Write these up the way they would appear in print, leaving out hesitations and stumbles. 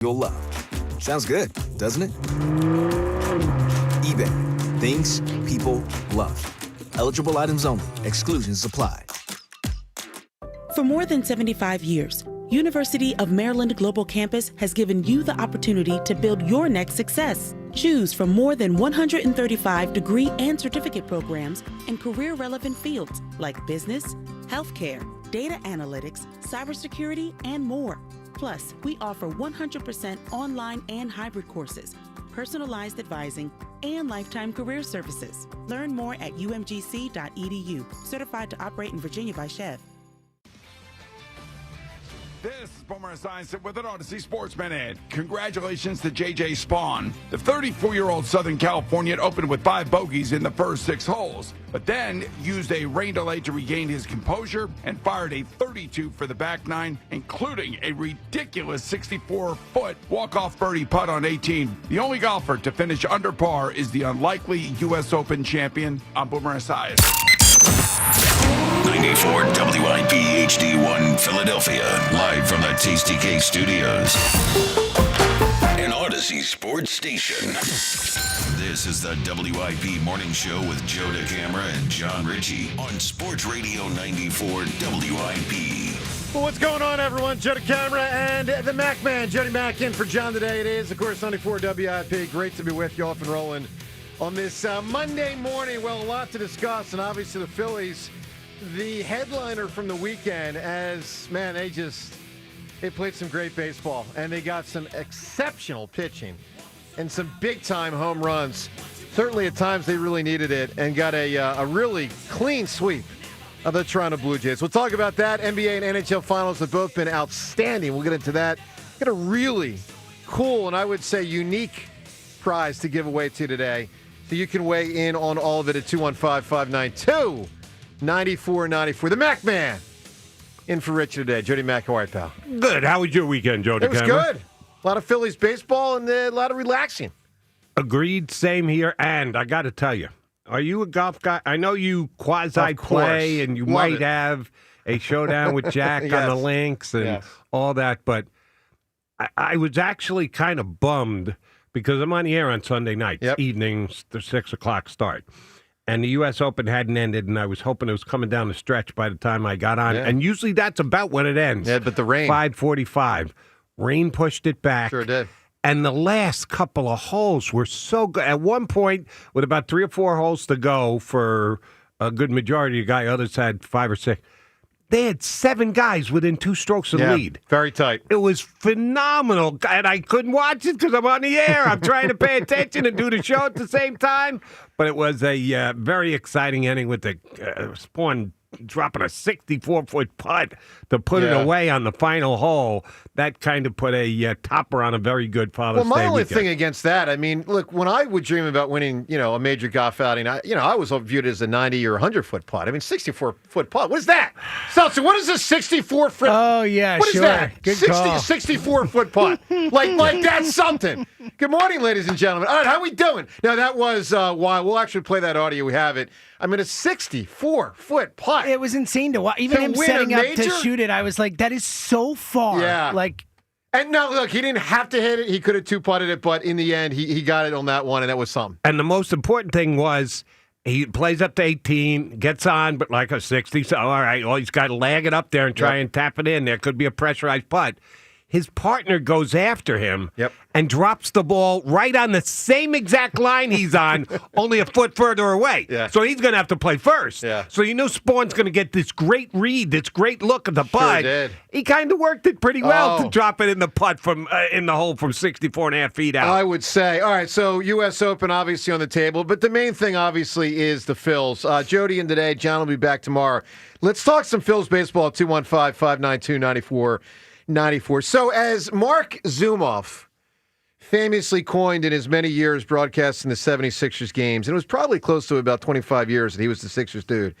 you'll love. Sounds good, doesn't it? eBay. Things people love. Eligible items only. Exclusions apply. For more than 75 years, University of Maryland Global Campus has given you the opportunity to build your next success. Choose from more than 135 degree and certificate programs in career-relevant fields like business, healthcare, data analytics, cybersecurity, and more. Plus, we offer 100% online and hybrid courses, personalized advising, and lifetime career services. Learn more at umgc.edu. Certified to operate in Virginia by Chev. This is Boomer Esiason with an Odyssey Sports Minute. Congratulations to J.J. Spawn. The 34-year-old Southern Californian opened with 5 bogeys in the first 6 holes, but then used a rain delay to regain his composure and fired a 32 for the back 9, including a ridiculous 64-foot walk-off birdie putt on 18. The only golfer to finish under par is the unlikely U.S. Open champion. I'm Boomer Esiason. 94 WIP HD1 Philadelphia, live from the Tasty Cake Studios. An Odyssey Sports Station. This is the WIP Morning Show with Joe DeCamara and John Ritchie on Sports Radio 94 WIP. Well, what's going on, everyone? Joe DeCamara and the Mac Man, Jody Mac, in for John today. It is, of course, 94 WIP. Great to be with you, off and rolling on this Monday morning. Well, a lot to discuss, and obviously the Phillies, the headliner from the weekend, as, man, they played some great baseball, and they got some exceptional pitching and some big-time home runs. Certainly at times they really needed it, and got a really clean sweep of the Toronto Blue Jays. We'll talk about that. NBA and NHL Finals have both been outstanding. We'll get into that. Got a really cool and I would say unique prize to give away to you today. So you can weigh in on all of it at 215-592-9494. The Mac Man in for Rich today. Jody Mac, how are you, pal? Good. How was your weekend, Joe DeCamara? It was good. A lot of Phillies baseball and a lot of relaxing. Agreed. Same here. And I got to tell you, are you a golf guy? I know you quasi-play and you might have a showdown with Jack Yes. on the links and all that, but I was actually kind of bummed because I'm on the air on Sunday night evenings, the 6 o'clock start. And the U.S. Open hadn't ended, and I was hoping it was coming down the stretch by the time I got on. Yeah. And usually that's about when it ends. Yeah, but the rain. 5:45. Rain pushed it back. Sure did. And the last couple of holes were so good. At one point, with about 3 or 4 holes to go for a good majority of the guy, others had 5 or 6. They had 7 guys within 2 strokes of the lead. Very tight. It was phenomenal. And I couldn't watch it because I'm on the air. I'm trying to pay attention and do the show at the same time. But it was a very exciting inning with the Spawn dropping a 64-foot putt to put it away on the final hole. That kind of put a topper on a very good Father's Day Well, my only weekend. thing against that, I mean, look, when I would dream about winning, a major golf outing, I was viewed as a 90 or 100-foot putt. I mean, 64-foot putt. What is that? Seltzer, what is a 64-foot? Oh, yeah, what sure. What is that? Good 64-foot putt. like that's something. Good morning, ladies and gentlemen. All right, how we doing? Now, that was why we'll actually play that audio. We have it. I mean, a 64-foot putt. It was insane to watch. Even To him win setting a up major? to shoot it, I was like, that is so far. Yeah. And no, look, he didn't have to hit it. He could have 2-putted it, but in the end, he got it on that one, and that was something. And the most important thing was he plays up to 18, gets on, but like a 60. So, all right, well, he's got to lag it up there and try and tap it in. There could be a pressurized putt. His partner goes after him and drops the ball right on the same exact line he's on, only a foot further away. Yeah. So he's going to have to play first. Yeah. So you know Spawn's going to get this great read, this great look at the putt. did. He kind of worked it pretty well to drop it in the putt from in the hole from 64.5 feet out. I would say. All right, so U.S. Open obviously on the table, but the main thing obviously is the Phils. Jody in today, John will be back tomorrow. Let's talk some Phils baseball at 215-592-9494. So as Mark Zumoff famously coined in his many years broadcasting the 76ers games, and it was probably close to about 25 years that he was the Sixers dude,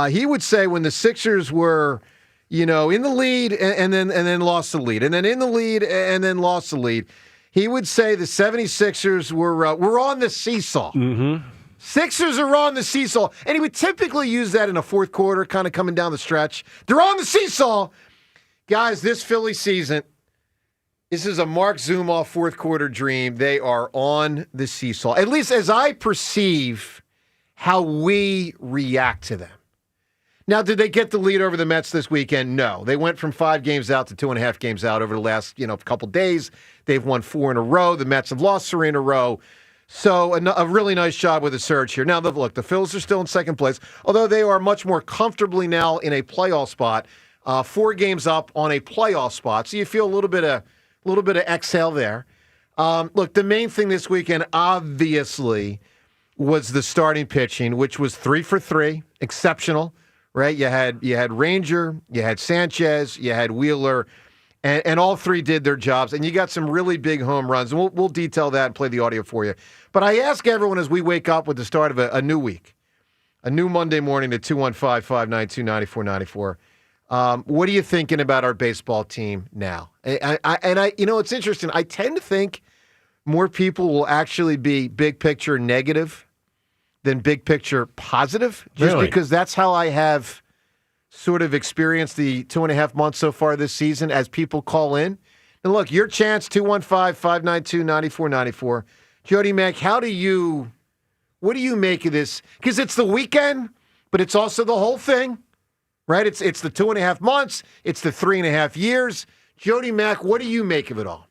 he would say when the Sixers were, in the lead and then lost the lead, and then in the lead and then lost the lead, he would say the 76ers were on the seesaw. Mm-hmm. Sixers are on the seesaw. And he would typically use that in a fourth quarter, kind of coming down the stretch. They're on the seesaw. Guys, this Philly season This is a Mark Zumoff fourth quarter dream. They are on the seesaw, at least as I perceive how we react to them. Now, did they get the lead over the Mets this weekend? No. They went from 5 games out to 2.5 games out over the last, couple days. They've won 4 in a row. The Mets have lost 3 in a row. So a really nice job with the surge here. Now, look, the Phillies are still in second place, although they are much more comfortably now in a playoff spot. 4 games up on a playoff spot, so you feel a little bit of exhale there. Look, the main thing this weekend, obviously, was the starting pitching, which was 3 for 3, exceptional. Right, you had Granger, you had Sanchez, you had Wheeler, and all 3 did their jobs. And you got some really big home runs. And we'll detail that and play the audio for you. But I ask everyone as we wake up with the start of a new week, a new Monday morning at 215-592-9494. What are you thinking about our baseball team now? And it's interesting. I tend to think more people will actually be big picture negative than big picture positive, just Really? because that's how I have sort of experienced the 2.5 months so far this season as people call in. And look, your chance, 215-592-9494. Jody Mack, what do you make of this? Because it's the weekend, but it's also the whole thing, right? It's the 2.5 months. It's the 3.5 years. Jody Mack, what do you make of it all?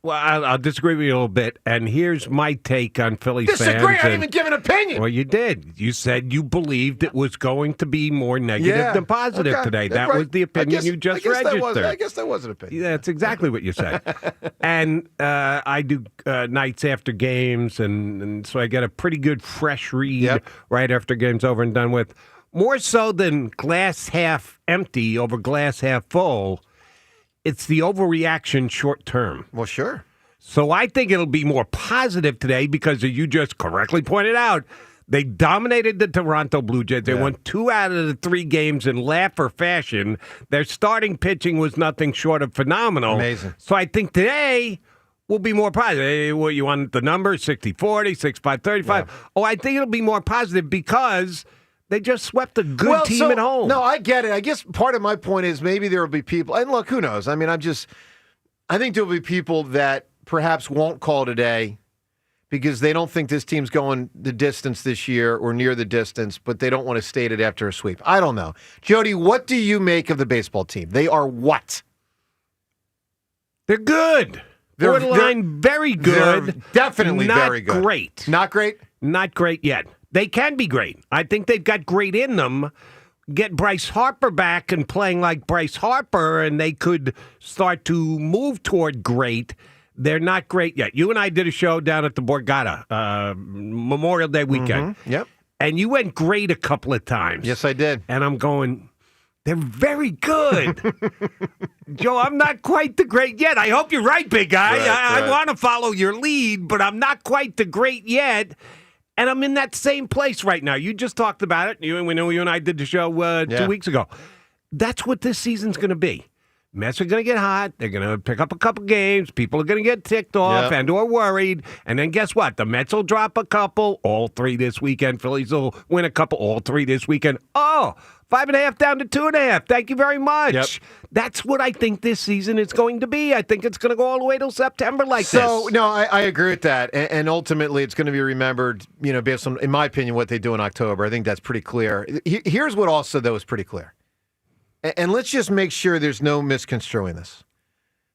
I'll disagree with you a little bit, and here's my take on Phillies fans. Disagree? I didn't even give an opinion. Well, you did. You said you believed it was going to be more negative than positive today. That was the opinion you just registered. I guess that was an opinion. Yeah, that's exactly what you said. And I do nights after games, and so I get a pretty good fresh read right after game's over and done with. More so than glass half empty over glass half full, it's the overreaction short term. Well, sure. So I think it'll be more positive today because, as you just correctly pointed out, they dominated the Toronto Blue Jays. They won 2 out of the 3 games in laugher fashion. Their starting pitching was nothing short of phenomenal. Amazing. So I think today will be more positive. Hey, what, you want the number? 60-40, 65-35. Yeah. Oh, I think it'll be more positive because they just swept a good team at home. No, I get it. I guess part of my point is maybe there will be people, and look, who knows? I mean, I think there will be people that perhaps won't call today because they don't think this team's going the distance this year or near the distance, but they don't want to state it after a sweep. I don't know. Jody, what do you make of the baseball team? They are what? They're good. Borderline very good. They're definitely very good. Not great. Not great? Not great yet. They can be great. I think they've got great in them. Get Bryce Harper back and playing like Bryce Harper, and they could start to move toward great. They're not great yet. You and I did a show down at the Borgata Memorial Day weekend. Mm-hmm. Yep. And you went great a couple of times. Yes, I did. And I'm going, they're very good. Joe, I'm not quite the great yet. I hope you're right, big guy. I want to follow your lead, but I'm not quite the great yet. And I'm in that same place right now. You just talked about it. We know you and I did the show 2 weeks ago. That's what this season's going to be. Mets are going to get hot. They're going to pick up a couple games. People are going to get ticked off and or worried. And then guess what? The Mets will drop a couple. All 3 this weekend. Phillies will win a couple. All 3 this weekend. Oh, 5.5 down to 2.5. Thank you very much. Yep. That's what I think this season is going to be. I think it's going to go all the way till September like this. So, no, I agree with that. And ultimately, it's going to be remembered, based on, in my opinion, what they do in October. I think that's pretty clear. Here's what also, though, is pretty clear. And let's just make sure there's no misconstruing this.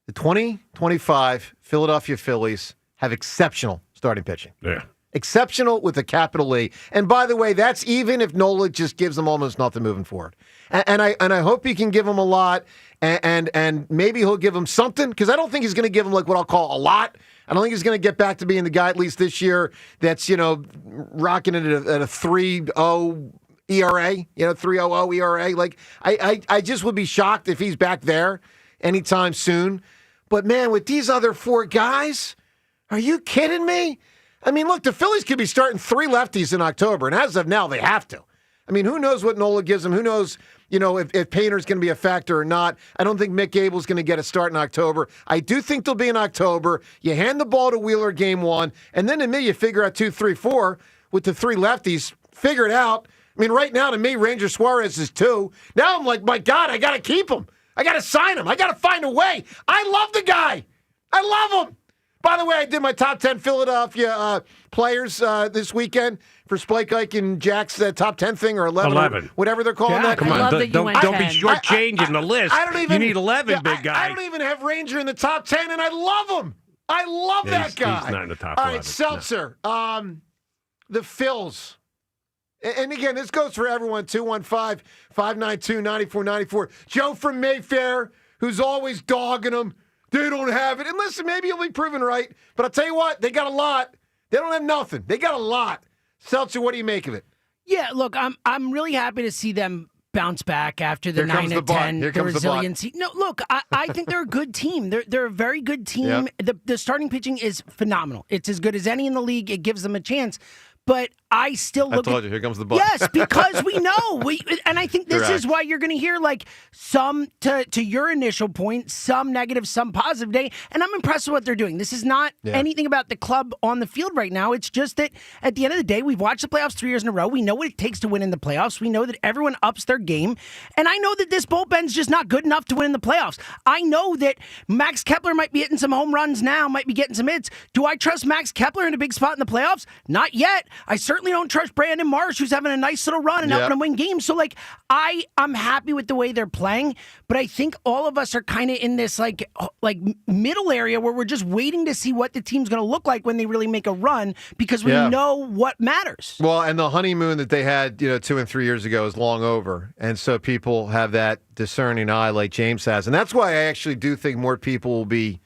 The 2025 Philadelphia Phillies have exceptional starting pitching. Yeah. Exceptional with a capital E. And by the way, that's even if Nola just gives them almost nothing moving forward. And I hope he can give them a lot, and maybe he'll give them something, because I don't think he's going to give them like what I'll call a lot. I don't think he's going to get back to being the guy, at least this year, that's, rocking it at a 3.0 ERA, 3.00 ERA. Like, I just would be shocked if he's back there anytime soon. But, man, with these other 4 guys, are you kidding me? I mean, look, the Phillies could be starting 3 lefties in October, and as of now, they have to. I mean, who knows what Nola gives them? Who knows, if Painter's going to be a factor or not? I don't think Mick Gable's going to get a start in October. I do think they'll be in October. You hand the ball to Wheeler game 1, and then to me, you figure out 2, 3, 4 with the 3 lefties. Figure it out. I mean, right now, to me, Ranger Suarez is 2. Now I'm like, my God, I got to keep him. I got to sign him. I got to find a way. I love the guy. I love them. By the way, I did my top 10 Philadelphia players this weekend for Spike Ike and Jack's top 10 thing, or 11. Or whatever they're calling that. Come I on, love that you don't went be 10. shortchanging the list. I don't even, you need 11, big guy. I don't even have Ranger in the top 10, and I love him. I love that guy. He's not in the top All 11. right, Seltzer. No. The Phils. And again, this goes for everyone, 215-592-9494. Joe from Mayfair, who's always dogging them. They don't have it. And listen, maybe you'll be proven right. But I'll tell you what, they got a lot. They don't have nothing. They got a lot. Seltzer, what do you make of it? Yeah, look, I'm really happy to see them bounce back after the Here comes 9 the and butt. 10. Here The comes the butt. resiliency. No, look, I think they're a good team. They're a very good team. Yep. The starting pitching is phenomenal. It's as good as any in the league. It gives them a chance. But I still look you, here comes the butt. Yes, because we know. And I think this Correct. is why you're going to hear like some, to your initial point, some negative, some positive day. And I'm impressed with what they're doing. This is not anything about the club on the field right now. It's just that at the end of the day, we've watched the playoffs 3 years in a row. We know what it takes to win in the playoffs. We know that everyone ups their game. And I know that this bullpen's just not good enough to win in the playoffs. I know that Max Kepler might be hitting some home runs now, might be getting some hits. Do I trust Max Kepler in a big spot in the playoffs? Not yet. I certainly don't trust Brandon Marsh, who's having a nice little run and helping them win games. So, like, I'm happy with the way they're playing, but I think all of us are kind of in this like middle area where we're just waiting to see what the team's going to look like when they really make a run, because we know what matters. Well, and the honeymoon that they had, 2 and 3 years ago is long over. And so people have that discerning eye like James has. And that's why I actually do think more people will be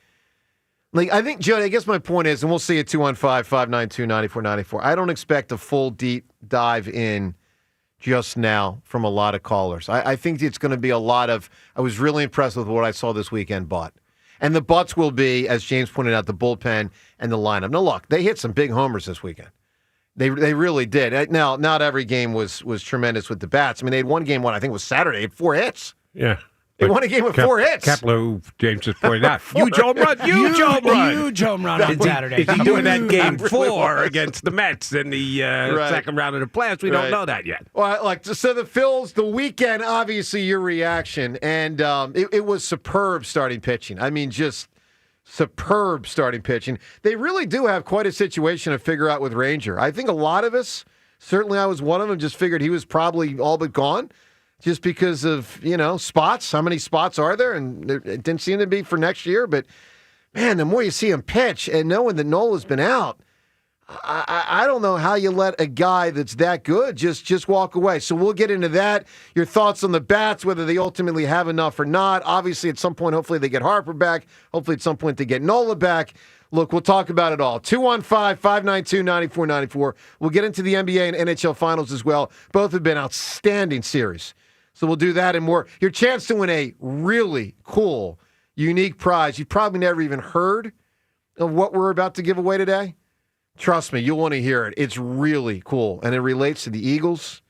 I think, Jody, I guess my point is, and we'll see at 215-592-9494, I don't expect a full deep dive in just now from a lot of callers. I think it's going to be a lot of, I was really impressed with what I saw this weekend, but. And the buts will be, as James pointed out, the bullpen and the lineup. Now, look, they hit some big homers this weekend. They really did. Now, not every game was tremendous with the bats. I mean, they had one game, I think it was Saturday, had 4 hits. Yeah. They won a game with 4 hits. Kepler, who James just pointed out. Huge home run. Huge home run on Saturday. Is he doing that game 4 against the Mets in the second round of the playoffs? We don't know that yet. Well, so the Phils, the weekend, obviously your reaction, and it was superb starting pitching. I mean, just superb starting pitching. They really do have quite a situation to figure out with Ranger. I think a lot of us, certainly I was one of them, just figured he was probably all but gone. Just because of, spots. How many spots are there? And it didn't seem to be for next year. But, man, the more you see him pitch and knowing that Nola's been out, I don't know how you let a guy that's that good just walk away. So we'll get into that. Your thoughts on the bats, whether they ultimately have enough or not. Obviously, at some point, hopefully they get Harper back. Hopefully, at some point, they get Nola back. Look, we'll talk about it all. 215-592-9494. We'll get into the NBA and NHL Finals as well. Both have been outstanding series. So we'll do that and more. Your chance to win a really cool, unique prize. You've probably never even heard of what we're about to give away today. Trust me, you'll want to hear it. It's really cool, and it relates to the Eagles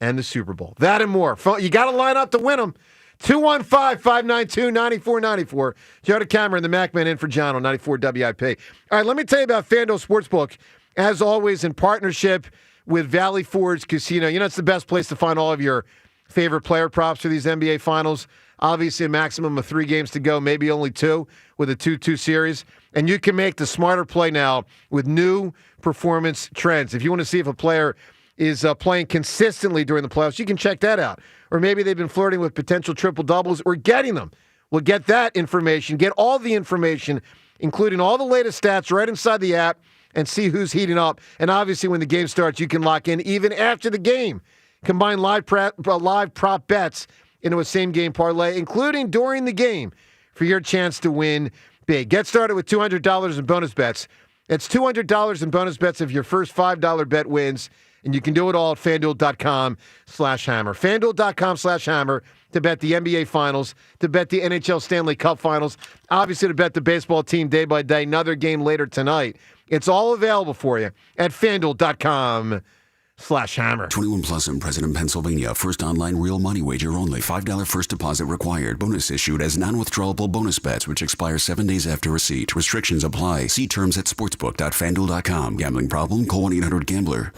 and the Super Bowl. That and more. You got to line up to win them. 215-592-9494. Joe Cameron, the Macman in for John on 94 WIP. All right, let me tell you about FanDuel Sportsbook. As always, in partnership with Valley Forge Casino. It's the best place to find all of your favorite player props for these NBA Finals. Obviously, a maximum of 3 games to go, maybe only 2 with a 2-2 series. And you can make the smarter play now with new performance trends. If you want to see if a player is playing consistently during the playoffs, you can check that out. Or maybe they've been flirting with potential triple-doubles or getting them. We'll get that information, get all the information, including all the latest stats right inside the app, and see who's heating up. And obviously, when the game starts, you can lock in even after the game. Combine live prop bets into a same-game parlay, including during the game, for your chance to win big. Get started with $200 in bonus bets. It's $200 in bonus bets if your first $5 bet wins, and you can do it all at FanDuel.com/hammer. FanDuel.com/hammer to bet the NBA Finals, to bet the NHL Stanley Cup Finals, obviously to bet the baseball team day by day, another game later tonight. It's all available for you at FanDuel.com/hammer. 21 plus and present in Pennsylvania. First online real money wager only. $5 first deposit required. Bonus issued as non-withdrawable bonus bets, which expire 7 days after receipt. Restrictions apply. See terms at sportsbook.fanduel.com. Gambling problem? Call 1-800-GAMBLER.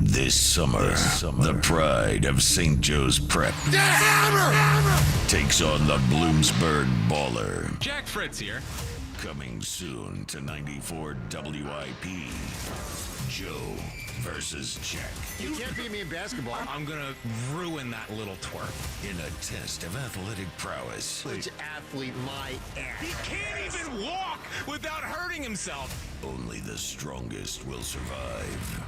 This summer, the pride of St. Joe's Prep takes on the Bloomsburg Baller. Jack Fritz here. Coming soon to 94 WIP. Joe versus Jack. You can't beat me in basketball. I'm going to ruin that little twerp. In a test of athletic prowess. Which athlete my ass? He can't even walk without hurting himself. Only the strongest will survive.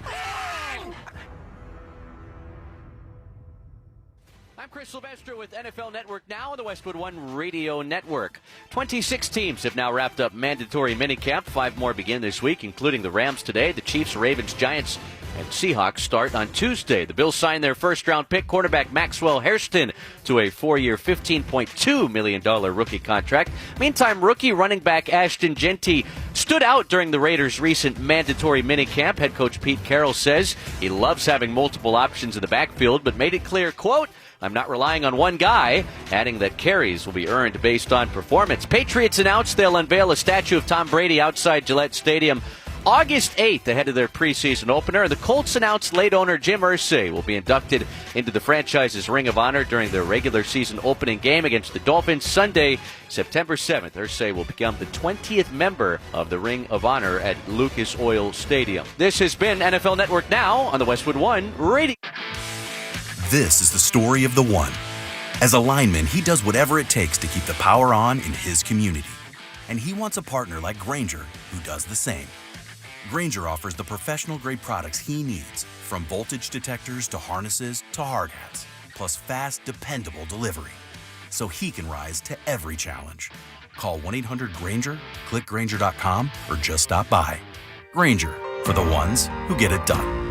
I'm Chris Sylvester with NFL Network Now on the Westwood One Radio Network. 26 teams have now wrapped up mandatory minicamp. 5 more begin this week, including the Rams today. The Chiefs, Ravens, Giants, and Seahawks start on Tuesday. The Bills signed their first-round pick, quarterback Maxwell Hairston, to a 4-year, $15.2 million rookie contract. Meantime, rookie running back Ashton Jeanty stood out during the Raiders' recent mandatory minicamp. Head coach Pete Carroll says he loves having multiple options in the backfield, but made it clear, quote, "I'm not relying on one guy," adding that carries will be earned based on performance. Patriots announced they'll unveil a statue of Tom Brady outside Gillette Stadium August 8th ahead of their preseason opener. And the Colts announced late owner Jim Irsay will be inducted into the franchise's Ring of Honor during their regular season opening game against the Dolphins Sunday, September 7th. Irsay will become the 20th member of the Ring of Honor at Lucas Oil Stadium. This has been NFL Network Now on the Westwood One Radio. This is the story of the one. As a lineman, he does whatever it takes to keep the power on in his community. And he wants a partner like Granger who does the same. Granger offers the professional-grade products he needs, from voltage detectors to harnesses to hard hats, plus fast, dependable delivery, so he can rise to every challenge. Call 1-800-GRANGER, click Granger.com, or just stop by. Granger, for the ones who get it done.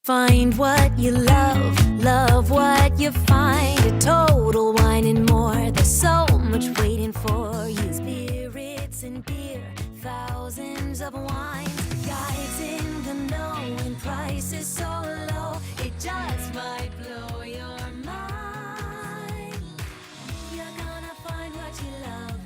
Find what you love, love what you find. A Total Wine and More. There's so much waiting for you. Spirits and beer, thousands of wines. Guides in the know and prices so low, it just might blow your mind. You're gonna find what you love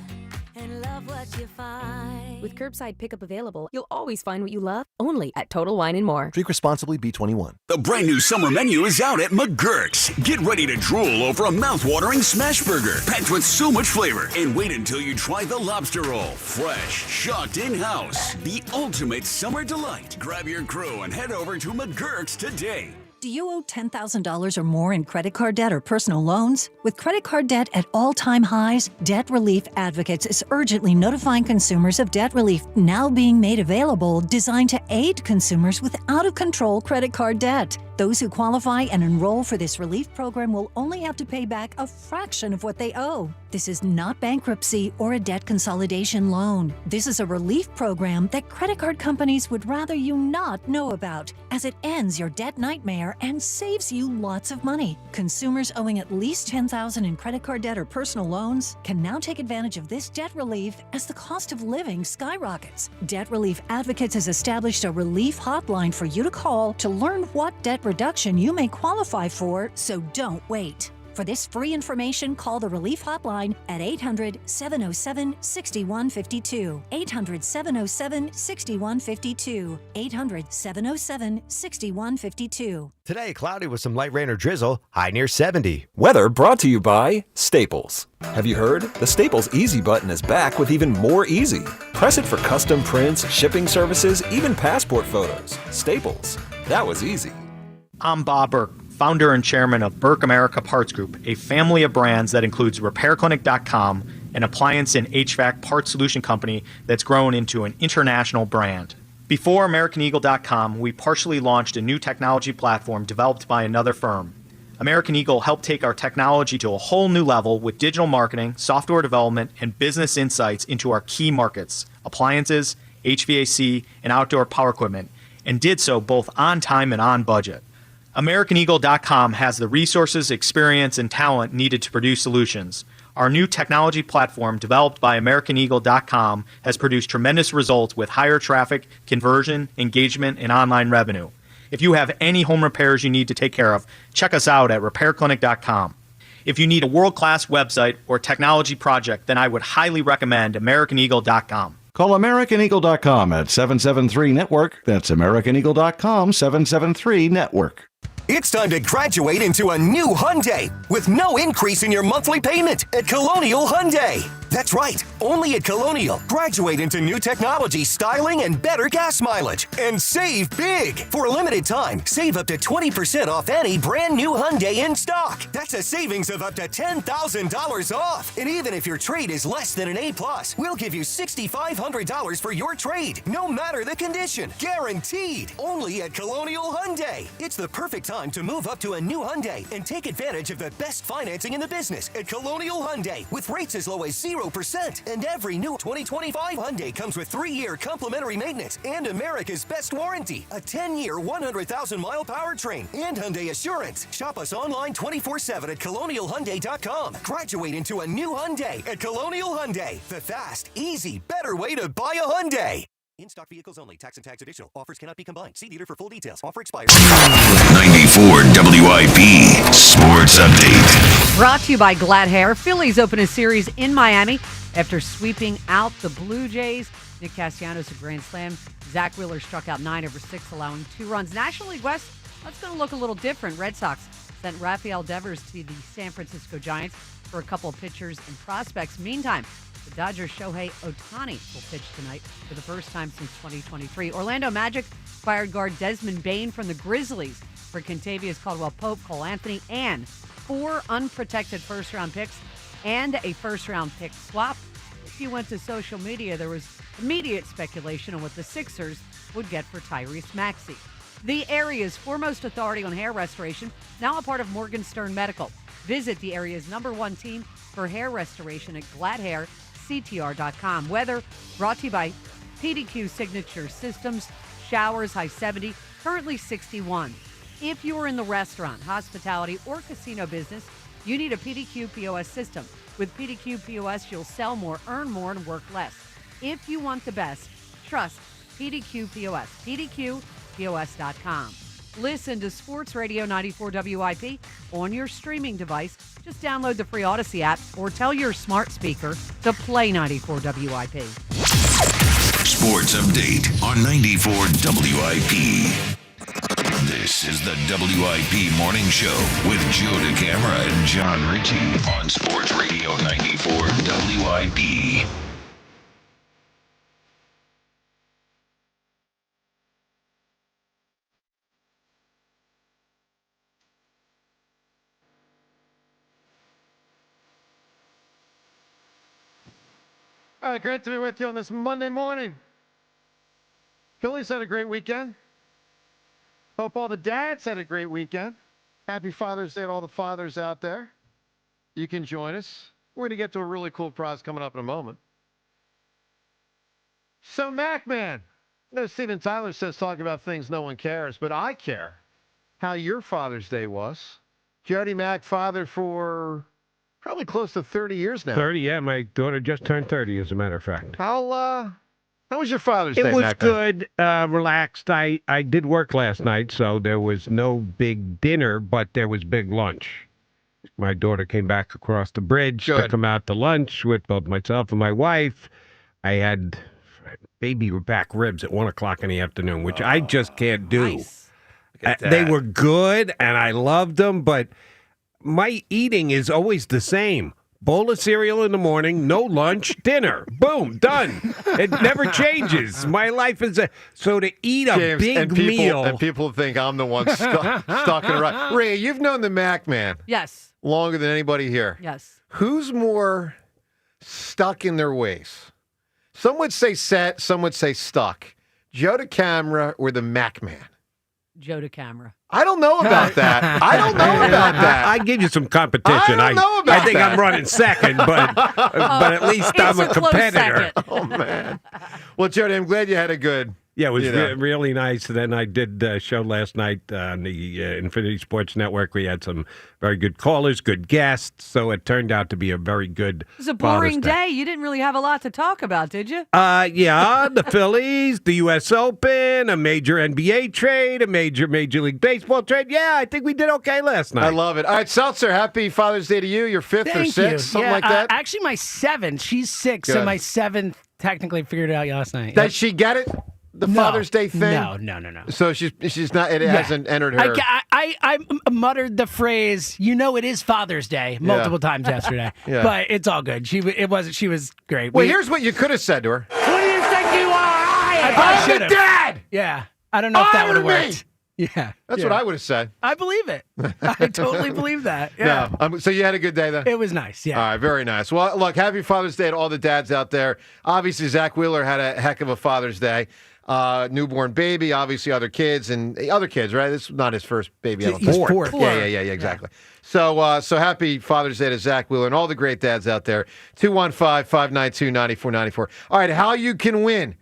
and love what you find. With curbside pickup available, you'll always find what you love, only at Total Wine & More. Drink responsibly, B21. The brand new summer menu is out at McGurk's. Get ready to drool over a mouth-watering smash burger packed with so much flavor. And wait until you try the lobster roll. Fresh, shocked in-house. The ultimate summer delight. Grab your crew and head over to McGurk's today. Do you owe $10,000 or more in credit card debt or personal loans? With credit card debt at all-time highs, Debt Relief Advocates is urgently notifying consumers of debt relief now being made available, designed to aid consumers with out-of-control credit card debt. Those who qualify and enroll for this relief program will only have to pay back a fraction of what they owe. This is not bankruptcy or a debt consolidation loan. This is a relief program that credit card companies would rather you not know about, as it ends your debt nightmare and saves you lots of money. Consumers owing at least $10,000 in credit card debt or personal loans can now take advantage of this debt relief as the cost of living skyrockets. Debt Relief Advocates has established a relief hotline for you to call to learn what debt reduction you may qualify for, so don't wait. For this free information, call the Relief Hotline at 800-707-6152. 800-707-6152. 800-707-6152. Today, cloudy with some light rain or drizzle, high near 70. Weather brought to you by Staples. Have you heard? The Staples Easy button is back with even more easy. Press it for custom prints, shipping services, even passport photos. Staples. That was easy. I'm Bob Burke, founder and chairman of Burke America Parts Group, a family of brands that includes RepairClinic.com, an appliance and HVAC parts solution company that's grown into an international brand. Before AmericanEagle.com, we partially launched a new technology platform developed by another firm. American Eagle helped take our technology to a whole new level with digital marketing, software development, and business insights into our key markets, appliances, HVAC, and outdoor power equipment, and did so both on time and on budget. AmericanEagle.com has the resources, experience, and talent needed to produce solutions. Our new technology platform, developed by AmericanEagle.com, has produced tremendous results with higher traffic, conversion, engagement, and online revenue. If you have any home repairs you need to take care of, check us out at RepairClinic.com. If you need a world-class website or technology project, then I would highly recommend AmericanEagle.com. Call AmericanEagle.com at 773-NETWORK. That's AmericanEagle.com, 773-NETWORK. It's time to graduate into a new Hyundai with no increase in your monthly payment at Colonial Hyundai. That's right, only at Colonial. Graduate into new technology, styling, and better gas mileage. And save big! For a limited time, save up to 20% off any brand new Hyundai in stock. That's a savings of up to $10,000 off. And even if your trade is less than an A+, we'll give you $6,500 for your trade, no matter the condition. Guaranteed! Only at Colonial Hyundai. It's the perfect time to move up to a new Hyundai and take advantage of the best financing in the business at Colonial Hyundai with rates as low as 0%. And every new 2025 Hyundai comes with 3-year complimentary maintenance and America's best warranty, a 10-year, 100,000-mile powertrain, and Hyundai Assurance. Shop us online 24/7 at ColonialHyundai.com. Graduate into a new Hyundai at Colonial Hyundai. The fast, easy, better way to buy a Hyundai. In-stock vehicles only. Tax and tax additional. Offers cannot be combined. See dealer for full details. Offer expires. 94 WIP Sports Update. Brought to you by Glad Hair. Phillies open a series in Miami after sweeping out the Blue Jays. Nick Castellanos a grand slam. Zach Wheeler struck out 9 over 6, allowing 2 runs. National League West, that's going to look a little different. Red Sox sent Rafael Devers to the San Francisco Giants for a couple of pitchers and prospects. Meantime, the Dodgers' Shohei Ohtani will pitch tonight for the first time since 2023. Orlando Magic fired guard Desmond Bain from the Grizzlies for Kentavious Caldwell-Pope, Cole Anthony, and 4 unprotected first-round picks and a first-round pick swap. If you went to social media, there was immediate speculation on what the Sixers would get for Tyrese Maxey. The area's foremost authority on hair restoration, now a part of Morgan Stern Medical. Visit the area's #1 team for hair restoration at GladHairCTR.com. Weather brought to you by PDQ Signature Systems. Showers, high 70, currently 61. If you're in the restaurant, hospitality, or casino business, you need a PDQ POS system. With PDQ POS, you'll sell more, earn more, and work less. If you want the best, trust PDQ POS. PDQPOS.com. Listen to Sports Radio 94 WIP on your streaming device. Just download the free Odyssey app or tell your smart speaker to play 94 WIP. Sports Update on 94 WIP. This is the WIP Morning Show with Joe DeCamara and John Ritchie on Sports Radio 94 WIP. All right, great to be with you on this Monday morning. Phillies had a great weekend. Hope all the dads had a great weekend. Happy Father's Day to all the fathers out there. You can join us. We're going to get to a really cool prize coming up in a moment. So, MacMan, Steven Tyler says talk about things no one cares, but I care how your Father's Day was. Jody Mack, father for probably close to 30 years now. 30, yeah. My daughter just turned 30, as a matter of fact. How was your Father's Day, It was Mac? good, relaxed. I did work last night, so there was no big dinner, but there was big lunch. My daughter came back across the bridge to come out to lunch with both myself and my wife. I had baby back ribs at 1 o'clock in the afternoon, which I just can't do. Nice. They were good, and I loved them, but my eating is always the same. Bowl of cereal in the morning, no lunch, dinner. Boom, done. It never changes. My life is so to eat a James, big meal. And people think I'm the one stuck in a rut. Ray, you've known the Mac Man Yes. longer than anybody here. Yes. Who's more stuck in their ways? Some would say set, some would say stuck. Joe DeCamara or the Mac Man? Joe DeCamara. I don't know about that. I don't know about that. I give you some competition. I don't know about I think that. I'm running second, but at least I'm a close competitor. second. Oh, man. Well, Jody, I'm glad you had a good Yeah, it was You know. really nice. And then I did a show last night on the Infinity Sports Network. We had some very good callers, good guests. So it turned out to be a very good It was a Father's boring day. You didn't really have a lot to talk about, did you? Yeah, the Phillies, the U.S. Open, a major NBA trade, a major Major League Baseball trade. Yeah, I think we did okay last night. I love it. All right, Seltzer, happy Father's Day to you. Your 5th or Thank 6th, you. something Yeah, like that. actually, my 7th. She's 6, so Good. my 7th technically figured it out last night. Does she get it? The No. Father's Day thing? No. So she's not. It hasn't entered her. I muttered the phrase, it is Father's Day multiple times yesterday. Yeah. But it's all good. She was great. Well, here's what you could have said to her. What do you think you are? I'm the dad. Yeah. I don't know if that would have Honor me! worked. Yeah. That's yeah. what I would have said. I believe it. I totally believe that. Yeah. No. So you had a good day then? It was nice. Yeah. All right, very nice. Well, look, happy Father's Day to all the dads out there. Obviously, Zach Wheeler had a heck of a Father's Day. Newborn baby, obviously other kids, right? This is not his first baby. I don't He's think. fourth. Yeah, exactly. So happy Father's Day to Zach Wheeler and all the great dads out there. 215-592-9494. All right, how you can win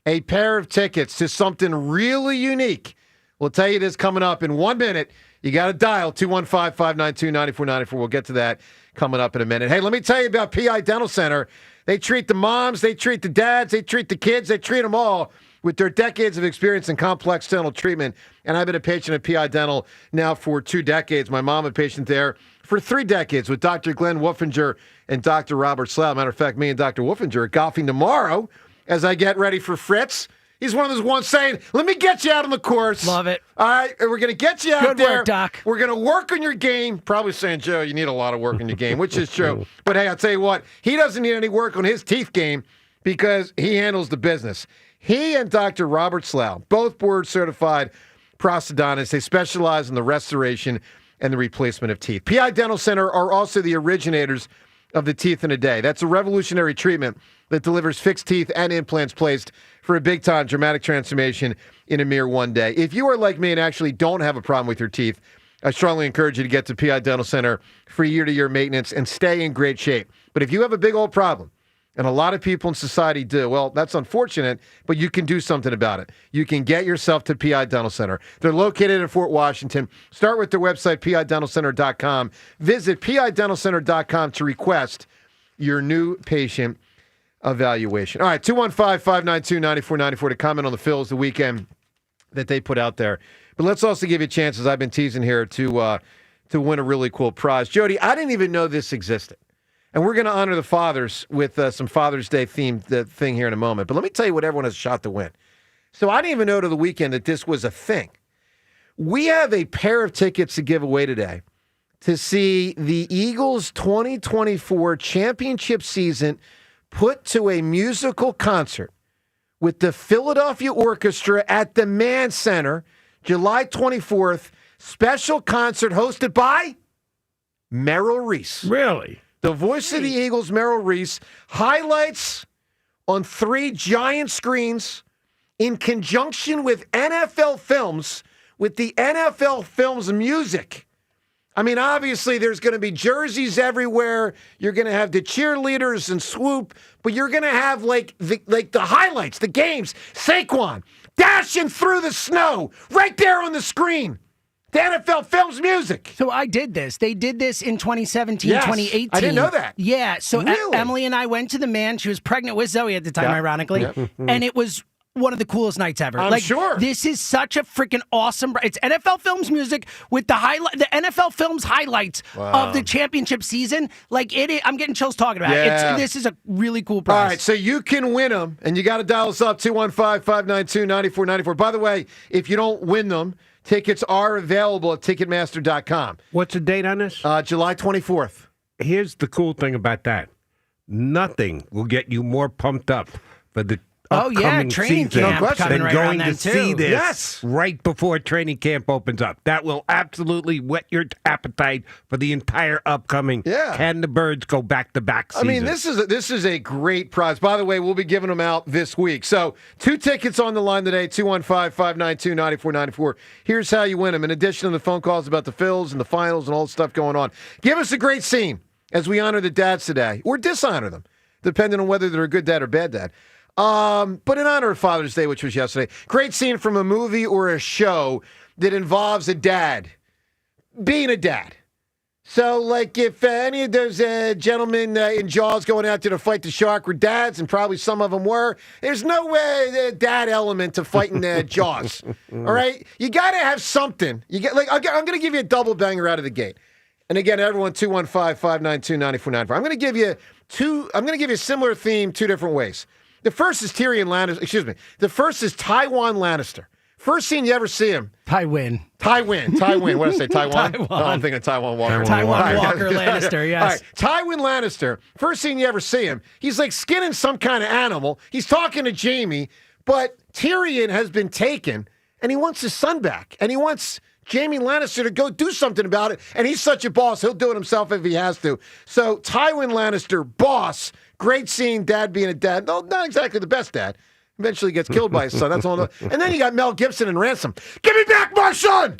a pair of tickets to something really unique. We'll tell you this coming up in 1 minute. You got to dial 215-592-9494. We'll get to that coming up in a minute. Hey, let me tell you about PI Dental Center. They treat the moms, they treat the dads, they treat the kids, they treat them all with their decades of experience in complex dental treatment. And I've been a patient at PI Dental now for 2 decades. My mom, a patient there for 3 decades with Dr. Glenn Wolfinger and Dr. Robert Slough. Matter of fact, me and Dr. Wolfinger are golfing tomorrow as I get ready for Fritz. He's one of those ones saying, let me get you out on the course. Love it. All right, we're going to get you out Good there. work, Doc. We're going to work on your game. Probably saying, Joe, you need a lot of work on your game, which is true. But hey, I'll tell you what, he doesn't need any work on his teeth game because he handles the business. He and Dr. Robert Slough, both board-certified prosthodontists. They specialize in the restoration and the replacement of teeth. PI Dental Center are also the originators of the Teeth in a Day. That's a revolutionary treatment that delivers fixed teeth and implants placed for a big-time dramatic transformation in a mere 1 day. If you are like me and actually don't have a problem with your teeth, I strongly encourage you to get to PI Dental Center for year-to-year maintenance and stay in great shape. But if you have a big old problem, and a lot of people in society do, well, that's unfortunate, but you can do something about it. You can get yourself to PI Dental Center. They're located in Fort Washington. Start with their website, pidentalcenter.com. Visit pidentalcenter.com to request your new patient evaluation. All right, 215-592-9494 to comment on the Phils the weekend that they put out there. But let's also give you a chance, as I've been teasing here, to win a really cool prize. Jody, I didn't even know this existed. And we're going to honor the fathers with some Father's Day themed thing here in a moment. But let me tell you what everyone has a shot to win. So I didn't even know to the weekend that this was a thing. We have a pair of tickets to give away today to see the Eagles' 2024 championship season put to a musical concert with the Philadelphia Orchestra at the Mann Center, July 24th. Special concert hosted by Merrill Reese. Really? The voice of the Eagles, Merrill Reese, highlights on 3 giant screens in conjunction with NFL Films, with the NFL Films music. I mean, obviously, there's going to be jerseys everywhere. You're going to have the cheerleaders and swoop, but you're going to have like the highlights, the games. Saquon dashing through the snow right there on the screen. The NFL Films music. So I did this. They did this in 2017, Yes. 2018. I didn't know that. Yeah. So Really? Emily and I went to the Mann. She was pregnant with Zoe at the time, Yeah. ironically. Yeah. And it was one of the coolest nights ever. I'm sure. This is such a freaking awesome. It's NFL Films music with the NFL Films highlights Wow. of the championship season. I'm getting chills talking about Yeah. it. This is a really cool prize. All right, so you can win them, and you got to dial us up, 215-592-9494. By the way, if you don't win them, tickets are available at Ticketmaster.com. What's the date on this? July 24th. Here's the cool thing about that. Nothing will get you more pumped up for the Oh, yeah, upcoming training season camp coming than right going around to then, see too. this Yes. right before training camp opens up. That will absolutely whet your appetite for the entire upcoming Yeah. Can the Birds go back-to-back season. I mean, this is a great prize. By the way, we'll be giving them out this week. So 2 tickets on the line today, 215-592-9494. Here's how you win them. In addition to the phone calls about the Phils and the finals and all the stuff going on, give us a great scene as we honor the dads today, or dishonor them, depending on whether they're a good dad or bad dad. But in honor of Father's Day, which was yesterday, great scene from a movie or a show that involves a dad being a dad. So, like, if any of those gentlemen in Jaws going out there to fight the shark were dads, and probably some of them were, there's no way dad element to fighting Jaws. All right? You got to have something. You get I'm going to give you a double banger out of the gate. And again, everyone, 215-592-9494. I'm going to give you a similar theme two different ways. The first is Tyrion Lannister. Excuse me. The first is Tywin Lannister. First scene you ever see him. Tywin. What did I say? Taiwan? Oh, I'm thinking Taiwan Walker. Taiwan Walker Lannister, yes. All right. Tywin Lannister. First scene you ever see him. He's like skinning some kind of animal. He's talking to Jaime, but Tyrion has been taken, and he wants his son back. And he wants Jaime Lannister to go do something about it. And he's such a boss, he'll do it himself if he has to. So Tywin Lannister, boss. Great scene, dad being a dad. No, not exactly the best dad. Eventually gets killed by his son. That's all. And then you got Mel Gibson and Ransom. Give me back my son!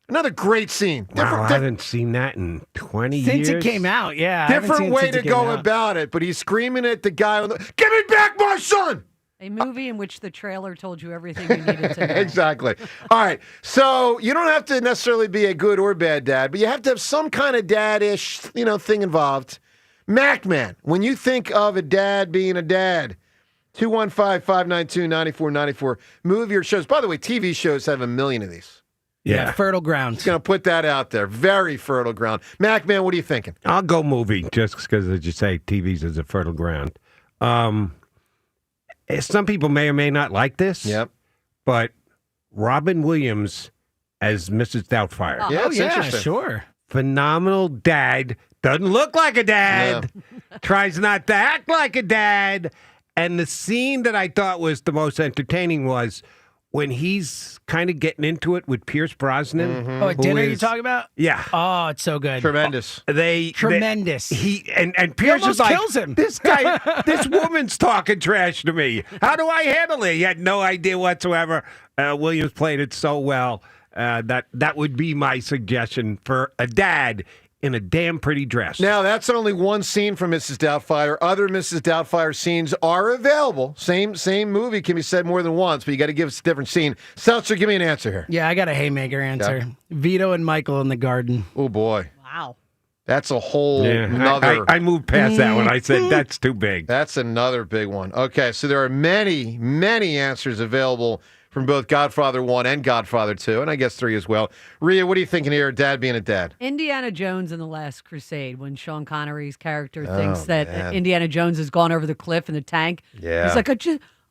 Another great scene. Wow, I haven't seen that in 20 years. Since it came out, yeah. Different way to go about it, but he's screaming at the guy on the, give me back my son! A movie in which the trailer told you everything you needed to know. Exactly. All right. So you don't have to necessarily be a good or bad dad, but you have to have some kind of dad-ish, thing involved. Macman, when you think of a dad being a dad, 215-592-9494. Movie or shows. By the way, TV shows have a million of these. Yeah. Fertile ground. Just going to put that out there. Very fertile ground. Macman, what are you thinking? I'll go movie, just because, as you say, TVs is a fertile ground. Some people may or may not like this. Yep. But Robin Williams as Mrs. Doubtfire. Yeah, it's interesting. Sure. Phenomenal dad. Doesn't look like a dad. Yeah. Tries not to act like a dad. And the scene that I thought was the most entertaining was when he's kind of getting into it with Pierce Brosnan. Mm-hmm. Oh, at dinner you talking about? Yeah. Oh, it's so good. Tremendous. Tremendous. And Pierce is like, kills him. This guy, this woman's talking trash to me. How do I handle it? He had no idea whatsoever. Williams played it so well. That would be my suggestion for a dad in a damn pretty dress. Now, that's only one scene from Mrs. Doubtfire. Other Mrs. Doubtfire scenes are available. Same movie can be said more than once, but you got to give us a different scene. Seltzer, give me an answer here. Yeah, I got a haymaker answer. Yeah. Vito and Michael in the garden. Oh, boy. Wow. That's a whole nother... I moved past that one. I said, that's too big. That's another big one. Okay, so there are many, many answers available from both Godfather 1 and Godfather 2, and I guess 3 as well. Rhea, what are you thinking here, dad being a dad? Indiana Jones in The Last Crusade, when Sean Connery's character thinks that Indiana Jones has gone over the cliff in the tank. Yeah. He's like, I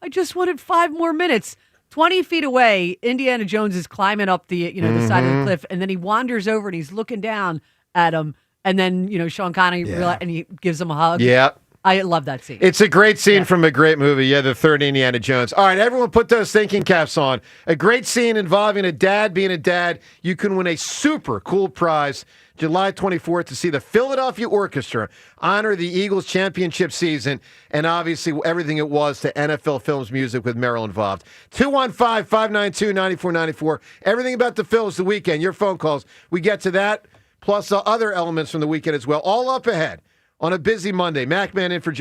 just wanted 5 more minutes. 20 feet away, Indiana Jones is climbing up the the side of the cliff, and then he wanders over and he's looking down at him, and then Sean Connery and he gives him a hug. Yeah. I love that scene. It's a great scene from a great movie. Yeah, the third Indiana Jones. All right, everyone put those thinking caps on. A great scene involving a dad being a dad. You can win a super cool prize July 24th to see the Philadelphia Orchestra honor the Eagles championship season and obviously everything it was to NFL Films music with Merrill involved. 215-592-9494. Everything about the Phils the weekend. Your phone calls. We get to that, plus other elements from the weekend as well. All up ahead. On a busy Monday, Macman in for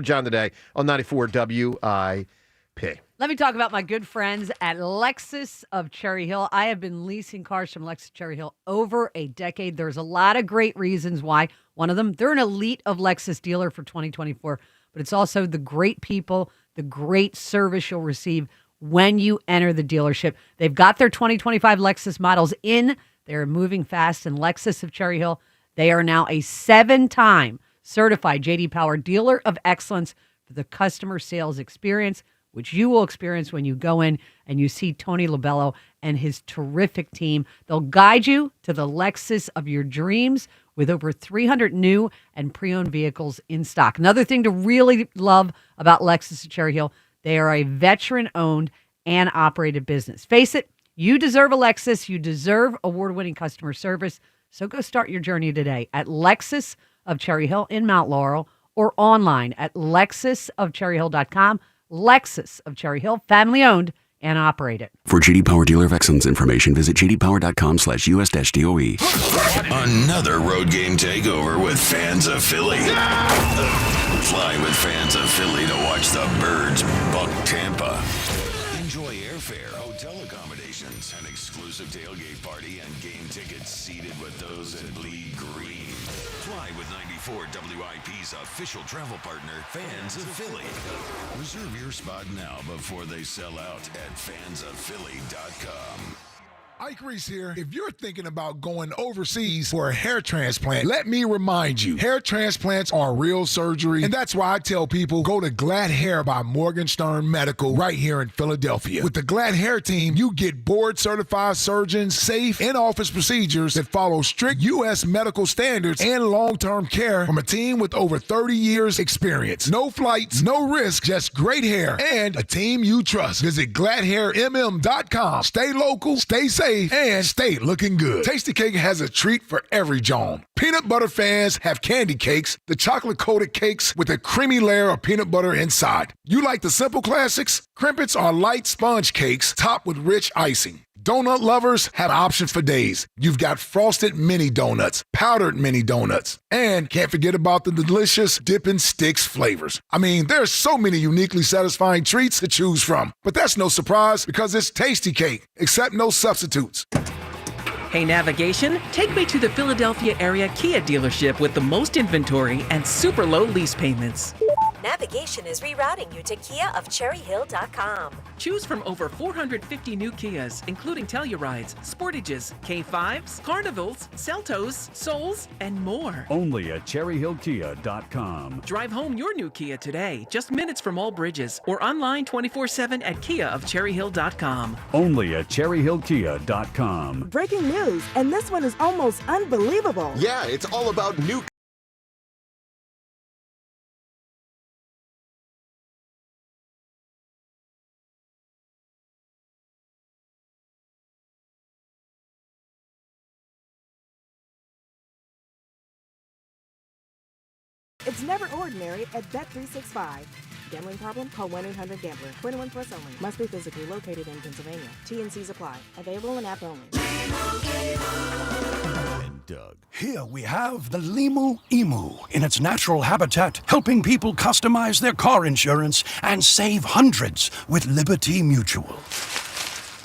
John today on 94 WIP. Let me talk about my good friends at Lexus of Cherry Hill. I have been leasing cars from Lexus Cherry Hill over a decade. There's a lot of great reasons why. One of them, they're an elite of Lexus dealer for 2024, but it's also the great people, the great service you'll receive when you enter the dealership. They've got their 2025 Lexus models in. They're moving fast, and Lexus of Cherry Hill, they are now a 7-time certified J.D. Power Dealer of Excellence for the customer sales experience, which you will experience when you go in and you see Tony Lobello and his terrific team. They'll guide you to the Lexus of your dreams with over 300 new and pre-owned vehicles in stock. Another thing to really love about Lexus of Cherry Hill, they are a veteran-owned and operated business. Face it, you deserve a Lexus. You deserve award-winning customer service. So go start your journey today at Lexus of Cherry Hill in Mount Laurel or online at lexusofcherryhill.com. Lexus of Cherry Hill, family owned and operated. For J.D. Power Dealer of Excellence information, visit jdpower.com/US-DOE. Another road game takeover with fans of Philly. Fly with fans of Philly to watch the Birds buck Tampa. Enjoy airfare, hotel accommodations, an exclusive tailgate party, and game tickets seated with those that bleed green. Fly with 94 WIP's official travel partner, Fans of Philly. Reserve your spot now before they sell out at fansofphilly.com. Ike Reese here. If you're thinking about going overseas for a hair transplant, let me remind you, hair transplants are real surgery, and that's why I tell people go to Glad Hair by Morgenstern Medical right here in Philadelphia. With the Glad Hair team, you get board-certified surgeons, safe in-office procedures that follow strict U.S. medical standards and long-term care from a team with over 30 years experience. No flights, no risk, just great hair and a team you trust. Visit GladHairMM.com. Stay local, stay safe, and stay looking good. Tasty Cake has a treat for every John. Peanut butter fans have candy cakes, the chocolate-coated cakes with a creamy layer of peanut butter inside. You like the simple classics? Crimpets are light sponge cakes topped with rich icing. Donut lovers have options for days. You've got frosted mini donuts, powdered mini donuts, and can't forget about the delicious Dippin' Sticks flavors. I mean, there's so many uniquely satisfying treats to choose from. But that's no surprise because it's Tasty Cake, except no substitutes. Hey, navigation, take me to the Philadelphia area Kia dealership with the most inventory and super low lease payments. Navigation is rerouting you to KiaofCherryHill.com. Choose from over 450 new Kias, including Tellurides, Sportages, K5s, Carnivals, Seltos, Souls, and more. Only at CherryHillKia.com. Drive home your new Kia today, just minutes from all bridges, or online 24/7 at KiaofCherryHill.com. Only at CherryHillKia.com. Breaking news, and this one is almost unbelievable. Yeah, it's all about new. It's never ordinary at Bet365. Gambling problem? Call 1-800-GAMBLER. 21 plus only. Must be physically located in Pennsylvania. TNCs apply. Available in app only. And Doug. Here we have the Limu Emu in its natural habitat, helping people customize their car insurance and save hundreds with Liberty Mutual.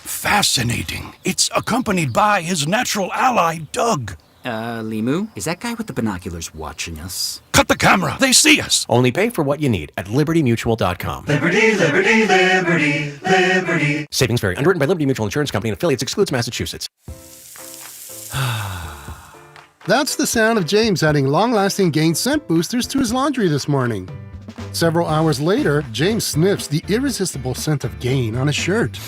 Fascinating. It's accompanied by his natural ally, Doug. Limu, is that guy with the binoculars watching us? Cut the camera. They see us. Only pay for what you need at libertymutual.com. Liberty, liberty, liberty, liberty. Savings vary. Underwritten by Liberty Mutual Insurance Company and affiliates. Excludes Massachusetts. That's the sound of James adding long-lasting Gain scent boosters to his laundry this morning. Several hours later, James sniffs the irresistible scent of Gain on his shirt.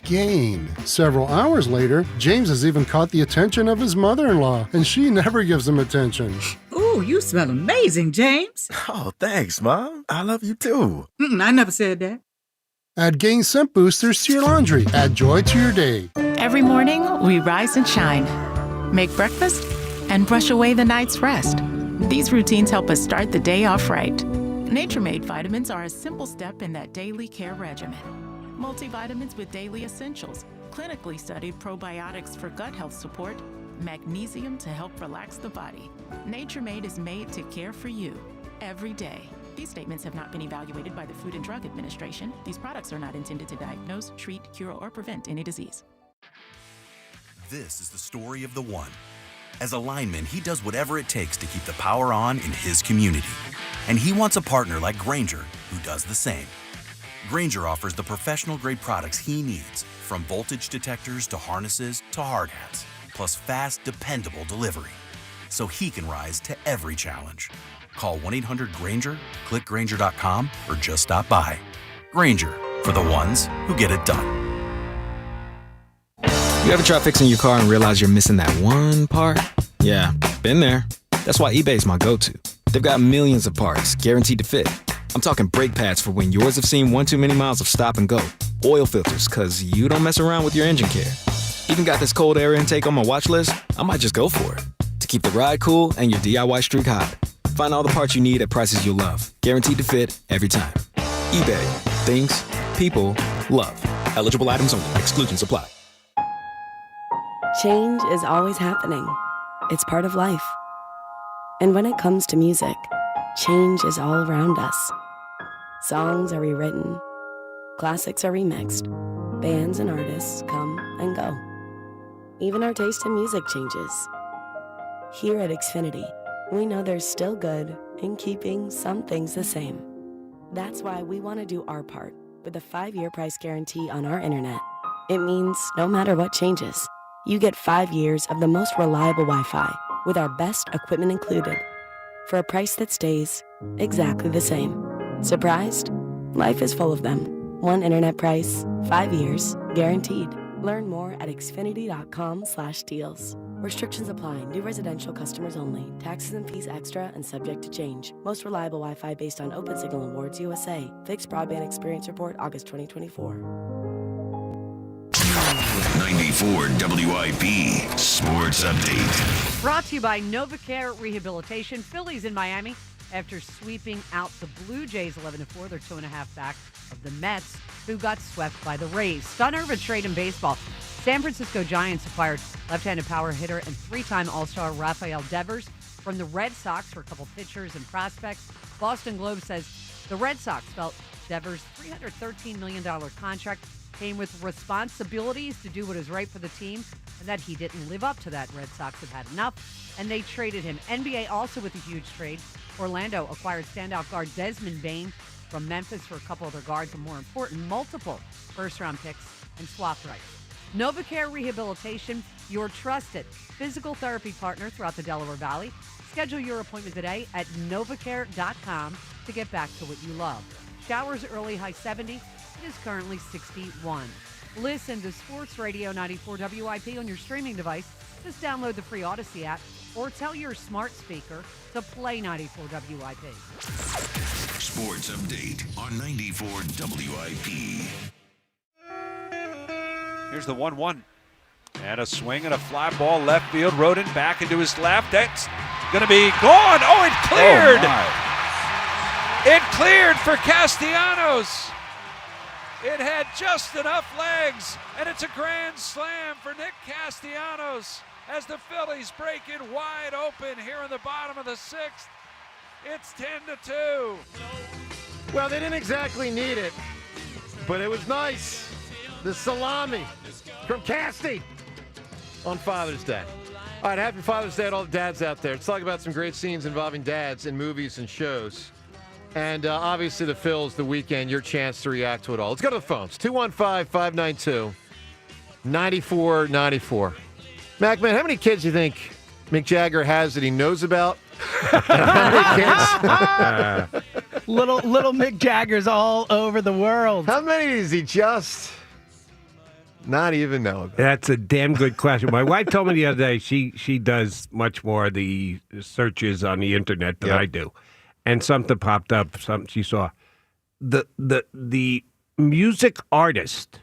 Gain. Several hours later, James has even caught the attention of his mother-in-law, and she never gives him attention. Ooh, you smell amazing, James. Oh, thanks, Mom. I love you too. I never said that. Add Gain scent boosters to your laundry. Add joy to your day. Every morning, we rise and shine, make breakfast, and brush away the night's rest. These routines help us start the day off right. Nature-Made vitamins are a simple step in that daily care regimen. Multivitamins with daily essentials, clinically studied probiotics for gut health support, magnesium to help relax the body. Nature-Made is made to care for you every day. These statements have not been evaluated by the Food and Drug Administration. These products are not intended to diagnose, treat, cure, or prevent any disease. This is the story of the one. As a lineman, he does whatever it takes to keep the power on in his community. And he wants a partner like Granger who does the same. Granger offers the professional-grade products he needs, from voltage detectors to harnesses to hard hats, plus fast, dependable delivery, so he can rise to every challenge. Call 1-800-GRANGER, click Granger.com, or just stop by. Granger, for the ones who get it done. You ever try fixing your car and realize you're missing that one part? Yeah, been there. That's why eBay's my go-to. They've got millions of parts, guaranteed to fit. I'm talking brake pads for when yours have seen one too many miles of stop and go. Oil filters, cause you don't mess around with your engine care. Even got this cold air intake on my watch list, I might just go for it. To keep the ride cool and your DIY streak hot. Find all the parts you need at prices you'll love. Guaranteed to fit every time. eBay. Things people love. Eligible items only. Exclusions apply. Change is always happening. It's part of life. And when it comes to music, Change is all around us. Songs are rewritten. Classics are remixed. Bands and artists come and go. Even our taste in music changes. Here at Xfinity, we know there's still good in keeping some things the same. That's why we want to do our part with a 5-year price guarantee on our internet. It means no matter what changes, you get 5 years of the most reliable Wi-Fi with our best equipment included for a price that stays exactly the same. Surprised? Life is full of them. One internet price, 5 years, guaranteed. Learn more at xfinity.com/deals. Restrictions apply. New residential customers only. Taxes and fees extra and subject to change. Most reliable Wi-Fi based on Open Signal Awards USA. Fixed Broadband Experience Report, August 2024. 94 WIP Sports Update. Brought to you by NovaCare Rehabilitation. Phillies in Miami after sweeping out the Blue Jays 11-4. They're 2.5 back of the Mets, who got swept by the Rays. Stunner of a trade in baseball. San Francisco Giants acquired left-handed power hitter and 3-time All-Star Rafael Devers from the Red Sox for a couple pitchers and prospects. Boston Globe says the Red Sox felt Devers' $313 million contract came with responsibilities to do what is right for the team, and that he didn't live up to that. Red Sox have had enough, and they traded him. NBA also with a huge trade. Orlando acquired standout guard Desmond Bane from Memphis for a couple of their guards, and more important, multiple first-round picks and swap rights. NovaCare Rehabilitation, your trusted physical therapy partner throughout the Delaware Valley. Schedule your appointment today at novacare.com to get back to what you love. Showers early, high 70. It is currently 61. Listen to Sports Radio 94 WIP on your streaming device. Just download the free Odyssey app or tell your smart speaker to play 94 WIP. Sports Update on 94 WIP. Here's the 1-1. And a swing and a fly ball left field. Rodin back into his left. That's going to be gone. Oh, it cleared. It cleared for Castellanos. It had just enough legs, and it's a grand slam for Nick Castellanos as the Phillies break it wide open here in the bottom of the 6th. It's 10-2. Well, they didn't exactly need it, but it was nice. The salami from Casty on Father's Day. All right, happy Father's Day to all the dads out there. Let's talk about some great scenes involving dads in movies and shows. And obviously the Phils, the weekend, your chance to react to it all. Let's go to the phones. 215-592-9494. Mac, man, how many kids do you think Mick Jagger has that he knows about? How many kids? Little Mick Jagger's all over the world. How many does he just not even know about? That's a damn good question. My wife told me the other day she does much more of the searches on the internet than I do. And something popped up, something she saw. The music artist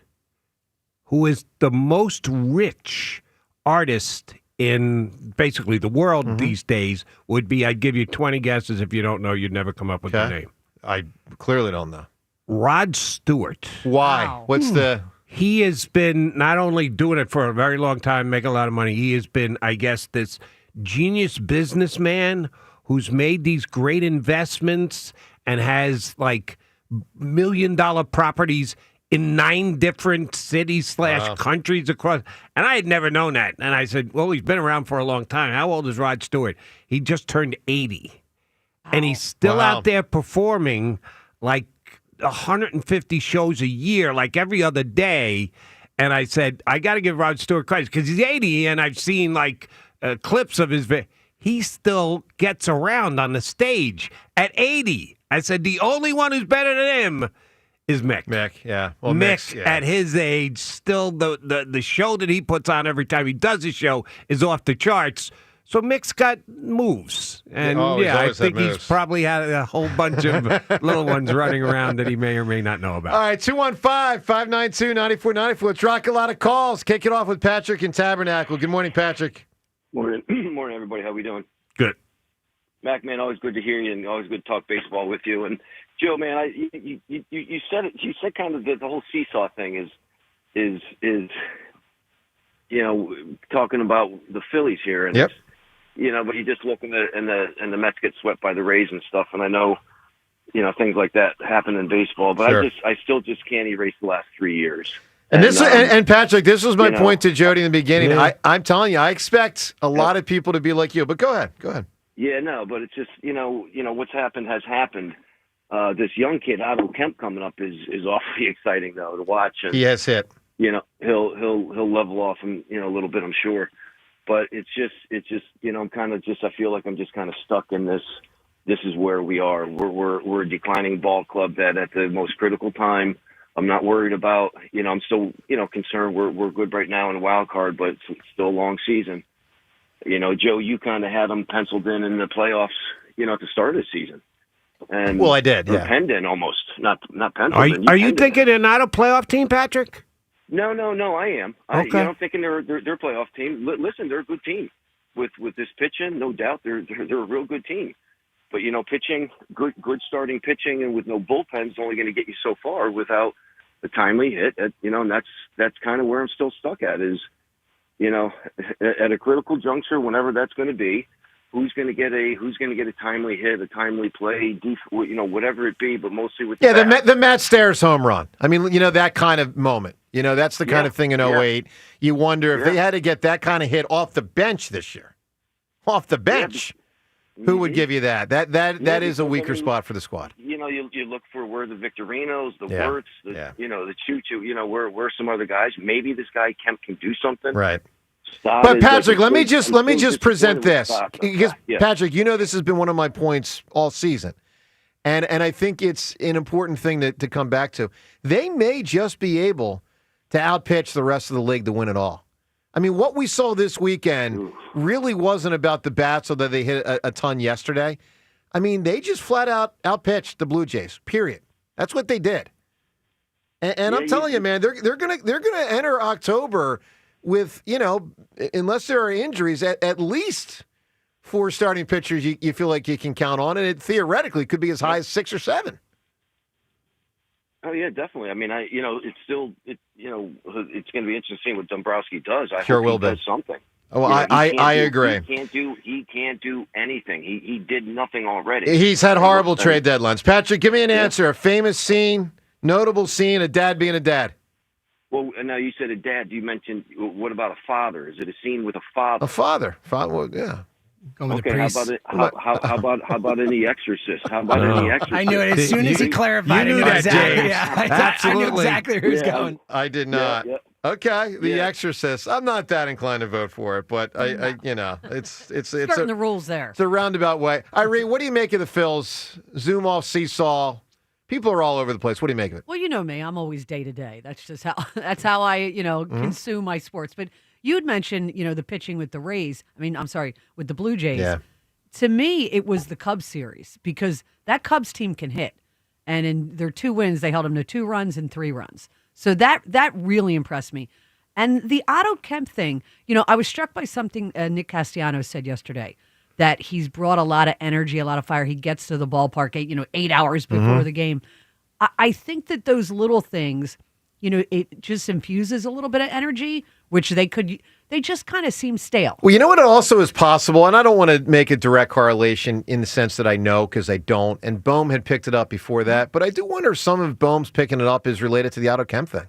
who is the most rich artist in basically the world these days would be, I'd give you 20 guesses. If you don't know, you'd never come up with the name. I clearly don't know. Rod Stewart. Why? Wow. What's the... He has been not only doing it for a very long time, making a lot of money, he has been, I guess, this genius businessman who's made these great investments and has like $1 million properties in 9 different cities / countries across. And I had never known that. And I said, well, he's been around for a long time. How old is Rod Stewart? He just turned 80. Wow. And he's still out there performing like 150 shows a year, like every other day. And I said, I got to give Rod Stewart credit because he's 80 and I've seen like clips of his he still gets around on the stage at 80. I said, the only one who's better than him is Mick. Mick, yeah. Well, Mick, at his age, still the show that he puts on every time he does a show is off the charts. So Mick's got moves. And I think he's probably had a whole bunch of little ones running around that he may or may not know about. All right, 215-592-9494. Let's rock a lot of calls. Kick it off with Patrick in Tabernacle. Good morning, Patrick. Morning, everybody. How we doing? Good. Mac, man, always good to hear you, and always good to talk baseball with you. And Joe, man, you said it. You said kind of the whole seesaw thing is talking about the Phillies here, and but you just look and the Mets get swept by the Rays and stuff, and I know, things like that happen in baseball, but Sure. I still just can't erase the last 3 years. And Patrick, this was my point to Jody in the beginning. Yeah. I'm telling you, I expect a lot of people to be like you, but go ahead. Yeah, no, but it's just what's happened has happened. This young kid, Otto Kemp, coming up is awfully exciting though to watch. And, He has hit. He'll level off him a little bit, I'm sure. But it's just I'm kind of I feel like I'm just kind of stuck in this. This is where we are. We're a declining ball club that at the most critical time. I'm not worried about. I'm still concerned. We're good right now in the wild card, but it's still a long season. Joe, you kind of had them penciled in the playoffs. At the start of the season. And Well, I did. Yeah. Penned in almost, not penciled. Are you thinking they're not a playoff team, Patrick? No, I am. Okay. I'm thinking they're a playoff team. Listen, they're a good team with this pitching. No doubt, they're a real good team. But pitching, good starting pitching, and with no bullpen is only going to get you so far without the timely hit. And that's kind of where I'm still stuck at is, at a critical juncture, whenever that's going to be, who's going to get a timely hit, a timely play, whatever it be, but mostly with the Matt Stairs home run. I mean, that kind of moment. That's the kind of thing in 08. You wonder if they had to get that kind of hit off the bench this year. Off the bench. Who would give you that? That is a weaker spot for the squad. You look for where the Victorinos, the Wirtz, the Choo-Choo, where some other guys. Maybe this guy Kemp can do something. Right. But Patrick, let me just present this. Because Patrick, this has been one of my points all season. And I think it's an important thing to come back to. They may just be able to outpitch the rest of the league to win it all. I mean, what we saw this weekend really wasn't about the bats, although they hit a ton yesterday. I mean, they just flat out outpitched the Blue Jays. Period. That's what they did. And I'm telling you, man, they're gonna enter October with, unless there are injuries, at least 4 starting pitchers you feel like you can count on, and it theoretically could be as high as 6 or 7. Oh yeah, definitely. I mean, it's still it's going to be interesting what Dombrowski does. I Sure hope will he be. does something. Oh, I agree. He can't do anything. He did nothing already. He's had horrible trade deadlines. Patrick, give me an answer. A famous scene, notable scene, a dad being a dad. Well, now you said a dad. You mentioned, what about a father? Is it a scene with a father? A father. Well, yeah. Okay, how about in The Exorcist? How about in The Exorcist? I knew it as soon as he clarified. You knew I knew that, exactly. James. Yeah, I knew exactly who was going. I did not. Yeah. Okay, The Exorcist. I'm not that inclined to vote for it, but I it's Skirting the rules there. It's a roundabout way. Irene, what do you make of the Phils? Zoom off seesaw. People are all over the place. What do you make of it? Well, you know me. I'm always day to day. That's just how I consume my sports. But you'd mentioned the pitching with the Rays. I mean, I'm sorry, with the Blue Jays. Yeah. To me, it was the Cubs series because that Cubs team can hit, and in their 2 wins, they held them to 2 runs and 3 runs. So that really impressed me. And the Otto Kemp thing, I was struck by something Nick Castellanos said yesterday, that he's brought a lot of energy, a lot of fire. He gets to the ballpark 8 hours before the game. I think that those little things, it just infuses a little bit of energy, which they just kind of seem stale. Well, you know what also is possible, and I don't want to make a direct correlation in the sense that I know because I don't, and Bohm had picked it up before that, but I do wonder if some of Bohm's picking it up is related to the Otto Kemp thing.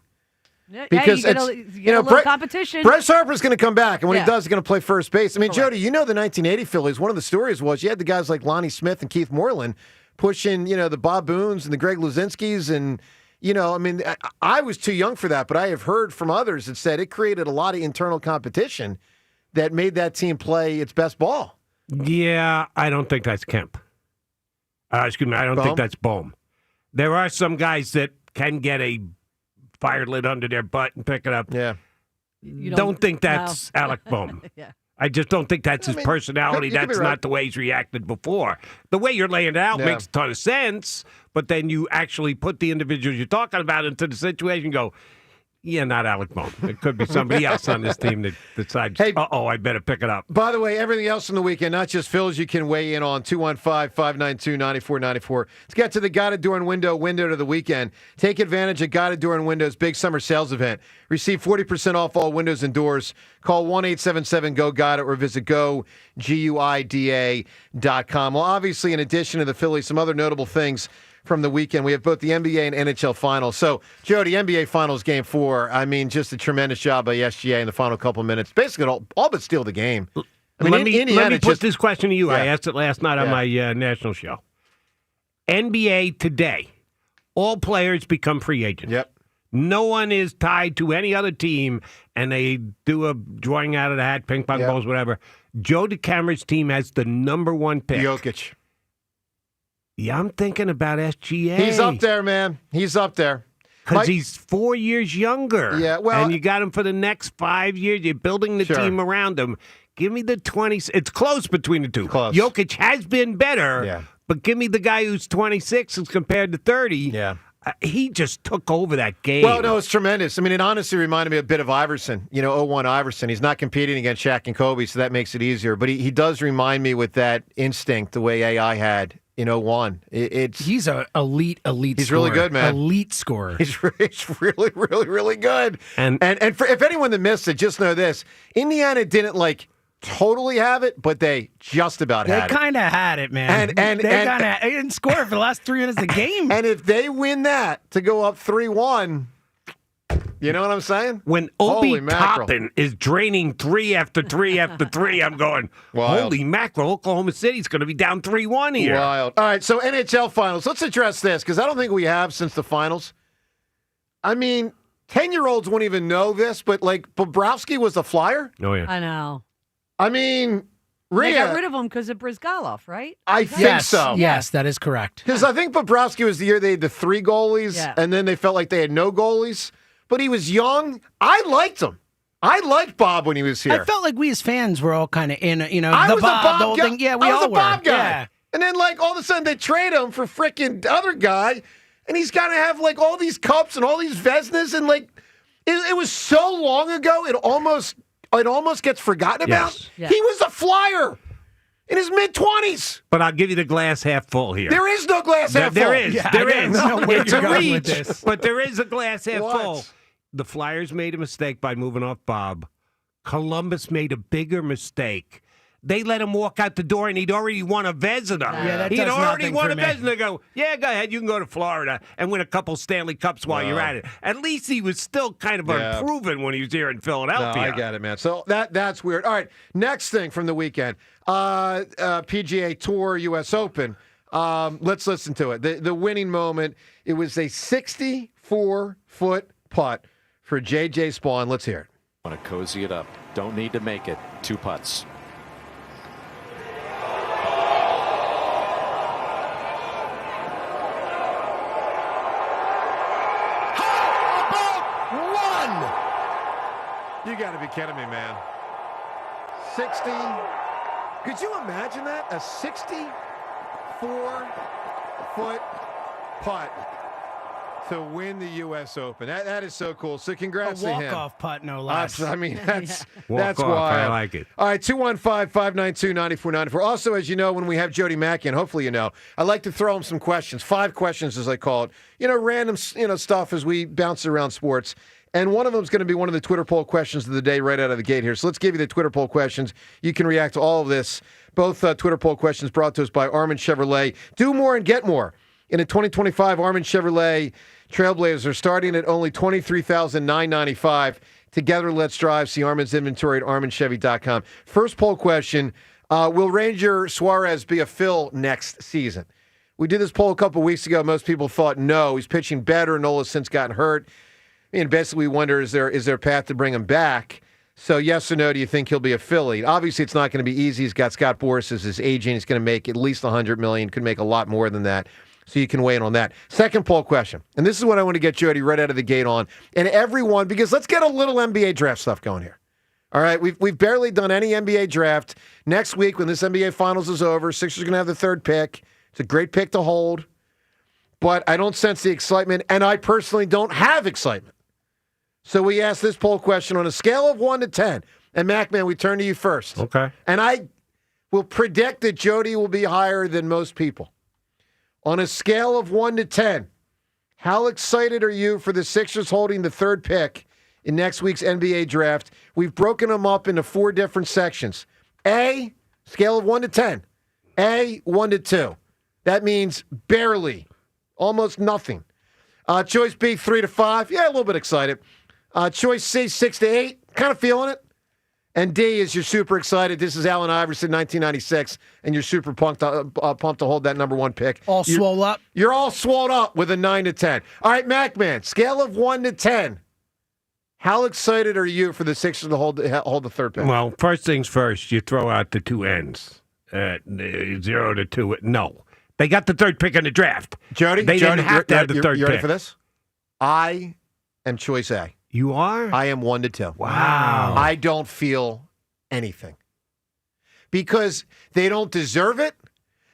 Because you get a little competition. Bryce Harper's going to come back, and when he does, he's going to play first base. I mean, Correct. Jody, the 1980 Phillies, one of the stories was you had the guys like Lonnie Smith and Keith Moreland pushing, the Bob Boones and the Greg Luzinskis, and, I mean, I was too young for that, but I have heard from others that said it created a lot of internal competition that made that team play its best ball. Yeah, I don't think that's Kemp. Excuse me, I don't think that's Bohm. There are some guys that can get a fire lit under their butt and pick it up. Yeah. Don't think that's Alec Bohm. Yeah. I just don't think that's his personality. That's not the way he's reacted before. The way you're laying it out makes a ton of sense, but then you actually put the individuals you're talking about into the situation and go, Yeah, not Alec Bone. It could be somebody else on this team that decides, I better pick it up. By the way, everything else in the weekend, not just Phil's, you can weigh in on 215-592-9494. Let's get to the Guided Door and Window to the weekend. Take advantage of Guided Door and Windows' big summer sales event. Receive 40% off all windows and doors. Call 1-877-GO-GUIDA or visit GoGuida.com. Well, obviously, in addition to the Phillies, some other notable things from the weekend. We have both the NBA and NHL finals. So, Jody, NBA finals game 4. I mean, just a tremendous job by SGA in the final couple minutes. Basically, all but steal the game. I mean, let me put this question to you. Yeah. I asked it last night on my national show. NBA today, all players become free agents. Yep. No one is tied to any other team, and they do a drawing out of the hat, ping pong balls, whatever. Joe DeCamera's team has the number 1 pick. Jokic. Yeah, I'm thinking about SGA. He's up there, man. He's up there. Because he's 4 years younger. Yeah, well, and you got him for the next 5 years. You're building the team around him. Give me the 20. It's close between the two. Close. Jokic has been better, but give me the guy who's 26 as compared to 30. Yeah. He just took over that game. Well, no, it's tremendous. I mean, it honestly reminded me a bit of Iverson, 01 Iverson. He's not competing against Shaq and Kobe, so that makes it easier. But he does remind me with that instinct the way AI had in 01. He's an elite He's scorer. really good, man. Elite scorer. He's really, really, really good. And for, if anyone that missed it, just know this. Indiana didn't, totally have it, but they just about had it. They kind of had it, man. They didn't score for the last 3 minutes of the game. And if they win that to go up 3-1, you know what I'm saying? When Obi Toppin is draining 3 after 3 after 3, I'm going, holy mackerel, Oklahoma City's going to be down 3-1 here. Wild. All right, so NHL finals. Let's address this, because I don't think we have since the finals. I mean, 10-year-olds won't even know this, but, Bobrovsky was a Flyer? Oh, yeah. I know. I mean, They got rid of him because of Brizgalov, right? I think so. Yes, that is correct. Because I think Bobrovsky was the year they had the 3 goalies, and then they felt like they had no goalies. But he was young. I liked him. I liked Bob when he was here. I felt like we as fans were all kind of in, I the was Bob, a Bob the whole guy. thing. Yeah, we I was all a were. Bob guy. Yeah. And then, all of a sudden, they trade him for freaking other guy, and he's got to have, all these cups and all these Vezinas, and, it was so long ago, it almost gets forgotten about. Yes. Yeah. He was a Flyer in his mid-20s. But I'll give you the glass half full here. There is no glass half full. There is. Yeah, there I is. don't know where It's you're a going with reach, this. but there is a glass half What? full. The Flyers made a mistake by moving off Bob. Columbus made a bigger mistake. They let him walk out the door, and he'd already won a Vezina. Yeah, that he'd does already nothing won for a me. Vezina. Go, yeah, go ahead. You can go to Florida and win a couple Stanley Cups while you're at it. At least he was still kind of unproven when he was here in Philadelphia. No, I get it, man. So that's weird. All right, next thing from the weekend, PGA Tour U.S. Open. Let's listen to it. The winning moment, it was a 64-foot putt for J.J. Spawn. Let's hear it. Want to cozy it up. Don't need to make it. 2 putts. You got to be kidding me, man. 60. Could you imagine that? A 64-foot putt to win the U.S. Open. That is so cool. So congrats to him. A walk-off putt, no less. That's Walk off, wild. I like it. All right, 215-592-9494. Also, as you know, when we have Jody Mack in, hopefully you know, I like to throw him some questions. 5 questions, as I call it. Random, stuff as we bounce around sports. And one of them is going to be one of the Twitter poll questions of the day right out of the gate here. So let's give you the Twitter poll questions. You can react to all of this. Both Twitter poll questions brought to us by Armin Chevrolet. Do more and get more. In a 2025 Armin Chevrolet Trailblazer starting at only $23,995. Together, let's drive. See Armin's inventory at arminchevy.com. First poll question, will Ranger Suarez be a Phil next season? We did this poll a couple weeks ago. Most people thought no. He's pitching better. Nola's since gotten hurt. And basically, we wonder, is there a path to bring him back? So, yes or no, do you think he'll be a Philly? Obviously, it's not going to be easy. He's got Scott Boras as his agent. He's going to make at least $100 million. Could make a lot more than that. So you can weigh in on that. Second poll question, and this is what I want to get Jody right out of the gate on, and everyone, because let's get a little NBA draft stuff going here. All right, we've barely done any NBA draft. Next week, when this NBA Finals is over, Sixers are going to have the 3rd pick. It's a great pick to hold, but I don't sense the excitement, and I personally don't have excitement So we asked this poll question on a scale of 1 to 10. And, Macman, we turn to you first. Okay. And I will predict that Jody will be higher than most people. On a scale of 1 to 10, how excited are you for the Sixers holding the third pick in next week's NBA draft? We've broken them up into 4 different sections. A, scale of 1 to 10. A, 1 to 2. That means barely, almost nothing. Choice B, 3 to 5. Yeah, a little bit excited. Choice C, 6 to 8. Kind of feeling it. And D is you're super excited. This is Allen Iverson, 1996, and you're super pumped to hold that number 1 pick. Swole up. You're all swole up with a 9 to 10. All right, Macman, scale of 1 to 10. How excited are you for the Sixers to hold the third pick? Well, first things first, you throw out the 2 ends. 0 to 2. No. They got the third pick in the draft. Jody, they didn't have to have the third you ready pick. for this? I am choice A. You are? I am 1 to 2. Wow. I don't feel anything. Because they don't deserve it.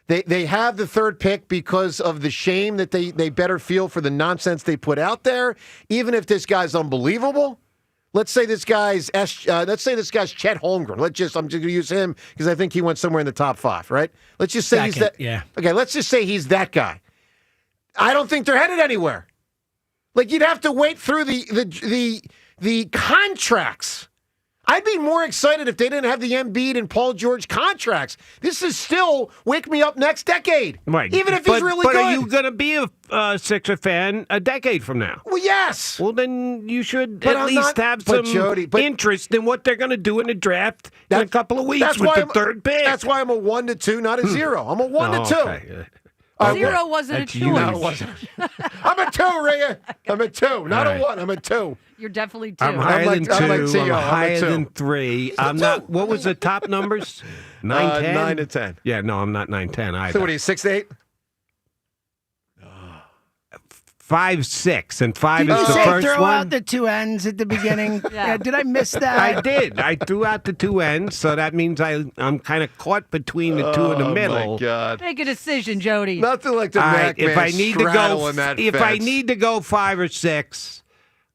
They have the third pick because of the shame that they better feel for the nonsense they put out there. Even if this guy's unbelievable. Let's say this guy's Chet Holmgren. I'm just going to use him because I think he went somewhere in the top 5, right? Let's just say he's that. Yeah. Okay, let's just say he's that guy. I don't think they're headed anywhere. Like, you'd have to wait through the contracts. I'd be more excited if they didn't have the Embiid and Paul George contracts. This is still wake me up next decade. Right. Even if he's really good. But are you going to be a Sixer fan a decade from now? Well, yes. Well, then you should But at I'm least not- have but some Jody, interest in what they're going to do in the draft in a couple of weeks with the third pick. That's why I'm a 1 to 2, not a 0. I'm a 1 to 2. Okay. 0 wasn't That's a you. choice. No, it wasn't. I'm a 2, Rhea. I'm a 2, not All a right. 1. I'm a 2. You're definitely 2. I'm higher like- than 2. I'm like I'm T.O., I'm a higher 2. than 3. I'm not. What was the top numbers? 9, 10? 9 to 10. Yeah, no, I'm not 9, 10 either. So what are you, 6 to 8? 5, 6, and 5 Did is you the say first throw one. out the 2 ends at the beginning? Yeah. Did I miss that? I did. I threw out the 2 ends, so that means I'm kind of caught between the 2 in the middle. Oh, my God. Make a decision, Jody. Nothing like the All Mac right, if man I need to go, straddling that if I fence. need to go 5 or 6,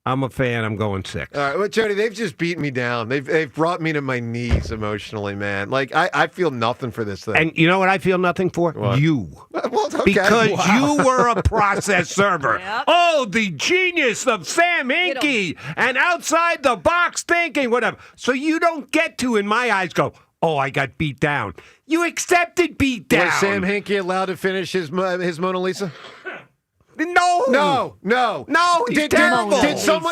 I'm a fan. I'm going 6. All right, well, Jody, they've just beaten me down. They've brought me to my knees emotionally, man. Like, I feel nothing for this thing. And you know what I feel nothing for? What? You. Well, okay. Because Wow. you were a process server. Yep. Oh, the genius of Sam Hinkie and outside the box thinking, whatever. So you don't get to, in my eyes, go, oh, I got beat down. You accepted beat down. Was Sam Hinkie allowed to finish his Mona Lisa? No. No, he's terrible. Did some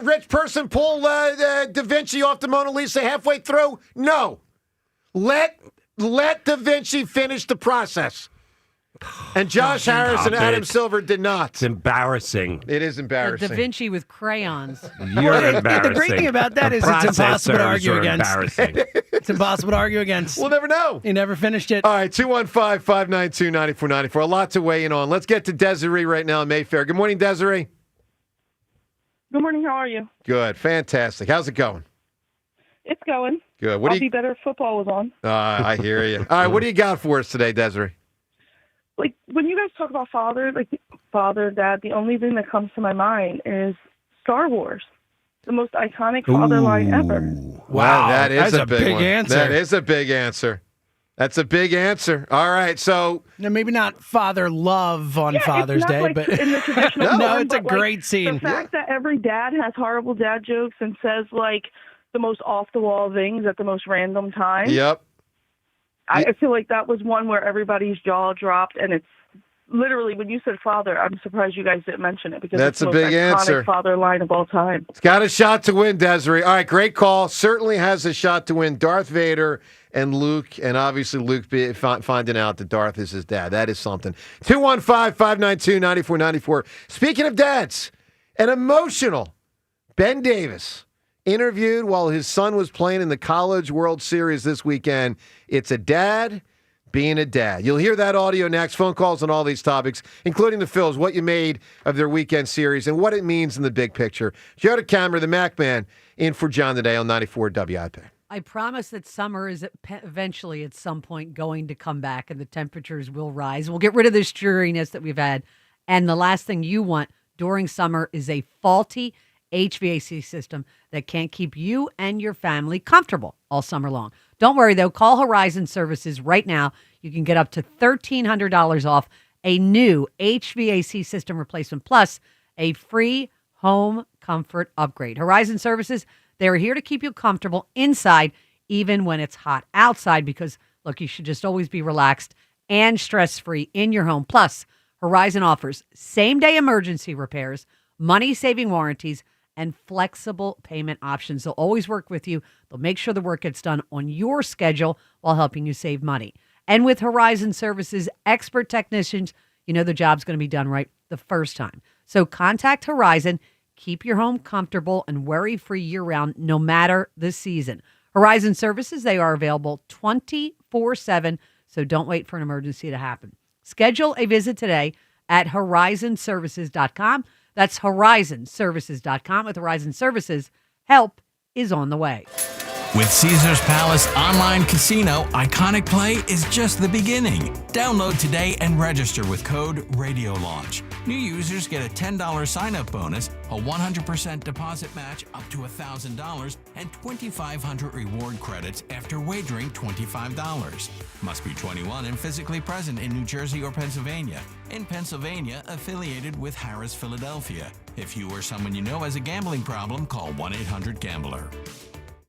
rich person pull Da Vinci off the Mona Lisa halfway through? No. Let Da Vinci finish the process. And Josh Harris and Adam Silver did not. It's embarrassing. It is The embarrassing. Da Vinci with crayons. You're embarrassing. The great thing about that The is it's impossible to processors argue are against. embarrassing. It's impossible to argue against. We'll never know. You never finished it. All right, 215-592-9494. A lot to weigh in on. Let's get to Desiree right now in Mayfair. Good morning, Desiree. Good morning. How are you? Good. Fantastic. How's it going? It's going. Good. What I'll do you? be better if football was on. I hear you. All right, what do you got for us today, Desiree? Like, when you guys talk about father, dad, the only thing that comes to my mind is Star Wars. The most iconic father line ever. Wow, that is that's a a big big one. answer. That is a big answer. That's a big answer. All right, so Now, maybe not father love on Yeah, Father's it's not Day, like but in the traditional no, form, it's a but, like, great scene. The fact that every dad has horrible dad jokes and says, like, the most off-the-wall things at the most random times. yep. I feel like that was one where everybody's jaw dropped, and it's literally, when you said father, I'm surprised you guys didn't mention it because That's it's the a most big iconic answer. father line of all time. It's got a shot to win, Desiree. All right, great call. Certainly has a shot to win. Darth Vader and Luke, and obviously Luke finding out that Darth is his dad. That is something. 215-592-9494. Speaking of dads, an emotional Ben Davis interviewed while his son was playing in the College World Series this weekend. It's a dad being a dad. You'll hear that audio next. Phone calls on all these topics, including the Phils, what you made of their weekend series and what it means in the big picture. Joe DeCamera, the Mac Man, in for John today on 94 WIP. I promise that summer is eventually at some point going to come back and the temperatures will rise. We'll get rid of this dreariness that we've had. And the last thing you want during summer is a faulty HVAC system that can't keep you and your family comfortable all summer long. Don't worry, though. Call Horizon Services right now. You can get up to $1,300 off a new HVAC system replacement plus a free home comfort upgrade. Horizon Services, they're here to keep you comfortable inside even when it's hot outside because, look, you should just always be relaxed and stress-free in your home. Plus, Horizon offers same-day emergency repairs, money-saving warranties, and flexible payment options. They'll always work with you. They'll make sure the work gets done on your schedule while helping you save money. And with Horizon Services expert technicians, you know the job's going to be done right the first time. So contact Horizon. Keep your home comfortable and worry-free year-round, no matter the season. Horizon Services, they are available 24/7, so don't wait for an emergency to happen. Schedule a visit today at horizonservices.com. That's horizonservices.com. With Horizon Services, help is on the way. With Caesars Palace Online Casino, Iconic Play is just the beginning. Download today and register with code RadioLaunch. New users get a $10 sign-up bonus, a 100% deposit match up to $1,000, and 2,500 reward credits after wagering $25. Must be 21 and physically present in New Jersey or Pennsylvania. In Pennsylvania, affiliated with Harris Philadelphia. If you or someone you know has a gambling problem, call 1-800-GAMBLER.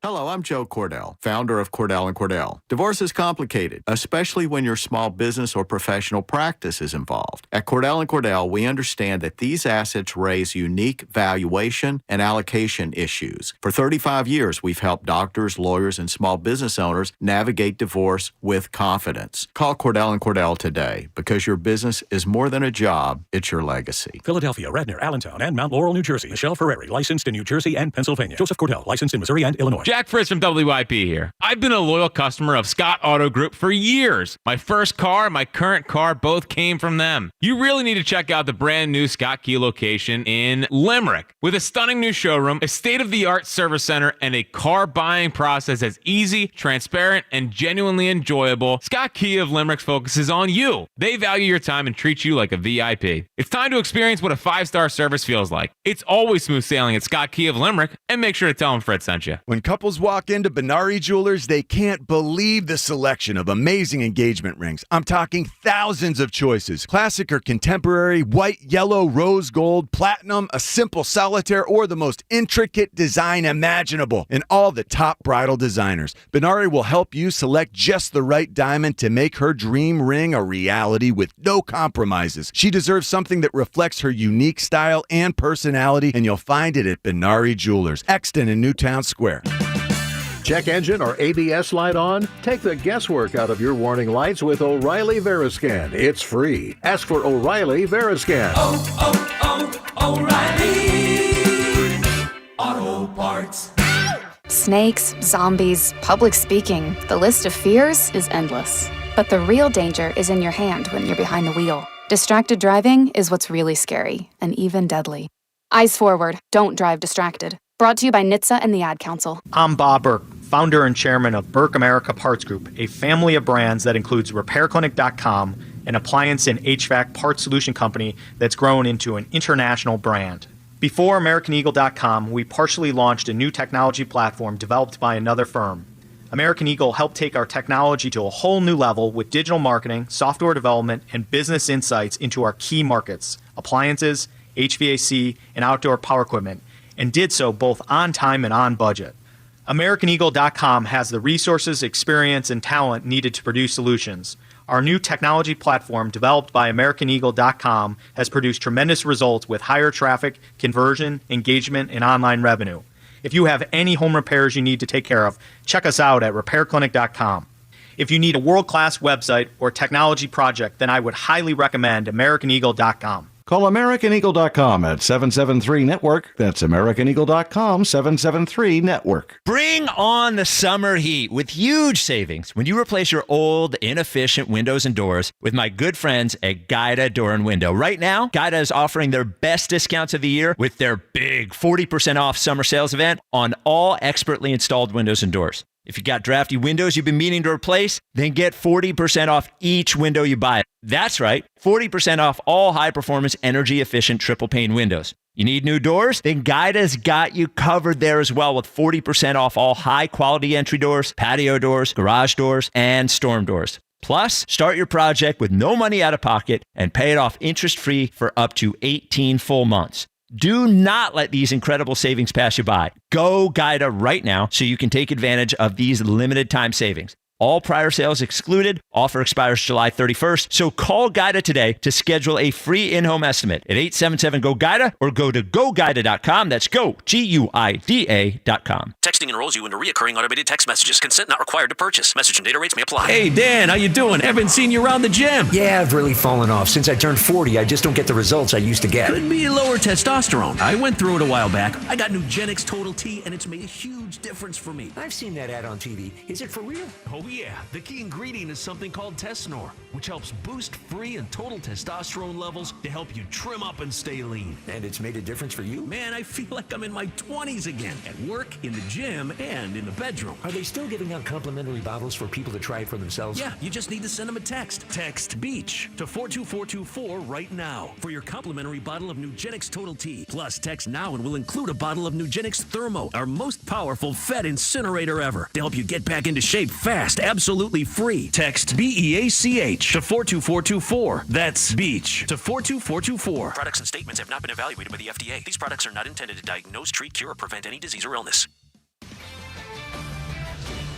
Hello, I'm Joe Cordell, founder of Cordell & Cordell. Divorce is complicated, especially when your small business or professional practice is involved. At Cordell & Cordell, we understand that these assets raise unique valuation and allocation issues. For 35 years, we've helped doctors, lawyers, and small business owners navigate divorce with confidence. Call Cordell & Cordell today because your business is more than a job, it's your legacy. Philadelphia, Radnor, Allentown, and Mount Laurel, New Jersey. Michelle Ferreri, licensed in New Jersey and Pennsylvania. Joseph Cordell, licensed in Missouri and Illinois. Jack Fritz from WIP here. I've been a loyal customer of Scott Auto Group for years. My first car and my current car both came from them. You really need to check out the brand new Scott Key location in Limerick. With a stunning new showroom, a state-of-the-art service center, and a car buying process that's easy, transparent, and genuinely enjoyable, Scott Key of Limerick focuses on you. They value your time and treat you like a VIP. It's time to experience what a 5-star service feels like. It's always smooth sailing at Scott Key of Limerick, and make sure to tell them Fred sent you. When couples walk into Benari Jewelers, they can't believe the selection of amazing engagement rings. I'm talking thousands of choices. Classic or contemporary, white, yellow, rose gold, platinum, a simple solitaire, or the most intricate design imaginable. And all the top bridal designers. Benari will help you select just the right diamond to make her dream ring a reality with no compromises. She deserves something that reflects her unique style and personality, and you'll find it at Benari Jewelers, Exton in Newtown Square. Check engine or ABS light on? Take the guesswork out of your warning lights with O'Reilly Veriscan. It's free. Ask for O'Reilly Veriscan. O'Reilly Auto Parts. Snakes, zombies, public speaking. The list of fears is endless. But the real danger is in your hand when you're behind the wheel. Distracted driving is what's really scary and even deadly. Eyes forward. Don't drive distracted. Brought to you by NHTSA and the Ad Council. I'm Bob Burke, founder and chairman of Burke America Parts Group, a family of brands that includes RepairClinic.com, an appliance and HVAC parts solution company that's grown into an international brand. Before AmericanEagle.com, we partially launched a new technology platform developed by another firm. American Eagle helped take our technology to a whole new level with digital marketing, software development, and business insights into our key markets, appliances, HVAC, and outdoor power equipment, and did so both on time and on budget. AmericanEagle.com has the resources, experience, and talent needed to produce solutions. Our new technology platform, developed by AmericanEagle.com, has produced tremendous results with higher traffic, conversion, engagement, and online revenue. If you have any home repairs you need to take care of, check us out at RepairClinic.com. If you need a world-class website or technology project, then I would highly recommend AmericanEagle.com. Call AmericanEagle.com at 773-NETWORK. That's AmericanEagle.com, 773-NETWORK. Bring on the summer heat with huge savings when you replace your old, inefficient windows and doors with my good friends at Guida Door and Window. Right now, Guida is offering their best discounts of the year with their big 40% off summer sales event on all expertly installed windows and doors. If you got drafty windows you've been meaning to replace, then get 40% off each window you buy. That's right, 40% off all high-performance, energy-efficient triple-pane windows. You need new doors? Then Guida's got you covered there as well with 40% off all high-quality entry doors, patio doors, garage doors, and storm doors. Plus, start your project with no money out of pocket and pay it off interest-free for up to 18 full months. Do not let these incredible savings pass you by. Go Guida right now so you can take advantage of these limited time savings. All prior sales excluded. Offer expires July 31st. So call Guida today to schedule a free in-home estimate at 877-GO-GUIDA or go to GoGuida.com. That's go, GUIDA.com. Texting enrolls you into recurring automated text messages. Consent not required to purchase. Message and data rates may apply. Hey, Dan, how you doing? Haven't seen you around the gym. Yeah, I've really fallen off. Since I turned 40, I just don't get the results I used to get. Could be lower testosterone. I went through it a while back. I got Nugenix Total T, and it's made a huge difference for me. I've seen that ad on TV. Is it for real? Oh, yeah. The key ingredient is something called Tesnor, which helps boost free and total testosterone levels to help you trim up and stay lean. And it's made a difference for you? Man, I feel like I'm in my 20s again. At work, in the gym, and in the bedroom. Are they still giving out complimentary bottles for people to try it for themselves? Yeah, you just need to send them a text. Text BEACH to 42424 right now for your complimentary bottle of Nugenix Total T. Plus, text now and we'll include a bottle of Nugenix Thermo, our most powerful fat incinerator ever, to help you get back into shape fast, absolutely free. Text BEACH to 42424. That's BEACH to 42424. Products and statements have not been evaluated by the FDA. These products are not intended to diagnose, treat, cure, or prevent any disease or illness.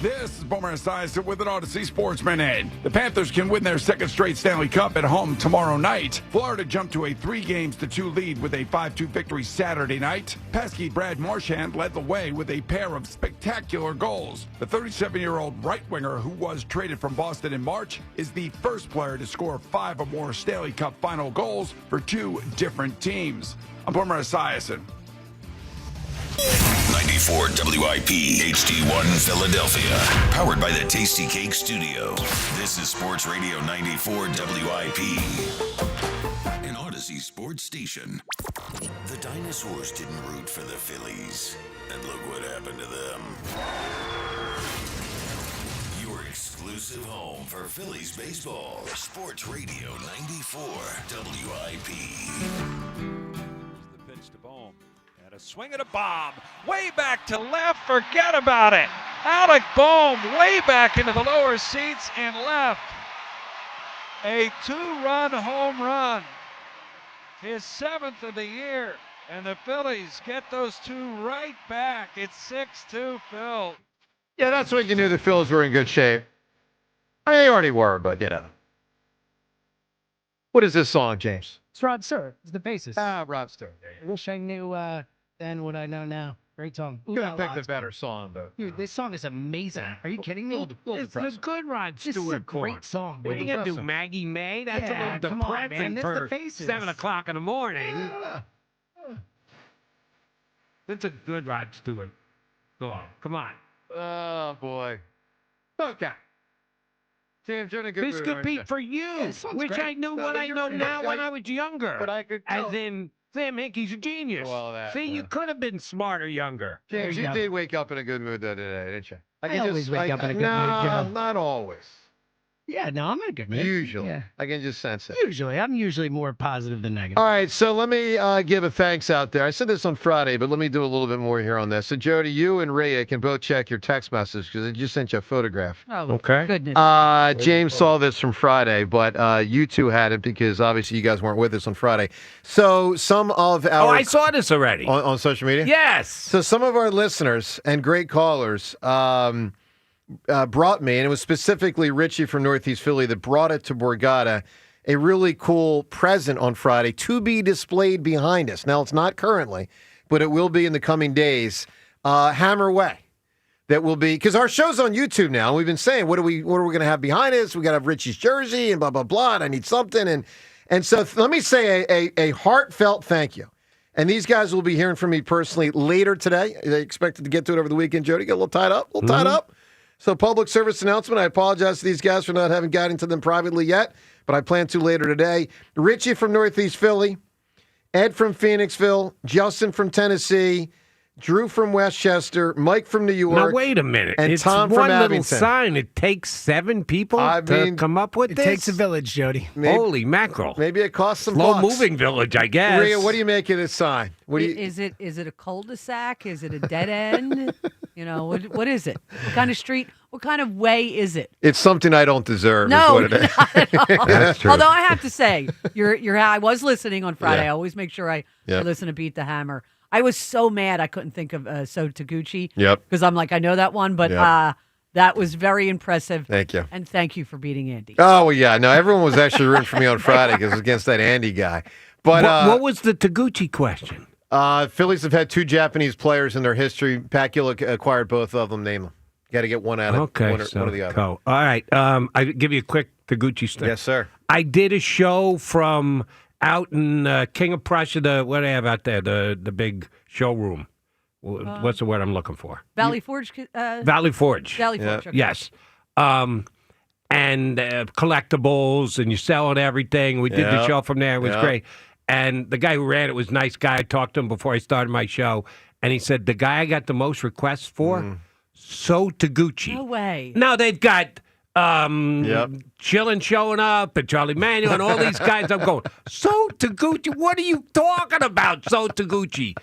This is Boomer Esiason with an Odyssey Sports Minute. The Panthers can win their second straight Stanley Cup at home tomorrow night. Florida jumped to a 3-2 lead with a 5-2 victory Saturday night. Pesky Brad Marchand led the way with a pair of spectacular goals. The 37-year-old right winger who was traded from Boston in March is the first player to score 5 or more Stanley Cup final goals for 2 different teams. I'm Boomer Esiason. 94 WIP HD1 Philadelphia. Powered by the Tasty Cake Studio. This is Sports Radio 94 WIP. An Odyssey sports station. The dinosaurs didn't root for the Phillies. And look what happened to them. Your exclusive home for Phillies baseball. Sports Radio 94 WIP. The pitch to Bohm. And a swing and a bomb. Way back to left. Forget about it. Alec Bohm way back into the lower seats and left. A 2-run home run. His 7th of the year. And the Phillies get those 2 right back. It's 6-2, Phil. Yeah, that's when you knew the Phillies were in good shape. I mean, they already were, but you know. What is this song, James? It's Rod Stewart. It's the bassist. Rod Stewart. I wish I knew then what I know now. Great song. You gotta pick the better song, though. Dude, this song is amazing. Are you kidding me? It's a good Rod This is a Stewart great chord. song. What are you dude. going to do, Maggie May? That's Yeah, a little come on, man. depressing It's the for faces. 7 o'clock in the morning. It's a good Rod Stewart song. Come on. Oh, boy. Okay. James, you're in a good mood, This could aren't be you? for you. Yeah, this song's Wish great. I knew No, what but I you're- know now when I was younger. But I could As tell. in, Sam Hickey's a genius. Well, that, See, you could have been smarter younger. James, There you you go. did wake up in a good mood the other day, didn't you? I always wake up in a good mood, No, Joe. not always. Yeah, no, I'm in a good mood. Usually. Yeah. I can just sense it. Usually. I'm usually more positive than negative. All right, so let me give a thanks out there. I said this on Friday, but let me do a little bit more here on this. So, Jody, you and Rhea can both check your text message because I just sent you a photograph. Oh, Okay. goodness. James saw this from Friday, but you two had it because obviously you guys weren't with us on Friday. So some of our... Oh, I saw this already. On social media? Yes. So some of our listeners and great callers brought me, and it was specifically Richie from Northeast Philly that brought it to Borgata, a really cool present on Friday to be displayed behind us. Now, it's not currently, but it will be in the coming days. Hammer Way. That will be, because our show's on YouTube now, and we've been saying, what are we going to have behind us? We got to have Richie's jersey and blah, blah, blah, and I need something. And so let me say a heartfelt thank you. And these guys will be hearing from me personally later today. They expected to get to it over the weekend. Jody, get a little tied up. So public service announcement. I apologize to these guys for not having gotten to them privately yet, but I plan to later today. Richie from Northeast Philly, Ed from Phoenixville, Justin from Tennessee, Drew from Westchester, Mike from New York. Now, wait a minute. And it's Tom one from little Abington. sign. It takes 7 people to come up with It this? takes a village, Jody. Holy mackerel. Maybe it costs some Slow-moving village, I guess. Rhea, what do you make of this sign? What do you? Is it a cul-de-sac? Is it a dead end? What is it? What kind of street? What kind of way is it? It's something I don't deserve. No, is what it is. not at all. That's true. Although I have to say, I was listening on Friday. Yeah. I always make sure I Yep. listen to Beat the Hammer. I was so mad I couldn't think of So Taguchi. Yep. Because I'm like, I know that one, but Yep. that was very impressive. Thank you. And thank you for beating Andy. Oh, well, yeah. No, everyone was actually rooting for me on Friday because it was against that Andy guy. But what was the Taguchi question? Phillies have had 2 Japanese players in their history. Pacquiao acquired both of them. Name them. Got to get one out of one or the other. Go. All right. I give you a quick Taguchi story. Yes, sir. I did a show from out in King of Prussia. What do they have out there? The big showroom. What's the word I'm looking for? Valley Forge? Valley Forge. Valley Forge, okay. Yes. And collectibles, and you're selling everything. We did the Yep. show from there. It was Yep. great. And the guy who ran it was a nice guy. I talked to him before I started my show, and he said, the guy I got the most requests for, So Taguchi. No way. Now they've got Chillin showing up and Charlie Manuel and all these guys. I'm going, So Taguchi, what are you talking about, So Taguchi?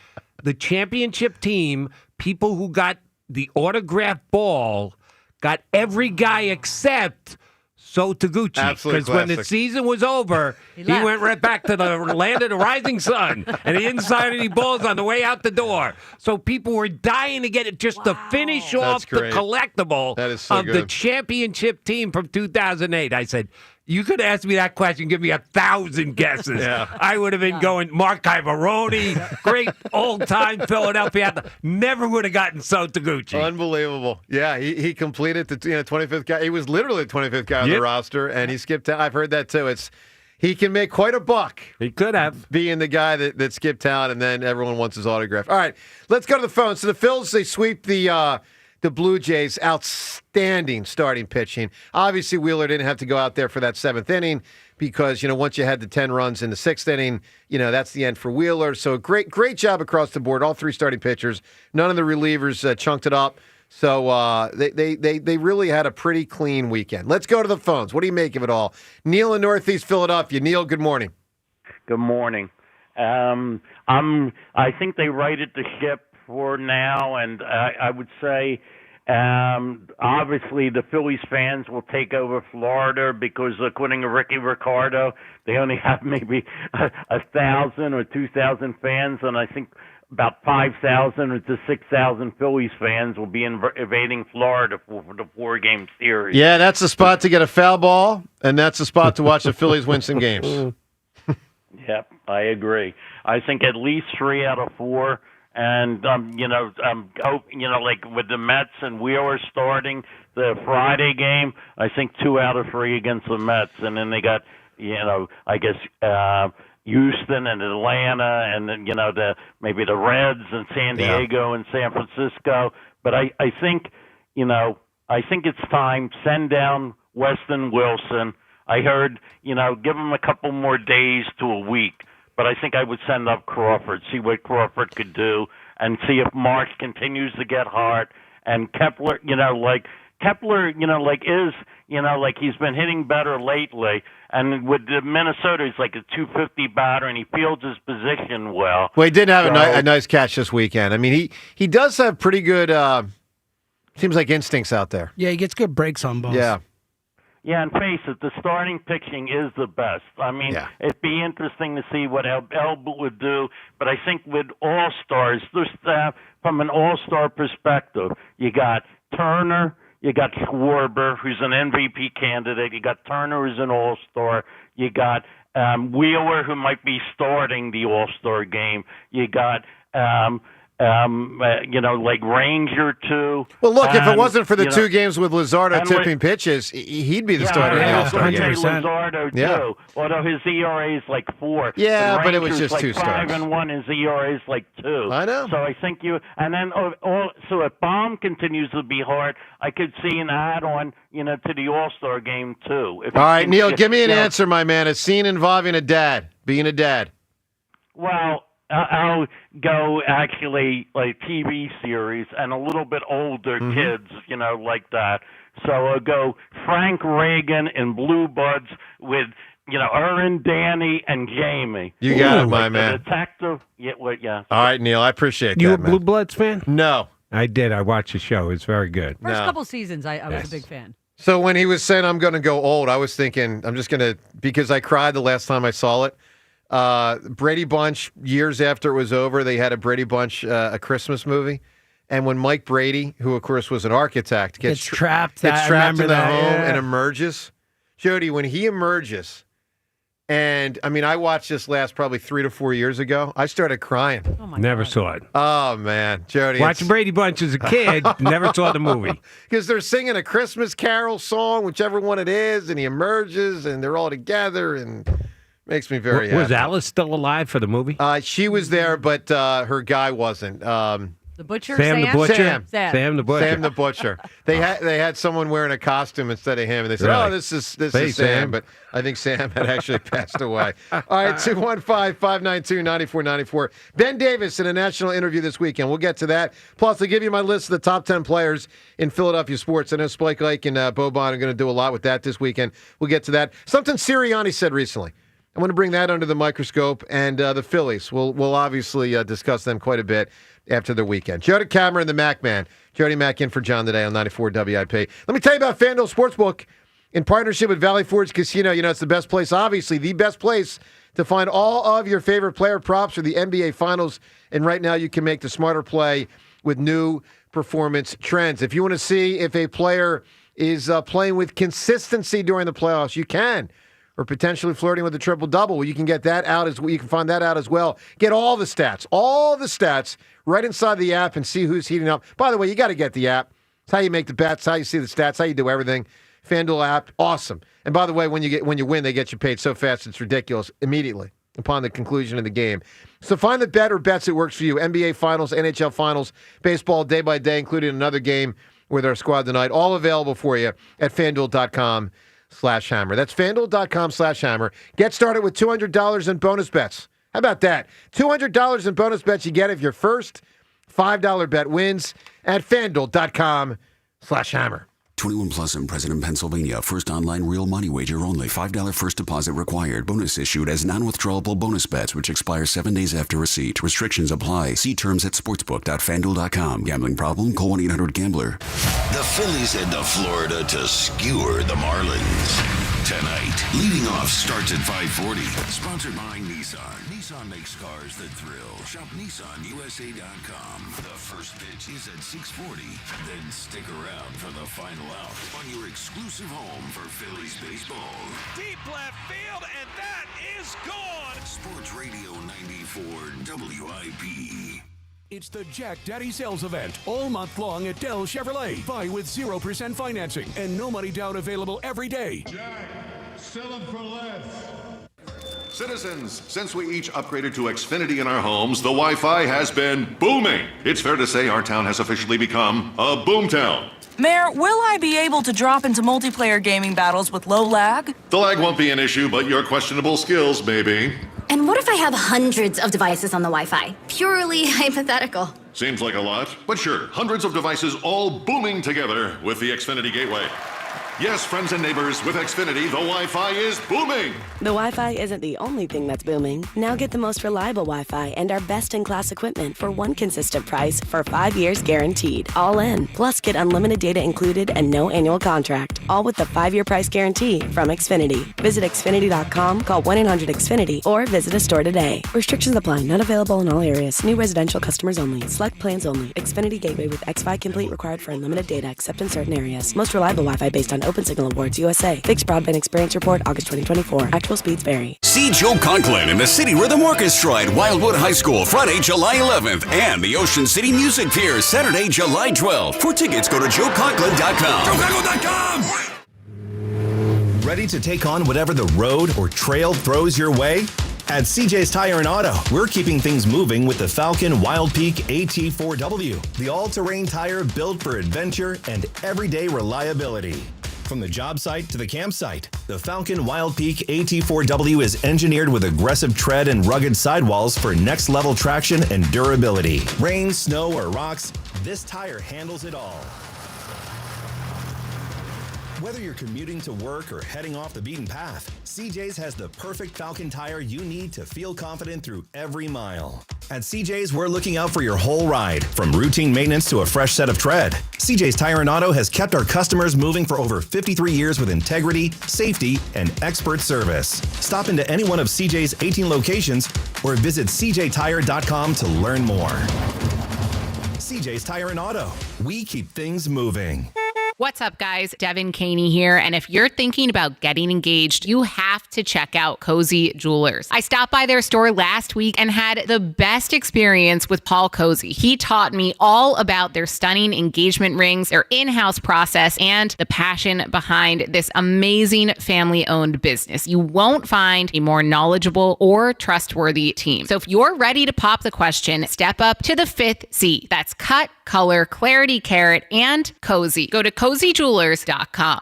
The championship team, people who got the autographed ball, got every guy except So Taguchi. Absolute Because when the classic. season was over, he went right back to the land of the rising sun, and he didn't sign any balls on the way out the door. So people were dying to get it just to finish off the great. collectible That is so of the good. championship team from 2008. I said, you could ask me that question, give me 1,000 guesses. Yeah. I would have been going Mark Iavaroni, great old-time Philadelphia athlete. Never would have gotten So Taguchi. Unbelievable. Yeah, he completed the 25th guy. He was literally the 25th guy on the Yep. roster, and he skipped out. I've heard that too. He can make quite a buck. He could have. Being the guy that skipped out, and then everyone wants his autograph. All right, let's go to the phone. So the Phils, they sweep the Blue Jays. Outstanding starting pitching. Obviously, Wheeler didn't have to go out there for that 7th inning because, once you had the 10 runs in the 6th inning, that's the end for Wheeler. So great job across the board. All 3 starting pitchers. None of the relievers chunked it up. So they really had a pretty clean weekend. Let's go to the phones. What do you make of it all? Neil in Northeast Philadelphia. Neil, good morning. Good morning. I think they righted the ship for now, and I would say obviously the Phillies fans will take over Florida because according to Ricky Ricardo, they only have maybe 1,000 or 2,000 fans, and I think about 5,000 to 6,000 Phillies fans will be invading Florida for the 4-game series. Yeah, that's the spot to get a foul ball, and that's the spot to watch the Phillies win some games. Yep, I agree. I think at least 3 out of 4. And like with the Mets and Wheeler starting the Friday game, I think 2 out of 3 against the Mets, and then they got I guess Houston and Atlanta, and then maybe the Reds and San Diego and San Francisco. But I think it's time. Send down Weston Wilson. I heard give him a couple more days to a week. But I think I would send up Crawford, see what Crawford could do, and see if Marsh continues to get hot. And Kepler, he's been hitting better lately. And with the Minnesota, he's like a 250 batter, and he fields his position well. Well, he did have a nice catch this weekend. I mean, he does have pretty good, seems like instincts out there. Yeah, he gets good breaks on balls. Yeah. Yeah, and face it, the starting pitching is the best. I mean, it'd be interesting to see what Elba would do, but I think with all-stars, from an all-star perspective, you got Turner, you got Schwarber, who's an MVP candidate, you got Turner, who's an all-star, you got Wheeler, who might be starting the all-star game, you got like Granger too. Well, look, if it wasn't for the 2 games with Luzardo tipping pitches, he'd be the starter in the All-Star game. Luzardo too. Although his ERA is like 4. Yeah, but it was Ranger's just 2 starts. 5-1. His ERA is like 2. I know. So I think so if Baum continues to be hard, I could see an add-on, to the All-Star game too. All right, Neil, give me an answer, my man. A scene involving being a dad. Well, I'll go actually like TV series and a little bit older kids, like that. So I'll go Frank Reagan in Blue Buds with, Erin, Danny, and Jamie. You got it, my the man. Detective. Yeah, yeah. All right, Neil, I appreciate You that, a man. Blue Bloods fan? No. I did. I watched the show. It's very good. First couple seasons, I was a big fan. So when he was saying I'm going to go old, I was thinking I'm just going to, because I cried the last time I saw it. Brady Bunch, years after it was over, they had a Brady Bunch, a Christmas movie. And when Mike Brady, who of course was an architect, gets trapped in the home yeah. and emerges. Jody, when he emerges, and I mean, I watched this last probably 3 to 4 years ago. I started crying. Oh my Never God. saw it. Oh man, Jody, Watching Brady Bunch as a kid, never saw the movie. Because they're singing a Christmas Carol song, whichever one it is, and he emerges, and they're all together, and makes me very happy. Was Alice still alive for the movie? She was there, but her guy wasn't. The Butcher? Sam the Butcher? Sam the Butcher. Sam the Butcher. They had someone wearing a costume instead of him, and they said, Really? "Oh, this is Hey, Sam." Sam. But I think Sam had actually passed away. All right, 215-592-9494. Ben Davis in a national interview this weekend. We'll get to that. Plus, I'll give you my list of the top 10 players in Philadelphia sports. I know Spike Lake and Boban are going to do a lot with that this weekend. We'll get to that. Something Sirianni said recently. I want to bring that under the microscope, and the Phillies. We'll obviously discuss them quite a bit after the weekend. Joe DeCamera and the Mac Man. Jody Mac in for John today on 94 WIP. Let me tell you about FanDuel Sportsbook in partnership with Valley Forge Casino. It's the best place, obviously, the best place to find all of your favorite player props for the NBA Finals. And right now you can make the smarter play with new performance trends. If you want to see if a player is playing with consistency during the playoffs, you can. Or potentially flirting with a triple-double. Well, you can get that out as well. You can find that out as well. Get all the stats right inside the app and see who's heating up. By the way, you got to get the app. It's how you make the bets, how you see the stats, how you do everything. FanDuel app, awesome. And by the way, when you win, they get you paid so fast it's ridiculous immediately upon the conclusion of the game. So find the bet or bets that works for you. NBA Finals, NHL Finals, baseball day by day, including another game with our squad tonight. All available for you at FanDuel.com/hammer. That's FanDuel.com/hammer. Get started with $200 in bonus bets. How about that? $200 in bonus bets you get if your first $5 bet wins at FanDuel.com/hammer. 21 plus and present in Pennsylvania. First online real money wager only. $5 first deposit required. Bonus issued as non-withdrawable bonus bets, which expire 7 days after receipt. Restrictions apply. See terms at sportsbook.fanduel.com. Gambling problem? Call 1-800-GAMBLER. The Phillies head to Florida to skewer the Marlins. Tonight, leading off starts at 5:40. Sponsored by Nissan. Nissan makes cars that thrill. Shop NissanUSA.com. The first pitch is at 6:40. Then stick around for the final out on your exclusive home for Phillies baseball. Deep left field, and that is gone. Sports Radio 94 WIP. It's the Jack Daddy Sales Event all month long at Dell Chevrolet. Buy with 0% financing and no money down available every day. Jack, sell them for less. Citizens, since we each upgraded to Xfinity in our homes, the Wi-Fi has been booming. It's fair to say our town has officially become a boomtown. Mayor, will I be able to drop into multiplayer gaming battles with low lag? The lag won't be an issue, but your questionable skills may be. And what if I have hundreds of devices on the Wi-Fi? Purely hypothetical. Seems like a lot, but sure, hundreds of devices all booming together with the Xfinity Gateway. Yes, friends and neighbors, with Xfinity, the Wi-Fi is booming. The Wi-Fi isn't the only thing that's booming. Now get the most reliable Wi-Fi and our best-in-class equipment for one consistent price for 5 years guaranteed. All in. Plus, get unlimited data included and no annual contract. All with the 5-year price guarantee from Xfinity. Visit Xfinity.com, call 1-800-XFINITY, or visit a store today. Restrictions apply. Not available in all areas. New residential customers only. Select plans only. Xfinity Gateway with X5 Complete required for unlimited data except in certain areas. Most reliable Wi-Fi based on Open Signal Awards USA. Fixed Broadband Experience Report, August 2024. Actual speeds vary. See Joe Conklin and the City Rhythm Orchestra at Wildwood High School Friday, July 11th, and the Ocean City Music Pier Saturday, July 12th. For tickets, go to joeconklin.com. JoeConklin.com! Ready to take on whatever the road or trail throws your way? At CJ's Tire and Auto, we're keeping things moving with the Falcon Wild Peak AT4W, the all-terrain tire built for adventure and everyday reliability. from the job site to the campsite. The Falcon Wild Peak AT4W is engineered with aggressive tread and rugged sidewalls for next-level traction and durability. Rain, snow, or rocks, this tire handles it all. Whether you're commuting to work or heading off the beaten path, CJ's has the perfect Falcon tire you need to feel confident through every mile. At CJ's, we're looking out for your whole ride, from routine maintenance to a fresh set of tread. CJ's Tire and Auto has kept our customers moving for over 53 years with integrity, safety, and expert service. Stop into any one of CJ's 18 locations or visit cjtire.com to learn more. CJ's Tire and Auto. We keep things moving. What's up, guys? Devin Caney here. And if you're thinking about getting engaged, you have to check out Cozy Jewelers. I stopped by their store last week and had the best experience with Paul Cozy. He taught me all about their stunning engagement rings, their in-house process, and the passion behind this amazing family-owned business. You won't find a more knowledgeable or trustworthy team. So if you're ready to pop the question, step up to the 5th C. That's cut, color, clarity, carat, and cozy. Go to cozyjewelers.com.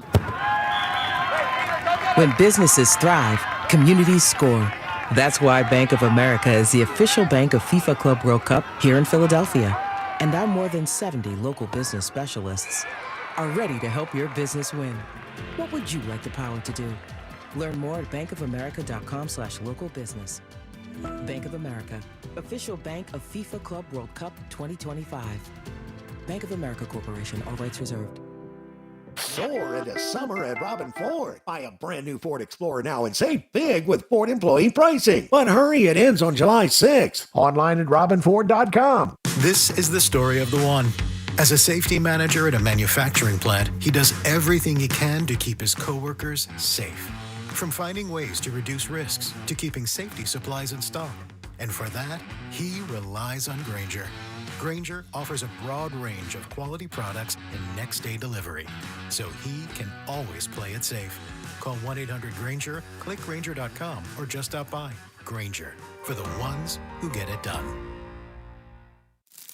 When businesses thrive, communities score. That's why Bank of America is the official bank of FIFA Club World Cup here in Philadelphia. And our more than 70 local business specialists are ready to help your business win. What would you like the power to do? Learn more at bankofamerica.com/local business. Bank of America, official bank of FIFA Club World Cup 2025. Bank of America Corporation, all rights reserved. Soar into summer at Robin Ford. Buy a brand new Ford Explorer now and save big with Ford employee pricing. But hurry, it ends on July 6th. Online at robinford.com. This is the story of the one. As a safety manager at a manufacturing plant, he does everything he can to keep his coworkers safe. From finding ways to reduce risks to keeping safety supplies in stock. And for that, he relies on Granger. Granger offers a broad range of quality products and next-day delivery, so he can always play it safe. Call 1-800-GRANGER, click Granger.com, or just stop by. Granger, for the ones who get it done.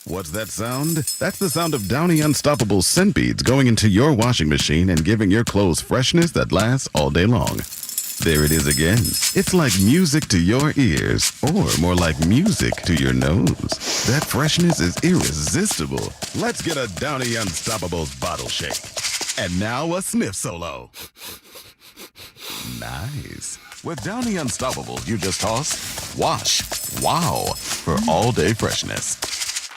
What's that sound? That's the sound of Downy Unstoppable scent beads going into your washing machine and giving your clothes freshness that lasts all day long. There it is again. It's like music to your ears, or more like music to your nose. That freshness is irresistible. Let's get a Downy Unstoppables bottle shake. And now a sniff solo. Nice. With Downy Unstoppables, you just toss, wash, wow, for all-day freshness.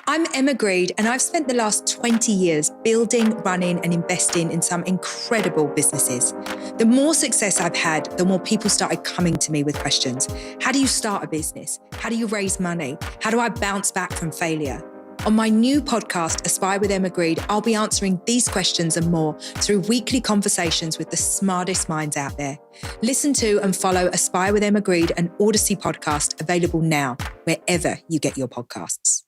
I'm Emma Greed, and I've spent the last 20 years building, running, and investing in some incredible businesses. The more success I've had, the more people started coming to me with questions. How do you start a business? How do you raise money? How do I bounce back from failure? On my new podcast, Aspire with Emma Greed, I'll be answering these questions and more through weekly conversations with the smartest minds out there. Listen to and follow Aspire with Emma Greed, an Odyssey podcast, available now, wherever you get your podcasts.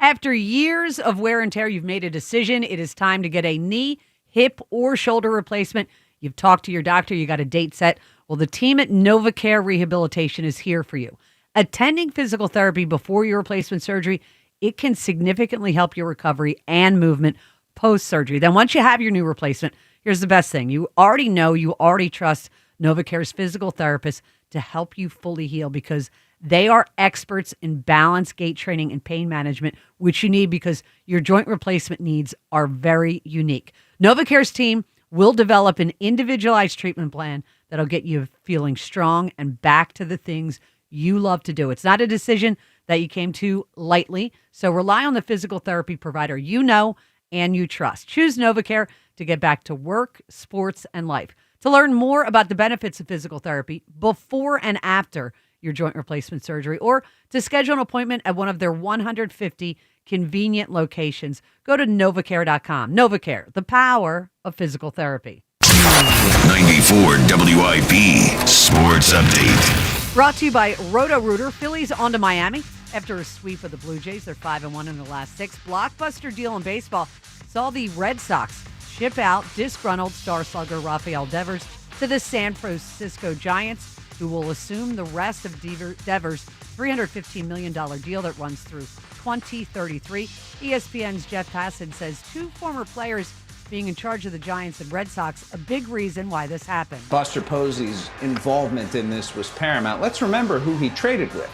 After years of wear and tear, you've made a decision. It is time to get a knee, hip, or shoulder replacement. You've talked to your doctor. You got a date set. Well, the team at NovaCare Rehabilitation is here for you. Attending physical therapy before your replacement surgery, it can significantly help your recovery and movement post-surgery. Then once you have your new replacement, here's the best thing. You already trust NovaCare's physical therapist to help you fully heal, because they are experts in balance, gait training, and pain management, which you need because your joint replacement needs are very unique. NovaCare's team will develop an individualized treatment plan that'll get you feeling strong and back to the things you love to do. It's not a decision that you came to lightly, so rely on the physical therapy provider you know and you trust. Choose NovaCare to get back to work, sports, and life. To learn more about the benefits of physical therapy before and after your joint replacement surgery, or to schedule an appointment at one of their 150 convenient locations, go to NovaCare.com. NovaCare, the power of physical therapy. 94 WIP Sports Update. Brought to you by Roto-Rooter. Phillies on to Miami after a sweep of the Blue Jays. They're 5-1 in the last 6. Blockbuster deal in baseball saw the Red Sox ship out disgruntled star slugger Rafael Devers to the San Francisco Giants, who will assume the rest of Devers' $315 million deal that runs through 2033. ESPN's Jeff Passan says two former players being in charge of the Giants and Red Sox a big reason why this happened. Buster Posey's involvement in this was paramount. Let's remember who he traded with.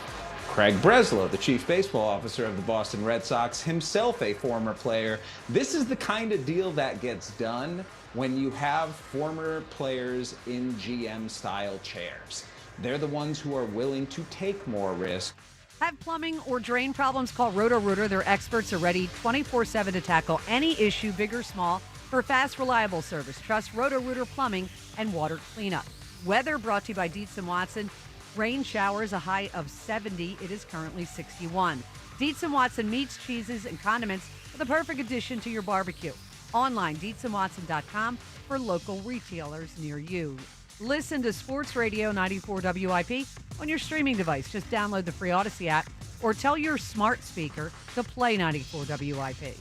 Craig Breslow, the chief baseball officer of the Boston Red Sox, himself a former player. This is the kind of deal that gets done when you have former players in GM-style chairs. They're the ones who are willing to take more risk. Have plumbing or drain problems? Call Roto-Rooter. Their experts are ready 24/7 to tackle any issue, big or small, for fast, reliable service. Trust Roto-Rooter Plumbing and Water Cleanup. Weather brought to you by Dietz & Watson. Rain showers, a high of 70. It is currently 61. Dietz & Watson meats, cheeses, and condiments are the perfect addition to your barbecue. Online, DietzandWatson.com for local retailers near you. Listen to Sports Radio 94 WIP on your streaming device. Just download the free Odyssey app or tell your smart speaker to play 94 WIP.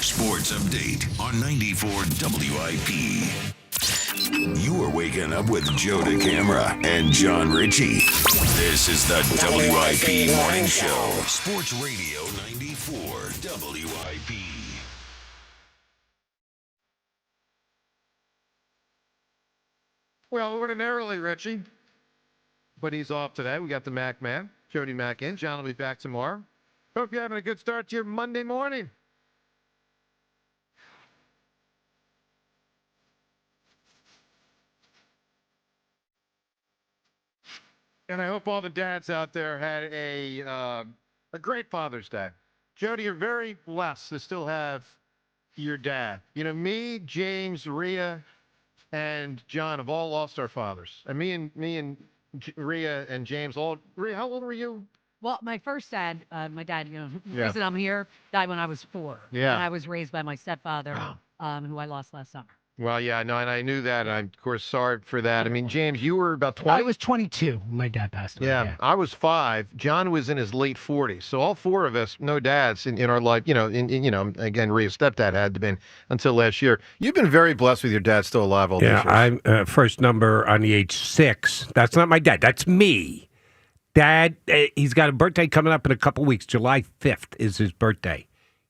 Sports Update on 94 WIP. You are waking up with Joe DeCamara and John Ritchie. This is the WIP Morning Show. Sports Radio 94 WIP. Well, ordinarily, Richie, but he's off today. We got the Mac Man, Jody Mac in. John will be back tomorrow. Hope you're having a good start to your Monday morning. And I hope all the dads out there had a great Father's Day. Jody, you're very blessed to still have your dad. You know, me, James, Rhea, and John have all lost our fathers. And me and Rhea and James all. Rhea, how old were you? Well, my first dad, my dad, the Yeah. reason I'm here, died when I was 4. Yeah. And I was raised by my stepfather, who I lost last summer. Well, yeah, no, and I knew that. And I'm, of course, sorry for that. I mean, James, you were about 20? I was 22 when my dad passed away. Yeah, I was 5. John was in his late 40s. So all 4 of us, no dads in our life. You know, again, Rhea's stepdad had been until last year. You've been very blessed with your dad still alive all these years. I'm first number on the age 6. That's not my dad. That's me. Dad, he's got a birthday coming up in a couple weeks. July 5th is his birthday.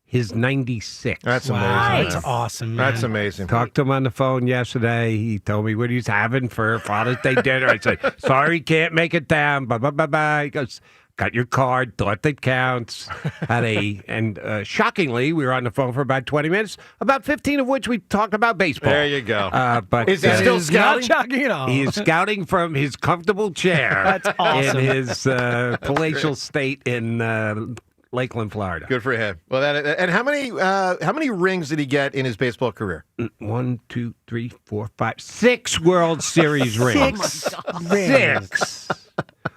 His 96. That's amazing. That's awesome, man. That's amazing. Talked to him on the phone yesterday. He told me what he's having for Father's Day dinner. I said, sorry, can't make it down. Blah, blah, blah, blah. He goes, got your card, thought that counts. And shockingly, we were on the phone for about 20 minutes, about 15 of which we talked about baseball. There you go. But is he still scouting? Not shocking at all. He is scouting from his comfortable chair. That's awesome. In his palatial state in Lakeland, Florida. Good for him. Well, and how many rings did he get in his baseball career? 1, 2, 3, 4, 5, 6 World Series rings. 6 rings. 6.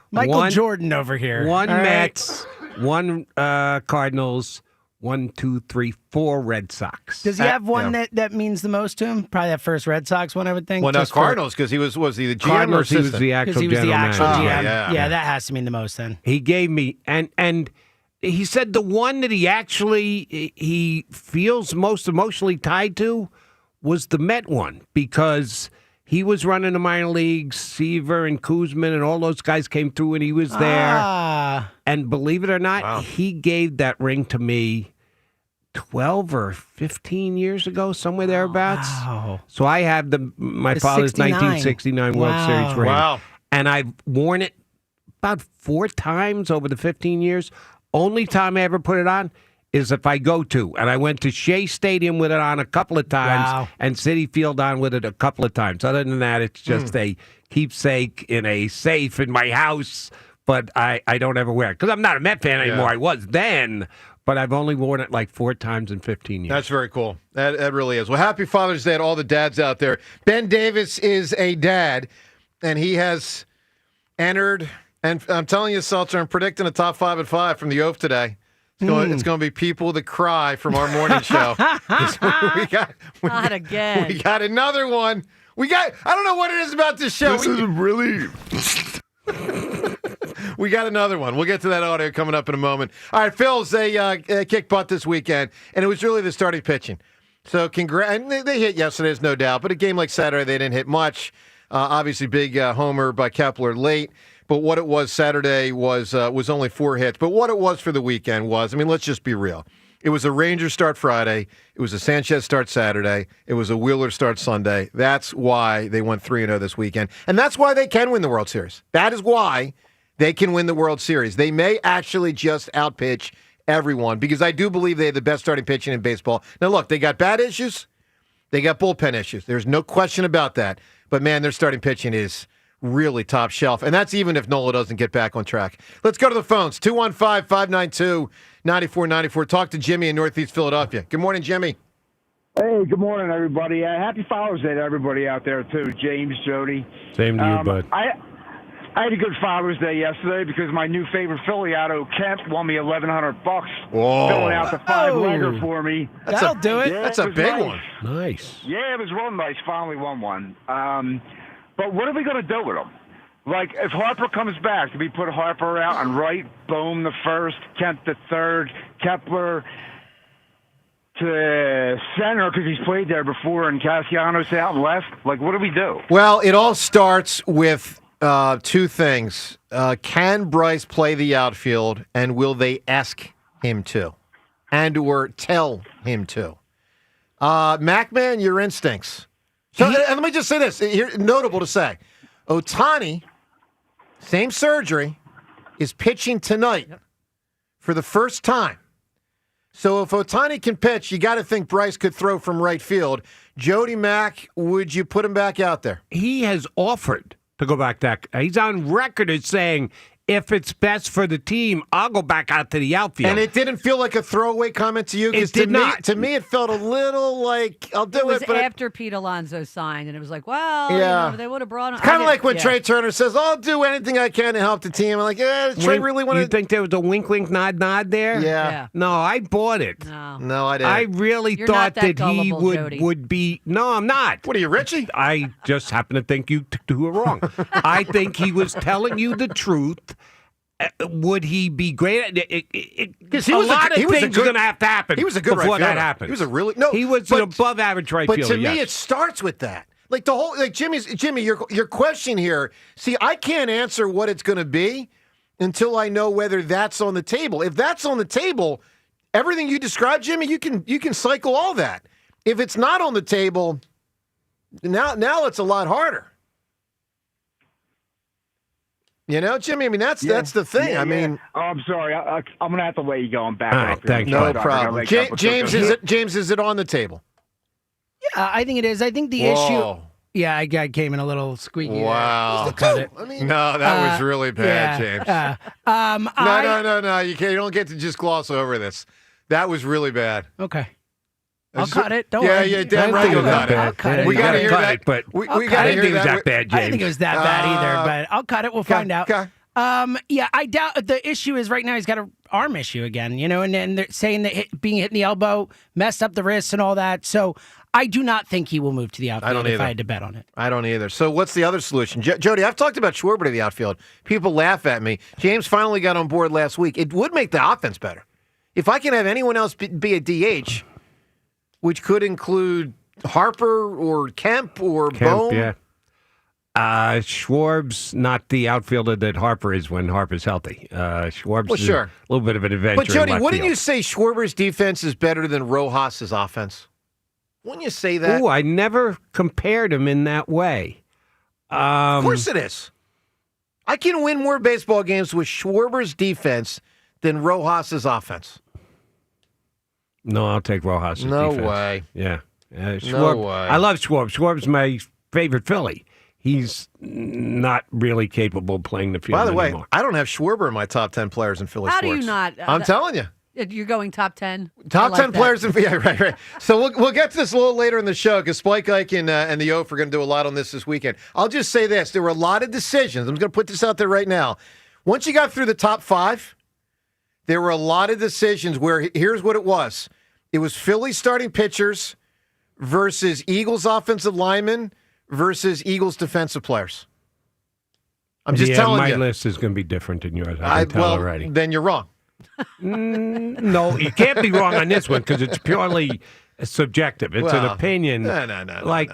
Michael Jordan over here. 1 All right. Mets, 1 Cardinals, 1, 2, 3, 4 Red Sox. Does he have one that means the most to him? Probably that first Red Sox one, I would think. Well, no, Just Cardinals, because he was he the GM Cardinals, or he was assistant? the actual he was the general actual manager. GM. yeah. That has to mean the most then. He gave me and he said the one that he feels most emotionally tied to was the Met one because he was running the minor leagues. Seaver and Kuzman and all those guys came through and he was there. And believe it or not, he gave that ring to me 12 or 15 years ago, somewhere thereabouts. Wow. So I have my father's 69. 1969 World Series ring. Wow. And I've worn it about 4 times over the 15 years. Only time I ever put it on is if I go to. And I went to Shea Stadium with it on a couple of times and Citi Field on with it a couple of times. Other than that, it's just a keepsake in a safe in my house. But I don't ever wear it because I'm not a Met fan anymore. I was then. But I've only worn it like 4 times in 15 years. That's very cool. That really is. Well, happy Father's Day to all the dads out there. Ben Davis is a dad, and he has entered. And I'm telling you, Seltzer, I'm predicting a top 5 at 5 from the Oaf today. It's going to be people that cry from our morning show. Not again. We got another one. I don't know what it is about this show. This is really... We got another one. We'll get to that audio coming up in a moment. All right, Phil's, they kicked butt this weekend, and it was really the starting pitching. So and they hit yesterday, there's no doubt. But a game like Saturday, they didn't hit much. Obviously, big homer by Kepler late. But what it was Saturday was only 4 hits. But what it was for the weekend was, I mean, let's just be real. It was a Ranger start Friday. It was a Sanchez start Saturday. It was a Wheeler start Sunday. That's why they went 3-0 this weekend. And that's why they can win the World Series. That is why they can win the World Series. They may actually just outpitch everyone because I do believe they have the best starting pitching in baseball. Now, look, they got bat issues. They got bullpen issues. There's no question about that. But, man, their starting pitching is really top shelf. And that's even if Nola doesn't get back on track. Let's go to the phones. 215-592-9494. Talk to Jimmy in Northeast Philadelphia. Good morning, Jimmy. Hey, good morning, everybody. Happy Father's Day to everybody out there, too. James, Jody. Same to you, bud. I had a good Father's Day yesterday because my new favorite Philly, Otto Kemp, won me $1,100. Whoa. Filling out the 5-legger for me. That'll do it. Yeah, That's a big one. Nice. Yeah, it was real nice. Finally won one. But what are we going to do with him? Like, if Harper comes back, do we put Harper out on right, Bohm the first, Kemp the third, Kepler to center because he's played there before, and Castellanos out and left? Like, what do we do? Well, it all starts with two things. Can Bryce play the outfield, and will they ask him to? And or tell him to? MacMan, your instincts. So, and let me just say this. Here, notable to say, Ohtani, same surgery, is pitching tonight for the first time. So if Ohtani can pitch, you got to think Bryce could throw from right field. Jody Mack, would you put him back out there? He has offered to go back there. He's on record as saying, if it's best for the team, I'll go back out to the outfield. And it didn't feel like a throwaway comment to you? It did not. To me, it felt a little like, I'll do it. It was but after Pete Alonso signed, and it was like, well, Yeah. you know, they would have brought him. It's kind of like when Trey Turner says, I'll do anything I can to help the team. I'm like, does Trey really want to? You think there was a wink, wink, nod, nod there? Yeah. No, I bought it. No, I didn't. I really You're thought not that he gullible, Jody. would be. No, I'm not. What are you, Richie? I just happen to think you were wrong. I think he was telling you the truth. Would he be great? Because a lot of things are going to have to happen. He was a good before right that fielder. happens. He was a really He was an above average right fielder. But to me, yes. it starts with that. Like the whole, like Jimmy, your question here. See, I can't answer what it's going to be until I know whether that's on the table. If that's on the table, everything you described, Jimmy, you can cycle all that. If it's not on the table, now it's a lot harder. You know, Jimmy, I mean, that's the thing. Yeah, I mean... Oh, I'm sorry. I'm going to have to let you go. I'm back. All right, thank you. No problem. James, is it on the table? Yeah, I think it is. I think the issue... Yeah, I came in a little squeaky. Wow. There. Cut it. No, that was really bad, James. No. You don't get to just gloss over this. That was really bad. Okay. I'll cut it. Don't worry. Yeah, damn right you'll cut it. I'll cut it. We got to hear that. But we got to hear that. Bad, James. I didn't think it was that bad either, but I'll cut it. We'll find out. Okay. Yeah, I doubt the issue is right now he's got an arm issue again, you know, and they're saying that being hit in the elbow messed up the wrist and all that. So I do not think he will move to the outfield. I don't either. If I had to bet on it. I don't either. So what's the other solution? Jody, I've talked about Schwarber to the outfield. People laugh at me. James finally got on board last week. It would make the offense better. If I can have anyone else be a DH, which could include Harper or Kemp or Bohm. Yeah. Schwarb's not the outfielder that Harper is when Harper's healthy. Schwarb's sure. a little bit of an adventure. But Jody, in left wouldn't field. you say Schwarber's defense is better than Rojas's offense? Wouldn't you say that? Oh, I never compared him in that way. Of course it is. I can win more baseball games with Schwarber's defense than Rojas's offense. No, I'll take Rojas's No defense. way. Yeah. No way. I love Schwarb. Schwarb's my favorite Philly. He's not really capable of playing the field By the way, anymore. I don't have Schwarber in my top 10 players in Philly How sports. do you not? I'm telling you. You're going top 10? Top 10 players in yeah, right. So we'll get to this a little later in the show because Spike Ike and the Oaf are going to do a lot on this weekend. I'll just say this. There were a lot of decisions. I'm going to put this out there right now. Once you got through the top 5, there were a lot of decisions where here's what it was. It was Philly starting pitchers versus Eagles offensive linemen versus Eagles defensive players. I'm just telling my you. My list is going to be different than yours. I can tell already. Then you're wrong. No, you can't be wrong on this one because it's purely subjective. It's an opinion. No. Like,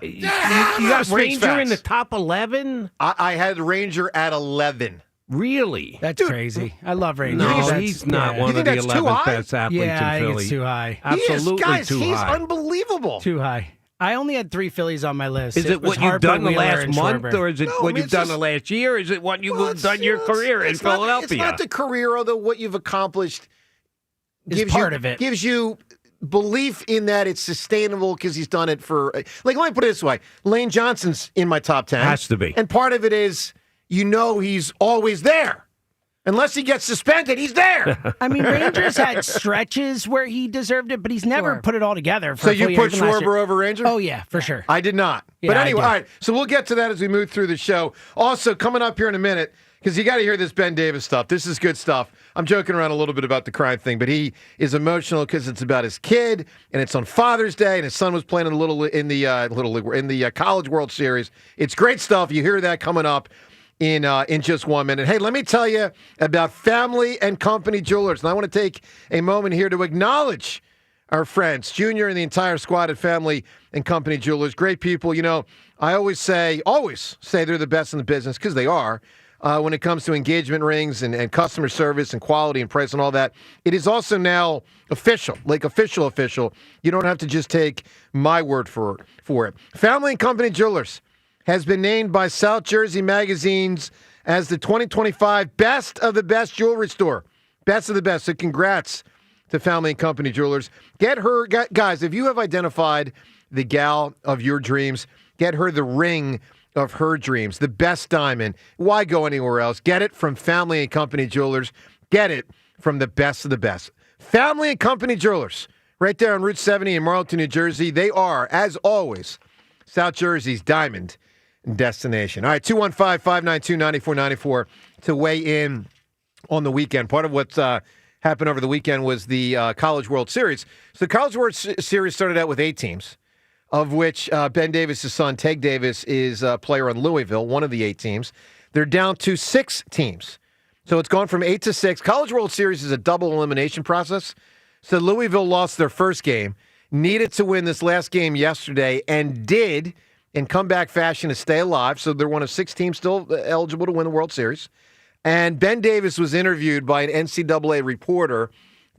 you got Ranger in the top 11? I had Ranger at 11. Really? That's crazy. I love Ranger. No, he's not one of the 11 best athletes in Philly. I think it's too high. Absolutely too high. He's unbelievable. Too high. I only had 3 Phillies on my list. Is it was what you've Harper, done the Wheeler, last and month, Schwarber. or is it what you've done the last year? Is it what you've done your career in Philadelphia? It's not the career, although what you've accomplished is part of it. Gives you belief in that it's sustainable because he's done it for. Like, let me put it this way: Lane Johnson's in my top 10. Has to be, and part of it is he's always there. Unless he gets suspended, he's there. I mean, Rangers had stretches where he deserved it, but he's never put it all together. So you put Schwarber over Ranger? Oh, yeah, for sure. I did not. Yeah, but anyway, I all right. So we'll get to that as we move through the show. Also, coming up here in a minute, because you got to hear this Ben Davis stuff. This is good stuff. I'm joking around a little bit about the crime thing, but he is emotional because it's about his kid, and it's on Father's Day, and his son was playing in the College World Series. It's great stuff. You hear that coming up in just 1 minute. Hey, let me tell you about Family and Company Jewelers. And I want to take a moment here to acknowledge our friends, Junior and the entire squad at Family and Company Jewelers. Great people. You know, I always say they're the best in the business, because they are, when it comes to engagement rings and customer service and quality and price and all that. It is also now official, like official. You don't have to just take my word for it. Family and Company Jewelers has been named by South Jersey Magazines as the 2025 Best of the Best Jewelry Store. Best of the best. So congrats to Family and Company Jewelers. Get her, guys, if you have identified the gal of your dreams, get her the ring of her dreams, the best diamond. Why go anywhere else? Get it from Family and Company Jewelers. Get it from the best of the best. Family and Company Jewelers, right there on Route 70 in Marlton, New Jersey. They are, as always, South Jersey's diamond destination. All right, 215-592-9494 to weigh in on the weekend. Part of what's happened over the weekend was the College World Series. So the College World Series started out with 8 teams, of which Ben Davis' son, Teg Davis, is a player on Louisville, one of the 8 teams. They're down to 6 teams. So it's gone from 8 to 6. College World Series is a double elimination process. So Louisville lost their first game, needed to win this last game yesterday, and did, in comeback fashion, to stay alive. So they're one of 6 teams still eligible to win the World Series. And Ben Davis was interviewed by an NCAA reporter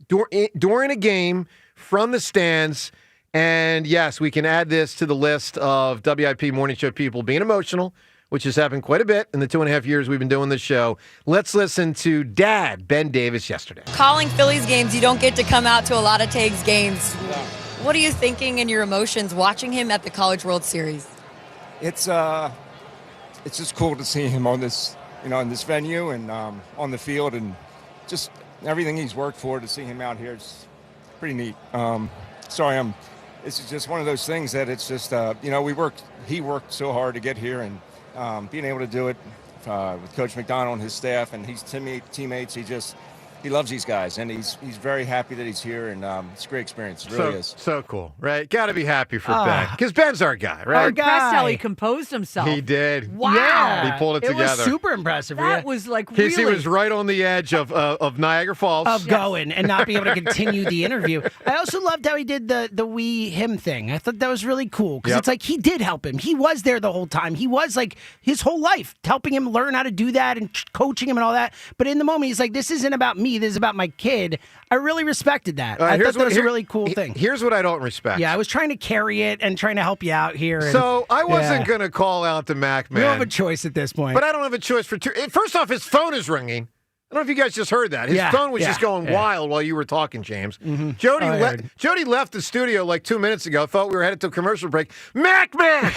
during a game from the stands. And yes, we can add this to the list of WIP Morning Show people being emotional, which has happened quite a bit in the 2.5 years we've been doing this show. Let's listen to Dad, Ben Davis, yesterday. Calling Phillies games, you don't get to come out to a lot of Tags games. What are you thinking and your emotions watching him at the College World Series? It's just cool to see him on this, in this venue and on the field, and just everything he's worked for. To see him out here is pretty neat. This is just one of those things that it's just, he worked so hard to get here, and being able to do it with Coach McDonald and his staff and his teammates, he loves these guys, and he's very happy that he's here, and it's a great experience. It really is. So cool, right? Got to be happy for Ben, because Ben's our guy, right? I'm impressed how he composed himself. He did. Wow. Yeah. He pulled it together. It was super impressive. That was like really. He was right on the edge of Niagara Falls. Of going and not being able to continue the interview. I also loved how he did the we him thing. I thought that was really cool, because it's like he did help him. He was there the whole time. He was like his whole life helping him learn how to do that and coaching him and all that. But in the moment, he's like, this isn't about me. This is about my kid. I really respected that. I thought that was a really cool thing. Here's what I don't respect. Yeah, I was trying to carry it and trying to help you out here. And, so I wasn't going to call out the Mac Man. You don't have a choice at this point. But I don't have a choice for two. First off, his phone is ringing. I don't know if you guys just heard that. His phone was just going wild while you were talking, James. Mm-hmm. Jody left the studio like 2 minutes ago. Thought we were headed to a commercial break. Mac Man!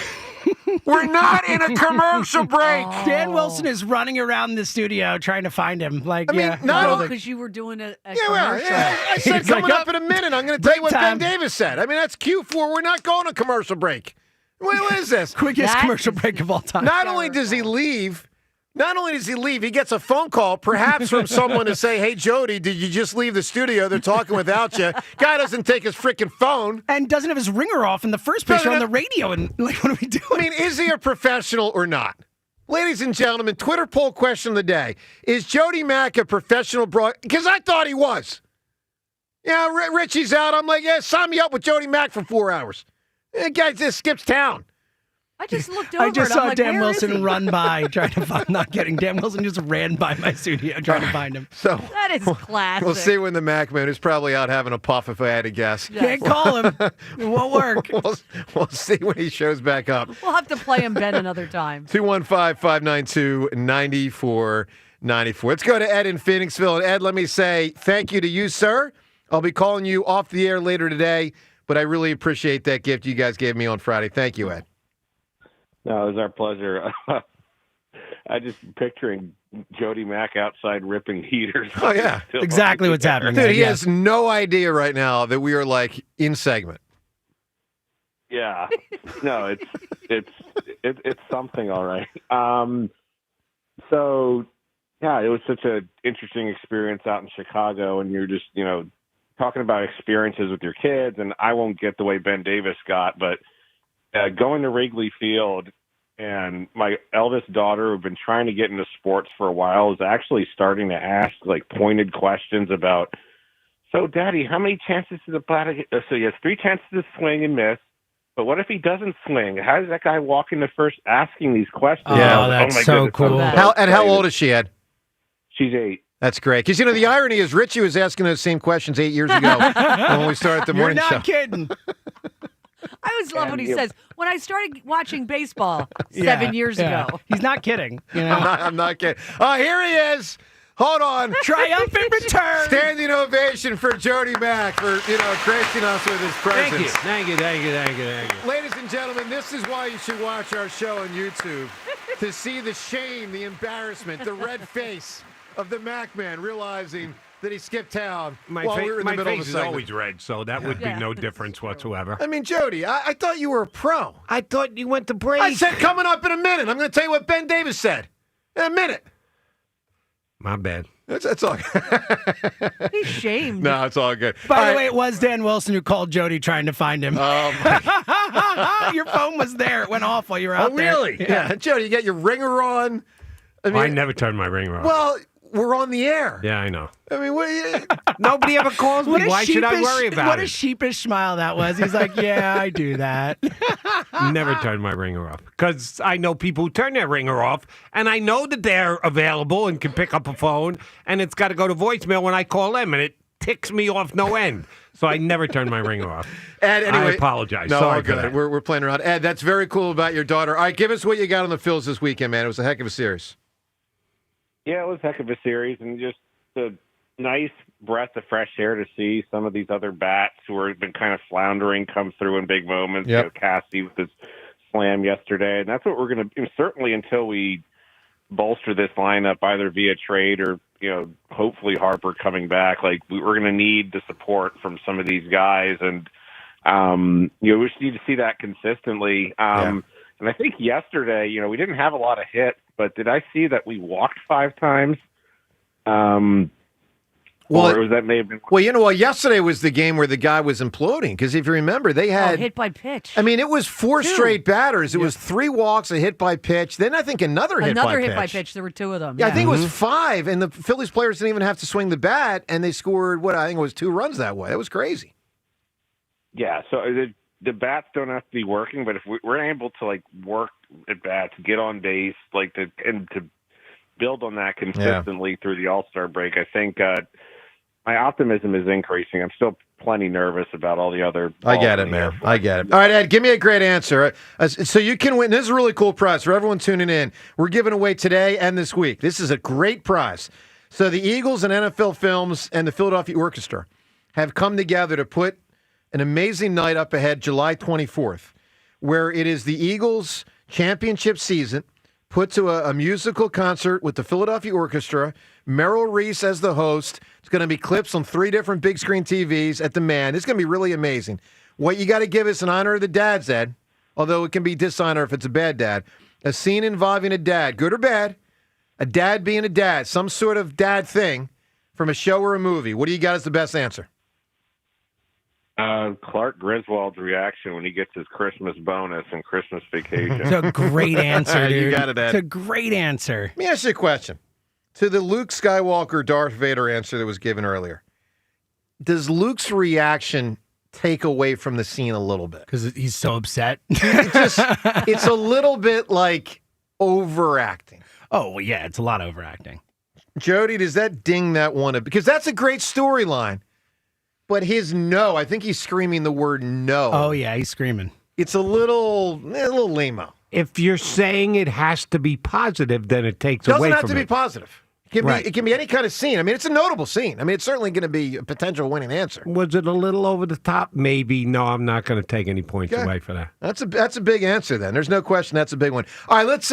We're not in a commercial break. Dan Wilson is running around the studio trying to find him. Not because you were doing a commercial. I said coming up in a minute. I'm going to tell you what Ben Davis said. I mean, that's Q4. We're not going to commercial break. What is this? Quickest commercial break of all time. Not only does he leave, he gets a phone call, perhaps from someone to say, hey, Jody, did you just leave the studio? They're talking without you. Guy doesn't take his freaking phone. And doesn't have his ringer off in the first place on the radio. And what are we doing? I mean, is he a professional or not? Ladies and gentlemen, Twitter poll question of the day. Is Jody Mack a professional Because I thought he was. Yeah, Richie's out. I'm like, sign me up with Jody Mack for 4 hours. That guy just skips town. I just looked over. I just and I'm saw like, Dan where is Wilson he? run by trying to find. Not kidding. Dan Wilson just ran by my studio trying to find him. So That is classic. we'll see when the Mac Man, who's probably out having a puff if I had to guess. Can't call him. It won't work. We'll see when he shows back up. We'll have to play him Ben another time. 215-592-9494. Let's go to Ed in Phoenixville. And Ed, let me say thank you to you, sir. I'll be calling you off the air later today, but I really appreciate that gift you guys gave me on Friday. Thank you, Ed. No, it was our pleasure. I just picturing Jody Mack outside ripping heaters. Oh, yeah. Exactly what's happening. Dude, he has no idea right now that we are like in segment. Yeah. No, it's something, all right. So, yeah, it was such an interesting experience out in Chicago, and you're just, talking about experiences with your kids, and I won't get the way Ben Davis got, but going to Wrigley Field, and my eldest daughter, who'd been trying to get into sports for a while, is actually starting to ask like pointed questions about, so Daddy, how many chances does a batter get? So he has 3 chances to swing and miss, but what if he doesn't swing? How does that guy walk into first asking these questions? Yeah, that's so cool. How old is she, Ed? She's 8. That's great. Because, the irony is Richie was asking those same questions 8 years ago when we started the morning You're show. not kidding. I always love when he says, when I started watching baseball 7 years ago. He's not kidding. I'm not kidding. Oh, here he is. Hold on. Triumphant return. Standing ovation for Jody Mack for, gracing us with his presence. Thank you. Ladies and gentlemen, this is why you should watch our show on YouTube. To see the shame, the embarrassment, the red face of the Mac Man realizing that he skipped town while we were in the middle of the face is segment. always red, so that would be no difference whatsoever. I mean, Jody, I thought you were a pro. I thought you went to break. I said coming up in a minute. I'm going to tell you what Ben Davis said. In a minute. My bad. That's all good. He's shamed. No, it's all good. By the way, it was Dan Wilson who called Jody trying to find him. Your phone was there. It went off while you were out there. Oh, really? Yeah. Jody, you got your ringer on. I never turned my ringer off. Well, we're on the air. Yeah, I know. I mean, what are you... Nobody ever calls me. Why should I worry about What it? a sheepish smile that was. He's like, yeah, I do that. Never turned my ringer off because I know people who turn their ringer off, and I know that they're available and can pick up a phone, and it's got to go to voicemail when I call them, and it ticks me off no end. So I never turn my ringer off. Ed, anyway, I apologize. No, Sorry all for good. that. We're playing around. Ed, that's very cool about your daughter. All right, give us what you got on the Phils this weekend, man. It was a heck of a series. Yeah, it was a heck of a series, and just a nice breath of fresh air to see some of these other bats who have been kind of floundering come through in big moments. Yep. Cassie with his slam yesterday, and that's what we're going to do, certainly until we bolster this lineup either via trade or, hopefully Harper coming back. Like, we're going to need the support from some of these guys, and, we just need to see that consistently. And I think yesterday, we didn't have a lot of hits, but did I see that we walked 5 times? Or that may have been. Well, yesterday was the game where the guy was imploding because if you remember, they had hit by pitch. I mean, it was 4 straight batters. It was 3 walks, a hit by pitch, then I think another hit by pitch. There were 2 of them. Yeah, I think it was 5, and the Phillies players didn't even have to swing the bat, and they scored I think it was 2 runs that way. That was crazy. Yeah, so the bats don't have to be working, but if we're able to work at bats, get on base, and to build on that consistently through the All-Star break, I think my optimism is increasing. I'm still plenty nervous about all the other. I get it, man. I get it. All right, Ed, give me a great answer. So you can win. This is a really cool prize for everyone tuning in. We're giving away today and this week. This is a great prize. So the Eagles and NFL Films and the Philadelphia Orchestra have come together to put an amazing night up ahead July 24th, where it is the Eagles' championship season put to a musical concert with the Philadelphia Orchestra, Merrill Reese as the host. It's going to be clips on 3 different big screen TVs at the Man. It's going to be really amazing. What you got to give us in honor of the dads, Ed, although it can be dishonor if it's a bad dad, a scene involving a dad, good or bad, a dad being a dad, some sort of dad thing from a show or a movie. What do you got as the best answer? Clark Griswold's reaction when he gets his Christmas bonus and Christmas vacation. It's a great answer, dude. You got it, Ed. It's a great answer. Let me ask you a question. To the Luke Skywalker, Darth Vader answer that was given earlier, does Luke's reaction take away from the scene a little bit. Because he's so upset. It's a little bit like overacting. Oh, well, yeah, it's a lot of overacting. Jody, does that ding that one? Because that's a great storyline. But his no, I think he's screaming the word no. Oh, yeah, he's screaming. It's a little lame-o. If you're saying it has to be positive, then it takes away from it. Doesn't have to be positive. It can be any kind of scene. I mean, it's a notable scene. I mean, it's certainly going to be a potential winning answer. Was it a little over the top? Maybe. No, I'm not going to take any points away for that. That's a big answer then. There's no question that's a big one. All right, let's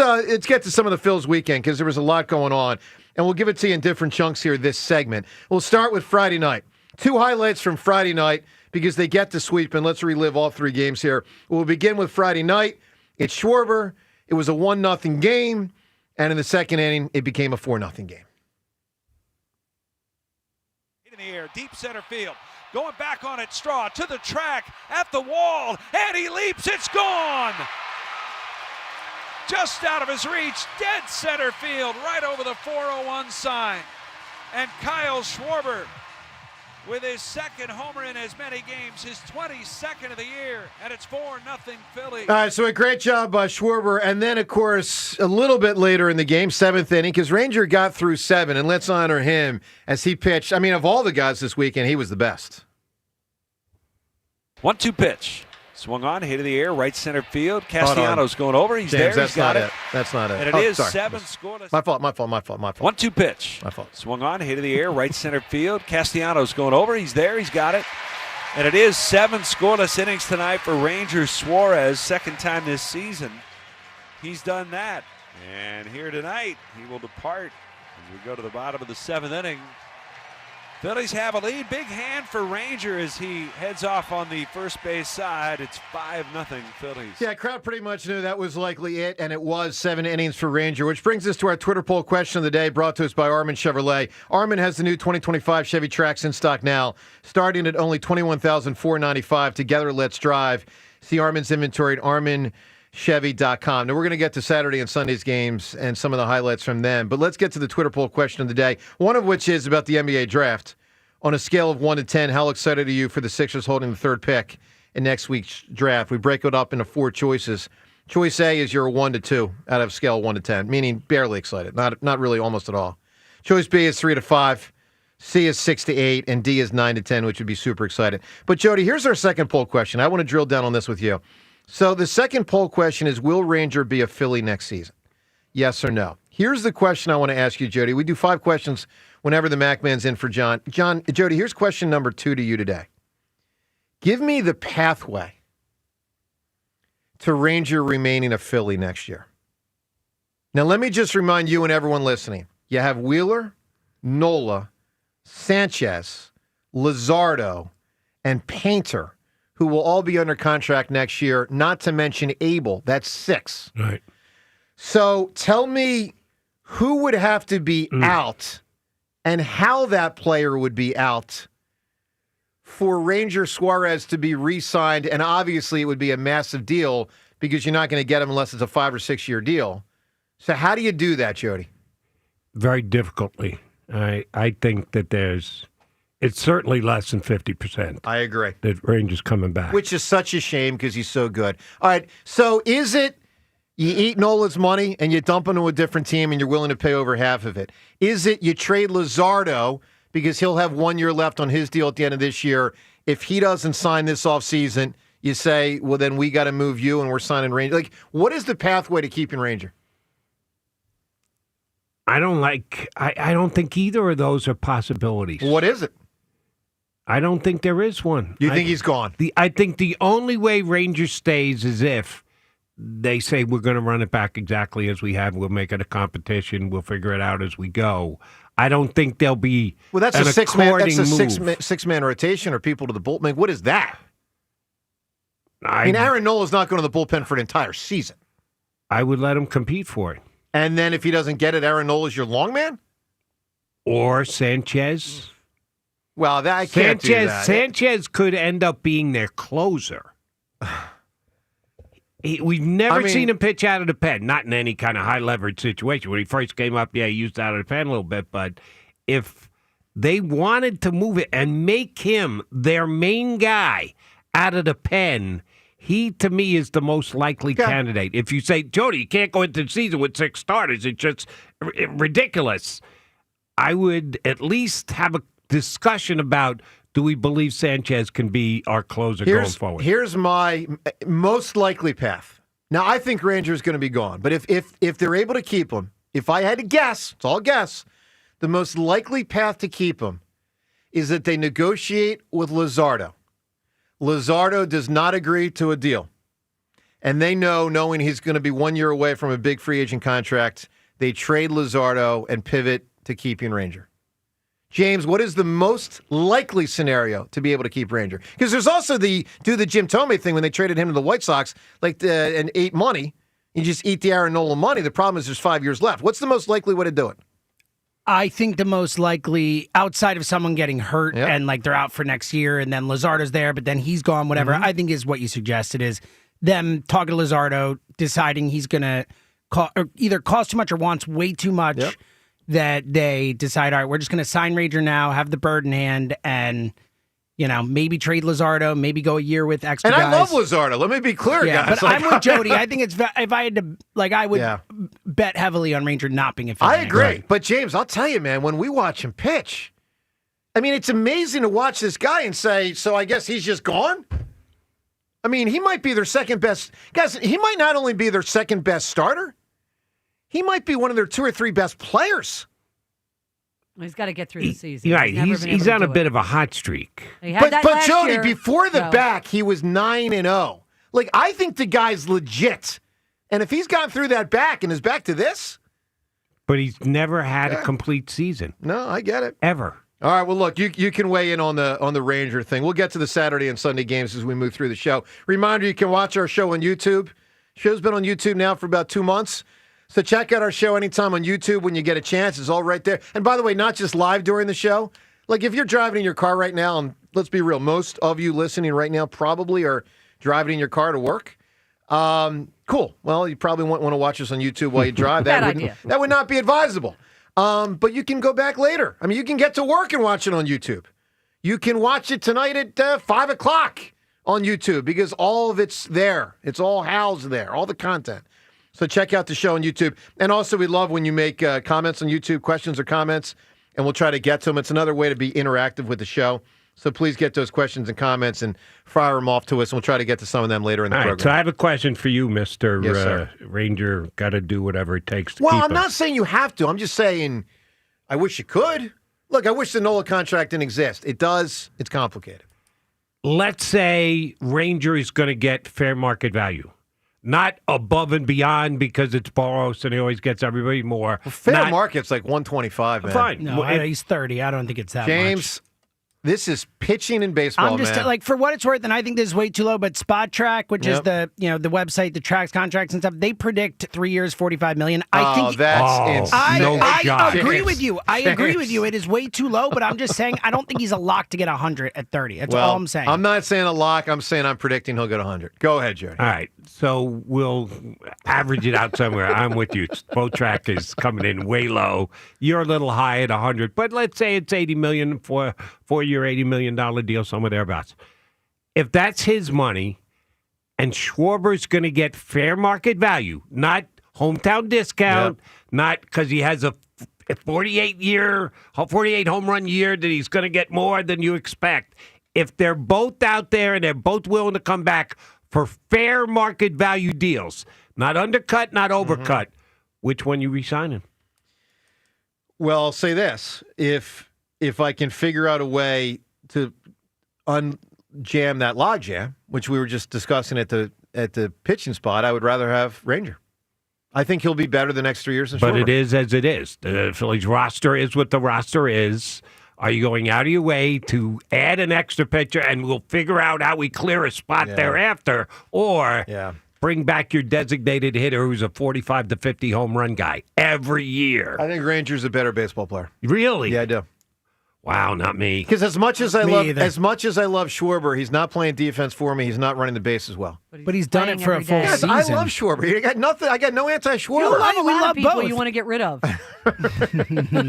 get to some of the Phils weekend because there was a lot going on, and we'll give it to you in different chunks here this segment. We'll start with Friday night. 2 highlights from Friday night because they get to sweep, and let's relive all 3 games here. We'll begin with Friday night. It's Schwarber. It was a 1-0 game, and in the second inning, it became a 4-0 game. In the air, deep center field, going back on it, Straw to the track, at the wall, and he leaps, it's gone! Just out of his reach, dead center field, right over the 401 sign. And Kyle Schwarber, with his second homer in as many games, his 22nd of the year, and it's 4-0 Phillies. All right, so a great job by Schwarber. And then, of course, a little bit later in the game, 7th inning, because Ranger got through 7, and let's honor him as he pitched. I mean, of all the guys this weekend, he was the best. 1-2 pitch. Swung on, hit in the air, right center field. Castellanos going over. He's James, there. He's got it. That's not it. And it is 7 scoreless. My fault. 1-2 pitch. My fault. Swung on, hit in the air, right center field. Castellanos going over. He's there. He's got it. And it is 7 scoreless innings tonight for Ranger Suarez. Second time this season he's done that. And here tonight he will depart as we go to the bottom of the 7th inning. Phillies have a lead. Big hand for Ranger as he heads off on the first base side. It's 5-0 Phillies. Yeah, crowd pretty much knew that was likely it, and it was 7 innings for Ranger, which brings us to our Twitter poll question of the day, brought to us by Armin Chevrolet. Armin has the new 2025 Chevy Trax in stock now, starting at only $21,495. Together, let's drive. See Armin's inventory at arminchevy.com. Now, we're going to get to Saturday and Sunday's games and some of the highlights from them, but let's get to the Twitter poll question of the day, one of which is about the NBA draft. On a scale of 1 to 10, how excited are you for the Sixers holding the 3rd pick in next week's draft? We break it up into 4 choices. Choice A is you're a 1 to 2 out of scale 1 to 10, meaning barely excited, not really almost at all. Choice B is 3 to 5, C is 6 to 8, and D is 9 to 10, which would be super excited. But Jody, here's our second poll question. I want to drill down on this with you. So the second poll question is, will Ranger be a Philly next season? Yes or no? Here's the question I want to ask you, Jody. We do 5 questions whenever the Mac Man's in for John. Jody, here's question number 2 to you today. Give me the pathway to Ranger remaining a Philly next year. Now, let me just remind you and everyone listening. You have Wheeler, Nola, Sanchez, Luzardo, and Painter, who will all be under contract next year, not to mention Abel. That's 6. Right. So tell me who would have to be out and how that player would be out for Ranger Suarez to be re-signed. And obviously it would be a massive deal because you're not going to get him unless it's a 5 or 6 year deal. So how do you do that, Jody? Very difficultly. I think that it's certainly less than 50%. I agree. That Ranger's coming back. Which is such a shame because he's so good. All right, so is it you eat Nola's money and you dump him to a different team and you're willing to pay over half of it? Is it you trade Luzardo because he'll have 1 year left on his deal at the end of this year? If he doesn't sign this offseason, you say, well, then we got to move you and we're signing Ranger. Like, what is the pathway to keeping Ranger? I don't think either of those are possibilities. What is it? I don't think there is one. You think he's gone? I think the only way Ranger stays is if they say we're going to run it back exactly as we have. We'll make it a competition. We'll figure it out as we go. I don't think there'll be that's an a move. six-man rotation or people to the bullpen. What is that? I mean, Aaron Nola's not going to the bullpen for an entire season. I would let him compete for it. And then if he doesn't get it, Aaron Nola's your long man? Or Sanchez. Well, I can't do that. Sanchez could end up being their closer. We've never seen him pitch out of the pen, not in any kind of high-leverage situation. When he first came up, he used out of the pen a little bit. But if they wanted to move it and make him their main guy out of the pen. He, to me, is the most likely candidate. If you say, Jody, you can't go into the season with 6 starters, it's just ridiculous. I would at least have a discussion about, do we believe Sanchez can be our closer going forward? Here's my most likely path. Now, I think Granger is going to be gone, but if they're able to keep him, if I had to guess, it's all guess, the most likely path to keep him is that they negotiate with Luzardo. Luzardo does not agree to a deal. And they knowing he's going to be 1 year away from a big free agent contract, they trade Luzardo and pivot to keeping Ranger. James, what is the most likely scenario to be able to keep Ranger? Because there's also the Jim Thome thing when they traded him to the White Sox, and ate money. You just eat the Aaron Nola money. The problem is there's 5 years left. What's the most likely way to do it? I think the most likely, outside of someone getting hurt and they're out for next year, and then Luzardo's there, but then he's gone, whatever, I think is what you suggested is them talking to Luzardo, deciding he's going to either cost too much or wants way too much, that they decide, all right, we're just going to sign Ranger now, have the bird in hand, and maybe trade Luzardo, maybe go a year with extra guys. And I love Luzardo. Let me be clear, guys. But I'm with Jody. I think if I had to, I would bet heavily on Ranger not being a fit. I agree. Right. But, James, I'll tell you, man, when we watch him pitch, I mean, it's amazing to watch this guy and say, so I guess he's just gone? I mean, he might be their second best. Guys, he might not only be their second best starter, he might be one of their 2 or 3 best players. He's got to get through the season. Right, he's on a bit of a hot streak. But Jody, before the back, he was 9-0. I think the guy's legit. And if he's gotten through that back and is back to this. But he's never had a complete season. No, I get it. Ever. All right, well, look, you can weigh in on the Ranger thing. We'll get to the Saturday and Sunday games as we move through the show. Reminder, you can watch our show on YouTube. Show's been on YouTube now for about 2 months. So check out our show anytime on YouTube when you get a chance. It's all right there. And by the way, not just live during the show. If you're driving in your car right now, and let's be real, most of you listening right now probably are driving in your car to work. Cool. Well, you probably won't want to watch us on YouTube while you drive. That would not be advisable. But you can go back later. I mean, you can get to work and watch it on YouTube. You can watch it tonight at 5 o'clock on YouTube because all of it's there. It's all housed there, all the content. So check out the show on YouTube. And also, we love when you make comments on YouTube, questions or comments, and we'll try to get to them. It's another way to be interactive with the show. So please get those questions and comments and fire them off to us, and we'll try to get to some of them later in the program. Right, so I have a question for you, Mr. Yes, sir. Ranger. Got to do whatever it takes to keep I'm him. not saying you have to. I'm just saying I wish you could. Look, I wish the Nola contract didn't exist. It does. It's complicated. Let's say Ranger is going to get fair market value. Not above and beyond because it's Boros and he always gets everybody more. Fair market's like 125, man. Fine. No, he's 30. I don't think it's that much. James, this is pitching in baseball, I'm just man. for what it's worth, and I think this is way too low, but Spot Track, which is the website that tracks contracts and stuff, they predict 3 years, $45 million. I think that's insane. I agree with you. I agree with you. It is way too low, but I'm just saying I don't think he's a lock to get 100 at 30. That's all I'm saying. I'm not saying a lock. I'm saying I'm predicting he'll get 100. Go ahead, Jerry. All right. So we'll average it out somewhere. I'm with you. Spot Track is coming in way low. You're a little high at 100, but let's say it's $80 million for 4-year, $80 million deal, somewhere thereabouts. If that's his money and Schwarber's going to get fair market value, not hometown discount, not because he has a 48 home run year that he's going to get more than you expect. If they're both out there and they're both willing to come back for fair market value deals, not undercut, not overcut, which one you re-signing? Well, I'll say this. If I can figure out a way to unjam that logjam, which we were just discussing at the pitching spot, I would rather have Ranger. I think he'll be better the next 3 years. But it is as it is. The Phillies roster is what the roster is. Are you going out of your way to add an extra pitcher and we'll figure out how we clear a spot thereafter? Or bring back your designated hitter who's a 45 to 50 home run guy every year? I think Ranger's a better baseball player. Really? Yeah, I do. Wow, not me. Because as much as I love Schwarber, he's not playing defense for me. He's not running the bases well. But he's done it for a full season. I love Schwarber. I got no anti-Schwarber. You love a lot of people you want to get rid of.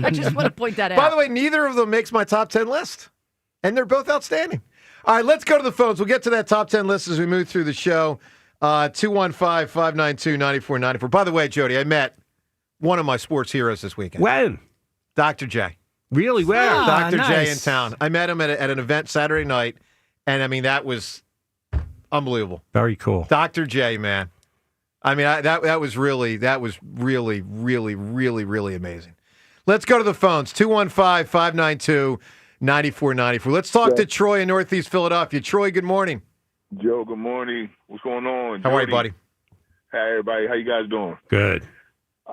I just want to point that out. By the way, neither of them makes my top 10 list, and they're both outstanding. All right, let's go to the phones. We'll get to that top 10 list as we move through the show. 215-592-9494. By the way, Jody, I met one of my sports heroes this weekend. When? Dr. J. Really? Where? Dr. nice. J in town. I met him at an event Saturday night, and I mean, that was unbelievable. Very cool. Dr. J, man. I mean, that was really, really, really amazing. Let's go to the phones. 215-592-9494. Let's talk to Troy in Northeast Philadelphia. Troy, good morning. Joe, good morning. What's going on? How are you, buddy? Hey, everybody. How you guys doing? Good.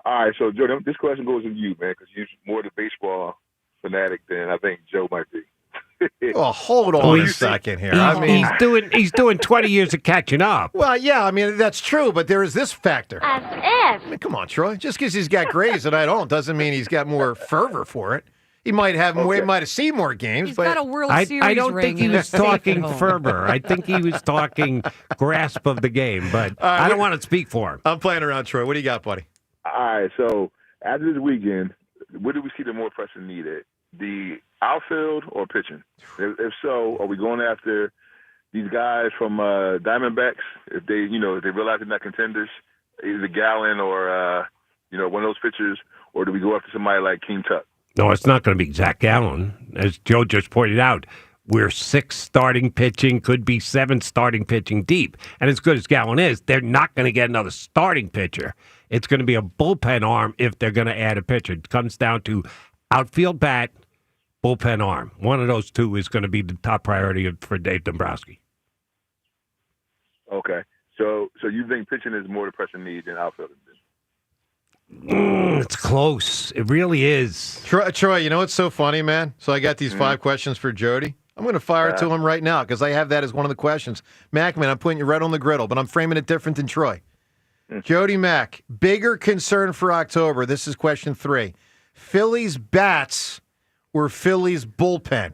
All right, so, Joe, this question goes to you, man, because you're more the baseball fanatic than I think Joe might be. Oh, hold on a second here. I mean, he's doing 20 years of catching up. Well, yeah, I mean, that's true, but there is this factor. As if. I mean, come on, Troy. Just because he's got Grays and I don't doesn't mean he's got more fervor for it. He might have more. He might have seen more games. He's but got a World Series I don't ring think he and was a safe at talking home. fervor. I think he was talking grasp of the game, but right, I don't want to speak for him. I'm playing around, Troy. What do you got, buddy? All right, so after this weekend, where do we see the more pressing need at? The outfield or pitching? If so, are we going after these guys from Diamondbacks if they realize they're not contenders, either Gallen or one of those pitchers, or do we go after somebody like King Tut? No, it's not going to be Zach Gallen. As Joe just pointed out, we're 6 starting pitching, could be 7 starting pitching deep. And as good as Gallen is, they're not going to get another starting pitcher. It's going to be a bullpen arm if they're going to add a pitcher. It comes down to outfield bat, bullpen arm. One of those two is going to be the top priority for Dave Dombrowski. Okay. So you think pitching is more the pressing need than outfield? It's close. It really is. Troy, you know what's so funny, man? So I got these 5 questions for Jody. I'm going to fire it to him right now because I have that as one of the questions. Mac, man, I'm putting you right on the griddle, but I'm framing it different than Troy. Jody Mack, bigger concern for October. This is question 3. Phillies bats or Phillies bullpen?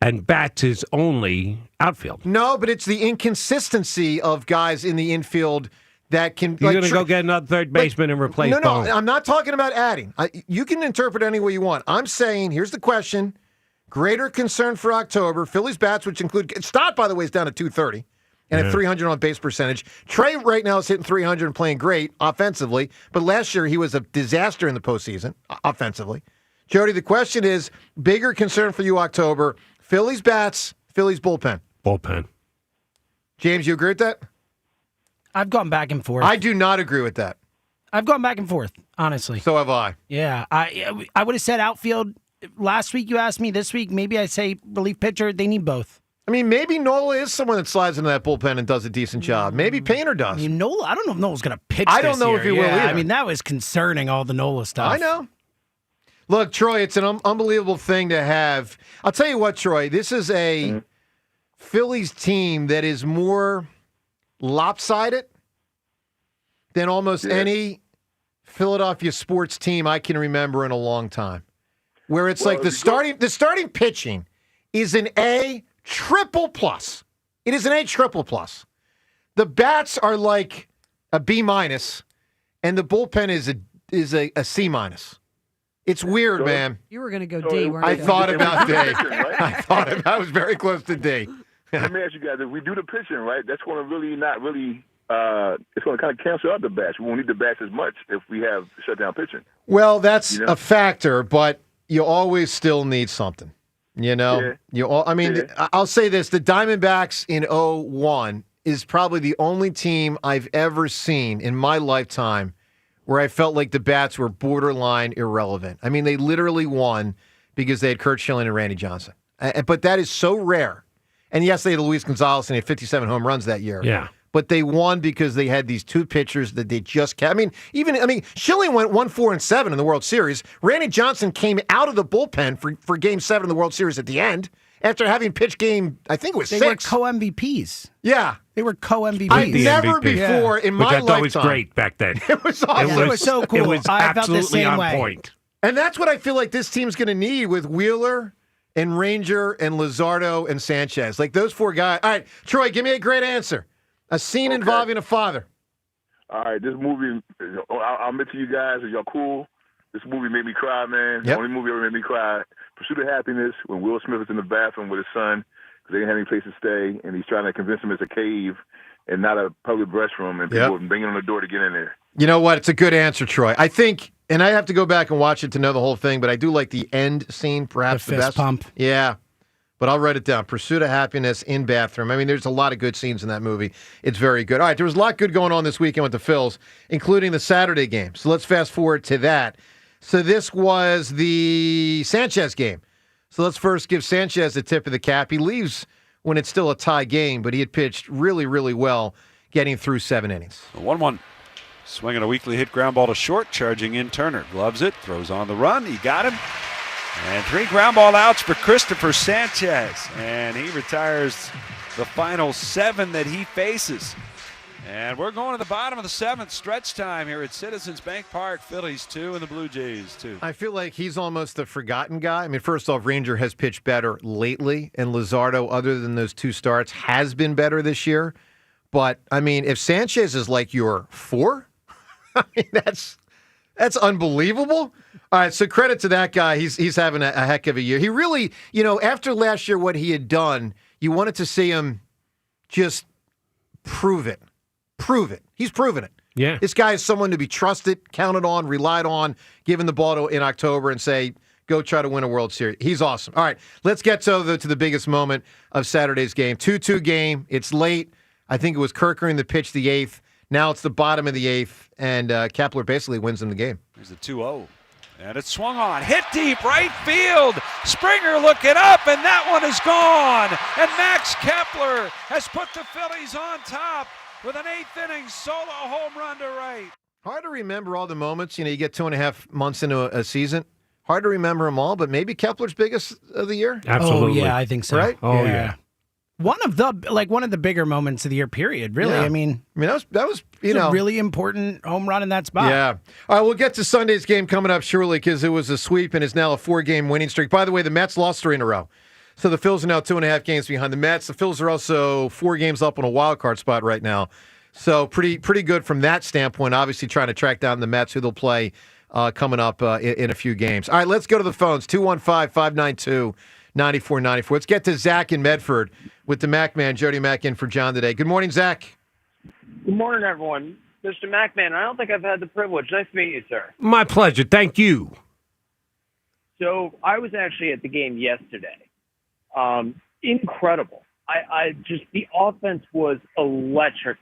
And bats is only outfield. No, but it's the inconsistency of guys in the infield that can. You're going to go get another third baseman and replace No, Bone. I'm not talking about adding. You can interpret it any way you want. I'm saying, here's the question. Greater concern for October. Phillies bats, which include. Stott, by the way, is down to 230 and at 300 on base percentage. Trey right now is hitting 300 and playing great offensively, but last year he was a disaster in the postseason offensively. Jody, the question is, bigger concern for you October, Phillies bats, Phillies bullpen? Bullpen. James, you agree with that? I've gone back and forth. I do not agree with that. I've gone back and forth, honestly. So have I. Yeah, I would have said outfield last week. You asked me this week. Maybe I say relief pitcher. They need both. I mean, maybe Nola is someone that slides into that bullpen and does a decent job. Maybe Painter does. I mean, Nola. I don't know if Nola's going to pitch. I don't this know year. if he will either. I mean, that was concerning. All the Nola stuff. I know. Look, Troy, it's an unbelievable thing to have. I'll tell you what, Troy. This is a Phillies team that is more lopsided than almost any Philadelphia sports team I can remember in a long time. Where it's like the starting pitching is an A triple plus. It is an A triple plus. The bats are like a B minus, and the bullpen is a C minus. It's weird, man. You were going to go D, weren't I you? thought about D. I was very close to D. Let me ask you guys: if we do the pitching, right, that's going to really not really. It's going to kind of cancel out the bats. We won't need the bats as much if we have shutdown pitching. Well, that's a factor, but you always still need something. You know, I'll say this: the Diamondbacks in 2001 is probably the only team I've ever seen in my lifetime where I felt like the bats were borderline irrelevant. I mean, they literally won because they had Kurt Schilling and Randy Johnson. But that is so rare. And yes, they had Luis Gonzalez and they had 57 home runs that year. Yeah. But they won because they had these 2 pitchers that they just kept. I mean, Schilling went 1-4-7 in the World Series. Randy Johnson came out of the bullpen for Game 7 of the World Series at the end after having pitched game, I think it was 6. They were co-MVPs. Yeah. They were co-MVPs. I've never before in my Which I thought lifetime. was great back then. It was awesome. It was so cool. It was I felt the absolutely same on way. point. And that's what I feel like this team's going to need with Wheeler and Ranger and Luzardo and Sanchez. Like those 4 guys. All right, Troy, give me a great answer. A scene involving a father. All right, this movie, I'll admit to you guys, are y'all cool? This movie made me cry, man. The Yep. only movie ever made me cry. Pursuit of Happiness, when Will Smith is in the bathroom with his son because they didn't have any place to stay, and he's trying to convince him it's a cave and not a public restroom, and people are banging on the door to get in there. You know what? It's a good answer, Troy. I think, and I have to go back and watch it to know the whole thing, but I do like the end scene, perhaps The the fist best. pump. Yeah. But I'll write it down. Pursuit of Happiness in bathroom. I mean, there's a lot of good scenes in that movie. It's very good. All right, there was a lot good going on this weekend with the Phils, including the Saturday game. So let's fast forward to that. So this was the Sanchez game. So let's first give Sanchez the tip of the cap. He leaves when it's still a tie game, but he had pitched really, really well, getting through 7 innings. 1-1. Swinging a weakly hit ground ball to short, charging in Turner. Gloves it, throws on the run. He got him. And 3 ground ball outs for Christopher Sanchez. And he retires the final 7 that he faces. And we're going to the bottom of the 7th, stretch time here at Citizens Bank Park. Phillies 2 and the Blue Jays 2. I feel like he's almost the forgotten guy. I mean, first off, Ranger has pitched better lately, and Luzardo, other than those 2 starts, has been better this year. But, I mean, if Sanchez is like your 4, I mean, that's unbelievable. All right, so credit to that guy. He's having a heck of a year. He really, after last year, what he had done, you wanted to see him just prove it. Prove it. He's proven it. Yeah. This guy is someone to be trusted, counted on, relied on, given the ball in October and say, go try to win a World Series. He's awesome. All right, let's get to the biggest moment of Saturday's game. 2-2 game. It's late. I think it was Kirkering that pitched the 8th. Now it's the bottom of the 8th, and Kepler basically wins them the game. Here's the 2-0. And it's swung on. Hit deep right field. Springer looking up, and that one is gone. And Max Kepler has put the Phillies on top with an 8th inning solo home run to right. Hard to remember all the moments. You get 2.5 months into a season. Hard to remember them all, but maybe Kepler's biggest of the year? Absolutely. Oh, yeah, I think so. Right? Oh, yeah. One of the bigger moments of the year, period, really. Yeah. I mean, that was a really important home run in that spot. Yeah. All right, we'll get to Sunday's game coming up shortly because it was a sweep and is now a 4-game winning streak. By the way, the Mets lost 3 in a row. So the Phils are now 2.5 games behind the Mets. The Phils are also 4 games up on a wild card spot right now. So pretty good from that standpoint. Obviously trying to track down the Mets, who they'll play coming up in a few games. All right, let's go to the phones. 215-592-9494. Let's get to Zach in Medford with the Mac Man, Jody Mack, in for John today. Good morning, Zach. Good morning, everyone. Mr. McMahon, I don't think I've had the privilege. Nice to meet you, sir. My pleasure. Thank you. So I was actually at the game yesterday. Incredible. I just, the offense was electric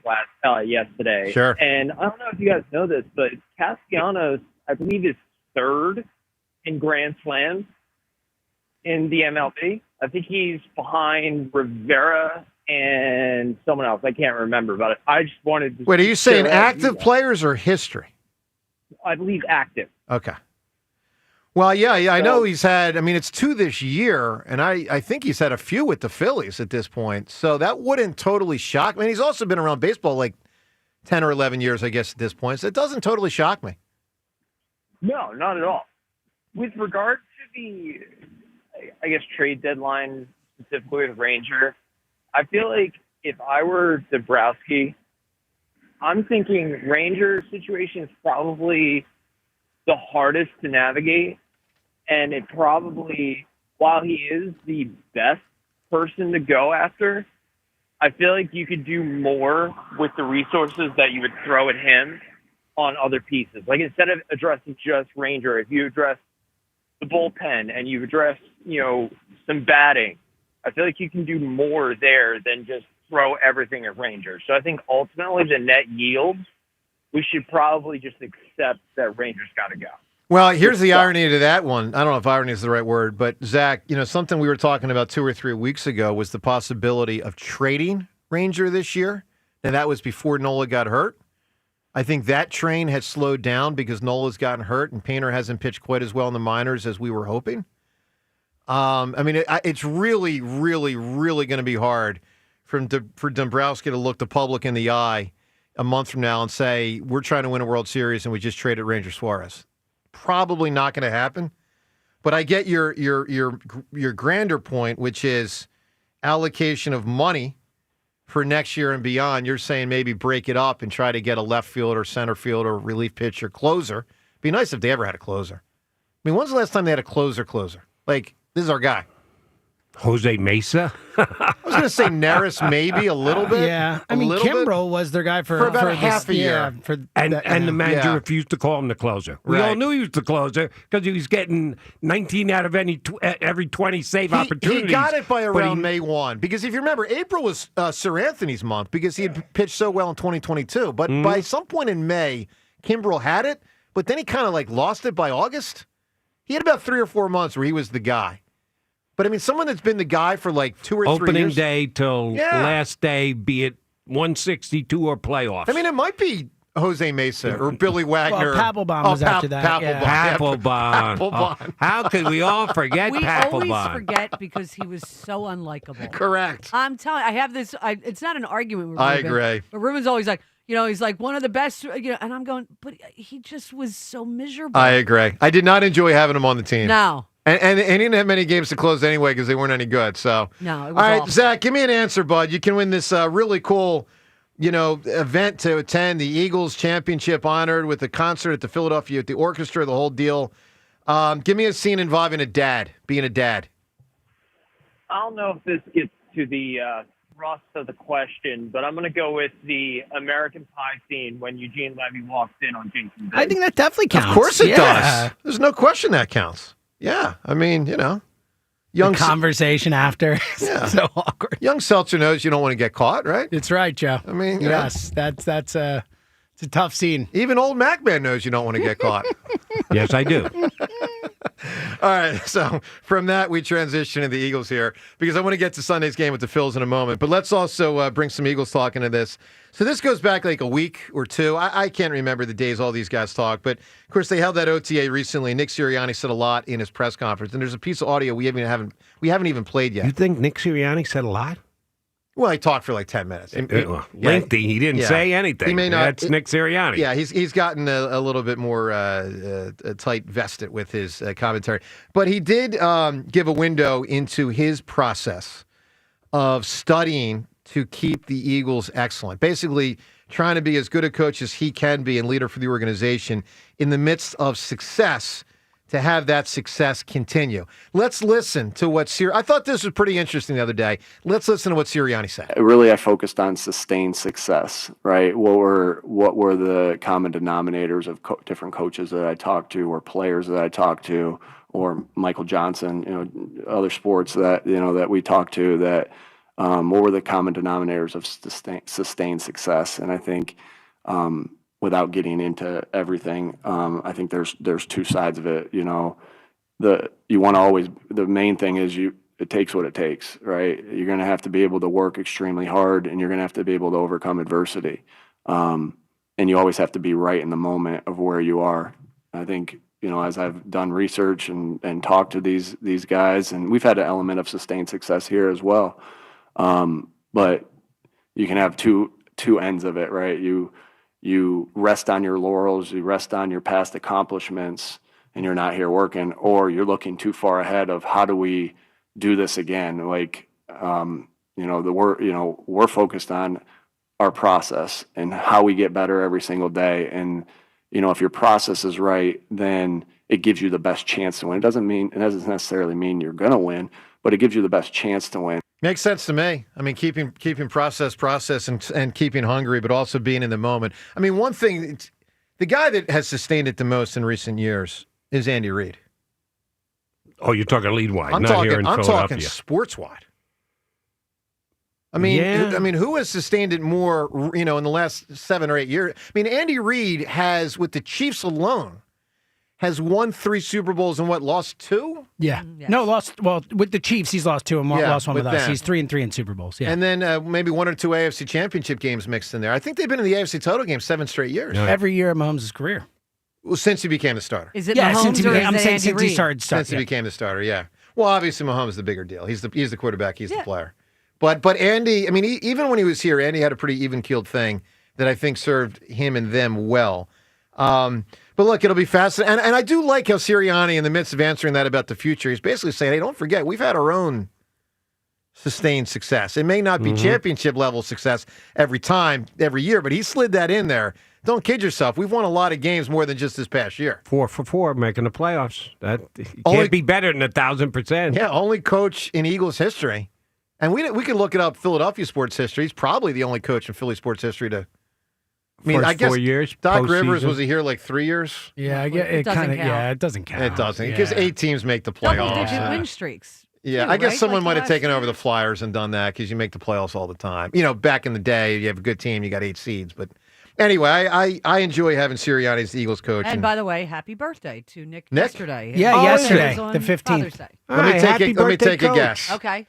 yesterday. Sure. And I don't know if you guys know this, but Castellanos, I believe, is 3rd in Grand Slams in the MLB. I think he's behind Rivera and someone else. I can't remember, but I just wanted to... Wait, are you saying share that with you active guys. players or history? I believe active. Okay. Well, yeah, I know he's had, it's 2 this year, and I think he's had a few with the Phillies at this point, so that wouldn't totally shock me. He's also been around baseball like 10 or 11 years, I guess, at this point, so it doesn't totally shock me. No, not at all. With regard to the, I guess, trade deadline, specifically with Ranger, I feel like if I were Dabrowski, I'm thinking Ranger situation is probably the hardest to navigate. And it probably, while he is the best person to go after, I feel like you could do more with the resources that you would throw at him on other pieces. Like, instead of addressing just Ranger, if you address the bullpen and you address, some batting, I feel like you can do more there than just throw everything at Ranger. So I think ultimately the net yield, we should probably just accept that Ranger's got to go. Well, here's the irony to that one. I don't know if irony is the right word, but Zach, something we were talking about 2 or 3 weeks ago was the possibility of trading Ranger this year. Now, that was before Nola got hurt. I think that train has slowed down because Nola's gotten hurt and Painter hasn't pitched quite as well in the minors as we were hoping. It's really, really, really going to be hard for Dombrowski to look the public in the eye a month from now and say, we're trying to win a World Series and we just traded Ranger Suarez. Probably not going to happen. But I get your grander point, which is allocation of money for next year and beyond. You're saying maybe break it up and try to get a left fielder, center fielder, relief pitcher, closer, Be nice if they ever had a closer. I mean, when's the last time they had a closer? Like, this is our guy. Jose Mesa? I was going to say Neris maybe a little bit. Yeah. I mean, Kimbrel was their guy for about this, half a year. And the manager refused to call him the closer. We all knew he was the closer because he was getting 19 out of every 20 save opportunities. He got it by around May 1. Because if you remember, April was Sir Anthony's month because he had pitched so well in 2022. But by some point in May, Kimbrel had it, but then he kind of like lost it by August. He had about 3 or 4 months where he was the guy. But, I mean, someone that's been the guy for like 2 or 3 years. Opening day till last day, be it 162 or playoffs. I mean, it might be Jose Mesa or Billy Wagner. Well, Papelbon was after that. Papelbon. Papelbon. How could we all forget Papelbon? We always forget because he was so unlikable. Correct. I'm telling you, I have this, it's not an argument with Ruben. I agree. But Ruben's always like, he's like one of the best, and I'm going, but he just was so miserable. I agree. I did not enjoy having him on the team. No. And he didn't have many games to close anyway because they weren't any good. So, no, it was all right, awful. Zach, give me an answer, bud. You can win this really cool, event to attend, the Eagles championship honored with a concert at the Philadelphia, at the orchestra, the whole deal. Give me a scene involving being a dad. I don't know if this gets to the thrust of the question, but I'm going to go with the American Pie scene when Eugene Levy walks in on Jason's Day. I think that definitely counts. Of course it does. There's no question that counts. Yeah, I mean, the conversation after. Yeah. So awkward. Young Seltzer knows you don't want to get caught, right? It's right, Joe. I mean, yes, that's it's a tough scene. Even old Macman knows you don't want to get caught. Yes, I do. All right, so from that, we transition to the Eagles here because I want to get to Sunday's game with the Phils in a moment. But let's also bring some Eagles talk into this. So this goes back like a week or two. I can't remember the days all these guys talk. But, of course, they held that OTA recently. Nick Sirianni said a lot in his press conference. And there's a piece of audio we haven't even played yet. You think Nick Sirianni said a lot? Well, he talked for like 10 minutes. Lengthy. He didn't say anything. He may not. That's Nick Sirianni. Yeah, he's gotten a little bit more tight-vested with his commentary. But he did give a window into his process of studying to keep the Eagles excellent. Basically, trying to be as good a coach as he can be and leader for the organization in the midst of success to have that success continue. Let's listen to what I thought this was pretty interesting the other day. Let's listen to what Sirianni said. Really, I focused on sustained success, right? What were the common denominators of different coaches that I talked to or players that I talked to or Michael Johnson, other sports that, that we talked to that what were the common denominators of sustained success? And I think without getting into everything, I think there's two sides of it. The main thing is it takes what it takes, right? You're going to have to be able to work extremely hard, and you're going to have to be able to overcome adversity. And you always have to be right in the moment of where you are. I think, as I've done research and talked to these guys, and we've had an element of sustained success here as well. But you can have two ends of it, right? You rest on your laurels, you rest on your past accomplishments, and you're not here working, or you're looking too far ahead of how do we do this again? Like, we're focused on our process and how we get better every single day. And, if your process is right, then it gives you the best chance to win. It doesn't necessarily mean you're going to win, but it gives you the best chance to win. Makes sense to me. I mean, keeping process and keeping hungry, but also being in the moment. I mean, one thing, the guy that has sustained it the most in recent years is Andy Reid. Oh, you're talking league-wide, I'm talking sports-wide. I mean, who has sustained it more, in the last 7 or 8 years? I mean, Andy Reid has, with the Chiefs alone, has won 3 Super Bowls and lost 2? Yeah. Yes. No, lost. Well, with the Chiefs, he's lost 2 and lost 1 with us. He's 3-3 in Super Bowls. Yeah. And then maybe 1 or 2 AFC Championship games mixed in there. I think they've been in the AFC total game 7 straight years. Yeah. Every year of Mahomes' career. Well, since he became the starter. Is it Mahomes or is it Andy Reid? Since he became the starter, yeah. Well, obviously Mahomes is the bigger deal. He's the quarterback. He's the player. But Andy, I mean, even when he was here, Andy had a pretty even-keeled thing that I think served him and them well. But look, it'll be fascinating. And I do like how Sirianni, in the midst of answering that about the future, he's basically saying, hey, don't forget, we've had our own sustained success. It may not be championship-level success every year, but he slid that in there Don't kid yourself. We've won a lot of games more than just this past year. 4 for 4, making the playoffs. That Only- can't be better than 1,000%. Yeah, only coach in Eagles history. And we could look it up, Philadelphia sports history. He's probably the only coach in Philly sports history to. I mean, First I guess 4 years, Doc Rivers postseason. was he here like 3 years? Yeah, I get It it. doesn't Kind of. count. Yeah, it doesn't count. It doesn't because Yeah. 8 teams make the playoffs. Double-digit win streaks. Yeah, too, I guess right? someone Like might have last taken over year? the Flyers and done that because you make the playoffs all the time. You know, back in the day, you have a good team, you got 8 seeds. But anyway, I enjoy having Sirianni as the Eagles coach. And by the way, happy birthday to Nick, Nick? yesterday. Yeah, His yesterday, birthday was the on 15th. Father's Day. Let me take a guess. Okay.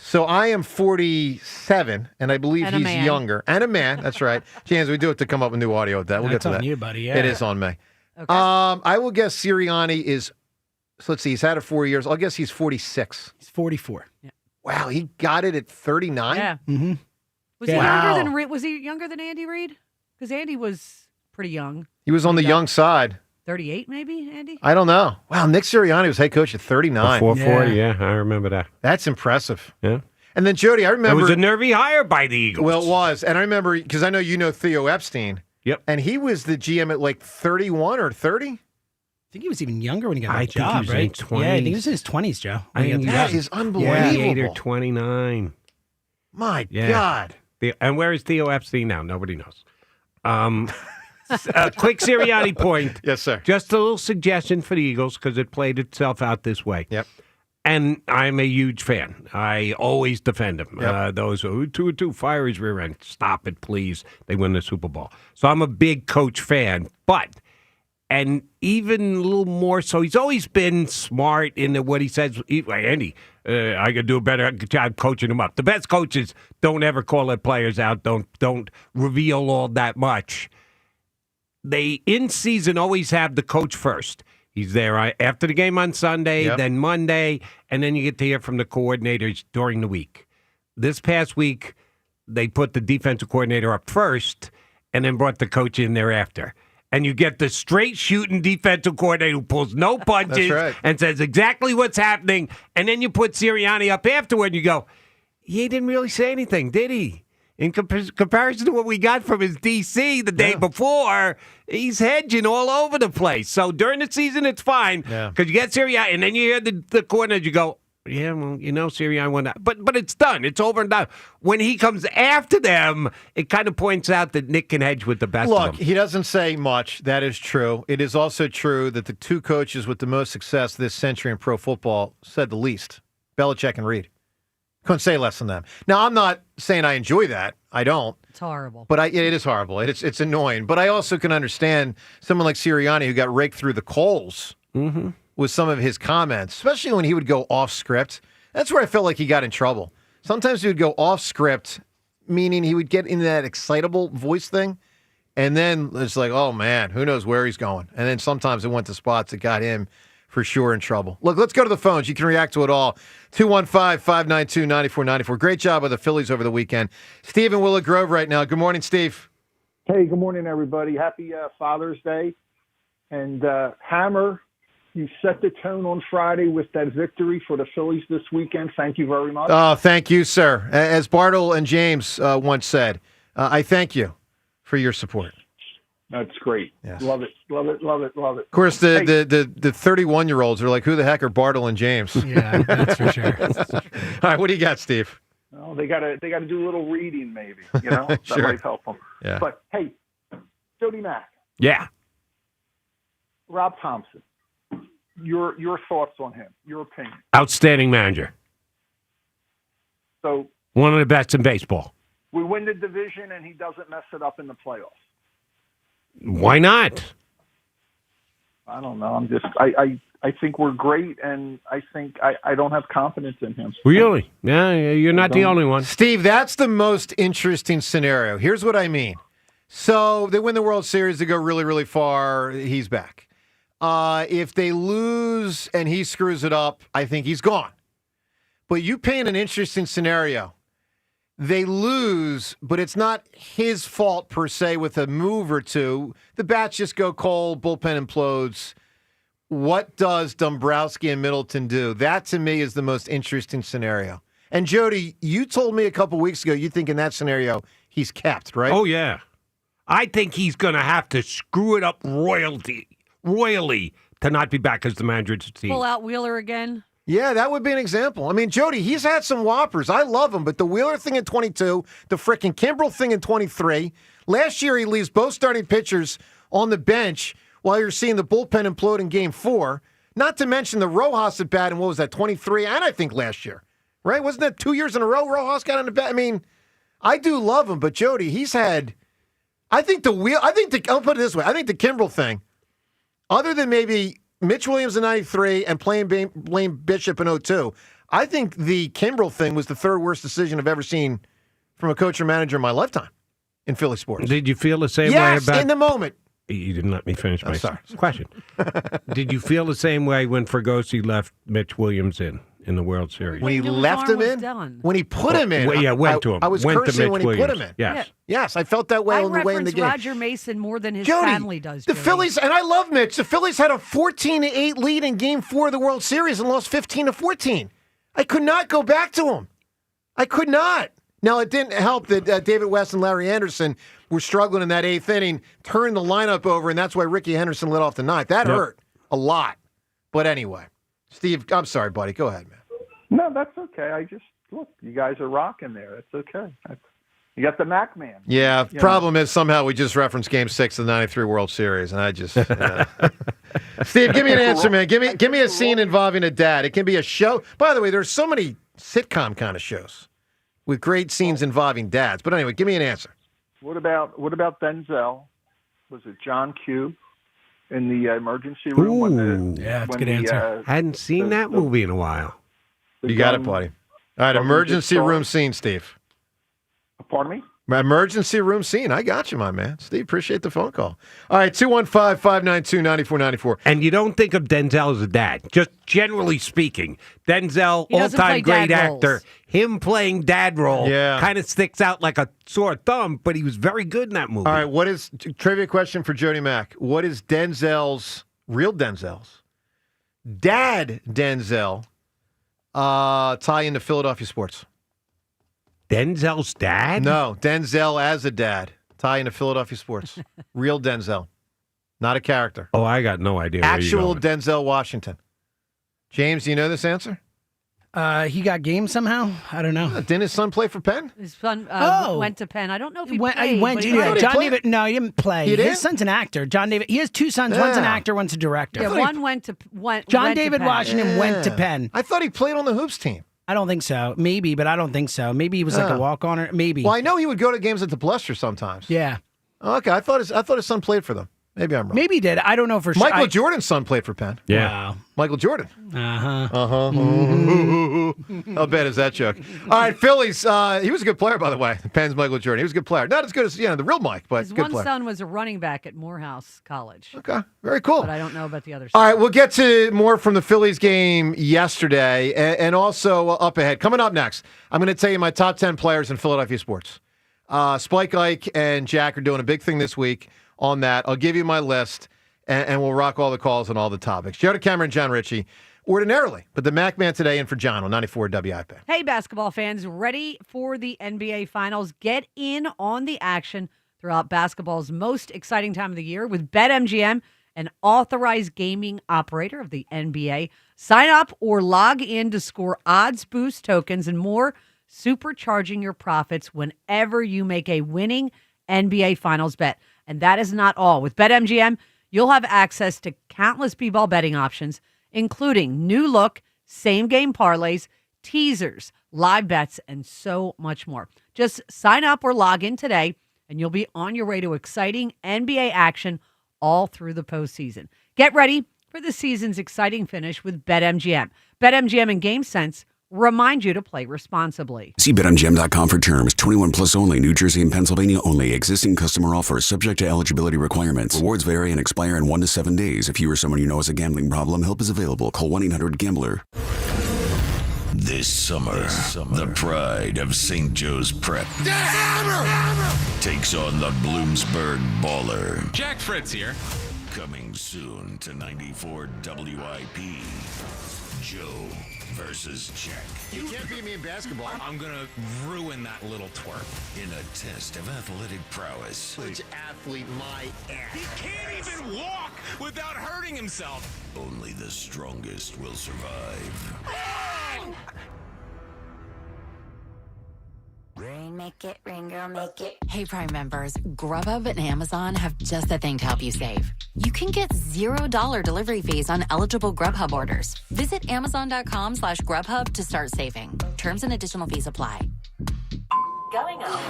So I am 47, and I believe And a he's man. younger. And a man, that's right. James, we do have to come up with new audio with that. We'll That's get to on that. you, buddy, It yeah. is on me. I will guess Sirianni is, so let's see, he's had it 4 years. I'll guess he's 46. He's 44. Yeah. Wow, he got it at 39? Yeah. Mm-hmm. Was he younger than Andy Reid? Because Andy was pretty young. He was on the young side. 38 maybe, Andy? I don't know. Wow, Nick Sirianni was head coach at 39. 440, yeah, I remember that. That's impressive. Yeah. And then, Jody, I It remember. was a nervy hire by the Eagles. Well, it was. And I remember, because I know you know Theo Epstein. Yep. And he was the GM at like 31 or 30? I think he was even younger when he got I the think he job, was in right? his Yeah, I think he 20s. was in his 20s, Joe. I think That is unbelievable. 28 or 29. My Yeah. God. And where is Theo Epstein now? Nobody knows. A quick Sirianni point. Yes, sir. Just a little suggestion for the Eagles because it played itself out this way. Yep. And I'm a huge fan. I always defend him. Yep. Those who 2-2, fire his rear end. Stop it, please. They win the Super Bowl. So I'm a big coach fan. But, and even a little more so, he's always been smart in what he says. Andy, I could do a better job coaching him up. The best coaches don't ever call their players out, don't reveal all that much. They, in season, always have the coach first. He's there after the game on Sunday, Yep. then Monday, and then you get to hear from the coordinators during the week. This past week, they put the defensive coordinator up first and then brought the coach in thereafter. And you get the straight shooting defensive coordinator who pulls no punches That's right. and says exactly what's happening. And then you put Sirianni up afterward and you go, he didn't really say anything, did he? In comparison to what we got from his DC the day before, he's hedging all over the place. So during the season, it's fine because you get Sirianni, and then you hear the coordinator, you go, yeah, well, Sirianni won that. But it's done. It's over and done. When he comes after them, it kind of points out that Nick can hedge with the best of Look, them. he doesn't say much. That is true. It is also true that the two coaches with the most success this century in pro football said the least, Belichick and Reid. Couldn't say less than them. Now, I'm not saying I enjoy that. I don't. It's horrible. But it is horrible. It's annoying. But I also can understand someone like Sirianni who got raked through the coals with some of his comments, especially when he would go off script. That's where I felt like he got in trouble. Sometimes he would go off script, meaning he would get into that excitable voice thing, and then it's like, oh, man, who knows where he's going. And then sometimes it went to spots that got him for sure in trouble. Look, let's go to the phones. You can react to it all. 215-592-9494. Great job with the Phillies over the weekend. Steve in Willow Grove right now. Good morning, Steve. Hey, good morning, everybody. Happy Father's Day. And Hammer, you set the tone on Friday with that victory for the Phillies this weekend. Thank you very much. Oh, thank you, sir. As Bartle and James once said, I thank you for your support. That's great. Yes. Love it, love it, love it, love it. Of course, the 31-year-olds are like, who the heck are Bartle and James? Yeah, that's for sure. All right, what do you got, Steve? Well, they got to do a little reading, maybe. That Sure. might help them. Yeah. But hey, Jody Mack, Yeah. Rob Thompson, your thoughts on him, your opinion. Outstanding manager. So One of the best in baseball. we win the division, and he doesn't mess it up in the playoffs. Why not? I don't know. I think we're great, and I think I don't have confidence in him. Really? Yeah, you're not the only one. Steve, that's the most interesting scenario. Here's what I mean. So they win the World Series, they go really, really far. He's back. If they lose and he screws it up, I think he's gone. But you paint an interesting scenario. They lose, but it's not his fault per se with a move or two. The bats just go cold, bullpen implodes. What does Dombrowski and Middleton do? That, to me, is the most interesting scenario. And, Jody, you told me a couple weeks ago you think in that scenario he's kept, right? Oh, yeah. I think he's going to have to screw it up royally to not be back as the manager of the team. Pull out Wheeler again. Yeah, that would be an example. I mean, Jody, he's had some whoppers. I love him, but the Wheeler thing in 22, the frickin' Kimbrel thing in 23. Last year, he leaves both starting pitchers on the bench while you're seeing the bullpen implode in Game 4. Not to mention the Rojas at bat in, what was that, 23? And I think last year, right? Wasn't that 2 years in a row Rojas got on the bat? I mean, I do love him, but Jody, he's had... I'll put it this way. I think the Kimbrel thing, other than maybe Mitch Williams in 93 and playing Blaine Bishop in 02, I think the Kimbrel thing was the third worst decision I've ever seen from a coach or manager in my lifetime in Philly sports. Did you feel the same way Yes, about... in the moment. You didn't let me finish my sorry. question. Did you feel the same way when Fergosi left Mitch Williams in the World Series? When he left him in? When he put him in. Well, yeah, went to him. I was Went to cursing Mitch when he put Williams. him in. Yes. Yes, I felt that way I on the way in the reference game. Roger Mason more than his Jody, family does. The Jody. Phillies, and I love Mitch, the Phillies had a 14-8 lead in Game 4 of the World Series and lost 15-14. I could not go back to him. I could not. Now, it didn't help that David West and Larry Anderson were struggling in that eighth inning, turned the lineup over, and that's why Ricky Henderson lit off the ninth. That hurt a lot. But anyway, Steve, I'm sorry, buddy. Go ahead, man. No, that's okay. Look, you guys are rocking there. That's okay. You got the Mac Man. Yeah, You problem is somehow we just referenced Game 6 of the 93 World Series, and I just... Steve, give me an answer, man. Give me a scene involving a dad. It can be a show. By the way, there's so many sitcom kind of shows with great scenes involving dads. But anyway, give me an answer. What about Denzel? Was it John Q in the emergency room? That's a good answer. Hadn't seen that movie in a while. You got it, buddy. All right, emergency room scene, Steve. Pardon me? Emergency room scene. I got you, my man. Steve, appreciate the phone call. All right, 215-592-9494. And you don't think of Denzel as a dad, just generally speaking. Denzel, He doesn't all-time play great dad actor. roles. Him playing dad role Yeah. kind of sticks out like a sore thumb, but he was very good in that movie. All right, what is trivia question for Jody Mack? What is real Denzel's dad Denzel tie into Philadelphia sports? Denzel's dad? No, Denzel as a dad tie into Philadelphia sports. Real Denzel, not a character. Oh, I got no idea. Actual where you're going. Denzel Washington. James, do you know this answer? He got game somehow? I don't know. Didn't his son play for Penn? His son went to Penn. I don't know if he He played. went but to he went. John David. No, he didn't play. He didn't? His son's an actor. John David. He has two sons. One's an Yeah. actor. One's a director. Yeah, one went to John went to David Penn. Washington went to Penn. I thought he played on the hoops team. I don't think so. Maybe, but I don't think so. Maybe he was like Yeah. a walk on or maybe. Well, I know he would go to games at the Bluster sometimes. Yeah. Okay, I thought his son played for them. Maybe I'm wrong. Maybe he did. I don't know for sure. Michael Jordan's son played for Penn. Yeah. Wow. Michael Jordan. Uh-huh. How bad is that joke? All right, Phillies. He was a good player, by the way. Penn's Michael Jordan. He was a good player. Not as good as the real Mike, but His good one player. son was a running back at Morehouse College. Okay, very cool. But I don't know about the other All son. right, we'll get to more from the Phillies game yesterday and also up ahead. Coming up next, I'm going to tell you my top 10 players in Philadelphia sports. Spike Ike and Jack are doing a big thing this week on that. I'll give you my list, and we'll rock all the calls on all the topics. Joe Cameron, John Ritchie, ordinarily, but the Mac Man today in for John on 94 WIP. Hey, basketball fans, ready for the NBA Finals? Get in on the action throughout basketball's most exciting time of the year with BetMGM, an authorized gaming operator of the NBA. Sign up or log in to score odds boost tokens and more, supercharging your profits whenever you make a winning NBA Finals bet. And that is not all. With BetMGM, you'll have access to countless b-ball betting options, including new look, same-game parlays, teasers, live bets, and so much more. Just sign up or log in today, and you'll be on your way to exciting NBA action all through the postseason. Get ready for the season's exciting finish with BetMGM. BetMGM and GameSense remind you to play responsibly. See BetMGM.com for terms. 21 plus only. New Jersey and Pennsylvania only. Existing customer offer subject to eligibility requirements. Rewards vary and expire in 1 to 7 days. If you or someone you know has a gambling problem, help is available. Call 1-800-GAMBLER. This summer, the pride of St. Joe's Prep takes on the Bloomsburg Baller. Jack Fritz here. Coming soon to 94 WIP. Joe versus Jack. You can't beat me in basketball. I'm going to ruin that little twerp. In a test of athletic prowess. Which athlete my ass? He can't even walk without hurting himself. Only the strongest will survive. Make it, ring girl, make it. Hey, Prime members, Grubhub and Amazon have just the thing to help you save. You can get $0 delivery fees on eligible Grubhub orders. Visit Amazon.com/Grubhub to start saving. Terms and additional fees apply. Going up.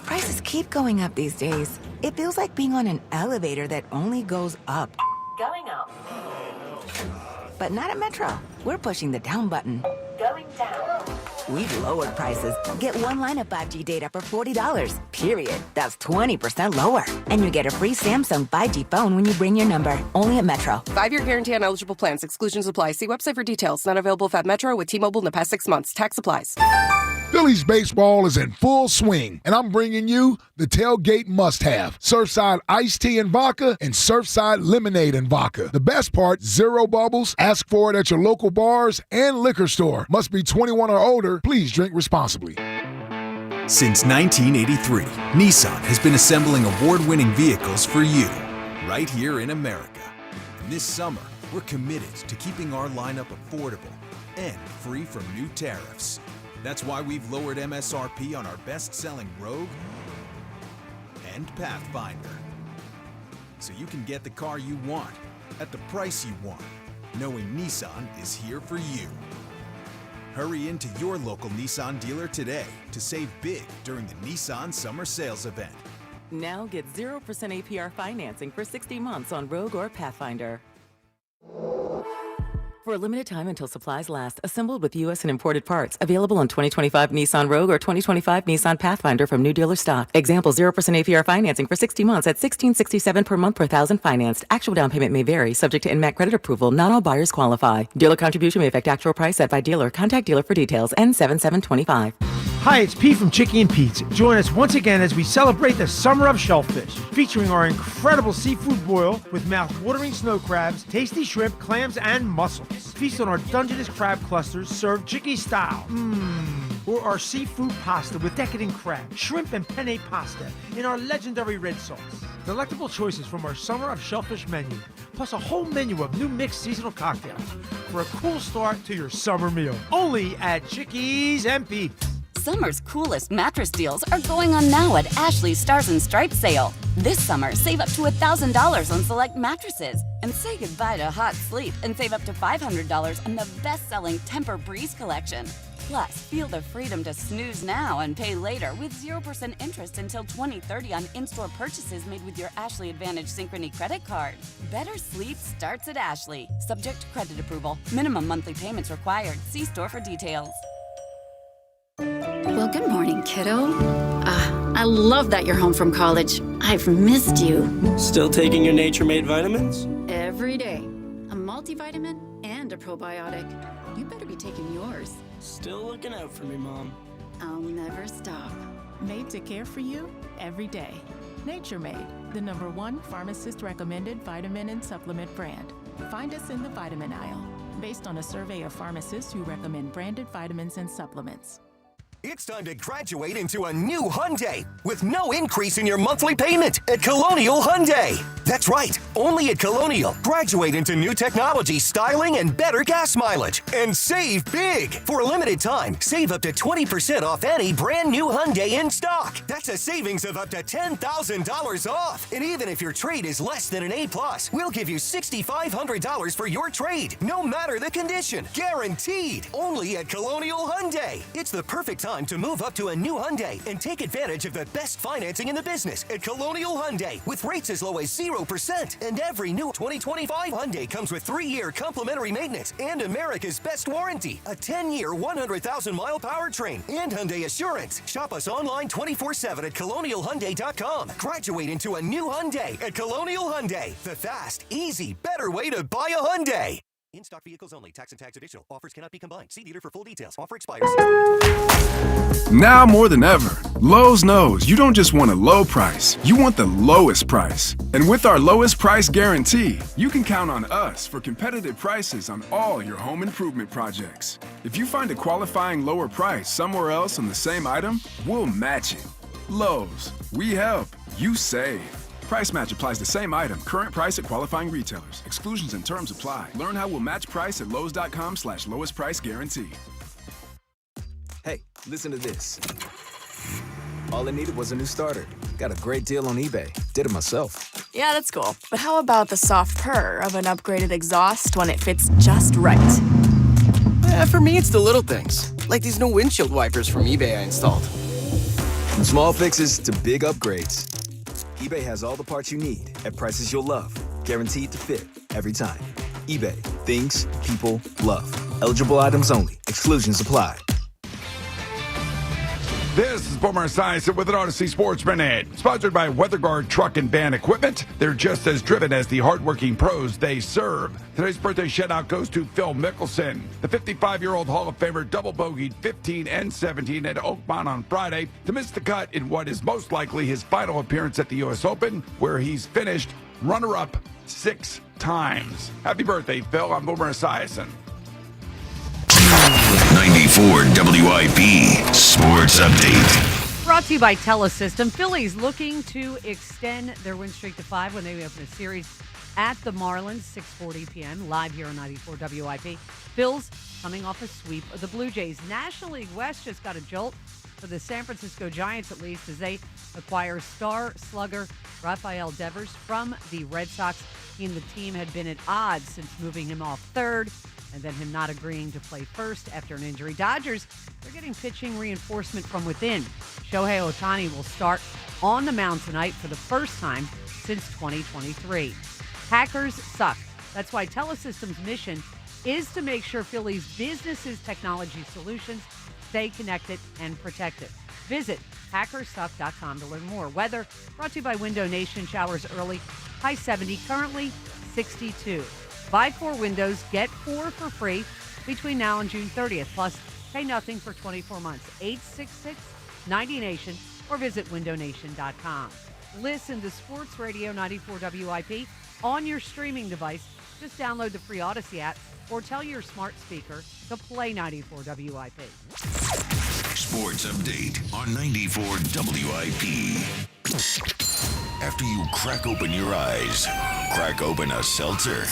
Prices keep going up these days. It feels like being on an elevator that only goes up. Going up. But not at Metro. We're pushing the down button. Going down. We've lowered prices. Get one line of 5G data for $40. Period. That's 20% lower. And you get a free Samsung 5G phone when you bring your number. Only at Metro. 5-year guarantee on eligible plans. Exclusions apply. See website for details. Not available at Metro with T-Mobile in the past 6 months. Tax applies. Phillies baseball is in full swing, and I'm bringing you the tailgate must-have. Surfside iced tea and vodka and Surfside lemonade and vodka. The best part, zero bubbles. Ask for it at your local bars and liquor store. Must be 21 or older. Please drink responsibly. Since 1983, Nissan has been assembling award-winning vehicles for you, right here in America. And this summer, we're committed to keeping our lineup affordable and free from new tariffs. That's why we've lowered MSRP on our best-selling Rogue and Pathfinder. So you can get the car you want at the price you want, knowing Nissan is here for you. Hurry into your local Nissan dealer today to save big during the Nissan Summer Sales event. Now get 0% APR financing for 60 months on Rogue or Pathfinder. For a limited time until supplies last, assembled with U.S. and imported parts. Available on 2025 Nissan Rogue or 2025 Nissan Pathfinder from new dealer stock. Example, 0% APR financing for 60 months at $1,667 per month per thousand financed. Actual down payment may vary, subject to NMAC credit approval. Not all buyers qualify. Dealer contribution may affect actual price set by dealer. Contact dealer for details. N7725. Hi, it's Pete from Chicky and Pete's. Join us once again as we celebrate the summer of shellfish, featuring our incredible seafood boil with mouth-watering snow crabs, tasty shrimp, clams, and mussels. Feast on our Dungeness crab clusters served Chicky style. Or our seafood pasta with decadent crab, shrimp, and penne pasta in our legendary red sauce. Delectable choices from our summer of shellfish menu, plus a whole menu of new mixed seasonal cocktails for a cool start to your summer meal. Only at Chickies and Pete's. Summer's coolest mattress deals are going on now at Ashley's Stars and Stripes sale. This summer, save up to $1,000 on select mattresses. And say goodbye to hot sleep and save up to $500 on the best-selling Tempur-Breeze collection. Plus, feel the freedom to snooze now and pay later with 0% interest until 2030 on in-store purchases made with your Ashley Advantage Synchrony credit card. Better sleep starts at Ashley. Subject to credit approval. Minimum monthly payments required. See store for details. Well, good morning, kiddo. I love that you're home from college. I've missed you. Still taking your Nature-Made vitamins? Every day. A multivitamin and a probiotic. You better be taking yours. Still looking out for me, Mom. I'll never stop. Made to care for you every day. Nature-Made, the #1 pharmacist-recommended vitamin and supplement brand. Find us in the vitamin aisle, based on a survey of pharmacists who recommend branded vitamins and supplements. It's time to graduate into a new Hyundai with no increase in your monthly payment at Colonial Hyundai. That's right, only at Colonial. Graduate into new technology, styling, and better gas mileage. And save big. For a limited time, save up to 20% off any brand new Hyundai in stock. That's a savings of up to $10,000 off. And even if your trade is less than an A+, we'll give you $6,500 for your trade, no matter the condition. Guaranteed. Only at Colonial Hyundai. It's the perfect time to move up to a new Hyundai and take advantage of the best financing in the business at Colonial Hyundai with rates as low as 0%. And every new 2025 Hyundai comes with 3-year complimentary maintenance and America's best warranty, a 10-year, 100,000-mile powertrain, and Hyundai Assurance. Shop us online 24/7 at colonialhyundai.com. Graduate into a new Hyundai at Colonial Hyundai. The fast, easy, better way to buy a Hyundai. In-stock vehicles only. Tax and tax additional. Offers cannot be combined. See dealer for full details. Offer expires. Now more than ever, Lowe's knows you don't just want a low price, you want the lowest price. And with our lowest price guarantee, you can count on us for competitive prices on all your home improvement projects. If you find a qualifying lower price somewhere else on the same item, we'll match it. Lowe's, we help, you save. Price match applies to same item, current price at qualifying retailers. Exclusions and terms apply. Learn how we'll match price at lowes.com/lowest price guarantee. Hey, listen to this. All I needed was a new starter. Got a great deal on eBay. Did it myself. Yeah, that's cool. But how about the soft purr of an upgraded exhaust when it fits just right? For me, it's the little things, like these new windshield wipers from eBay I installed. From small fixes to big upgrades, eBay has all the parts you need at prices you'll love. Guaranteed to fit every time. eBay, things people love. Eligible items only. Exclusions apply. This is Boomer Esiason with an Odyssey Sports Minute, sponsored by WeatherGuard Truck and Van Equipment. They're just as driven as the hardworking pros they serve. Today's birthday shout-out goes to Phil Mickelson. The 55-year-old Hall of Famer double bogeyed 15 and 17 at Oakmont on Friday to miss the cut in what is most likely his final appearance at the U.S. Open, where he's finished runner-up 6 times. Happy birthday, Phil. I'm Boomer Esiason. 94 WIP Sports Update. Brought to you by Telesystem. Phillies looking to extend their win streak to 5 when they open a series at the Marlins, 6:40 p.m. live here on 94 WIP. Phils coming off a sweep of the Blue Jays. National League West just got a jolt for the San Francisco Giants, at least, as they acquire star slugger Rafael Devers from the Red Sox. He and the team had been at odds since moving him off third and then him not agreeing to play first after an injury. Dodgers, they're getting pitching reinforcement from within. Shohei Ohtani will start on the mound tonight for the first time since 2023. Hackers suck. That's why Telesystem's mission is to make sure Philly's businesses' technology solutions stay connected and protected. Visit hackersuck.com to learn more. Weather brought to you by Window Nation. Showers early, high 70, currently 62. Buy 4 windows, get 4 for free between now and June 30th. Plus, pay nothing for 24 months. 866-90Nation or visit windownation.com. Listen to Sports Radio 94 WIP on your streaming device. Just download the free Odyssey app or tell your smart speaker to play 94 WIP. Sports Update on 94 WIP. After you crack open your eyes, crack open a seltzer.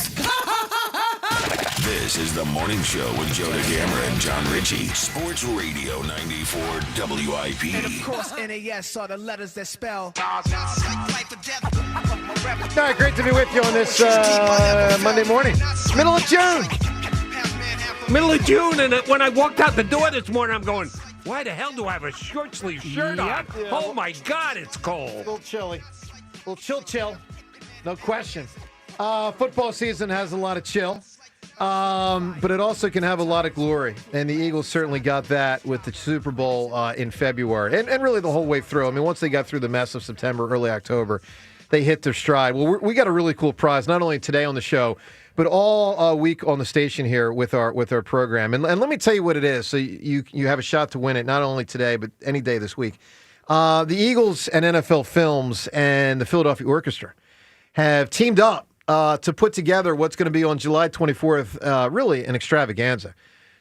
This is the morning show with Joe DeGamera and John Ritchie. Sports Radio 94 WIP. And of course, NAS are the letters that spell. All right, great to be with you on this Monday morning. Middle of June. And when I walked out the door this morning, I'm going, why the hell do I have a short sleeve shirt on? Yeah. Oh, my God, it's cold. A little chilly. A little chill. No question. Football season has a lot of chill, but it also can have a lot of glory. And the Eagles certainly got that with the Super Bowl in February. And really the whole way through. I mean, once they got through the mess of September, early October, they hit their stride. Well, we got a really cool prize, not only today on the show, but all week on the station here with our program. And let me tell you what it is, so you have a shot to win it, not only today, but any day this week. The Eagles and NFL Films and the Philadelphia Orchestra have teamed up to put together what's going to be on July 24th, really an extravaganza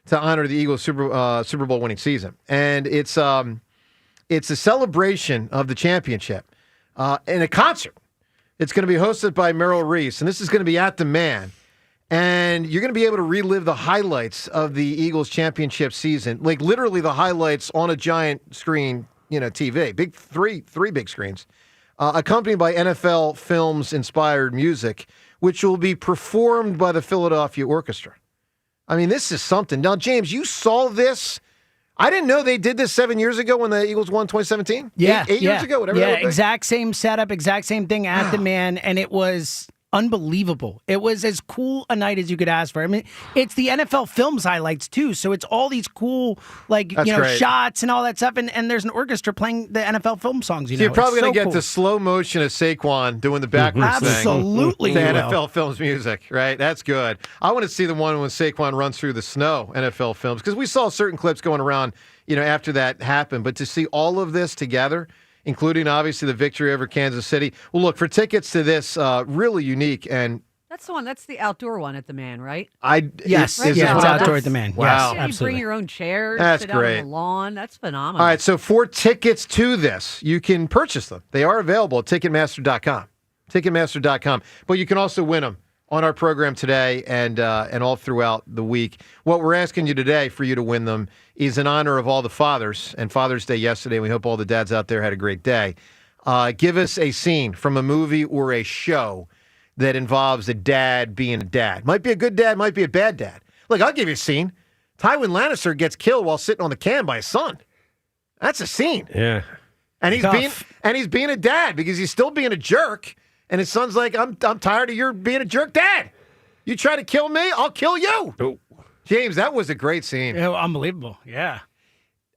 to honor the Eagles Super Bowl winning season. And it's a celebration of the championship in a concert. It's going to be hosted by Merrill Reese, and this is going to be at the Man. And you're going to be able to relive the highlights of the Eagles championship season, like literally the highlights on a giant screen, TV, big three big screens, accompanied by NFL Films inspired music, which will be performed by the Philadelphia Orchestra. I mean, this is something. Now, James, you saw this. I didn't know they did this 7 years ago when the Eagles won 2017. Yeah, eight years ago, whatever. Yeah, that was. exact same setup, exact same thing at the Man, and it was unbelievable. It was as cool a night as you could ask for. I mean, it's the NFL Films highlights too, so it's all these cool great shots and all that stuff, and there's an orchestra playing the NFL film songs. So you're probably going to get the slow motion of Saquon doing the backwards thing. Absolutely, the NFL Films music, right? That's good. I want to see the one when Saquon runs through the snow. NFL Films, because we saw certain clips going around after that happened. But to see all of this together, including obviously the victory over Kansas City. Well, look, for tickets to this, really unique. And that's the one. That's the outdoor one at the Man, right? Yes, it's outdoor at the Man. Wow. Yes, you bring your own chairs, That's sit great. out on the lawn. That's phenomenal. All right, so for tickets to this, you can purchase them. They are available at Ticketmaster.com. Ticketmaster.com. But you can also win them on our program today and all throughout the week. What we're asking you today for you to win them is in honor of all the fathers and Father's Day yesterday. We hope all the dads out there had a great day. Give us a scene from a movie or a show that involves a dad being a dad. Might be a good dad, might be a bad dad. Look, I'll give you a scene. Tywin Lannister gets killed while sitting on the can by his son. That's a scene. Yeah. And he's being a dad because he's still being a jerk. And his son's like, I'm tired of your being a jerk dad. You try to kill me, I'll kill you. Oh. James, that was a great scene. Yeah, unbelievable. Yeah.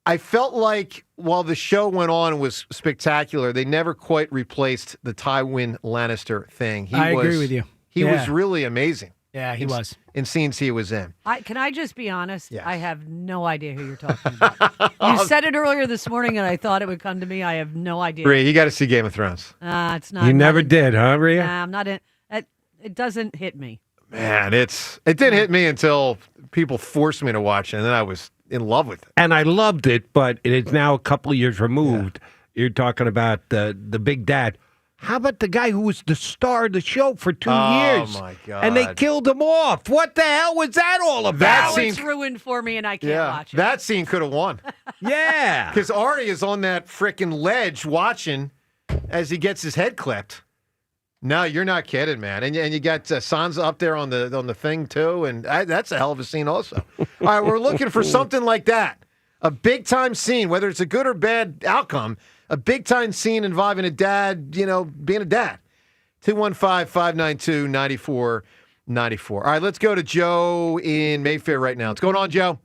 I felt like while the show went on and was spectacular, they never quite replaced the Tywin Lannister thing. I agree with you. He was really amazing. Yeah, he was. In scenes he was in. Can I just be honest? Yes. I have no idea who you're talking about. You said it earlier this morning, and I thought it would come to me. I have no idea. Rhea, you got to see Game of Thrones. It's not. You never did, huh, Rhea? Nah, I'm not in. It doesn't hit me. Man, it didn't hit me until people forced me to watch it, and then I was in love with it. And I loved it, but it is now a couple of years removed. Yeah. You're talking about the big dad. How about the guy who was the star of the show for 2 years? Oh, my God. And they killed him off. What the hell was that all about? It's ruined for me, and I can't watch it. That scene could have won. Yeah. Because Artie is on that freaking ledge watching as he gets his head clipped. No, you're not kidding, man. And you got Sansa up there on the thing, too. And that's a hell of a scene also. All right, we're looking for something like that. A big-time scene, whether it's a good or bad outcome, a big-time scene involving a dad, being a dad. 215-592-9494. All right, let's go to Joe in Mayfair right now. What's going on, Joe?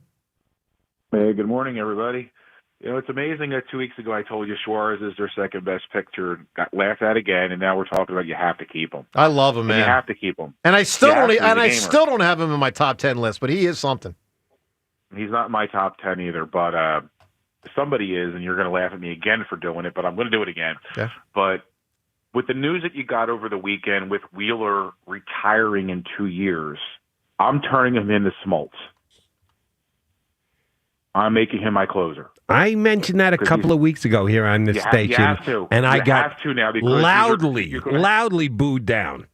Hey, good morning, everybody. It's amazing that 2 weeks ago I told you Suarez is their second-best pitcher, got laughed at again, and now we're talking about you have to keep him. I love him, man. You have to keep him. And I still don't have him in my top 10 list, but he is something. He's not in my top 10 either, but somebody is, and you're going to laugh at me again for doing it, but I'm going to do it again. Yeah. But with the news that you got over the weekend with Wheeler retiring in 2 years, I'm turning him into Smoltz. I'm making him my closer. I mentioned that a couple of weeks ago here on this station, you have to. and I got have to now because loudly booed down.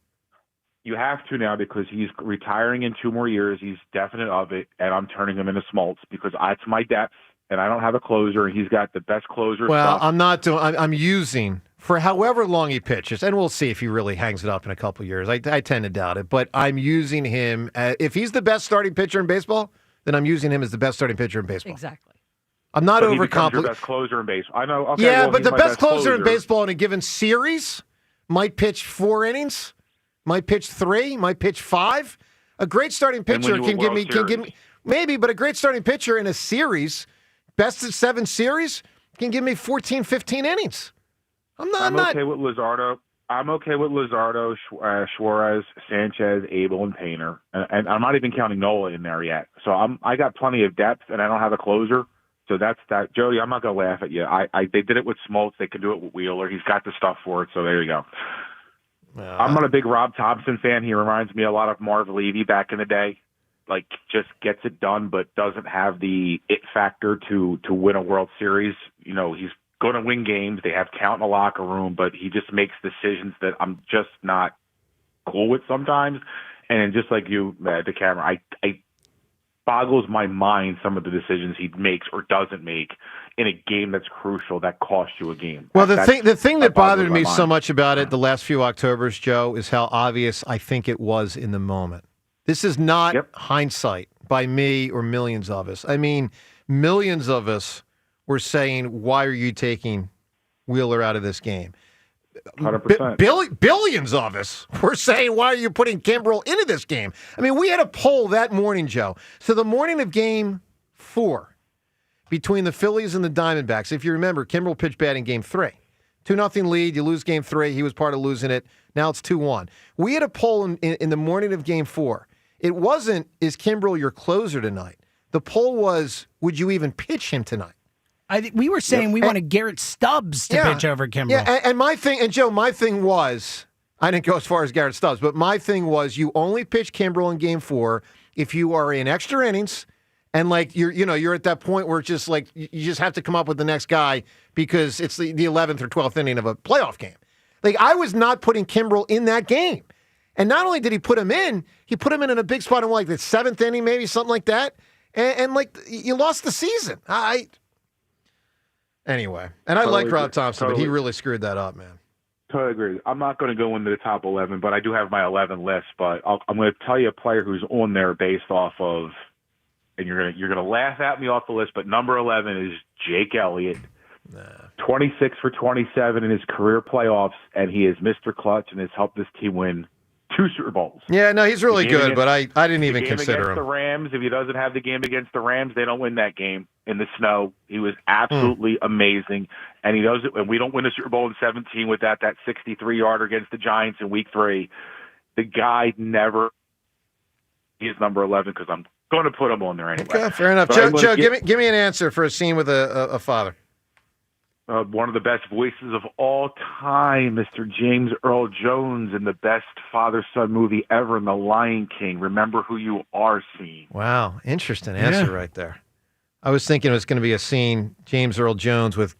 You have to now because he's retiring in 2 more years. He's definite of it, and I'm turning him into Smoltz because that's my depth, and I don't have a closer, and he's got the best closer. Well, stuff. I'm using for however long he pitches, and we'll see if he really hangs it up in a couple of years. I tend to doubt it, but I'm using him. If he's the best starting pitcher in baseball, then I'm using him as the best starting pitcher in baseball. Exactly. I'm not But he becomes overcomplicating. your best closer in baseball. I know. Okay, yeah, well, but he's the my best closer in closer. baseball in a given series might pitch 4 innings, might pitch 3, might pitch 5. A great starting pitcher can give me maybe, but a great starting pitcher in a series, best of 7 series, can give me 14, 15 innings. I'm okay with Luzardo. I'm okay with Luzardo, Suarez, Sanchez, Abel, and Painter, and I'm not even counting Nola in there yet. So I got plenty of depth, and I don't have a closer. So that's that. Jody, I'm not going to laugh at you. They did it with Smoltz. They could do it with Wheeler. He's got the stuff for it, so there you go. I'm not a big Rob Thompson fan. He reminds me a lot of Marv Levy back in the day. Like, just gets it done, but doesn't have the it factor to win a World Series. He's going to win games. They have talent in the locker room, but he just makes decisions that I'm just not cool with sometimes. And just like you, the camera, I boggles my mind some of the decisions he makes or doesn't make in a game that's crucial that costs you a game. Well, the thing that bothered me so mind. much about it the last few Octobers, Joe, is how obvious I think it was in the moment. This is not hindsight by me or millions of us. I mean, millions of us were saying, why are you taking Wheeler out of this game? 100%. Billions of us were saying, why are you putting Kimbrel into this game? I mean, we had a poll that morning, Joe. So the morning of Game 4 between the Phillies and the Diamondbacks, if you remember, Kimbrel pitched bad in Game 3. 2-0 lead, you lose Game 3. He was part of losing it. Now it's 2-1. We had a poll in the morning of Game 4. It wasn't, is Kimbrel your closer tonight? The poll was, would you even pitch him tonight? We were saying we wanted Garrett Stubbs to pitch over Kimbrel. Yeah, and my thing, and Joe, my thing was, I didn't go as far as Garrett Stubbs, but my thing was you only pitch Kimbrel in Game 4 if you are in extra innings and like you're at that point where it's just like you just have to come up with the next guy because it's the 11th or 12th inning of a playoff game. Like I was not putting Kimbrel in that game. And not only did he put him in a big spot in like the 7th inning, maybe something like that. And like you lost the season. Anyway, and I like Rob Thompson, but he really screwed that up, man. Totally agree. I'm not going to go into the top 11, but I do have my 11 list. But I'm going to tell you a player who's on there based off of, and you're going to laugh at me off the list. But number 11 is Jake Elliott, 26 for 27 in his career playoffs, and he is Mr. Clutch and has helped this team win 2 Super Bowls. Yeah, no, he's really good, but I didn't even consider him. The Rams, if he doesn't have the game against the Rams, they don't win that game in the snow. He was absolutely amazing, and he knows it. And we don't win a Super Bowl in 17 with that 63-yarder against the Giants in Week 3. The guy never. He is number 11 because I'm going to put him on there anyway. Okay, fair enough. Joe, give me an answer for a scene with a father. One of the best voices of all time, Mr. James Earl Jones, in the best father-son movie ever, in The Lion King. Remember who you are, scene. Wow, interesting answer right there. I was thinking it was going to be a scene, James Earl Jones with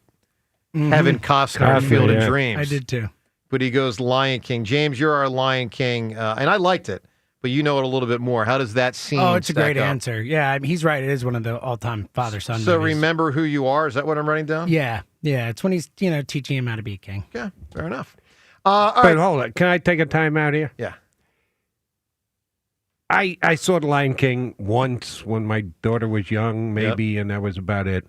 Kevin Costner in Field of Dreams. I did too. But he goes Lion King. James, you're our Lion King, and I liked it, but you know it a little bit more. How does that scene it's a great up? answer. Yeah, I mean, he's right. It is one of the all-time father-son So movies. remember who you are? Is that what I'm writing down? Yeah. It's when he's, teaching him how to be a king. Yeah, fair enough. All But right. hold on. Can I take a time out here? Yeah. I saw The Lion King once when my daughter was young, maybe, and that was about it.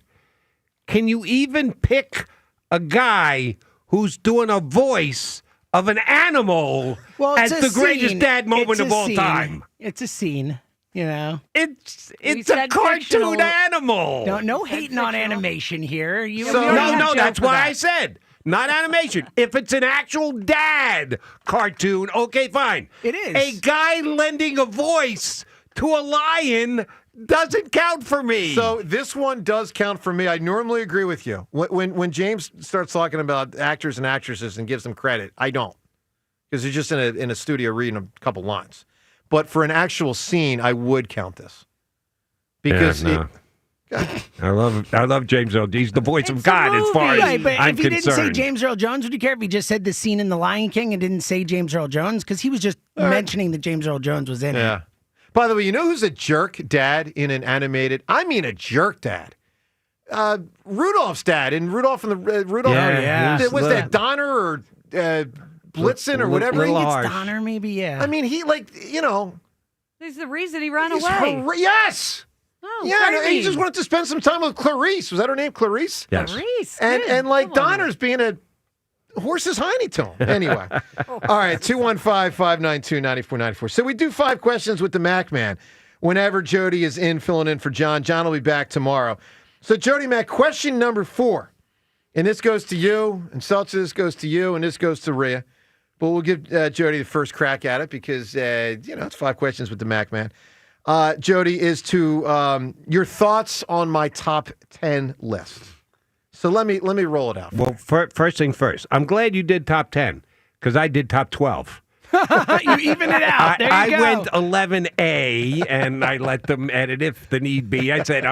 Can you even pick a guy who's doing a voice of an animal as the greatest dad moment of all time? It's a scene, It's a cartoon animal. No hating on animation here. No, that's why I said not animation. If it's an actual dad cartoon, okay, fine. It is. A guy lending a voice to a lion doesn't count for me. So this one does count for me. I normally agree with you. When James starts talking about actors and actresses and gives them credit, I don't. Because they're just in a studio reading a couple lines. But for an actual scene, I would count this. Because I love James Earl. He's the voice of God as far as but I'm if he didn't say concerned. James Earl Jones, would you care if he just said the scene in The Lion King and didn't say James Earl Jones? Because he was just mentioning that James Earl Jones was in it. By the way, you know who's a jerk dad in an animated? I mean a jerk dad. Rudolph's dad in Rudolph and the Rudolph. Was that Donner or Blitzen or whatever? It's Donner, maybe. Yeah. I mean, he He's the reason he ran away. Yes. Oh, yeah, he just wanted to spend some time with Clarice. Was that her name, Clarice? Yes. Clarice. And like Donner's being a horse's hiney to him. Anyway. All right, 215-592-9494. So we do 5 questions with the Mac Man whenever Jody is filling in for John. John will be back tomorrow. So Jody Mac, question number 4. And this goes to you, and Seltzer, this goes to you, and this goes to Rhea. But we'll give Jody the first crack at it because, it's 5 questions with the Mac Man. Jody, is to your thoughts on my top 10 list. So let me roll it out. Well, first thing first, I'm glad you did top 10 because I did top 12. You even it out. There you go. I went 11A, and I let them edit if the need be. I said,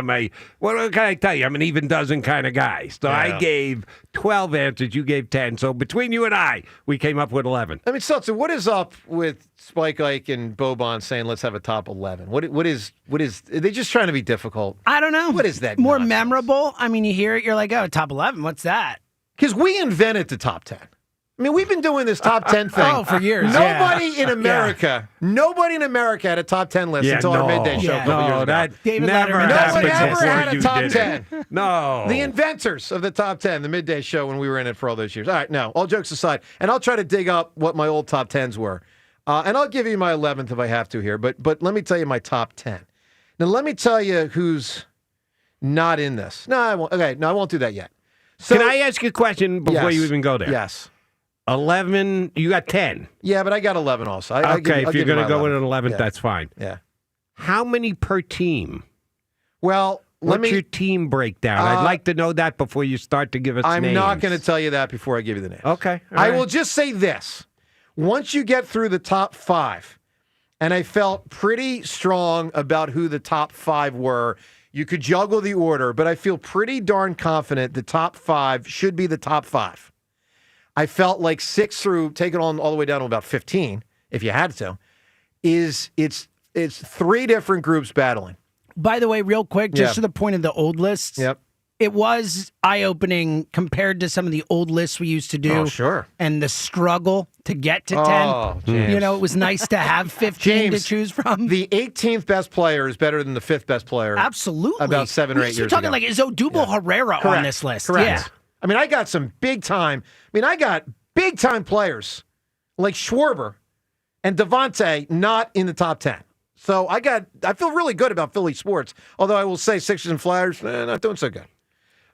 what can I tell you? I'm an even dozen kind of guy. So I gave 12 answers. You gave 10. So between you and I, we came up with 11. I mean, Seltzer, what is up with Spike Ike and Boban saying, let's have a top 11? What is, are they just trying to be difficult? I don't know. What is that? More memorable? I mean, you hear it, you're like, oh, top 11. What's that? Because we invented the top 10. I mean, we've been doing this top 10 thing for years. Nobody in America had a top 10 list until our midday show a couple years ago. That David never Letterman. happened Nobody ever before had a you top did 10. it. No. The inventors of the top 10, the midday show when we were in it for all those years. All right, now, all jokes aside, and I'll try to dig up what my old top 10s were. And I'll give you my 11th if I have to here, but let me tell you my top 10. Now, let me tell you who's not in this. No, I won't. Okay, no, I won't do that yet. So, Can I ask you a question before you even go there? Yes. 11, you got 10. Yeah, but I got 11 also. If you're going to go with an 11th, Yeah. that's fine. Yeah. How many per team? Well, What's your team breakdown? I'd like to know that before you start to give us I'm names. not going to tell you that before I give you the names. Okay. I will just say this. Once you get through the top 5, and I felt pretty strong about who the top 5 were, you could juggle the order, but I feel pretty darn confident the top 5 should be the top 5. I felt like 6 through, take it on all the way down to about 15, if you had to, it's 3 different groups battling. By the way, real quick, just to the point of the old lists. Yep. It was eye-opening compared to some of the old lists we used to do. Oh, sure. And the struggle to get to 10. Oh, James. You know, it was nice to have 15 to choose from. The 18th best player is better than the 5th best player. Absolutely. About 7 or 8 years ago. You're talking like, is Odubel Herrera on this list? Correct. Yeah. I mean, I got big-time players like Schwarber and Devontae not in the top 10. So I feel really good about Philly sports, although I will say Sixers and Flyers, not doing so good.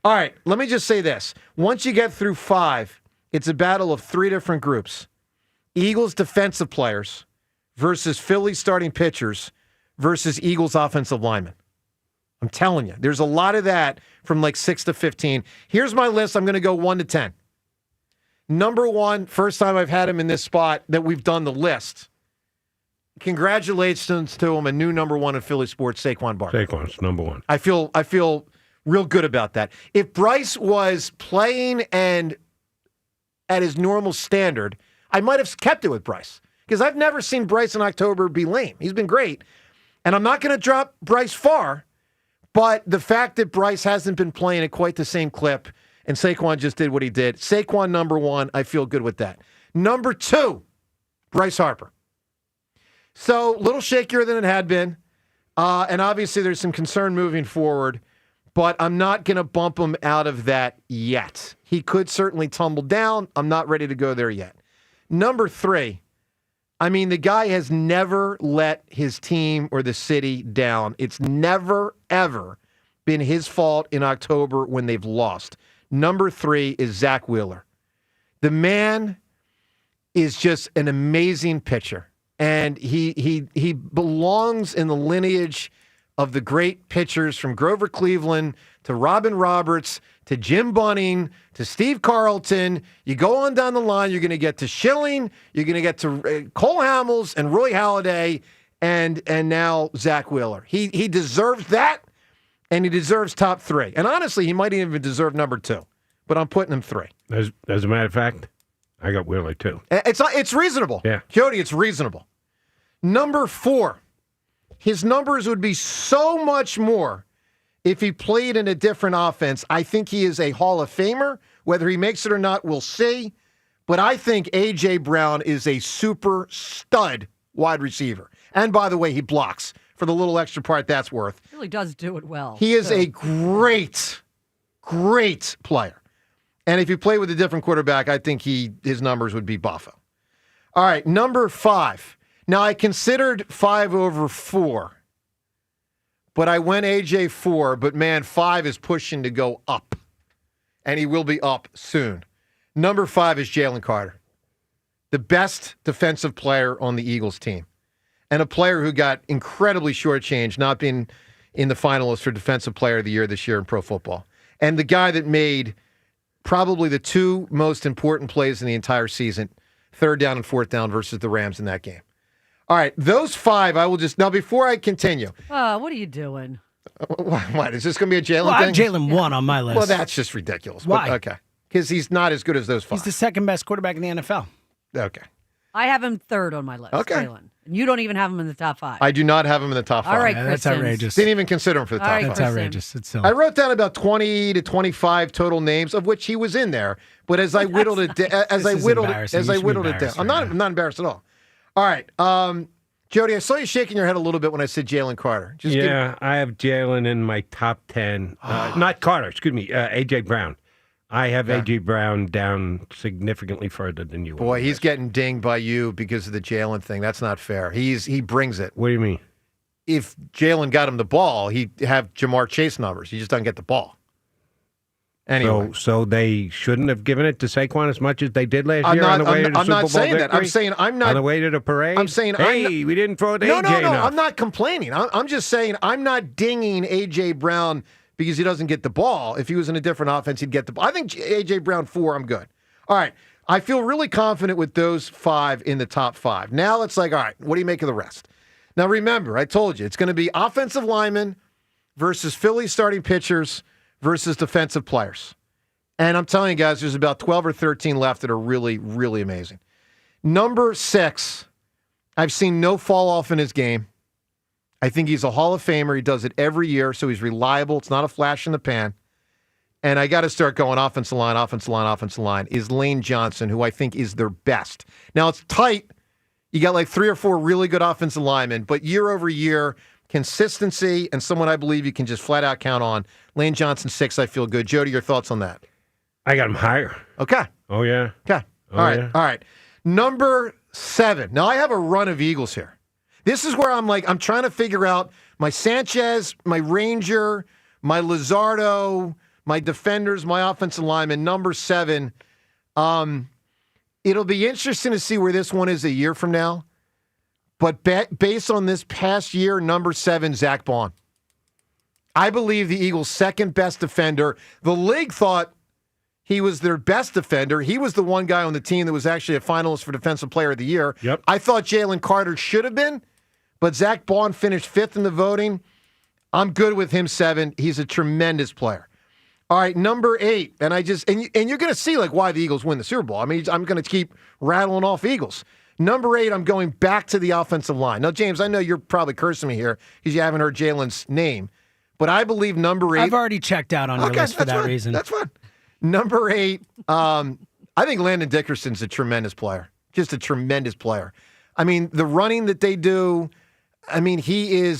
All right, let me just say this. Once you get through 5, it's a battle of 3 different groups. Eagles defensive players versus Philly starting pitchers versus Eagles offensive linemen. I'm telling you, there's a lot of that from like 6 to 15. Here's my list. I'm going to go 1 to 10. Number 1, first time I've had him in this spot that we've done the list. Congratulations to him, a new number 1 in Philly sports, Saquon Barkley. Saquon's number 1. I feel real good about that. If Bryce was playing and at his normal standard, I might have kept it with Bryce because I've never seen Bryce in October be lame. He's been great. And I'm not going to drop Bryce far, but the fact that Bryce hasn't been playing at quite the same clip and Saquon just did what he did. Saquon number 1, I feel good with that. Number 2, Bryce Harper. So a little shakier than it had been. And obviously there's some concern moving forward, but I'm not going to bump him out of that yet. He could certainly tumble down. I'm not ready to go there yet. Number 3, I mean, the guy has never let his team or the city down. It's never, ever been his fault in October when they've lost. Number 3 is Zach Wheeler. The man is just an amazing pitcher. And he belongs in the lineage of the great pitchers from Grover Cleveland to Robin Roberts to Jim Bunning to Steve Carlton. You go on down the line, you're going to get to Schilling, you're going to get to Cole Hamels and Roy Halladay, and now Zach Wheeler. He deserves that, and he deserves top 3. And honestly, he might even deserve number 2, but I'm putting him 3. As a matter of fact, I got Wheeler too. It's reasonable. Yeah. Jody, it's reasonable. Number 4, his numbers would be so much more if he played in a different offense. I think he is a Hall of Famer. Whether he makes it or not, we'll see. But I think A.J. Brown is a super stud wide receiver. And by the way, he blocks for the little extra part that's worth. He really does do it well. He is a great player. And if you play with a different quarterback, I think his numbers would be buffo. All right, number 5. Now, I considered 5 over 4, but I went A.J. 4, but man, 5 is pushing to go up, and he will be up soon. Number 5 is Jalen Carter, the best defensive player on the Eagles team, and a player who got incredibly shortchanged, not being in the finalists for Defensive Player of the Year this year in pro football, and the guy that made probably the 2 most important plays in the entire season, 3rd down and 4th down versus the Rams in that game. All right, those 5, I will just... Now, before I continue... What are you doing? What? Is this going to be a Jalen I thing? have Jalen 1 on my list. Well, that's just ridiculous. Why? But, okay. Because he's not as good as those 5. He's the second best quarterback in the NFL. Okay. I have him 3rd on my list. Okay. Jalen. And you don't even have him in the top 5. I do not have him in the top 5. All right, Yeah, Chris that's Sims. outrageous. Didn't even consider him for the top 5. That's outrageous. It's silly. I wrote down about 20 to 25 total names, of which he was in there. But as I whittled it, as I whittled it down, I'm not embarrassed at all. All right, Jody, I saw you shaking your head a little bit when I said Jalen Carter. I have Jalen in my top 10. Not Carter, excuse me, A.J. Brown. I have A.J. Brown down significantly further than you. Boy, he's getting dinged by you because of the Jalen thing. That's not fair. He brings it. What do you mean? If Jalen got him the ball, he'd have Jamar Chase numbers. He just doesn't get the ball. Anyway. So they shouldn't have given it to Saquon as much as they did last year I'm on the way to the I'm Super not Bowl saying that. victory? I'm saying I'm not. On the way to the parade? I'm saying hey, we didn't throw it to No, AJ no, enough. I'm not complaining. I'm just saying I'm not dinging A.J. Brown because he doesn't get the ball. If he was in a different offense, he'd get the ball. I think A.J. Brown 4, I'm good. All right. I feel really confident with those 5 in the top 5. Now it's like, all right, what do you make of the rest? Now remember, I told you, it's going to be offensive linemen versus Philly starting pitchers versus defensive players. And I'm telling you guys, there's about 12 or 13 left that are really, really amazing. Number 6, I've seen no fall off in his game. I think he's a Hall of Famer. He does it every year, so he's reliable. It's not a flash in the pan. And I got to start going offensive line, is Lane Johnson, who I think is their best. Now, it's tight. You got like 3 or 4 really good offensive linemen, but year over year, consistency and someone I believe you can just flat out count on. Lane Johnson 6, I feel good. Jody, your thoughts on that? I got him higher. Okay. Oh, yeah. Okay. Oh, All right. yeah. All right. Number 7. Now, I have a run of Eagles here. This is where I'm trying to figure out my Sanchez, my Ranger, my Luzardo, my defenders, my offensive lineman. Number 7. It'll be interesting to see where this one is a year from now. But based on this past year, number 7, Zach Bond. I believe the Eagles' second best defender. The league thought he was their best defender. He was the one guy on the team that was actually a finalist for Defensive Player of the Year. Yep. I thought Jalen Carter should have been, but Zach Bond finished 5th in the voting. I'm good with him 7. He's a tremendous player. All right, number 8, and you're going to see why the Eagles win the Super Bowl. I mean, I'm going to keep rattling off Eagles. Number 8, I'm going back to the offensive line. Now, James, I know you're probably cursing me here because you haven't heard Jalen's name, but I believe number 8. I've already checked out on your list for that reason. That's fine. Number 8, I think Landon Dickerson's a tremendous player. Just a tremendous player. I mean, the running that they do, I mean, he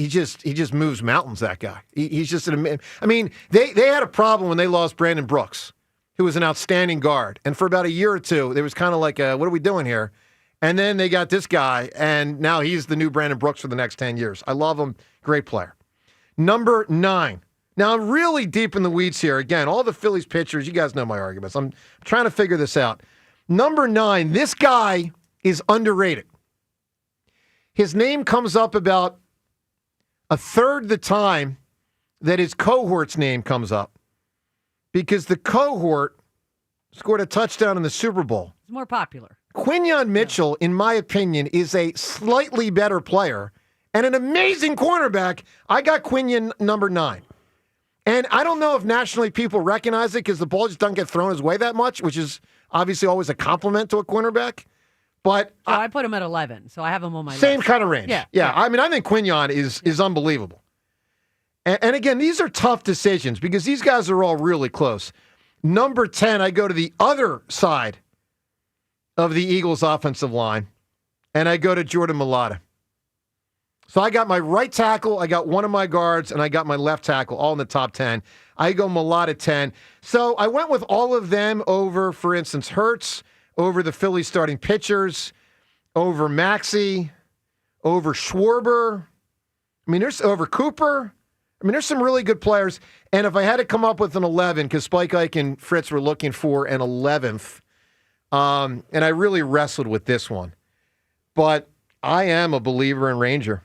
just moves mountains, that guy. He's just I mean, they had a problem when they lost Brandon Brooks, who was an outstanding guard. And for about a year or two, there was kind of like, what are we doing here? And then they got this guy, and now he's the new Brandon Brooks for the next 10 years. I love him. Great player. Number 9. Now, I'm really deep in the weeds here. Again, all the Phillies pitchers, you guys know my arguments. I'm trying to figure this out. Number 9, this guy is underrated. His name comes up about a third the time that his cohort's name comes up because the cohort scored a touchdown in the Super Bowl. It's more popular. Quinyon Mitchell, in my opinion, is a slightly better player and an amazing cornerback. I got Quinyon number 9. And I don't know if nationally people recognize it because the ball just doesn't get thrown his way that much, which is obviously always a compliment to a cornerback. But I put him at 11, so I have him on my same list. kind of range. Yeah. I mean, I think Quinyon is unbelievable. And again, these are tough decisions because these guys are all really close. Number 10, I go to the other side of the Eagles' offensive line, and I go to Jordan Mailata. So I got my right tackle, I got one of my guards, and I got my left tackle, all in the top 10. I go Mailata 10. So I went with all of them over, for instance, Hurts, over the Phillies starting pitchers, over Maxey, over Schwarber. I mean, there's over Cooper. I mean, there's some really good players. And if I had to come up with an 11, because Spike Ike and Fritz were looking for an 11th, and I really wrestled with this one. But I am a believer in Ranger.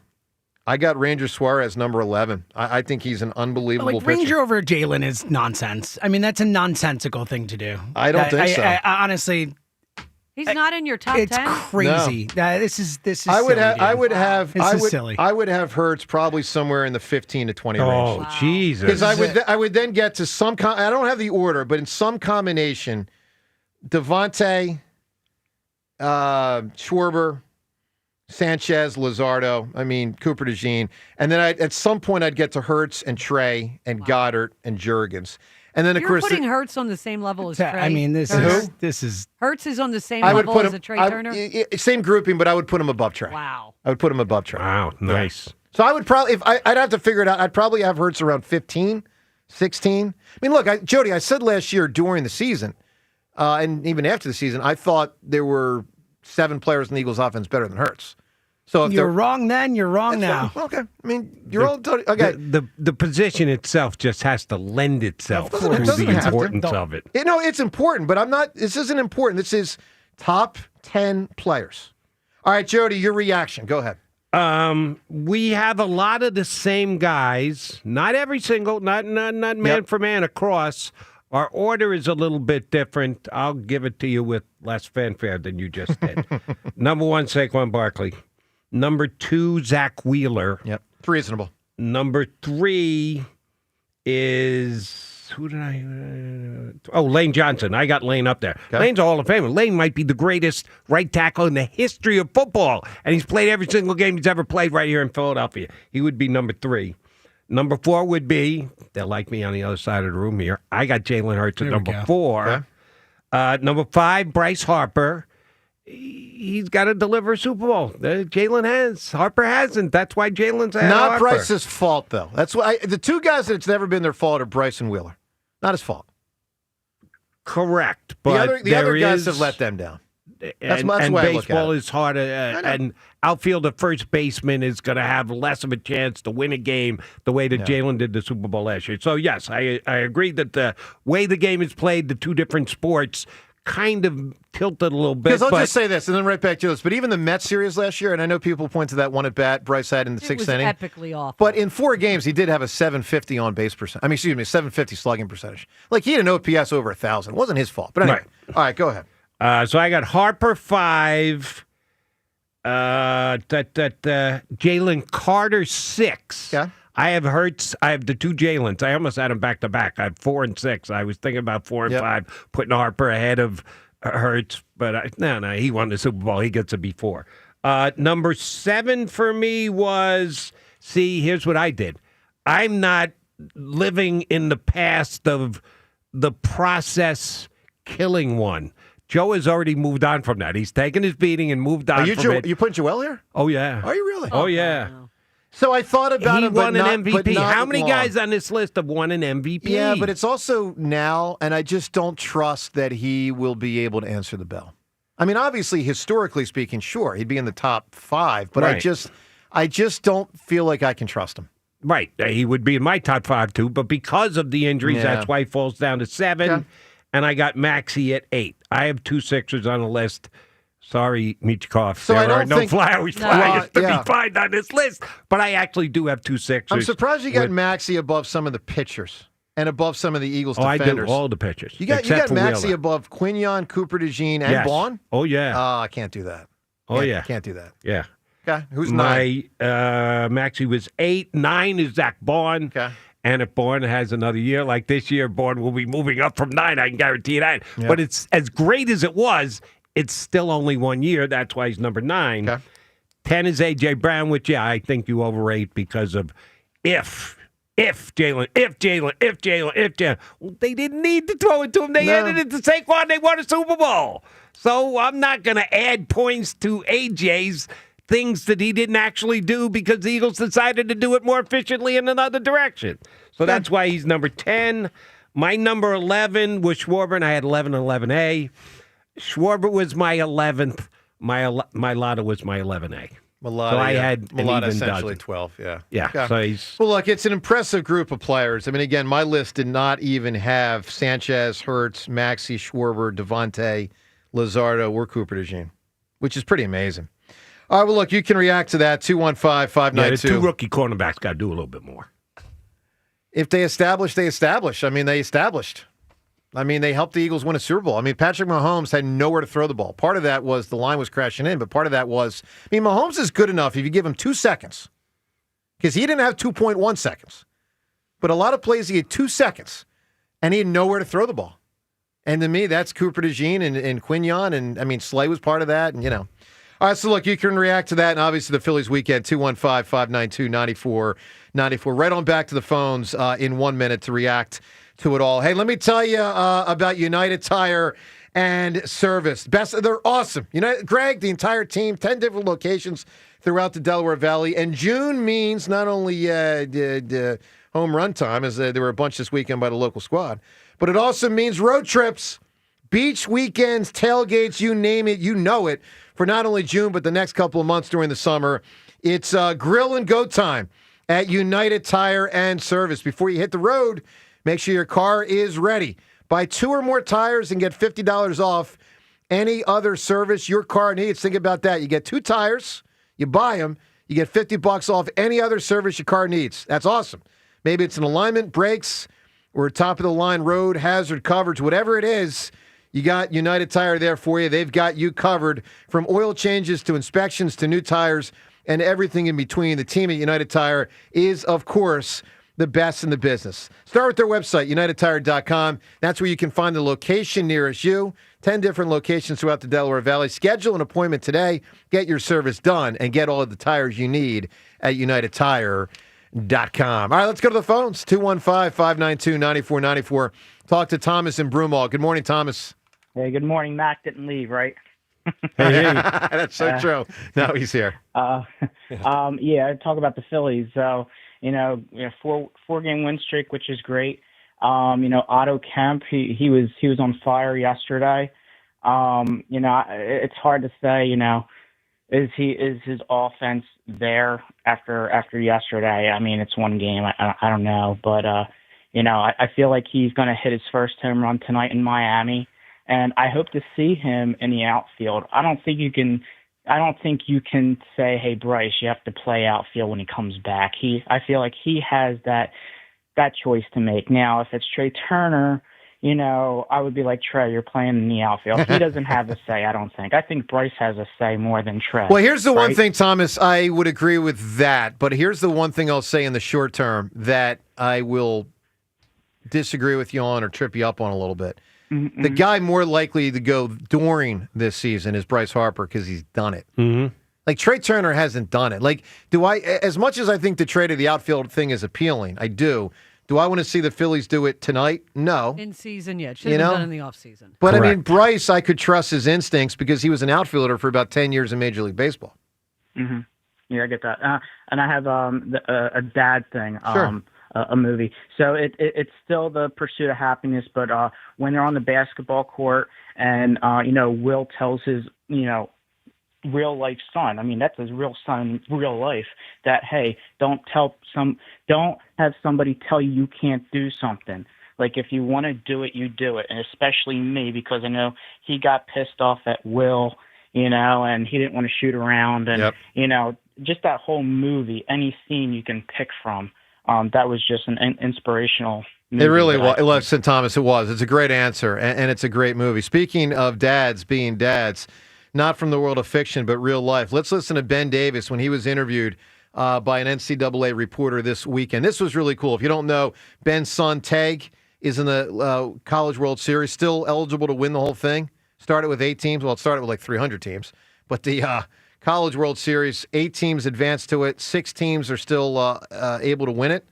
I got Ranger Suarez number 11. I think he's an unbelievable pitcher. Ranger over Jalen is nonsense. I mean, that's a nonsensical thing to do. I don't think so. I honestly, he's not in your top 10. It's crazy. No. This is I silly. would have Hurts probably somewhere in the 15 to 20 range. Oh, Jesus. Because I would then get to some I don't have the order, but in some combination, Devontae, Schwarber, Sanchez, Luzardo, I mean, Cooper DeJean. And then at some point I'd get to Hurts and Trey and Goddard and Jurgens. And then, of You're course, putting Hurts on the same level as Trey. I mean, this is Hurts is on the same level as a Trey Turner. Same grouping, but I would put him above Trey. Wow. I would put him above Trey. Wow, nice. Yeah. So I would probably, if I'd have to figure it out, I'd probably have Hurts around 15, 16. I mean, look, Jody, I said last year during the season, and even after the season, I thought there were 7 players in the Eagles offense better than Hurts. So if you're they're wrong then, you're wrong now. Okay. I mean, you're all okay. The position itself just has to lend itself to doesn't the have to. importance of it. No, it's important, but I'm not. This isn't important. This is top 10 players. All right, Jody, your reaction. Go ahead. We have a lot of the same guys. Not every single, not man for man across. Our order is a little bit different. I'll give it to you with less fanfare than you just did. Number 1, Saquon Barkley. Number 2, Zach Wheeler. Yep, it's reasonable. Number 3 is Lane Johnson. I got Lane up there. Okay. Lane's a Hall of Famer. Lane might be the greatest right tackle in the history of football, and he's played every single game he's ever played right here in Philadelphia. He would be number 3. Number 4 would be, they'll like me on the other side of the room here, I got Jalen Hurts at number 4. Okay. Number 5, Bryce Harper. He's got to deliver a Super Bowl. Jalen has. Harper hasn't. That's why Jalen's ahead of Not Harper. Bryce's fault, though. That's why the two guys that it's never been their fault are Bryce and Wheeler. Not his fault. Correct. But the other guys have let them down. That's why I baseball is harder. And outfielder first baseman is going to have less of a chance to win a game the way that Jalen did the Super Bowl last year. So, yes, I agree that the way the game is played, the two different sports, kind of tilted a little bit. Because I'll just say this, and then right back to this. But even the Mets series last year, and I know people point to that one at bat Bryce had in the sixth inning. It was epically awful. But in 4 games, he did have a 750 on base percent. 750 slugging percentage. Like, he had an OPS over 1,000. It wasn't his fault. But anyway, All right, go ahead. So I got Harper 5, Jalen Carter 6. Yeah. I have Hurts. I have the 2 Jalens. I almost had them back to back. I have 4 and 6. I was thinking about 4 and 5, putting Harper ahead of Hurts, but no, he won the Super Bowl. He gets a before. Number 7 for me was, here's what I did. I'm not living in the past of the process killing one. Joe has already moved on from that. He's taken his beating and moved on from it. You putting Joel here? Oh, yeah. Are you really? Oh, yeah. So I thought about him, He won but an MVP. not How many long. guys on this list have won an MVP? Yeah, but it's also now, and I just don't trust that he will be able to answer the bell. I mean, obviously, historically speaking, sure, he'd be in the top 5, but Right. I just don't feel like I can trust him. Right. He would be in my top 5, too, but because of the injuries, that's why he falls down to 7. Okay. And I got Maxey at 8. I have 2 Sixers on the list. Sorry, Michkov. So there I don't are no think- flyers to be found on this list. But I actually do have 2 Sixers. I'm surprised you got Maxey above some of the pitchers and above some of the Eagles I defenders. do all the pitchers. You got except for Maxey Wheeler. above Quinion, Cooper DeJean, and Yes. Vaughn? Oh, yeah. I can't do that. Can't do that. Yeah. Okay, who's 9? Maxey was 8. 9 is Zach Bourne. Okay. And if Bourne has another year like this year, Bourne will be moving up from 9. I can guarantee you that. Yeah. But it's as great as it was, it's still only 1 year. That's why he's number 9. Okay. 10 is A.J. Brown, which, I think you overrate because of if Jalen. Well, they didn't need to throw it to him. They added it to Saquon. They won a Super Bowl. So I'm not going to add points to A.J.'s things that he didn't actually do because the Eagles decided to do it more efficiently in another direction. So that's why he's number 10. My number 11 was Schwarber, and I had 11 and 11A. Schwarber was my 11th. My Lotta was my 11A. Mulata, so I had Mulata an even essentially dozen. 12, yeah. Yeah, Okay. so he's... Well, look, it's an impressive group of players. I mean, again, my list did not even have Sanchez, Hurts, Maxey, Schwarber, Devontae, Luzardo, or Cooper DeJean, which is pretty amazing. All right, well, look, you can react to that, 215-592. Yeah, the 2 rookie cornerbacks got to do a little bit more. If they establish, they establish. I mean, they established. I mean, they helped the Eagles win a Super Bowl. I mean, Patrick Mahomes had nowhere to throw the ball. Part of that was the line was crashing in, but part of that was, Mahomes is good enough if you give him 2 seconds, because he didn't have 2.1 seconds. But a lot of plays, he had 2 seconds, and he had nowhere to throw the ball. And to me, that's Cooper DeJean and Quinion, and, Slay was part of that, and, All right, so look, you can react to that, and obviously the Phillies weekend, 215-592-9494. Right on back to the phones in 1 minute to react to it all. Hey, let me tell you about United Tire and Service. They're awesome. Greg, the entire team, 10 different locations throughout the Delaware Valley. And June means not only home run time, as there were a bunch this weekend by the local squad, but it also means road trips, beach weekends, tailgates, you name it, you know it. for not only June, but the next couple of months during the summer. It's grill and go time at United Tire and Service. Before you hit the road, make sure your car is ready. Buy 2 or more tires and get $50 off any other service your car needs. Think about that. You get 2 tires, you buy them, you get $50 off any other service your car needs. That's awesome. Maybe it's an alignment, brakes, or top-of-the-line road hazard coverage, whatever it is. You got United Tire there for you. They've got you covered from oil changes to inspections to new tires and everything in between. The team at United Tire is, of course, the best in the business. Start with their website, unitedtire.com. That's where you can find the location nearest you. 10 different locations throughout the Delaware Valley. Schedule an appointment today. Get your service done and get all of the tires you need at unitedtire.com. All right, let's go to the phones. 215-592-9494. Talk to Thomas in Broomall. Good morning, Thomas. Hey, good morning. Mac didn't leave, right? Hey. That's so true. No, he's here. Talk about the Phillies. So, four-game win streak, which is great. Otto Kemp, he was on fire yesterday. It's hard to say, is his offense there after yesterday? I mean, it's one game. I don't know, but I feel like he's going to hit his first home run tonight in Miami. And I hope to see him in the outfield. I don't think you can say, hey, Bryce, you have to play outfield when he comes back. I feel like he has that choice to make. Now, if it's Trey Turner, I would be like, Trey, you're playing in the outfield. He doesn't have a say, I don't think. I think Bryce has a say more than Trey. Well, here's the one thing, Thomas, I would agree with that. But here's the one thing I'll say in the short term that I will disagree with you on or trip you up on a little bit. Mm-hmm. The guy more likely to go during this season is Bryce Harper because he's done it. Mm-hmm. Like, Trey Turner hasn't done it. Like, as much as I think the trade of the outfield thing is appealing, I do. Do I want to see the Phillies do it tonight? No. In season, yeah. It should have been done in the offseason. But, correct. I mean, Bryce, I could trust his instincts because he was an outfielder for about 10 years in Major League Baseball. Mm-hmm. Yeah, I get that. And I have a dad thing. Sure. A movie. So it's still the pursuit of happiness, but when they're on the basketball court and, Will tells his, real life son, I mean, that's his real son in real life, that, hey, don't have somebody tell you can't do something. Like, if you want to do it, you do it. And especially me, because I know he got pissed off at Will, and he didn't want to shoot around. And, just that whole movie, any scene you can pick from, that was just an inspirational movie. It really was. Listen, Thomas, it was. It's a great answer, and it's a great movie. Speaking of dads being dads, not from the world of fiction, but real life, let's listen to Ben Davis when he was interviewed by an NCAA reporter this weekend. This was really cool. If you don't know, Ben's son, Tag, is in the College World Series, still eligible to win the whole thing. Started with 8 teams. Well, it started with like 300 teams. But the College World Series, 8 teams advanced to it. 6 teams are still able to win it,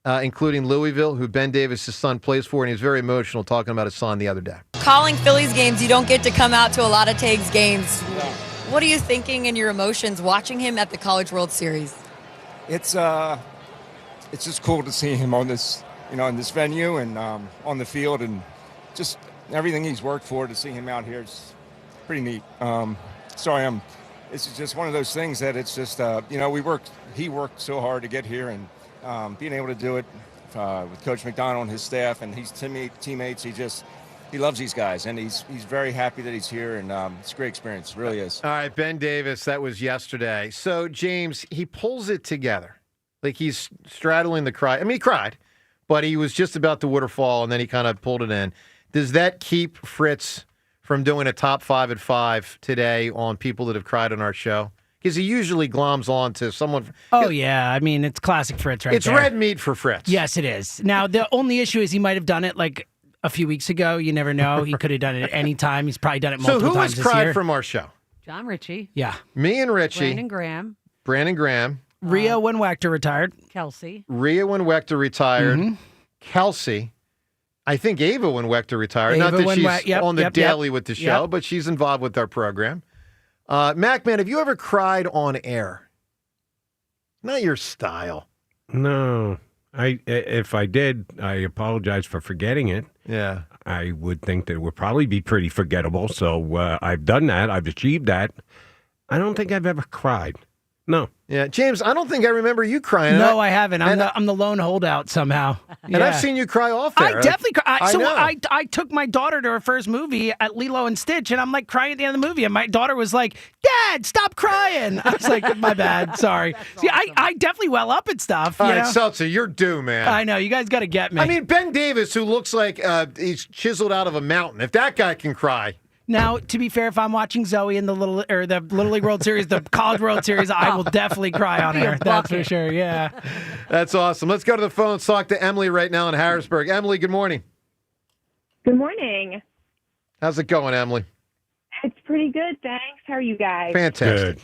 including Louisville, who Ben Davis' son plays for, and he was very emotional talking about his son the other day. Calling Phillies games, you don't get to come out to a lot of Tags games. What are you thinking and your emotions watching him at the College World Series? It's just cool to see him on this, in this venue and on the field, and just everything he's worked for. To see him out here is pretty neat. It's just one of those things that it's just, he worked so hard to get here, and being able to do it with Coach McDonald and his staff and his teammates, he loves these guys, and he's very happy that he's here, and it's a great experience. It really is. All right, Ben Davis, that was yesterday. So, James, he pulls it together. Like, he's straddling the cry. I mean, he cried, but he was just about to waterfall, and then he kind of pulled it in. Does that keep Fritz from doing a top 5 at 5 today on people that have cried on our show? Because he usually gloms on to someone. Oh, yeah. I mean, it's classic Fritz right there. It's red meat for Fritz. Yes, it is. Now, the only issue is he might have done it like a few weeks ago. You never know. He could have done it at any time. He's probably done it multiple times this year. So who has cried from our show? John Ritchie. Yeah. Me and Ritchie. Brandon Graham. Rhea when Wachter retired. Kelsey. Rhea when Wachter retired. Mm-hmm. Kelsey. I think Ava when Wachter retired. Not that she's on the daily with the show, but she's involved with our program. Mac, man, have you ever cried on air? Not your style. No. If I did, I apologize for forgetting it. Yeah. I would think that it would probably be pretty forgettable. So I've done that. I've achieved that. I don't think I've ever cried. No. Yeah, James, I don't think I remember you crying. No, I haven't. I'm the lone holdout somehow. And I've seen you cry off there. I definitely cry. I know. I took my daughter to her first movie at Lilo and Stitch, and I'm like crying at the end of the movie. And my daughter was like, "Dad, stop crying." I was like, "My bad, sorry." See, I definitely well up and stuff. All you right, know? Seltzer, you're due, man. I know. You guys got to get me. I mean, Ben Davis, who looks like he's chiseled out of a mountain. If that guy can cry. Now, to be fair, if I'm watching Zoe in the Little League World Series, the College World Series, I will definitely cry on air. That's for sure. Yeah. That's awesome. Let's go to the phone and talk to Emily right now in Harrisburg. Emily, good morning. Good morning. How's it going, Emily? It's pretty good, thanks. How are you guys? Fantastic. Good.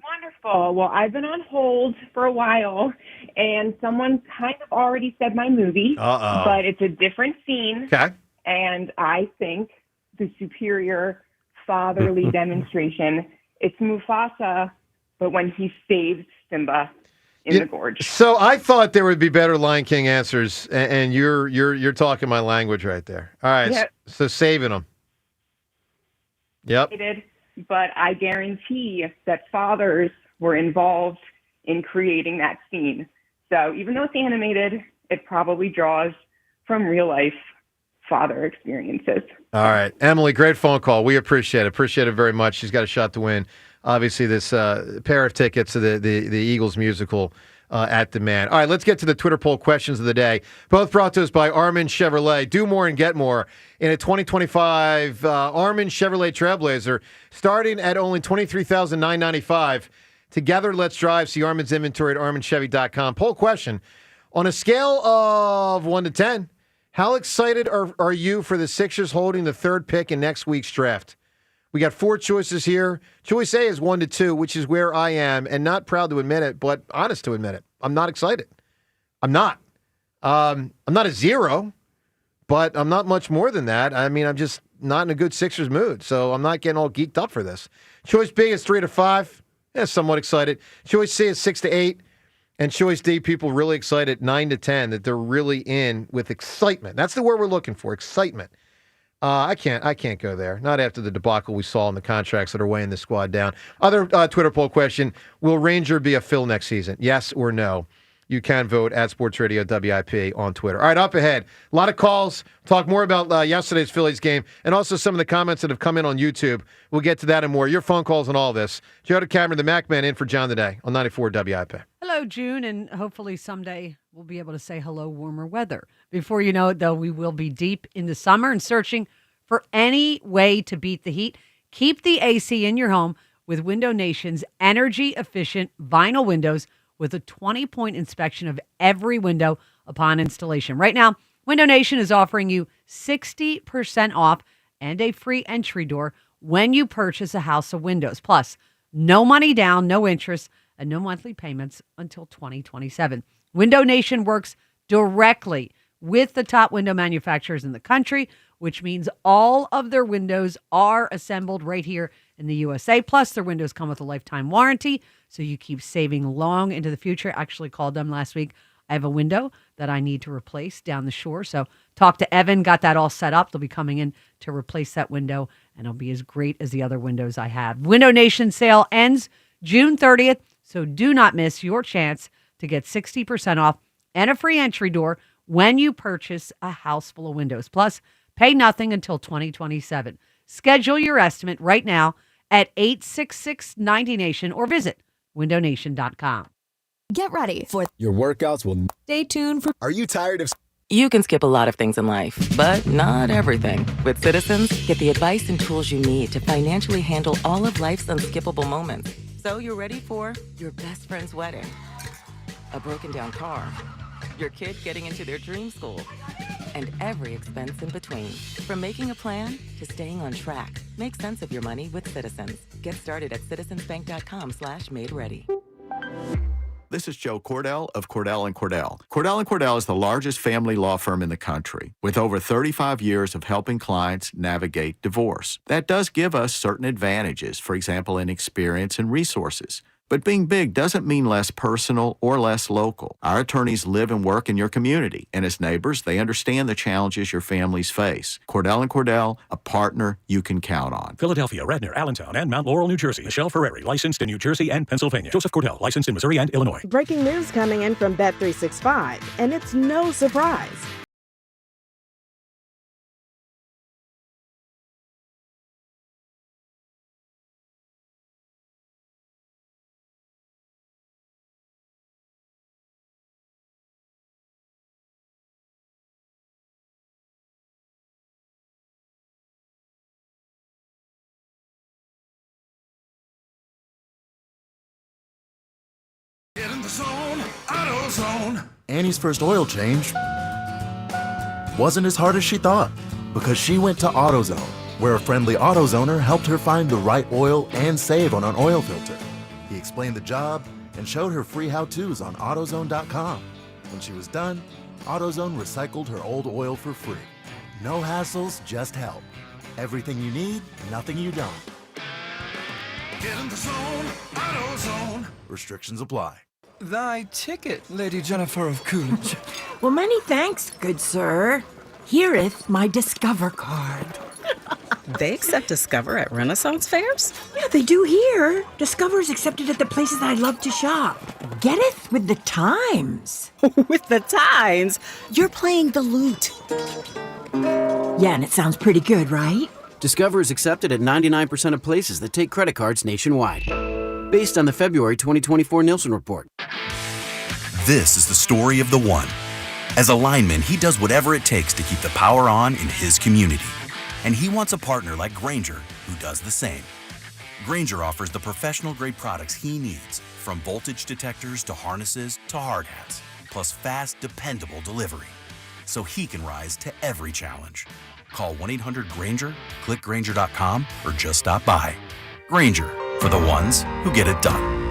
Wonderful. Well, I've been on hold for a while, and someone kind of already said my movie, but it's a different scene. Okay. And I think the superior fatherly demonstration, it's Mufasa, but when he saves Simba in the gorge. So I thought there would be better Lion King answers, and you're talking my language right there. All right, Yep. so saving them. Yep. But I guarantee that fathers were involved in creating that scene. So even though it's animated, it probably draws from real life father experiences. All right, Emily, great phone call. We appreciate it. Appreciate it very much. She's got a shot to win. Obviously, this pair of tickets to the Eagles musical at demand. All right, let's get to the Twitter poll questions of the day. Both brought to us by Armin Chevrolet. Do more and get more in a 2025 Armin Chevrolet Trailblazer, starting at only $23,995. Together, let's drive. See Armin's inventory at arminchevy.com. Poll question: on a scale of 1 to 10, how excited are you for the Sixers holding the third pick in next week's draft? We got 4 choices here. Choice A is 1 to 2, which is where I am, and not proud to admit it, but honest to admit it. I'm not excited. I'm not. I'm not a 0, but I'm not much more than that. I mean, I'm just not in a good Sixers mood, so I'm not getting all geeked up for this. Choice B is 3 to 5. Yeah, somewhat excited. Choice C is 6 to 8. And choice D, people really excited, 9 to 10, that they're really in with excitement. That's the word we're looking for, excitement. I can't go there. Not after the debacle we saw in the contracts that are weighing the squad down. Other Twitter poll question: will Ranger be a Phil next season? Yes or no? You can vote at Sports Radio WIP on Twitter. All right, up ahead, a lot of calls. Talk more about yesterday's Phillies game and also some of the comments that have come in on YouTube. We'll get to that and more. Your phone calls and all this. Joe DeCamera, the Mac Man, in for John today on 94 WIP. Hello, June, and hopefully someday we'll be able to say hello, warmer weather. Before you know it, though, we will be deep into summer and searching for any way to beat the heat. Keep the AC in your home with Window Nation's energy-efficient vinyl windows with a 20-point inspection of every window upon installation. Right now, Window Nation is offering you 60% off and a free entry door when you purchase a house of windows. Plus, no money down, no interest, and no monthly payments until 2027. Window Nation works directly with the top window manufacturers in the country, which means all of their windows are assembled right here in the USA. Plus, their windows come with a lifetime warranty, so you keep saving long into the future. I actually called them last week. I have a window that I need to replace down the shore, so talked to Evan, got that all set up. They'll be coming in to replace that window, and it'll be as great as the other windows I have. Window Nation sale ends June 30th, so do not miss your chance to get 60% off and a free entry door when you purchase a house full of windows. Plus, pay nothing until 2027. Schedule your estimate right now at 866-90Nation or visit windownation.com. Get ready for your workouts will. Stay tuned for. Are you tired of? You can skip a lot of things in life, but not everything. With Citizens, get the advice and tools you need to financially handle all of life's unskippable moments. So you're ready for your best friend's wedding, a broken down car, your kid getting into their dream school, and every expense in between. From making a plan to staying on track, make sense of your money with Citizens. Get started at citizensbank.com/made-ready. This is Joe Cordell of Cordell & Cordell. Cordell & Cordell is the largest family law firm in the country, with over 35 years of helping clients navigate divorce. That does give us certain advantages, for example, in experience and resources. But being big doesn't mean less personal or less local. Our attorneys live and work in your community, and as neighbors, they understand the challenges your families face. Cordell & Cordell, a partner you can count on. Philadelphia, Radnor, Allentown, and Mount Laurel, New Jersey. Michelle Ferreri, licensed in New Jersey and Pennsylvania. Joseph Cordell, licensed in Missouri and Illinois. Breaking news coming in from Bet365, and it's no surprise. Get in the zone, AutoZone. Annie's first oil change wasn't as hard as she thought because she went to AutoZone, where a friendly AutoZoner helped her find the right oil and save on an oil filter. He explained the job and showed her free how-tos on AutoZone.com. When she was done, AutoZone recycled her old oil for free. No hassles, just help. Everything you need, nothing you don't. Get in the zone, AutoZone. Restrictions apply. Thy ticket, Lady Jennifer of Coolidge. Well, many thanks, good sir. Here'th my Discover card. They accept Discover at Renaissance fairs? Yeah, they do here. Discover's accepted at the places I love to shop. Getteth with the times. With the times? You're playing the lute. Yeah, and it sounds pretty good, right? Discover is accepted at 99% of places that take credit cards nationwide. Based on the February 2024 Nielsen report. This is the story of the one. As a lineman, he does whatever it takes to keep the power on in his community. And he wants a partner like Granger who does the same. Granger offers the professional-grade products he needs, from voltage detectors to harnesses to hard hats, plus fast, dependable delivery, so he can rise to every challenge. Call 1-800-GRANGER, click Granger.com, or just stop by. Granger, for the ones who get it done.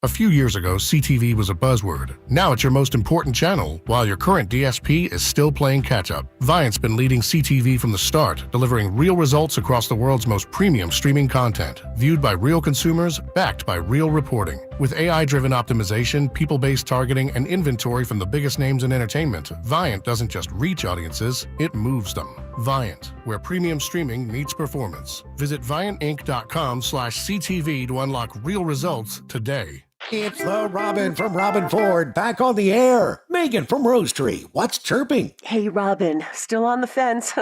A few years ago, CTV was a buzzword. Now it's your most important channel, while your current DSP is still playing catch-up. Viant's been leading CTV from the start, delivering real results across the world's most premium streaming content, viewed by real consumers, backed by real reporting. With AI-driven optimization, people-based targeting, and inventory from the biggest names in entertainment, Viant doesn't just reach audiences, it moves them. Viant, where premium streaming meets performance. Visit ViantInc.com/CTV to unlock real results today. It's the Robin from Robin Ford, back on the air. Megan from Rose Tree, what's chirping? Hey, Robin, still on the fence.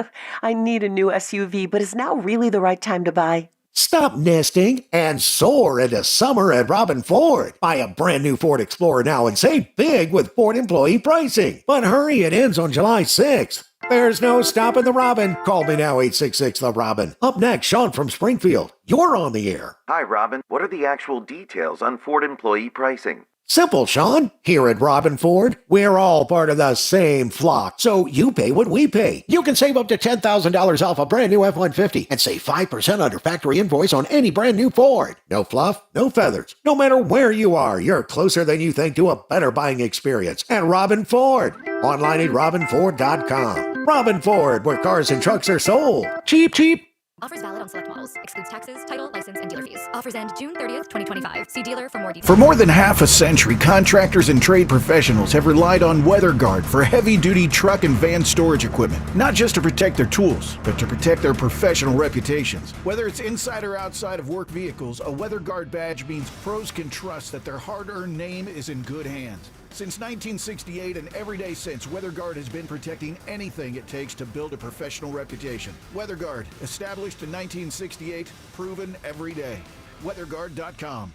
I need a new SUV, but is now really the right time to buy? Stop nesting and soar into summer at Robin Ford. Buy a brand new Ford Explorer now and save big with Ford employee pricing. But hurry, it ends on July 6th. There's no stopping the Robin. Call me now, 866-THE-ROBIN. Up next, Sean from Springfield. You're on the air. Hi, Robin. What are the actual details on Ford employee pricing? Simple, Sean. Here at Robin Ford, we're all part of the same flock, so you pay what we pay. You can save up to $10,000 off a brand new F-150 and save 5% under factory invoice on any brand new Ford. No fluff, no feathers. No matter where you are, you're closer than you think to a better buying experience at Robin Ford. Online at robinford.com. Robin Ford, where cars and trucks are sold. Cheap, cheap. Offers valid on select models. Excludes taxes, title, license, and dealer fees. Offers end June 30th, 2025. See dealer for more details. For more than half a century, contractors and trade professionals have relied on WeatherGuard for heavy-duty truck and van storage equipment. Not just to protect their tools, but to protect their professional reputations. Whether it's inside or outside of work vehicles, a WeatherGuard badge means pros can trust that their hard-earned name is in good hands. Since 1968 and every day since, WeatherGuard has been protecting anything it takes to build a professional reputation. WeatherGuard, established in 1968, proven every day. WeatherGuard.com.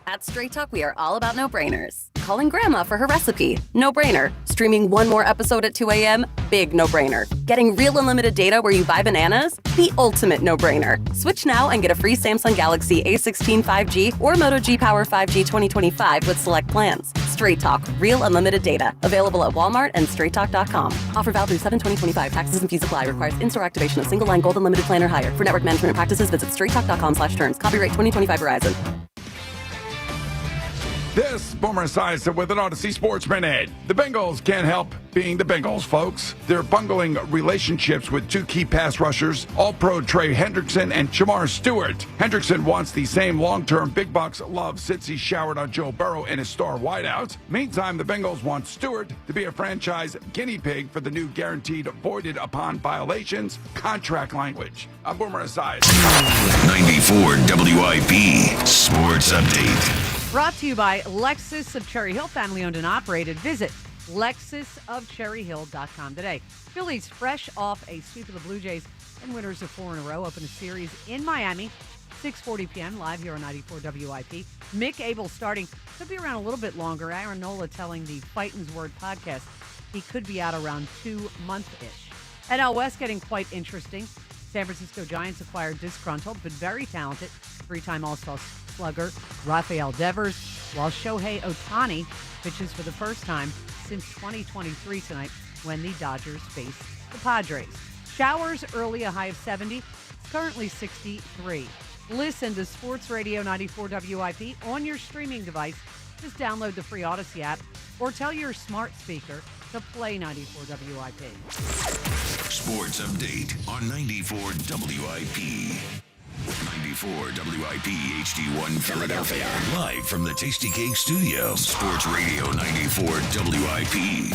At Straight Talk, we are all about no-brainers. Calling Grandma for her recipe, no-brainer. Streaming one more episode at 2 a.m., big no-brainer. Getting real unlimited data where you buy bananas, the ultimate no-brainer. Switch now and get a free Samsung Galaxy A16 5G or Moto G Power 5G 2025 with select plans. Straight Talk, real unlimited data. Available at Walmart and straighttalk.com. Offer valid through 7/20/25. Taxes and fees apply. Requires in-store activation of single line gold unlimited plan or higher. For network management and practices, visit straighttalk.com/terms. Copyright 2025 Verizon. This Boomer Esiason with an Odyssey Sports Minute. The Bengals can't help being the Bengals, folks. They're bungling relationships with two key pass rushers, All-Pro Trey Hendrickson and Jamar Stewart. Hendrickson wants the same long-term big bucks love since he showered on Joe Burrow and his star wideouts. Meantime, the Bengals want Stewart to be a franchise guinea pig for the new guaranteed voided upon violations contract language. I'm Boomer Esiason. 94 WIP Sports Update. Brought to you by Lexus of Cherry Hill, family owned and operated. Visit LexusofCherryHill.com today. Phillies fresh off a sweep of the Blue Jays and winners of 4 in a row. Open a series in Miami, 6:40 p.m. live here on 94 WIP. Mick Abel starting, could be around a little bit longer. Aaron Nola telling the Fightin's Word podcast he could be out around 2 months-ish. NL West getting quite interesting. San Francisco Giants acquired disgruntled but very talented 3-time All-Star slugger Rafael Devers, while Shohei Ohtani pitches for the first time since 2023 tonight when the Dodgers face the Padres. Showers early, a high of 70. It's currently 63. Listen to Sports Radio 94 WIP on your streaming device. Just download the free Odyssey app or tell your smart speaker to play 94 WIP. Sports Update on 94 WIP. 94 WIP HD1 Philadelphia. Live from the Tasty Cake Studio. Sports Radio 94 WIP.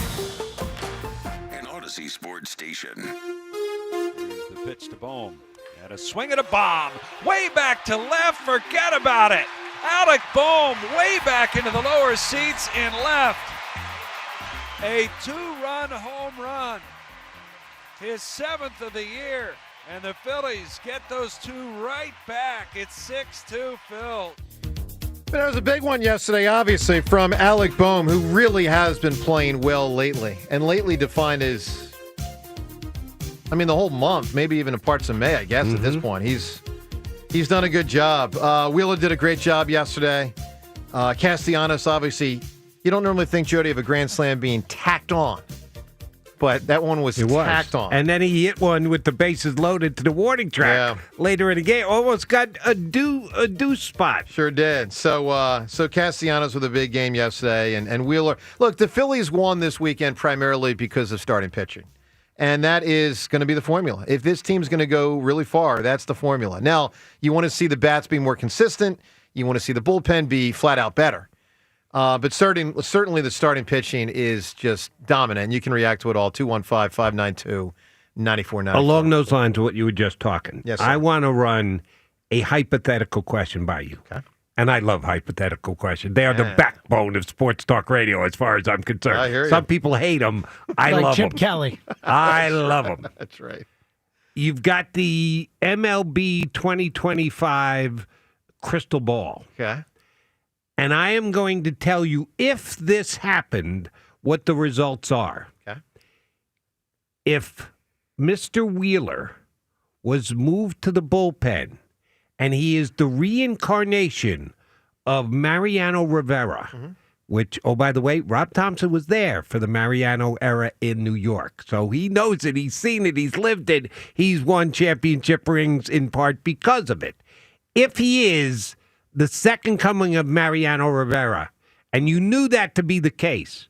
An Odyssey Sports Station. Here's the pitch to Bohm. And a swing and a bomb. Way back to left. Forget about it. Alec Bohm way back into the lower seats in left. A 2-run home run. His 7th of the year. And the Phillies get those 2 right back. It's 6-2 Phil. There was a big one yesterday, obviously, from Alec Bohm, who really has been playing well lately. And lately defined as, the whole month, maybe even in parts of May, I guess, at this point. He's done a good job. Wheeler did a great job yesterday. Castellanos, obviously, you don't normally think, Jody, of a grand slam being tacked on. But that one was tacked on. And then he hit one with the bases loaded to the warning track later in the game. Almost got a deuce spot. Sure did. So Castellanos with a big game yesterday. And Wheeler. Look, the Phillies won this weekend primarily because of starting pitching. And that is going to be the formula. If this team's going to go really far, that's the formula. Now, you want to see the bats be more consistent. You want to see the bullpen be flat out better. But certainly the starting pitching is just dominant. You can react to it all. 215-592-9494. Along those lines of what you were just talking, yes, sir. I want to run a hypothetical question by you. Okay. And I love hypothetical questions. They are the backbone of sports talk radio as far as I'm concerned. I hear you. Some people hate them. I like love Chip them. Kelly. I love them. That's right. You've got the MLB 2025 crystal ball. Okay. And I am going to tell you, if this happened, what the results are. Okay. If Mr. Wheeler was moved to the bullpen and he is the reincarnation of Mariano Rivera, which, oh, by the way, Rob Thompson was there for the Mariano era in New York. So he knows it. He's seen it. He's lived it. He's won championship rings in part because of it. If he is the second coming of Mariano Rivera, and you knew that to be the case,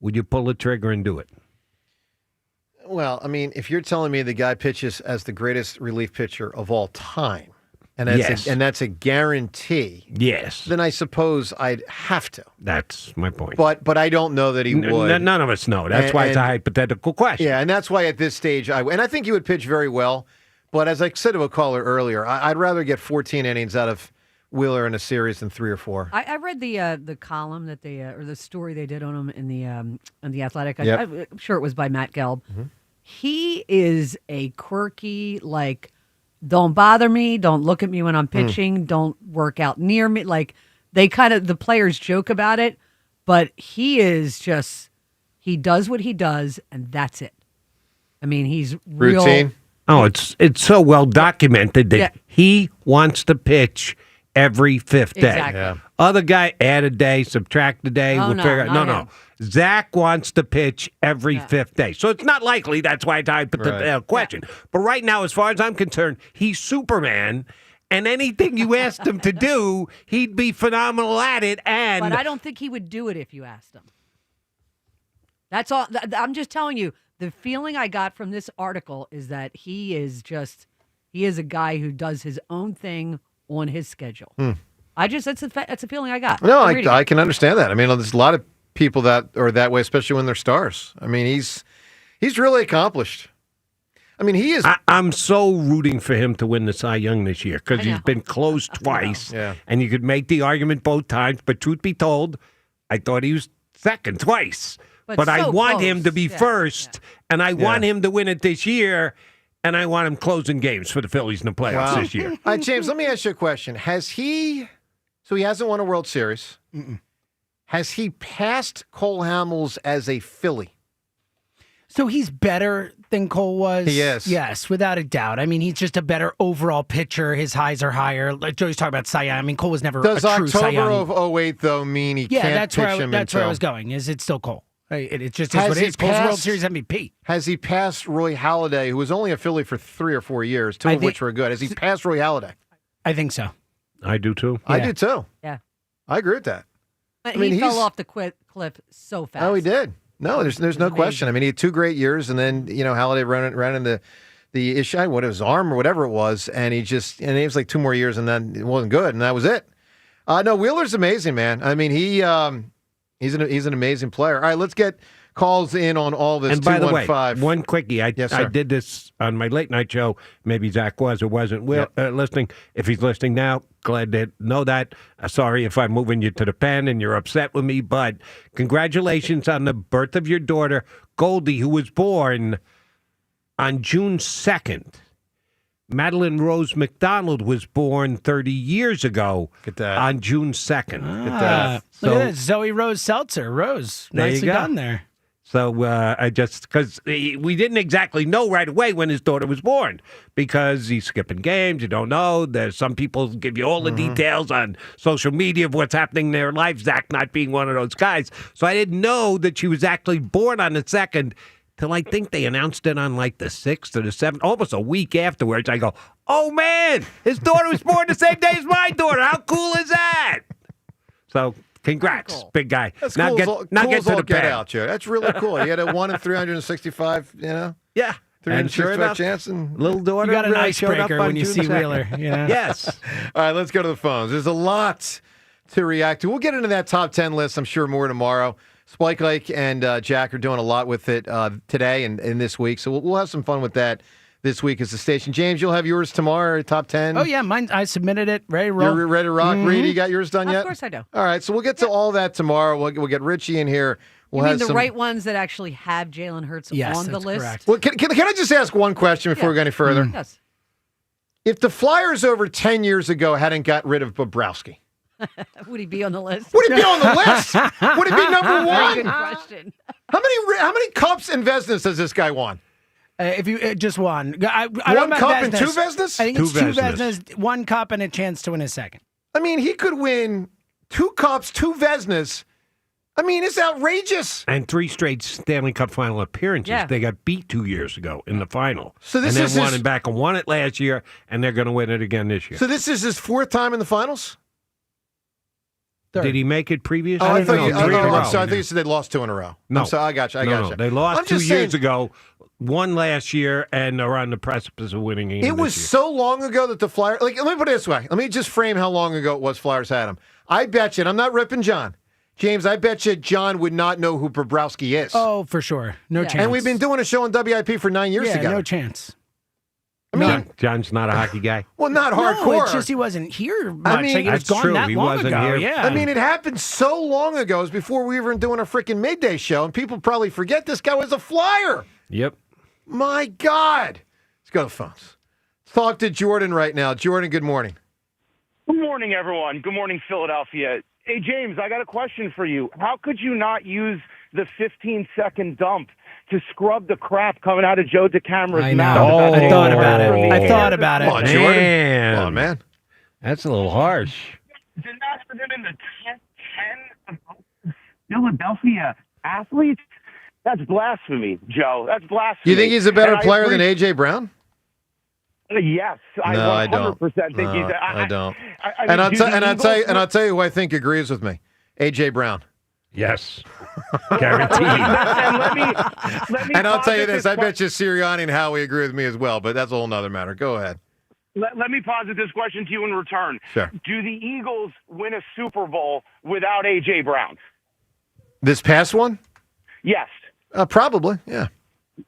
would you pull the trigger and do it? Well, if you're telling me the guy pitches as the greatest relief pitcher of all time, and that's a guarantee, yes, then I suppose I'd have to. That's my point. But I don't know that he would. None of us know. That's why it's a hypothetical question. Yeah, and that's why at this stage, and I think he would pitch very well. But as I said to a caller earlier, I'd rather get 14 innings out of Wheeler in a series than 3 or 4. I read the column that they or the story they did on him in the Athletic. Yep. I'm sure it was by Matt Gelb. He is a quirky, don't bother me, don't look at me when I'm pitching, don't work out near me. The players joke about it, but he is just, he does what he does, and that's it. He's real routine. Oh, it's so well documented that he wants to pitch every 5th day. Exactly. Yeah. Other guy, add a day, subtract a day. Oh, we'll figure out. No. Zach wants to pitch every 5th day. So it's not likely. That's why I put the question. But right now, as far as I'm concerned, he's Superman. and anything you asked him to do, he'd be phenomenal at it. And But I don't think he would do it if you asked him. That's all. I'm just telling you, the feeling I got from this article is that he is a guy who does his own thing on his schedule. That's a feeling I got. No, I can understand that. I mean, there's a lot of people that are that way, especially when they're stars. I mean, he's really accomplished. I mean, he is. I'm so rooting for him to win the Cy Young this year because he's been close twice, and you could make the argument both times. But truth be told, I thought he was second twice. But I want him to be first, and I want him to win it this year, and I want him closing games for the Phillies in the playoffs this year. All right, James, let me ask you a question. So he hasn't won a World Series. Has he passed Cole Hamels as a Philly? So he's better than Cole was? He is. Yes, without a doubt. I mean, he's just a better overall pitcher. His highs are higher. Like Joey's talking about Cy Young. I mean, Cole was never Does a true Cy Young. October of 08, though, mean he can't pitch him? That's where I was going. Is it still Cole? It just is Has what it he is. Cole's World passed- Series MVP. Has he passed Roy Halladay, who was only a Philly for 3 or 4 years, two of which were good? Has he passed Roy Halladay? I think so. I do too. I do too. Yeah. I agree with that. He fell off the cliff so fast. Oh, he did. No, there's no question. I mean, he had 2 great years, and then Halladay ran in the issue, what his arm or whatever it was, and he was like 2 more years, and then it wasn't good, and that was it. No, Wheeler's amazing, man. I mean, he's an amazing player. All right, let's get calls in on all this. And by the way, 215. one quickie. I did this on my late night show. Maybe Zach was or wasn't listening. If he's listening now, glad to know that. Sorry if I'm moving you to the pen and you're upset with me, but congratulations on the birth of your daughter, Goldie, who was born on June 2nd. Madeline Rose McDonald was born 30 years ago on June 2nd. Look at that. Zoe Rose Seltzer. Rose. There you Nicely go. done there. So because we didn't exactly know right away when his daughter was born because he's skipping games. You don't know. There's some people give you all the details on social media of what's happening in their life. Zach not being one of those guys. So I didn't know that she was actually born on the 2nd till I think they announced it on like the 6th or the 7th, almost a week afterwards. I go, oh man, his daughter was born the same day as my daughter. How cool is that? So congrats, big guy. That's now cool. get to the get pen. out, Joe. That's really cool. He had a 1 in 365, Yeah. 365 chance. And little daughter You got an really showed up icebreaker on when you June see 2nd. Wheeler. Yeah. Yes. All right, let's go to the phones. There's a lot to react to. We'll get into that top 10 list, I'm sure, more tomorrow. Spike Lake and Jack are doing a lot with it today and this week, so we'll have some fun with that this week as the station. James, you'll have yours tomorrow, top 10? Oh, yeah. Mine. I submitted it. Ready to roll. You're ready to rock? Reed, you got yours done yet? Of course I do. All right, so we'll get to all that tomorrow. We'll get Richie in here. We'll You mean have the some... right ones that actually have Jalen Hurts on the list? Correct. Well, can I just ask one question before we go any further? Yes. If the Flyers over 10 years ago hadn't got rid of Bobrovsky, Would he be on the list? would he be on the list? Would he be number Very good one? question. How many cups and Vezinas has this guy won? If you just one. I don't One know cup about and Vezinas. 2 Vezinas? I think it's Two 2 Vezinas. Vezinas, 1 cup, and a chance to win a second. I mean, he could win 2 cups, 2 Vezinas. I mean, it's outrageous. And 3 straight Stanley Cup final appearances. Yeah. They got beat 2 years ago in the final. So this and is then won his- it back and won it last year, and they're going to win it again this year. So this is his 4th time in the finals? Did he make it previous? Oh, I thought you, Three in a row. I'm sorry. I thought you said they lost 2 in a row. No. I'm sorry. I got you. No, they lost I'm 2 just years saying, ago, one last year, and are on the precipice of winning again It was this year. so long ago that the Flyers... Like, let me put it this way. Let me just frame how long ago it was Flyers had him. I bet you, and I'm not ripping John. James, I bet you John would not know who Bobrovsky is. Oh, for sure. No chance. And we've been doing a show on WIP for 9 years yeah, together. no chance. I mean, John's not a hockey guy. well, not No, hardcore. it's just he wasn't here much. I mean, like, he was that's gone true. that He long wasn't ago. here. Yeah. I mean, it happened so long ago. It was before we were doing a freaking midday show, and people probably forget this guy was a Flyer. Yep. My God. Let's go to the phones. Let's talk to Jordan right now. Jordan, good morning. Good morning, everyone. Good morning, Philadelphia. Hey, James, I got a question for you. How could you not use the 15-second dump to scrub the crap coming out of Joe DeCamera's I know. mouth? I thought about it. I thought about it. Come on, Jordan. Man. Come on, man. That's a little harsh. Did not put him in the top 10 of Philadelphia athletes? That's blasphemy, Joe. That's blasphemy. You think he's a better And I player than agree- A.J. Brown? Yes, I 100% think he's. I don't. I mean, I'll tell you who I think agrees with me. A.J. Brown. Yes. Guaranteed. And I'll tell you this, I bet you Sirianni and Howie agree with me as well, but that's a whole nother matter. Go ahead. Let me posit this question to you in return. Sure. Do the Eagles win a Super Bowl without A.J. Brown? This past one? Yes. Probably, yeah.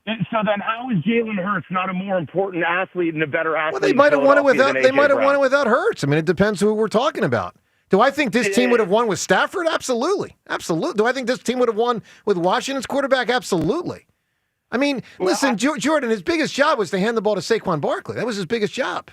So then how is Jalen Hurts not a more important athlete and a better athlete? Well, they might have won it without Hurts. I mean, it depends who we're talking about. Do I think this team would have won with Stafford? Absolutely. Absolutely. Do I think this team would have won with Washington's quarterback? Absolutely. I mean, listen, Jordan, his biggest job was to hand the ball to Saquon Barkley. That was his biggest job.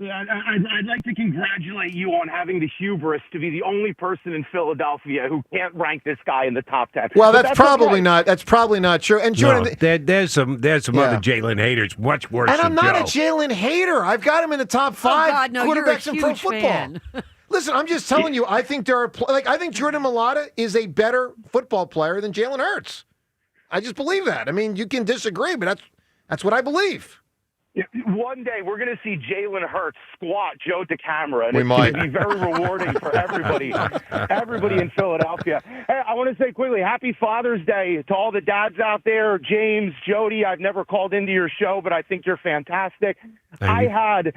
I'd like to congratulate you on having the hubris to be the only person in Philadelphia who can't rank this guy in the top 10. Well, that's probably not. That's probably not true. And Jordan, there's some other Jalen haters much worse. And I'm than not Joe. a Jalen hater. I've got him in the top 5 quarterbacks in pro football. Listen, I'm just telling you. I think I think Jordan Mailata is a better football player than Jalen Hurts. I just believe that. I mean, you can disagree, but that's what I believe. One day we're going to see Jalen Hurts squat Joe DeCamara, and We it's might. going to be very rewarding for everybody in Philadelphia. Hey, I want to say quickly, Happy Father's Day to all the dads out there. James, Jody, I've never called into your show, but I think you're fantastic. I had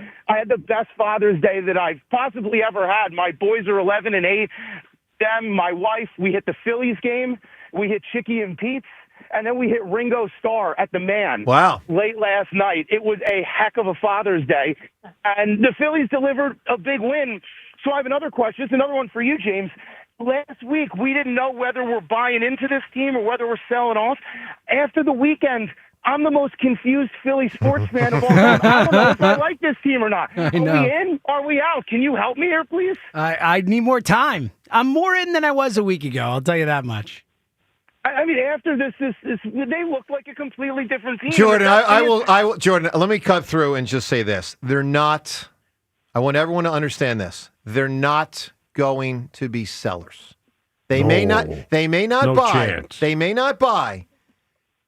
the best Father's Day that I've possibly ever had. My boys are 11 and 8. Them, my wife, we hit the Phillies game. We hit Chicky and Pete's. And then we hit Ringo Starr at the Man. Wow. Late last night. It was a heck of a Father's Day. And the Phillies delivered a big win. So I have another question. It's another one for you, James. Last week, we didn't know whether we're buying into this team or whether we're selling off. After the weekend, I'm the most confused Philly sports fan of all time. I don't know if I like this team or not. Are we in? Are we out? Can you help me here, please? I need more time. I'm more in than I was a week ago. I'll tell you that much. I mean, after this, they look like a completely different team. Jordan, I will. Jordan, let me cut through and just say this: they're not. I want everyone to understand this. They're not going to be sellers. They may not. They may not No buy. chance. They may not buy.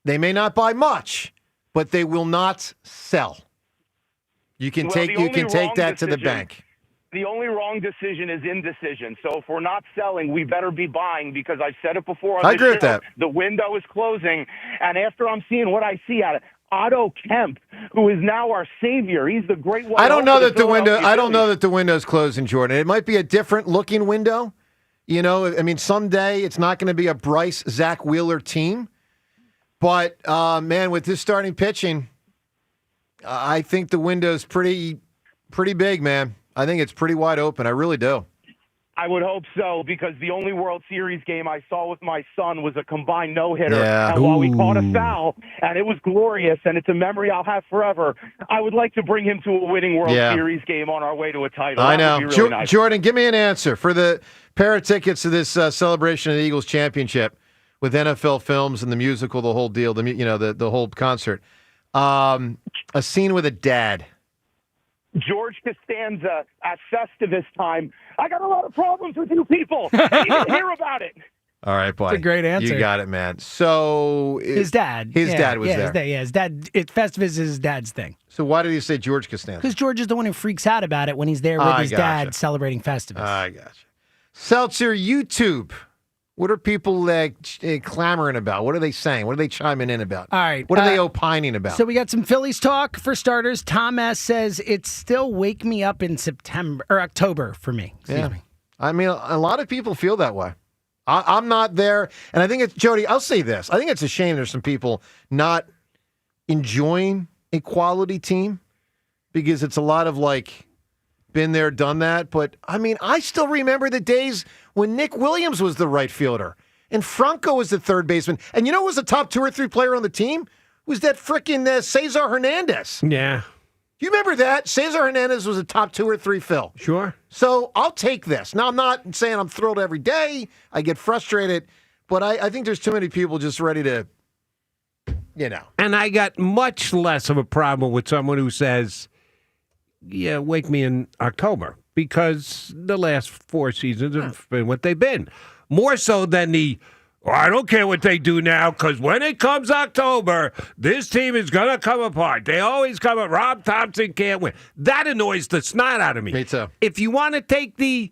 They may not buy much, but they will not sell. You can take that to the bank. The only wrong decision is indecision. So if we're not selling, we better be buying because I've said it before on I this agree with show. that. The window is closing, and after I'm seeing what I see at it, Otto Kemp, who is now our savior, he's the great one. I don't know that the window. I don't know that the window's closing, Jordan. It might be a different looking window. You know, I mean, someday it's not going to be a Bryce, Zach Wheeler team. But man, with this starting pitching, I think the window's pretty big, man. I think it's pretty wide open. I really do. I would hope so, because the only World Series game I saw with my son was a combined no-hitter. Yeah. And while we caught a foul, and it was glorious, and it's a memory I'll have forever, I would like to bring him to a winning World Series game on our way to a title. I That know. would be really nice. Jordan, give me an answer for the pair of tickets to this celebration of the Eagles championship with NFL Films and the musical, the whole deal, the whole concert. A scene with a dad. George Costanza at Festivus time. I got a lot of problems with you people. You didn't hear about it. All right, buddy. It's a great answer. You got it, man. So His dad. His dad was there. His dad. Festivus is his dad's thing. So why did he say George Costanza? Because George is the one who freaks out about it when he's there with his dad celebrating Festivus. I gotcha. Seltzer, YouTube. What are people clamoring about? What are they saying? What are they chiming in about? All right. What are they opining about? So we got some Phillies talk for starters. Tom S. says it's still wake me up in October for me. Excuse me. I mean, a lot of people feel that way. I'm not there. And I think it's, Jody, I'll say this. I think it's a shame there's some people not enjoying a quality team because it's a lot of been there, done that. But, I mean, I still remember the days when Nick Williams was the right fielder and Franco was the third baseman. And you know who was the top 2 or 3 player on the team? Was that frickin' Cesar Hernandez. Yeah. You remember that? Cesar Hernandez was a top 2 or 3 fill. Sure. So I'll take this. Now, I'm not saying I'm thrilled every day. I get frustrated. But I think there's too many people just ready to, And I got much less of a problem with someone who says, yeah, wake me in October, because the last 4 seasons have been what they've been. More so than the Well, I don't care what they do now, because when it comes October, this team is going to come apart. They always come up. Rob Thompson can't win. That annoys the snot out of me. Me too. If you want to take can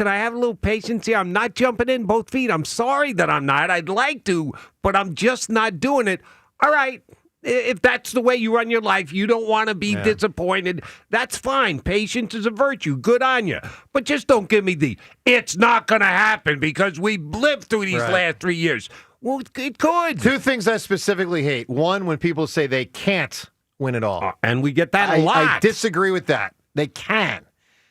I have a little patience here? I'm not jumping in both feet. I'm sorry that I'm not. I'd like to, but I'm just not doing it. All right. If that's the way you run your life, you don't want to be disappointed. That's fine. Patience is a virtue. Good on you. But just don't give me it's not going to happen because we've lived through these last 3 years. Well, it could. Two things I specifically hate. One, when people say they can't win it all. And we get that a lot. I disagree with that. They can.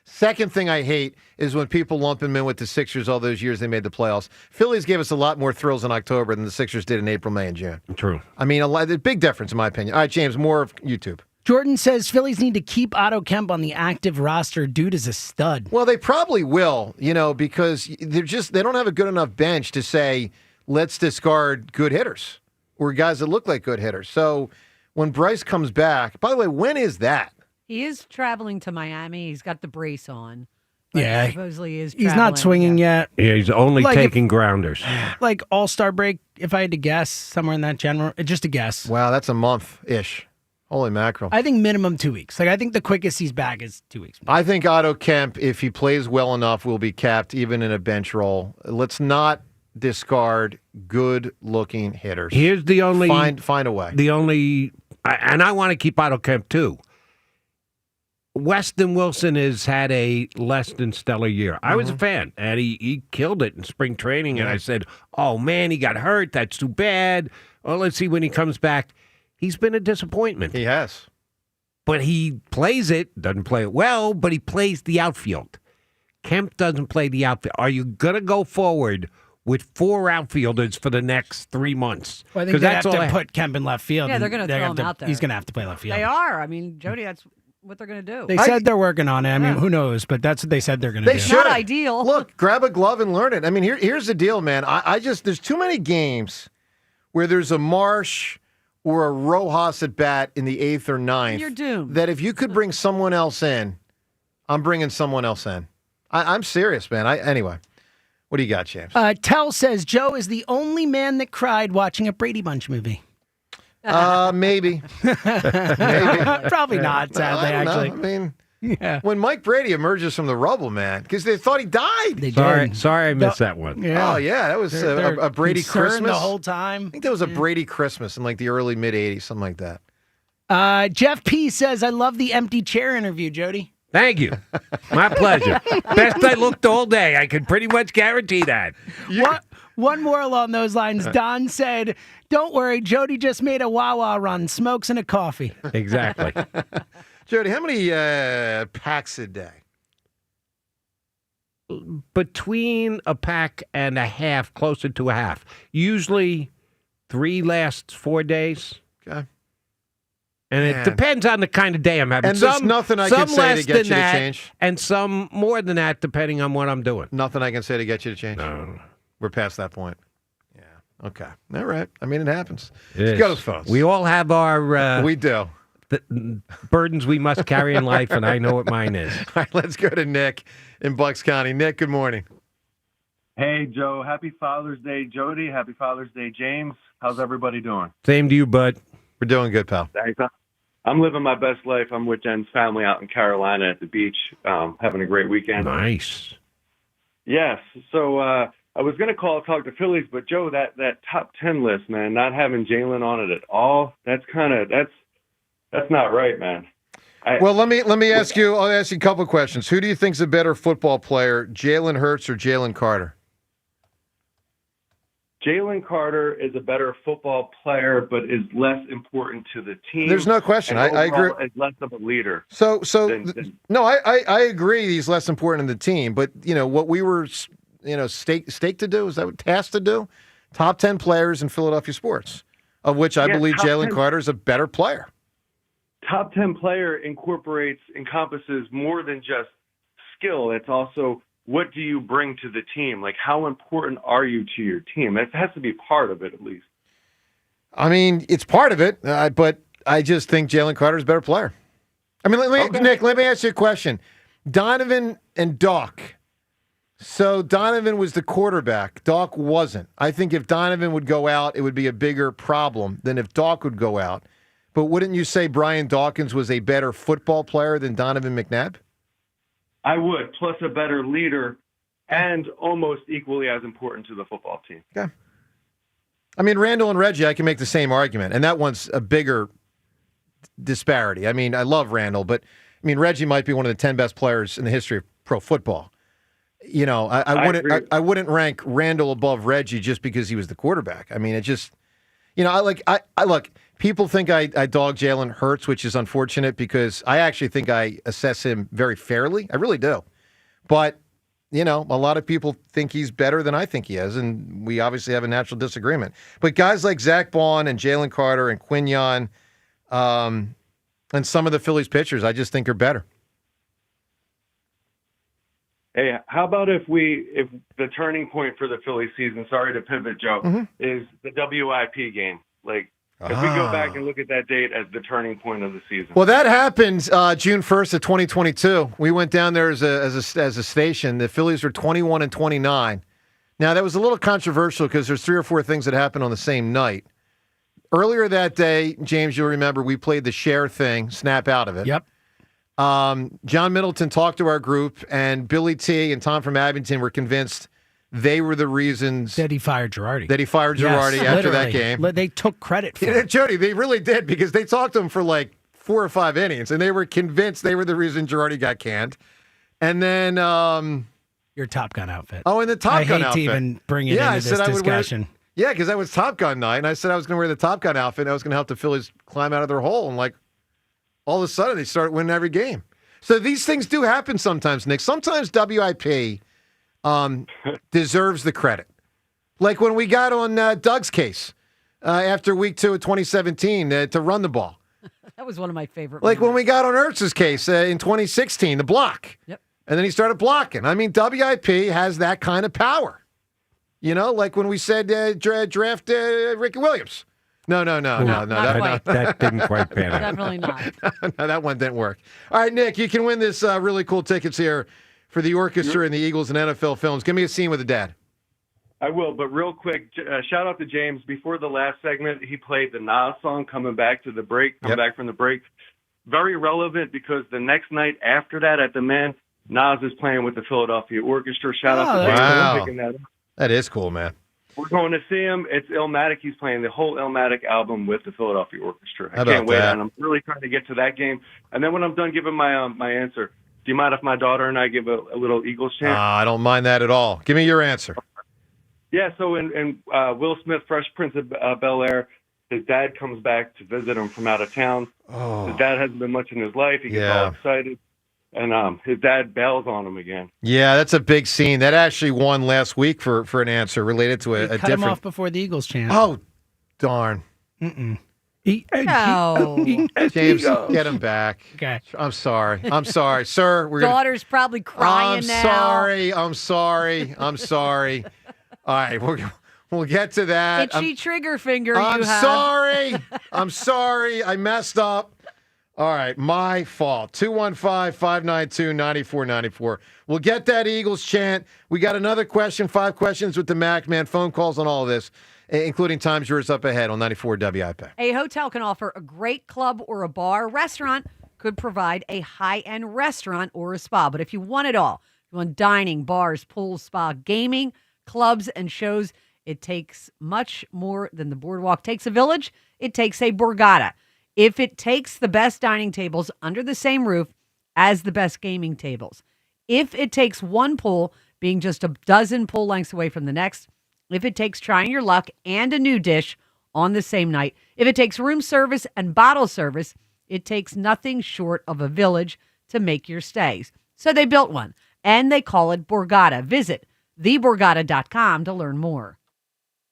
Second thing I hate is when people lump him in with the Sixers all those years they made the playoffs. Phillies gave us a lot more thrills in October than the Sixers did in April, May, and June. True. I mean, a big difference in my opinion. All right, James, more of YouTube. Jordan says Phillies need to keep Otto Kemp on the active roster. Dude is a stud. Well, they probably will, because they don't have a good enough bench to say, let's discard good hitters or guys that look like good hitters. So when Bryce comes back, by the way, when is that? He is traveling to Miami. He's got the brace on. Yeah. Supposedly he is He's traveling. not swinging yet. Yeah, he's only taking grounders. Like All-Star break, if I had to guess, somewhere in that general. Just a guess. Wow, that's a month-ish. Holy mackerel. I think minimum 2 weeks. I think the quickest he's back is 2 weeks. I think Otto Kemp, if he plays well enough, will be capped even in a bench role. Let's not discard good-looking hitters. Here's the only... Find a way. And I want to keep Otto Kemp, too. Weston Wilson has had a less than stellar year. I was a fan, and he killed it in spring training, and I said, oh, man, he got hurt. That's too bad. Well, let's see when he comes back. He's been a disappointment. He has. But he plays it, doesn't play it well, but he plays the outfield. Kemp doesn't play the outfield. Are you going to go forward with 4 outfielders for the next 3 months? Well, I think they have to put Kemp in left field. Yeah, they're going to throw him out there. He's going to have to play left field. They are. I mean, Jody, that's what they're going to do. They said they're working on it. I mean, who knows? But that's what they said they're going to do. It's not ideal. Look, grab a glove and learn it. I mean, here's the deal, man. There's too many games where there's a Marsh or a Rojas at bat in the 8th or 9th. You're doomed. That if you could bring someone else in, I'm bringing someone else in. I'm serious, man. Anyway, what do you got, James? Tell says Joe is the only man that cried watching a Brady Bunch movie. Maybe. Probably not, sadly, actually. I mean, when Mike Brady emerges from the rubble, man, because they thought he died. Sorry I missed that one. Yeah. Oh, yeah, that was a Brady Christmas. The whole time. I think there was a Brady Christmas in like the early, mid-'80s, something like that. Jeff P. says, I love the empty chair interview, Jody. Thank you. My pleasure. Best I looked all day. I can pretty much guarantee that. One more along those lines. Don said, don't worry, Jody just made a Wawa run, smokes and a coffee. Exactly. Jody, how many packs a day? Between a pack and a half, closer to a half. Usually 3 lasts 4 days. Okay. And it depends on the kind of day I'm having. And there's nothing I can say to get you to change? And some more than that, depending on what I'm doing. Nothing I can say to get you to change? No. We're past that point. Yeah. Okay. All right. I mean, it happens. Let's go to the phones. We all have our... we do. The burdens we must carry in life, and I know what mine is. All right, let's go to Nick in Bucks County. Nick, good morning. Hey, Joe. Happy Father's Day, Jody. Happy Father's Day, James. How's everybody doing? Same to you, bud. We're doing good, pal. Thanks. I'm living my best life. I'm with Jen's family out in Carolina at the beach, having a great weekend. Nice. Yes. So I was going to talk to Phillies, but Joe, that top 10 list, man, not having Jalen on it at all, that's not right, man. Well, let me ask you. I'll ask you a couple of questions. Who do you think's a better football player, Jalen Hurts or Jalen Carter? Jalen Carter is a better football player, but is less important to the team. There's no question. I agree. Is less of a leader. No, I agree. He's less important in the team, but what we were, staked to do, is that what tasked to do? Top 10 players in Philadelphia sports, of which I believe Jalen Carter is a better player. Top 10 player encompasses more than just skill. It's also, what do you bring to the team? Like, how important are you to your team? That has to be part of it, at least. I mean, it's part of it, but I just think Jalen Carter is a better player. I mean, Nick, let me ask you a question. Donovan and Doc So Donovan was the quarterback. Doc wasn't. I think if Donovan would go out, it would be a bigger problem than if Doc would go out. But wouldn't you say Brian Dawkins was a better football player than Donovan McNabb? I would, plus a better leader and almost equally as important to the football team. Yeah. I mean, Randall and Reggie, I can make the same argument, and that one's a bigger disparity. I mean, I love Randall, but I mean, Reggie might be one of the 10 best players in the history of pro football. You know, I wouldn't rank Randall above Reggie just because he was the quarterback. I mean, it just, you know, I look. People think I dog Jalen Hurts, which is unfortunate because I actually think I assess him very fairly. I really do. But, you know, a lot of people think he's better than I think he is, and we obviously have a natural disagreement. But guys like Zach Bond and Jalen Carter and Quinyon and some of the Phillies pitchers, I just think are better. Hey, how about if the turning point for the Phillies season, sorry to pivot, Joe, is the WIP game? Like, if we go back and look at that date as the turning point of the season. Well, that happened June 1st of 2022. We went down there as a station. The Phillies were 21-29. Now, that was a little controversial because there's 3 or 4 things that happened on the same night. Earlier that day, James, you'll remember, we played the share thing, snap out of it. Yep. John Middleton talked to our group, and Billy T and Tom from Abington were convinced they were the reasons that he fired Girardi. After that game. They took credit for it. Jody, they really did because they talked to him for like 4 or 5 innings, and they were convinced they were the reason Girardi got canned. And then your Top Gun outfit. Oh, and the Top Gun outfit. I hate to even bring it into this discussion. Yeah, because that was Top Gun night, and I said I was going to wear the Top Gun outfit, and I was going to help the Phillies climb out of their hole, and like all of a sudden they started winning every game. So these things do happen sometimes, Nick. Sometimes WIP deserves the credit. Like when we got on Doug's case after week 2 of 2017 to run the ball. That was one of my favorite. Like when we got on Ertz's case in 2016, the block. Yep. And then he started blocking. I mean, WIP has that kind of power. You know, like when we said draft Ricky Williams. No. That didn't quite pan out. Definitely not. No, that one didn't work. All right, Nick, you can win this really cool tickets here for the orchestra and the Eagles and NFL films. Give me a scene with a dad. I will, but real quick, shout out to James. Before the last segment, he played the Nas song, Coming Back from the Break. Very relevant because the next night after that at the Man, Nas is playing with the Philadelphia Orchestra. Shout out to James for picking that up. That is cool, man. We're going to see him. It's Illmatic. He's playing the whole Illmatic album with the Philadelphia Orchestra. I can't wait, and I'm really trying to get to that game. And then when I'm done giving my my answer, do you mind if my daughter and I give a little Eagles chant? I don't mind that at all. Give me your answer. Yeah, so in Will Smith, Fresh Prince of Bel-Air, his dad comes back to visit him from out of town. Oh. His dad hasn't been much in his life. He gets all excited. And his dad bails on him again. Yeah, that's a big scene. That actually won last week for an answer related to a different... Cut him off before the Eagles chant. Oh, darn. Mm-mm. James, get him back. Okay. I'm sorry, sir. Daughter's probably crying now. I'm sorry. All right, we'll get to that. Itchy trigger finger. I'm you have. sorry. I'm sorry. I messed up. All right, my fault. 215-592-9494. We'll get that Eagles chant. We got another question, 5 questions with the Mac Man. Phone calls on all of this, including times yours up ahead on 94 WIP. A hotel can offer a great club or a bar. Restaurant could provide a high-end restaurant or a spa. But if you want it all, you want dining, bars, pools, spa, gaming, clubs, and shows, it takes much more than the boardwalk takes a village. It takes a Borgata. If it takes the best dining tables under the same roof as the best gaming tables, if it takes one pool being just a dozen pool lengths away from the next, if it takes trying your luck and a new dish on the same night, if it takes room service and bottle service, it takes nothing short of a village to make your stays. So they built one, and they call it Borgata. Visit theborgata.com to learn more.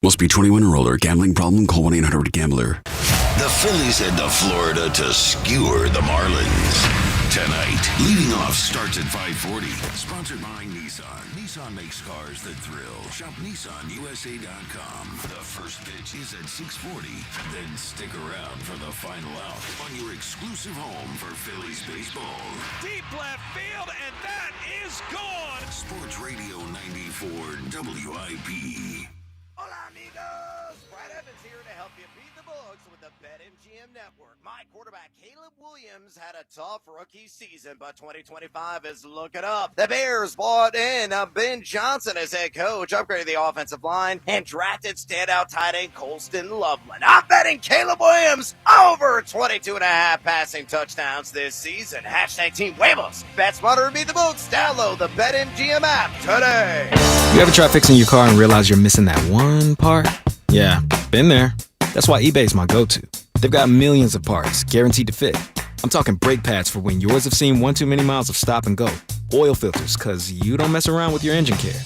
Must be 21 or older. Gambling problem? Call 1-800-GAMBLER. The Phillies head to Florida to skewer the Marlins. tonight. Leading off starts at 5:40. Sponsored by Nissan. Nissan makes cars that thrill. Shop NissanUSA.com. The first pitch is at 6:40. Then stick around for the final out on your exclusive home for Phillies baseball. Deep left field, and that is gone. Sports Radio 94 WIP. Hola, amigos. Brad Evans here to help you beat the books with the BetMGM Network. My quarterback, Caleb Williams, had a tough rookie season, but 2025 is looking up. The Bears bought in Ben Johnson as head coach, upgraded the offensive line, and drafted standout tight end Colston Loveland. I'm betting Caleb Williams over 22.5 passing touchdowns this season. Hashtag Team Huevos. Bet smarter and beat the books. Download the BetMGM app today. You ever try fixing your car and realize you're missing that one part? Yeah, been there. That's why eBay's my go-to. They've got millions of parts, guaranteed to fit. I'm talking brake pads for when yours have seen one too many miles of stop and go. Oil filters, cause you don't mess around with your engine care.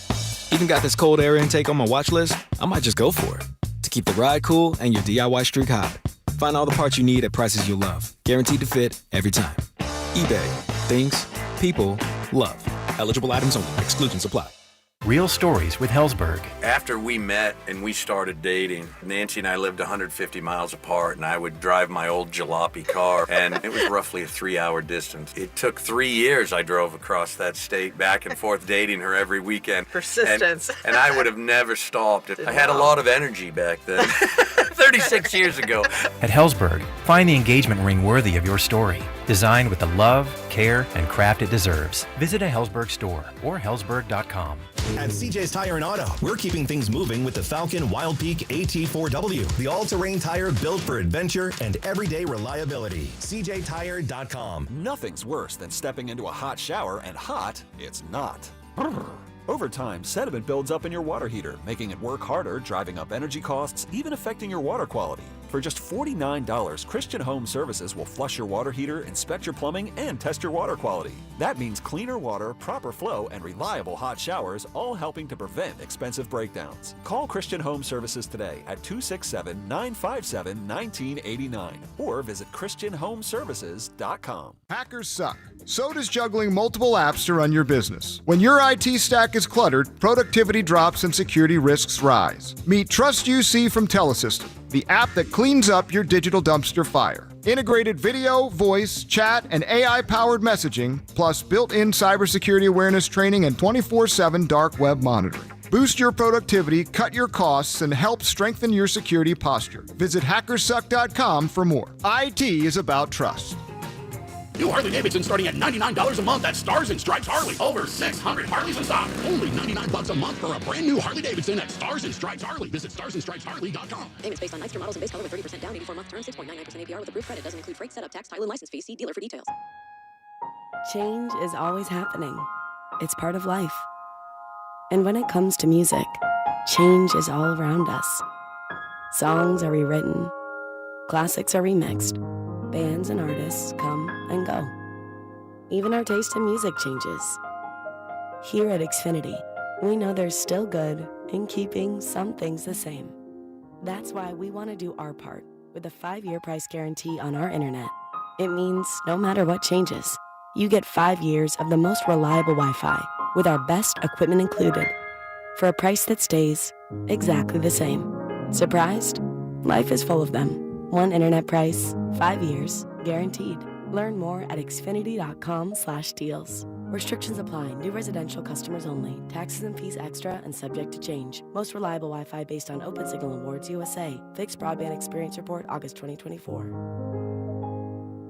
Even got this cold air intake on my watch list. I might just go for it. To keep the ride cool and your DIY streak hot. Find all the parts you need at prices you'll love. Guaranteed to fit every time. eBay. Things. People. Love. Eligible items only. Exclusions apply. Real stories with Hellsberg. After we met and we started dating, Nancy and I lived 150 miles apart, and I would drive my old jalopy car, and it was roughly a 3-hour distance. It took 3 years I drove across that state, back and forth, dating her every weekend. Persistence. And I would have never stopped. I had a lot of energy back then, 36 years ago. At Hellsberg, find the engagement ring worthy of your story. Designed with the love, care, and craft it deserves. Visit a Hellsberg store or hellsberg.com. At CJ's Tire and Auto, we're keeping things moving with the Falcon Wild Peak AT4W, the all-terrain tire built for adventure and everyday reliability. CJTire.com. Nothing's worse than stepping into a hot shower and hot it's not. Over time, sediment builds up in your water heater, making it work harder, driving up energy costs, even affecting your water quality. For just $49, Christian Home Services will flush your water heater, inspect your plumbing, and test your water quality. That means cleaner water, proper flow, and reliable hot showers, all helping to prevent expensive breakdowns. Call Christian Home Services today at 267-957-1989 or visit ChristianHomeServices.com. Hackers suck. So does juggling multiple apps to run your business. When your IT stack is cluttered, productivity drops and security risks rise. Meet Trust UC from Telesystem, the app that cleans up your digital dumpster fire. Integrated video, voice, chat, and AI-powered messaging, plus built-in cybersecurity awareness training and 24/7 dark web monitoring. Boost your productivity, cut your costs, and help strengthen your security posture. Visit hackersuck.com for more. IT is about trust. New Harley-Davidson starting at $99 a month at Stars and Stripes Harley. Over 600 Harleys in stock. Only $99 a month for a brand new Harley-Davidson at Stars and Stripes Harley. Visit starsandstripesharley.com. Payments based on Nightster models and base color with 30% down, 84-month term, 6.99% APR with approved credit. Doesn't include freight, setup, tax, title, and license fees. See dealer for details. Change is always happening. It's part of life. And when it comes to music, change is all around us. Songs are rewritten. Classics are remixed. Bands and artists come and go. Even our taste in music changes. Here at Xfinity, we know there's still good in keeping some things the same. That's why we want to do our part with a 5-year price guarantee on our internet. It means no matter what changes, you get 5 years of the most reliable Wi-Fi with our best equipment included for a price that stays exactly the same. Surprised? Life is full of them. One internet price, 5 years, guaranteed. Learn more at xfinity.com/deals. Restrictions apply. New residential customers only. Taxes and fees extra and subject to change. Most reliable Wi-Fi based on Open Signal Awards USA. Fixed Broadband Experience Report, August 2024.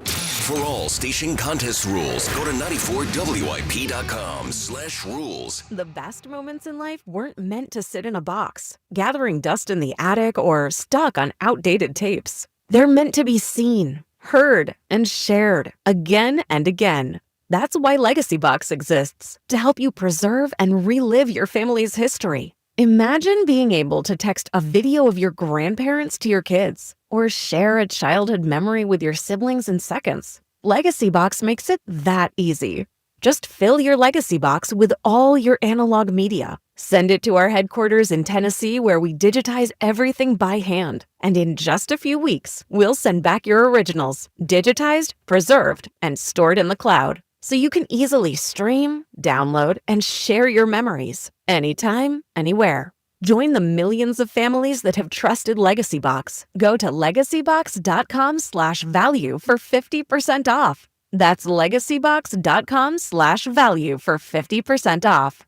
For all station contest rules, go to 94WIP.com/rules. The best moments in life weren't meant to sit in a box, gathering dust in the attic, or stuck on outdated tapes. They're meant to be seen, heard, and shared again and again. That's why Legacy Box exists, to help you preserve and relive your family's history. Imagine being able to text a video of your grandparents to your kids, or share a childhood memory with your siblings in seconds. Legacy Box makes it that easy. Just fill your legacy box with all your analog media. Send it to our headquarters in Tennessee, where we digitize everything by hand. And in just a few weeks, we'll send back your originals, digitized, preserved, and stored in the cloud, so you can easily stream, download, and share your memories anytime, anywhere. Join the millions of families that have trusted Legacy Box. Go to legacybox.com/value for 50% off. That's legacybox.com/value for 50% off.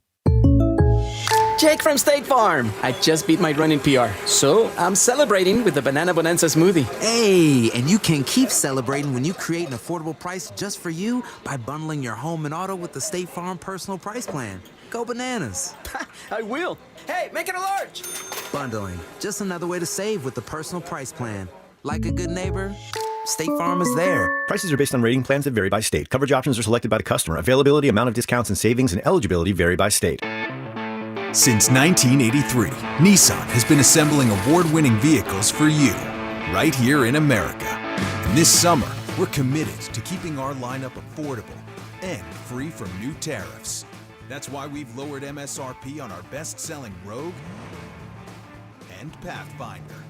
Jake from State Farm. I just beat my running PR, so I'm celebrating with the Banana Bonanza smoothie. Hey, and you can keep celebrating when you create an affordable price just for you by bundling your home and auto with the State Farm Personal Price Plan. Go bananas. I will. Hey, make it a large. Bundling, just another way to save with the Personal Price Plan. Like a good neighbor, State Farm is there. Prices are based on rating plans that vary by state. Coverage options are selected by the customer. Availability, amount of discounts and savings, and eligibility vary by state. Since 1983, Nissan has been assembling award-winning vehicles for you, right here in America. And this summer, we're committed to keeping our lineup affordable and free from new tariffs. That's why we've lowered MSRP on our best-selling Rogue and Pathfinder.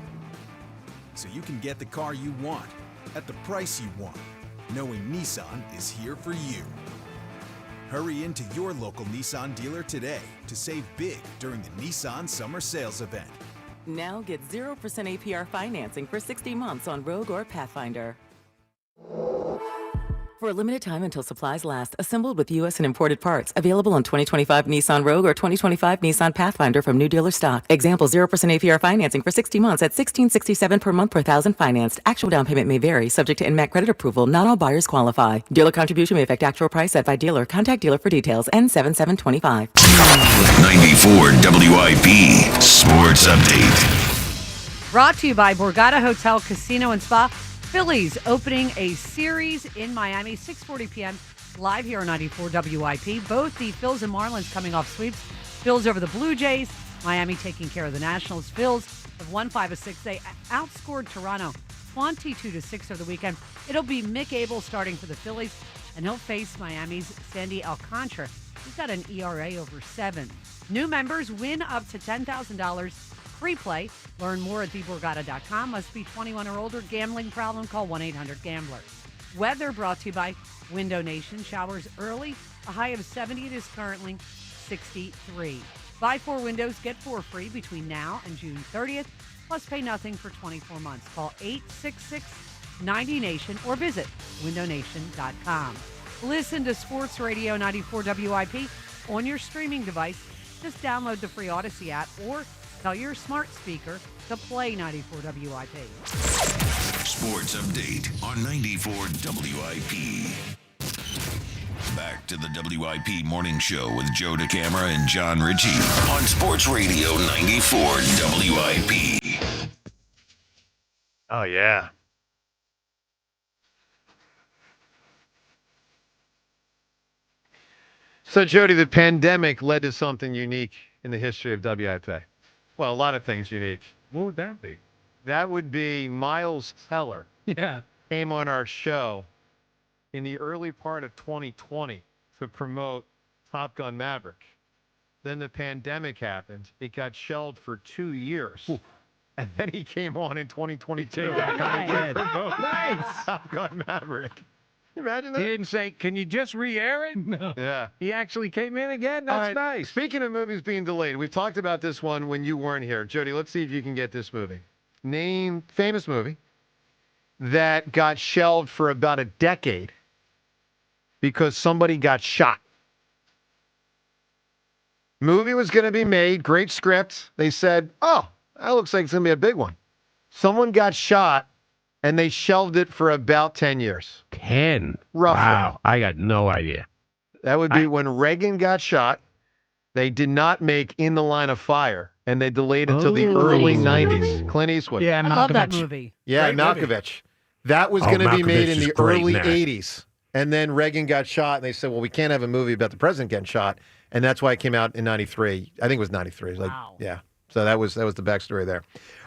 So you can get the car you want, at the price you want, knowing Nissan is here for you. Hurry into your local Nissan dealer today to save big during the Nissan Summer Sales Event. Now get 0% APR financing for 60 months on Rogue or Pathfinder. For a limited time until supplies last, assembled with U.S. and imported parts. Available on 2025 Nissan Rogue or 2025 Nissan Pathfinder from new dealer stock. Example, 0% APR financing for 60 months at $1,667 per month per thousand financed. Actual down payment may vary, subject to NMAC credit approval. Not all buyers qualify. Dealer contribution may affect actual price set by dealer. Contact dealer for details. N7725. 94 WIP Sports Update. Brought to you by Borgata Hotel, Casino and Spa. Phillies opening a series in Miami, 6:40 p.m. live here on 94 WIP. Both the Phils and Marlins coming off sweeps. Phils over the Blue Jays. Miami taking care of the Nationals. Phils have won 5 of 6. They outscored Toronto 22-6 over the weekend. It'll be Mick Abel starting for the Phillies, and he'll face Miami's Sandy Alcantara. He's got an ERA over 7. New members win up to $10,000. Free play. Learn more at theborgata.com. Must be 21 or older. Gambling problem? Call 1-800-GAMBLER. Weather brought to you by Window Nation. Showers early. A high of 70. It is currently 63. Buy 4 windows, get 4 free between now and June 30th. Plus pay nothing for 24 months. Call 866-90-NATION or visit windownation.com. Listen to Sports Radio 94 WIP on your streaming device. Just download the free Odyssey app or tell your smart speaker to play 94 WIP. Sports Update on 94 WIP. Back to the WIP Morning Show with Joe DeCamara and John Ritchie on Sports Radio 94 WIP. Oh, yeah. So, Jody, the pandemic led to something unique in the history of WIP. Well, a lot of things unique. What would that be? That would be Miles Teller. Yeah. Came on our show in the early part of 2020 to promote Top Gun Maverick. Then the pandemic happened. It got shelved for 2 years. Ooh. And then he came on in 2022. Nice. Top Gun Maverick. Imagine that. He didn't say, can you just re-air it? No. Yeah. He actually came in again? That's nice. Speaking of movies being delayed, we've talked about this one when you weren't here. Jody, let's see if you can get this movie. Name famous movie that got shelved for about a decade because somebody got shot. Movie was going to be made, great script. They said, oh, that looks like it's going to be a big one. Someone got shot, and they shelved it for about 10 years. 10? Roughly. Wow, I got no idea. That would be when Reagan got shot. They did not make In the Line of Fire, and they delayed it till the early 90s. Clint Eastwood. Yeah, I love that movie. Yeah, Great movie. Malkovich. That was going to be made Malkovich in is the great early in that. 80s. And then Reagan got shot, and they said, well, we can't have a movie about the president getting shot. And that's why it came out in 93. I think it was 93. Wow. Yeah. So that was the backstory there.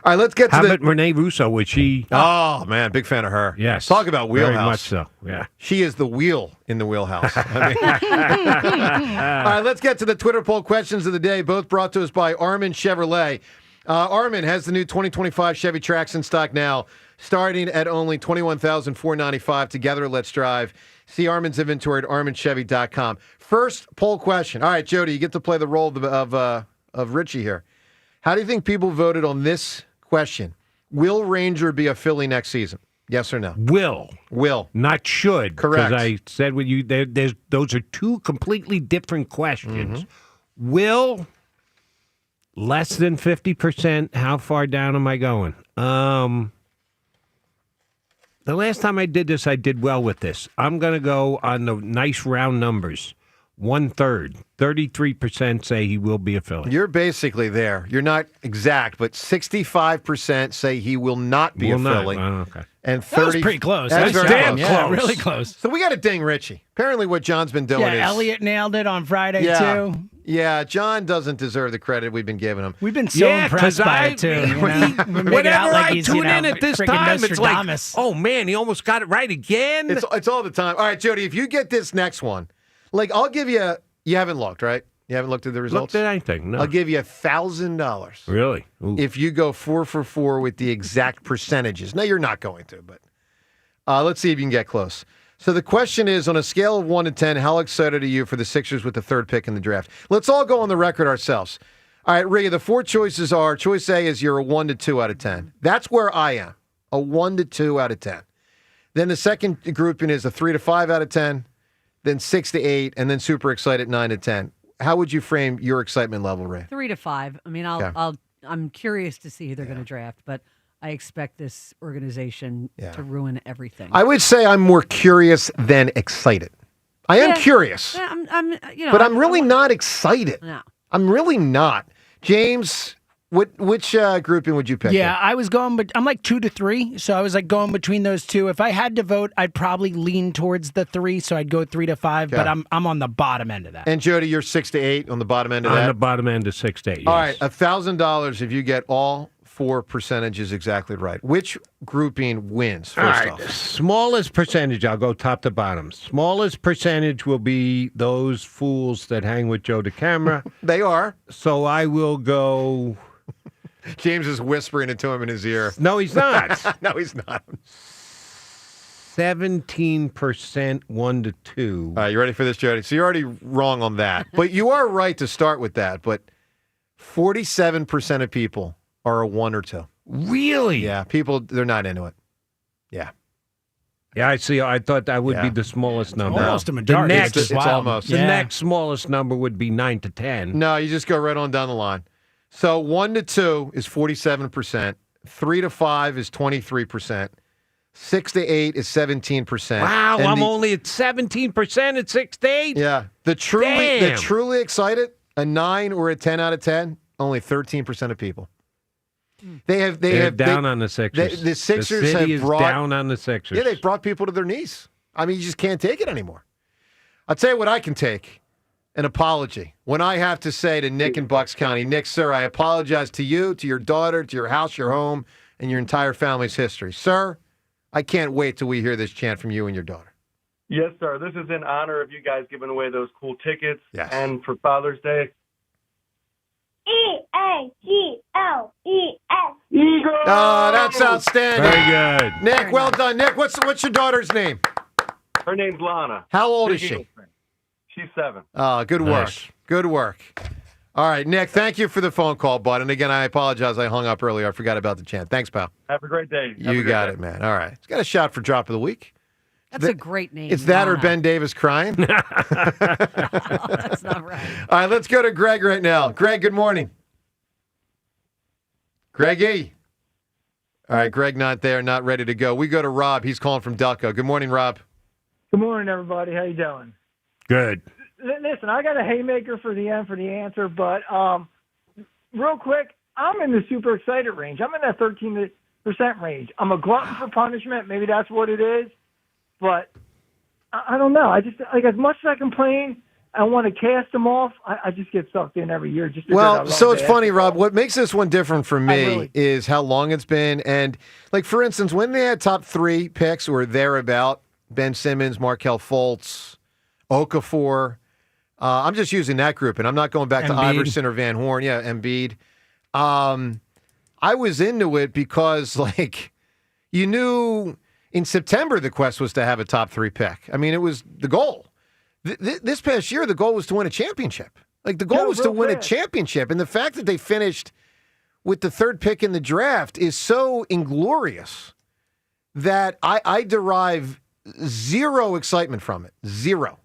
All right, let's get to How the. about Renee Russo? Was she? Oh man, big fan of her. Yes. Talk about wheelhouse. Very much so. Yeah. She is the wheel in the wheelhouse. I mean- All right, let's get to the Twitter poll questions of the day, both brought to us by Armin Chevrolet. Armin has the new 2025 Chevy Trax in stock now, starting at only $21,495. Together, let's drive. See Armin's inventory at arminchevy.com. First poll question. All right, Jody, you get to play the role of Richie here. How do you think people voted on this question? Will Ranger be a Philly next season? Yes or no? Will. Not should. Correct. Because I said with you, those are two completely different questions. Will, less than 50%. How far down am I going? The last time I did this, I did well with this. I'm going to go on the nice round numbers. 1/3. 33% say he will be a Philly. You're basically there. You're not exact, but 65% say he will not be a Philly. Oh, okay. And 30. That was pretty close. That's That's very damn close. close. Yeah, really close. So we got to ding Richie. Apparently what John's been doing is... Yeah, Elliot nailed it on Friday, too. Yeah, John doesn't deserve the credit we've been giving him. We've been so impressed by it, too. Whenever I tune in at this time, it's like, Nostradamus. oh, man, he almost got it right again. It's all the time. All right, Jody, if you get this next one, like I'll give you... You haven't looked, right? You haven't looked at the results? Looked at anything, no. I'll give you $1,000. Really? Ooh. If you go 4 for 4 with the exact percentages. Now, you're not going to, but let's see if you can get close. So the question is, on a scale of 1 to 10, how excited are you for the Sixers with the third pick in the draft? Let's all go on the record ourselves. All right, Rhea, the 4 choices are, choice A is you're a 1 to 2 out of 10. That's where I am, a 1 to 2 out of 10. Then the second grouping is a 3 to 5 out of 10. Then 6 to 8, and then super excited 9 to 10. How would you frame your excitement level, Ray? 3 to 5. I mean, I'm curious to see who they're going to draft, but I expect this organization to ruin everything. I would say I'm more curious than excited. I am curious, Yeah, but I'm really not excited. No. I'm really not. James, which grouping would you pick? Yeah, I was going, but I'm like 2 to 3, so I was like going between those two. If I had to vote, I'd probably lean towards the 3, so I'd go 3 to 5. Okay. But I'm on the bottom end of that. And Jody, you're 6 to 8 on the bottom end of that. On the bottom end of 6 to 8. All yes. right, $1,000 if you get all 4 percentages exactly right. Which grouping wins? All First right, off, smallest percentage, I'll go top to bottom. Smallest percentage will be those fools that hang with Joe DeCamera. They are. So I will go... James is whispering it to him in his ear. No, he's not. No, he's not. 17%, 1 to 2. All right, you ready for this, Jody? So you're already wrong on that. But you are right to start with that. But 47% of people are a 1 or 2. Really? Yeah, people, they're not into it. Yeah. Yeah, I see. I thought that would be the smallest number. Almost a majority. The next, It's almost. The next smallest number would be 9 to 10. No, you just go right on down the line. So 1 to 2 is 47%. 3 to 5 is 23%. 6 to 8 is 17%. Wow, And I'm only at 17% at 6 to 8? Yeah. The Damn. truly excited, a 9 or a 10 out of 10, only 13% of people. They're down on the Sixers. The Sixers the city have is brought down on the Sixers. Yeah, they've brought people to their knees. I mean, you just can't take it anymore. I'll tell you what I can take. An apology. When I have to say to Nick in Bucks County, Nick, sir, I apologize to you, to your daughter, to your house, your home, and your entire family's history. Sir, I can't wait till we hear this chant from you and your daughter. Yes, sir. This is in honor of you guys giving away those cool tickets. Yes. And for Father's Day. E-A-G-L-E-S. Eagle! Oh, that's outstanding. Very good. Nick, well done. Nick, what's your daughter's name? Her name's Lana. How old Big is she? Eagles fan. She's 7. Oh, good work. Nice. Good work. All right, Nick, thank you for the phone call, bud. And again, I apologize. I hung up earlier. I forgot about the chant. Thanks, pal. Have a great day. Have a You great got day. it, man. All right. He's got a shot for drop of the week. That's a great name. It's that or Lana. Ben Davis crying. Oh, that's not right. All right, let's go to Greg right now. Greg, good morning. Greggy. All right, Greg not there, not ready to go. We go to Rob. He's calling from Delco. Good morning, Rob. Good morning, everybody. How you doing? Good. Listen, I got a haymaker for the end for the answer, but real quick, I'm in the super excited range. I'm in that 13% range. I'm a glutton for punishment. Maybe that's what it is, but I don't know. I just, like, as much as I complain, I want to cast them off. I just get sucked in every year. Just Well, so it's funny, Rob. What makes this one different for me is how long it's been. And, like, for instance, when they had top 3 picks or thereabout, Ben Simmons, Markelle Fultz, Okafor, I'm just using that group, and I'm not going back to Iverson or Van Horn. Yeah, Embiid. I was into it because, like, you knew in September the quest was to have a top 3 pick. I mean, it was the goal. This past year, the goal was to win a championship. Like, the goal was to win a championship. And the fact that they finished with the 3rd pick in the draft is so inglorious that I derive zero excitement from it. Zero.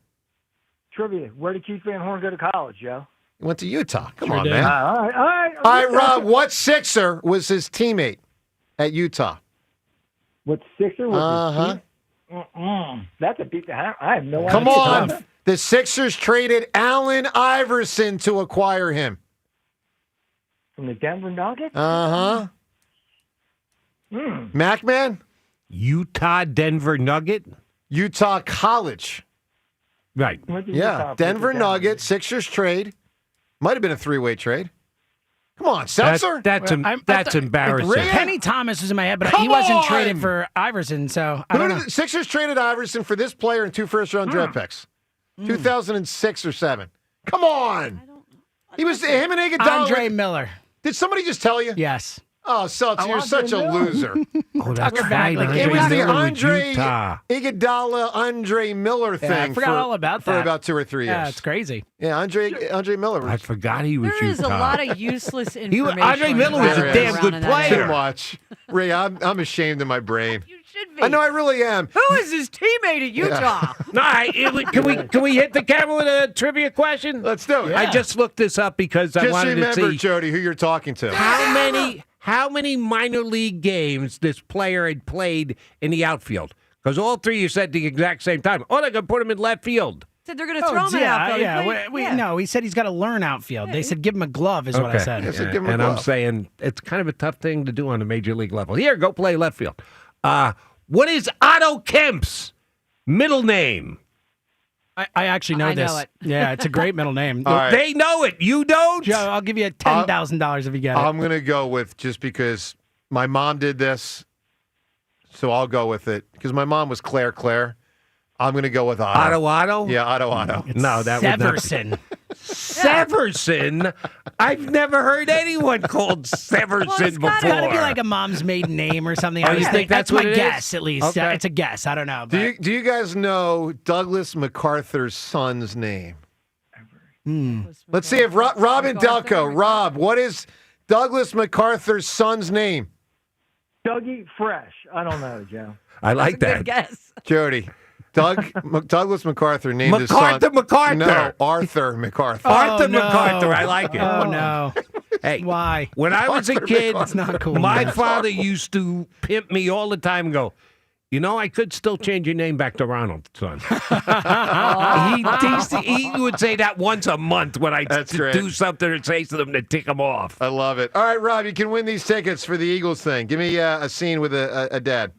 Trivia. Where did Keith Van Horn go to college, Joe? He went to Utah. Come on, did. man. All right. All right, Rob, what Sixer was his teammate at Utah? What Sixer was his team? That's a beat. I have no idea. Come on. The Sixers traded Allen Iverson to acquire him. From the Denver Nuggets? Uh-huh. MacMan? Utah Denver Nugget? Utah College. Right. Yeah, Denver Nuggets, Sixers trade. Might have been a 3-way trade. Come on, Seltzer. That's embarrassing. Penny Thomas was in my head, but Come he wasn't on! traded for Iverson, so I don't know. Sixers traded Iverson for this player and 2 first-round draft picks. 2006 or 7. Come on. He was him and Iguodala. Andre Miller. Did somebody just tell you? Yes. Oh, Seltzer, you're such a loser. Oh, that's right. It was the Miller with Andre Utah. Iguodala, Andre Miller thing. Yeah, I forgot all about that. For about 2 or 3 years. Yeah, it's crazy. Yeah, Andre Miller. I forgot he was There is a Utah. lot of useless information. Andre Miller was a damn good player. Too much. Ray, I'm ashamed of my brain. You should be. I know, I really am. Who is his teammate at Utah? All right, can we hit the camera with a trivia question? Let's do it. I just looked this up because I Just wanted to remember, see Jody, who you're talking to. how many minor league games this player had played in the outfield. Because all 3 you said the exact same time. Oh, they're going to put him in left field. Said they're going to throw him in outfield. No, we said he's got to learn outfield. They said give him a glove, is what I said. And I'm saying it's kind of a tough thing to do on the major league level. Here, go play left field. What is Otto Kemp's middle name? I actually know this. know it. Yeah, it's a great middle name. All right. They know it. You don't? Joe, I'll give you $10,000 if you get it. I'm going to go with, just because my mom did this, so I'll go with it. Because my mom was Claire. I'm going to go with Otto. Otto? Yeah, Otto. No, that would not. Severson. Severson? I've never heard anyone called Severson before. It's got to be like a mom's maiden name or something. Oh, you think that's my what it guess, is? at least. Okay. It's a guess. I don't know. Do you guys know Douglas MacArthur's son's name? Let's see if Robin Delco. Rob, what is Douglas MacArthur's son's name? Dougie Fresh. I don't know, Joe. I like that. Good guess. Jody. Douglas MacArthur named his son. MacArthur. No, Arthur MacArthur. Arthur MacArthur. I like it. Oh, no. Hey, why? When I was a Arthur kid, MacArthur. It's not cool. my father used to pimp me all the time and go, you know, I could still change your name back to Ronald, son. he would say that once a month when I do something or say something to tick him off. I love it. All right, Rob, you can win these tickets for the Eagles thing. Give me a scene with a dad.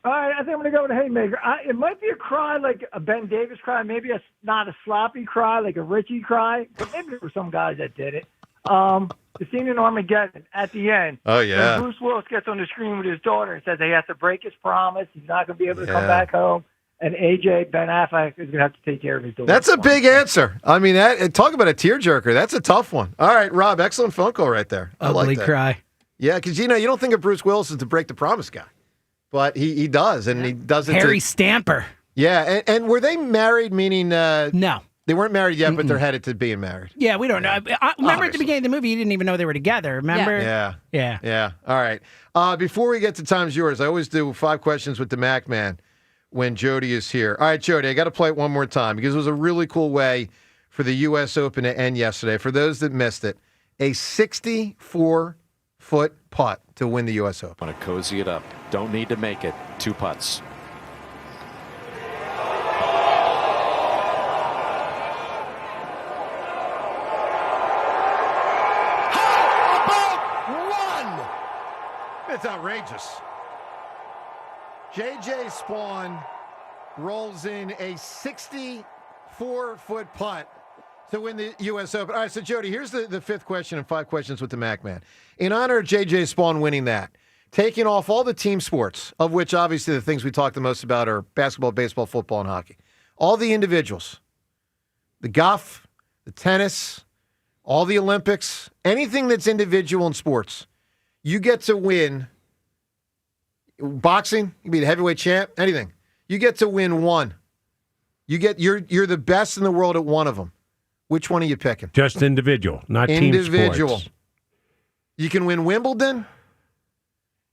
All right, I think I'm going to go with a haymaker. It might be a cry like a Ben Davis cry, maybe not a sloppy cry like a Richie cry, but maybe there were some guys that did it. The scene in Armageddon at the end. Oh, yeah. When Bruce Willis gets on the screen with his daughter and says he has to break his promise. He's not going to be able to come back home. And AJ, Ben Affleck, is going to have to take care of his daughter. That's a big answer. I mean, talk about a tearjerker. That's a tough one. All right, Rob, excellent phone call right there. I Ugly like that. cry. Yeah, because, you don't think of Bruce Willis as the break the promise guy. But he does, and he does it Harry to... Stamper. Yeah, and were they married, meaning... No. They weren't married yet, but they're headed to being married. Yeah, we don't know. Remember at the beginning of the movie, you didn't even know they were together. Remember? Yeah. All right. Before we get to Time's Yours, I always do 5 questions with the Mac Man when Jody is here. All right, Jody, I got to play it one more time because it was a really cool way for the U.S. Open to end yesterday. For those that missed it, a 64-foot putt to win the U.S. Open. Want to cozy it up. Don't need to make it. 2 putts. It's outrageous. J.J. Spawn rolls in a 64-foot putt to win the U.S. Open. All right, so Jody, here's the fifth question and 5 questions with the Mac Man. In honor of J.J. Spawn winning that, taking off all the team sports, of which obviously the things we talk the most about are basketball, baseball, football, and hockey. All the individuals, the golf, the tennis, all the Olympics, anything that's individual in sports, you get to win. Boxing, you can be the heavyweight champ, anything. You get to win one. You're the best in the world at one of them. Which one are you picking? Just individual, not team sports. You can win Wimbledon.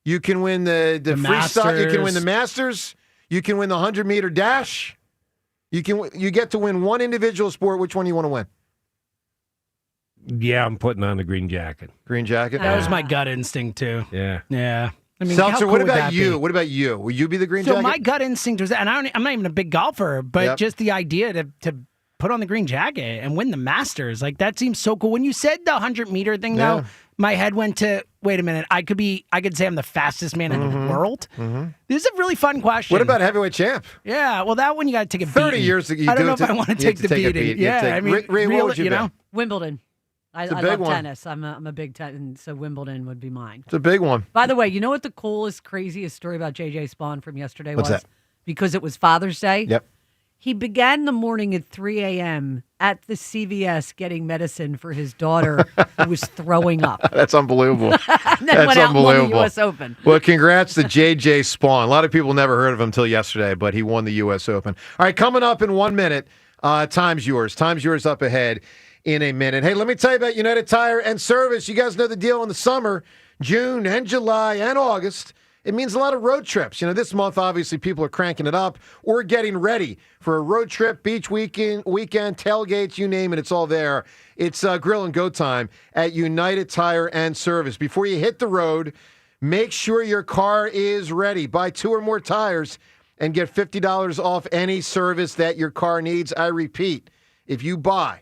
You can win the freestyle. You can win the Masters. You can win the 100-meter dash. You get to win one individual sport. Which one do you want to win? Yeah, I'm putting on the green jacket. Green jacket? That was my gut instinct, too. Yeah. Yeah. I mean, Seltzer, how what cool would about that you? be? What about you? Will you be the green jacket? So my gut instinct was that, and I'm not even a big golfer, but just the idea to put on the green jacket and win the Masters, like that seems so cool. When you said the 100-meter thing, though, my head went to, wait a minute, I could say I'm the fastest man in the world. Mm-hmm. This is a really fun question. What about heavyweight champ? Yeah, well, that one you got to take a 30 beating. years ago, I don't know if I want to take the beating. Yeah, I mean, Ray, what would you know? Wimbledon. I a love big one. tennis. I'm a big tennis, so Wimbledon would be mine. It's a big one. By the way, you know what the coolest, craziest story about J.J. Spawn from yesterday What's was? that? Because it was Father's Day. Yep. He began the morning at 3 a.m. at the CVS getting medicine for his daughter who was throwing up. That's unbelievable. And then went out and won the U.S. Open. Well, congrats to J.J. Spawn. A lot of people never heard of him until yesterday, but he won the U.S. Open. All right, coming up in 1 minute, time's yours. Time's yours up ahead in a minute. Hey, let me tell you about United Tire and Service. You guys know the deal in the summer, June and July and August. It means a lot of road trips. You know, this month, obviously, people are cranking it up or getting ready for a road trip, beach weekend, tailgates, you name it, it's all there. It's grill and go time at United Tire and Service. Before you hit the road, make sure your car is ready. Buy 2 or more tires and get $50 off any service that your car needs. I repeat, if you buy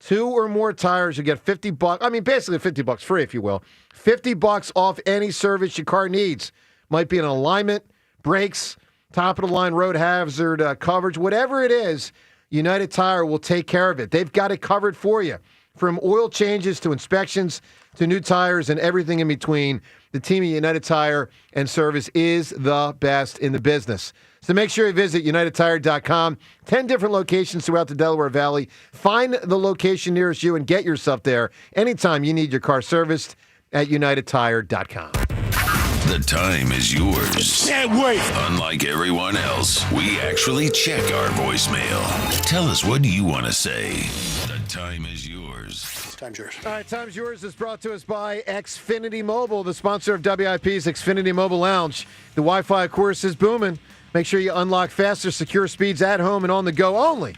2 or more tires, you get $50. I mean, basically $50 free, if you will. $50 off any service your car needs. Might be an alignment, brakes, top-of-the-line road hazard coverage, whatever it is, United Tire will take care of it. They've got it covered for you. From oil changes to inspections to new tires and everything in between, the team at United Tire and Service is the best in the business. So make sure you visit UnitedTire.com. 10 different locations throughout the Delaware Valley. Find the location nearest you and get yourself there anytime you need your car serviced at UnitedTire.com. The time is yours. Can't wait. Unlike everyone else, we actually check our voicemail. Tell us, what do you want to say? The time is yours. Time's yours. All right, Time's Yours is brought to us by Xfinity Mobile, the sponsor of WIP's Xfinity Mobile Lounge. The Wi-Fi, of course, is booming. Make sure you unlock faster, secure speeds at home and on the go only.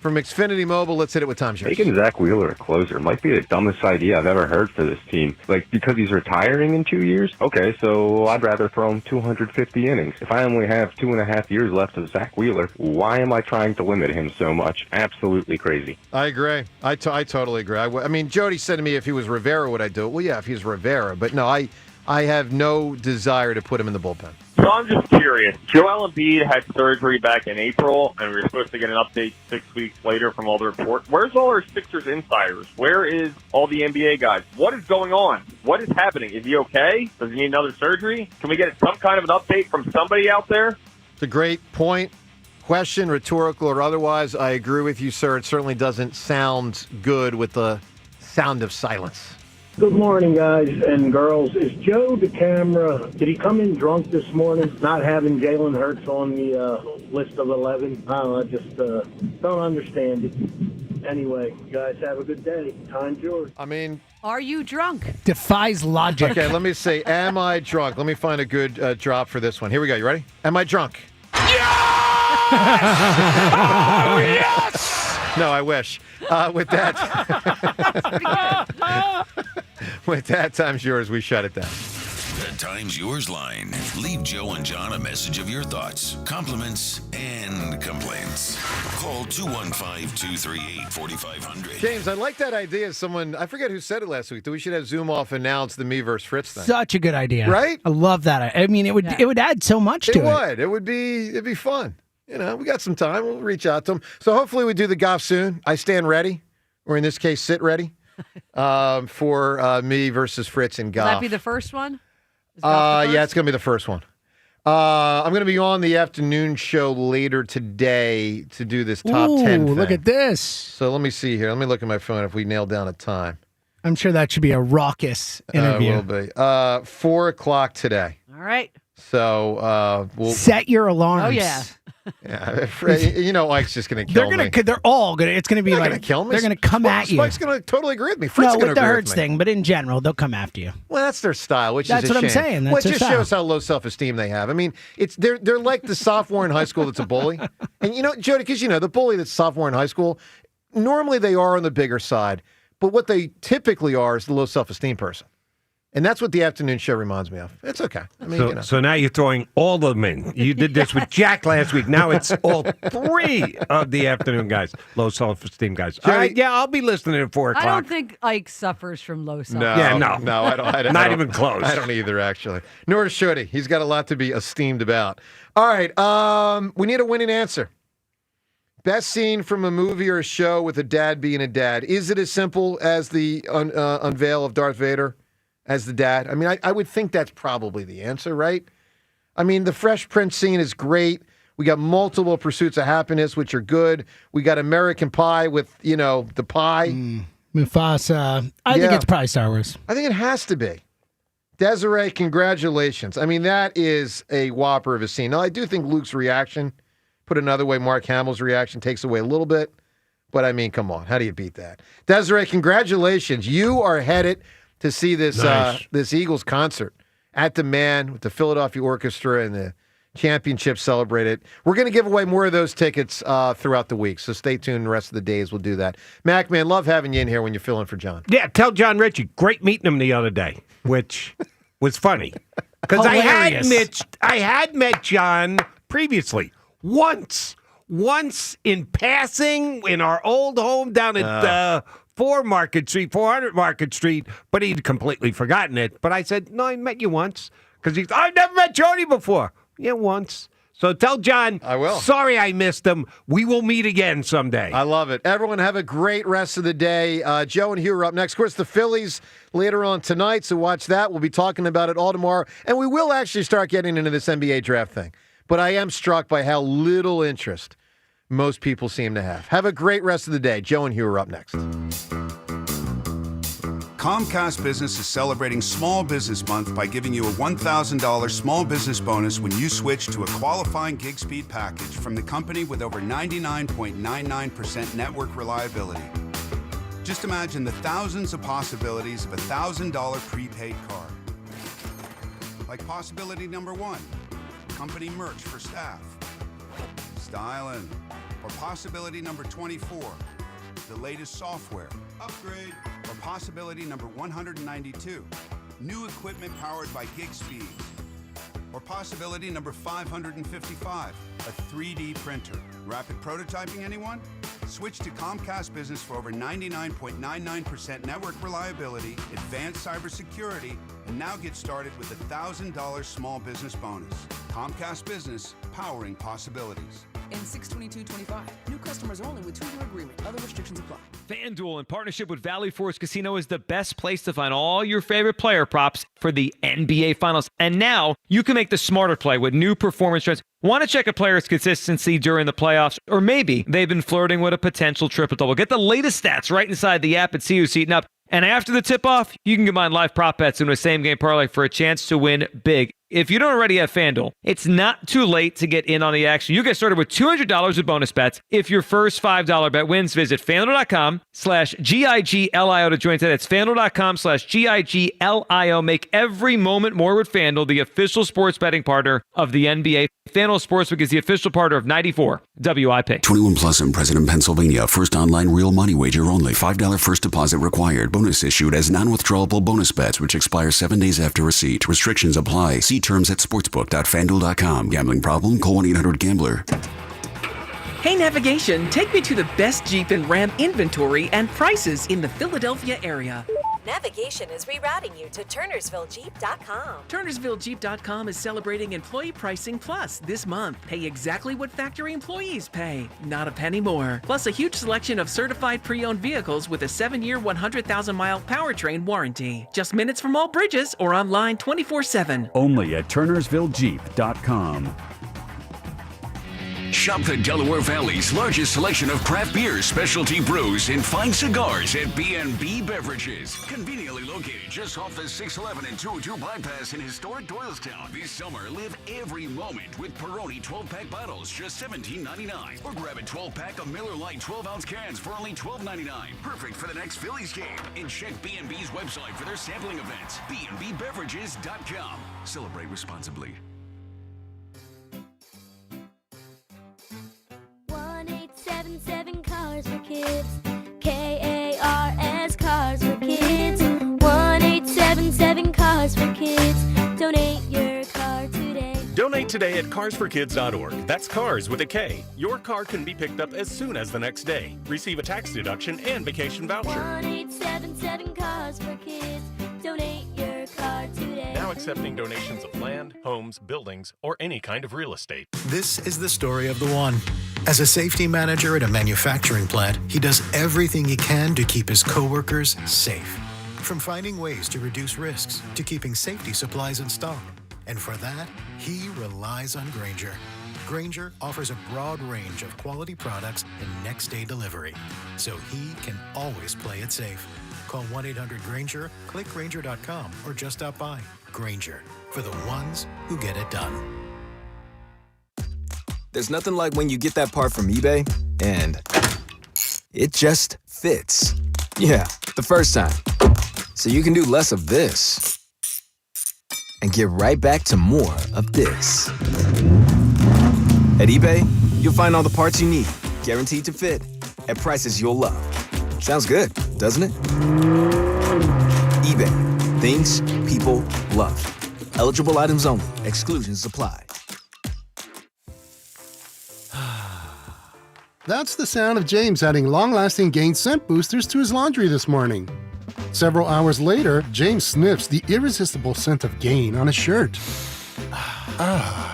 From Xfinity Mobile, let's hit it with Time's Yours. Making Zach Wheeler a closer might be the dumbest idea I've ever heard for this team. Like, because he's retiring in 2 years? Okay, so I'd rather throw him 250 innings. If I only have 2.5 years left of Zach Wheeler, why am I trying to limit him so much? Absolutely crazy. I agree. I totally agree. I mean, Jody said to me, if he was Rivera, would I do it? Well, yeah, if he's Rivera. But no, I have no desire to put him in the bullpen. So I'm just curious. Joel Embiid had surgery back in April, and we were supposed to get an update 6 weeks later from all the reports. Where's all our Sixers insiders? Where is all the NBA guys? What is going on? What is happening? Is he okay? Does he need another surgery? Can we get some kind of an update from somebody out there? It's a great point. Question, rhetorical or otherwise, I agree with you, sir. It certainly doesn't sound good with the sound of silence. Good morning, guys and girls. Is Joe the camera? Did he come in drunk this morning, not having Jalen Hurts on the list of 11? I don't know, I just don't understand it. Anyway, you guys have a good day. Time's yours. I mean, are you drunk? Defies logic. Okay, let me say, am I drunk? Let me find a good drop for this one. Here we go. You ready? Am I drunk? Yes! Oh, yes! No, I wish. With that, with that, Time's Yours. We shut it down. The Time's Yours line. Leave Joe and John a message of your thoughts, compliments, and complaints. Call 215-238-4500. James, I like that idea. Someone, I forget who said it last week, that we should have Zoom off announce the me versus Fritz thing. Such a good idea. Right? I love that. I mean, it would add so much to it. It would be. It'd be fun. You know, we got some time. We'll reach out to them. So hopefully we do the golf soon. I stand ready. or in this case, sit ready, for me versus Fritz and Will golf. that be the first one? Is golf the first? Yeah, it's going to be the first one. I'm going to be on the afternoon show later today to do this top 10 thing. Look at this. So let me see here. Let me look at my phone if we nail down a time. I'm sure that should be a raucous interview. Will be. 4 o'clock today. All right. So we'll set your alarms. Oh, yeah. Yeah, Ike's just going to kill me. They're all going to. It's going to be They're like going to kill me. They're going to come at you. Spike's going to totally agree with me. Fritz No, going to with the agree Hurts with me. thing, but in general, they'll come after you. Well, that's their style, which That's is a what I'm shame. saying. Well, That's it their just style. shows how low self-esteem they have. I mean, they're like the sophomore in high school that's a bully. And Jody, because the bully that's sophomore in high school, normally they are on the bigger side, but what they typically are is the low self-esteem person. And that's what the afternoon show reminds me of. It's okay. I mean, So now you're throwing all of them in. You did this with Jack last week. Now it's all three of the afternoon guys, low self-esteem guys. All right, I'll be listening at 4 o'clock. I don't think Ike suffers from low self-esteem. No, I don't. Not even close. I don't either, actually. Nor should he. He's got a lot to be esteemed about. All right, we need a winning answer. Best scene from a movie or a show with a dad being a dad. Is it as simple as the unveil of Darth Vader as the dad? I mean, I would think that's probably the answer, right? I mean, the Fresh Prince scene is great. We got multiple pursuits of happiness, which are good. We got American Pie with, the pie. Mufasa. I think it's probably Star Wars. I think it has to be. Desiree, congratulations. I mean, that is a whopper of a scene. Now, I do think Luke's reaction, put another way, Mark Hamill's reaction takes away a little bit. But, I mean, come on. How do you beat that? Desiree, congratulations. You are headed to see this this Eagles concert at the Man with the Philadelphia Orchestra and the championship celebrated. We're going to give away more of those tickets throughout the week, so stay tuned the rest of the days. We'll do that. Mac, man, love having you in here when you're filling for John. Yeah, tell John Ritchie. Great meeting him the other day, which was funny. Because I had met John previously. Once in passing in our old home down at 400 Market Street, but he'd completely forgotten it. But I said, no, I met you once. Because I've never met Jody before. Yeah, once. So tell John, I will. Sorry I missed him. We will meet again someday. I love it. Everyone have a great rest of the day. Joe and Hugh are up next. Of course, the Phillies later on tonight, so watch that. We'll be talking about it all tomorrow. And we will actually start getting into this NBA draft thing. But I am struck by how little interest most people seem to have. Have a great rest of the day. Joe and Hugh are up next. Comcast Business is celebrating Small Business Month by giving you a $1,000 small business bonus when you switch to a qualifying gig speed package from the company with over 99.99% network reliability. Just imagine the thousands of possibilities of a $1,000 prepaid card. Like possibility number 1, company merch for staff. Styling. Or possibility number 24, the latest software. Upgrade. Or possibility number 192, new equipment powered by gig speeds. Or possibility number 555, a 3D printer. Rapid prototyping, anyone? Switch to Comcast Business for over 99.99% network reliability, advanced cybersecurity, and now get started with a $1,000 small business bonus. Comcast Business, powering possibilities. In 6/22/25. New customers only with 2-year agreement. Other restrictions apply. FanDuel, in partnership with Valley Forge Casino, is the best place to find all your favorite player props for the NBA Finals. And now you can make the smarter play with new performance trends. Want to check a player's consistency during the playoffs? Or maybe they've been flirting with a potential triple-double. Get the latest stats right inside the app and see who's heating up. And after the tip-off, you can combine live prop bets into a same-game parlay for a chance to win big. If you don't already have FanDuel, it's not too late to get in on the action. You get started with $200 of bonus bets. If your first $5 bet wins, visit FanDuel.com/GIGLIO to join today. That's FanDuel.com/GIGLIO. Make every moment more with FanDuel, the official sports betting partner of the NBA. FanDuel Sportsbook is the official partner of 94 WIP. 21 plus in President, Pennsylvania. First online real money wager only. $5 first deposit required. Bonus issued as non-withdrawable bonus bets, which expire 7 days after receipt. Restrictions apply. See terms at sportsbook.fanduel.com. Gambling problem? Call 1-800-GAMBLER. Hey, navigation, take me to the best Jeep and Ram inventory and prices in the Philadelphia area. Navigation is rerouting you to TurnersvilleJeep.com. TurnersvilleJeep.com is celebrating Employee Pricing Plus this month. Pay exactly what factory employees pay, not a penny more. Plus a huge selection of certified pre-owned vehicles with a 7-year, 100,000-mile powertrain warranty. Just minutes from all bridges or online 24/7. Only at TurnersvilleJeep.com. Shop the Delaware Valley's largest selection of craft beers, specialty brews, and fine cigars at B&B Beverages. Conveniently located just off the 611 and 202 bypass in historic Doylestown. This summer, live every moment with Peroni 12-pack bottles, just $17.99. Or grab a 12-pack of Miller Lite 12-ounce cans for only $12.99. Perfect for the next Phillies game. And check B&B's website for their sampling events. B&BBeverages.com. Celebrate responsibly. 1-877 Cars for Kids. KARS Cars for Kids. 1-877 Cars for Kids. Donate your car today. Donate today at carsforkids.org. That's cars with a K. Your car can be picked up as soon as the next day. Receive a tax deduction and vacation voucher. 1-877 Cars for Kids. Donate your car today. Now accepting donations of land, homes, buildings, or any kind of real estate. This is the story of the one. As a safety manager at a manufacturing plant, he does everything he can to keep his coworkers safe. From finding ways to reduce risks to keeping safety supplies in stock. And for that, he relies on Granger. Granger offers a broad range of quality products and next-day delivery, so he can always play it safe. Call 1-800-GRANGER, click Granger.com, or just stop by. Granger, for the ones who get it done. There's nothing like when you get that part from eBay, and it just fits. Yeah, the first time. So you can do less of this and get right back to more of this. At eBay, you'll find all the parts you need, guaranteed to fit, at prices you'll love. Sounds good, doesn't it? eBay, things people love. Eligible items only. Exclusions apply. That's the sound of James adding long-lasting Gain scent boosters to his laundry this morning. Several hours later, James sniffs the irresistible scent of Gain on his shirt.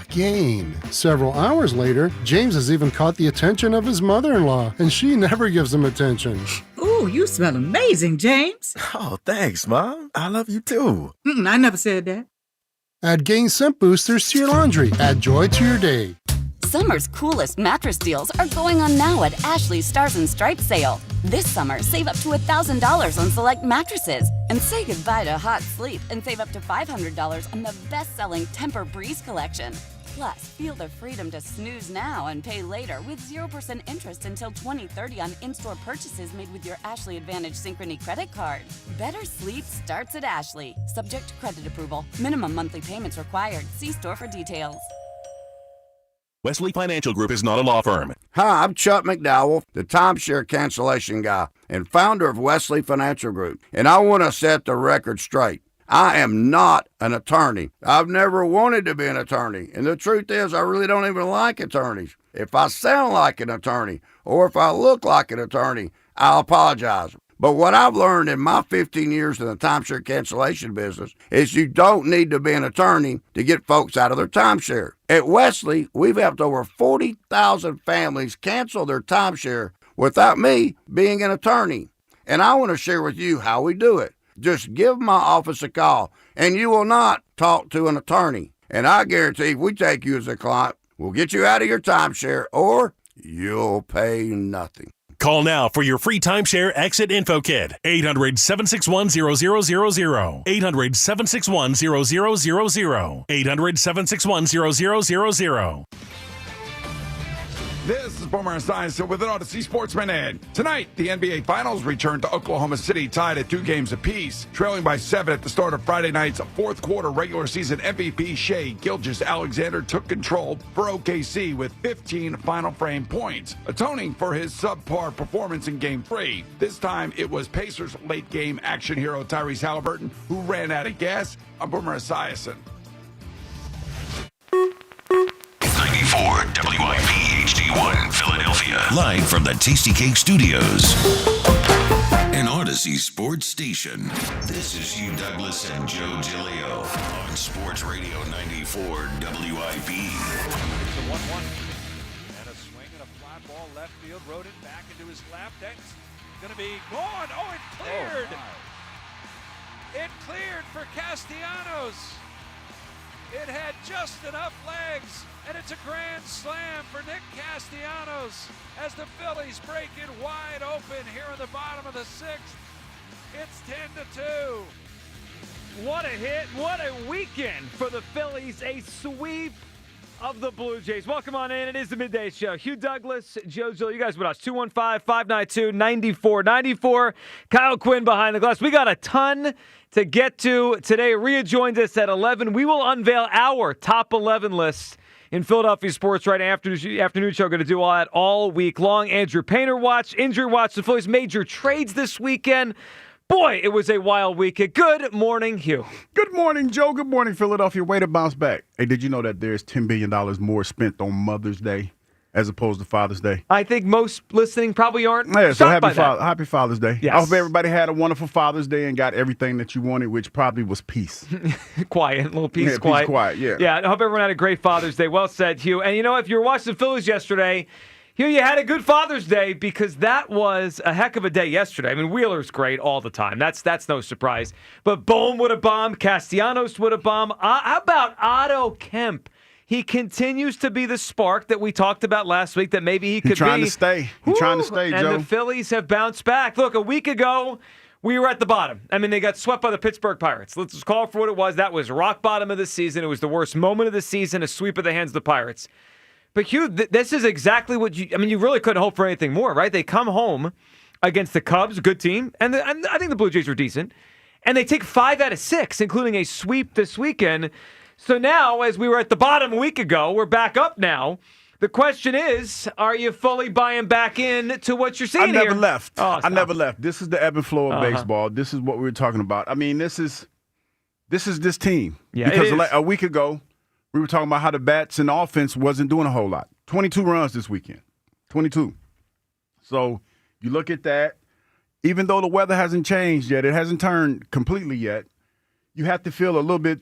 Gain. Several hours later, James has even caught the attention of his mother-in-law, and she never gives him attention. Ooh, you smell amazing, James. Oh, thanks, Mom. I love you too. I never said that. Add Gain scent boosters to your laundry. Add joy to your day. Summer's coolest mattress deals are going on now at Ashley's Stars and Stripes sale. This summer, save up to $1,000 on select mattresses. And say goodbye to hot sleep and save up to $500 on the best-selling Tempur-Breeze collection. Plus, feel the freedom to snooze now and pay later with 0% interest until 2030 on in-store purchases made with your Ashley Advantage Synchrony credit card. Better sleep starts at Ashley. Subject to credit approval. Minimum monthly payments required. See store for details. Wesley Financial Group is not a law firm. Hi, I'm Chuck McDowell, the timeshare cancellation guy and founder of Wesley Financial Group. And I want to set the record straight. I am not an attorney. I've never wanted to be an attorney. And the truth is, I really don't even like attorneys. If I sound like an attorney or if I look like an attorney, I'll apologize. But what I've learned in my 15 years in the timeshare cancellation business is you don't need to be an attorney to get folks out of their timeshare. At Wesley, we've helped over 40,000 families cancel their timeshare without me being an attorney. And I want to share with you how we do it. Just give my office a call, and you will not talk to an attorney. And I guarantee if we take you as a client, we'll get you out of your timeshare, or you'll pay nothing. Call now for your free timeshare exit info kit. 800-761-0000. 800-761-0000. 800-761-0000. This is Boomer Esiason with an Odyssey Sports Minute. Tonight, the NBA Finals return to Oklahoma City, tied at 2 games apiece. Trailing by 7 at the start of Friday night's fourth quarter, regular season MVP Shai Gilgeous-Alexander took control for OKC with 15 final frame points, atoning for his subpar performance in Game 3. This time, it was Pacers late-game action hero Tyrese Halliburton who ran out of gas. I'm Boomer Esiason. 94 WIP HD1 Philadelphia. Live from the Tasty Cake Studios. An Odyssey Odyssey Sports Station. This is Hugh Douglas and Joe Giglio on Sports Radio 94 WIP. It's a 1-1. And a swing and a fly ball left field. Rode it back into his left. That's going to be gone. Oh, it cleared. It cleared for Castellanos. It had just enough legs, and it's a grand slam for Nick Castellanos as the Phillies break it wide open here in the bottom of the sixth. It's 10-2. What a hit. What a weekend for the Phillies. A sweep of the Blue Jays. Welcome on in. It is the Midday Show. Hugh Douglas, Joe Gill, you guys with us. 215-592-9494. Kyle Quinn behind the glass. We got a ton to get to today. Rhea joins us at 11. We will unveil our top 11 lists in Philadelphia sports right after the afternoon show. Going to do all that all week long. Andrew Painter watch, injury watch. The Phillies major trades this weekend. Boy, it was a wild weekend. Good morning, Hugh. Good morning, Joe. Good morning, Philadelphia. Way to bounce back. Hey, did you know that there's $10 billion more spent on Mother's Day as opposed to Father's Day? I think most listening probably aren't so shocked by that. Happy Father's Day. Yes. I hope everybody had a wonderful Father's Day and got everything that you wanted, which probably was peace. Quiet, a little peace, yeah, quiet. Peace, quiet, yeah. Yeah, I hope everyone had a great Father's Day. Well said, Hugh. And you know, if you were watching the Phillies yesterday, Hugh, you had a good Father's Day because that was a heck of a day yesterday. I mean, Wheeler's great all the time. That's no surprise. But Bohm would have bombed. Castellanos would have bombed. How about Otto Kemp? He continues to be the spark that we talked about last week that maybe he could be. He's trying to stay. He's trying to stay, Joe. And the Phillies have bounced back. Look, a week ago, we were at the bottom. I mean, they got swept by the Pittsburgh Pirates. Let's just call it for what it was. That was rock bottom of the season. It was the worst moment of the season, a sweep of the hands of the Pirates. But, Hugh, this is exactly what you really couldn't hope for anything more, right? They come home against the Cubs, good team, and I think the Blue Jays are decent, and they take 5 out of 6, including a sweep this weekend. So now, as we were at the bottom a week ago, we're back up now. The question is, are you fully buying back in to what you're seeing here? I never left. Oh, I never left. This is the ebb and flow of baseball. This is what we were talking about. I mean, this is this team. Yeah, because it is. A week ago, we were talking about how the bats and the offense wasn't doing a whole lot. 22 runs this weekend. 22. So you look at that. Even though the weather hasn't changed yet, it hasn't turned completely yet, you have to feel a little bit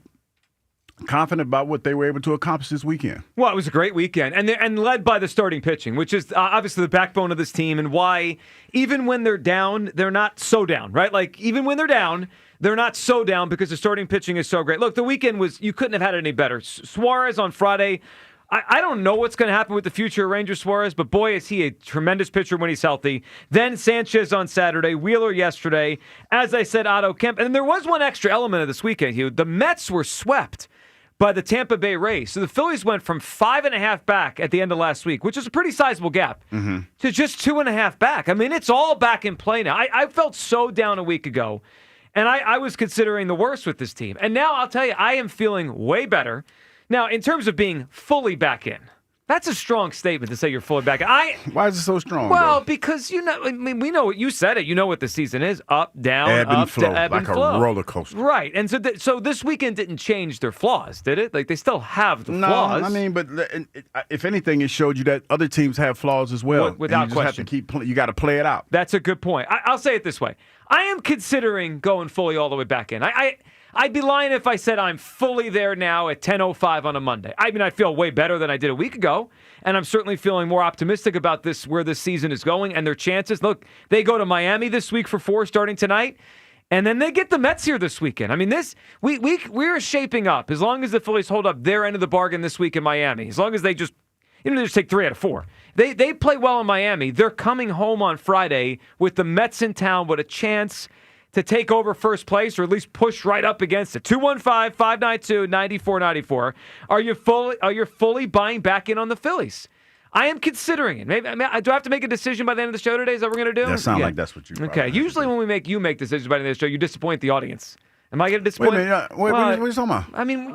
confident about what they were able to accomplish this weekend. Well, it was a great weekend, and led by the starting pitching, which is obviously the backbone of this team, and why even when they're down, they're not so down, right? Like, even when they're down, they're not so down because the starting pitching is so great. Look, the weekend you couldn't have had it any better. Suarez on Friday, I don't know what's going to happen with the future of Ranger Suarez, but boy, is he a tremendous pitcher when he's healthy. Then Sanchez on Saturday, Wheeler yesterday, as I said, Otto Kemp. And there was one extra element of this weekend, Hugh. The Mets were swept by the Tampa Bay Rays. So the Phillies went from 5.5 back at the end of last week, which is a pretty sizable gap, to just 2.5 back. I mean, it's all back in play now. I felt so down a week ago, and I was considering the worst with this team. And now I'll tell you, I am feeling way better. Now, in terms of being fully back in, that's a strong statement to say you're fully back in. Why is it so strong? Well, though? because we know what you said it. You know what the season is: up, down, ebb and up, flow, ebb like and flow. a roller coaster. Right, and so this weekend didn't change their flaws, did it? Like, they still have the flaws. No, I mean, but if anything, it showed you that other teams have flaws as well. Without you just question, have to you got to play it out. That's a good point. I'll say it this way: I am considering going fully all the way back in. I'd be lying if I said I'm fully there now at 10:05 on a Monday. I mean, I feel way better than I did a week ago, and I'm certainly feeling more optimistic about where this season is going and their chances. Look, they go to Miami this week for 4 starting tonight, and then they get the Mets here this weekend. I mean, we're shaping up. As long as the Phillies hold up their end of the bargain this week in Miami, as long as they just take 3 out of 4. They play well in Miami. They're coming home on Friday with the Mets in town with a chance to take over first place or at least push right up against it. 215-592-9494. Are you fully buying back in on the Phillies? I am considering it. Maybe do I have to make a decision by the end of the show today? Is that what we're going to do? That sounds like that's what you. Okay. Usually when you make decisions by the end of the show, you disappoint the audience. Am I going to disappoint? Wait a minute. What are you talking about? I mean,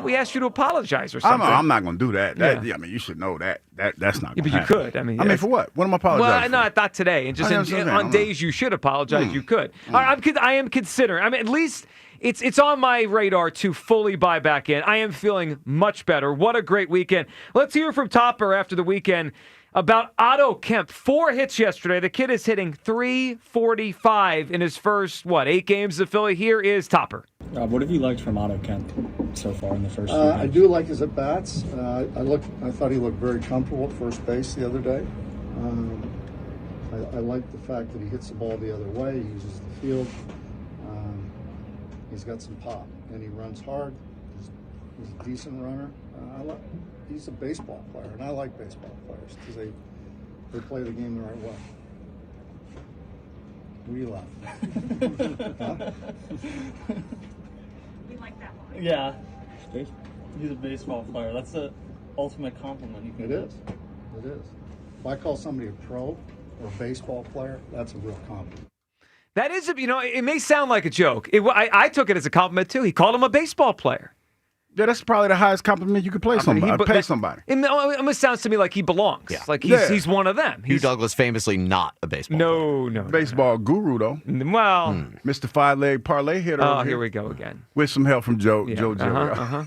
we asked you to apologize or something. I'm not going to do that. I mean, you should know that. That's not going to happen. But you could. I mean, for what? What am I apologizing for? Well, not today. And just on days you should apologize, you could. I am considering. I mean, at least it's on my radar to fully buy back in. I am feeling much better. What a great weekend. Let's hear from Topper after the weekend. about Otto Kemp. 4 hits yesterday. The kid is hitting .345 in his first, 8 games of Philly. Here is Topper. What have you liked from Otto Kemp so far in the first few games? I do like his at-bats. I thought he looked very comfortable at first base the other day. I like the fact that he hits the ball the other way, he uses the field. He's got some pop, and he runs hard. He's a decent runner. He's a baseball player, and I like baseball players because they play the game the right way. We laugh. Huh? We like that one. Yeah. He's a baseball player. That's the ultimate compliment you can get. It is. If I call somebody a pro or a baseball player, that's a real compliment. That is, it may sound like a joke. I took it as a compliment, too. He called him a baseball player. Yeah, that's probably the highest compliment you could pay somebody. It almost sounds to me like he belongs. Yeah. Like he's one of them. Hugh Douglas famously not a baseball player. No. Baseball guru, though. Well. Mr. Five-Leg Parlay hitter. Oh, here we go again. With some help from Joe. I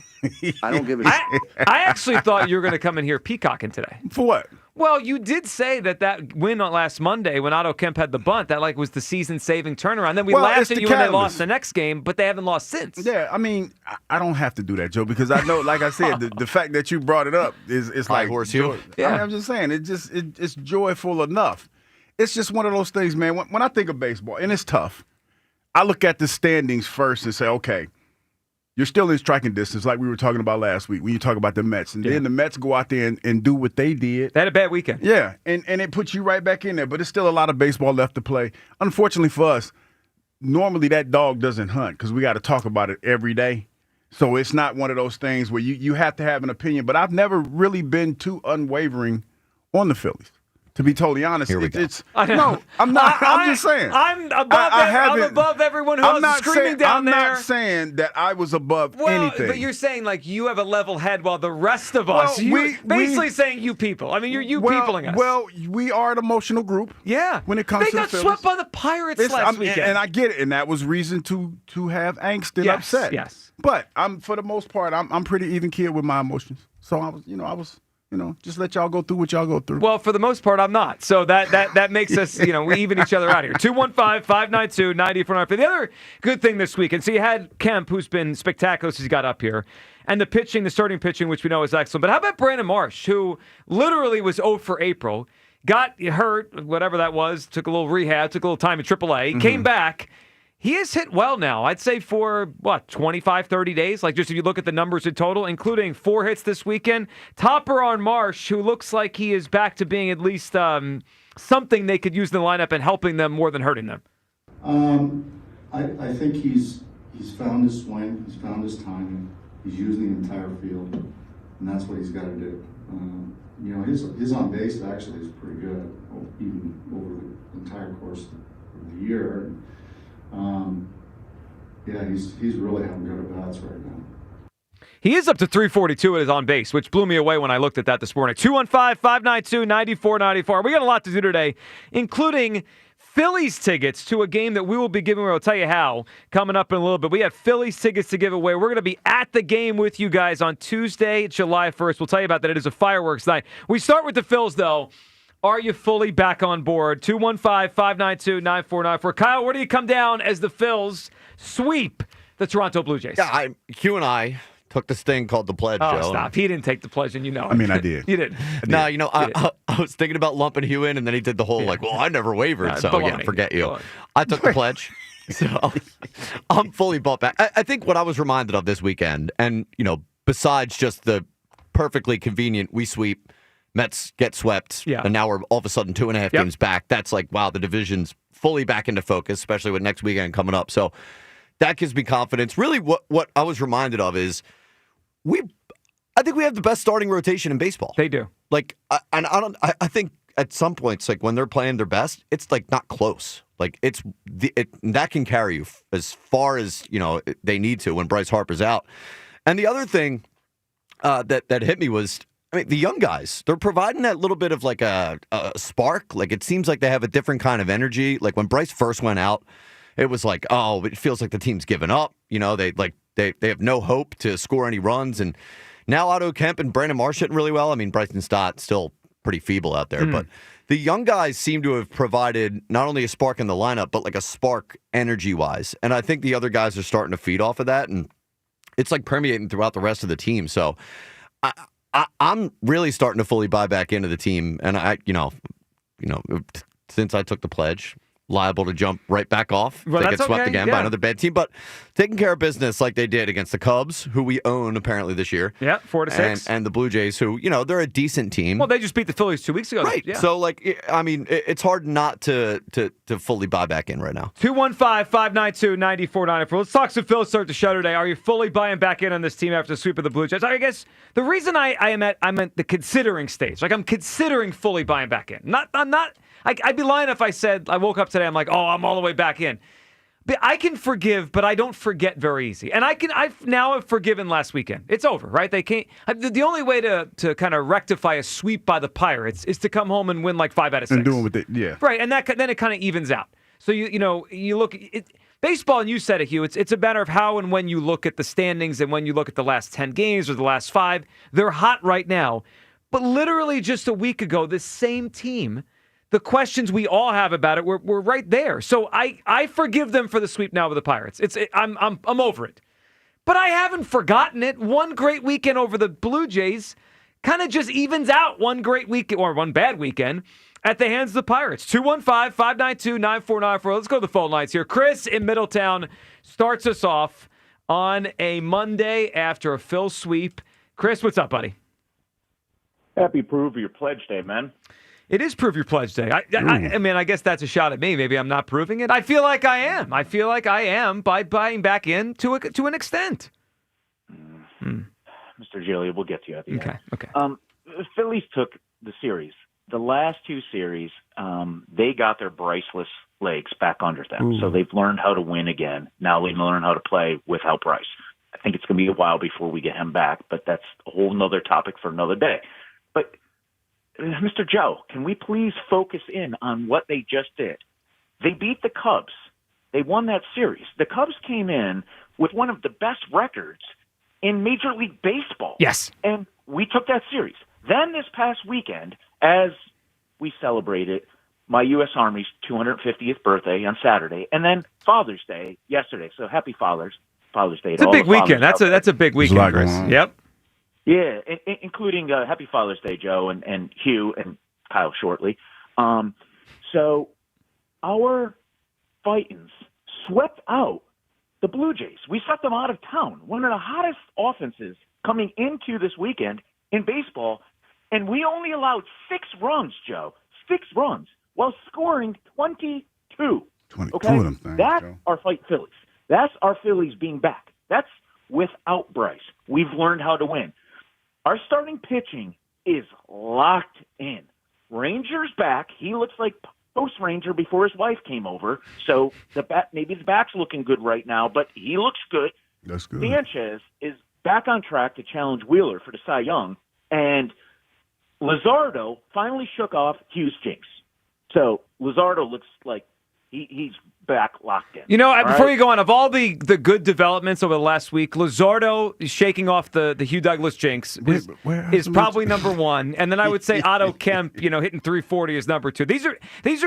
don't give a I actually thought you were going to come in here peacocking today. For what? Well, you did say that win on last Monday when Otto Kemp had the bunt, that was the season-saving turnaround. Then we laughed at you when they lost the next game, but they haven't lost since. Yeah, I don't have to do that, Joe, because I know, like I said, the fact that you brought it up is like horse you. Yeah, I'm just saying, it's joyful enough. It's just one of those things, man. When I think of baseball, and it's tough, I look at the standings first and say, okay, you're still in striking distance, like we were talking about last week when you talk about the Mets. And then the Mets go out there and do what they did. They had a bad weekend. Yeah, and it puts you right back in there. But there's still a lot of baseball left to play. Unfortunately for us, normally that dog doesn't hunt because we got to talk about it every day. So it's not one of those things where you have to have an opinion. But I've never really been too unwavering on the Phillies. To be totally honest, no, I'm not. I'm just saying. I'm above everyone who else is screaming down there. I'm not saying that I was above anything. But you're saying like you have a level head while the rest of us, basically saying you people. I mean, you're peopling us. Well, we are an emotional group. Yeah. When it comes to the Phillies. They got swept by the Pirates last weekend. And I get it, and that was reason to have angst and upset. Yes. But for the most part, I'm pretty even keel with my emotions. So I was. Just let y'all go through what y'all go through. Well, for the most part, I'm not. So that makes us, we even each other out here. 215-592-9494. The other good thing this week, and so you had Kemp, who's been spectacular since he got up here, and the starting pitching, which we know is excellent. But how about Brandon Marsh, who literally was 0 for April, got hurt, whatever that was, took a little rehab, took a little time in AAA, came back. He has hit well now, I'd say for, 25, 30 days? Like, just if you look at the numbers in total, including 4 hits this weekend. Topper on Marsh, who looks like he is back to being at least something they could use in the lineup and helping them more than hurting them. I think he's found his swing, he's found his timing, he's using the entire field, and that's what he's got to do. His on base actually is pretty good, even over the entire course of the year. He's really having good at bats right now. He is up to 342 at his on base, which blew me away when I looked at that this morning. 215-592-9494. We got a lot to do today, including Phillies tickets to a game that we will be giving away. I'll tell you how coming up in a little bit. We have Phillies tickets to give away. We're going to be at the game with you guys on Tuesday, July 1st. We'll tell you about that. It is a fireworks night. We start with the Phils, though. Are you fully back on board? 215-592-9494. Kyle, where do you come down as the Phils sweep the Toronto Blue Jays? Yeah, Hugh and I took this thing called the pledge, Joe. Oh, stop. He didn't take the pledge, and you know it. I mean, I did. You did. No, I was thinking about lumping Hugh in, and then he did the whole, I never wavered. Forget you. I took the pledge. So I'm fully bought back. I think what I was reminded of this weekend, and, besides just the perfectly convenient we sweep, Mets get swept, and now we're all of a sudden 2.5 games back. That's like, wow, the division's fully back into focus, especially with next weekend coming up. So that gives me confidence. Really, what I was reminded of is I think we have the best starting rotation in baseball. They do. I think at some points, when they're playing their best, it's not close. That can carry you as far as they need to when Bryce Harper's out. And the other thing that hit me was, the young guys, they're providing that little bit of a spark. It seems like they have a different kind of energy. When Bryce first went out, it was it feels like the team's given up. They have no hope to score any runs. And now Otto Kemp and Brandon Marsh hitting really well. Bryson Stott still pretty feeble out there. But the young guys seem to have provided not only a spark in the lineup, but like a spark energy-wise. And I think the other guys are starting to feed off of that, and it's like permeating throughout the rest of the team. So I'm really starting to fully buy back into the team. And since I took the pledge, liable to jump right back off. Well, they that's get swept okay, again yeah. by another bad team. But taking care of business like they did against the Cubs, who we own apparently this year. Yeah, 4-6. And the Blue Jays, who, they're a decent team. Well, they just beat the Phillies 2 weeks ago. Right. Yeah. So, it's hard not to fully buy back in right now. 215-592-9494. Let's talk some Phillies. Start the show today. Are you fully buying back in on this team after the sweep of the Blue Jays? I guess the reason I'm at the considering stage. Like, I'm considering fully buying back in. I'd be lying if I said I woke up today, I'm like, oh, I'm all the way back in. But I can forgive, but I don't forget very easy. And I've now forgiven last weekend. It's over, right? They can't. The only way to kind of rectify a sweep by the Pirates is to come home and win like 5 out of 6. And doing with it, yeah. Right, and then it kind of evens out. So you look baseball, and you said it, Hugh. It's a matter of how and when you look at the standings and when you look at the last 10 games or the last 5. They're hot right now, but literally just a week ago, this same team. The questions we all have about it were right there. So I forgive them for the sweep now with the Pirates. I'm over it. But I haven't forgotten it. One great weekend over the Blue Jays kind of just evens out one great weekend or one bad weekend at the hands of the Pirates. 215-592-9494. Let's go to the phone lines here. Chris in Middletown starts us off on a Monday after a Phil sweep. Chris, what's up, buddy? Happy Prove Your Pledge Day, man. It is Prove Your Pledge Day. I mean, I guess that's a shot at me. Maybe I'm not proving it. I feel like I am. I feel like I am by buying back in to an extent. Mr. Gillia, we'll get to you at the end. Okay. Phillies took the series. The last 2 series, they got their Bryceless legs back under them. So they've learned how to win again. Now they learn how to play without Bryce. I think it's going to be a while before we get him back, but that's a whole nother topic for another day. But Mr. Joe, can we please focus in on what they just did? They beat the Cubs. They won that series. The Cubs came in with one of the best records in Major League Baseball. Yes. And we took that series. Then this past weekend, as we celebrated my U.S. Army's 250th birthday on Saturday, and then Father's Day yesterday. So happy Father's Day. It's a big weekend. That's a big weekend, Chris. Yep. Yeah, including Happy Father's Day, Joe, and Hugh, and Kyle shortly. So our Titans swept out the Blue Jays. We swept them out of town. One of the hottest offenses coming into this weekend in baseball, and we only allowed 6 runs, Joe. 6 runs, while scoring 22. 22 okay? of them things, That's Joe. our fight Phillies. That's our Phillies being back. That's without Bryce. We've learned how to win. Our starting pitching is locked in. Ranger's back. He looks like post-Ranger before his wife came over. So maybe the back's looking good right now, but he looks good. That's good. Sanchez is back on track to challenge Wheeler for the Cy Young. And Luzardo finally shook off Hughes' jinx. So Luzardo looks like he's back locked in. Before you go on, of all the good developments over the last week, Luzardo is shaking off the Hugh Douglas jinx is probably number 1, and then I would say Otto Kemp, hitting 340 is number 2. These are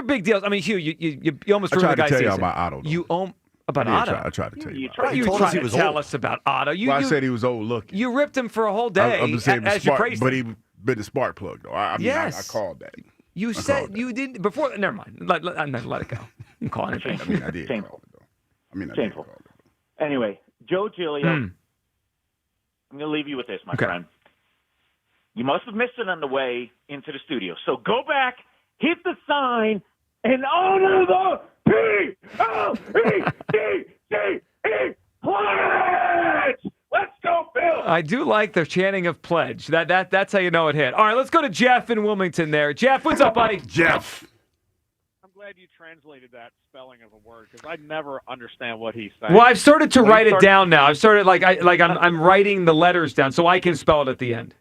big deals. I mean, Hugh, you almost ruined the guy's season. I tried to tell you about Otto. Though. About Otto. I tried to tell you. You tried to tell us about Otto. I said he was old looking. You ripped him for a whole day as you praised him. But he been the spark plug though. I called that. You said you didn't before. Never mind. Let it go. I'm calling it. I mean, I did. Shameful. Shameful. Anyway, Joe Giglio, I'm going to leave you with this, my friend. You must have missed it on the way into the studio. So go back, hit the sign, and honor the P-L-E-D-D-E pledge! Let's go, Bill! I do like the chanting of pledge. That's how you know it hit. All right, let's go to Jeff in Wilmington there. Jeff, what's up, buddy? Jeff. I'm glad you translated that spelling of a word because I never understand what he's saying. Well, I've started to write it down now. I've started I'm writing the letters down so I can spell it at the end.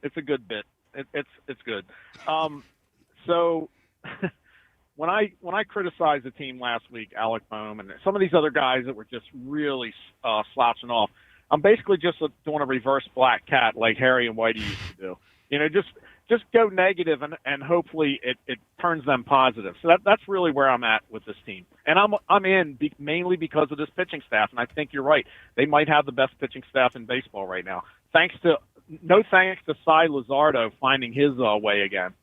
It's a good bit. It's good. So when I criticized the team last week, Alec Boehm and some of these other guys that were just really slouching off, I'm basically just doing a reverse black cat like Harry and Whitey used to do. just go negative and hopefully it turns them positive. So that's really where I'm at with this team. And I'm in mainly because of this pitching staff. And I think you're right. They might have the best pitching staff in baseball right now. No thanks to Cy Luzardo finding his way again.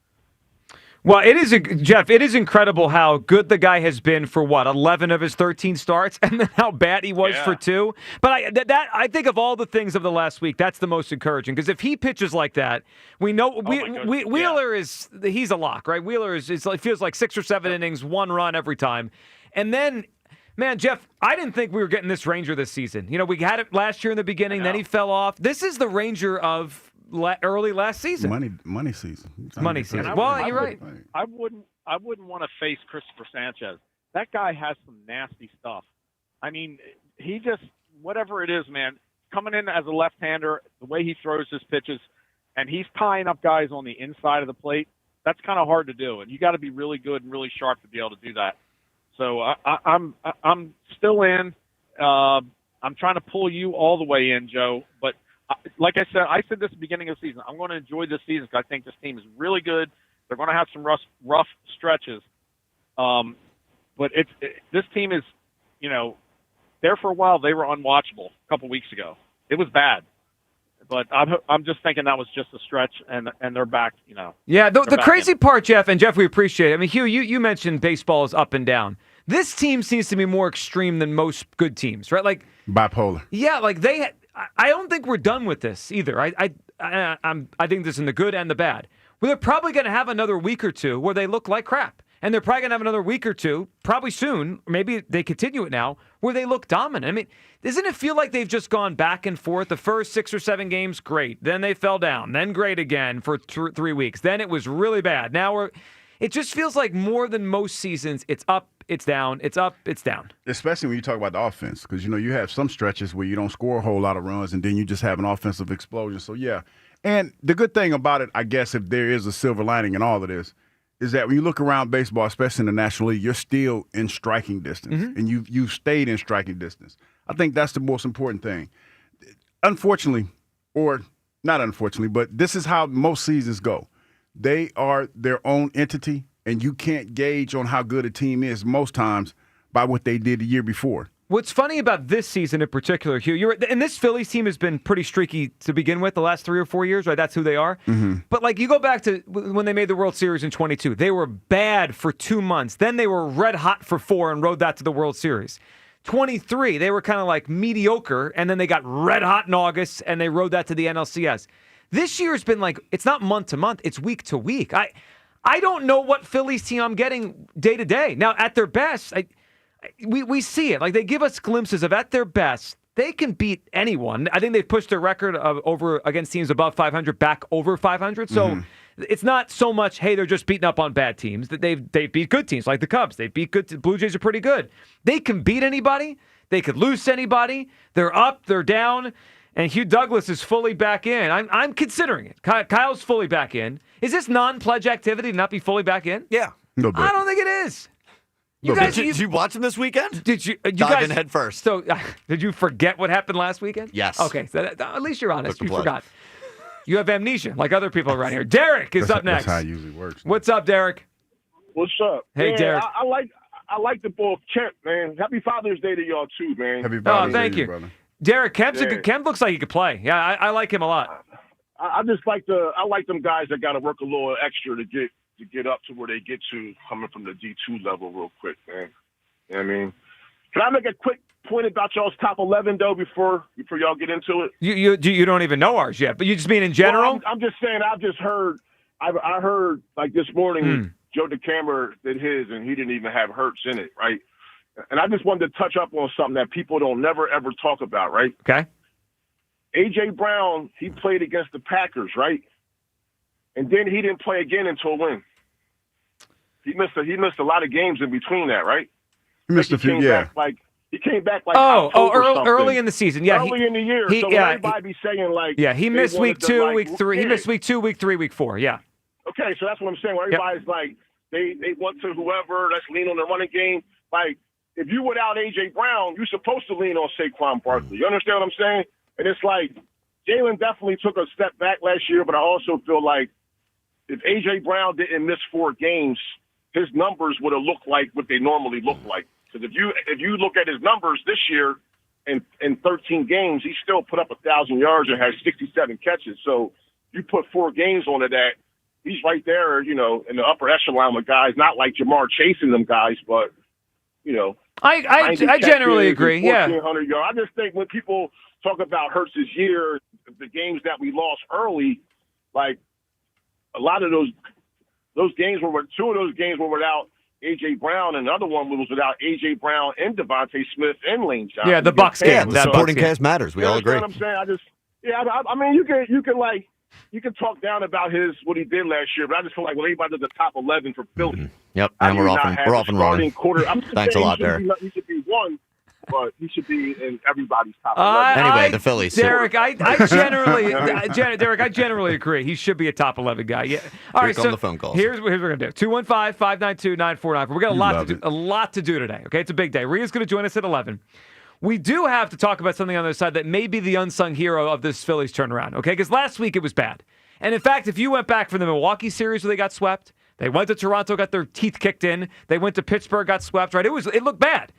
Well, Jeff, it is incredible how good the guy has been for 11 of his 13 starts, and then how bad he was for 2. But I think of all the things of the last week, that's the most encouraging, because if he pitches like that, we know Wheeler he's a lock, right? Wheeler it feels like 6 or 7 innings, 1 run every time. And then, man, Jeff, I didn't think we were getting this Ranger this season. We had it last year in the beginning, then he fell off. This is the Ranger of early last season. Money season. Money season. Well, you're right. I wouldn't want to face Christopher Sanchez. That guy has some nasty stuff. I mean, he just, whatever it is, man, coming in as a left-hander, the way he throws his pitches, and he's tying up guys on the inside of the plate, that's kind of hard to do. And you got to be really good and really sharp to be able to do that. So I'm still in. I'm trying to pull you all the way in, Joe, but like I said this at the beginning of the season, I'm going to enjoy this season because I think this team is really good. They're going to have some rough stretches. But this team is, there for a while they were unwatchable a couple weeks ago. It was bad. But I'm just thinking that was just a stretch, and they're back, Yeah, the crazy part, Jeff, we appreciate it. I mean, Hugh, you mentioned baseball is up and down. This team seems to be more extreme than most good teams, right? Like bipolar. Yeah, like I don't think we're done with this either. I think this is in the good and the bad. Well, they're probably going to have another week or two where they look like crap. And they're probably going to have another week or two, probably soon, maybe they continue it now, where they look dominant. I mean, doesn't it feel like they've just gone back and forth? The first 6 or 7 games, great. Then they fell down. Then great again for 3 weeks. Then it was really bad. Now it just feels like more than most seasons, it's up, it's down, it's up, it's down. Especially when you talk about the offense, because, you have some stretches where you don't score a whole lot of runs, and then you just have an offensive explosion. So, yeah. And the good thing about it, I guess, if there is a silver lining in all of this, is that when you look around baseball, especially in the National League, you're still in striking distance, and you've stayed in striking distance. I think that's the most important thing. Unfortunately, or not unfortunately, but this is how most seasons go. They are their own entity, and you can't gauge on how good a team is most times by what they did the year before. What's funny about this season in particular, Hugh, and this Phillies team has been pretty streaky to begin with the last 3 or 4 years, right? That's who they are. Mm-hmm. But, you go back to when they made the World Series in 22. They were bad for 2 months. Then they were red hot for 4 and rode that to the World Series. 23, they were kind of mediocre, and then they got red hot in August, and they rode that to the NLCS. This year's been it's not month to month, it's week to week. I don't know what Phillies team I'm getting day to day. Now, at their best, we see it. They give us glimpses of at their best, they can beat anyone. I think they've pushed their record of over against teams above 500 back over 500. So it's not so much, hey, they're just beating up on bad teams. That they beat good teams like the Cubs. They beat good. Blue Jays are pretty good. They can beat anybody. They could lose to anybody. They're up. They're down. And Hugh Douglas is fully back in. I'm considering it. Kyle's fully back in. Is this non-pledge activity to not be fully back in? Yeah. No bit. I don't think it is. Did you watch him this weekend? Did you Dive guys in head first? So, did you forget what happened last weekend? Yes. Okay, so at least you're honest. You forgot. You have amnesia, like other people around here. Derek is up next. That's how it usually works. What's up, Derek? What's up? Hey, man, Derek. I like the ball, Kemp, man. Happy Father's Day to y'all too, man. Happy Father's Day, thank you, brother. Derek. Kemp looks like he could play. Yeah, I like him a lot. I just like them guys that got to work a little extra to get up to where they get to, coming from the D2 level real quick, man. You know what I mean? Can I make a quick point about y'all's top 11 though before y'all get into it? You don't even know ours yet, but you just mean in general? Well, I'm just saying. I heard this morning Joe DeCamera did his, and he didn't even have Hurts in it, right? And I just wanted to touch up on something that people don't never ever talk about, right? Okay. A.J. Brown, he played against the Packers, right? And then he didn't play again until when? He missed a lot of games in between that, right? He missed a few, yeah. He came back early in the season, yeah. Early in the year, so everybody be saying he missed week 2, week 3. He missed week 2, week 3, week 4, yeah. Okay, so that's what I'm saying. Where everybody's they went to whoever, let's lean on the running game. If you without A.J. Brown, you're supposed to lean on Saquon Barkley. You understand what I'm saying? And it's Jalen definitely took a step back last year, but I also feel like if A.J. Brown didn't miss 4 games, his numbers would have looked like what they normally look like. Because if you look at his numbers this year, in 13 games, he still put up 1,000 yards and has 67 catches. So you put 4 games onto that, he's right there, in the upper echelon with guys, not like Jamar chasing them guys, but, I generally agree. Yeah. 1,400 yards. I just think when people talk about Hurts' year, the games that we lost early, like a lot of those games 2 of those games were without A.J. Brown, and another one was without A.J. Brown and Devontae Smith and Lane Johnson. Yeah, the Bucs game. Yeah, the supporting cast matters. We all agree. You know what I'm saying? I mean, you can talk down about what he did last year, but I just feel like when everybody's at the top 11 for Philly. Mm-hmm. Yep, and we're often wrong. Thanks a lot, Derek. He should be 1, but he should be in everybody's top 11. Anyway, the Phillies. Derek, I generally agree. He should be a top 11 guy. Yeah. All right, so the phone calls. Here's what we're going to do. 215-592-9494. We got a lot to do today, okay? It's a big day. Rhea's going to join us at 11. We do have to talk about something on the other side that may be the unsung hero of this Phillies turnaround, okay? Because last week it was bad. And in fact, if you went back from the Milwaukee series where they got swept, they went to Toronto, got their teeth kicked in, they went to Pittsburgh, got swept, right? It looked bad.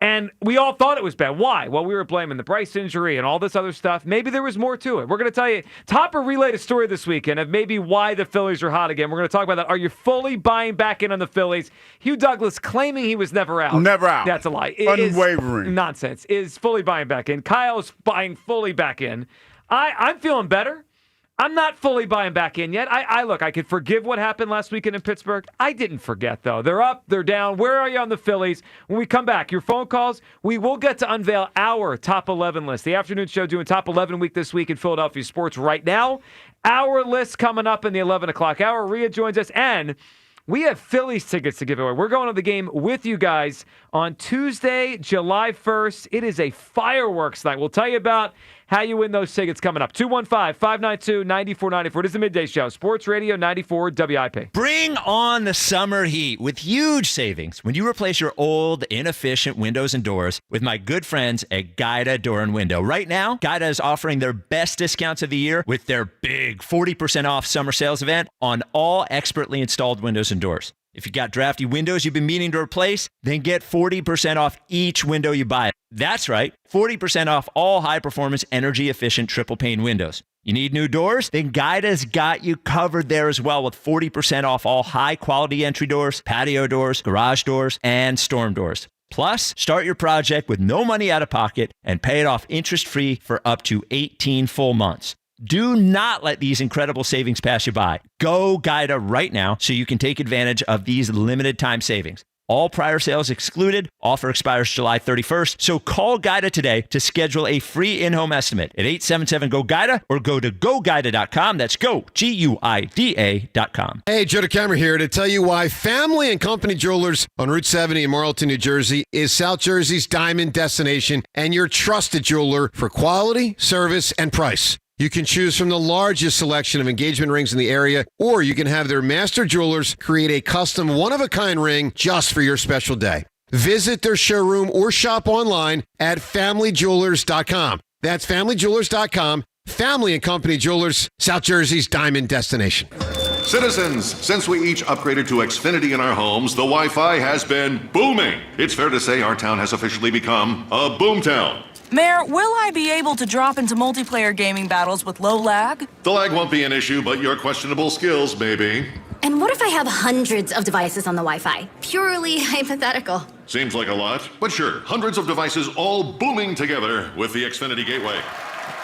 And we all thought it was bad. Why? Well, we were blaming the Bryce injury and all this other stuff. Maybe there was more to it. We're going to tell you. Topper relayed a story this weekend of maybe why the Phillies are hot again. We're going to talk about that. Are you fully buying back in on the Phillies? Hugh Douglas claiming he was never out. Never out. That's a lie. Unwavering. Nonsense. Is fully buying back in. Kyle's buying fully back in. I'm feeling better. I'm not fully buying back in yet. I could forgive what happened last weekend in Pittsburgh. I didn't forget, though. They're up, they're down. Where are you on the Phillies? When we come back, your phone calls, we will get to unveil our top 11 list. The afternoon show doing top 11 week this week in Philadelphia sports right now. Our list coming up in the 11 o'clock hour. Rhea joins us, and we have Phillies tickets to give away. We're going to the game with you guys on Tuesday, July 1st. It is a fireworks night. We'll tell you about how you win those tickets coming up. 215-592-9494. It is the Midday Show. Sports Radio 94 WIP. Bring on the summer heat with huge savings when you replace your old, inefficient windows and doors with my good friends at Guida Door and Window. Right now, Guida is offering their best discounts of the year with their big 40% off summer sales event on all expertly installed windows and doors. If you got drafty windows you've been meaning to replace, then get 40% off each window you buy. That's right, 40% off all high-performance, energy-efficient triple-pane windows. You need new doors? Then Guida's got you covered there as well with 40% off all high-quality entry doors, patio doors, garage doors, and storm doors. Plus, start your project with no money out of pocket and pay it off interest-free for up to 18 full months. Do not let these incredible savings pass you by. Go Guida right now so you can take advantage of these limited time savings. All prior sales excluded. Offer expires July 31st. So call Guida today to schedule a free in-home estimate at 877-GO-GUIDA or go to GoGuida.com. That's go, GUIDA.com. Hey, Joe DeCamera here to tell you why Family and Company Jewelers on Route 70 in Marlton, New Jersey is South Jersey's diamond destination and your trusted jeweler for quality, service, and price. You can choose from the largest selection of engagement rings in the area, or you can have their master jewelers create a custom one-of-a-kind ring just for your special day. Visit their showroom or shop online at FamilyJewelers.com. That's FamilyJewelers.com. Family and Company Jewelers, South Jersey's diamond destination. Citizens, since we each upgraded to Xfinity in our homes, the Wi-Fi has been booming. It's fair to say our town has officially become a boomtown. Mayor, will I be able to drop into multiplayer gaming battles with low lag? The lag won't be an issue, but your questionable skills may be. And what if I have hundreds of devices on the Wi-Fi? Purely hypothetical. Seems like a lot, but sure, hundreds of devices all booming together with the Xfinity Gateway.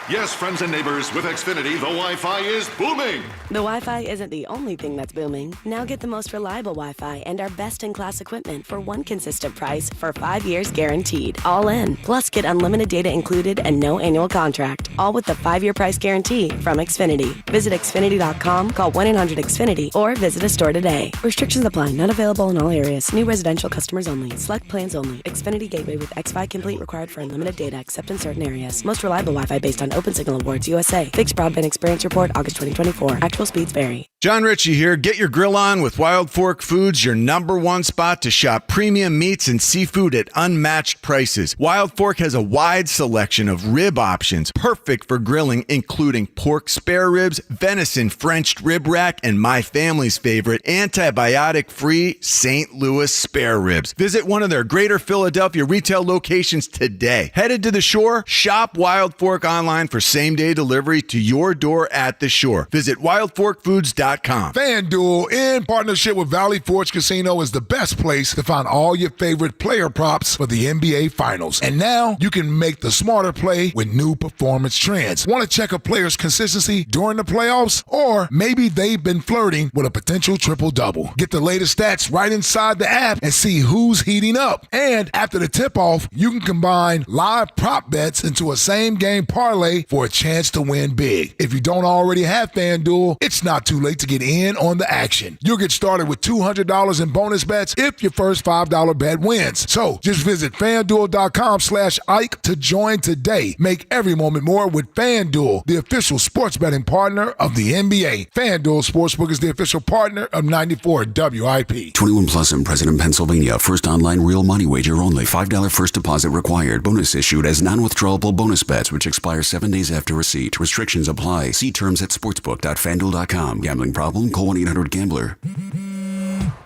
Yes, friends and neighbors, with Xfinity, the Wi-Fi is booming. The Wi-Fi isn't the only thing that's booming. Now get the most reliable Wi-Fi and our best-in-class equipment for one consistent price for 5 years guaranteed. All in. Plus, get unlimited data included and no annual contract. All with the 5-year price guarantee from Xfinity. Visit Xfinity.com, call 1-800-XFINITY, or visit a store today. Restrictions apply. Not available in all areas. New residential customers only. Select plans only. Xfinity Gateway with XFi Complete required for unlimited data except in certain areas. Most reliable Wi-Fi based on Open Signal Awards USA. Fixed Broadband Experience Report, August 2024. Actual speeds vary. John Ritchie here. Get your grill on with Wild Fork Foods, your #1 spot to shop premium meats and seafood at unmatched prices. Wild Fork has a wide selection of rib options, perfect for grilling, including pork spare ribs, venison French rib rack, and my family's favorite, antibiotic-free St. Louis spare ribs. Visit one of their Greater Philadelphia retail locations today. Headed to the shore? Shop Wild Fork online for same-day delivery to your door at the shore. Visit wildforkfoods.com. FanDuel, in partnership with Valley Forge Casino, is the best place to find all your favorite player props for the NBA Finals. And now you can make the smarter play with new performance trends. Want to check a player's consistency during the playoffs? Or maybe they've been flirting with a potential triple-double. Get the latest stats right inside the app and see who's heating up. And after the tip-off, you can combine live prop bets into a same-game parlay for a chance to win big. If you don't already have FanDuel, it's not too late to get in on the action. You'll get started with $200 in bonus bets if your first $5 bet wins. So just visit FanDuel.com/Ike to join today. Make every moment more with FanDuel, the official sports betting partner of the NBA. FanDuel Sportsbook is the official partner of 94 WIP. 21 plus and present in Pennsylvania. First online real money wager only. $5 first deposit required. Bonus issued as non-withdrawable bonus bets, which expire 7 days after receipt. Restrictions apply. See terms at sportsbook.fanduel.com. Gambling problem? Call 1-800-GAMBLER.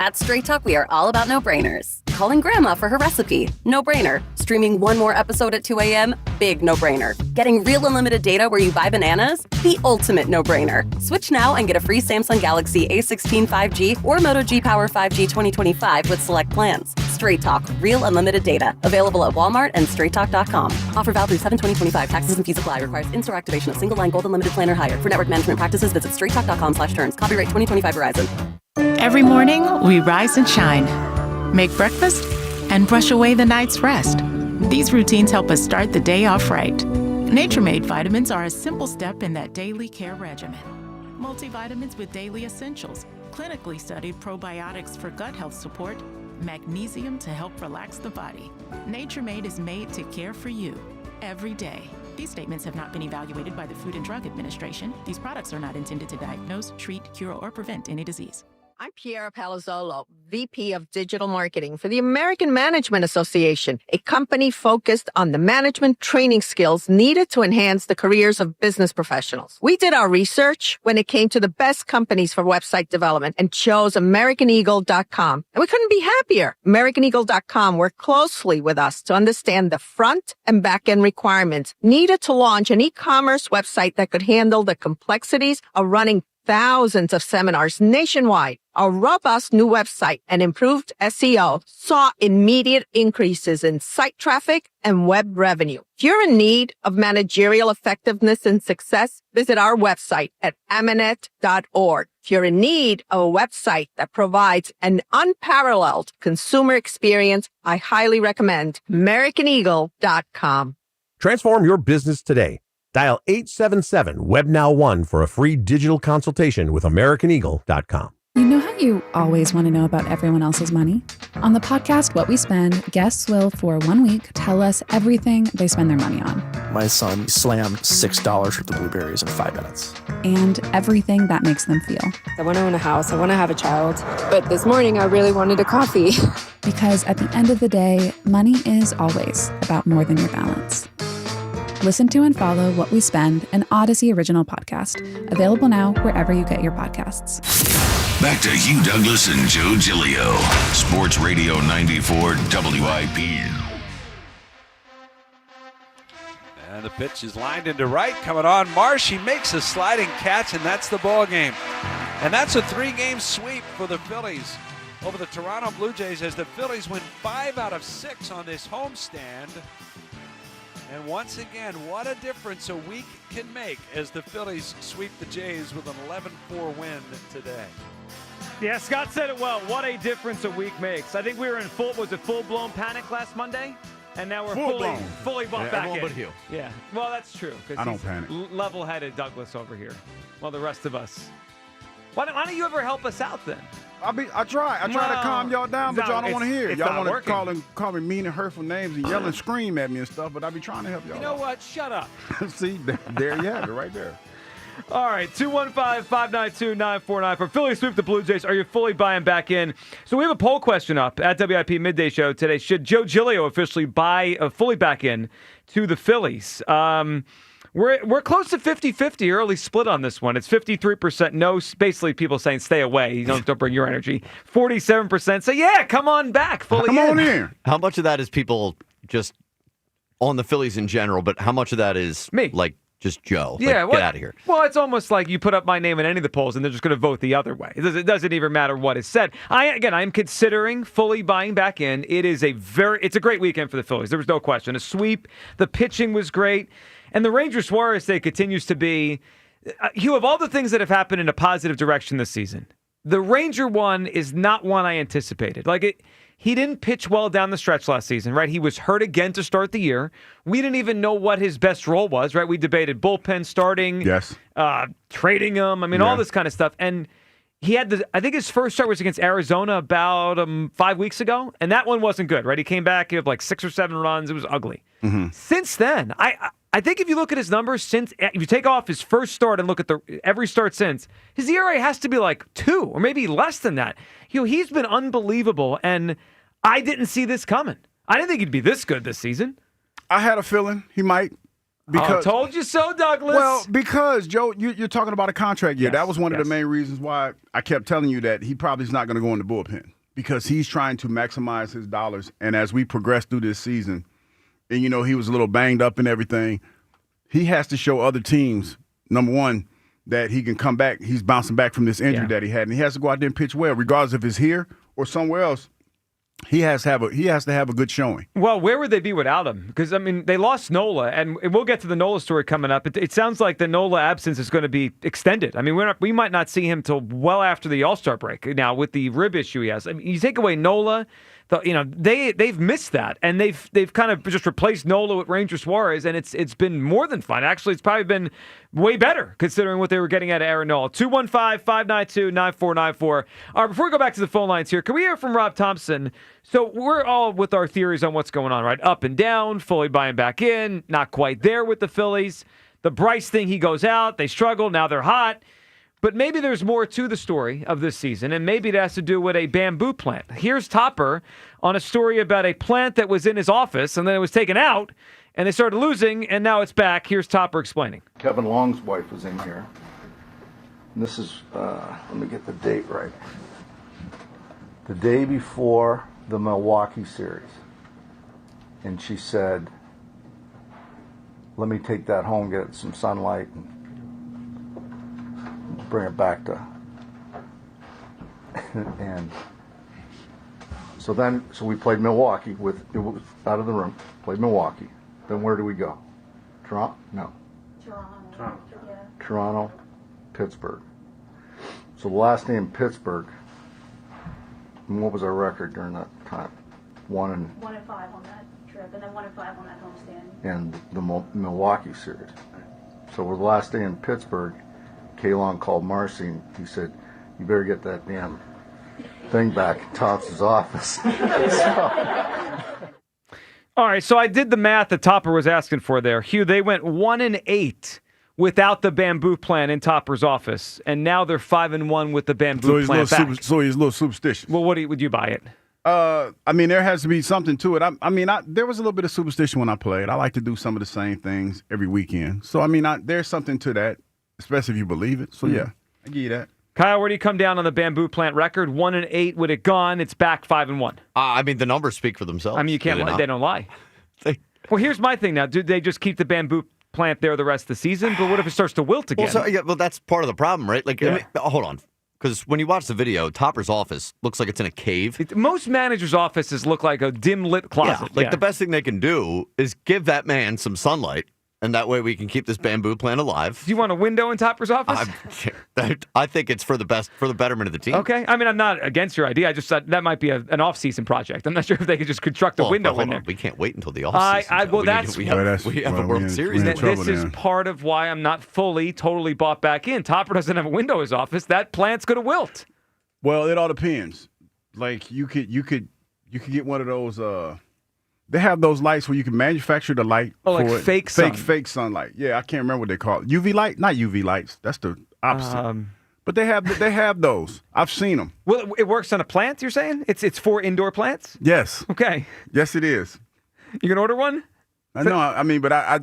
At Straight Talk, we are all about no-brainers. Calling Grandma for her recipe? No-brainer. Streaming one more episode at 2 a.m.? Big no-brainer. Getting real unlimited data where you buy bananas? The ultimate no-brainer. Switch now and get a free Samsung Galaxy A16 5G or Moto G Power 5G 2025 with select plans. Straight Talk. Real unlimited data. Available at Walmart and straighttalk.com. Offer valid through 7/20/25. Taxes and fees apply. Requires in-store activation of single line gold unlimited plan or higher. For network management practices, visit straighttalk.com/terms. Copyright 2025 Verizon. Every morning, we rise and shine, make breakfast, and brush away the night's rest. These routines help us start the day off right. Nature-Made vitamins are a simple step in that daily care regimen. Multivitamins with daily essentials, clinically studied probiotics for gut health support, magnesium to help relax the body. Nature-Made is made to care for you every day. These statements have not been evaluated by the Food and Drug Administration. These products are not intended to diagnose, treat, cure, or prevent any disease. I'm Piera Palazzolo, VP of Digital Marketing for the American Management Association, a company focused on the management training skills needed to enhance the careers of business professionals. We did our research when it came to the best companies for website development and chose AmericanEagle.com. And we couldn't be happier. AmericanEagle.com worked closely with us to understand the front and back end requirements needed to launch an e-commerce website that could handle the complexities of running thousands of seminars nationwide. Our robust new website and improved SEO saw immediate increases in site traffic and web revenue. If you're in need of managerial effectiveness and success, visit our website at amanet.org. If you're in need of a website that provides an unparalleled consumer experience, I highly recommend AmericanEagle.com. Transform your business today. Dial 877-WEBNOW1 for a free digital consultation with AmericanEagle.com. You know how you always want to know about everyone else's money? On the podcast, What We Spend, guests will, for 1 week, tell us everything they spend their money on. My son slammed $6 worth of blueberries in 5 minutes. And everything that makes them feel. I want to own a house. I want to have a child. But this morning, I really wanted a coffee. Because at the end of the day, money is always about more than your balance. Listen to and follow What We Spend, an Odyssey original podcast. Available now wherever you get your podcasts. Back to Hugh Douglas and Joe Giglio. Sports Radio 94 WIP. And the pitch is lined into right. Coming on, Marsh. He makes a sliding catch, and that's the ball game. And that's a 3-game sweep for the Phillies over the Toronto Blue Jays as the Phillies win 5 out of 6 on this homestand. And once again, what a difference a week can make as the Phillies sweep the Jays with an 11-4 win today. Yeah, Scott said it well. What a difference a week makes. I think we were in full-blown panic last Monday? And now we're fully bought back in. But Hugh. Yeah, well, that's true. I don't panic. Level-headed Douglas over here. Well, the rest of us. Why don't you ever help us out then? I try to calm y'all down, but y'all don't want to hear it. Y'all want to call me mean and hurtful names and yell and scream at me and stuff, but I be trying to help y'all. You know what? Shut up. See, there you have it right there. All right, 215-592-9494. For Philly sweep the Blue Jays, are you fully buying back in? So we have a poll question up at WIP Midday Show today. Should Joe Giglio officially buy fully back in to the Phillies? We're close to 50-50, early split on this one. It's 53% no, basically people saying stay away. You don't bring your energy. 47% say, yeah, come on back, fully Come on in. How much of that is people just on the Phillies in general, but how much of that is me? Like just Joe? Yeah, like, get out of here. Well, it's almost like you put up my name in any of the polls and they're just going to vote the other way. It doesn't even matter what is said. I'm considering fully buying back in. It's a great weekend for the Phillies. There was no question. A sweep. The pitching was great. And the Ranger-Suarez day continues to be, Hugh, of all the things that have happened in a positive direction this season, the Ranger one is not one I anticipated. He didn't pitch well down the stretch last season, right? He was hurt again to start the year. We didn't even know what his best role was, right? We debated bullpen starting, yes, trading him. I mean, all this kind of stuff. And he had I think his first start was against Arizona about 5 weeks ago, and that one wasn't good, right? He came back, he had like 6 or 7 runs. It was ugly. Mm-hmm. Since then, I think if you look at his numbers if you take off his first start and look at every start since, his ERA has to be like 2 or maybe less than that. He's been unbelievable, and I didn't see this coming. I didn't think he'd be this good this season. I had a feeling he might. Because, told you so, Douglas. Well, because, Joe, you're talking about a contract year. Yes, that was one of the main reasons why I kept telling you that he probably is not going to go in the bullpen, because he's trying to maximize his dollars. And as we progress through this season, and, he was a little banged up and everything, he has to show other teams, number one, that he can come back. He's bouncing back from this injury that he had, and he has to go out there and pitch well, regardless if it's here or somewhere else. He has to have a good showing. Well, where would they be without him? Because, they lost Nola, and we'll get to the Nola story coming up. It sounds like the Nola absence is going to be extended. We might not see him till well after the All-Star break now with the rib issue he has. You take away Nola, they've missed that, and they've kind of just replaced Nola with Ranger-Suarez, and it's been more than fun. Actually, it's probably been way better considering what they were getting out of Aaron Nola. 215-592-9494. All right, before we go back to the phone lines here, can we hear from Rob Thompson? So we're all with our theories on what's going on, right? Up and down, fully buying back in, not quite there with the Phillies. The Bryce thing, he goes out, they struggle, now they're hot. But maybe there's more to the story of this season, and maybe it has to do with a bamboo plant. Here's Topper on a story about a plant that was in his office, and then it was taken out, and they started losing, and now it's back. Here's Topper explaining. Kevin Long's wife was in here. And this is, let me get the date right. The day before the Milwaukee series. And she said, let me take that home, get it some sunlight, and bring it back to. And so we played Milwaukee it was out of the room, played Milwaukee. Then where do we go? Toronto? No. Toronto, Pittsburgh. So the last day in Pittsburgh, and what was our record during that time? 1-5 on that trip, and then 1-5 on that homestand. And the Milwaukee series. So the last day in Pittsburgh, K-Long called Marcy, and he said, you better get that damn thing back in Thompson's office. All right, so I did the math that Topper was asking for there. Hugh, they went 1-8 without the bamboo plant in Topper's office, and now they're 5-1 with the bamboo plant back. So he's a little superstitious. Well, would you buy it? There has to be something to it. There was a little bit of superstition when I played. I like to do some of the same things every weekend. So, there's something to that, especially if you believe it. So, yeah, I give you that. Kyle, where do you come down on the bamboo plant record? 1-8 with it gone. It's back 5-1. The numbers speak for themselves. You can't lie. They don't lie. Well, here's my thing now. Do they just keep the bamboo plant there the rest of the season? But what if it starts to wilt again? Well, that's part of the problem, right? Hold on. Because when you watch the video, Topper's office looks like it's in a cave. Most managers' offices look like a dim-lit closet. The best thing they can do is give that man some sunlight, and that way we can keep this bamboo plant alive. Do you want a window in Topper's office? I think it's for the betterment of the team. Okay. I'm not against your idea. I just thought that might be an off-season project. I'm not sure if they could just construct a window in there. We can't wait until the off-season. We have a World Series. This is part of why I'm not totally bought back in. Topper doesn't have a window in his office. That plant's going to wilt. Well, it all depends. Like you could get one of those They have those lights where you can manufacture the light for like fake sun. fake sunlight. Yeah, I can't remember what they call it. UV light? Not UV lights. That's the opposite. But they have those. I've seen them. Well, it works on a plant, you're saying? It's for indoor plants? Yes. Okay. Yes, it is. You can order one? I know. I mean, but I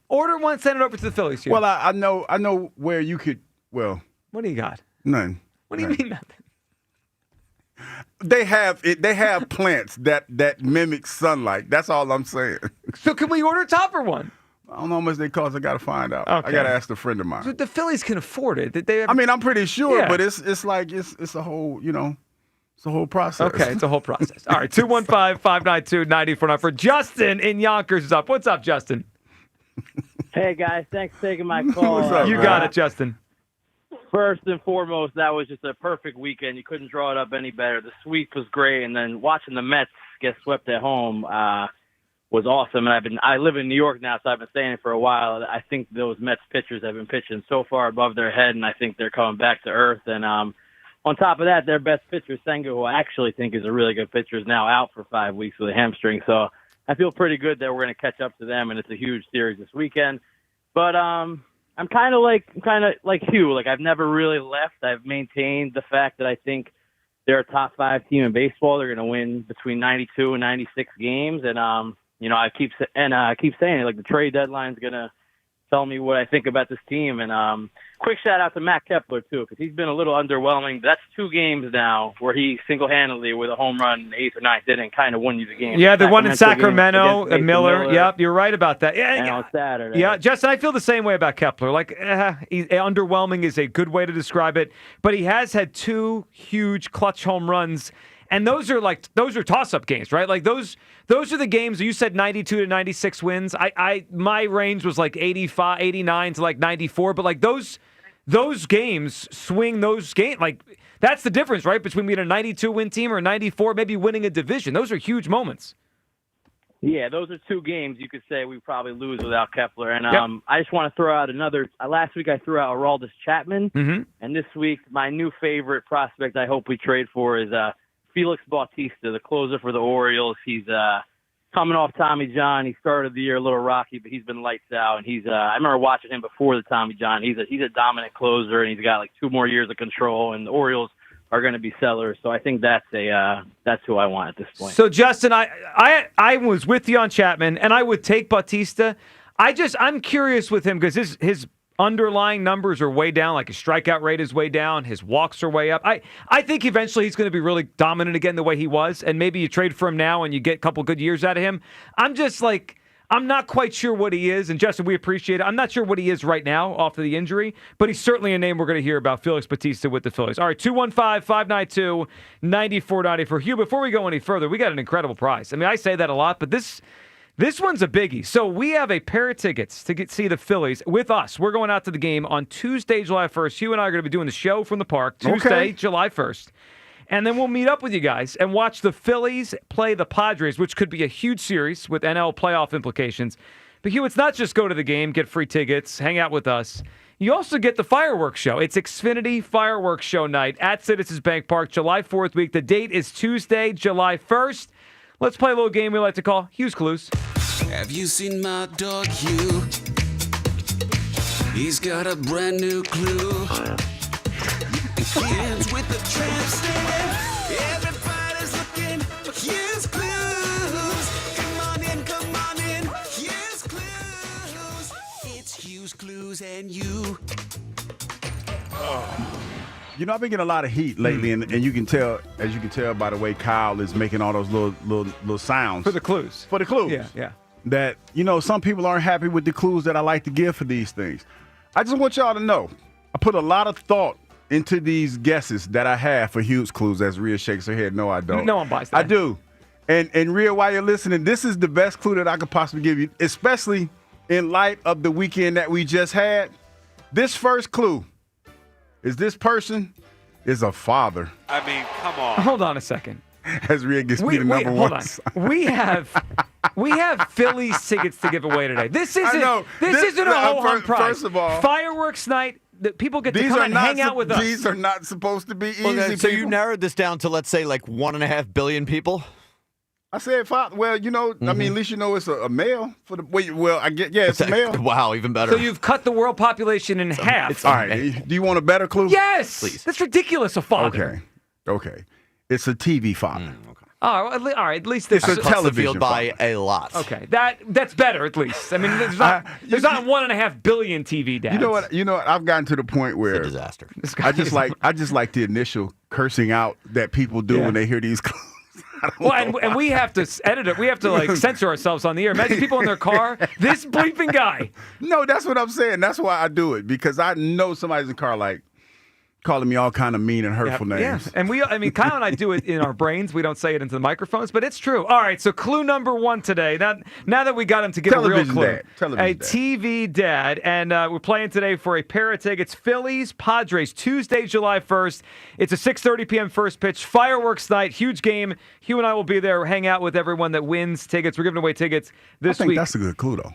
order one, send it over to the Phillies here. Well, I know where you could. Well, what do you got? None. What do you mean nothing? They have plants that mimic sunlight. That's all I'm saying. So can we order a topper one? I don't know how much they cost. I got to find out. Okay. I got to ask a friend of mine. But the Phillies can afford it. They have... I mean, I'm pretty sure, Yeah. but it's like it's a whole it's a whole process. Okay, it's a whole process. All right, 215-592-94 for Justin in Yonkers is up. What's up, Justin? Hey guys, thanks for taking my call. What's up, You got it, Justin. First and foremost, that was just a perfect weekend. You couldn't draw it up any better. The sweep was great, and then watching the Mets get swept at home was awesome. And I live in New York now, so I've been staying for a while. I think those Mets pitchers have been pitching so far above their head, and I think they're coming back to earth. And on top of that, their best pitcher, Senga, who I actually think is a really good pitcher, is now out for 5 weeks with a hamstring. So I feel pretty good that we're going to catch up to them, and it's a huge series this weekend. But I'm kind of like Hugh. Like, I've never really left. I've maintained the fact that I think they're a top 5 team in baseball. They're going to win between 92 and 96 games, and I keep saying it. Like, the trade deadline's going to tell me what I think about this team. And quick shout out to Matt Kepler too, because he's been a little underwhelming. That's 2 games now where he single-handedly with a home run in the 8th or 9th inning kind of won you the game. Yeah, the one in Sacramento, Miller. Yep, you're right about that. And on Saturday. Yeah, Justin, I feel the same way about Kepler. Like, underwhelming is a good way to describe it. But he has had 2 huge clutch home runs. And those are toss-up games, right? Like those are the games. You said 92 to 96 wins. My range was like 85, 89 to like 94. But like those games swing those games. Like that's the difference, right? Between being a 92 win team or a 94, maybe winning a division. Those are huge moments. Yeah, those are 2 games you could say we probably lose without Kepler. And Yep. I just want to throw out another. Last week I threw out Aroldis Chapman, and this week my new favorite prospect I hope we trade for is Felix Bautista, the closer for the Orioles. He's coming off Tommy John. He started the year a little rocky, but he's been lights out. And I remember watching him before the Tommy John. He's a dominant closer, and he's got like 2 more years of control. And the Orioles are going to be sellers. So I think that's who I want at this point. So Justin, I was with you on Chapman, and I would take Bautista. I'm curious with him because his underlying numbers are way down, like his strikeout rate is way down, his walks are way up. I think eventually he's going to be really dominant again the way he was, and maybe you trade for him now and you get a couple good years out of him. I'm not quite sure what he is, and Justin, we appreciate it. I'm not sure what he is right now off of the injury, but he's certainly a name we're going to hear about, Felix Bautista with the Phillies. All right, 215-592-9490 for Hugh. Before we go any further, we got an incredible prize. I mean, I say that a lot, but this one's a biggie. So we have a pair of tickets to see the Phillies with us. We're going out to the game on Tuesday, July 1st. Hugh and I are going to be doing the show from the park Tuesday, July 1st. And then we'll meet up with you guys and watch the Phillies play the Padres, which could be a huge series with NL playoff implications. But Hugh, it's not just go to the game, get free tickets, hang out with us. You also get the fireworks show. It's Xfinity Fireworks Show night at Citizens Bank Park, July 4th week. The date is Tuesday, July 1st. Let's play a little game we like to call Hugh's Clues. Have you seen my dog Hugh? He's got a brand new clue. Kids with the tramp stamp. Everybody's looking for Hugh's Clues. Come on in, Hugh's Clues. It's Hugh's Clues and you. You know, I've been getting a lot of heat lately, and you can tell, as you can tell by the way Kyle is making all those little sounds for the clues. Yeah. That, some people aren't happy with the clues that I like to give for these things. I just want y'all to know, I put a lot of thought into these guesses that I have for Hugh's Clues, as Rhea shakes her head. No, I don't. No one buys that. I do. And Rhea, while you're listening, this is the best clue that I could possibly give you, especially in light of the weekend that we just had. This first clue is this person is a father. I mean, come on. Hold on a second. As Rhea gets me the number hold one. On. We have Phillies tickets to give away today. This isn't a ho-hum prize. First of all, fireworks night. That people get to come and hang out with us. These are not supposed to be easy. Okay, so you narrowed this down to, let's say, like 1.5 billion people? I said father. Well, you know, I mean, at least you know it's a male for the. Well, I get it's a male. Wow, even better. So you've cut the world population in half. All right. Do you want a better clue? Yes. Please. That's ridiculous. A father. Okay. It's a TV father. All right. At least there's It's a television field by a lot. Okay, that's better at least. I mean, there's not 1.5 billion TV dads. You know what? I've gotten to the point where It's a disaster. I just like the initial cursing out that people do when they hear these clues. Well, and we have to edit it. We have to like censor ourselves on the air. Imagine people in their car. This bleeping guy. No, that's what I'm saying. That's why I do it, because I know somebody's in the car like calling me all kind of mean and hurtful names. Yeah. And Kyle and I do it in our brains. We don't say it into the microphones, but it's true. All right, so clue number 1 today. Now that we got him to get Television a real clue. dad. Television dad. TV dad. And we're playing today for a pair of tickets. Phillies, Padres, Tuesday, July 1st. It's a 6:30 p.m. first pitch. Fireworks night. Huge game. Hugh and I will be there. Hang out with everyone that wins tickets. We're giving away tickets this week. That's a good clue, though.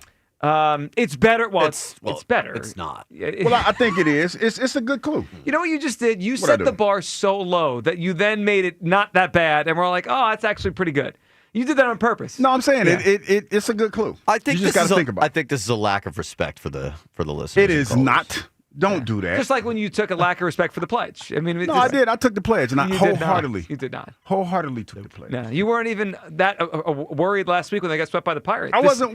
It's better. Well, it's better. It's not. Well, I think it is. It's a good clue. You know what you just did? You set the bar so low that you then made it not that bad, and we're like, oh, that's actually pretty good. You did that on purpose. No, I'm saying it's a good clue. I think you just got to think about it. I think this is a lack of respect for the listeners. It is not. Don't do that. Just like when you took a lack of respect for the pledge. I mean, I did. I took the pledge, and I wholeheartedly. You did not. Wholeheartedly took the pledge. No, you weren't even that worried last week when they got swept by the Pirates. I wasn't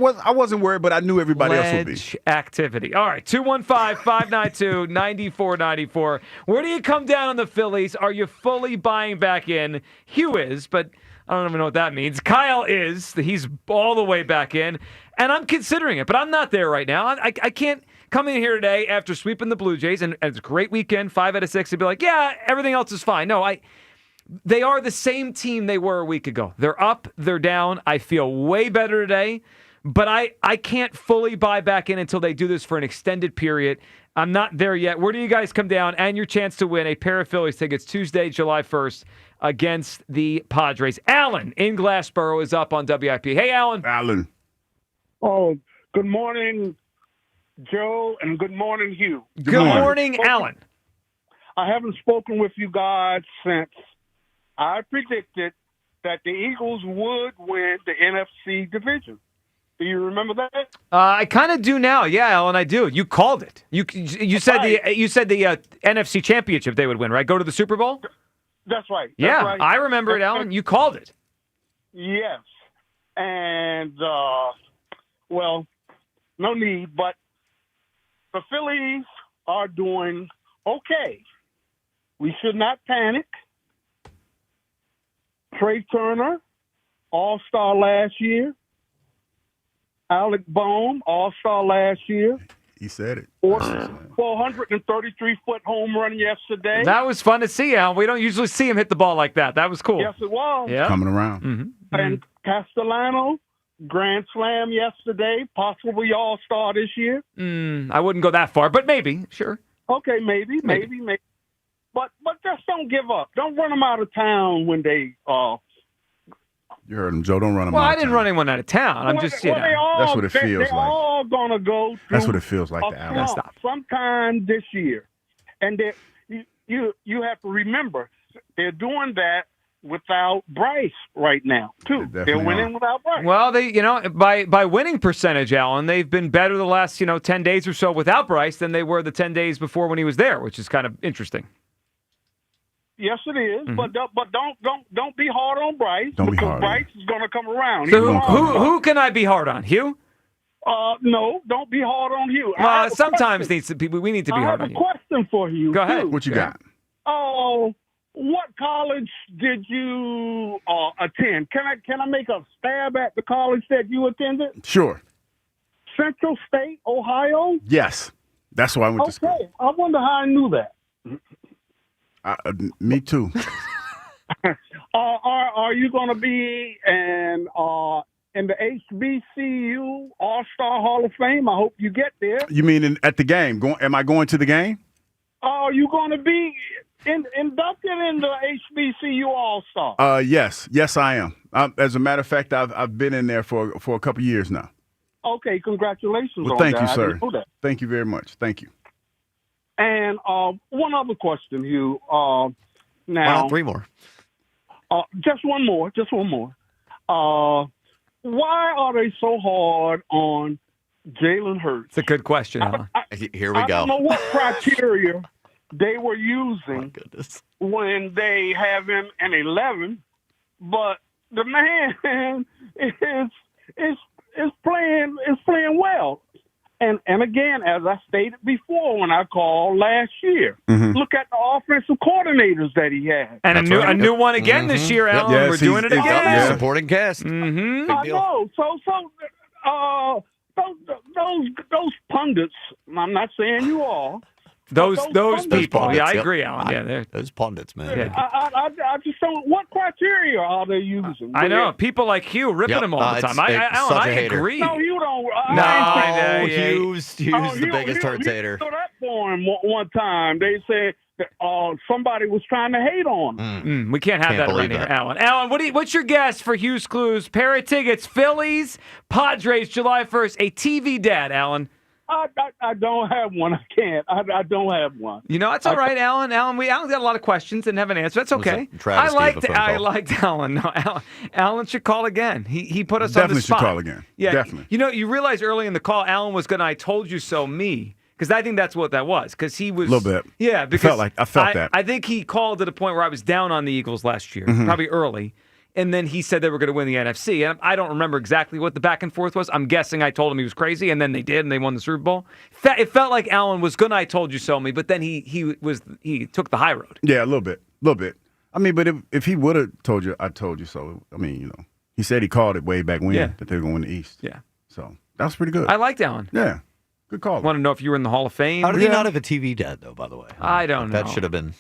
worried, but I knew everybody else would be. Activity. All right, 215-592-9494. Where do you come down on the Phillies? Are you fully buying back in? Hugh is, but I don't even know what that means. Kyle is. He's all the way back in, and I'm considering it, but I'm not there right now. I can't come in here today after sweeping the Blue Jays, and it's a great weekend, 5 out of 6, and be like, yeah, everything else is fine. No, they are the same team they were a week ago. They're up, they're down. I feel way better today, but I can't fully buy back in until they do this for an extended period. I'm not there yet. Where do you guys come down and your chance to win a pair of Phillies tickets Tuesday, July 1st against the Padres? Alan in Glassboro is up on WIP. Hey, Alan. Alan. Oh, good morning, Joe, and good morning, Hugh. Good morning, Alan. I haven't spoken with you guys since I predicted that the Eagles would win the NFC division. Do you remember that? I kind of do now. Yeah, Alan, I do. You called it. You said the NFC Championship they would win, right? Go to the Super Bowl? That's right. Yeah, right. I remember it, Alan. You called it. Yes. And, well, no need, but the Phillies are doing okay. We should not panic. Trey Turner, All-Star last year. Alec Bohm, All-Star last year. He said it. 433-foot home run yesterday. That was fun to see, Al. We don't usually see him hit the ball like that. That was cool. Yes, it was. Yeah. Coming around. Mm-hmm. And Castellano, grand slam yesterday, possibly All-Star this year. I wouldn't go that far, but maybe, sure. Okay, maybe. But just don't give up. Don't run them out of town when they You heard him, Joe. Don't run him out. Well, I didn't run anyone out of town. I'm just, that's what it feels like. They're all going to go through That's what it feels like to Alan. slump sometime this year. And you have to remember, they're doing that without Bryce right now, too. They're winning without Bryce. Well, by winning percentage, Alan, they've been better the last 10 days or so without Bryce than they were the 10 days before when he was there, which is kind of interesting. Yes, it is, but don't be hard on Bryce because Bryce is going to come around. So who can I be hard on? Hugh? No, don't be hard on Hugh. Sometimes we need to be hard on you. I have a question for you. Go ahead. What you got? Oh, what college did you attend? Can I make a stab at the college that you attended? Sure. Central State, Ohio? Yes. That's why I went to school. Okay. I wonder how I knew that. Me too. Are you going to be in the HBCU All-Star Hall of Fame? I hope you get there. You mean at the game? Am I going to the game? Are you going to be inducted in the HBCU All-Star? Yes, I am. As a matter of fact, I've been in there for a couple years now. Okay, congratulations. Well, thank you, that. sir. Thank you very much. Thank you. And one other question, Hugh. Now, Why not 3 more? Just one more. Why are they so hard on Jalen Hurts? It's a good question, Alan. Here we I go. don't know what criteria they were using when they have him in 11, but the man is playing well. And again, as I stated before when I called last year, look at the offensive coordinators that he had. And a new one again this year, Alan. Yes, We're doing it he's again. up there. Supporting cast. Mm-hmm. I know. So those pundits. I'm not saying you all. Those people. pundits, Yeah, I yep. agree, Alan. Yeah, they're Those pundits, man. Yeah. I just don't. What criteria are they using? I know people like Hugh ripping him all the time. Alan, I agree. No, you don't. Hughes the biggest Hurts hater. So that for him one time. They said that somebody was trying to hate on him. We can't have that right here, Alan. Alan, what's your guess for Hughes Clues? Pair of tickets, Phillies, Padres, July 1st. A TV dad, Alan. I don't have one. I can't. I don't have one. You know, that's all right, Alan. Alan's got a lot of questions and have an answer. That's okay. Travis I liked Alan. No, Alan should call again. He put us on the Definitely spot. should call again. Yeah, Definitely. You know, you realize early in the call, Alan was going to I told you so me. Because I think that's what that was. Because he was a little bit. Yeah, because I felt that. I think he called at a point where I was down on the Eagles last year, probably early. And then he said they were going to win the NFC. And I don't remember exactly what the back and forth was. I'm guessing I told him he was crazy, and then they did, and they won the Super Bowl. It felt like Alan was going to I told you so me, but then he took the high road. Yeah, a little bit. I mean, but if he would have told you, I told you so. I mean, you know, he said he called it way back when that they were going to win the East. Yeah. So that was pretty good. I liked Alan. Yeah. Good call. Want to know if you were in the Hall of Fame? How did he not have a TV dad, though, by the way? I don't know. That should have been.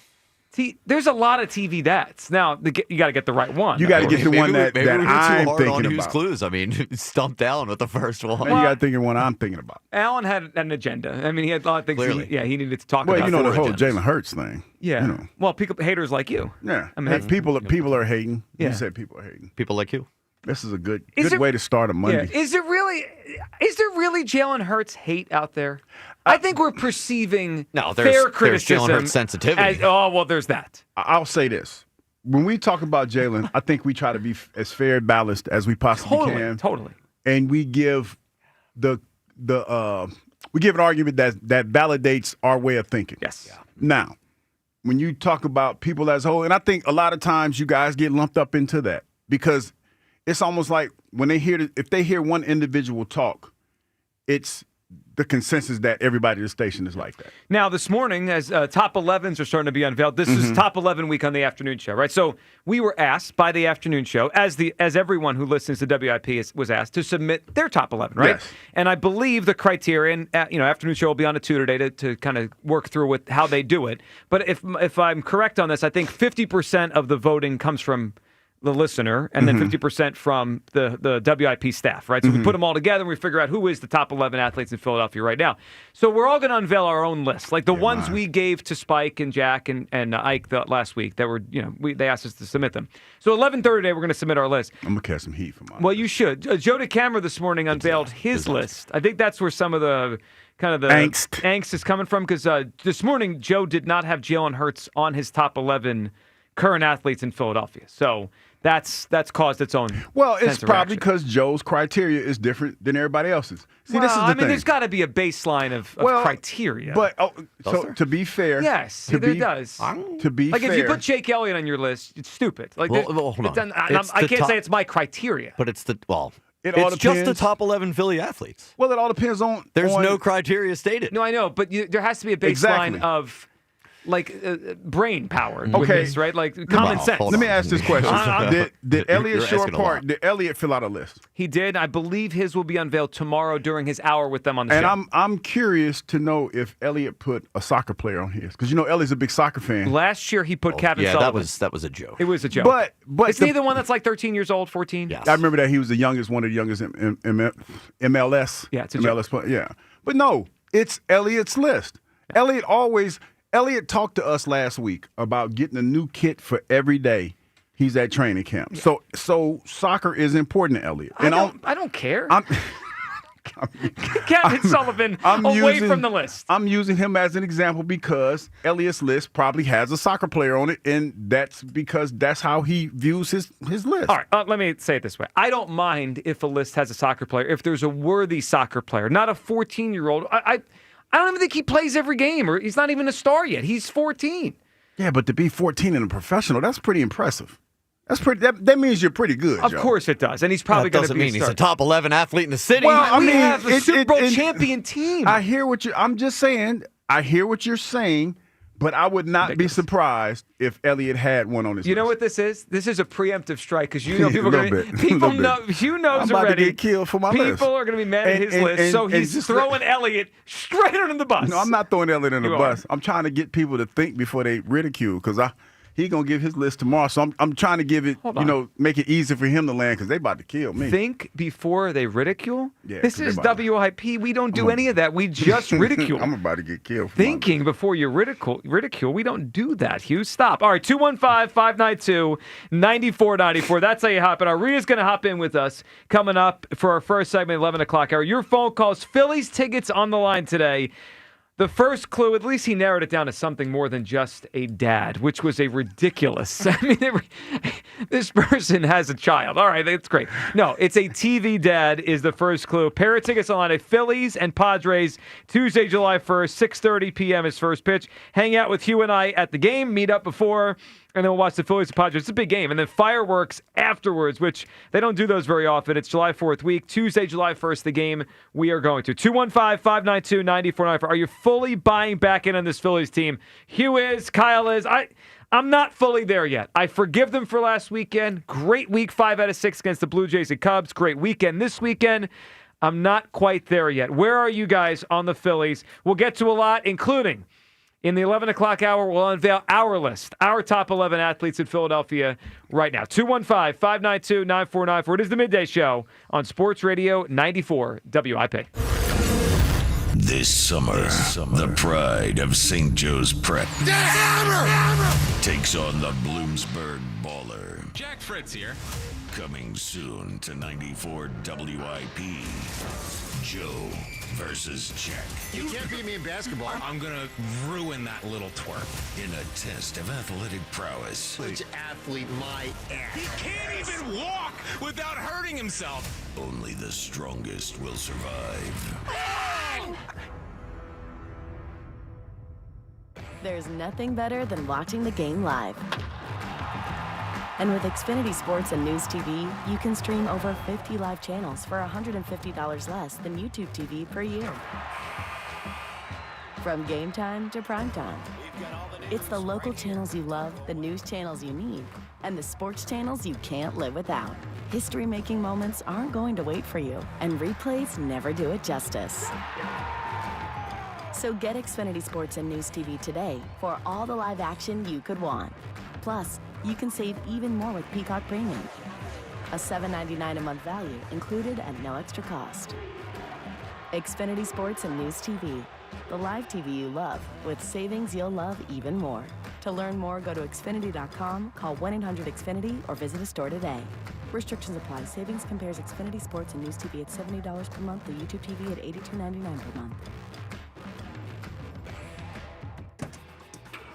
See, there's a lot of TV dads. Now, you got to get the right one. You got to get the one that maybe we were too I'm hard on thinking Hughes about. Clues. I mean, stumped Alan with the first one. Now you got to think of one I'm thinking about. Alan had an agenda. I mean, he had a lot of things. Clearly. He needed to talk about. Well, you know the whole agendas. Jalen Hurts thing. Yeah. You know. Well, haters like you. Yeah. I mean, people are hating. Yeah. You said people are hating. People like you. This is a good it- way to start a Monday. Yeah. Is there really Jalen Hurts hate out there? I think we're perceiving fair criticism. Jalen Hurts sensitivity. There's that. I'll say this. When we talk about Jalen, I think we try to be as fair and balanced as we possibly can. Totally. And we give we give an argument that validates our way of thinking. Yes. Yeah. Now, when you talk about people as a whole, and I think a lot of times you guys get lumped up into that because it's almost like when if they hear one individual talk, it's the consensus that everybody at the station is like that. Now, this morning, as top 11s are starting to be unveiled, this is top 11 week on the afternoon show, right? So we were asked by the afternoon show, as everyone who listens to WIP was asked, to submit their top 11, right? Yes. And I believe the criterion, afternoon show will be on a Tutor Day to kind of work through with how they do it. But if I'm correct on this, I think 50% of the voting comes from the listener, and then 50% from the WIP staff, right? So we put them all together, and we figure out who is the top 11 athletes in Philadelphia right now. So we're all going to unveil our own list, like the ones we gave to Spike and Jack and Ike last week that were, they asked us to submit them. So 11:30 today, we're going to submit our list. I'm going to catch some heat for mine. Well, you should. Joe DeCamera this morning unveiled his list. I think that's where some of the kind of the angst is coming from, because this morning, Joe did not have Jalen Hurts on his top 11 current athletes in Philadelphia. So that's caused its own. Well, it's sense of probably reaction. because Joe's criteria is different than everybody else's. See, this is the I mean, thing. there's got to be a baseline of criteria. But to be fair, yes, to there be, does. To be like fair, if you put Jake Elliott on your list, it's stupid. Like, hold on. I can't say it's my criteria. But it's It all it's just the depends. top 11 Philly athletes. Well, it all depends on. There's no criteria stated. No, I know, but there has to be a baseline Exactly. of brain power. With Okay. this, right? Like common sense. Let me ask this question: Did Elliott You're show asking a apart? lot. Did Elliott fill out a list? He did. I believe his will be unveiled tomorrow during his hour with them on the And show. I'm curious to know if Elliott put a soccer player on his, because Elliott's a big soccer fan. Last year he put Kevin Yeah, Sullivan. that was a joke. It was a joke. But it's neither one that's like 13 years old, 14. Yes. I remember that he was one of the youngest in MLS. Yeah, it's a MLS player. Yeah, but no, it's Elliott's list. Yeah. Elliott talked to us last week about getting a new kit for every day he's at training camp. Yeah. So soccer is important to Elliott. I don't care. Captain Sullivan away from the list. I'm using him as an example because Elliot's list probably has a soccer player on it, and that's because that's how he views his list. All right, let me say it this way. I don't mind if a list has a soccer player, if there's a worthy soccer player, not a 14-year-old. I don't even think he plays every game, or he's not even a star yet. He's 14. Yeah, but to be 14 and a professional, that's pretty impressive. That's pretty. That means you're pretty good. Of Joe. course it does, and he's probably going to be. Doesn't mean he's a top 11 athlete in the city. Well, we have a Super Bowl champion team. I hear what I'm just saying. I hear what you're saying, but I would not be surprised if Elliott had one on his. You know what this is? This is a preemptive strike because you know people are going to. People know. Hugh knows I'm about already. to get killed for my people list. are going to be mad at his list, so he's throwing Elliott straight under the bus. No, I'm not throwing Elliott under the You are. bus. I'm trying to get people to think before they ridicule because he's going to give his list tomorrow. So I'm trying to give it, make it easy for him to land because they about to kill me. Think before they ridicule? Yeah, this is WIP. We don't do any of that. We just ridicule. I'm about to get killed. Thinking before you ridicule. We don't do that, Hugh. Stop. All right, 215-592-9494. That's how you hop in. Aria's going to hop in with us coming up for our first segment, 11 o'clock hour. Your phone calls, Phillies tickets on the line today. The first clue, at least he narrowed it down to something more than just a dad, which was a ridiculous. I mean, this person has a child. All right, that's great. No, it's a TV dad is the first clue. Pair of tickets on a Phillies and Padres, Tuesday, July 1st, 6:30 p.m. is first pitch. Hang out with Hugh and I at the game, meet up before, and then we'll watch the Phillies and Padres. It's a big game. And then fireworks afterwards, which they don't do those very often. It's July 4th week. Tuesday, July 1st, the game we are going to. 215-592-9494. Are you fully buying back in on this Phillies team? Hugh is, Kyle is. I'm not fully there yet. I forgive them for last weekend. Great week, 5 out of 6 against the Blue Jays and Cubs. Great weekend this weekend. I'm not quite there yet. Where are you guys on the Phillies? We'll get to a lot, including in the 11 o'clock hour, we'll unveil our list, our top 11 athletes in Philadelphia right now. 215-592-9494. It is the Midday Show on Sports Radio 94 WIP. This summer, the pride of St. Joe's Prep takes on the Bloomsburg Baller. Jack Fritz here. Coming soon to 94 WIP. Joe versus Jack. You can't beat me in basketball. I'm going to ruin that little twerp. In a test of athletic prowess. Which athlete my ass? He can't even walk without hurting himself. Only the strongest will survive. There's nothing better than watching the game live. And with Xfinity Sports and News TV, you can stream over 50 live channels for $150 less than YouTube TV per year. From game time to prime time. It's the local channels you love, the news channels you need, and the sports channels you can't live without. History-making moments aren't going to wait for you, and replays never do it justice. So get Xfinity Sports and News TV today for all the live action you could want. Plus, you can save even more with Peacock Premium. A $7.99 a month value included at no extra cost. Xfinity Sports and News TV. The live TV you love with savings you'll love even more. To learn more, go to Xfinity.com, call 1-800-XFINITY, or visit a store today. Restrictions apply. Savings compares Xfinity Sports and News TV at $70 per month, the YouTube TV at $82.99 per month.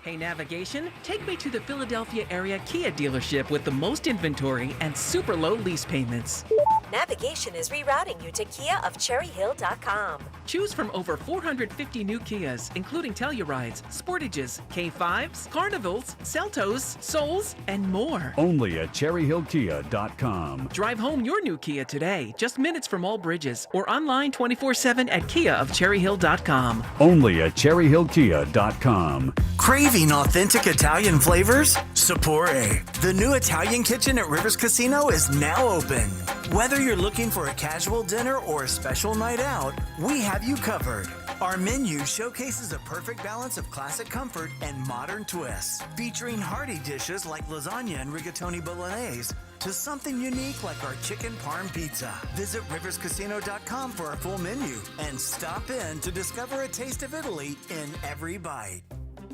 Hey, navigation, take me to the Philadelphia area Kia dealership with the most inventory and super low lease payments. Navigation is rerouting you to KiaofCherryHill.com. Choose from over 450 new Kias, including Tellurides, Sportages, K5s, Carnivals, Seltos, Souls, and more. Only at CherryHillKia.com. Drive home your new Kia today, just minutes from all bridges, or online 24/7 at KiaofCherryHill.com. Only at CherryHillKia.com. Craving authentic Italian flavors? Sapore, the new Italian kitchen at Rivers Casino, is now open. Whether you're looking for a casual dinner or a special night out, we have you covered. Our menu showcases a perfect balance of classic comfort and modern twists, featuring hearty dishes like lasagna and rigatoni bolognese to something unique like our chicken parm pizza. Visit riverscasino.com for our full menu and stop in to discover a taste of Italy in every bite.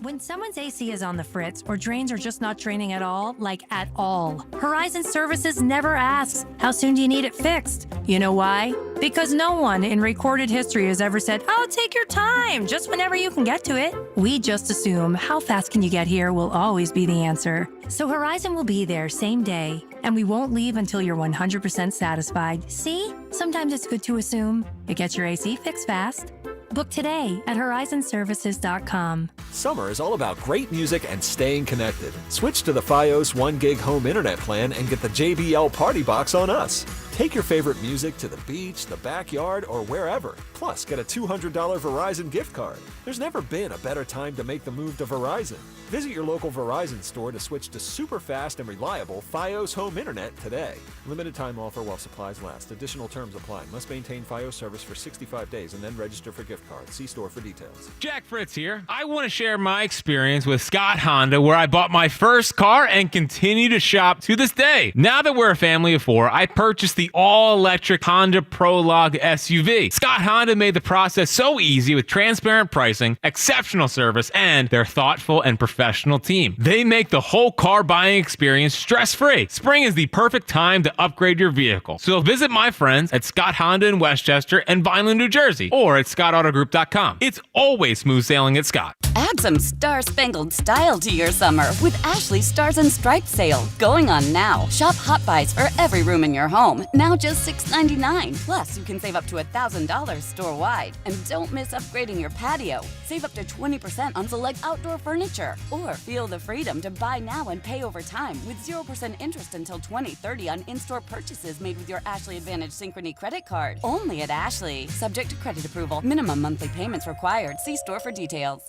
When someone's AC is on the fritz or drains are just not draining at all, like at all, Horizon Services never asks, how soon do you need it fixed? You know why? Because no one in recorded history has ever said, oh, take your time, just whenever you can get to it. We just assume how fast can you get here will always be the answer. So Horizon will be there same day, and we won't leave until you're 100% satisfied. See? Sometimes it's good to assume. It gets your AC fixed fast. Book today at horizonservices.com. Summer is all about great music and staying connected. Switch to the Fios 1 gig home internet plan and get the JBL Party Box on us. Take your favorite music to the beach, the backyard, or wherever. Plus, get a $200 Verizon gift card. There's never been a better time to make the move to Verizon. Visit your local Verizon store to switch to super fast and reliable Fios home internet today. Limited time offer while supplies last. Additional terms apply. Must maintain Fios service for 65 days and then register for gift cards. See store for details. Jack Fritz here. I want to share my experience with Scott Honda, where I bought my first car and continue to shop to this day. Now that we're a family of 4, I purchased the all-electric Honda Prologue SUV. Scott Honda made the process so easy with transparent pricing, exceptional service, and their thoughtful and professional team. They make the whole car buying experience stress-free. Spring is the perfect time to upgrade your vehicle. So visit my friends at Scott Honda in Westchester and Vineland, New Jersey, or at scottautogroup.com. It's always smooth sailing at Scott. Add some star-spangled style to your summer with Ashley's Stars and Stripes sale going on now. Shop Hot Buys for every room in your home, now just $6.99. Plus, you can save up to $1,000 store-wide. And don't miss upgrading your patio. Save up to 20% on select outdoor furniture. Or feel the freedom to buy now and pay over time with 0% interest until 2030 on in-store purchases made with your Ashley Advantage Synchrony credit card. Only at Ashley. Subject to credit approval. Minimum monthly payments required. See store for details.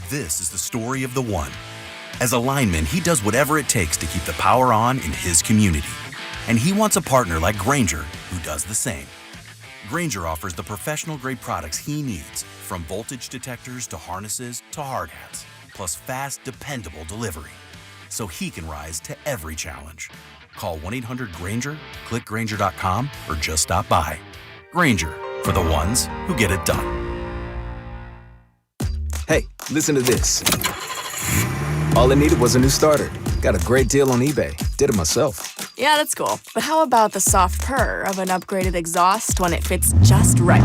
This is the story of the one. As a lineman, he does whatever it takes to keep the power on in his community. And he wants a partner like Granger who does the same. Granger offers the professional-grade products he needs, from voltage detectors to harnesses to hard hats, plus fast, dependable delivery, so he can rise to every challenge. Call 1-800-GRANGER, click Granger.com, or just stop by. Granger, for the ones who get it done. Hey, listen to this. All I needed was a new starter. Got a great deal on eBay. Did it myself. Yeah, that's cool. But how about the soft purr of an upgraded exhaust when it fits just right?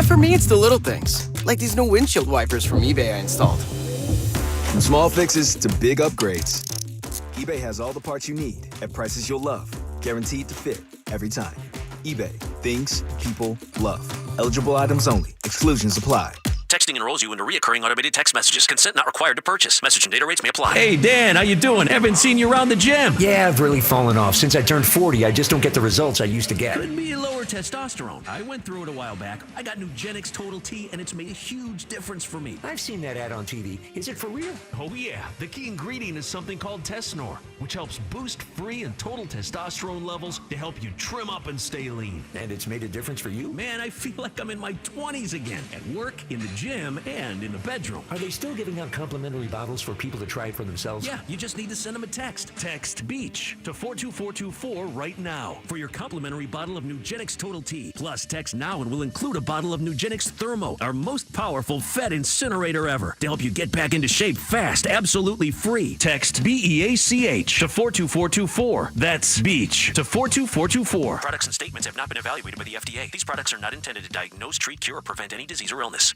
For me, it's the little things, like these new windshield wipers from eBay I installed. From small fixes to big upgrades, eBay has all the parts you need at prices you'll love. Guaranteed to fit every time. eBay. Things people love. Eligible items only. Exclusions apply. Texting enrolls you into recurring automated text messages. Consent not required to purchase. Message and data rates may apply. Hey, Dan, how you doing? Haven't seen you around the gym. Yeah, I've really fallen off. Since I turned 40, I just don't get the results I used to get. Could be lower testosterone. I went through it a while back. I got Nugenix Total T, and it's made a huge difference for me. I've seen that ad on TV. Is it for real? Oh, yeah. The key ingredient is something called Tesnor, which helps boost free and total testosterone levels to help you trim up and stay lean. And it's made a difference for you? Man, I feel like I'm in my 20s again. At work, in the gym, and in the bedroom. Are they still giving out complimentary bottles for people to try it for themselves? Yeah, you just need to send them a text. Text BEACH to 42424 right now for your complimentary bottle of Nugenix Total T. Plus, text now and we'll include a bottle of Nugenix Thermo, our most powerful fat incinerator ever, to help you get back into shape fast, absolutely free. Text BEACH to 42424. That's BEACH to 42424. Products and statements have not been evaluated by the FDA. These products are not intended to diagnose, treat, cure, or prevent any disease or illness.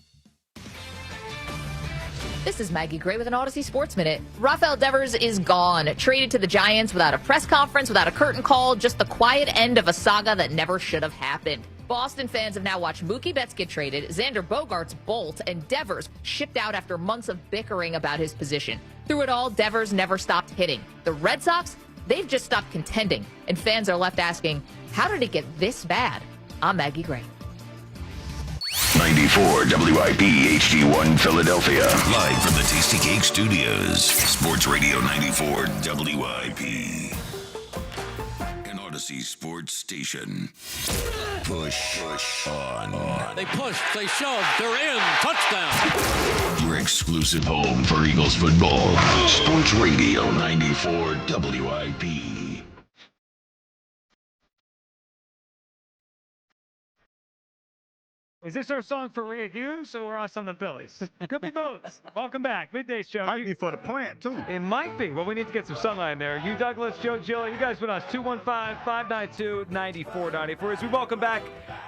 This is Maggie Gray with an Odyssey Sports Minute. Rafael Devers is gone, traded to the Giants without a press conference, without a curtain call, just the quiet end of a saga that never should have happened. Boston fans have now watched Mookie Betts get traded, Xander Bogaerts bolt, and Devers shipped out after months of bickering about his position. Through it all, Devers never stopped hitting. The Red Sox, they've just stopped contending, and fans are left asking, how did it get this bad? I'm Maggie Gray. 94 WIP HD1 Philadelphia. Live from the Tasty Cake Studios. Sports Radio 94 WIP. An Odyssey sports station. Push on. They push, they shove, they're in. Touchdown. Your exclusive home for Eagles football. Sports Radio 94 WIP. Is this our song for Rhea Hughes or us on the Phillies? Could be both. Welcome back. Midday show. Might be for the plant, too. It might be. Well, we need to get some sunlight in there. Hugh Douglas, Joe Gillo, you guys with us. 215-592-9494. As we welcome back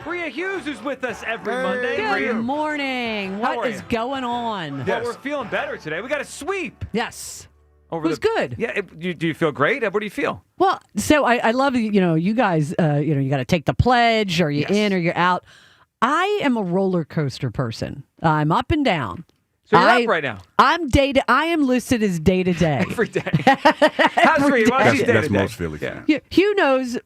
Rhea Hughes, who's with us every Monday. Good morning. What is going on? Well, we're feeling better today. We got a sweep. Yes. Over it was good. Yeah. Do you feel great? What do you feel? Well, so I love, you guys, you got to take the pledge, or you're in or you're out. I am a roller coaster person. I'm up and down. So you're up right now. I am listed as day to day. Every day. How's Rhea? That's most Philly fans. Yeah. Hugh knows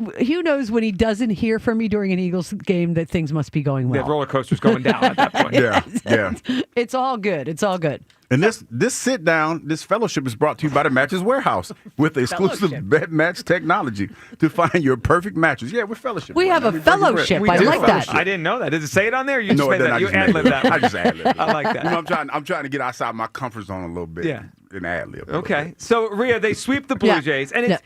when he doesn't hear from me during an Eagles game that things must be going well. The roller coaster's going down at that point. Yeah. It's all good. It's all good. And this sit down, this fellowship is brought to you by the Mattress Warehouse with exclusive bed match technology to find your perfect mattress. Yeah, we're fellowship. We have a fellowship. I like that. I didn't know that. Did it say it on there? You no, just made that. You ad-lib that. I just ad-lib it. I like that. I'm trying to get outside my comfort zone a little bit. Yeah. And ad-lib. Okay. So, Rhea, they sweep the Blue Jays. And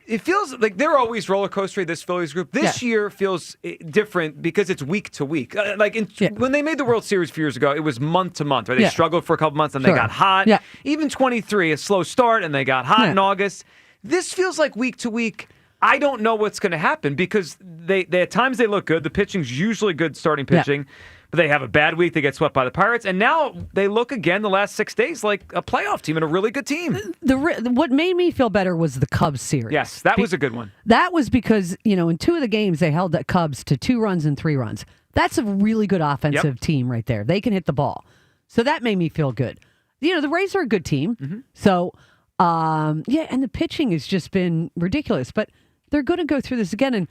it feels like they're always roller coastery, this Phillies group. This year feels different because it's week to week. When they made the World Series a few years ago, it was month to month. Right? They struggled for a couple months and they got hot. Yeah. Even 23, a slow start, and they got hot in August. This feels like week to week. I don't know what's going to happen because they at times they look good. The pitching's usually good starting pitching. But they have a bad week. They get swept by the Pirates. And now they look again the last 6 days like a playoff team and a really good team. What made me feel better was the Cubs series. Yes, that was a good one. That was because, in 2 of the games, they held the Cubs to 2 runs and 3 runs. That's a really good offensive team right there. They can hit the ball. So that made me feel good. The Rays are a good team. Mm-hmm. So, and the pitching has just been ridiculous. But they're going to go through this again. And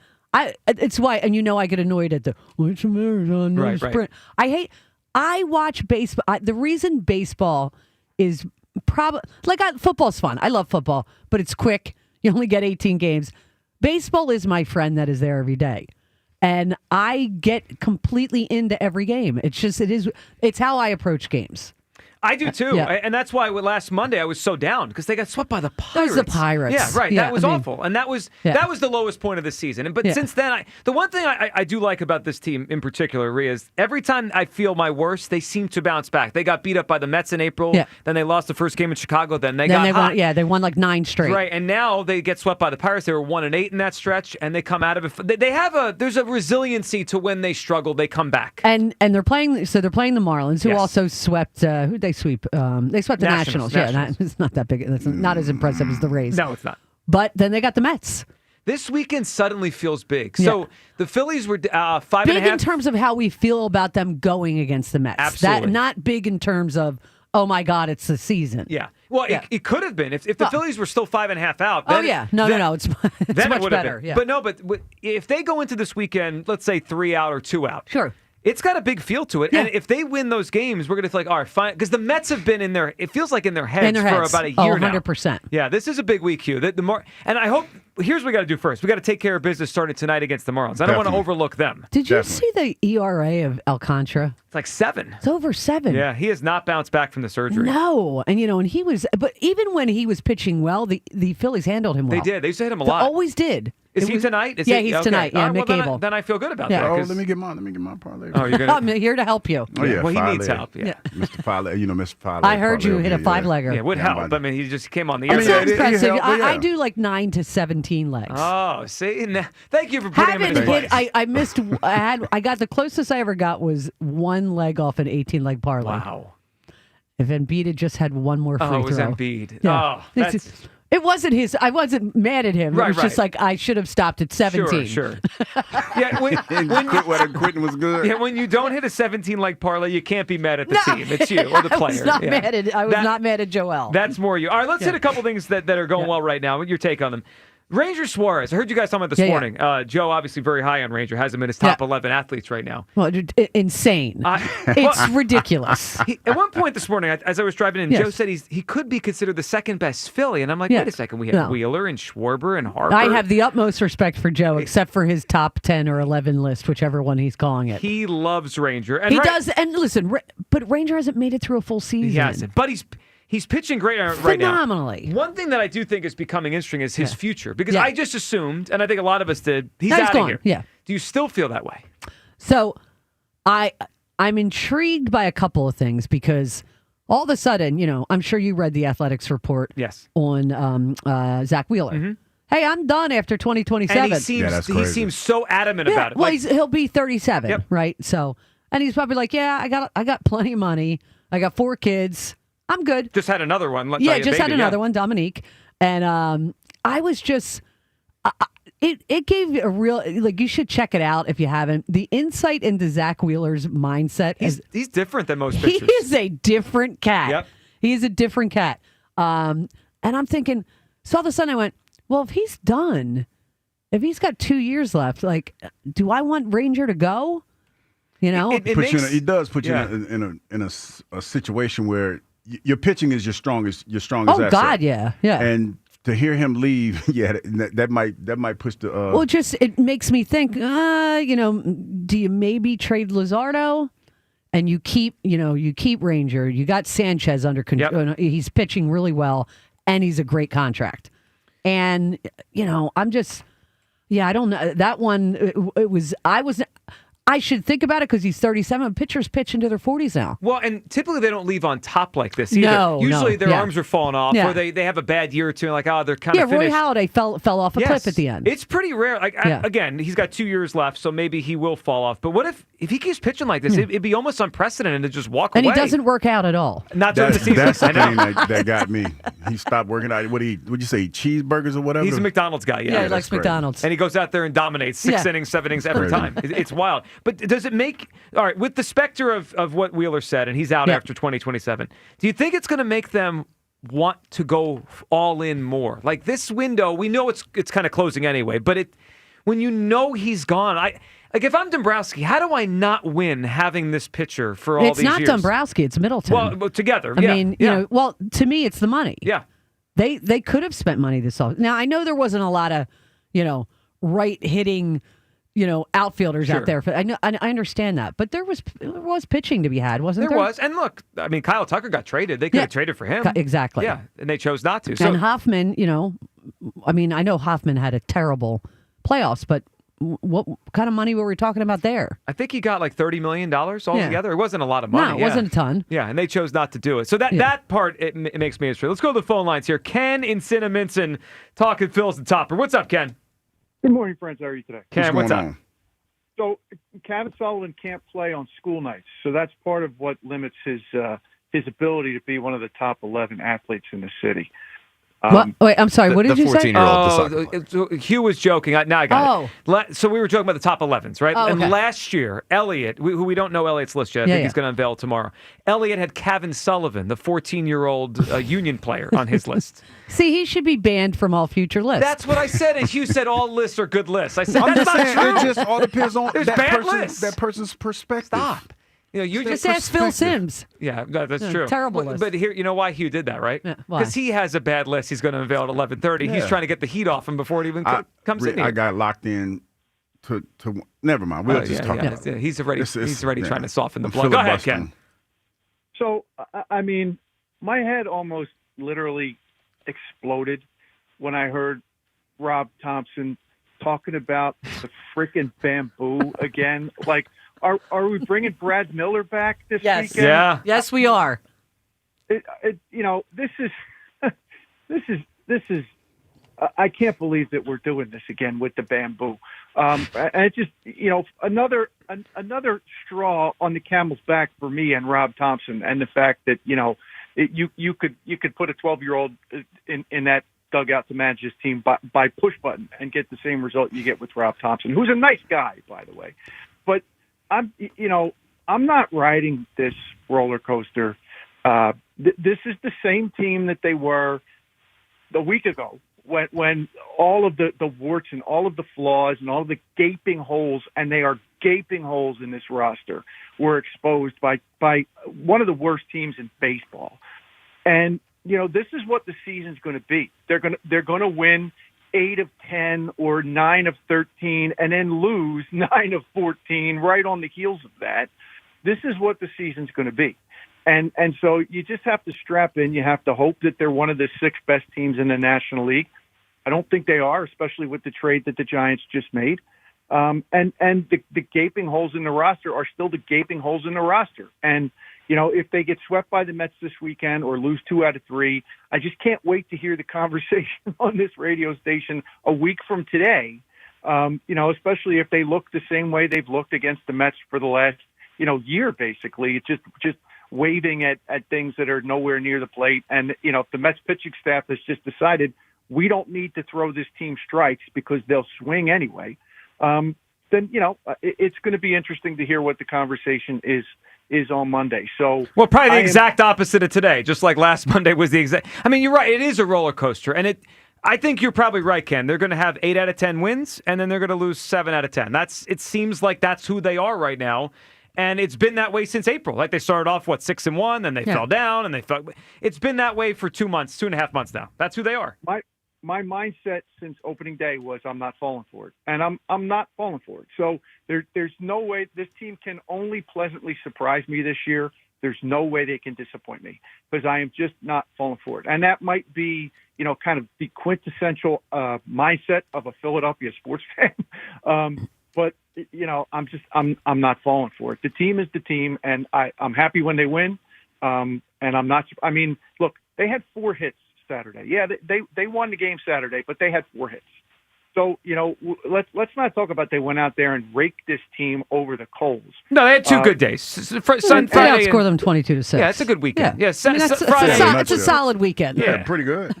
it's why, and I get annoyed at the what's the marathon, no sprint. Right. I watch baseball. The reason baseball is probably football's fun. I love football, but it's quick. You only get 18 games. Baseball is my friend that is there every day, and I get completely into every game. It's how I approach games. I do too, and that's why last Monday I was so down because they got swept by the Pirates. That was the Pirates. Yeah, right. That was awful, and that was the lowest point of the season. But since then, the one thing I do like about this team in particular, Rhea, is every time I feel my worst, they seem to bounce back. They got beat up by the Mets in April. Yeah. Then they lost the first game in Chicago. Then they got hot. They won like 9 straight. Right, and now they get swept by the Pirates. They were 1-8 in that stretch, and they come out of it. There's a resiliency to when they struggle, they come back. And they're playing. So they're playing the Marlins, who also swept. Who'd they sweep? They swept the Nationals. Yeah, it's not that big. It's not as impressive as the Rays. No, it's not. But then they got the Mets. This weekend suddenly feels big. So the Phillies were 5.5. Big in terms of how we feel about them going against the Mets. Absolutely. Not big in terms of, oh my God, it's the season. Yeah. Well, it could have been. If the Phillies were still 5.5 out. Then No. It's much better. Yeah. But if they go into this weekend, let's say 3 out or 2 out. Sure. It's got a big feel to it. Yeah. And if they win those games, we're going to feel like, all right, fine. Because the Mets have been in their, it feels like in their heads for about a year 100%. now. 100%. Yeah, this is a big week, Hugh. And I hope, here's what we got to do first. We got to take care of business starting tonight against the Marlins. I don't want to overlook them. Did you see the ERA of Alcantara? It's like 7. It's over 7. Yeah, he has not bounced back from the surgery. No. And, and he was, but even when he was pitching well, the Phillies handled him well. They did. They used to hit him a lot. They always did. Is he tonight? He's tonight. Yeah, Mick Abel. Then I feel good about that. Oh, let me get my parlay. Oh, you're gonna... I'm here to help you. Oh, yeah. Well, he needs help. Yeah. Mr. Parlay, Mr. Parlay. I heard you hit a 5-legger. Yeah, it would help. I mean, he just came on the air. It's so impressive. I do like 9 to 17 legs. Oh, see? Thank you for putting him in his place. I missed. I got the closest I ever got was 1 leg off an 18-leg parlay. Wow. If Embiid had just had one more free throw. Oh, it was Embiid. Yeah. Oh, that's... It wasn't his. I wasn't mad at him. It was just like I should have stopped at 17. Sure. Yeah, when quitting was good. Yeah, when you don't hit a 17-leg parlay, you can't be mad at the team. It's you or the player. I was not mad at Joel. That's more you. All right, let's hit a couple things that are going well right now. Your take on them. Ranger Suarez. I heard you guys talking about this morning. Joe, obviously very high on Ranger. Has him in his top 11 athletes right now. Well, insane. It's ridiculous. At one point this morning, as I was driving in, Joe said he could be considered the second best Philly. And I'm like, wait a second. We have Wheeler and Schwarber and Harper. I have the utmost respect for Joe, except for his top 10 or 11 list, whichever one he's calling it. He loves Ranger. And he does. And listen, but Ranger hasn't made it through a full season. He hasn't. But he's pitching great right now. Phenomenally. One thing that I do think is becoming interesting is his future. Because I just assumed, and I think a lot of us did, he's out of here. Yeah. Do you still feel that way? So I'm intrigued by a couple of things because all of a sudden, I'm sure you read the Athletics report on Zach Wheeler. Mm-hmm. Hey, I'm done after 2027. And he seems so adamant about it. Well, he'll be 37, right? So, and he's probably like, yeah, I got plenty of money. I got 4 kids. I'm good. Just had another one. Had another one, Dominique. And I was just, it gave a real, you should check it out if you haven't. The insight into Zach Wheeler's mindset. He's different than most pitchers. He is a different cat. Yep. He is a different cat. And I'm thinking, so all of a sudden I went, well, if he's done, if he's got 2 years left, do I want Granger to go? It does put you in a situation where your pitching is your strongest asset. Oh God, yeah. And to hear him leave, that might push the. Well, it makes me think. Do you maybe trade Luzardo, and you keep Granger? You got Sanchez under control. Yep. He's pitching really well, and he's a great contract. And I'm just, I don't know that one. I should think about it because he's 37. Pitchers pitch into their 40s now. Well, and typically they don't leave on top like this either. No, usually their arms are falling off, or they have a bad year or two, they're kind of finished. Roy Halladay fell off a cliff at the end. It's pretty rare. Again, he's got 2 years left, so maybe he will fall off. But what if he keeps pitching like this? It'd be almost unprecedented to just walk away. And he doesn't work out at all. Not during the season. That's the thing that got me. He stopped working out. Would you say, cheeseburgers or whatever? He's a McDonald's guy. Yeah, he likes McDonald's. And he goes out there and dominates 6 innings, 7 innings every time. It's wild. But does it make all right, with the specter of what Wheeler said, and he's out after 2027, do you think it's going to make them want to go all in more? Like this window, we know it's kind of closing anyway, but when he's gone, if I'm Dombrowski, how do I not win having this pitcher for all these years? It's not Dombrowski, it's Middleton. Well, together. I mean, to me, it's the money. Yeah. They could have spent money this off. Now, I know there wasn't a lot of, right-hitting outfielders out there. I understand that, but there was pitching to be had, wasn't there? There was, and look, I mean, Kyle Tucker got traded. They could have traded for him. Exactly. Yeah, and they chose not to. And Hoffman, I know Hoffman had a terrible playoffs, but what kind of money were we talking about there? I think he got like $30 million altogether. It wasn't a lot of money. No, it wasn't a ton. Yeah, and they chose not to do it. So that part, it makes me interested. Let's go to the phone lines here. Ken in Cinnaminson talking Phil's the topper. What's up, Ken? Good morning, friends. How are you today? Ken, what's up? So, Kevin Sullivan can't play on school nights, so that's part of what limits his ability to be one of the top 11 athletes in the city. Wait, I'm sorry. What did you say? Hugh was joking. Now I got it. So we were talking about the top 11s, right? Oh, okay. And last year, Elliot, who we don't know Elliot's list yet. I think he's going to unveil tomorrow. Elliot had Kevin Sullivan, the 14-year-old Union player, on his list. See, he should be banned from all future lists. That's what I said, and Hugh said all lists are good lists. I said that's not true. It just all depends on that person's perspective. Stop. You just ask Phil Sims. Yeah, that's true. Terrible list. But here, you know why Hugh did that, right? Because he has a bad list. He's going to unveil at 11:30. He's trying to get the heat off him before it even comes in here. I got locked in to never mind. We'll just talk about it. He's already trying to soften the blow. Go ahead, Ken. So, I mean, my head almost literally exploded when I heard Rob Thompson talking about the freaking bamboo again. Like, are we bringing Brad Miller back this weekend? Yeah. Yes, we are. This is. I can't believe that we're doing this again with the bamboo. And it just, another straw on the camel's back for me and Rob Thompson, and the fact that you could put a 12-year-old in that dugout to manage his team by push button and get the same result you get with Rob Thompson, who's a nice guy, by the way. But I'm not riding this roller coaster. This is the same team that they were a week ago when all of the warts and all of the flaws and all of the gaping holes, and they are gaping holes in this roster, were exposed by one of the worst teams in baseball. And this is what the season's going to be. They're going to win 8 of 10 or 9 of 13 and then lose 9 of 14 right on the heels of that. This is what the season's going to be. And so you just have to strap in. You have to hope that they're one of the 6 best teams in the National League. I don't think they are, especially with the trade that the Giants just made. And the gaping holes in the roster are still the gaping holes in the roster. And, if they get swept by the Mets this weekend or lose 2 out of 3, I just can't wait to hear the conversation on this radio station a week from today, especially if they look the same way they've looked against the Mets for the last, year, basically. It's just waving at things that are nowhere near the plate. And, if the Mets pitching staff has just decided we don't need to throw this team strikes because they'll swing anyway, then, it's going to be interesting to hear what the conversation is on Monday. So, well, probably the exact opposite of today, just like last Monday was the exact. I mean, you're right. It is a roller coaster. And I think you're probably right, Ken. They're going to have 8 out of 10 wins, and then they're going to lose 7 out of 10. It seems like that's who they are right now. And it's been that way since April. Like they started off, 6-1, then they fell down, and it's been that way for 2.5 months now. That's who they are. My mindset since opening day was I'm not falling for it, and I'm not falling for it. So there's no way this team can only pleasantly surprise me this year. There's no way they can disappoint me because I am just not falling for it. And that might be, kind of the quintessential mindset of a Philadelphia sports fan. But I'm not falling for it. The team is the team, and I'm happy when they win. And I'm not. I mean, look, they had 4 hits Saturday. Yeah, they won the game Saturday, but they had 4 hits. So let's not talk about they went out there and raked this team over the coals. No, they had 2 good days. Friday outscored them 22-6. Yeah, it's a good weekend. Yeah, Friday. It's a solid weekend. Yeah, pretty good.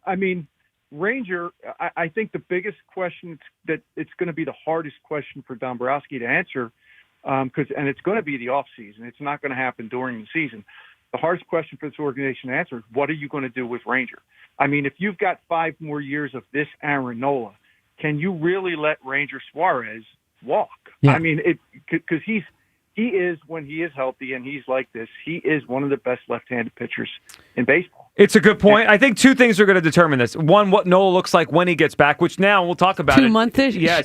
I mean, Ranger, I think the biggest question that it's going to be the hardest question for Dombrowski to answer, and it's going to be the offseason. It's not going to happen during the season. The hardest question for this organization to answer is, what are you going to do with Ranger? I mean, if you've got 5 more years of this Aaron Nola, can you really let Ranger Suarez walk? Yeah. I mean, because he is, when he is healthy and he's like this, he is one of the best left-handed pitchers in baseball. It's a good point. I think 2 things are going to determine this. One, what Nola looks like when he gets back, which now we'll talk about 2 months-ish? Yeah,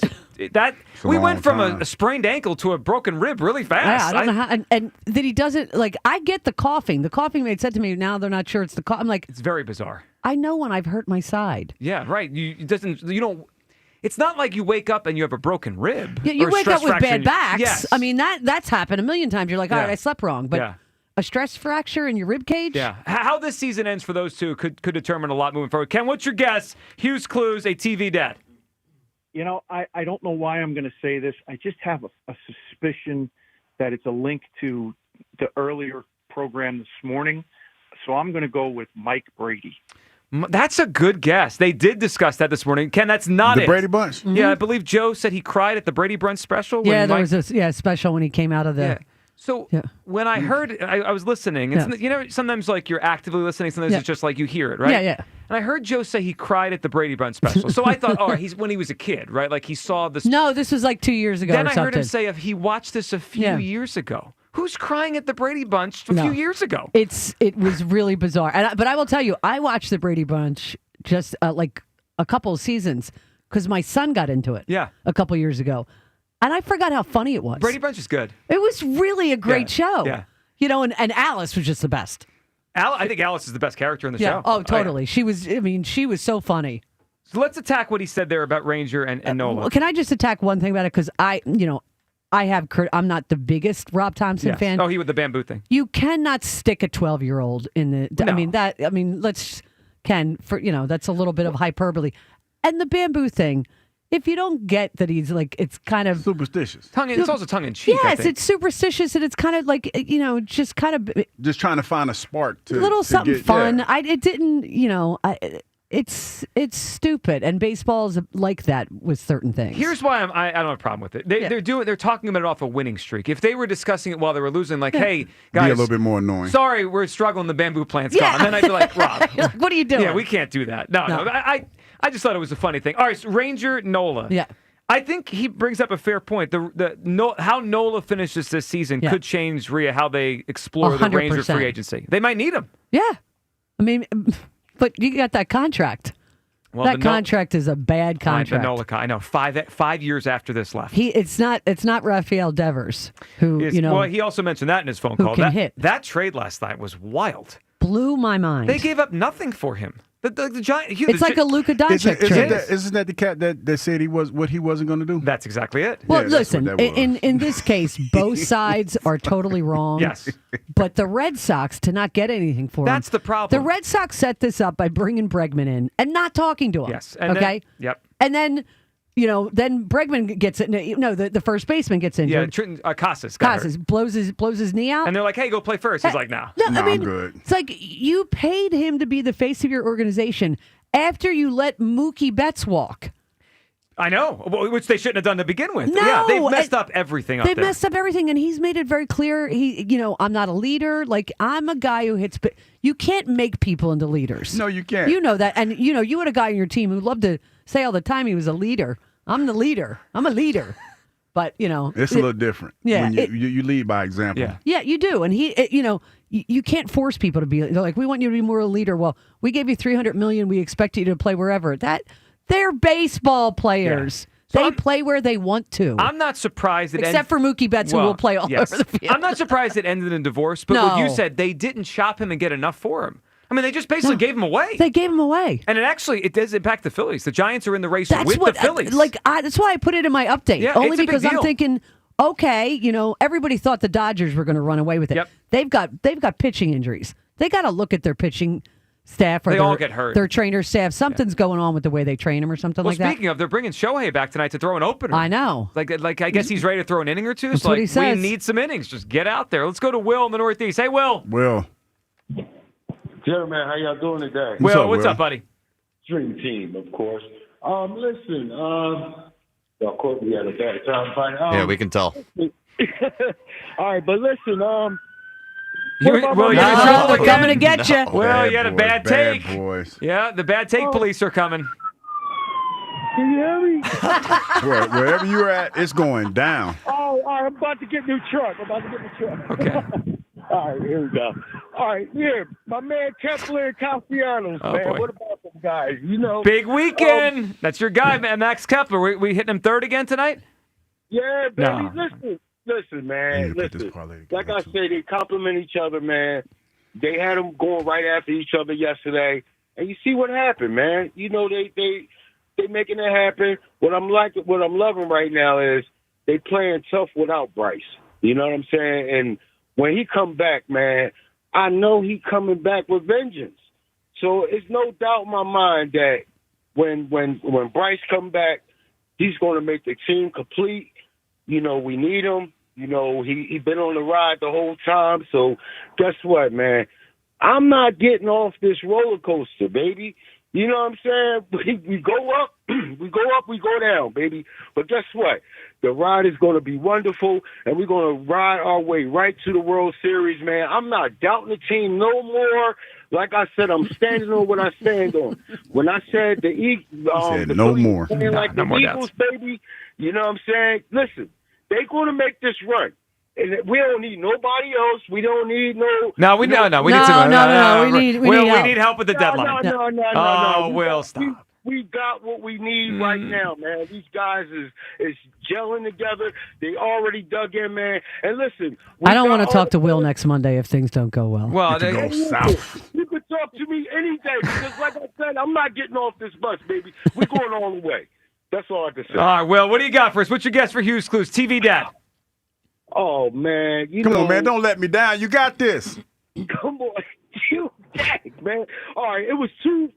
we went from a sprained ankle to a broken rib really fast. Yeah, I don't know how, and that he doesn't, I get the coughing. The coughing mate said to me, now they're not sure it's the cough. I'm like, it's very bizarre. I know when I've hurt my side. Yeah, right. It's not like you wake up and you have a broken rib. Yeah, you wake up with bad backs. Yes. I mean, that's happened a million times. You're like, all right, I slept wrong. But a stress fracture in your rib cage? Yeah. How this season ends for those two could determine a lot moving forward. Ken, what's your guess? Hughes Clues, a TV dad. I don't know why I'm going to say this. I just have a suspicion that it's a link to the earlier program this morning. So I'm going to go with Mike Brady. That's a good guess. They did discuss that this morning. Ken, that's not the Brady Bunch. Mm-hmm. Yeah, I believe Joe said he cried at the Brady Bunch special. Yeah, there was a special when he came out of the... Yeah. So when I heard, I was listening. And sometimes like you're actively listening. Sometimes it's just like you hear it, right? Yeah, yeah. And I heard Joe say he cried at the Brady Bunch special. So I thought, he's when he was a kid, right? Like he saw this. No, this was like 2 years ago. Then I heard him say he watched this a few years ago. Who's crying at the Brady Bunch a few years ago? It was really bizarre. But I will tell you, I watched the Brady Bunch just like a couple of seasons because my son got into it. Yeah. A couple years ago. And I forgot how funny it was. Brady Bunch is good. It was really a great show. Yeah. And Alice was just the best. I think Alice is the best character in the show. Oh, totally. She was so funny. So let's attack what he said there about Ranger and Nola. Well, can I just attack one thing about it? Because I'm not the biggest Rob Thompson fan. Oh, he with the bamboo thing. You cannot stick a 12-year-old in the. No. That's a little bit of hyperbole. And the bamboo thing. If you don't get that he's like, it's kind of superstitious. It's also tongue in cheek. Yes, it's superstitious, and it's kind of like just kind of just trying to find a spark to something get, fun. Yeah. It didn't, it's stupid, and baseball's like that with certain things. Here's why I don't have a problem with it. They're talking about it off a winning streak. If they were discussing it while they were losing, like, hey guys, be a little bit more annoying. Sorry, we're struggling. The bamboo plant's gone. And then I'd be like, Rob, what are you doing? Yeah, we can't do that. No. I just thought it was a funny thing. All right, so Ranger Nola. Yeah. I think he brings up a fair point. How Nola finishes this season could change, Rhea, how they explore 100%. The Ranger free agency. They might need him. Yeah. I mean, but you got that contract. Well, that contract is a bad contract. I know. 5 years after this left. It's not Rafael Devers who Well, he also mentioned that in his phone call. Can hit. That trade last night was wild. Blew my mind. They gave up nothing for him. The Giants. It's like a Luka Doncic trade. Isn't that the cat that said he wasn't going to do? That's exactly it. Well, listen, in this case, both sides are totally wrong. Yes. But the Red Sox, to not get anything for him. That's the problem. The Red Sox set this up by bringing Bregman in and not talking to him. Yes. And okay? Yep. And then, then Bregman gets it. No, the first baseman gets injured. Yeah, Casas blows his knee out. And they're like, hey, go play first. He's like, no. I mean, I'm good. It's like you paid him to be the face of your organization after you let Mookie Betts walk. I know, which they shouldn't have done to begin with. No, yeah, they've messed up everything up there. They've messed up everything, and he's made it very clear. I'm not a leader. Like, I'm a guy who hits. You can't make people into leaders. No, you can't. You know that, and you had a guy on your team who loved to say all the time he was a leader. I'm the leader. I'm a leader. But it's a little different. Yeah, when you lead by example. Yeah, you do, and you can't force people to be like, we want you to be more a leader. Well, we gave you $300 million. We expect you to play wherever. They're baseball players. Yeah. They play where they want to. I'm not surprised except for Mookie Betts, who will play all over the field. I'm not surprised it ended in divorce. But what you said, they didn't shop him and get enough for him. I mean, they just basically gave him away. They gave him away. And it does impact the Phillies. The Giants are in the race with the Phillies. That's why I put it in my update. Yeah, only it's a big because I'm deal. thinking, okay, everybody thought the Dodgers were going to run away with it. Yep. They've got pitching injuries. They got to look at their pitching staff or they all get hurt. Their trainer staff. Something's going on with the way they train them or something like that. Well, speaking of, they're bringing Shohei back tonight to throw an opener. I know. Like I guess he's ready to throw an inning or two. That's so what he says. We need some innings. Just get out there. Let's go to Will in the Northeast. Hey, Will. Will. Gentlemen, how y'all doing today? What's up, buddy? Dream team, of course. Listen, of course we had a bad time fighting. Yeah, we can tell. All right, but listen, You're coming to get you. Well, you had a bad take. Boys. Yeah, the bad take police are coming. Can you hear me? Wherever you're at, it's going down. Oh, all right, I'm about to get a new truck. Okay. All right, here we go. All right, here, my man Kepler and Castellanos, man. Boy. What about them guys? Big weekend. That's your guy, man, Max Kepler. We hitting him third again tonight? Yeah, baby. No. Listen, man. Listen. Like I said, they compliment each other, man. They had them going right after each other yesterday, and you see what happened, man. They making it happen. What I'm loving right now is they playing tough without Bryce. You know what I'm saying? And when he come back, man, I know he coming back with vengeance. So it's no doubt in my mind that when Bryce come back, he's going to make the team complete. We need him. He been on the ride the whole time. So guess what, man? I'm not getting off this roller coaster, baby. You know what I'm saying? We go up, we go down, baby. But guess what? The ride is going to be wonderful, and we're going to ride our way right to the World Series, man. I'm not doubting the team no more. Like I said, I'm standing on what I stand on. When I said the Eagles, no more. Like no the more Eagles, baby, you know what I'm saying? Listen, they're going to make this run. And we don't need nobody else. We don't need no. No, we need some. We need help with the deadline. No. Will, stop. We got what we need right now, man. These guys is gelling together. They already dug in, man. And listen, I don't want to talk to Will next Monday if things don't go well. Well, they go south. You can talk to me any day because, like I said, I'm not getting off this bus, baby. We're going all the way. That's all I can say. All right, Will, what do you got for us? What's your guess for Hughes Clues? TV Dad. Oh, man. Come on, man. Don't let me down. You got this. Come on. You dad, man. All right. It was two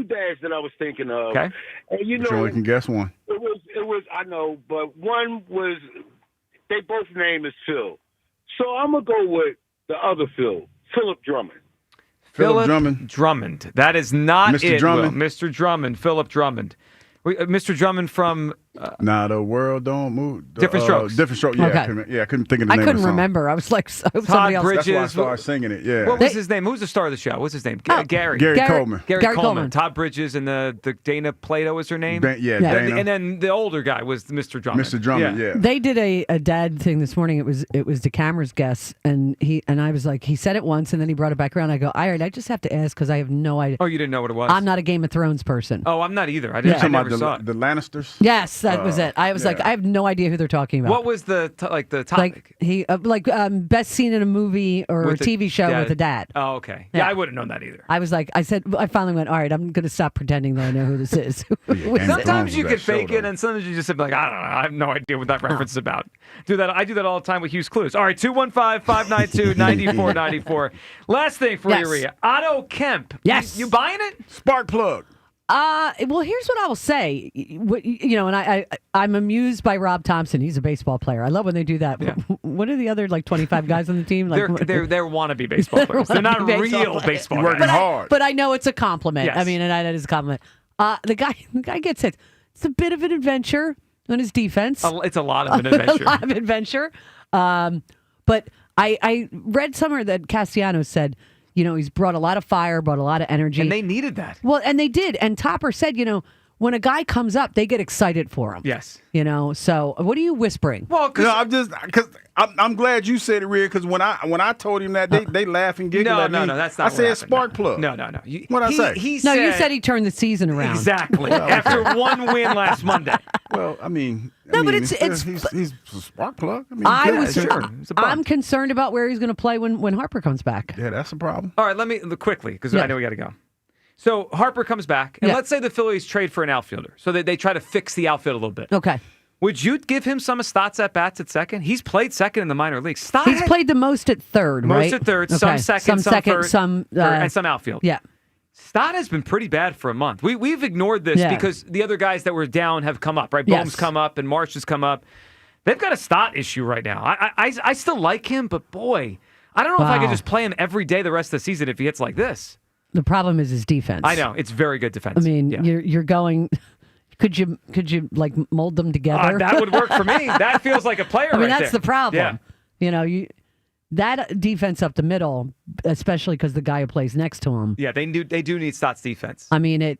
dads that I was thinking of. Okay. And You only can guess one. It was I know, but one was they both name is Phil. So I'm gonna go with the other Phil, Philip Drummond. Philip Drummond. That is not Mr. it, Drummond. Will. Mr. Drummond. Philip Drummond. Mr. Drummond from... the world don't move. Different Strokes. Different Strokes, yeah. Okay. I couldn't think of the I name couldn't of the song. remember. I was like, somebody Todd else. Bridges. That's why I started singing it, yeah. What was his name? Who's the star of the show? What's his name? Gary. Gary Coleman. Gary Coleman. Todd Bridges and the Dana Plato is her name? Dana. And then the older guy was Mr. Drummond. Mr. Drummond, yeah. They did a dad thing this morning. It was the camera's guess, and I was like, he said it once, and then he brought it back around. I go, all right, I just have to ask because I have no idea. Oh, you didn't know what it was? I'm not a Game of Thrones person. Oh, I'm not either. I never saw it. The Lannisters? Yes. Yes, that was it. I was like, I have no idea who they're talking about. What was the topic? Like he best scene in a movie or With a the TV show dad. with a dad. Oh, okay. Yeah, I wouldn't have known that either. I was like, I finally went, all right, I'm going to stop pretending that I know who this is. Sometimes you can fake it, and sometimes you just say, like, I don't know. I have no idea what that reference is about. I do that all the time with Hughes Clues. All right, 215-592-9494. Last thing for you, Rhea. Otto Kemp. Yes. You buying it? Spark plug. Well, here's what I will say. And I'm amused by Rob Thompson. He's a baseball player. I love when they do that. Yeah. What are the other 25 guys on the team? They're wannabe baseball players. They're not real baseball working guys. hard. But I know it's a compliment. Yes. I mean, and that is a compliment. The guy gets it. It's a bit of an adventure on his defense. It's a lot of an adventure. A lot of adventure. But I read somewhere that Castellanos said, he's brought a lot of fire, brought a lot of energy. And they needed that. Well, and they did. And Topper said, when a guy comes up, they get excited for him. Yes. So what are you whispering? Well, I'm glad you said it, Rhea, because when I told him that, they laugh and giggle at me. No, that's not I what said happened. spark plug. No. What'd I say? You said he turned the season around. Exactly. After one win last Monday. Well, I mean, he's a spark plug. I'm concerned about where he's going to play when Harper comes back. Yeah, that's a problem. All right, let me quickly, because I know we got to go. So Harper comes back, and let's say the Phillies trade for an outfielder, so that they try to fix the outfield a little bit. Okay. Would you give him some of Stott's at-bats at second? He's played second in the minor leagues. Stott He's played the most at third, right? Most at third, some second, some first, some and some outfield. Yeah. Stott has been pretty bad for a month. We've ignored this because the other guys that were down have come up, right? Bohm's come up and Marsh has come up. They've got a Stott issue right now. I still like him, but boy, I don't know if I could just play him every day the rest of the season if he hits like this. The problem is his defense. I know. It's very good defense. I mean, you're going... Could you like mold them together? That would work for me. That feels like a player. I mean, right that's there. the problem. Yeah. That defense up the middle, especially because the guy who plays next to him. Yeah, they do need Stott's defense. I mean,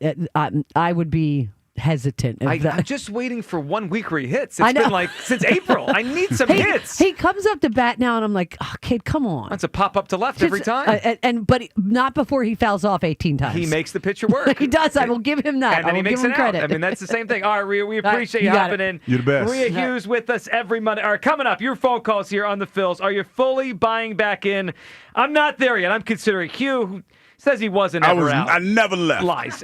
I would be hesitant. I'm just waiting for 1 week where he hits. It's been like since April. I need some hits. He comes up to bat now, and I'm like, oh, kid, come on. That's a pop up to left every time. But not before he fouls off 18 times. He makes the pitcher work. He does. I will give him that. And then he makes it out. I mean, that's the same thing. All right, Rhea, we appreciate you hopping in. You're the best. Rhea Hughes with us every Monday. All right, coming up, your phone calls here on the Phils. Are you fully buying back in? I'm not there yet. I'm considering Hugh, who says he wasn't ever out. I never left. Lies.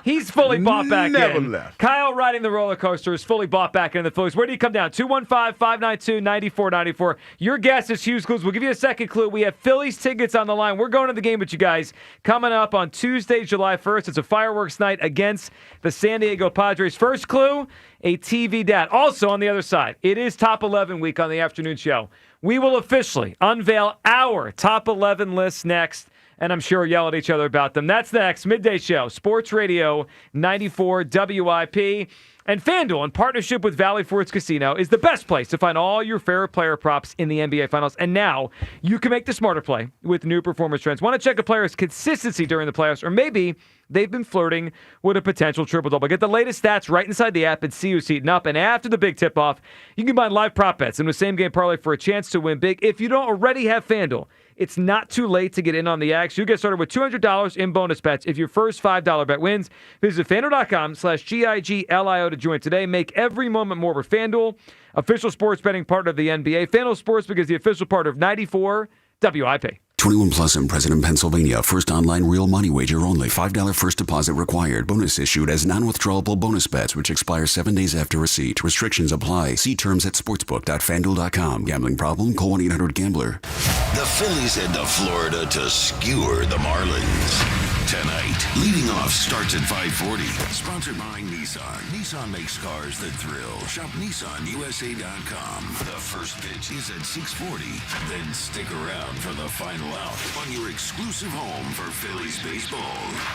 He's fully bought back in. Never left. Kyle riding the roller coaster is fully bought back in the Phillies. Where do you come down? 215-592-9494. Your guess is Hughes Clues. We'll give you a second clue. We have Phillies tickets on the line. We're going to the game with you guys coming up on Tuesday, July 1st. It's a fireworks night against the San Diego Padres. First clue, a TV dad. Also on the other side, it is Top 11 week on the afternoon show. We will officially unveil our Top 11 list next. And I'm sure yell at each other about them. That's next. Midday Show, Sports Radio 94 WIP. And FanDuel, in partnership with Valley Forge Casino, is the best place to find all your favorite player props in the NBA Finals. And now you can make the smarter play with new performance trends. Want to check a player's consistency during the playoffs, or maybe they've been flirting with a potential triple-double. Get the latest stats right inside the app and see who's heating up. And after the big tip-off, you can buy live prop bets in the same-game parlay for a chance to win big. If you don't already have FanDuel, it's not too late to get in on the action. You get started with $200 in bonus bets if your first $5 bet wins. Visit FanDuel.com/GIGLIO to join today. Make every moment more with FanDuel, official sports betting partner of the NBA. FanDuel Sportsbook is the official partner of 94 WIP. 21 plus and present in Pennsylvania. First online real money wager only. $5 first deposit required. Bonus issued as non-withdrawable bonus bets, which expire 7 days after receipt. Restrictions apply. See terms at sportsbook.fanduel.com. Gambling problem? Call 1-800-GAMBLER. The Phillies head to Florida to skewer the Marlins. Tonight, leading off starts at 5:40. Sponsored by Nissan. Nissan makes cars that thrill. Shop NissanUSA.com. The first pitch is at 6:40. Then stick around for the final out on your exclusive home for Phillies baseball.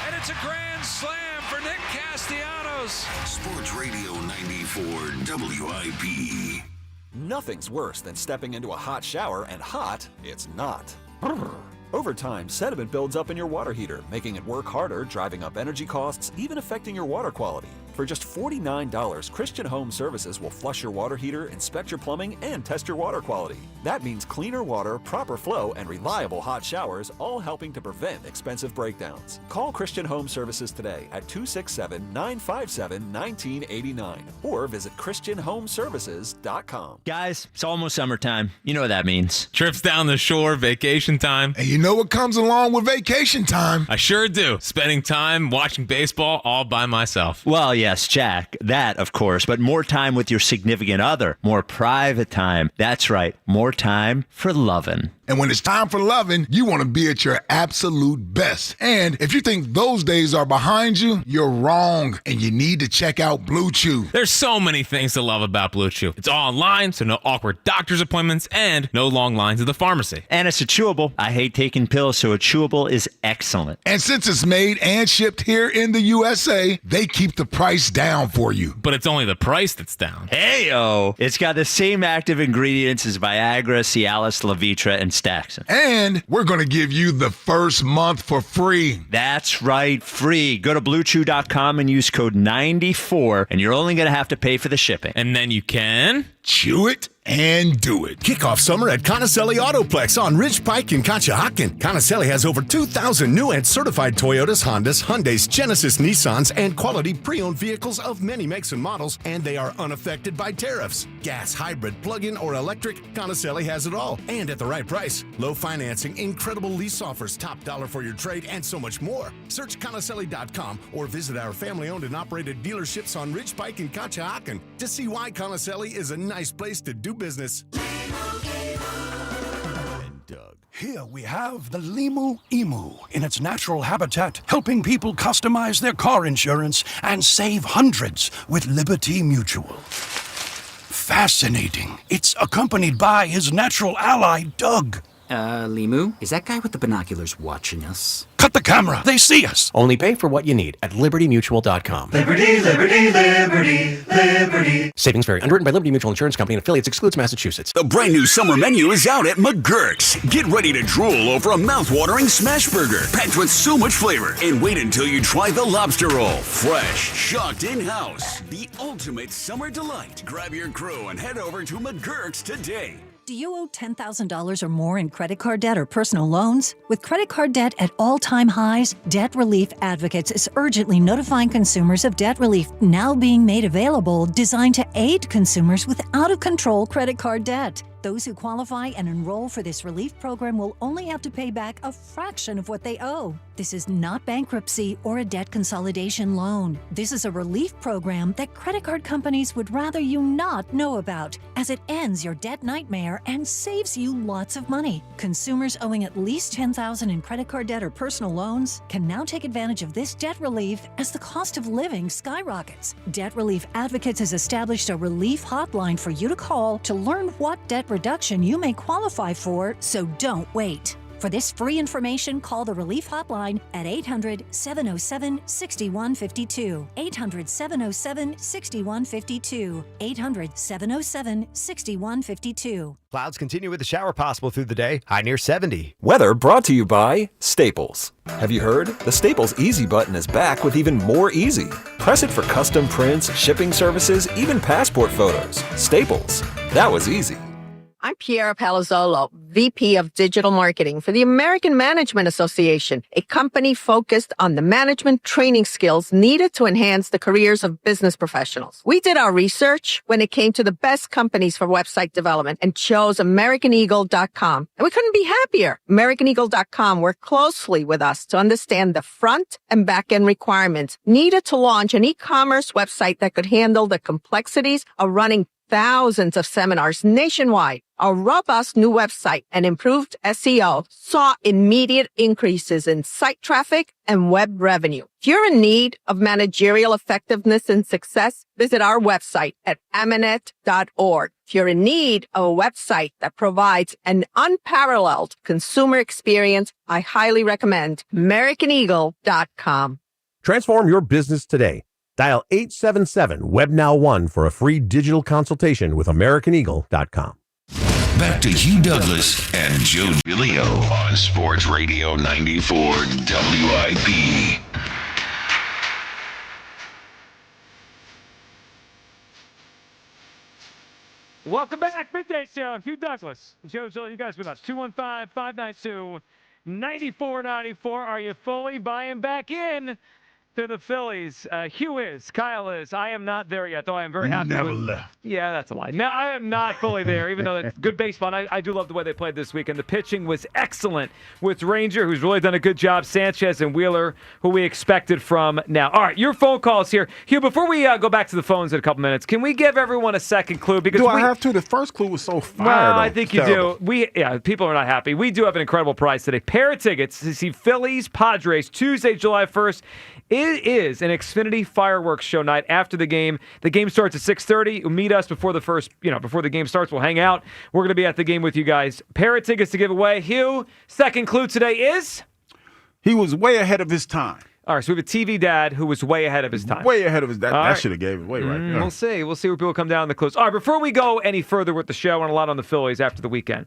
And it's a grand slam for Nick Castellanos. Sports Radio 94 WIP. Nothing's worse than stepping into a hot shower and hot it's not. Over time, sediment builds up in your water heater, making it work harder, driving up energy costs, even affecting your water quality. For just $49, Christian Home Services will flush your water heater, inspect your plumbing, and test your water quality. That means cleaner water, proper flow, and reliable hot showers, all helping to prevent expensive breakdowns. Call Christian Home Services today at 267-957-1989 or visit ChristianHomeServices.com. Guys, it's almost summertime. You know what that means. Trips down the shore, vacation time. And you know what comes along with vacation time? I sure do. Spending time watching baseball all by myself. Well, yes, Jack, that, of course, but more time with your significant other, more private time. That's right, more time for lovin'. And when it's time for loving, you want to be at your absolute best. And if you think those days are behind you, you're wrong. And you need to check out Blue Chew. There's so many things to love about Blue Chew. It's all online, so no awkward doctor's appointments and no long lines at the pharmacy. And it's a chewable. I hate taking pills, so a chewable is excellent. And since it's made and shipped here in the USA, they keep the price down for you. But it's only the price that's down. Hey-o! It's got the same active ingredients as Viagra, Cialis, Levitra, and Staxon. And we're going to give you the first month for free. That's right, free. Go to BlueChew.com and use code 94, and you're only going to have to pay for the shipping. And then you can chew it and do it. Kick off summer at Conacelli Autoplex on Ridge Pike in Conshohocken. Conacelli has over 2,000 new and certified Toyotas, Hondas, Hyundais, Genesis, Nissans, and quality pre-owned vehicles of many makes and models, and they are unaffected by tariffs. Gas, hybrid, plug-in, or electric, Conacelli has it all, and at the right price. Low financing, incredible lease offers, top dollar for your trade, and so much more. Search Conacelli.com or visit our family-owned and operated dealerships on Ridge Pike in Conshohocken to see why Conacelli is a nice place to do business. Here we have the Limu Emu in its natural habitat, helping people customize their car insurance and save hundreds with Liberty Mutual. Fascinating. It's accompanied by his natural ally, Doug. Limu, is that guy with the binoculars watching us? Cut the camera. They see us. Only pay for what you need at libertymutual.com. Liberty, liberty, liberty, liberty. Savings vary. Underwritten by Liberty Mutual Insurance Company and affiliates. Excludes Massachusetts. The brand new summer menu is out at McGurk's. Get ready to drool over a mouth-watering smash burger packed with so much flavor. And wait until you try the lobster roll. Fresh, shocked in-house. The ultimate summer delight. Grab your crew and head over to McGurk's today. Do you owe $10,000 or more in credit card debt or personal loans? With credit card debt at all-time highs, Debt Relief Advocates is urgently notifying consumers of debt relief now being made available, designed to aid consumers with out-of-control credit card debt. Those who qualify and enroll for this relief program will only have to pay back a fraction of what they owe. This is not bankruptcy or a debt consolidation loan. This is a relief program that credit card companies would rather you not know about, as it ends your debt nightmare and saves you lots of money. Consumers owing at least $10,000 in credit card debt or personal loans can now take advantage of this debt relief as the cost of living skyrockets. Debt Relief Advocates has established a relief hotline for you to call to learn what debt reduction you may qualify for, so don't wait. For this free information, call the Relief Hotline at 800-707-6152. 800-707-6152. 800-707-6152. Clouds continue with a shower possible through the day, high near 70. Weather brought to you by Staples. Have you heard? The Staples Easy button is back with even more easy. Press it for custom prints, shipping services, even passport photos. Staples. That was easy. I'm Piera Palazzolo, VP of Digital Marketing for the American Management Association, a company focused on the management training skills needed to enhance the careers of business professionals. We did our research when it came to the best companies for website development and chose AmericanEagle.com. And we couldn't be happier. AmericanEagle.com worked closely with us to understand the front and back end requirements needed to launch an e-commerce website that could handle the complexities of running thousands of seminars nationwide. Our robust new website and improved SEO saw immediate increases in site traffic and web revenue. If you're in need of managerial effectiveness and success, visit our website at amanet.org. If you're in need of a website that provides an unparalleled consumer experience, I highly recommend AmericanEagle.com. Transform your business today. Dial 877-WebNow1 for a free digital consultation with AmericanEagle.com. Back to Hugh Douglas and Joe Giglio on Sports Radio 94 WIP. Welcome back, Midday Show. Hugh Douglas. Joe Zilli, you guys with us. 215-592-9494. Are you fully buying back in to the Phillies? Hugh is. Kyle is. I am not there yet, though I am very happy. Never left. Yeah, that's a lie. No, I am not fully there, even though it's good baseball. I do love the way they played this weekend. The pitching was excellent with Granger, who's really done a good job, Sanchez and Wheeler, who we expected from now. All right, your phone calls here. Hugh, before we go back to the phones in a couple minutes, can we give everyone a second clue? Because I have to? The first clue was so fire. Well, though. I think you do. People are not happy. We do have an incredible prize today. Pair of tickets to see Phillies Padres Tuesday, July 1st. It is an Xfinity fireworks show night after the game. The game starts at 6:30. Meet us before before the game starts. We'll hang out. We're going to be at the game with you guys. Pair of tickets to give away. Hugh, second clue today is? He was way ahead of his time. All right, so we have a TV dad who was way ahead of his time. Way ahead of his time. That right. should have gave it away right there. We'll see. We'll see where people come down in the clues. All right, before we go any further with the show and a lot on the Phillies after the weekend,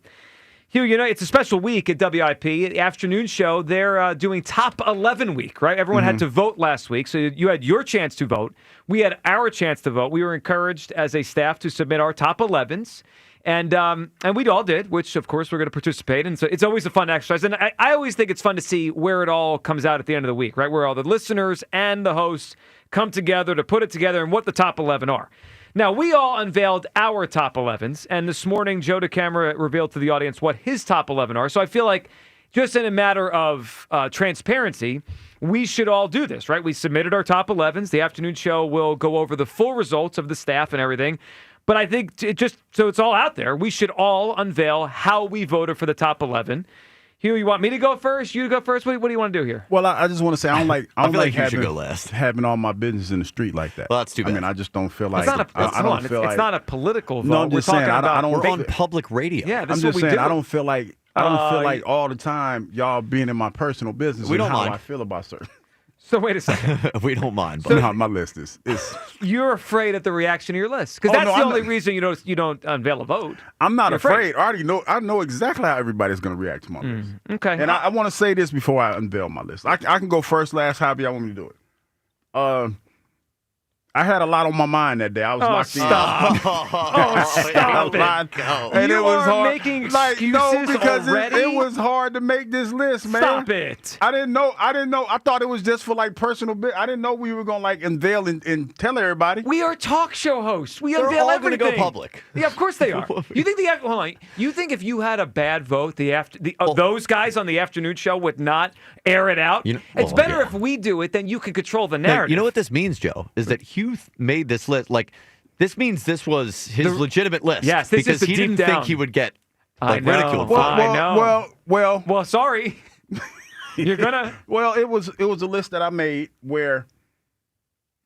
Hugh, it's a special week at WIP. The afternoon show, they're doing top 11 week, right? Everyone had to vote last week, so you had your chance to vote. We had our chance to vote. We were encouraged as a staff to submit our top 11s, and we all did, which, of course, we're going to participate in. So it's always a fun exercise, and I always think it's fun to see where it all comes out at the end of the week, right? Where all the listeners and the hosts come together to put it together and what the top 11 are. Now, we all unveiled our top 11s, and this morning, Joe DeCamera revealed to the audience what his top 11 are. So I feel like just in a matter of transparency, we should all do this, right? We submitted our top 11s. The afternoon show will go over the full results of the staff and everything. But I think so it's all out there, we should all unveil how we voted for the top 11. Hugh, you want me to go first? You to go first? What do you want to do here? Well, I just want to say I don't like you should go last. Having all my business in the street like that. Well, that's too bad. I mean, I just don't feel like it's not a political vote. No, I'm just saying. We're on public radio. Yeah, I'm just saying. I don't feel like all the time y'all being in my personal business. We don't how mind. I feel about certain. So wait a second. We don't mind. But no, my list is. You're afraid of the reaction of your list because that's the only reason you don't unveil a vote. I'm not afraid. I already know. I know exactly how everybody's going to react to my list. Okay. And I want to say this before I unveil my list. I can go first, last, however y'all want me to do it. I had a lot on my mind that day. I was locked in. Stop it. And You it was are hard. making excuses because already? it was hard to make this list, man. Stop it. I didn't know. I thought it was just for personal bit. I didn't know we were going to unveil and tell everybody. We are talk show hosts. We They're unveil all everything. going to go public. Yeah, of course they are. You think you think if you had a bad vote, those guys on the afternoon show would not air it out? It's better if we do it, then you can control the narrative. You know what this means, Joe? Is that Hugh made this list. This means this was his legitimate list. Yes, this because is he didn't think he would get ridiculed. I know. Well, sorry. You're gonna. Well, it was a list that I made where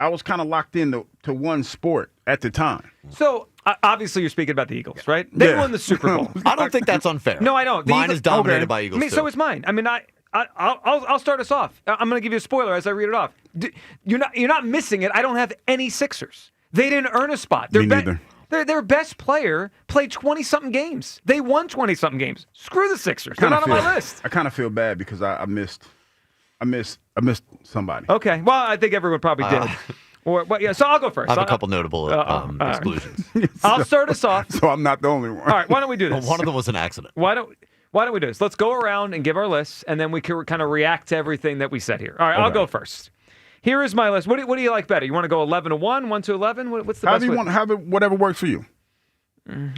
I was kind of locked into one sport at the time. So obviously, you're speaking about the Eagles, right? They won the Super Bowl. I don't think that's unfair. No, I don't. Mine is dominated by Eagles. I mean, so is mine. I mean, I'll start us off. I'm going to give you a spoiler as I read it off. You're not missing it. I don't have any Sixers. They didn't earn a spot. Me neither. Their best player played 20-something games. They won 20-something games. Screw the Sixers. They're not on my list. I kind of feel bad because I missed somebody. Okay. Well, I think everyone probably did. So I'll go first. I have a couple notable exclusions. I'll start us off. So I'm not the only one. All right. Why don't we do this? Well, one of them was an accident. Why don't we do this? Let's go around and give our lists, and then we can kind of react to everything that we said here. All right. I'll go first. Here is my list. What do you like better? You want to go 11 to 1, 1 to 11? What's the best? Have it whatever works for you.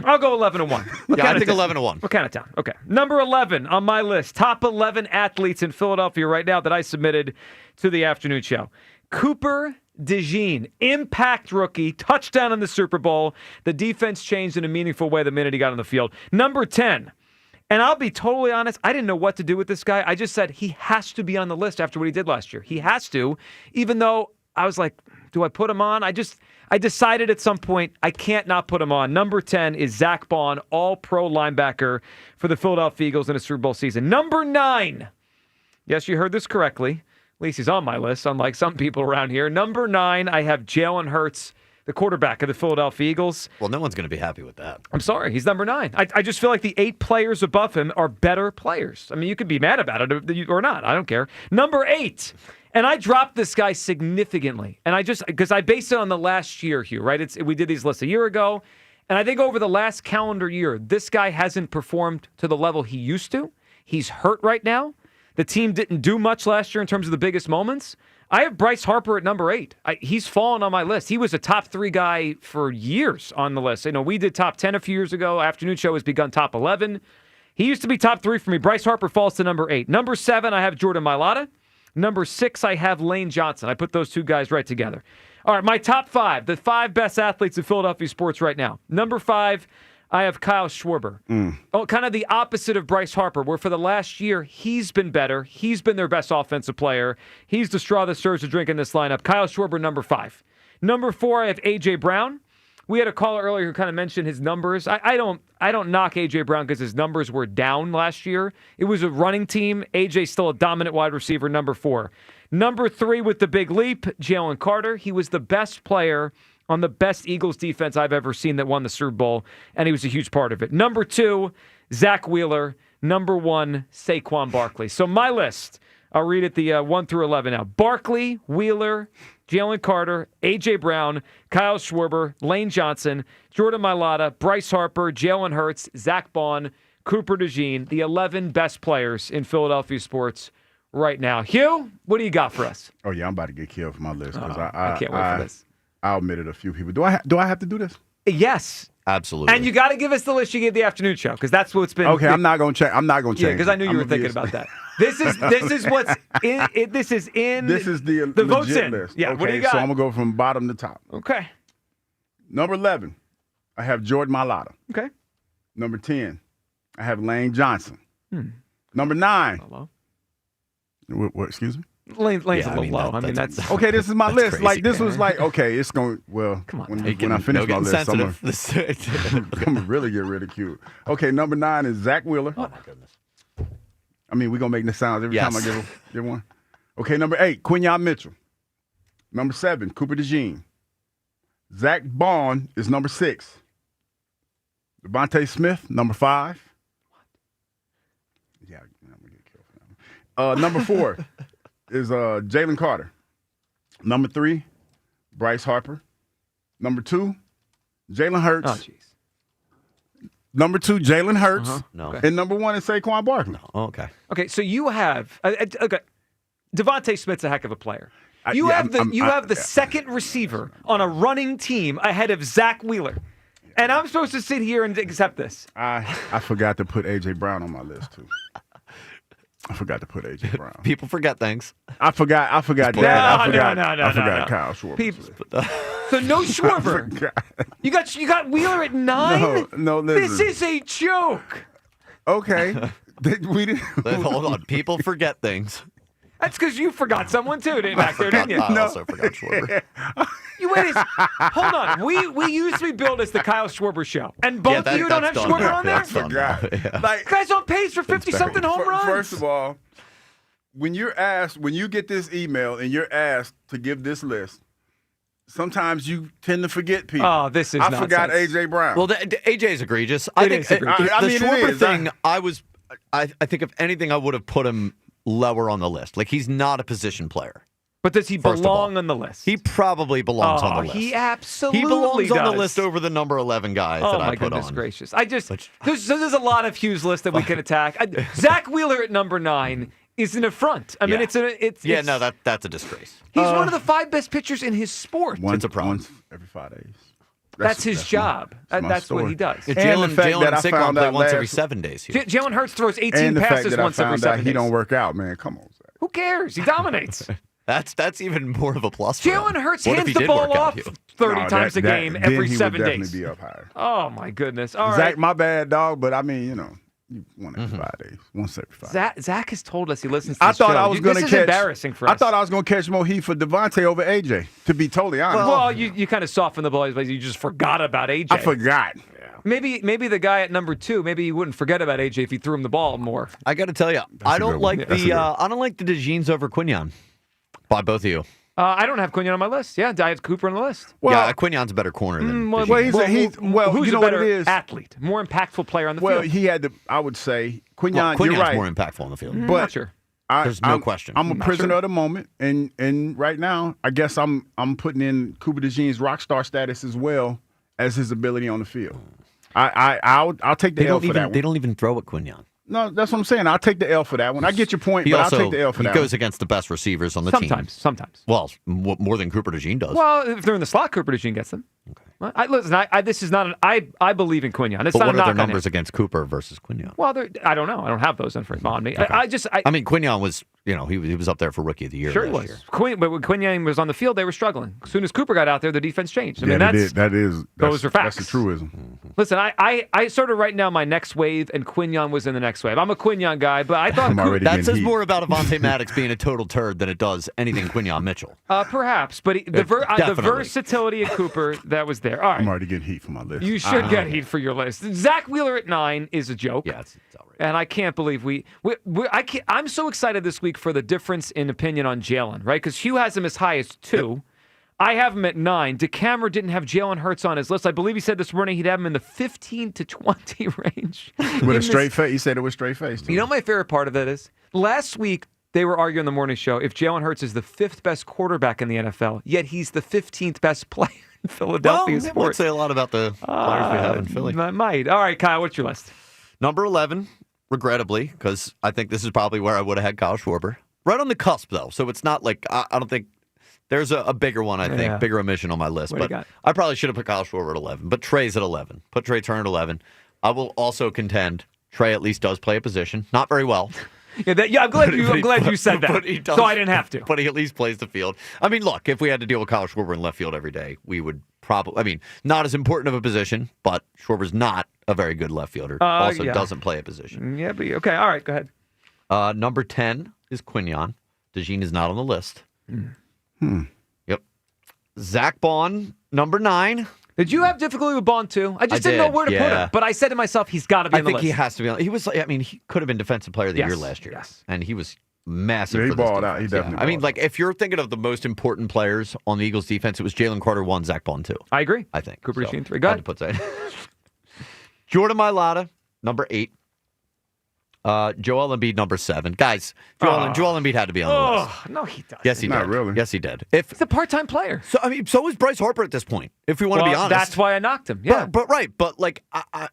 I'll go 11 to 1. I think 11 to 1. What kind of town? Okay. Number 11 on my list. Top 11 athletes in Philadelphia right now that I submitted to the afternoon show. Cooper DeJean, impact rookie, touchdown in the Super Bowl. The defense changed in a meaningful way the minute he got on the field. Number 10. And I'll be totally honest, I didn't know what to do with this guy. I just said he has to be on the list after what he did last year. He has to, even though I was like, do I put him on? I decided at some point I can't not put him on. Number 10 is Zach Bond, all-pro linebacker for the Philadelphia Eagles in a Super Bowl season. Number 9. Yes, you heard this correctly. At least he's on my list, unlike some people around here. Number 9, I have Jalen Hurts, the quarterback of the Philadelphia Eagles. Well, no one's going to be happy with that. I'm sorry. He's number 9. I just feel like the 8 players above him are better players. I mean, you could be mad about it or not. I don't care. Number 8. And I dropped this guy significantly. And because I based it on the last year, Hugh, right? We did these lists a year ago. And I think over the last calendar year, this guy hasn't performed to the level he used to. He's hurt right now. The team didn't do much last year in terms of the biggest moments. I have Bryce Harper at number 8. He's fallen on my list. He was a top 3 guy for years on the list. We did top 10 a few years ago. Afternoon show has begun top 11. He used to be top 3 for me. Bryce Harper falls to number 8. Number 7, I have Jordan Mailata. Number 6, I have Lane Johnson. I put those two guys right together. All right, my top 5, the 5 best athletes in Philadelphia sports right now. Number 5, I have Kyle Schwarber. Oh, kind of the opposite of Bryce Harper, where for the last year, he's been better. He's been their best offensive player. He's the straw that stirs the drink in this lineup. Kyle Schwarber, number 5. Number 4, I have A.J. Brown. We had a caller earlier who kind of mentioned his numbers. I don't knock A.J. Brown because his numbers were down last year. It was a running team. A.J.'s still a dominant wide receiver, number 4. Number 3 with the big leap, Jalen Carter. He was the best player on the best Eagles defense I've ever seen that won the Super Bowl, and he was a huge part of it. Number 2, Zach Wheeler. Number 1, Saquon Barkley. So my list, I'll read it the 1 through 11 now. Barkley, Wheeler, Jalen Carter, A.J. Brown, Kyle Schwarber, Lane Johnson, Jordan Mailata, Bryce Harper, Jalen Hurts, Zach Bond, Cooper DeJean, the 11 best players in Philadelphia sports right now. Hugh, what do you got for us? Oh, yeah, I'm about to get killed for my list because I can't wait for this. I omitted a few people. Do I have to do this? Yes. Absolutely. And you got to give us the list you gave the afternoon show because that's what's been. Okay, I'm not going to change. I'm not going to change. Yeah, because I knew you were thinking about that. This is what's in. This is the votes in. List. Yeah. Okay, What do you got? So I'm going to go from bottom to top. Okay. Number 11, I have Jordan Mailata. Okay. Number 10, I have Lane Johnson. Number 9. Hello. What? Excuse me. Lane's a little low. I mean, that's okay. This is my list. Crazy. Like this was like okay. It's going well. Come on. When I finish my list, I'm gonna really get ridiculed. Okay, number 9 is Zach Wheeler. Oh my goodness. I mean, we're gonna make this sound every Yes. time I give one. Okay, number 8, Quinyon Mitchell. Number 7, Cooper DeJean. Zach Bond is number 6. Devontae Smith, number 5. Yeah, I'm gonna get killed for that one. Number 4 is Jalen Carter. Number 3, Bryce Harper. Number 2, Jalen Hurts. Oh, jeez. Number 2, Jalen Hurts. No. Okay. And number 1 is Saquon Barkley. Oh, okay. Okay, so you have okay. Devontae Smith's a heck of a player. You have the second receiver on a running team ahead of Zach Wheeler, and I'm supposed to sit here and accept this. I forgot to put A.J. Brown on my list too. I forgot to put A.J. Brown. People forget things. I forgot that. I forgot Kyle Schwarber. So no Schwarber. You got Wheeler at 9? No, listen. This is a joke. Okay. We didn't. Hold on. People forget things. That's because you forgot someone too, back there, didn't you? I also forgot Schwarber. You wait. Hold on. We used to be billed as the Kyle Schwarber show, and both of you don't have Schwarber on there. I forgot. Yeah. Like, Guys on pace for 50-something home runs. First of all, when you get this email and you're asked to give this list, sometimes you tend to forget people. Oh, this is nonsense. I forgot A.J. Brown. Well, AJ is egregious. I think the Schwarber thing. I think if anything, I would have put him lower on the list. Like, he's not a position player. But does he belong on the list? He probably belongs on the list. He absolutely belongs does. on the list over the number 11 guys that I put on. Oh, my goodness gracious. There's a lot of Hughes lists that we can attack. Zach Wheeler at number 9 is an affront. I mean, it's that's a disgrace. He's one of the 5 best pitchers in his sport. It's a problem. Once every 5 days. That's his job. That's what he does. Jalen and Saquon play once every 7 days. Jalen Hurts throws 18 passes once every 7 days. He don't work out, man. Come on, Zach. Who cares? He dominates. That's even more of a plus. Jalen Hurts hands the ball off 30 times a game every 7 days. Then he would definitely be up higher. Oh, my goodness. All right. Zach, my bad, dog, but I mean, once every 5 days. Once every 5 days. Zach has told us he listens to I this thought show. I was going to catch. This is embarrassing for us. I thought I was going to catch more heat for Devontae over AJ, to be totally honest. Well, you kind of softened the blow, but you just forgot about AJ. I forgot. Maybe the guy at number 2, maybe you wouldn't forget about AJ if you threw him the ball more. I got to tell you, I don't like the DeJeans over Quinyon by both of you. I don't have Quinyon on my list. Yeah, I have Cooper on the list. Well, Quinyon's a better corner than DeJean. Who's you know a better what it is? athlete, more impactful player on the Well, field? he had I would say, Quinyon, Quinyon's you're right. more impactful on the field. But not sure. There's no question. I'm a prisoner of the moment, and right now, I guess I'm putting in Cooper DeJean's rock star status as well as his ability on the field. I'll take the L for that one. They don't even throw at Quinyon. No, that's what I'm saying. I'll take the L for that one. I get your point, but I'll take the L for that one. He goes against the best receivers on the team. Sometimes. Well, more than Cooper DeJean does. Well, if they're in the slot, Cooper DeJean gets them. Okay. This is not I believe in Quinyon. It's but not what a are their knock on numbers him. against Cooper versus Quinyon? Well, I don't know. I don't have those in front of me. Okay. I mean, Quinyon was, he was up there for Rookie of the Year. Sure, he was. But when Quinyon was on the field, they were struggling. As soon as Cooper got out there, the defense changed. I mean, those are facts. That's a truism. Listen, I sort of right now my next wave, and Quinyon was in the next wave. I'm a Quinyon guy, but I thought that says more about Avonte Maddox being a total turd than it does anything Quinyon Mitchell. Perhaps, but the versatility of Cooper that was there. All right, I'm already getting heat for my list. You should get heat for your list. Zach Wheeler at 9 is a joke. Yeah, it's outrageous. And I can't believe I'm so excited this week for the difference in opinion on Jalen, right? Because Hugh has him as high as 2. Yep. I have him at 9. DeCamera didn't have Jalen Hurts on his list. I believe he said this morning he'd have him in the 15 to 20 range. With a straight face. He said it was straight face. You know what my favorite part of that is? Last week, they were arguing on the morning show if Jalen Hurts is the 5th best quarterback in the NFL, yet he's the 15th best player in Philadelphia sports. That would say a lot about the players we have in Philly. Might. All right, Kyle, what's your list? Number 11, regrettably, because I think this is probably where I would have had Kyle Schwarber. Right on the cusp, though, so it's not like I don't think there's a bigger one, I think, bigger omission on my list. But I probably should have put Kyle Schwarber at 11, but Trey's at 11. Put Trey Turner at 11. I will also contend Trey at least does play a position. Not very well. I'm glad you said that. So I didn't have to. But he at least plays the field. I mean, look, if we had to deal with Kyle Schwarber in left field every day, we would probably. I mean, not as important of a position, but Schwarber's not a very good left fielder. Also doesn't play a position. Yeah, but okay. All right, go ahead. Number 10 is Quinyon. DeJean is not on the list. Yep. Zach Bond, number 9. Did you have difficulty with Bond too? I just didn't know where to put him. But I said to myself, he's got to be on the list. I think he has to be on. He was. I mean, he could have been Defensive Player of the Year last year. Yes. And he was massive. Yeah, he for this balled out. He definitely. I mean, like if you're thinking of the most important players on the Eagles defense, it was Jalen Carter 1, Zach Bond 2. I agree. I think Cooper DeJean 3. Go ahead. To put that. Jordan Mailata, number 8. Joel Embiid, number 7. Guys, Joel Embiid had to be on the list. No, he doesn't. Yes, he did. Not really. Yes, he did. He's a part-time player. So I mean, so is Bryce Harper at this point. If we want to be honest, that's why I knocked him. Yeah, but like I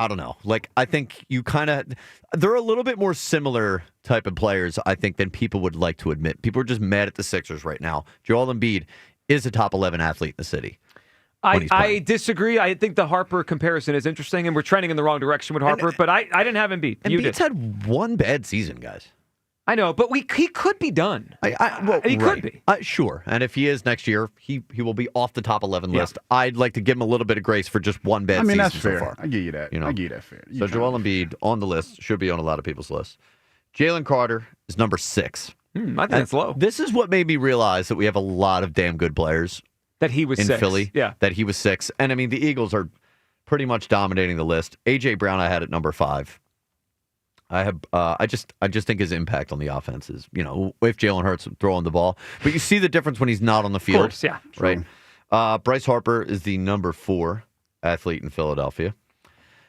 don't know. Like I think you kind of they're a little bit more similar type of players. I think than people would like to admit. People are just mad at the Sixers right now. Joel Embiid is a top 11 athlete in the city. I disagree. I think the Harper comparison is interesting, and we're trending in the wrong direction with Harper, but I didn't have Embiid. You did. Embiid's had one bad season, guys. I know, but he could be done. He could be. Sure, and if he is next year, he will be off the top 11 list. I'd like to give him a little bit of grace for just one bad season that's fair. so far. I give you that. I give you that fair. So Joel Embiid on the list, should be on a lot of people's lists. Jalen Carter is number 6. I think that's low. This is what made me realize that we have a lot of damn good players. That he was in 6. Philly. Yeah. That he was 6. And I mean, the Eagles are pretty much dominating the list. A.J. Brown I had at number 5. I just think his impact on the offense is, if Jalen Hurts throwing the ball. But you see the difference when he's not on the field. Of course, yeah. Right. Bryce Harper is the number 4 athlete in Philadelphia.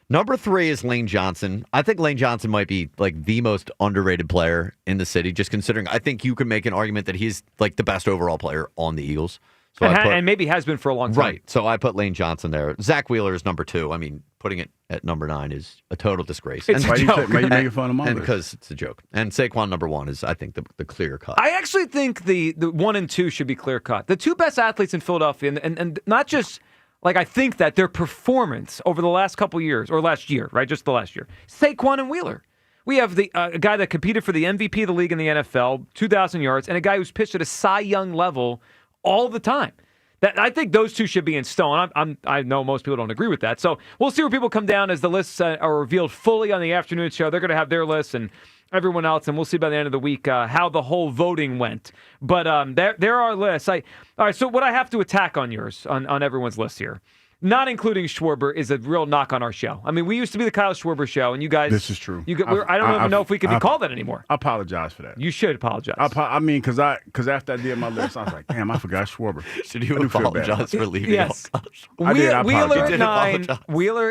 Number 3 is Lane Johnson. I think Lane Johnson might be like the most underrated player in the city, just considering I think you can make an argument that he's like the best overall player on the Eagles. So and maybe has been for a long time. Right. So I put Lane Johnson there. Zach Wheeler is number 2. I mean, putting it at number 9 is a total disgrace. It's a joke. Why you making fun of and because it's a joke. And Saquon number 1 is, I think, the clear cut. I actually think the 1 and 2 should be clear cut. The 2 best athletes in Philadelphia, and not just like I think that their performance over the last couple years, or last year, right? Just the last year. Saquon and Wheeler. We have a guy that competed for the MVP of the league in the NFL, 2,000 yards, and a guy who's pitched at a Cy Young level all the time. I think those 2 should be in stone. I know most people don't agree with that. So we'll see where people come down as the lists are revealed fully on the afternoon show. They're going to have their lists and everyone else, and we'll see by the end of the week how the whole voting went. But there are lists. All right, so what I have to attack on yours, on everyone's list here, not including Schwarber, is a real knock on our show. I mean, we used to be the Kyle Schwarber show, and you guys... This is true. I don't even know if we can be called that anymore. I apologize for that. You should apologize. I mean, because after I did my list, I was like, damn, I forgot Schwarber. Should you apologize for leaving? Yes. Wheeler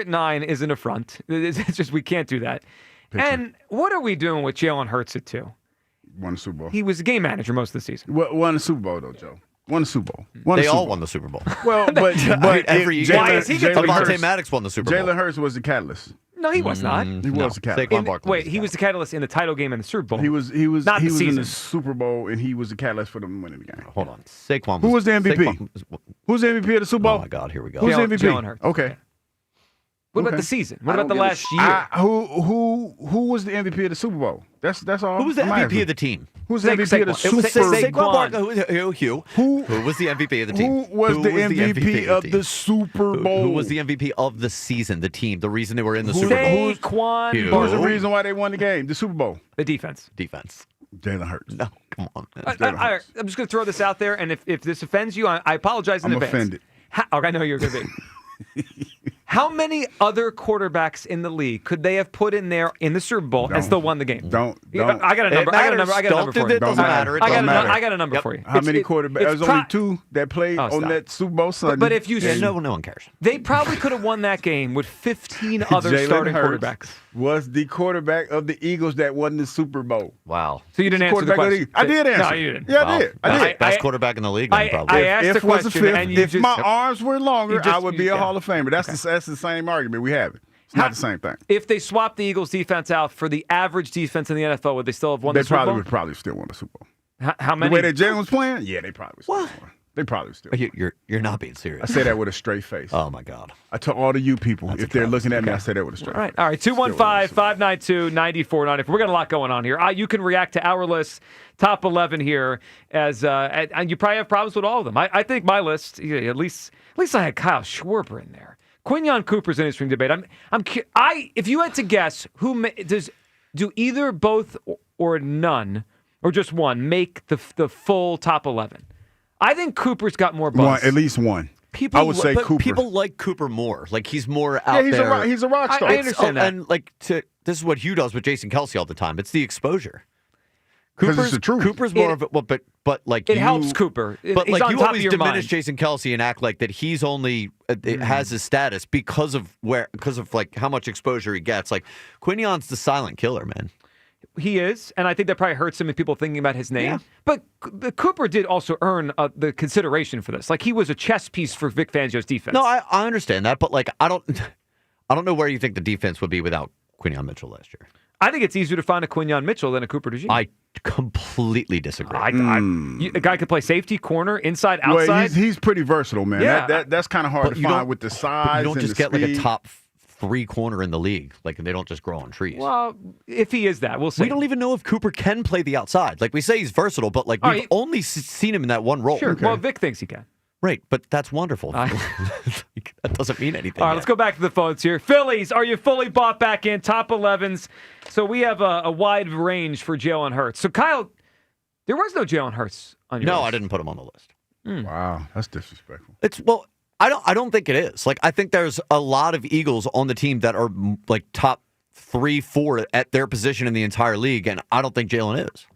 at 9 is an affront. It's just, we can't do that. And what are we doing with Jalen Hurts at 2? Won the Super Bowl. He was a game manager most of the season. Won the Super Bowl, though, Joe. Won the Super Bowl. They all won the Super Bowl. Well, but every year. Devontae Maddox won the Super Bowl. Jalen Hurts was the catalyst. No, he was not. He was the catalyst. Saquon Barkley Wait, he was the catalyst in the title game and the Super Bowl. He was not he the was season. in the Super Bowl, and he was the catalyst for them winning the game. Hold on. Saquon. Who was the MVP? Saquon Who's the MVP of the Super Bowl? Oh my God, here we go. Who's the MVP? Jalen Hurts. Okay. What about the season? What about the last year? Who was the MVP of the Super Bowl? That's all. Who was the MVP of the team? Who's the MVP of the Super Bowl? Saquon Barkley. Who was the MVP of the team? Who was the MVP of the Super Bowl? Who was the MVP of the season? The team. The reason they were in the Super Bowl. Saquon. Who was the reason why they won the game? The Super Bowl. The defense. Jalen Hurts. No, come on. I'm just going to throw this out there, and if this offends you, I apologize in advance. I'm offended. I know you're going to be. How many other quarterbacks in the league could they have put in there in the Super Bowl and still won the game? Don't. I got a number. I got a number for you. Doesn't matter. I got a number for you. How many quarterbacks? There's only two that played on that Super Bowl Sunday. But if you no one cares. They probably could have won that game with 15 other starting quarterbacks. Was the quarterback of the Eagles that won the Super Bowl. Wow. So you didn't answer the question. I did answer. No, you didn't. Yeah, I did. I did. Best quarterback in the league, then, probably. I asked the question, and you if my arms were longer, I would be a Hall of Famer. That's the same argument we have. It's not the same thing. If they swapped the Eagles defense out for the average defense in the NFL, would they still have won the Super Bowl? They would probably still won the Super Bowl. How many? The way that Jalen was playing? Yeah, they probably still won. They probably still. You're not being serious. I say that with a straight face. Oh my God! I tell all of you people, if they're looking at me, I say that with a straight face. All right. 215-592-9494. We got a lot going on here. You can react to our list, top 11 here, and you probably have problems with all of them. I think my list, at least I had Kyle Schwarber in there. Quinyon Cooper's in this ring debate. If you had to guess, do either both or none or just one make the full top 11? I think Cooper's got more buzz. At least one. I would say Cooper. People like Cooper more. Like he's more out there. He's a rock star. I understand that. And this is what Hugh does with Jason Kelce all the time. It's the exposure. It's the truth. Cooper's more of it, but like it helps Cooper. But he's like on you top always of your diminish mind. Jason Kelce and act like that he's only has his status because of like how much exposure he gets. Like Quinyon's the silent killer, man. He is, and I think that probably hurts him and people thinking about his name. Yeah. But Cooper did also earn the consideration for this. Like he was a chess piece for Vic Fangio's defense. No, I understand that, but like I don't know where you think the defense would be without Quinyon Mitchell last year. I think it's easier to find a Quinyon Mitchell than a Cooper DeJean. I completely disagree. A guy could play safety, corner, inside, outside. Well, he's pretty versatile, man. Yeah. That's kind of hard to find with the size. You don't and just the get speed. like a top 3 corner in the league. Like they don't just grow on trees. Well, if he is that, we'll see. We don't even know if Cooper can play the outside. Like we say he's versatile, but like we've only seen him in that one role. Sure. Okay. Well, Vic thinks he can. Right, but that's wonderful. That doesn't mean anything. All right, let's go back to the phones here. Phillies, are you fully bought back in? Top 11s. So we have a wide range for Jalen Hurts. So, Kyle, there was no Jalen Hurts on your list. No, I didn't put him on the list. Wow, that's disrespectful. I don't think it is. Like I think there's a lot of Eagles on the team that are like top 3, 4 at their position in the entire league, and I don't think Jalen is.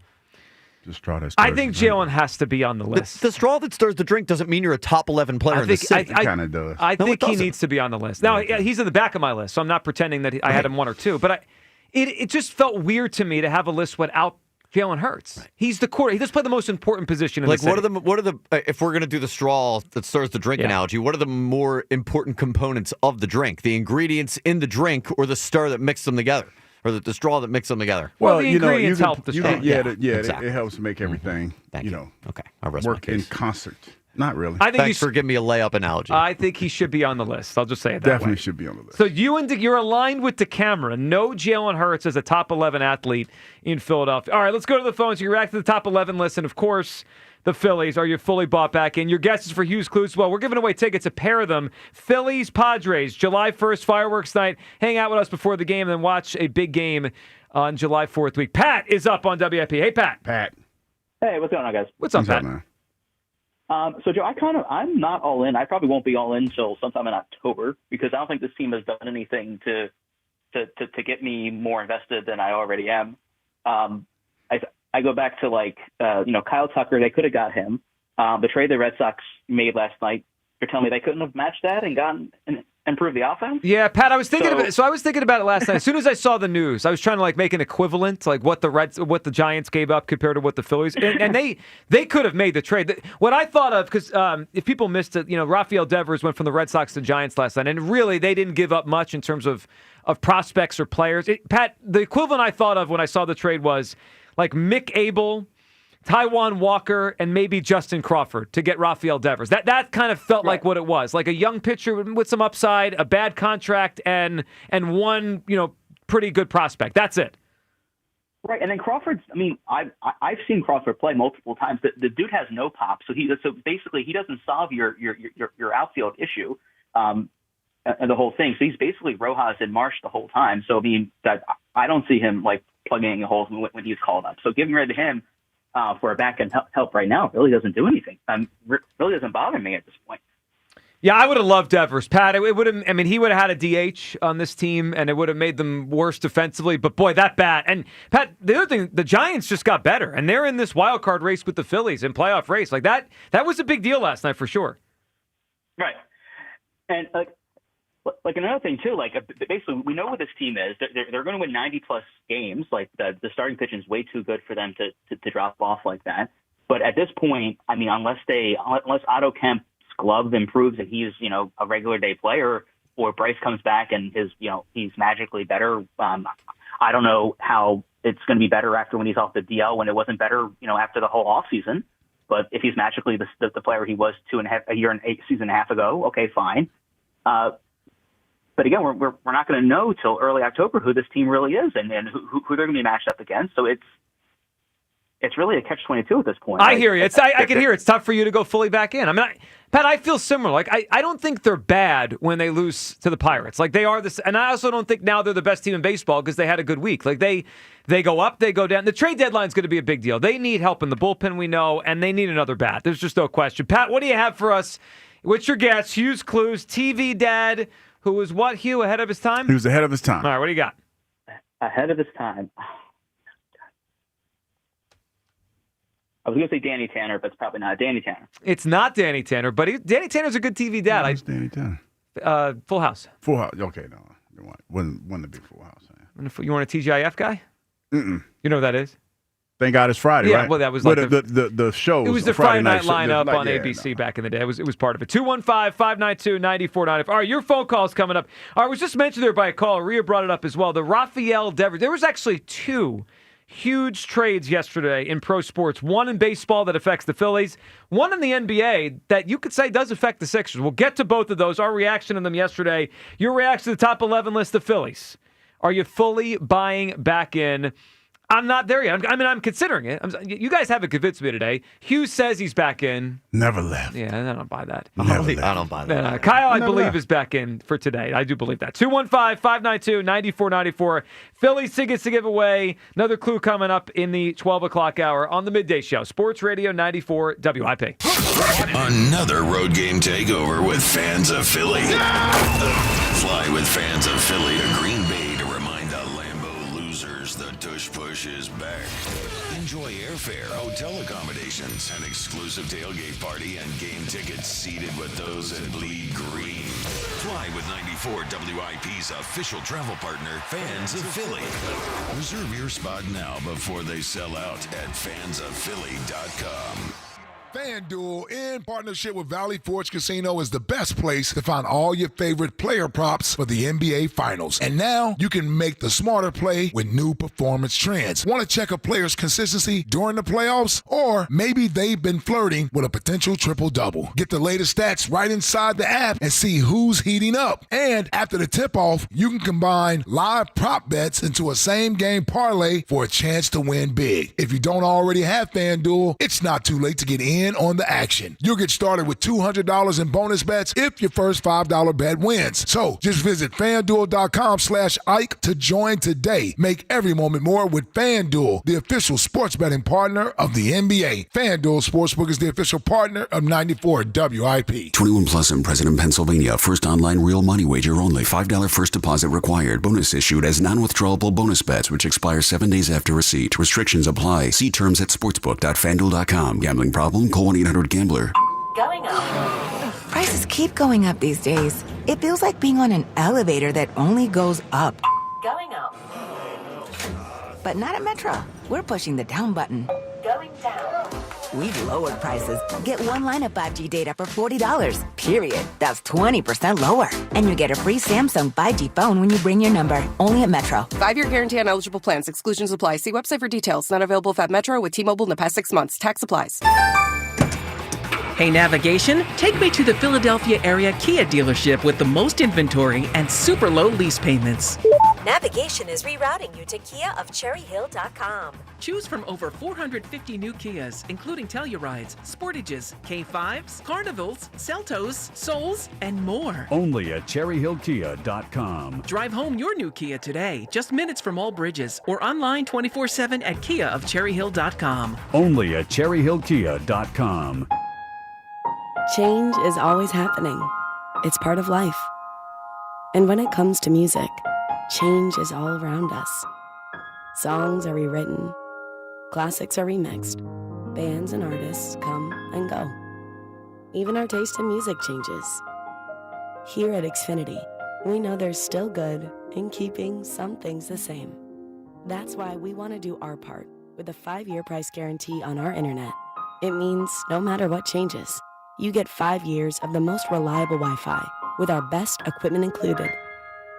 I think Jalen has to be on the list. The straw that stirs the drink doesn't mean you're a top 11 player in the city. It kind of does. I think he needs to be on the list. Now, he's in the back of my list, so I'm not pretending that I had him 1 or 2. But it just felt weird to me to have a list without Jalen Hurts. Right. He's the core. He does play the most important position in the city. What are the if we're going to do the straw that stirs the drink analogy, what are the more important components of the drink? The ingredients in the drink or the stir that mixed them together? Or the straw that mixed them together. Well, the ingredients help the straw. Exactly. It helps make everything, okay. I'll rest work my in case. concert. Not really. Thanks for giving me a layup analogy. I think he should be on the list. I'll just say it that Definitely way. should be on the list. So you're aligned with the camera. No Jalen Hurts as a top 11 athlete in Philadelphia. All right, let's go to the phones. You react to the top 11 list, and of course, the Phillies. Are you fully bought back in? Your guesses for Hughes Clues. Well, we're giving away tickets, a pair of them. Phillies, Padres, July 1st, fireworks night. Hang out with us before the game, and then watch a big game on July 4th week. Pat is up on WIP. Hey, Pat. Hey, what's going on, guys? What's up, Pat? Man? So, Joe, I'm not all in. I probably won't be all in until sometime in October because I don't think this team has done anything to get me more invested than I already am. I go back to Kyle Tucker. They could have got him. The trade the Red Sox made last night. You're telling me they couldn't have matched that and gotten improve the offense? Yeah, Pat, I was thinking about it last night. As soon as I saw the news, I was trying to make an equivalent, like what the Giants gave up compared to what the Phillies, and they could have made the trade. What I thought of, because if people missed it, Rafael Devers went from the Red Sox to Giants last night, and really they didn't give up much in terms of prospects or players. Pat, the equivalent I thought of when I saw the trade was like Mick Abel, Taijuan Walker, and maybe Justin Crawford to get Rafael Devers. That kind of felt like what it was, like a young pitcher with some upside, a bad contract, and one pretty good prospect. That's it. Right, and then Crawford's. I mean, I've seen Crawford play multiple times. The dude has no pop, so basically he doesn't solve your outfield issue, and the whole thing. So he's basically Rojas and Marsh the whole time. So I mean, that I don't see him plugging holes when he's called up. So giving rid of him for a back-end help right now really doesn't do anything. Really doesn't bother me at this point. Yeah, I would have loved Devers, Pat. He would have had a DH on this team, and it would have made them worse defensively. But boy, that bat. And Pat, the other thing, the Giants just got better, and they're in this wild card race with the Phillies in playoff race. Like that was a big deal last night for sure. Right, and like another thing too, basically we know what this team is. They're going to win 90+ games. Like the starting pitching is way too good for them to drop off like that. But at this point, I mean, unless Otto Kemp's glove improves and he's a regular day player, or Bryce comes back and he's magically better. I don't know how it's going to be better after when he's off the DL when it wasn't better after the whole off season. But if he's magically the player he was a year and season and a half ago, okay, fine. But again, we're not going to know till early October who this team really is and who they're going to be matched up against. So it's really a catch-22 at this point. I hear you. I can hear it's tough for you to go fully back in. I mean, Pat, I feel similar. Like I don't think they're bad when they lose to the Pirates. Like they are this, and I also don't think now they're the best team in baseball because they had a good week. Like they go up, they go down. The trade deadline is going to be a big deal. They need help in the bullpen, we know, and they need another bat. There's just no question. Pat, what do you have for us? What's your guess? Hugh's clues. TV dad. Who was what, Hugh, ahead of his time? He was ahead of his time. All right, what do you got? Ahead of his time. I was going to say Danny Tanner, but it's probably not Danny Tanner. It's not Danny Tanner, but Danny Tanner's a good TV dad. Who's Danny Tanner? Full House. Full House. Okay, no. Wasn't a big Full House. You weren't a TGIF guy? Mm-mm. You know who that is? Thank God it's Friday, yeah, right? Well, that was like the show. It was the Friday night lineup on ABC back in the day. It was part of it. 215-592-9495. All right, your phone call's coming up. All right, it was just mentioned there by a caller. Rhea brought it up as well. The Rafael Devers. There was actually two huge trades yesterday in pro sports. One in baseball that affects the Phillies. One in the NBA that you could say does affect the Sixers. We'll get to both of those. Our reaction to them yesterday. Your reaction to the top 11 list of Phillies. Are you fully buying back in? I'm not there yet. I'm considering it. You guys haven't convinced me today. Hughes says he's back in. Never left. Yeah, I don't buy that. I don't buy that. Kyle, I believe, is back in for today. I do believe that. 215-592-9494. Phillies tickets to give away. Another clue coming up in the 12 o'clock hour on the Midday Show. Sports Radio 94 WIP. Another road game takeover with fans of Philly. Fly with fans of Philly to Green Bay to remind the Lambeau losers the tush push is back. Enjoy airfare, hotel accommodations, an exclusive tailgate party, and game tickets seated with those that bleed green. Fly with 94 WIP's official travel partner, Fans of Philly. Reserve your spot now before they sell out at fansofphilly.com. FanDuel, in partnership with Valley Forge Casino, is the best place to find all your favorite player props for the NBA Finals. And now you can make the smarter play with new performance trends. Want to check a player's consistency during the playoffs? Or maybe they've been flirting with a potential triple-double. Get the latest stats right inside the app and see who's heating up. And after the tip-off, you can combine live prop bets into a same-game parlay for a chance to win big. If you don't already have FanDuel, it's not too late to get in on the action. You'll get started with $200 in bonus bets if your first $5 bet wins. So just visit FanDuel.com/Ike to join today. Make every moment more with FanDuel, the official sports betting partner of the NBA. FanDuel Sportsbook is the official partner of 94 WIP. 21 plus and present in Pennsylvania. First online real money wager only. $5 first deposit required. Bonus issued as non-withdrawable bonus bets which expire 7 days after receipt. Restrictions apply. See terms at sportsbook.fanduel.com. Gambling problem? Call 1-800-GAMBLER. Going up. Prices keep going up these days. It feels like being on an elevator that only goes up. Going up. But not at Metro. We're pushing the down button. Going down. We've lowered prices. Get one line of 5G data for $40. Period. That's 20% lower. And you get a free Samsung 5G phone when you bring your number. Only at Metro. 5-year guarantee on eligible plans. Exclusions apply. See website for details. Not available at Metro with T-Mobile in the past 6 months. Tax applies. Hey, navigation, take me to the Philadelphia area Kia dealership with the most inventory and super low lease payments. Navigation is rerouting you to KiaofCherryHill.com. Choose from over 450 new Kias, including Tellurides, Sportages, K5s, Carnivals, Seltos, Souls, and more. Only at CherryHillKia.com. Drive home your new Kia today, just minutes from all bridges, or online 24/7 at KiaofCherryHill.com. Only at CherryHillKia.com. Change is always happening. It's part of life. And when it comes to music, change is all around us. Songs are rewritten. Classics are remixed. Bands and artists come and go. Even our taste in music changes. Here at Xfinity, we know there's still good in keeping some things the same. That's why we want to do our part with a 5-year price guarantee on our internet. It means no matter what changes, you get 5 years of the most reliable Wi-Fi with our best equipment included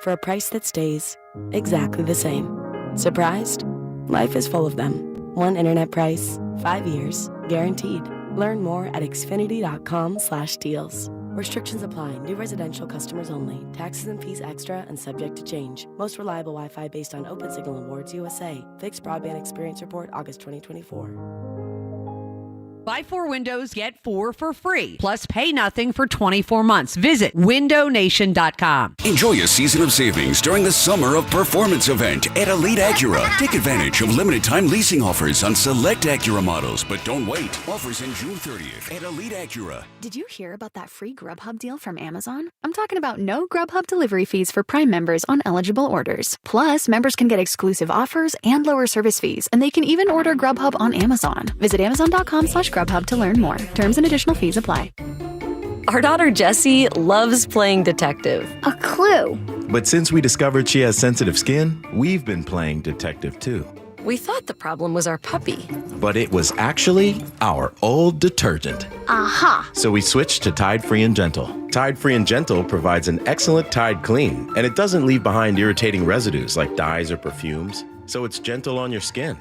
for a price that stays exactly the same. Surprised? Life is full of them. One internet price, 5 years, guaranteed. Learn more at xfinity.com/deals. Restrictions apply. New residential customers only. Taxes and fees extra and subject to change. Most reliable Wi-Fi based on Open Signal Awards USA. Fixed Broadband Experience Report, August 2024. Buy 4 windows, get 4 for free. Plus, pay nothing for 24 months. Visit windownation.com. Enjoy a season of savings during the Summer of Performance event at Elite Acura. Take advantage of limited time leasing offers on select Acura models, but don't wait. Offers in June 30th at Elite Acura. Did you hear about that free Grubhub deal from Amazon? I'm talking about no Grubhub delivery fees for Prime members on eligible orders. Plus, members can get exclusive offers and lower service fees, and they can even order Grubhub on Amazon. Visit amazon.com/Grubhub to learn more. Terms and additional fees apply. Our daughter Jessie loves playing detective. A clue. But since we discovered she has sensitive skin, we've been playing detective too. We thought the problem was our puppy. But it was actually our old detergent. Aha! So we switched to Tide Free and Gentle. Tide Free and Gentle provides an excellent Tide clean, and it doesn't leave behind irritating residues like dyes or perfumes. So it's gentle on your skin.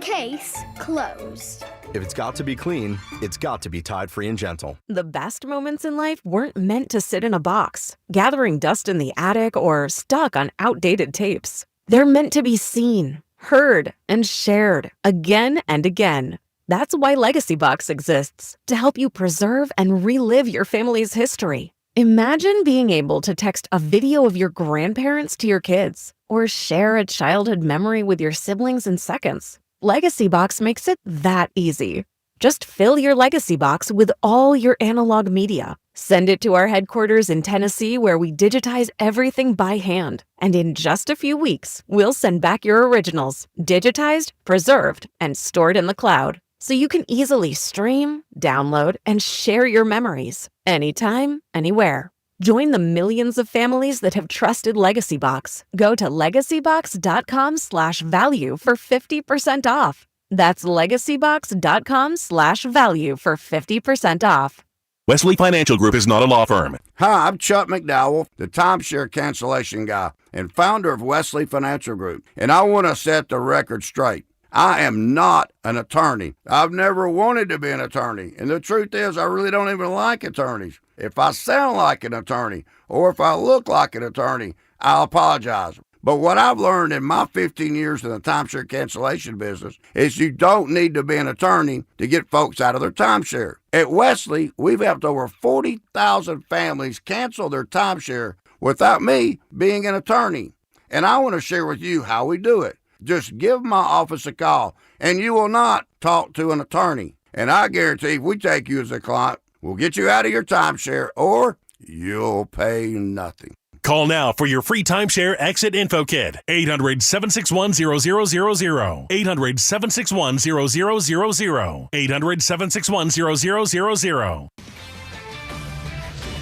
Case closed. If it's got to be clean, it's got to be Tide Free and Gentle. The best moments in life weren't meant to sit in a box, gathering dust in the attic or stuck on outdated tapes. They're meant to be seen, heard, and shared again and again. That's why Legacy Box exists, to help you preserve and relive your family's history. Imagine being able to text a video of your grandparents to your kids, or share a childhood memory with your siblings in seconds. Legacy Box makes it that easy. Just fill your Legacy Box with all your analog media. Send it to our headquarters in Tennessee, where we digitize everything by hand. And in just a few weeks, we'll send back your originals, digitized, preserved, and stored in the cloud, so you can easily stream, download, and share your memories anytime, anywhere. Join the millions of families that have trusted Legacy Box. Go to legacybox.com/value for 50% off. That's legacybox.com/value for 50% off. Wesley Financial Group is not a law firm. Hi, I'm Chuck McDowell, the timeshare cancellation guy and founder of Wesley Financial Group. And I want to set the record straight. I am not an attorney. I've never wanted to be an attorney. And the truth is, I really don't even like attorneys. If I sound like an attorney or if I look like an attorney, I'll apologize. But what I've learned in my 15 years in the timeshare cancellation business is you don't need to be an attorney to get folks out of their timeshare. At Wesley, we've helped over 40,000 families cancel their timeshare without me being an attorney. And I want to share with you how we do it. Just give my office a call, and you will not talk to an attorney. And I guarantee if we take you as a client, we'll get you out of your timeshare, or you'll pay nothing. Call now for your free timeshare exit info kit. 800-761-0000. 800-761-0000. 800-761-0000.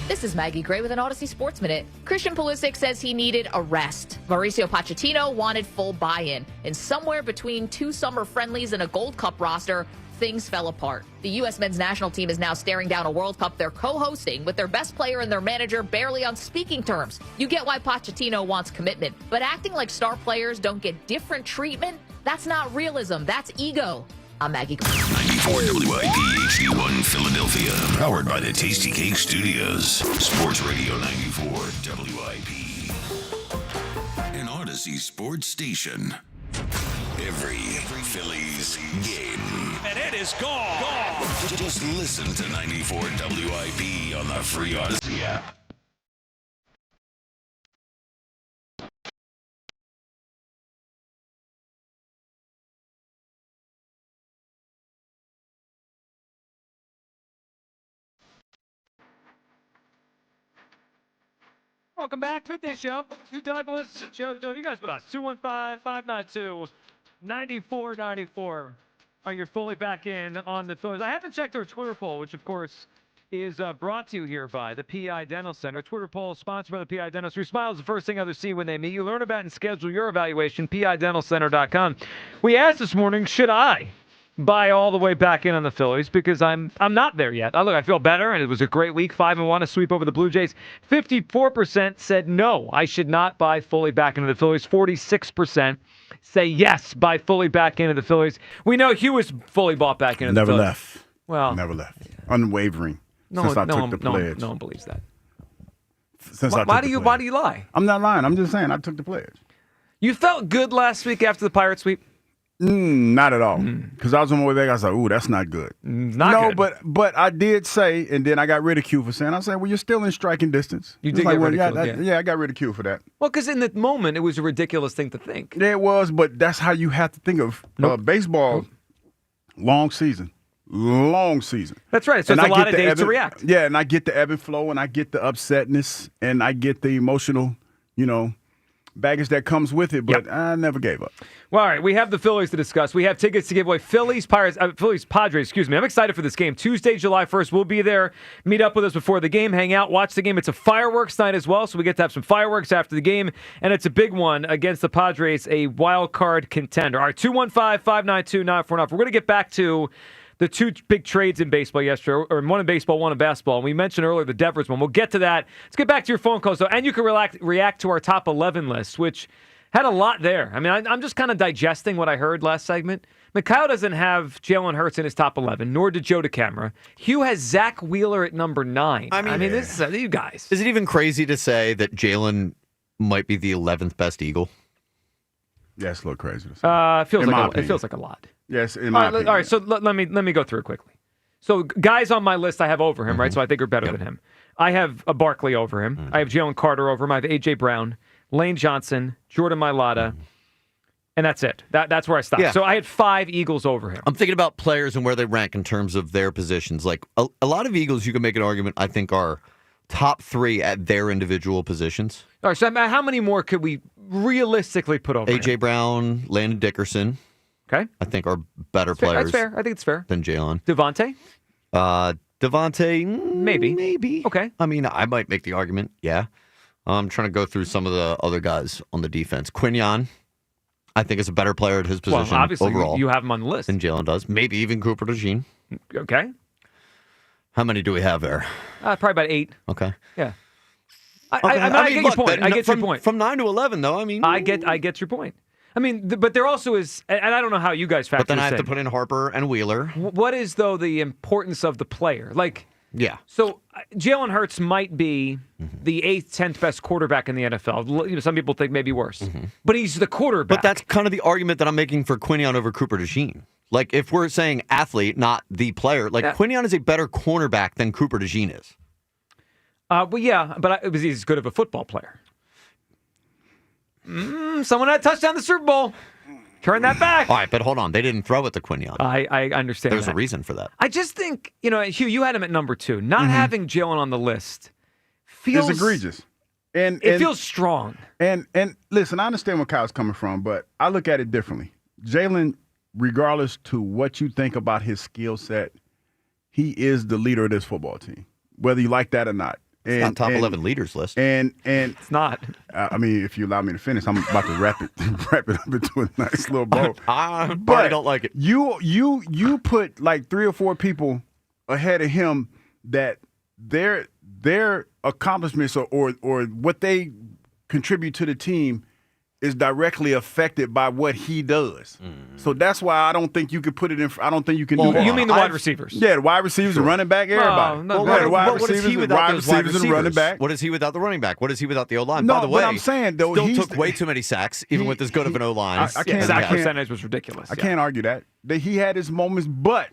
This This is Maggie Gray with an Odyssey Sports Minute. Christian Pulisic says he needed a rest. Mauricio Pochettino wanted full buy-in. And somewhere between 2 summer friendlies and a Gold Cup roster, things fell apart. The U.S. men's national team is now staring down a World Cup they're co-hosting with their best player and their manager barely on speaking terms. You get why Pochettino wants commitment. But acting like star players don't get different treatment, that's not realism, that's ego. I'm Maggie. 94 WIP HD1 Philadelphia. Powered by the Tasty Cake Studios. Sports Radio 94 WIP. An Odyssey sports station. Every Phillies game. And it is gone. Just listen to 94 WIP on the free Odyssey app. Welcome back to the show. You Douglas, Joe, you guys with us. 215-592-9494. Are you fully back in on the Phillies? I haven't checked our Twitter poll, which of course is brought to you here by the PI Dental Center. Twitter poll sponsored by the PI Dental Center. Your smile is the first thing others see when they meet you. Learn about and schedule your evaluation. PIDentalCenter.com. We asked this morning, should I buy all the way back in on the Phillies, because I'm not there yet. I feel better, and it was a great week, 5-1, a sweep over the Blue Jays. 54% said no, I should not buy fully back into the Phillies. 46% say yes, buy fully back into the Phillies. We know Hugh was fully bought back into the Phillies. Never left. Well, never left. Unwavering. Since I took the pledge. No one believes that. Why do you lie? I'm not lying. I'm just saying I took the pledge. You felt good last week after the Pirates sweep? Not at all. Because I was on my way back. I was like, ooh, that's not good. Not good. But I did say, and then I got ridiculed for saying, I said, well, you're still in striking distance. You did get ridiculed, yeah, I got ridiculed for that. Well, because in the moment, it was a ridiculous thing to think. Yeah, it was, but that's how you have to think of baseball. Long season. That's right. So it's a lot of days to react. Yeah, and I get the ebb and flow, and I get the upsetness, and I get the emotional, baggage that comes with it, but I never gave up. Well, all right, we have the Phillies to discuss. We have tickets to give away. Phillies Padres, excuse me. I'm excited for this game. Tuesday, July 1st, we'll be there. Meet up with us before the game, hang out, watch the game. It's a fireworks night as well, so we get to have some fireworks after the game, and it's a big one against the Padres, a wild card contender. All right, 215-592-9494. We're going to get back to the 2 big trades in baseball yesterday, or one in baseball, one in basketball. And we mentioned earlier the Devers one. We'll get to that. Let's get back to your phone calls, though. And you can react to our top 11 list, which had a lot there. I mean, I'm just kind of digesting what I heard last segment. Mikhail doesn't have Jalen Hurts in his top 11, nor did Joe DeCamara. Hugh has Zach Wheeler at number 9. I mean this is you guys. Is it even crazy to say that Jalen might be the 11th best Eagle? Yeah, it's a little crazy to say. It feels like a lot. Yes, in my opinion. All right, so let me go through it quickly. So guys on my list I have over him, right? So I think are better than him. I have a Barkley over him. I have Jalen Carter over him. I have A.J. Brown, Lane Johnson, Jordan Mailata, and that's it. That's where I stopped. Yeah. So I had 5 Eagles over him. I'm thinking about players and where they rank in terms of their positions. Like a lot of Eagles, you can make an argument, I think, are top 3 at their individual positions. All right, so how many more could we realistically put over A.J. him? Brown, Landon Dickerson. Okay. I think are better That's players. fair. I think it's fair. Than Jalen. Devontae? Devontae, maybe. Okay. I mean, I might make the argument, yeah. I'm trying to go through some of the other guys on the defense. Quinion, I think, is a better player at his position obviously, overall. You have him on the list. Than Jalen does. Maybe even Cooper DeJean. Okay. How many do we have there? Probably about 8. Okay. Yeah. Okay. I get your point. I get your point. From 9 to 11, though, I mean. I get your point. I mean, but there also is, and I don't know how you guys factor this in. But then I have to put in Harper and Wheeler. What is, though, the importance of the player? Like, yeah. So Jalen Hurts might be the 8th, 10th best quarterback in the NFL. Some people think maybe worse. But he's the quarterback. But that's kind of the argument that I'm making for Quinion over Cooper DeJean. Like, if we're saying athlete, not the player, like, Quinion is a better cornerback than Cooper DeJean is. Well, yeah, but he's as good of a football player. Someone had a touchdown in the Super Bowl. Turn that back. All right, but hold on. They didn't throw it to Quinion. I understand There's a reason for that. I just think, Hugh, you had him at number 2. Not having Jalen on the list feels... It's egregious. And it feels strong. And listen, I understand where Kyle's coming from, but I look at it differently. Jalen, regardless to what you think about his skill set, he is the leader of this football team, whether you like that or not. It's not top 11 leaders list. And it's not. I mean, if you allow me to finish, I'm about to wrap it up into a nice little bow. I don't like it. You put like 3 or 4 people ahead of him that their accomplishments or what they contribute to the team is directly affected by what he does. So that's why I don't think you could put it in. I don't think you can do that. You mean the wide receivers? Yeah, the wide receivers, the running back, everybody. What is he without those wide receivers? Running back. What is he without the running back? What is he without the O-line? No, By the way, but I'm saying, though, still took way too many sacks, even with as good of an O-line. Sack percentage was ridiculous. I can't argue that he had his moments, but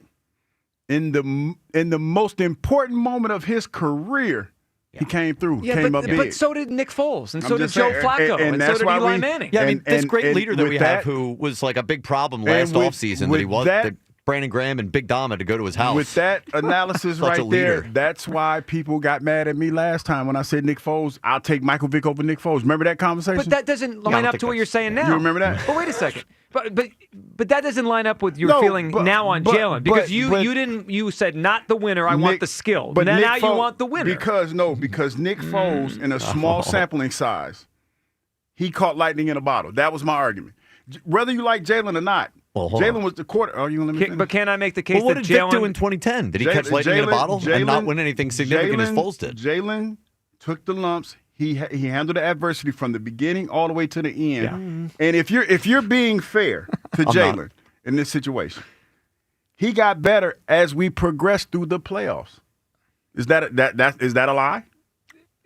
in the most important moment of his career, he came through, came up big. But so did Nick Foles, and so did Joe Flacco, and so did Eli Manning. Yeah, I mean, this great leader that we have who was like a big problem last offseason that Brandon Graham and Big Dom had to go to his house. With that analysis right there, that's why people got mad at me last time when I said Nick Foles. I'll take Michael Vick over Nick Foles. Remember that conversation? But that doesn't line up to what you're saying now. You remember that? But wait a second. But that doesn't line up with your feeling now on Jalen, because you said not the winner. I want the skill. But now you want the winner. Because Nick Foles in a small sampling size, he caught lightning in a bottle. That was my argument. Whether you like Jalen or not, Jalen was the quarter. Are you going to let me finish? But can I make the case what that did Jalen Vic do in 2010? Did he catch lightning in a bottle and not win anything significant as Foles did? Jalen took the lumps. He handled the adversity from the beginning all the way to the end. Yeah. And if you're being fair to Jalen in this situation, he got better as we progressed through the playoffs. Is that a lie?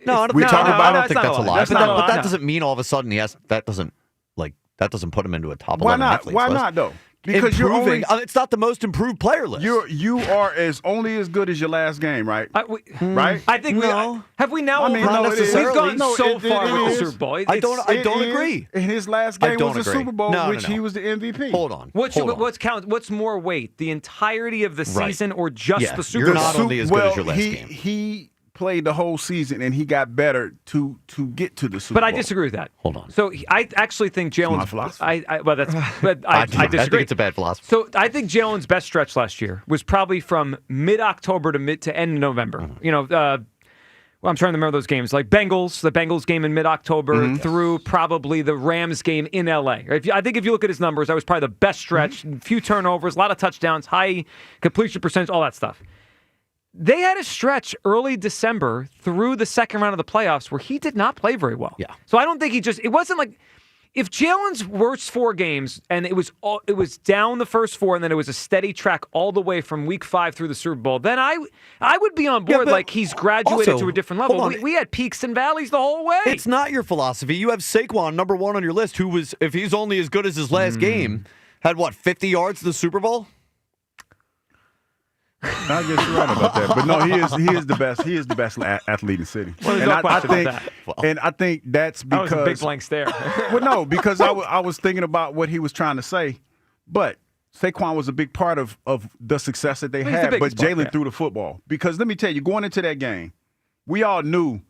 No, I don't think that's a lie. But that doesn't mean all of a sudden that doesn't put him into a top 11 athletes Why list. not though? Because you're only, it's not the most improved player list. You are only as good as your last game, right? Right? I think have we now? We've gone so far with the Super Bowl. I don't agree. His last game was the Super Bowl, which he was the MVP. Hold on. What's more weight? The entirety of the season or just the Super Bowl? You're not only as good as your last game. He played the whole season and he got better to get to the Super Bowl. But I disagree with that. Hold on. So I actually think Jalen's my philosophy. I disagree. I think it's a bad philosophy. So I think Jalen's best stretch last year was probably from mid-October to end of November. You know, I'm trying to remember those games, like the Bengals game in mid-October through probably the Rams game in L.A. I think if you look at his numbers, that was probably the best stretch. Few turnovers, a lot of touchdowns, high completion percentage, all that stuff. They had a stretch early December through the second round of the playoffs where he did not play very well. Yeah. So I don't think it wasn't like, if Jalen's worst 4 games and it was down the first 4 and then it was a steady track all the way from week 5 through the Super Bowl, then I would be on board like he's graduated to a different level. We had peaks and valleys the whole way. It's not your philosophy. You have Saquon, number 1 on your list, who was, if he's only as good as his last game, had 50 yards in the Super Bowl? I guess you're right about that, but no, he is the best. He is the best athlete in the city, I think that's because that was a big blank stare. Well, no, because I was thinking about what he was trying to say, but Saquon was a big part of the success that they had. But Jalen threw the football, because let me tell you, going into that game, we all knew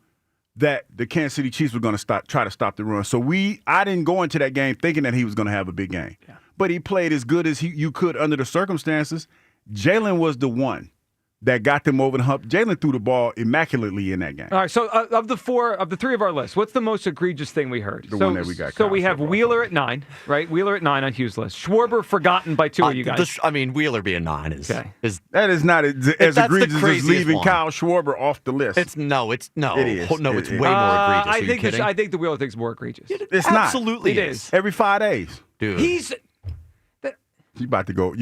that the Kansas City Chiefs were going to try to stop the run. So I didn't go into that game thinking that he was going to have a big game, but he played as good as you could under the circumstances. Jalen was the one that got them over the hump. Jalen threw the ball immaculately in that game. All right, so of the 3 of our list, what's the most egregious thing we heard? The one that we got. So we have Wheeler at 9, right? Wheeler at 9 on Hugh's list. Schwarber forgotten by 2 of you guys. Wheeler being 9 is that is not as egregious as leaving Kyle Schwarber off the list. It is. No, it's way more egregious. I think the Wheeler thing's more egregious. It's absolutely not. It is. Every 5 days, dude. You about to go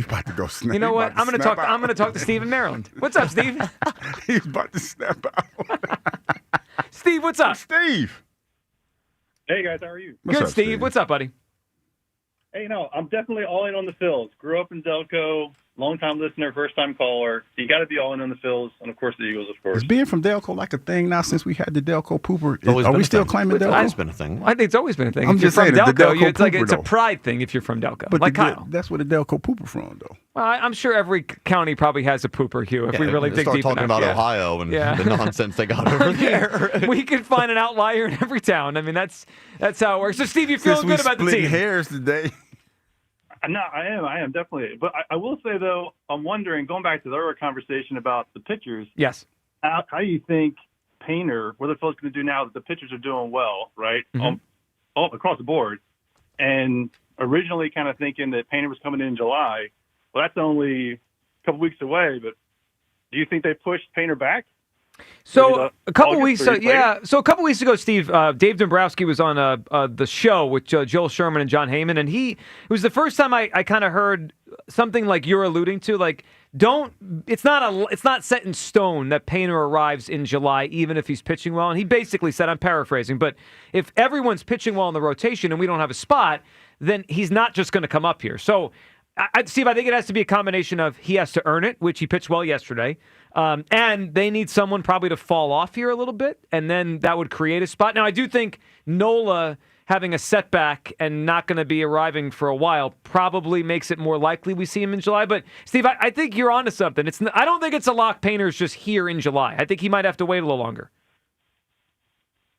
snap. You know what? I'm going to talk to Steve in Maryland. What's up, Steve? He's about to snap out. Steve, what's up? Steve. Hey guys, how are you? Good, Steve. What's up, buddy? Hey, I'm definitely all in on the Phils. Grew up in Delco, long-time listener, first-time caller. So you got to be all in on the Phils, and of course the Eagles, of course. Is being from Delco like a thing now since we had the Delco pooper? Are we still claiming Delco? It's always been a thing. I think it's always been a thing. I'm just saying, it's a pride thing if you're from Delco. But like Kyle. That's where the Delco pooper from, though. Well, I'm sure every county probably has a pooper, Hugh, if we really dig deep enough. Start talking about Ohio and the nonsense they got over there. We can find an outlier in every town. I mean, that's how it works. So, Steve, you feeling good about the team? Splitting hairs today. No, I am definitely. But I will say, though, I'm wondering, going back to the earlier conversation about the pitchers. Yes. How do you think Painter, what are the Phillies going to do now that the pitchers are doing well, right? Mm-hmm. All across the board. And originally kind of thinking that Painter was coming in July. Well, that's only a couple weeks away, but do you think they pushed Painter back? So a couple weeks ago, Steve, Dave Dombrowski was on the show with Joel Sherman and John Heyman, and it was the first time I kind of heard something like you're alluding to, like it's not set in stone that Painter arrives in July, even if he's pitching well. And he basically said, I'm paraphrasing, but if everyone's pitching well in the rotation and we don't have a spot, then he's not just going to come up here. So, Steve, I think it has to be a combination of he has to earn it, which he pitched well yesterday, and they need someone probably to fall off here a little bit, and then that would create a spot. Now, I do think Nola having a setback and not going to be arriving for a while probably makes it more likely we see him in July. But, Steve, I think you're onto something. I don't think it's a lock Painter's just here in July. I think he might have to wait a little longer.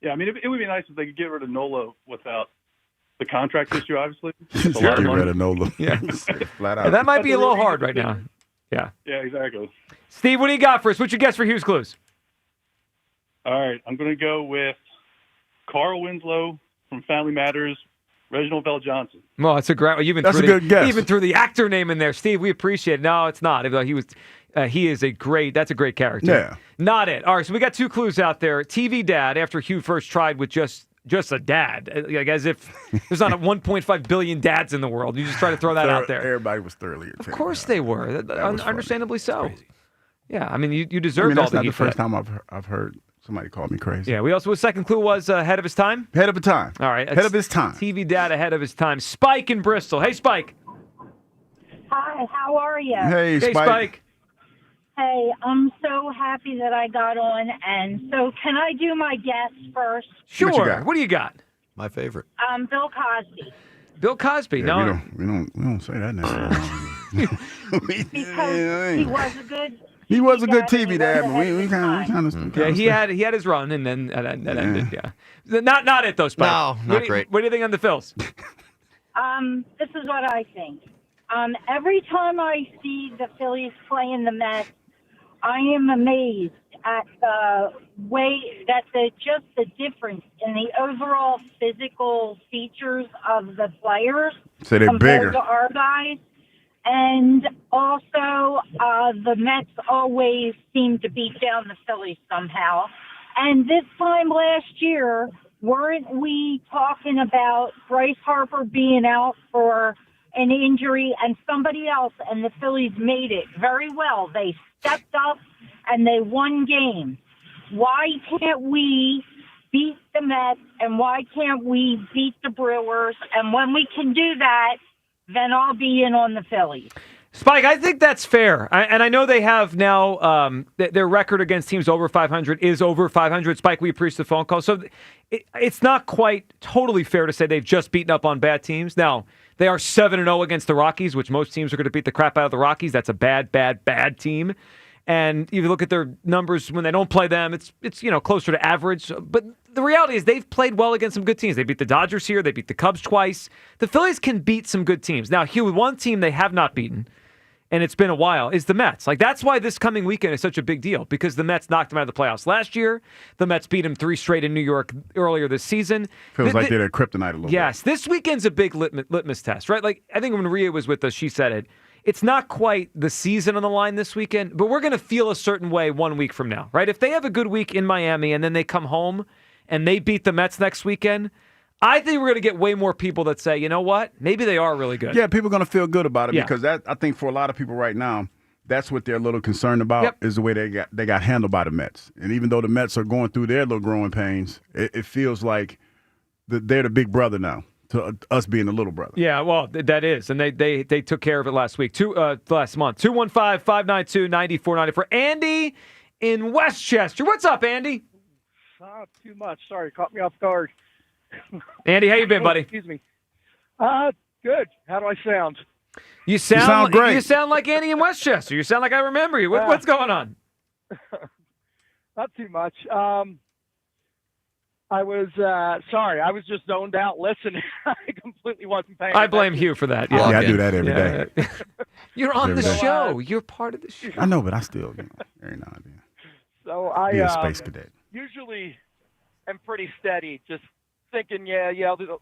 Yeah, I mean, it would be nice if they could get rid of Nola without the contract issue, obviously. Get rid of Nola. Yeah. Flat out. Yeah, that might be a little hard right now. Yeah. Yeah, exactly. Steve, what do you got for us? What's your guess for Hughes Clues? All right, I'm going to go with Carl Winslow from Family Matters, Reginald Bell Johnson. Well, that's a great. That's a good guess. Even threw the actor name in there, Steve. We appreciate it. No, it's not. He is a great. That's a great character. Yeah. Not it. All right, so we got two clues out there. TV dad. After Hugh first tried with just a dad, like as if there's not 1.5 billion dads in the world. You just try to throw that out there. Everybody was thoroughly. Of course they were. Understandably so. Crazy. Yeah, I mean, you deserved all that's the not heat the for first that. time I've heard somebody call me crazy. Yeah, his second clue was ahead of his time? Ahead of his time. All right. Ahead of his time. TV dad ahead of his time. Spike in Bristol. Hey, Spike. Hi, how are you? Hey, Spike. Hey, I'm so happy that I got on. And so can I do my guess first? Sure. What do you got? My favorite. Bill Cosby. Bill Cosby. Yeah, no. We don't say that name. Because he was a good. He was a good TV dad, but we kind of. Yeah, he had his run, and then that ended. Yeah, not it though, Spike. No, not great. What do you think on the Phils? This is what I think. Every time I see the Phillies playing the Mets, I am amazed at the way that just the difference in the overall physical features of the players So they're compared bigger. to our guys. And also, the Mets always seem to beat down the Phillies somehow. And this time last year, weren't we talking about Bryce Harper being out for an injury and somebody else, and the Phillies made it very well. They stepped up and they won games. Why can't we beat the Mets, and why can't we beat the Brewers? And when we can do that, then I'll be in on the Phillies. Spike, I think that's fair. And I know they have now their record against teams over 500 is over 500. Spike, we appreciate the phone call. So it's not quite totally fair to say they've just beaten up on bad teams. Now, they are 7-0 against the Rockies, which most teams are going to beat the crap out of the Rockies. That's a bad team. And if you look at their numbers when they don't play them, it's closer to average. But the reality is they've played well against some good teams. They beat the Dodgers here. They beat the Cubs twice. The Phillies can beat some good teams. Now, Hugh, one team they have not beaten, and it's been a while, is the Mets. Like, that's why this coming weekend is such a big deal, because the Mets knocked them out of the playoffs last year. The Mets beat them 3 straight in New York earlier this season. Feels like they're their kryptonite a little bit. Yes, this weekend's a big litmus test, right? Like, I think when Rhea was with us, she said it. It's not quite the season on the line this weekend, but we're going to feel a certain way 1 week from now, right? If they have a good week in Miami and then they come home and they beat the Mets next weekend, I think we're going to get way more people that say, you know what? Maybe they are really good. Yeah, people are going to feel good about it because I think for a lot of people right now, that's what they're a little concerned about is the way they got handled by the Mets. And even though the Mets are going through their little growing pains, it feels like they're the big brother now to us being the little brother. Yeah, well, that is. And they took care of it last month. 215-592-9490 for Andy in Westchester. What's up, Andy? Not too much. Sorry, caught me off guard. Andy, how you been, buddy? Excuse me. Good. How do I sound? You sound great. You sound like Andy in Westchester. You sound like I remember you. What's going on? Not too much. I was sorry. I was just zoned out listening. I completely wasn't paying I blame attention. Hugh for that. Yeah, I do that every day. You're on Every the day. show. You're part of the show. I know, but I still, every now and then. So I Be a space cadet. usually am pretty steady, just thinking, yeah,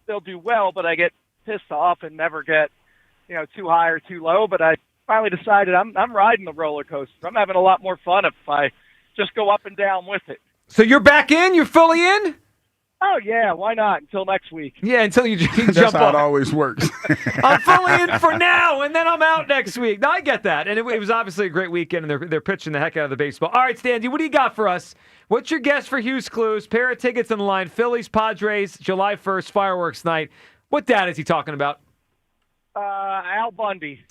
they'll do well, but I get pissed off and never get, too high or too low. But I finally decided I'm riding the roller coaster. I'm having a lot more fun if I just go up and down with it. So you're back in? You're fully in? Oh, yeah, why not? Until next week. Yeah, until you jump on. That's how it always works. I'm fully in for now, and then I'm out next week. No, I get that. And it was obviously a great weekend, and they're pitching the heck out of the baseball. All right, Stanley, what do you got for us? What's your guess for Hughes Clues? Pair of tickets on the line. Phillies, Padres, July 1st, fireworks night. What dad is he talking about? Al Bundy.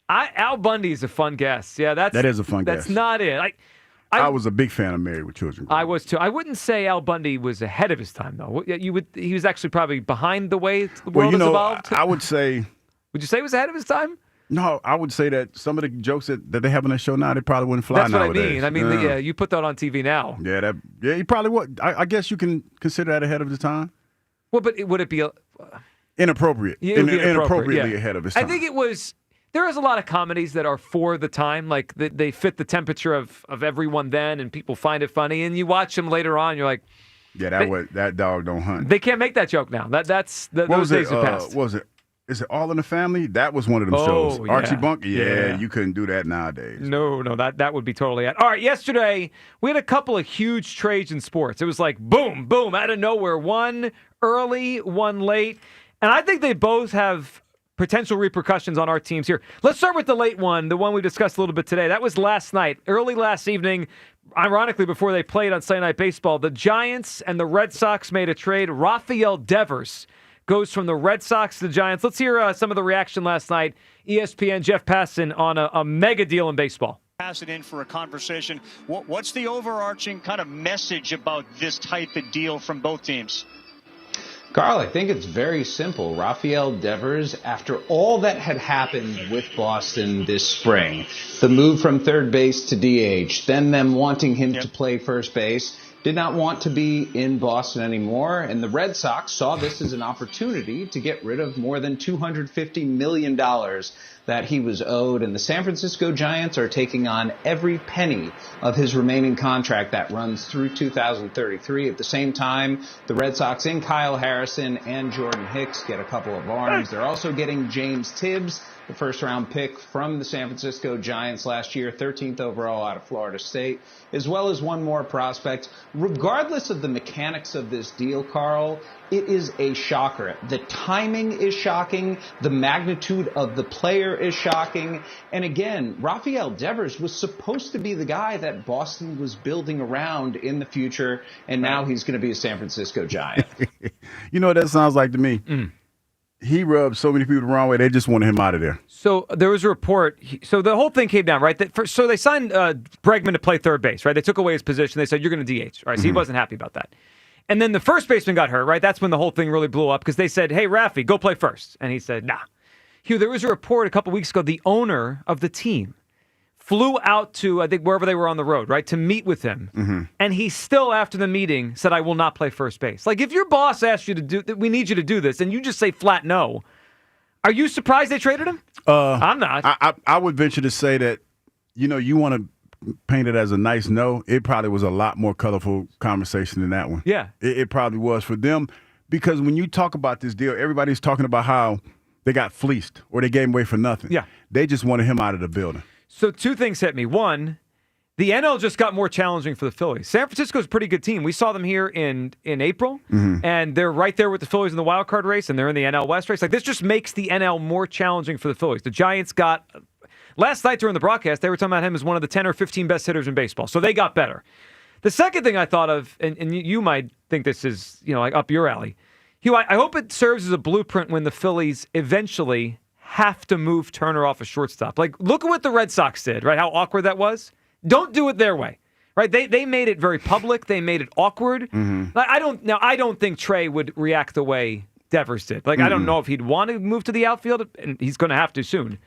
Al Bundy is a fun guess. Yeah, that is a fun guess. That's not it. I was a big fan of Married with Children. I was too. I wouldn't say Al Bundy was ahead of his time, though. He was actually probably behind the way the world has evolved. I would say. Would you say he was ahead of his time? No, I would say that some of the jokes that they have on that show now, they probably wouldn't fly nowadays. That's what I mean. Yeah, you put that on TV now. Yeah, he probably would. I guess you can consider that ahead of the time. Well, but would it be inappropriate? Yeah, it would be inappropriately ahead of his time. I think it was. There is a lot of comedies that are for the time, like they fit the temperature of everyone then, and people find it funny. And you watch them later on, you're like, yeah, that dog don't hunt. They can't make that joke now. Those days are past. What was it? Is it All in the Family? That was one of them shows. Yeah. Archie Bunker? Yeah, you couldn't do that nowadays. No, that would be totally it. All right, yesterday, we had a couple of huge trades in sports. It was like boom, boom, out of nowhere. One early, one late. And I think they both have potential repercussions on our teams here. Let's start with the late one, the one we discussed a little bit today. That was last night, early last evening, ironically before they played on Sunday Night Baseball. The Giants and the Red Sox made a trade. Rafael Devers goes from the Red Sox to the Giants. Let's hear some of the reaction last night. ESPN Jeff Passan on a mega deal in baseball. Pass it in for a conversation. What's the overarching kind of message about this type of deal from both teams? Carl, I think it's very simple. Rafael Devers, after all that had happened with Boston this spring, the move from third base to DH, then them wanting him to play first base, did not want to be in Boston anymore, and the Red Sox saw this as an opportunity to get rid of more than $250 million that he was owed, and the San Francisco Giants are taking on every penny of his remaining contract that runs through 2033. At the same time, the Red Sox in Kyle Harrison and Jordan Hicks get a couple of arms. They're also getting James Tibbs, the first-round pick from the San Francisco Giants last year, 13th overall out of Florida State, as well as one more prospect. Regardless of the mechanics of this deal, Carl, it is a shocker. The timing is shocking. The magnitude of the player is shocking. And again, Rafael Devers was supposed to be the guy that Boston was building around in the future, and now he's going to be a San Francisco Giant. You know what that sounds like to me? He rubbed so many people the wrong way, they just wanted him out of there. So there was a report. So the whole thing came down, right? So they signed Bregman to play third base, right? They took away his position. They said, you're going to DH. Right? So he wasn't happy about that. And then the first baseman got hurt, right? That's when the whole thing really blew up because they said, hey, Rafi, go play first. And he said, nah. Hugh, there was a report a couple weeks ago, the owner of the team flew out to, I think, wherever they were on the road, right, to meet with him. And he still, after the meeting, said, I will not play first base. Like, if your boss asks you to do, we need you to do this, and you just say flat no, are you surprised they traded him? I'm not. I would venture to say that, you want to paint it as a nice no. It probably was a lot more colorful conversation than that one. Yeah. It probably was for them because when you talk about this deal, everybody's talking about how they got fleeced or they gave him away for nothing. Yeah. They just wanted him out of the building. So two things hit me. One, the NL just got more challenging for the Phillies. San Francisco's a pretty good team. We saw them here in April, and they're right there with the Phillies in the wild card race, and they're in the NL West race. Like, this just makes the NL more challenging for the Phillies. The Giants got last night during the broadcast, they were talking about him as one of the 10 or 15 best hitters in baseball. So they got better. The second thing I thought of, and you might think this is, like up your alley, Hugh, I hope it serves as a blueprint when the Phillies eventually have to move Turner off a shortstop. Like, look at what the Red Sox did, right? How awkward that was. Don't do it their way, right? They made it very public. They made it awkward. I don't think Trey would react the way Devers did. Like, I don't know if he'd want to move to the outfield, and he's going to have to soon.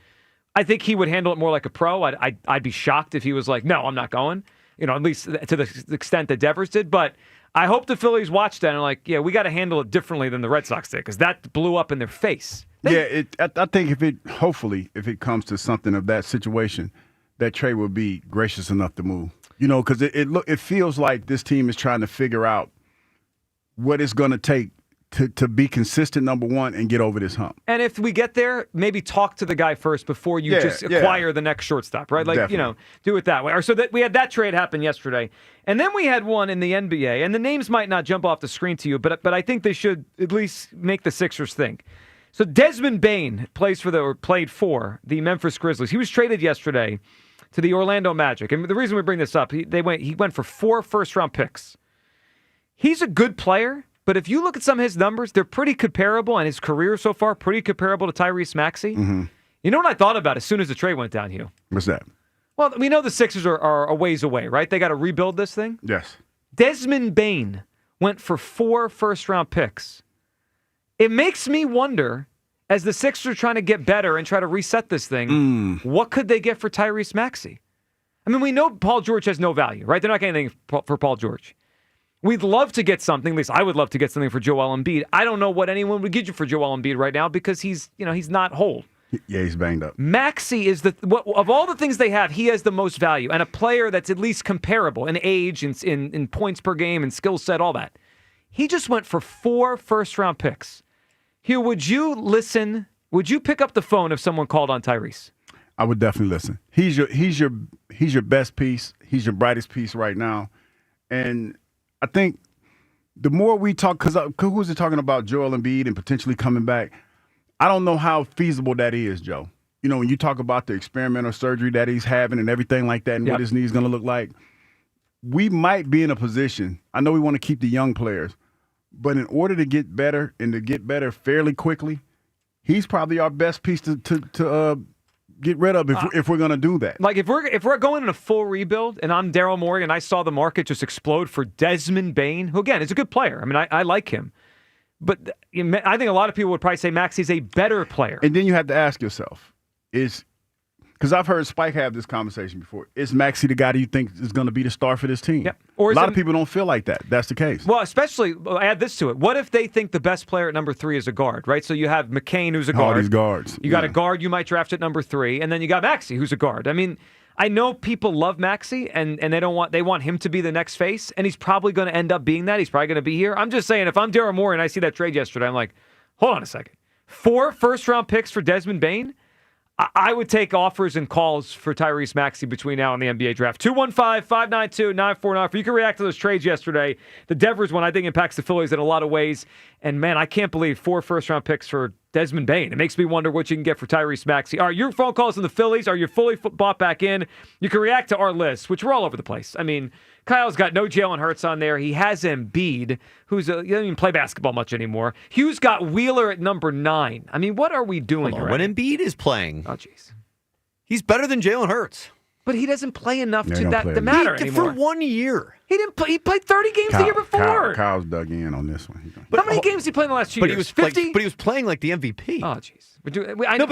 I think he would handle it more like a pro. I'd be shocked if he was like, no, I'm not going. At least to the extent that Devers did. But I hope the Phillies watch that and are like, yeah, we got to handle it differently than the Red Sox did because that blew up in their face. I think if it comes to something of that situation, that Trey will be gracious enough to move. Because it feels like this team is trying to figure out what it's going to take to be consistent, number one, and get over this hump. And if we get there, maybe talk to the guy first before you just acquire the next shortstop, right? Like, Definitely. Do it that way. Or so that we had that trade happen yesterday. And then we had one in the NBA, and the names might not jump off the screen to you, but I think they should at least make the Sixers think. So Desmond Bane played for the Memphis Grizzlies. He was traded yesterday to the Orlando Magic. And the reason we bring this up, he went for 4 first-round picks. He's a good player, but if you look at some of his numbers, they're pretty comparable, and his career so far, pretty comparable to Tyrese Maxey. Mm-hmm. You know what I thought about as soon as the trade went down, Hugh? What's that? Well, we know the Sixers are a ways away, right? They got to rebuild this thing. Yes. Desmond Bane went for 4 first-round picks. It makes me wonder, as the Sixers are trying to get better and try to reset this thing, what could they get for Tyrese Maxey? I mean, we know Paul George has no value, right? They're not getting anything for Paul George. We'd love to get something, at least I would love to get something for Joel Embiid. I don't know what anyone would give you for Joel Embiid right now because he's not whole. Yeah, he's banged up. Maxey is of all the things they have, he has the most value, and a player that's at least comparable in age, in points per game, and skill set, all that. He just went for 4 first-round picks. Hugh, would you listen? Would you pick up the phone if someone called on Tyrese? I would definitely listen. He's your best piece. He's your brightest piece right now, and I think the more we talk, because who was it talking about Joel Embiid and potentially coming back? I don't know how feasible that is, Joe. When you talk about the experimental surgery that he's having and everything like that and what his knee's going to look like, we might be in a position. I know we want to keep the young players, but in order to get better and to get better fairly quickly, he's probably our best piece to get rid of if we're going to do that. Like if we're going in a full rebuild, and I'm Daryl Morey, and I saw the market just explode for Desmond Bane, who again is a good player. I mean, I like him, but I think a lot of people would probably say Maxey's a better player. And then you have to ask yourself, because I've heard Spike have this conversation before, is Maxey the guy that you think is going to be the star for this team? Yep. Or a lot of people don't feel like that's the case. Well, especially, add this to it. What if they think the best player at number 3 is a guard, right? So you have McCain, who's a guard. All these guards. You got a guard you might draft at number 3, and then you got Maxey, who's a guard. I mean, I know people love Maxey, and they want him to be the next face, and he's probably going to end up being that. He's probably going to be here. I'm just saying, if I'm Daryl Morey and I see that trade yesterday, I'm like, hold on a second. 4 first-round picks for Desmond Bane? I would take offers and calls for Tyrese Maxey between now and the NBA draft. 215-592-9494. You can react to those trades yesterday. The Devers one, I think, impacts the Phillies in a lot of ways. And, man, I can't believe 4 first-round picks for Desmond Bane. It makes me wonder what you can get for Tyrese Maxey. All right, your phone calls on the Phillies. Are you fully bought back in? You can react to our list, which we're all over the place. I mean, Kyle's got no Jalen Hurts on there. He has Embiid, he doesn't even play basketball much anymore. Hugh's got Wheeler at number 9. I mean, what are we doing here? When Embiid is playing, oh jeez, he's better than Jalen Hurts. But he doesn't play enough to matter anymore. For 1 year. He didn't play. He played 30 games the year before. Kyle's dug in on this one. How many games did he play in the last 2 years? He was 50? but he was playing like the MVP. Oh, jeez. No,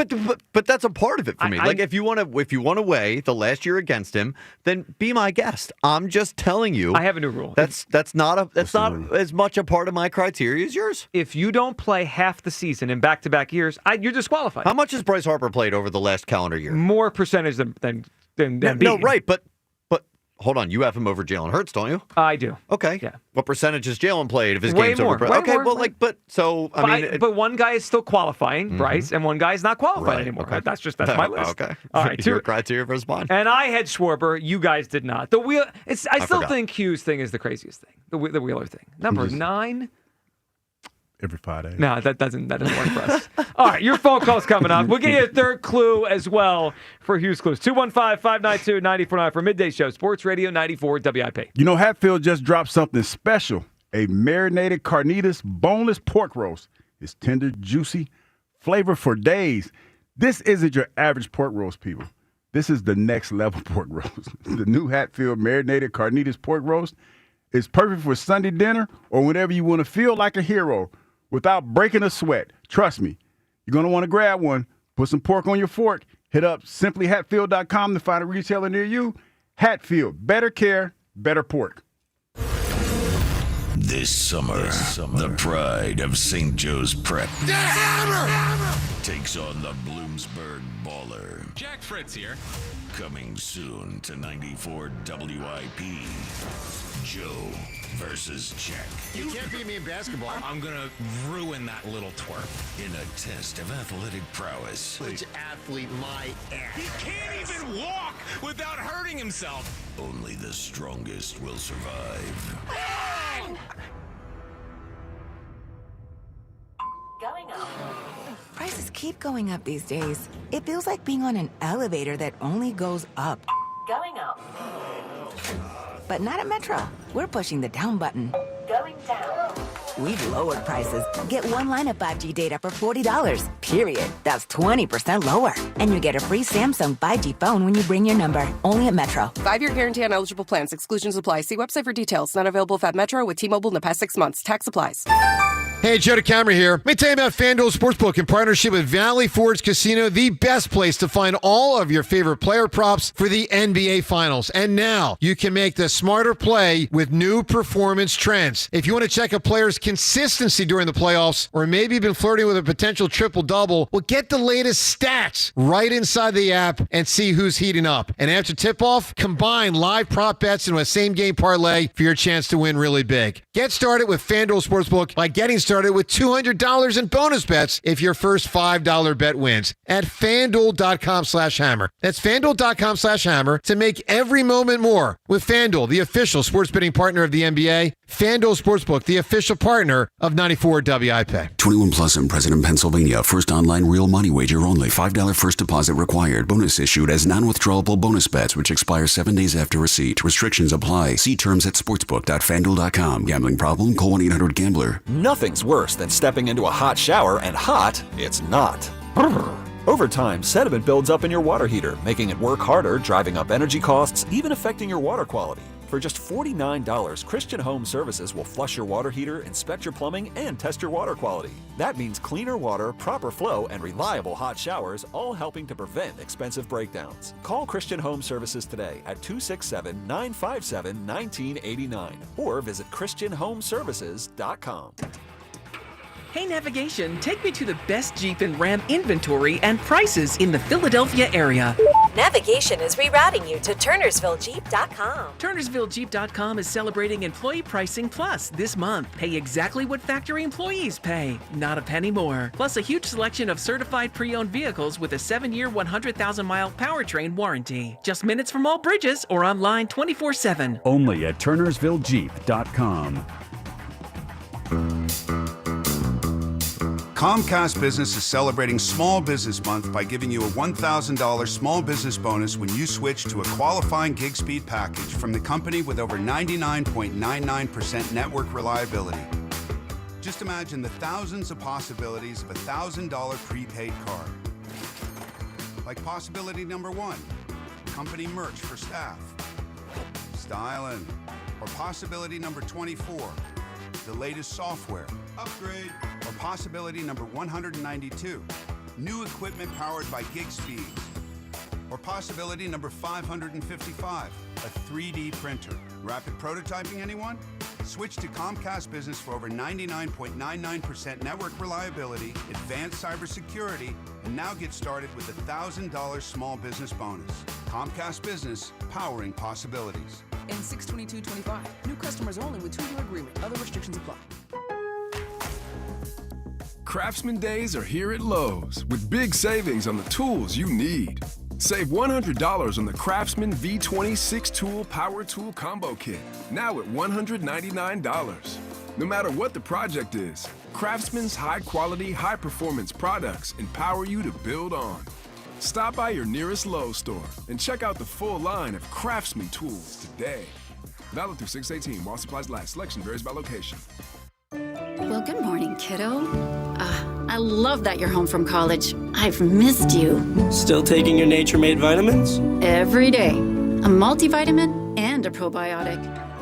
but that's a part of it for me. If you want to weigh the last year against him, then be my guest. I'm just telling you. I have a new rule. That's not as much a part of my criteria as yours. If you don't play half the season in back-to-back years, you're disqualified. How much has Bryce Harper played over the last calendar year? More percentage than no, right, but hold on, you have him over Jalen Hurts, don't you? I do. Okay. Yeah. What percentage has Jalen played if his Way game's more. over? Way Okay, more, well, right. but one guy is still qualifying, Bryce, and one guy is not qualified anymore. Okay. That's my list. Okay. All right. Your criteria versus mine. And I had Schwarber. You guys did not. I still think Hughes thing is the craziest thing. The Wheeler thing. Number 9. Every 5 days. No, that doesn't work for us. All right, your phone call's coming up. We'll get you a third clue as well for Hughes Clues. 215-592-94.9 for Midday Show, Sports Radio 94 WIP. Hatfield just dropped something special. A marinated carnitas boneless pork roast. It's tender, juicy, flavor for days. This isn't your average pork roast, people. This is the next level pork roast. The new Hatfield marinated carnitas pork roast is perfect for Sunday dinner or whenever you want to feel like a hero without breaking a sweat. Trust me, you're going to want to grab one, put some pork on your fork, hit up simplyhatfield.com to find a retailer near you. Hatfield, better care, better pork. This summer, the pride of St. Joe's Prep The Hammer! takes on the Bloomsburg Baller. Jack Fritz here. Coming soon to 94 WIP. Joe versus Jack. You can't beat me in basketball. I'm going to ruin that little twerp. In a test of athletic prowess. Which athlete my ass? He can't even walk without hurting himself. Only the strongest will survive. Going up. Prices keep going up these days. It feels like being on an elevator that only goes up. Going up. But not at Metro. We're pushing the down button. Going down. We've lowered prices. Get one line of 5G data for $40. Period. That's 20% lower. And you get a free Samsung 5G phone when you bring your number. Only at Metro. 5-year guarantee on eligible plans. Exclusions apply. See website for details. Not available at Metro with T-Mobile in the past 6 months. Tax applies. Hey, Joe DeCamera here. Let me tell you about FanDuel Sportsbook in partnership with Valley Forge Casino, the best place to find all of your favorite player props for the NBA Finals. And now you can make the smarter play with new performance trends. If you want to check a player's consistency during the playoffs, or maybe you've been flirting with a potential triple-double, well, get the latest stats right inside the app and see who's heating up. And after tip-off, combine live prop bets into a same-game parlay for your chance to win really big. Get started with FanDuel Sportsbook by getting started with $200 in bonus bets if your first $5 bet wins at FanDuel.com/hammer. That's FanDuel.com/hammer to make every moment more with FanDuel, the official sports betting partner of the NBA. FanDuel Sportsbook, the official partner of 94 WIP. 21 plus and present in Pennsylvania. First online real money wager only. $5 first deposit required. Bonus issued as non-withdrawable bonus bets which expire 7 days after receipt. Restrictions apply. See terms at sportsbook.fanduel.com. Gambling problem? Call 1-800-GAMBLER. Nothing's worse than stepping into a hot shower, and hot, it's not. Over time, sediment builds up in your water heater, making it work harder, driving up energy costs, even affecting your water quality. For just $49, Christian Home Services will flush your water heater, inspect your plumbing, and test your water quality. That means cleaner water, proper flow, and reliable hot showers, all helping to prevent expensive breakdowns. Call Christian Home Services today at 267-957-1989 or visit ChristianHomeServices.com. Hey Navigation, take me to the best Jeep and Ram inventory and prices in the Philadelphia area. Navigation is rerouting you to TurnersvilleJeep.com. TurnersvilleJeep.com is celebrating Employee Pricing Plus this month. Pay exactly what factory employees pay, not a penny more. Plus a huge selection of certified pre-owned vehicles with a 7-year, 100,000-mile powertrain warranty. Just minutes from all bridges or online 24/7. Only at TurnersvilleJeep.com. Comcast Business is celebrating Small Business Month by giving you a $1,000 small business bonus when you switch to a qualifying gig speed package from the company with over 99.99% network reliability. Just imagine the thousands of possibilities of a $1,000 prepaid card. Like possibility number 1, company merch for staff. Styling. Or possibility number 24, the latest software. Upgrade. Or possibility number 192, new equipment powered by gig speeds. Or possibility number 555, a 3D printer. Rapid prototyping, anyone? Switch to Comcast Business for over 99.99% network reliability, advanced cybersecurity, and now get started with a $1,000 small business bonus. Comcast Business, powering possibilities. In 6/22/25, new customers only with 2-year agreement. Other restrictions apply. Craftsman Days are here at Lowe's with big savings on the tools you need. Save $100 on the Craftsman V20 6-tool power tool combo kit, now at $199. No matter what the project is, Craftsman's high-quality, high-performance products empower you to build on. Stop by your nearest Lowe's store and check out the full line of Craftsman tools today. Valid through 6/18 while supplies last. Selection varies by location. Well, good morning, kiddo. I love that you're home from college. I've missed you. Still taking your nature-made vitamins? Every day. A multivitamin and a probiotic.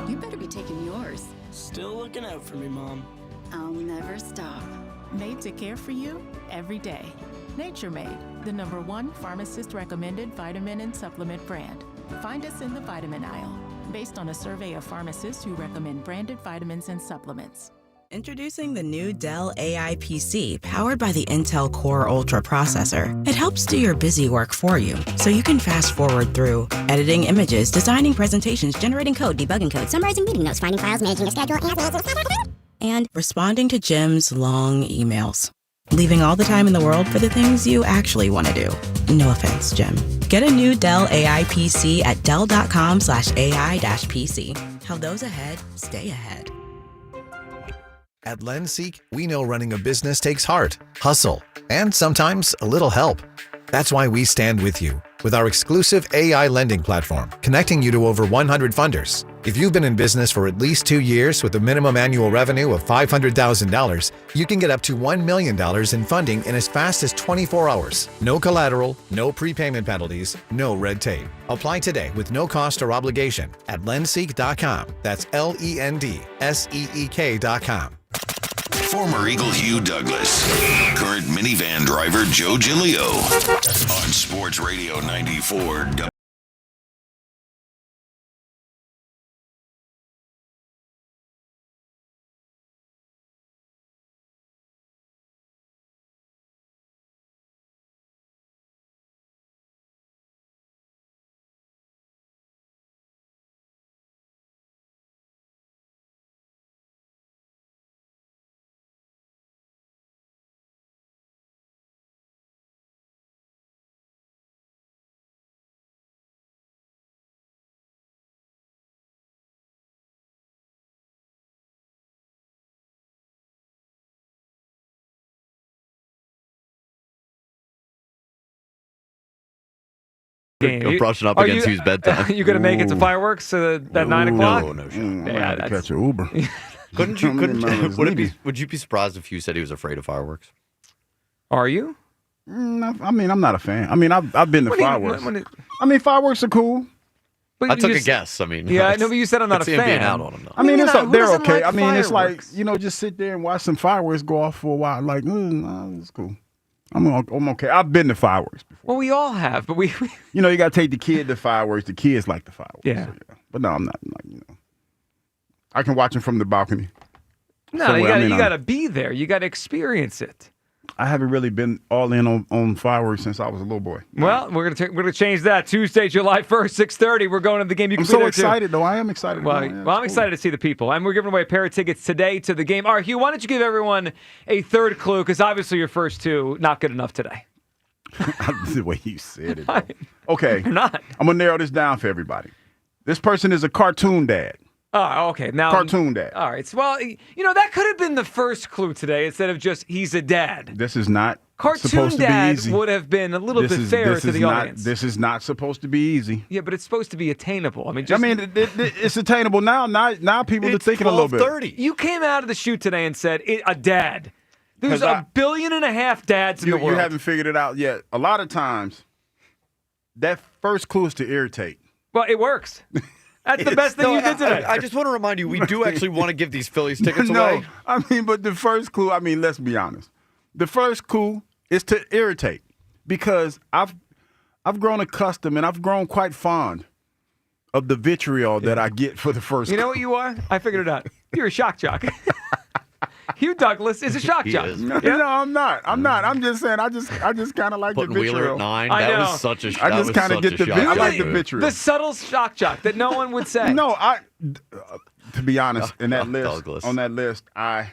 You better be taking yours. Still looking out for me, Mom. I'll never stop. Made to care for you every day. Nature Made, the #1 pharmacist-recommended vitamin and supplement brand. Find us in the vitamin aisle. based on a survey of pharmacists who recommend branded vitamins and supplements. Introducing the new Dell AI PC powered by the Intel Core Ultra processor. It helps do your busy work for you, so you can fast forward through editing images, designing presentations, generating code, debugging code, summarizing meeting notes, finding files, managing a schedule, and responding to Jim's long emails. Leaving all the time in the world for the things you actually want to do. No offense, Jim. Get a new Dell AI PC at dell.com/AI-PC. How those ahead stay ahead. At LendSeek, we know running a business takes heart, hustle, and sometimes a little help. That's why we stand with you with our exclusive AI lending platform, connecting you to over 100 funders. If you've been in business for at least 2 years with a minimum annual revenue of $500,000, you can get up to $1 million in funding in as fast as 24 hours. No collateral, no prepayment penalties, no red tape. Apply today with no cost or obligation at lendseek.com. That's LENDSEEK.com. Former Eagle Hugh Douglas, current minivan driver Joe Giglio on Sports Radio 94. Go brushing up against whose bedtime. You going to make it to fireworks at 9 o'clock? No, no shot. Yeah, to catch an Uber. Would you be surprised if you said he was afraid of fireworks? Are you? I mean, I'm not a fan. I mean, I've been to fireworks. I mean, fireworks are cool. I took a guess. I mean, yeah, no, but you said I'm not a fan. Being out on them, though. I mean, they're okay. I mean, it's like, just sit there and watch some fireworks go off for a while. Like, it's cool. I'm okay. I've been to fireworks before. Well, we all have, but we you got to take the kid to fireworks. The kids like the fireworks. Yeah. So, yeah. But no, I'm not. I can watch them from the balcony. No, you got to be there. You got to experience it. I haven't really been all in on fireworks since I was a little boy. Well, we're gonna change that. Tuesday, July 1st, 6:30. We're going to the game. You can I'm so excited, though. I am excited. Well, I'm excited to see the people. And we're giving away a pair of tickets today to the game. All right, Hugh, why don't you give everyone a third clue? Because obviously your first two, not good enough today. The way you said it. Though. Okay. You're not. I'm going to narrow this down for everybody. This person is a cartoon dad. Oh, okay. Now, cartoon dad. All right. So, well, that could have been the first clue today instead of just he's a dad. This is not cartoon supposed dad to be easy. Would have been a little bit fairer to the audience. This is not supposed to be easy. Yeah, but it's supposed to be attainable. I mean, it's attainable now. Now people are thinking a little bit. 12:30. You came out of the shoot today and said a dad. There's 1.5 billion dads in the world. You haven't figured it out yet. A lot of times, that first clue is to irritate. Well, it works. That's the best thing you did today. I just want to remind you, we do actually want to give these Phillies tickets away. I mean, but the first clue, let's be honest. The first clue is to irritate because I've grown accustomed and I've grown quite fond of the vitriol that I get for the first clue. You know what you are? I figured it out. You're a shock jock. Hugh Douglas is a shock jock. No, I'm not. I'm just saying. I just kind of like Putting the vitriol. Wheeler at 9. I know. That was such a. I just kind of get the. I like the vitriol. The subtle shock jock that no one would say. No, to be honest, in that list, Douglas. on that list, I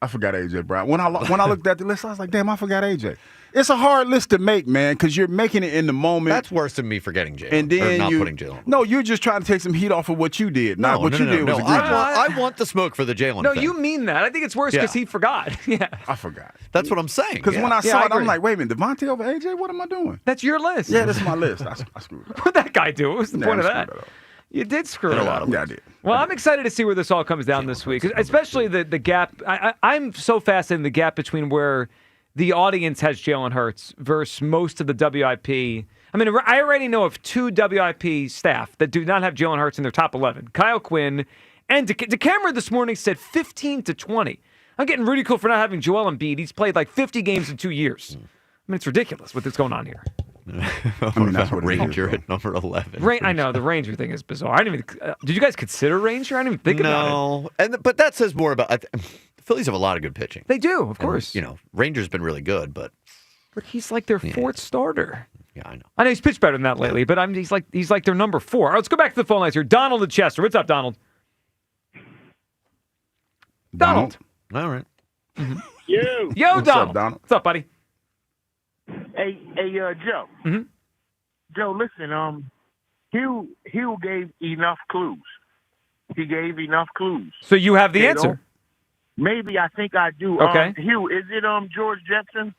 forgot AJ Brown. When I looked at the list, I was like, damn, I forgot AJ. It's a hard list to make, man, because you're making it in the moment. That's worse than me forgetting Jalen. And then not putting Jalen. No, you're just trying to take some heat off of what you did. Not what you did was egregious. I want the smoke for the Jalen No, thing. you mean that. I think it's worse because he forgot. Yeah. I forgot. That's what I'm saying. Because when I saw it, I'm like, wait a minute, Devontae over AJ? What am I doing? That's your list. Yeah, that's my list. I screwed up. What'd that guy do? What was the point of that? You did screw it up. Yeah, I did. Well, I'm excited to see where this all comes down this week, especially the gap. I'm so fascinated in the gap between where the audience has Jalen Hurts versus most of the WIP. I mean, I already know of 2 WIP staff that do not have Jalen Hurts in their top 11. Kyle Quinn and DeCamera this morning said 15 to 20. I'm getting ridiculed for not having Joel Embiid. He's played like 50 games in 2 years. I mean, it's ridiculous what's going on here. That's what Ranger at number 11. I know the Ranger thing is bizarre. I didn't even. Did you guys consider Ranger? I didn't even think about it. But that says more about. The Phillies have a lot of good pitching. They do, of course. Ranger's been really good, but he's like their fourth starter. Yeah, I know. I know he's pitched better than that lately, but he's like their number 4. All right, let's go back to the phone lines here. Donald and Chester. What's up, Donald? Donald. All right. Mm-hmm. Yo, What's up, Donald? What's up, buddy? Hey, Joe. Mm-hmm. Joe, listen. Hugh gave enough clues. He gave enough clues. So you have the answer. Maybe I think I do. Okay. Hugh, is it George Jetson?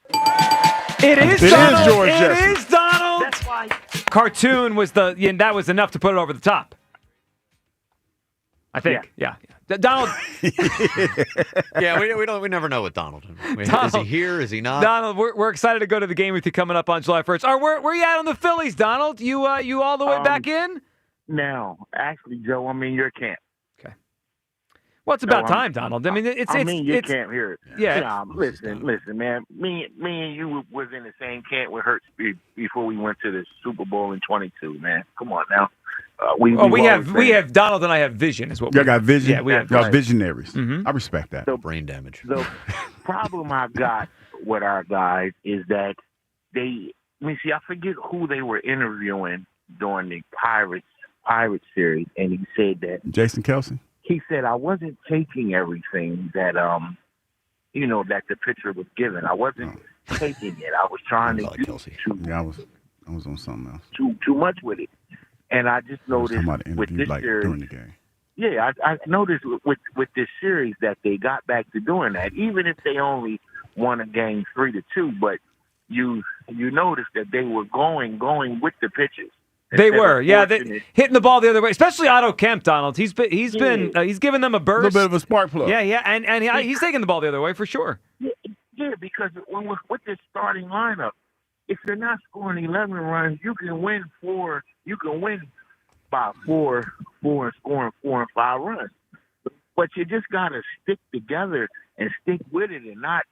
It is Donald. It is Donald. That's why. Cartoon was that was enough to put it over the top. I think. Yeah. Donald. Yeah, we never know with Donald. Is he here? Is he not? Donald, we're excited to go to the game with you coming up on July 1st. Where you at on the Phillies, Donald? You all the way back in? No, actually, Joe, I'm in your camp. Okay. Well, it's about time, Donald. I mean, you can't hear it. Yeah. Listen, man. Me and you was in the same camp with Hurts before we went to the Super Bowl in 22. Man, come on now. We have Donald and I have vision, is what we got vision. Yeah, we have y'all visionaries. Mm-hmm. I respect that. Brain damage. The problem I got with our guys is that I forget who they were interviewing during the Pirates series, and he said that Jason Kelsey. He said I wasn't taking everything that that the pitcher was given. I wasn't taking it. I was trying to do I was on something else. Too much with it. And I just noticed with this series, during the game. Yeah, I noticed with this series that they got back to doing that, even if they only won a game 3-2. But you noticed that they were going with the pitches. They were, hitting the ball the other way. Especially Otto Kemp, Donald. He's given them a burst, a little bit of a spark plug. Yeah, and he's taking the ball the other way for sure. Yeah, because with this starting lineup, if you're not scoring 11 runs, you can win 4. You can win by 4 and scoring 4 and 5 runs. But you just gotta stick together and stick with it and not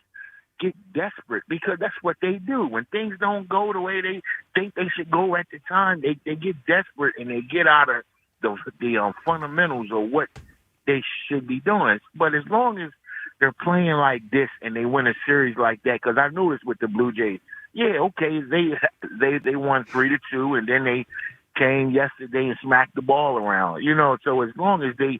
get desperate, because that's what they do. When things don't go the way they think they should go at the time, they get desperate and they get out of the fundamentals of what they should be doing. But as long as they're playing like this and they win a series like that, because I noticed with the Blue Jays, they won 3-2, and then they came yesterday and smacked the ball around. So as long as they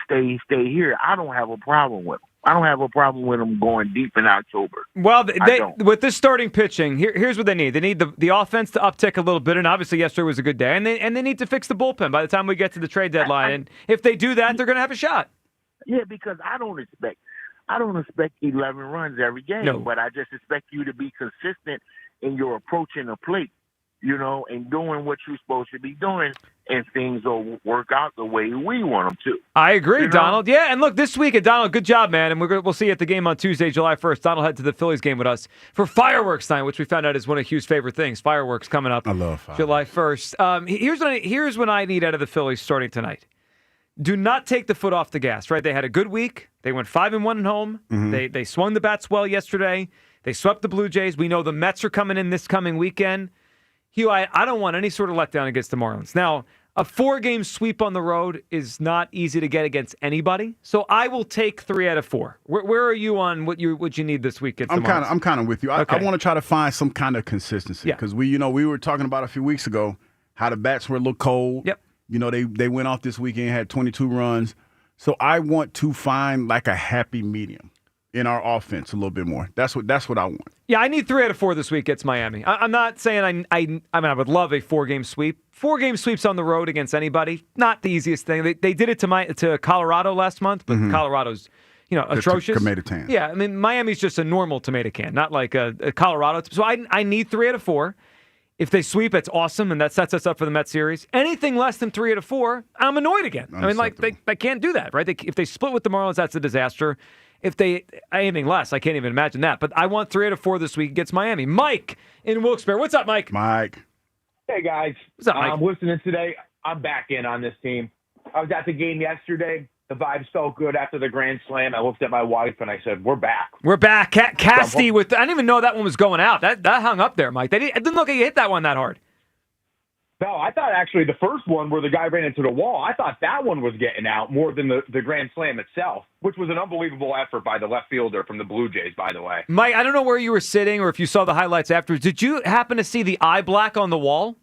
stay here, I don't have a problem with them. I don't have a problem with them going deep in October. Well, with this starting pitching, here's what they need. They need the offense to uptick a little bit, and obviously yesterday was a good day. And they need to fix the bullpen by the time we get to the trade deadline. And if they do that, they're going to have a shot. Yeah, because I don't expect 11 runs every game, but I just expect you to be consistent in your approaching the plate, and doing what you're supposed to be doing, and things will work out the way we want them to. I agree, Donald. Yeah, and look, this week, Donald, good job, man. And we'll see you at the game on Tuesday, July 1st. Donald head to the Phillies game with us for fireworks night, which we found out is one of Hugh's favorite things. Fireworks coming up. I love fireworks. July 1st. Here's what I need out of the Phillies starting tonight. Do not take the foot off the gas, right? They had a good week. They went 5-1 at home. Mm-hmm. They swung the bats well yesterday. They swept the Blue Jays. We know the Mets are coming in this coming weekend. Hugh, I don't want any sort of letdown against the Marlins. Now, a 4-game sweep on the road is not easy to get against anybody, so I will take 3 out of 4. Where are you on what you need this week against the Marlins? I'm kind of with you. I want to try to find some kind of consistency, because we were talking about a few weeks ago how the bats were a little cold. Yep. They went off this weekend, had 22 runs. So I want to find like a happy medium in our offense a little bit more. That's what I want. Yeah, I need 3 out of 4 this week against Miami. I'm not saying I would love a 4-game sweep. 4-game sweeps on the road against anybody, not the easiest thing. They did it to Colorado last month, but Colorado's atrocious. Tomato can. Yeah, I mean Miami's just a normal tomato can, not like a Colorado. So I need 3 out of 4. If they sweep, it's awesome, and that sets us up for the Mets series. Anything less than 3 out of 4, I'm annoyed again. I mean, they can't do that, right? If they split with the Marlins, that's a disaster. If anything less, I can't even imagine that. But I want 3 out of 4 this week against Miami. Mike in Wilkes-Barre. What's up, Mike? Hey, guys. What's up, Mike? I'm listening today. I'm back in on this team. I was at the game yesterday. The vibes felt good after the grand slam. I looked at my wife and I said, "We're back." We're back. Casty with. I didn't even know that one was going out. That hung up there, Mike. It didn't look like he hit that one that hard. No, I thought actually the first one where the guy ran into the wall, I thought that one was getting out more than the grand slam itself, which was an unbelievable effort by the left fielder from the Blue Jays, by the way. Mike, I don't know where you were sitting or if you saw the highlights afterwards. Did you happen to see the eye black on the wall?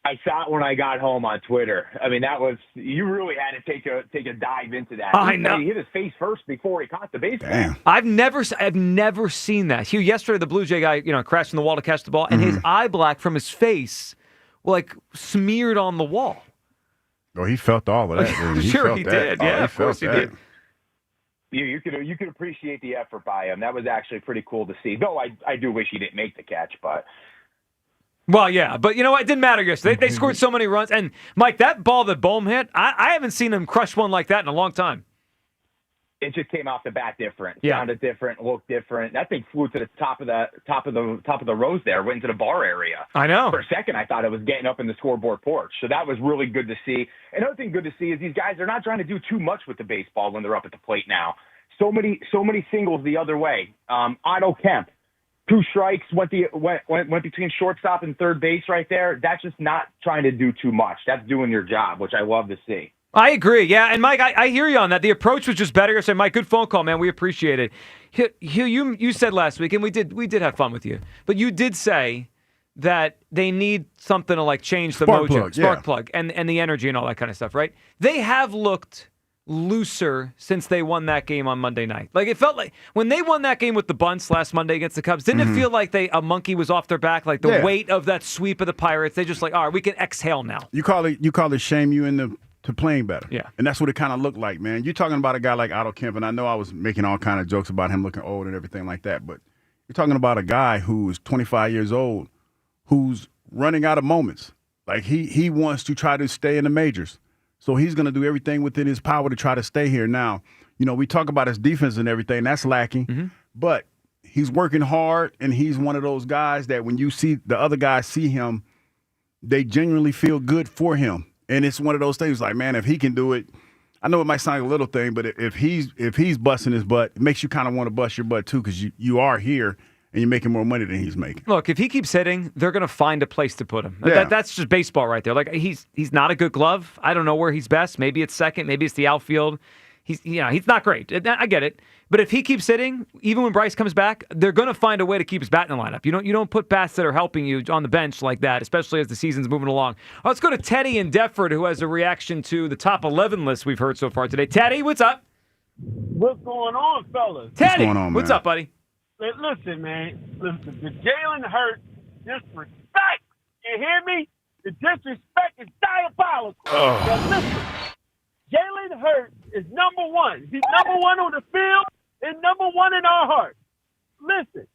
I saw it when I got home on Twitter. I mean, that was, you really had to take a dive into that. I know. He hit his face first before he caught the baseball. Damn. I've never seen that. Hugh, yesterday the Blue Jay guy, crashed in the wall to catch the ball, and his eye black from his face, smeared on the wall. Oh, he felt all of that. Sure, he did. Yeah, of course he did. You could appreciate the effort by him. That was actually pretty cool to see. Though I do wish he didn't make the catch, but. Well, yeah, but you know what? It didn't matter yesterday. They scored so many runs. And, Mike, that ball that Bohm hit, I haven't seen him crush one like that in a long time. It just came off the bat different. Yeah. Sounded different, looked different. That thing flew to the top of the rows there, went into the bar area. I know. For a second, I thought it was getting up in the scoreboard porch. So that was really good to see. Another thing good to see is these guys are not trying to do too much with the baseball when they're up at the plate now. So many singles the other way. Otto Kemp. 2 strikes went between shortstop and third base right there. That's just not trying to do too much. That's doing your job, which I love to see. I agree. Yeah, and Mike, I hear you on that. The approach was just better. I said, Mike, good phone call, man. We appreciate it. Hugh, you said last week, and we did have fun with you, but you did say that they need something to change the spark plug, and the energy and all that kind of stuff, right? They have looked looser since they won that game on Monday night. It felt like when they won that game with the bunts last Monday against the Cubs, didn't it feel like a monkey was off their back, the weight of that sweep of the Pirates? They just all right, we can exhale now. You call it shame you into playing better. Yeah. And that's what it kind of looked like, man. You're talking about a guy like Otto Kemp, and I know I was making all kind of jokes about him looking old and everything like that, but you're talking about a guy who is 25 years old who's running out of moments. He wants to try to stay in the majors. So he's going to do everything within his power to try to stay here. Now, we talk about his defense and everything. That's lacking. But he's working hard, and he's one of those guys that when you see the other guys see him, they genuinely feel good for him. And it's one of those things man, if he can do it, I know it might sound like a little thing, but if he's busting his butt, it makes you kind of want to bust your butt too because you are here and you're making more money than he's making. Look, if he keeps hitting, they're going to find a place to put him. Yeah. That's just baseball right there. He's not a good glove. I don't know where he's best. Maybe it's second. Maybe it's the outfield. He's not great. I get it. But if he keeps hitting, even when Bryce comes back, they're going to find a way to keep his bat in the lineup. You don't put bats that are helping you on the bench like that, especially as the season's moving along. Let's go to Teddy in Deptford, who has a reaction to the top 11 list we've heard so far today. Teddy, what's up? What's going on, fellas? Teddy, what's going on, what's up, buddy? Listen, man. Listen, the Jalen Hurts disrespect. You hear me? The disrespect is diabolical. Oh. Now, listen. Jalen Hurts is number one. He's number one on the field and number one in our hearts. Listen,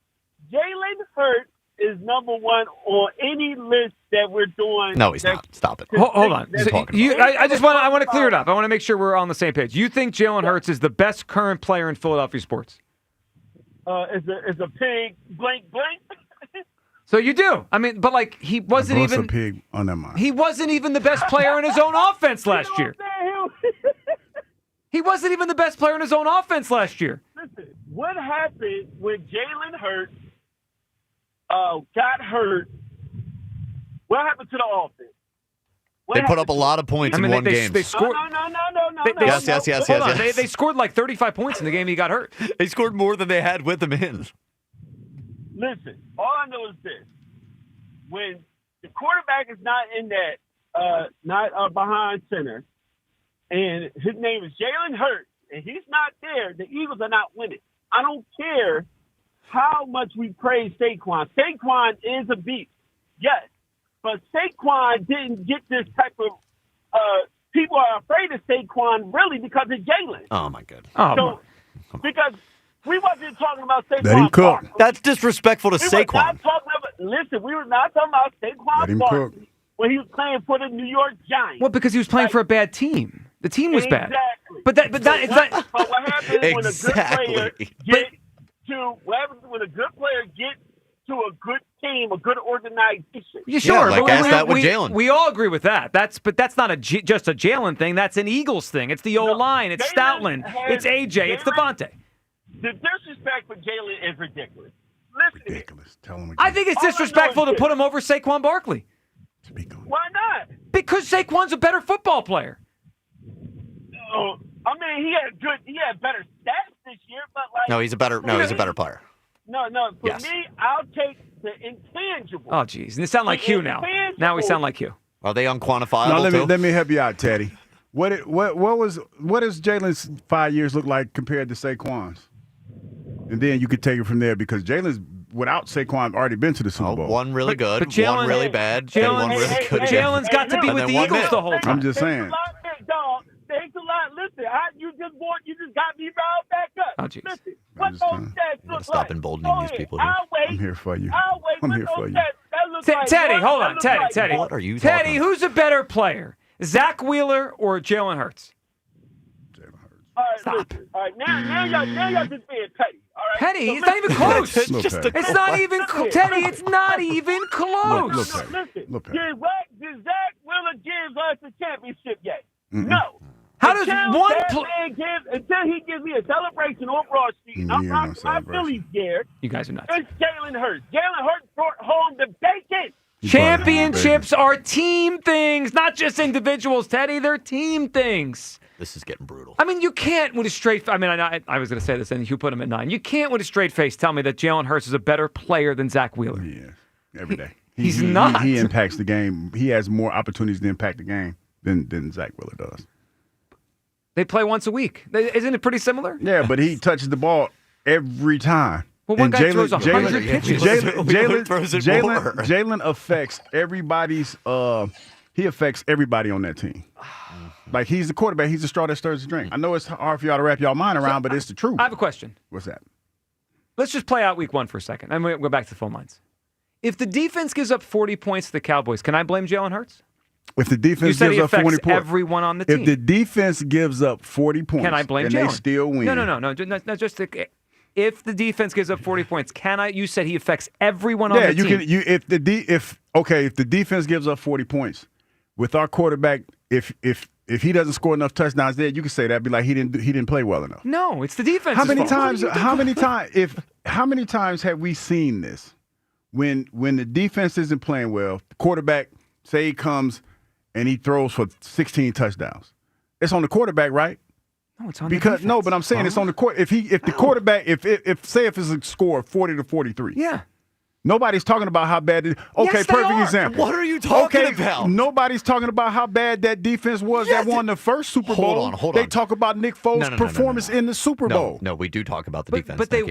Jalen Hurts is number one on any list that we're doing. No, he's not. Stop it. Hold on. I want to clear it up. I want to make sure we're on the same page. You think Jalen Hurts is the best current player in Philadelphia sports? Is a pig blank. So you do. I mean, but he wasn't even a pig on that mind. He wasn't even the best player in his own offense last year. He wasn't even the best player in his own offense last year. Listen, what happened when Jalen Hurts got hurt? What happened to the offense? They put up a lot of points in one game. They scored. No. Yes. Hold on. They scored 35 points in the game he got hurt. They scored more than they had with him in. Listen, all I know is this. When the quarterback is not in that, not behind center, and his name is Jalen Hurts, and he's not there, the Eagles are not winning. I don't care how much we praise Saquon. Saquon is a beast, yes. But Saquon didn't get this type of people are afraid of Saquon really because of Jalen. Oh, my God. Because we wasn't talking about Saquon. Let him cook. That's disrespectful to Saquon. We were not talking about Saquon Barkley when he was playing for the New York Giants. Well, because he was playing for a bad team. The team was bad. But what happens when a good player gets to a good team, a good organization. Yeah, sure. like ask that with Jalen. We all agree with that. But that's not just a Jalen thing. That's an Eagles thing. It's the O-line. It's Stoutland. It's AJ. It's Devontae. The disrespect for Jalen is ridiculous. Listen, ridiculous. Tell him again. I think it's disrespectful to put him over Saquon Barkley. Why not? Because Saquon's a better football player. Oh, I mean, he had better stats this year, but like. No, he's a better player. No. For me, I'll take the intangible. Oh, geez. And it sound like Hugh now. Now we sound like Hugh. Are they unquantifiable? No, let me help you out, Teddy. What does Jalen's 5 years look like compared to Saquon's? And then you could take it from there because Jalen's without Saquon already been to the Super Bowl. One really good, but Jalen, one really bad, and one really good. Jalen's got to be with the Eagles the whole time. I'm just saying. Thanks a lot. Listen, you just got me riled back up. Oh, jeez. Listen, what those stats look Stop like? emboldening these people here. I'll wait. I'm here for you. I'll wait. I'm What here for those you. stats- that look Teddy, like? hold That on. look Teddy, like? Teddy. What are you Teddy, talking who's a better player? Zach Wheeler or Jalen Hurts? All right, Stop. listen. All right, now y'all just being petty. All right? Petty, So it's not even close. Little petty. It's not even Teddy. It's not even close. Little petty. Listen, Little petty. did Zach Wheeler give us the championship yet? No. How does one until he gives me a celebration on Broad Street, I'm really scared. You guys are nuts. It's Jalen Hurts. Jalen Hurts brought home the bacon. Championships are team things, not just individuals, Teddy. They're team things. This is getting brutal. I mean, you can't with a straight. I mean, I was going to say this, and you put him at 9. You can't with a straight face tell me that Jalen Hurts is a better player than Zach Wheeler. Yeah, every day. He's not. He impacts the game. He has more opportunities to impact the game than Zach Wheeler does. They play once a week. Isn't it pretty similar? Yeah, but he touches the ball every time. Well, one guy throws 100 pitches. Jalen affects everybody's. He affects everybody on that team. Like, he's the quarterback. He's the straw that stirs the drink. I know it's hard for y'all to wrap y'all mind around, but it's the truth. I have a question. What's that? Let's just play out week 1 for a second. I'm going to go back to the phone lines. If the defense gives up 40 points to the Cowboys, can I blame Jalen Hurts? If the defense gives up 40 points, everyone on the team. If the defense gives up 40 points, can I blame and Jalen? they still win. No. Just if the defense gives up 40 points, can I? You said he affects everyone on the team. Yeah, if the defense gives up 40 points, with our quarterback, if he doesn't score enough touchdowns there, you can say that. Be like he didn't play well enough. No, it's the defense. How many times have we seen this? When the defense isn't playing well, the quarterback, say he comes and he throws for 16 touchdowns. It's on the quarterback, right? No, it's on the defense. No, but I'm saying it's on the court. If the quarterback, if it's a score of 40-43. Yeah. Nobody's talking about how bad it is. Okay, yes, perfect example. What are you talking about? Nobody's talking about how bad that defense was that won the first Super Bowl. Hold on. They talk about Nick Foles' performance in the Super Bowl. No, we do talk about the defense. But they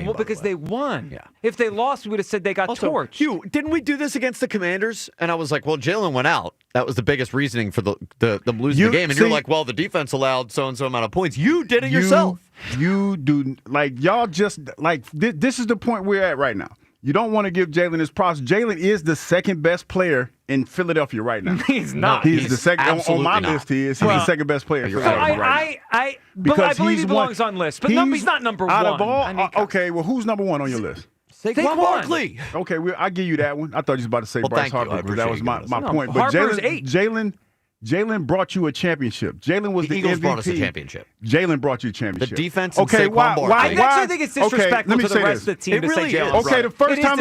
won. Yeah. If they lost, we would have said they got torched. Hugh, didn't we do this against the Commanders? And I was like, well, Jalen went out. That was the biggest reasoning for them losing the game. And you're like, well, the defense allowed so-and-so amount of points. You did it yourself. You do. Like, y'all just, like, this is the point we're at right now. You don't want to give Jalen his props. Jalen is the second best player in Philadelphia right now. He's not. He's the second on my list. He's the second best player in Philadelphia right now. I believe he belongs on lists, but he's not number one. Out of all, okay, well, who's number one on your list? Saquon Barkley. Okay, I'll give you that one. I thought you was about to say Bryce Harper, because that was my point. But Harper's 8. Jalen brought you a championship. Jalen was the Eagles MVP. brought us a championship. Jalen brought you a championship. The defense and Saquon Barkley. I actually think it's disrespectful to the rest of the team to say Jalen. Okay, the first time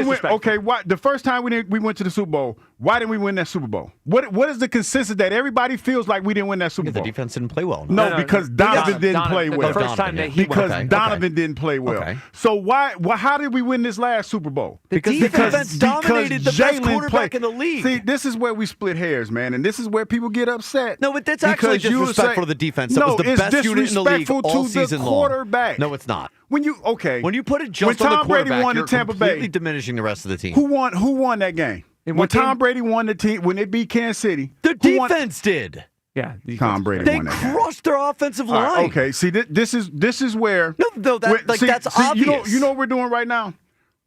the first time we went to the Super Bowl, why didn't we win that Super Bowl? What is the consensus that everybody feels like we didn't win that Super Bowl? The defense didn't play well. No, because Donovan didn't play well. The first time that he because Donovan didn't play well. So how did we win this last Super Bowl? Because the defense dominated the best quarterback in the league. See, this is where we split hairs, man, and this is where people get upset. No, but that's actually disrespectful to the defense. That was the best unit in the league all season long. Quarterback. No, it's not. When you put it just on the quarterback, you're Tampa completely Bay, diminishing the rest of the team. Who won that game? When Tom Brady won the team, when they beat Kansas City, the defense did. Yeah, Tom Brady. They won that game. crushed their offensive line. Okay, see, this is where that's obvious. You know what we're doing right now?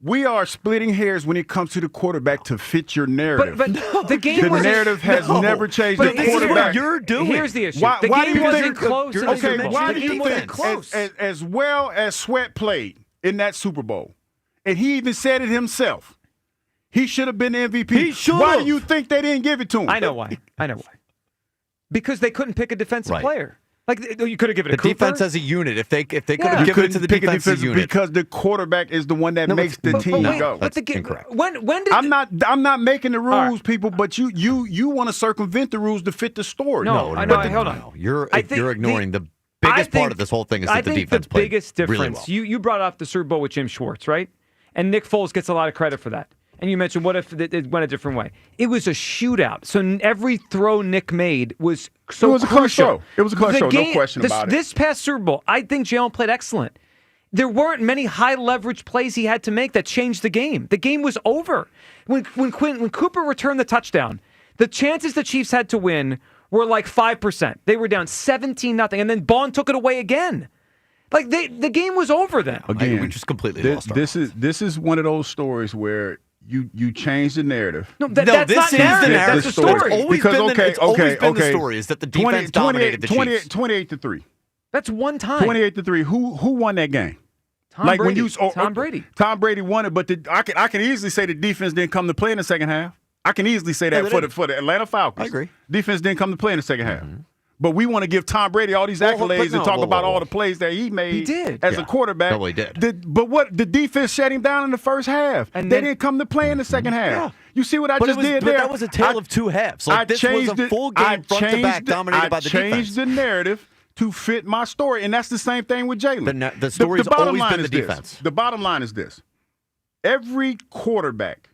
We are splitting hairs when it comes to the quarterback to fit your narrative. But the game narrative has never changed. But the quarterback. You're doing. Here's the issue. Why the do game you wasn't think, close. Okay, why do you wasn't close. As well as Sweat played in that Super Bowl, and he even said it himself. He should have been the MVP. He should. Why do you think they didn't give it to him? I know why. Because they couldn't pick a defensive player. Like, you could have given it to Cooper. The defense as a unit. If they could have given it to the defensive unit. Because the quarterback is the one that makes the team go. That's incorrect. When did I'm not making the rules, people, but you want to circumvent the rules to fit the story. No, hold on. You're ignoring the biggest part of this whole thing is that the defense played the biggest difference, really well. you brought up the Super Bowl with Jim Schwartz, right? And Nick Foles gets a lot of credit for that. And you mentioned, what if it went a different way? It was a shootout. So every throw Nick made was so crucial. It was a close throw. It was a close throw, no question about it. This past Super Bowl, I think Jalen played excellent. There weren't many high-leverage plays he had to make that changed the game. The game was over. When Cooper returned the touchdown, the chances the Chiefs had to win were like 5%. They were down 17-0, and then Bond took it away again. Like, the game was over then. Again, we just completely lost our this is one of those stories where you change the narrative. No, that's not narrative. That's the story. It's always been the story is that the defense dominated the Chiefs. 28-3. That's one time. 28-3. Who won that game? Tom Brady. Tom Brady. Tom Brady won it, but I can easily say the defense didn't come to play in the second half. I can easily say that for the Atlanta Falcons. I agree. Defense didn't come to play in the second half. But we want to give Tom Brady all these accolades and talk about all the plays that he made. He did. As a quarterback. No, he did. But what the defense shut him down in the first half. And they didn't come to play in the second half. Yeah. You see what I just did there? But that was a tale of two halves. Like, this was a full game front to back dominated by the defense. I changed the narrative to fit my story, and that's the same thing with Jalen. The story's always been the defense. The bottom line is this. Every quarterback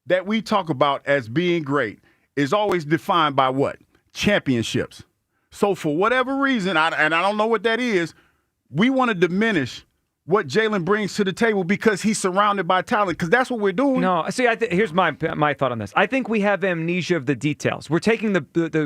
that we talk about as being great is always defined by what? Championships. So for whatever reason, and I don't know what that is, we want to diminish what Jalen brings to the table because he's surrounded by talent, because that's what we're doing. No, see, here's my thought on this. I think we have amnesia of the details. We're taking the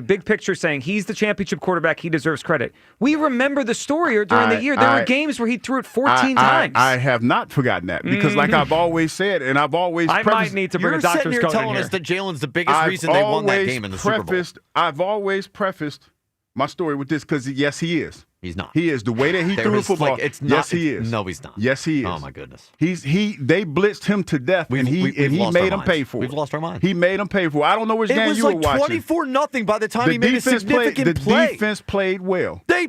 big picture, saying he's the championship quarterback, he deserves credit. We remember the story during the year. There were games where he threw it 14 times. I have not forgotten that because, like I've always said, and I've always I might need to bring a doctor's coat in here. You're telling us that Jalen's the biggest reason they won that game in the Super Bowl. I've always prefaced my story with this because, yes, he is. He's not. He is. The way that he threw football. Like, it's not, yes, he is. No, he's not. Yes, he is. Oh, my goodness. They blitzed him to death, and he made him pay for it. We've lost our mind. He made him pay for it. I don't know which game you were watching. It was like 24-0 by the time he made a significant play. The defense played well. They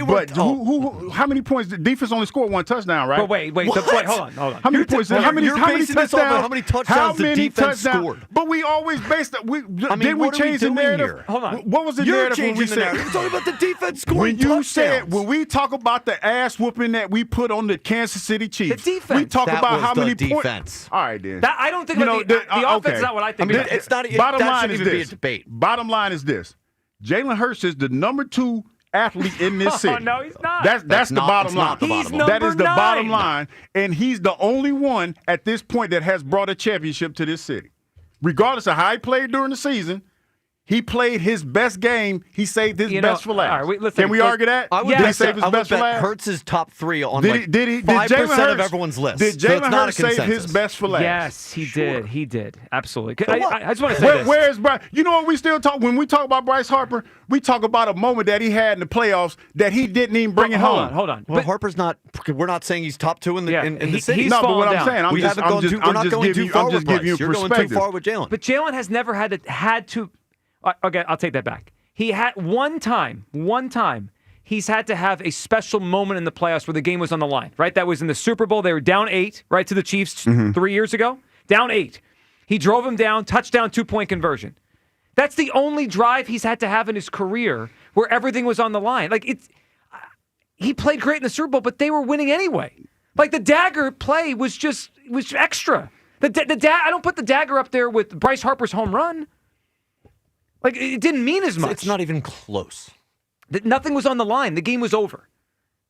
were. But how many points? The defense only scored one touchdown, right? But wait. Hold on. How many points? How many touchdowns? How many touchdowns the defense scored? But we always based it. Didn't we change the narrative? Hold on. What was the narrative when we said? You're talking about the defense scoring touchdowns. When we talk about the ass whooping that we put on the Kansas City Chiefs, the defense. We talk about how many points. All right, then. I don't think the offense is not what I think. It's not. Bottom line is this. Be a debate. Bottom line is this: Jalen Hurts is the number 2 athlete in this city. Oh, no, he's not. That's the bottom line. That is the bottom 9. line, and he's the only one at this point that has brought a championship to this city. Regardless of how he played during the season, he played his best game. He saved his best for last. All right, Can we argue that? I would bet Hurts is top 3 on 5% of everyone's list. Did Jalen Hurts save his best for last? Yes, he did. He did. Absolutely. I just want to say this. Where's Bryce? You know what we still talk when we talk about Bryce Harper? We talk about a moment that he had in the playoffs that he didn't even bring it home. Hold on. Well, Harper's not. We're not saying he's top 2 in the city. No, but what I'm saying, we're not going too far with Bryce. You're going too far with Jalen. But Jalen has never had to. Okay, I'll take that back. He had one time, he's had to have a special moment in the playoffs where the game was on the line, right? That was in the Super Bowl. They were down 8, right, to the Chiefs 3 years ago. Down 8. He drove them down, touchdown, 2-point conversion. That's the only drive he's had to have in his career where everything was on the line. Like, he played great in the Super Bowl, but they were winning anyway. Like, the dagger play was extra. I don't put the dagger up there with Bryce Harper's home run. Like, it didn't mean as much. It's not even close. Nothing was on the line. The game was over.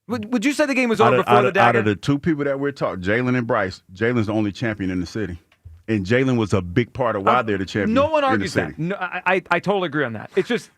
Would you say the game was over before the dagger? Out of the 2 people that we're talking, Jalen and Bryce, Jalen's the only champion in the city. And Jalen was a big part of why they're the champion. No one argues that. No, I totally agree on that. It's just...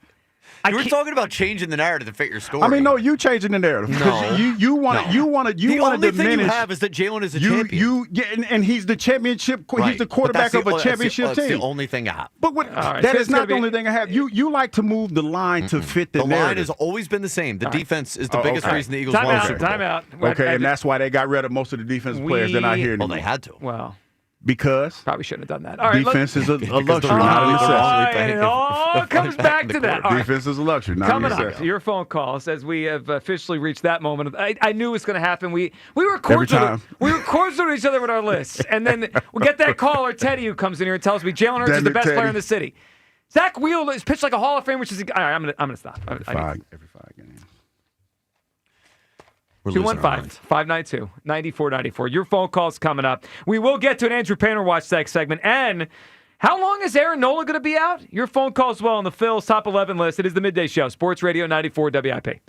You were talking about changing the narrative to fit your story. I mean, no, you changing the narrative. No. You want to diminish. The only thing you have is that Jalen is a champion. And he's the championship. Right. He's the quarterback of a championship team. That's the only thing I have. But that is not the only thing I have. You like to move the line to fit the narrative. The line has always been the same. The defense is the biggest reason the Eagles won the Super Bowl. Time out. Okay, and that's why they got rid of most of the defensive players. They're not here anymore. Well, they had to. Well, Because probably shouldn't have done that. All right, defense is a luxury, not a necessity. And it all comes back to that. All right. Defense is a luxury, not a necessity. Coming up, your phone calls as we have officially reached that moment. I knew it was going to happen. We were cordial. We were cordial to each other with our lists, and then we get that caller Teddy who comes in here and tells me Jalen Hurts is the best player in the city. Zach Wheel is pitched like a Hall of Fame, which is all right. I'm gonna stop. Every five games. 215-592-9494. Your phone call's coming up. We will get to an Andrew Painter Watch Sex segment. And how long is Aaron Nola going to be out? Your phone call as well on the Phil's Top 11 list. It is the Midday Show, Sports Radio 94 WIP.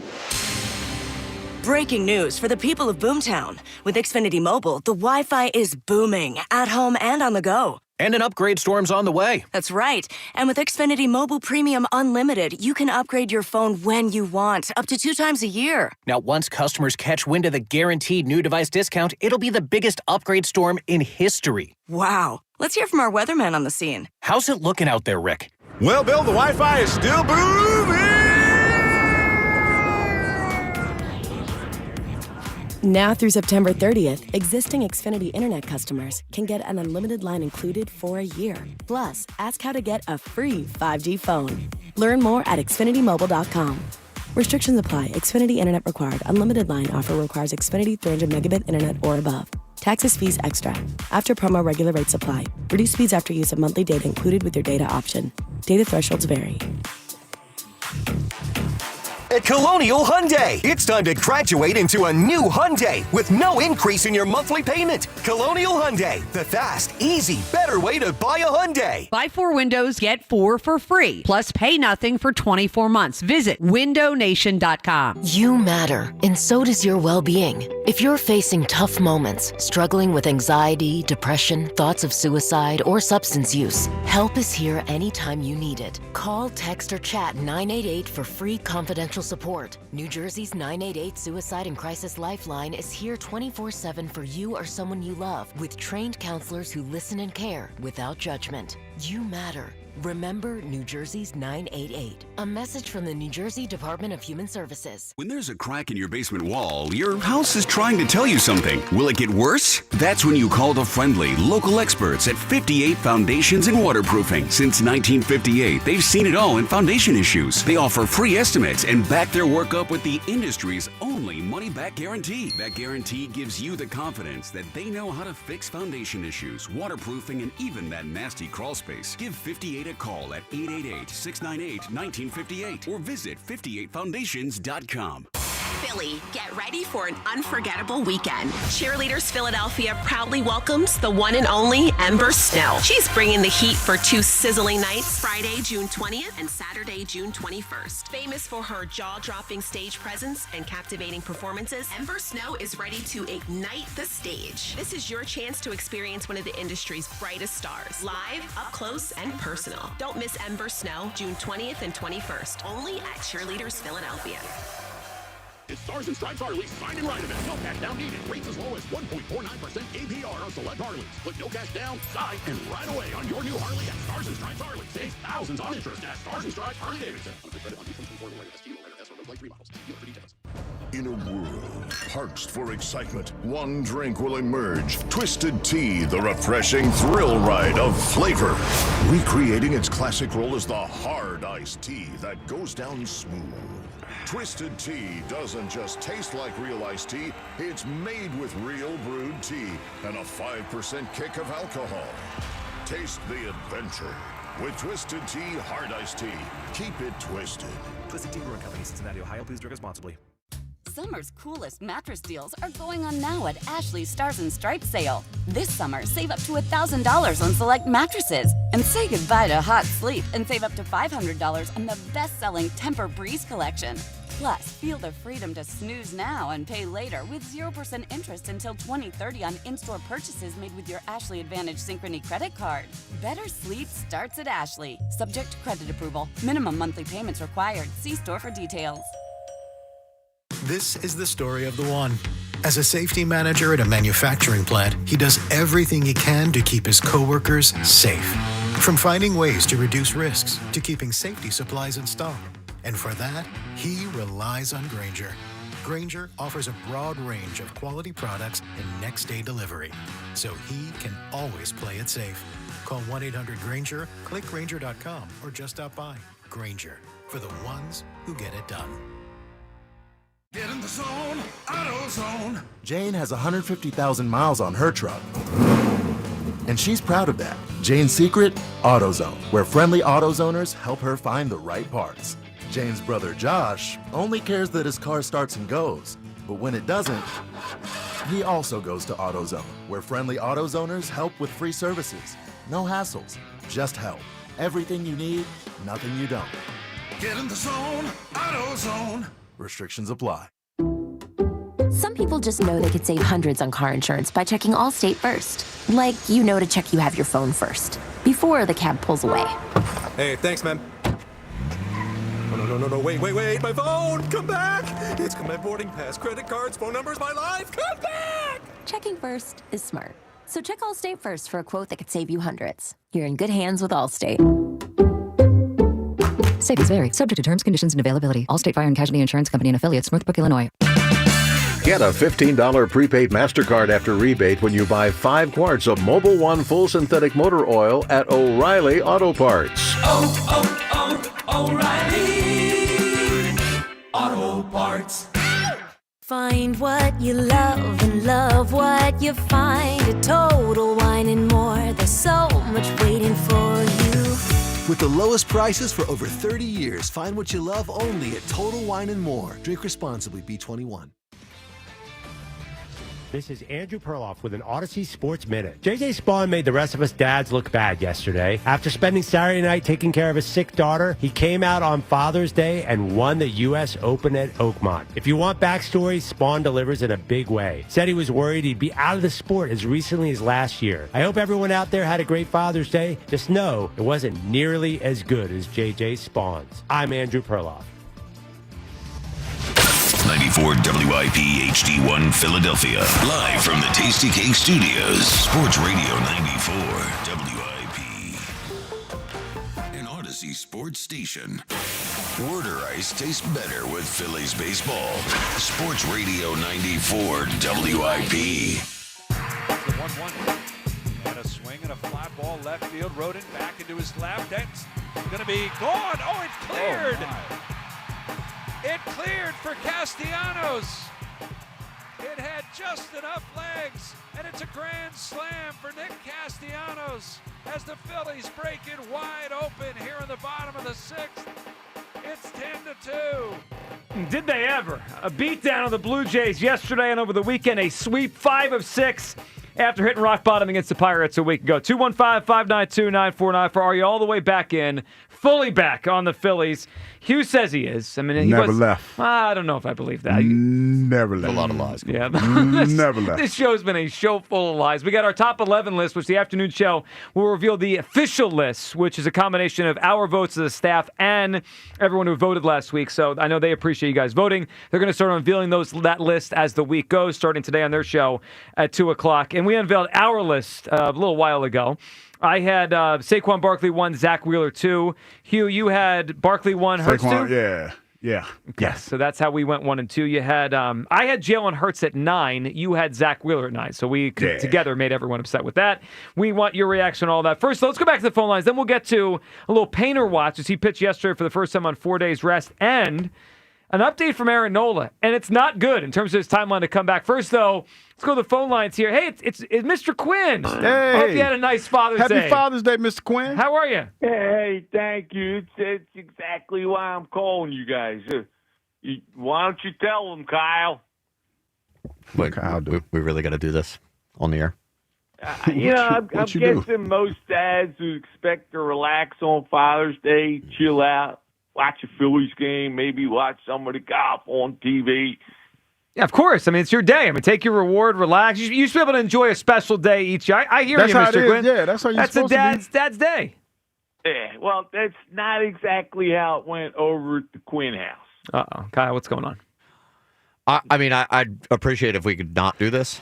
Breaking news for the people of Boomtown. With Xfinity Mobile, the Wi-Fi is booming, at home and on the go. And an upgrade storm's on the way. That's right. And with Xfinity Mobile Premium Unlimited, you can upgrade your phone when you want, up to 2 times a year. Now, once customers catch wind of the guaranteed new device discount, it'll be the biggest upgrade storm in history. Wow. Let's hear from our weatherman on the scene. How's it looking out there, Rick? Well, Bill, the Wi-Fi is still booming! Now through September 30th, existing Xfinity Internet customers can get an unlimited line included for a year. Plus, ask how to get a free 5G phone. Learn more at xfinitymobile.com. Restrictions apply. Xfinity Internet required. Unlimited line offer requires Xfinity 300 megabit internet or above. Taxes, fees extra. After promo, regular rates apply. Reduced speeds after use of monthly data included with your data option. Data thresholds vary. At Colonial Hyundai, it's time to graduate into a new Hyundai with no increase in your monthly payment. Colonial Hyundai, the fast, easy, better way to buy a Hyundai. Buy 4 windows, get 4 for free. Plus, pay nothing for 24 months. Visit windownation.com. You matter, and so does your well-being. If you're facing tough moments, struggling with anxiety, depression, thoughts of suicide, or substance use, help is here anytime you need it. Call, text, or chat 988 for free confidential support. New Jersey's 988 Suicide and Crisis Lifeline is here 24/7 for you or someone you love, with trained counselors who listen and care without judgment. You matter. Remember New Jersey's 988. A message from the New Jersey Department of Human Services. When there's a crack in your basement wall, your house is trying to tell you something. Will it get worse? That's when you call the friendly, local experts at 58 Foundations and Waterproofing. Since 1958, they've seen it all in foundation issues. They offer free estimates and back their work up with the industry's only money-back guarantee. That guarantee gives you the confidence that they know how to fix foundation issues, waterproofing, and even that nasty crawl space. Give 58 a call at 888-698-1958 or visit 58foundations.com. Philly, get ready for an unforgettable weekend. Cheerleaders Philadelphia proudly welcomes the one and only Ember Snow. She's bringing the heat for 2 sizzling nights, Friday, June 20th and Saturday, June 21st. Famous for her jaw-dropping stage presence and captivating performances, Ember Snow is ready to ignite the stage. This is your chance to experience one of the industry's brightest stars, live, up close, and personal. Don't miss Ember Snow, June 20th and 21st, only at Cheerleaders Philadelphia. It's Stars and Stripes Harleys Find and Ride event. No cash down needed. Rates as low as 1.49% APR on select Harleys. Put no cash down, sign, and ride away on your new Harley at Stars and Stripes Harley. Save thousands on interest at Stars and Stripes Harley Davidson. In a world parched for excitement, one drink will emerge. Twisted Tea, the refreshing thrill ride of flavor. Recreating its classic role as the hard iced tea that goes down smooth. Twisted Tea doesn't just taste like real iced tea, it's made with real brewed tea and a 5% kick of alcohol. Taste the adventure with Twisted Tea Hard Iced Tea. Keep it twisted. Twisted Tea Brewing Company, Cincinnati, Ohio. Please drink responsibly. Summer's coolest mattress deals are going on now at Ashley's Stars and Stripes sale. This summer, save up to $1,000 on select mattresses. And say goodbye to hot sleep and save up to $500 on the best-selling Temper Breeze collection. Plus, feel the freedom to snooze now and pay later with 0% interest until 2030 on in-store purchases made with your Ashley Advantage Synchrony credit card. Better sleep starts at Ashley. Subject to credit approval. Minimum monthly payments required. See store for details. This is the story of the one. As a safety manager at a manufacturing plant, he does everything he can to keep his coworkers safe. From finding ways to reduce risks to keeping safety supplies in stock. And for that, he relies on Granger, Granger offers a broad range of quality products and next-day delivery, so he can always play it safe. Call 1-800-GRANGER, click Granger.com, or just stop by. Granger, for the ones who get it done. Get in the zone, AutoZone. Jane has 150,000 miles on her truck, and she's proud of that. Jane's secret? AutoZone, where friendly AutoZoners help her find the right parts. Jane's brother Josh only cares that his car starts and goes, but when it doesn't, he also goes to AutoZone, where friendly AutoZoners help with free services. No hassles, just help. Everything you need, nothing you don't. Get in the zone, AutoZone. Restrictions apply. Some people just know they could save hundreds on car insurance by checking Allstate first. Like, to check you have your phone first, before the cab pulls away. Hey, thanks, man. No, wait, my phone, come back! It's my boarding pass, credit cards, phone numbers, my life, come back! Checking first is smart. So check Allstate first for a quote that could save you hundreds. You're in good hands with Allstate. Savings vary, subject to terms, conditions, and availability. Allstate Fire and Casualty Insurance Company and Affiliates, Northbrook, Illinois. Get a $15 prepaid MasterCard after rebate when you buy 5 quarts of Mobil 1 full synthetic motor oil at O'Reilly Auto Parts. O'Reilly Auto Parts. Find what you love and love what you find at Total Wine and More. There's so much waiting for you. With the lowest prices for over 30 years, find what you love only at Total Wine and More. Drink responsibly, B21. This is Andrew Perloff with an Odyssey Sports Minute. J.J. Spawn made the rest of us dads look bad yesterday. After spending Saturday night taking care of his sick daughter, he came out on Father's Day and won the U.S. Open at Oakmont. If you want backstory, Spawn delivers in a big way. Said he was worried he'd be out of the sport as recently as last year. I hope everyone out there had a great Father's Day. Just know it wasn't nearly as good as J.J. Spawn's. I'm Andrew Perloff. 94 WIP HD1 Philadelphia. Live from the Tasty Cake Studios. Sports Radio 94 WIP. An Odyssey sports station. Water ice tastes better with Phillies baseball. Sports Radio 94 WIP. The 1-1. And a swing and a fly ball left field. Rodin back into his left. That's going to be gone. Oh, it's cleared. It cleared for Castellanos. It had just enough legs, and it's a grand slam for Nick Castellanos as the Phillies break it wide open here in the bottom of the 6th. It's 10-2. Did they ever? A beatdown on the Blue Jays yesterday and over the weekend. A sweep 5 of 6 after hitting rock bottom against the Pirates a week ago. 215-592-9494. Are you all the way back in? Fully back on the Phillies. Hugh says he is. I mean, he never left. I don't know if I believe that. Never left. A lot of lies. Yeah. Never left. This show's been a show full of lies. We got our top 11 list, which the afternoon show will reveal the official list, which is a combination of our votes as a staff and everyone who voted last week. So I know they appreciate you guys voting. They're going to start unveiling that list as the week goes, starting today on their show at 2 o'clock. And we unveiled our list a little while ago. I had Saquon Barkley 1, Zach Wheeler 2. Hugh, you had Barkley 1, Hurts 2? Yeah. Okay, Yes. so that's how we went 1 and 2. You had I had Jalen Hurts at 9. You had Zach Wheeler at 9. So we together made everyone upset with that. We want your reaction on all that. First, let's go back to the phone lines. Then we'll get to a little Painter watch as he pitched yesterday for the first time on 4 days rest. And an update from Aaron Nola. And it's not good in terms of his timeline to come back. First, though, let's go to the phone lines here. Hey, it's Mr. Quinn. Hey. I hope you had a nice Father's Day. Happy Father's Day, Mr. Quinn. How are you? Hey, thank you. It's exactly why I'm calling you guys. Why don't you tell them, Kyle? Wait, we really got to do this on the air? I'm guessing most dads who expect to relax on Father's Day, chill out, watch a Phillies game, maybe watch some of the golf on TV. Yeah, of course. I mean, it's your day. I mean, take your reward, relax. You should be able to enjoy a special day each year. I hear you, Mr. Quinn. Yeah, that's how you're supposed to be. Dad's day. Yeah, well, that's not exactly how it went over at the Quinn house. Uh-oh. Kyle, what's going on? I mean, I'd appreciate if we could not do this.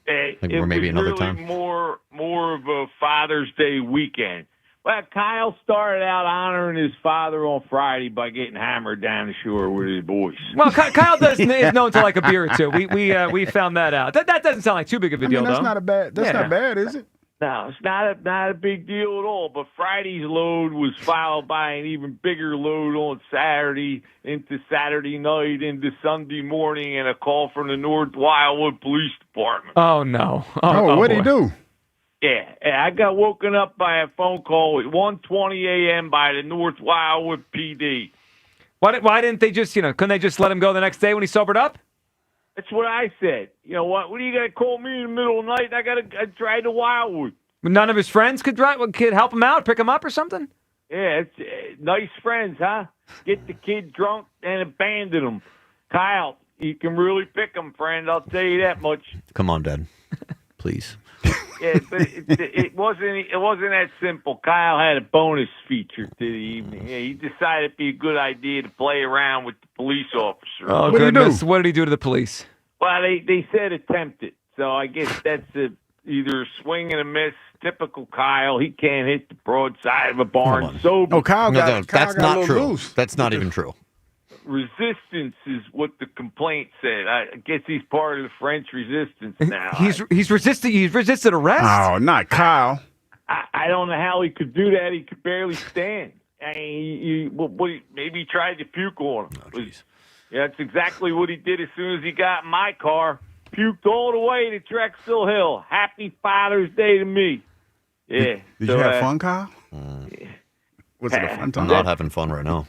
It or maybe was another really time. more of a Father's Day weekend. Well, Kyle started out honoring his father on Friday by getting hammered down the shore with his boys. Well, Kyle is known to like a beer or two. We found that out. That doesn't sound like too big of a deal, that's though. not a bad. That's not bad, is it? No, it's not a big deal at all. But Friday's load was followed by an even bigger load on Saturday, into Saturday night, into Sunday morning, and a call from the North Wildwood Police Department. Oh, no. What'd he do? Yeah, I got woken up by a phone call at 1:20 a.m. by the North Wildwood PD. Why didn't they just, couldn't they just let him go the next day when he sobered up? That's what I said. You know what? What are you going to call me in the middle of the night? I drive to Wildwood. None of his friends could help him out, pick him up or something? Yeah, it's nice friends, huh? Get the kid drunk and abandon him. Kyle, you can really pick him, friend. I'll tell you that much. Come on, Dad. Please. Yeah, but it wasn't that simple. Kyle had a bonus feature to the evening. Yeah, he decided it'd be a good idea to play around with the police officer. Oh, goodness. What did he do to the police? Well, they said attempted. So I guess that's either a swing and a miss. Typical Kyle. He can't hit the broadside of a barn sober. Oh, Kyle got that's got not a little true. loose. That's not even true. Resistance is what the complaint said. I guess he's part of the French resistance now. He's resisted arrest? Oh, not Kyle. I don't know how he could do that. He could barely stand. I mean, maybe he tried to puke on him. Yeah, that's exactly what he did as soon as he got in my car. Puked all the way to Drexel Hill. Happy Father's Day to me. Yeah. Did you have fun, Kyle? Was it a fun time? I'm not having fun right now.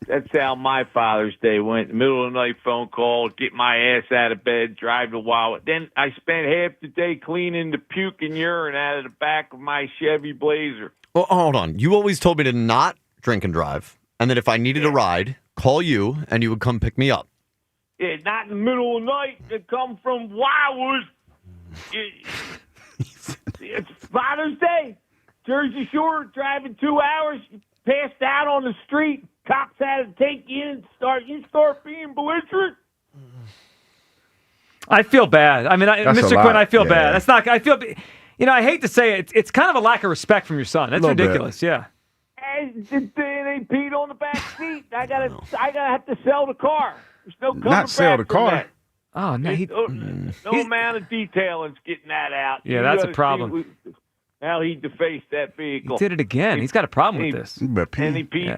That's how my Father's Day went. Middle of the night phone call, get my ass out of bed, drive to Wildwood. Then I spent half the day cleaning the puke and urine out of the back of my Chevy Blazer. Well, hold on. You always told me to not drink and drive, and that if I needed a ride, call you, and you would come pick me up. Yeah, not in the middle of the night. They come from Wildwood. It's Father's Day. Jersey Shore, driving 2 hours, passed out on the street. Cops had to take you in. You start being belligerent. I feel bad. I mean, Mr. Quinn, I feel bad. Yeah. That's not. I feel. I hate to say it. It's kind of a lack of respect from your son. That's ridiculous. Yeah. And they peed on the back seat. I gotta have to sell the car. There's no coming Not sell back the from car. that. Oh no! No amount of detailing's getting that out. Yeah, that's a problem. Now he defaced that vehicle. He did it again. He's got a problem with this. And he peed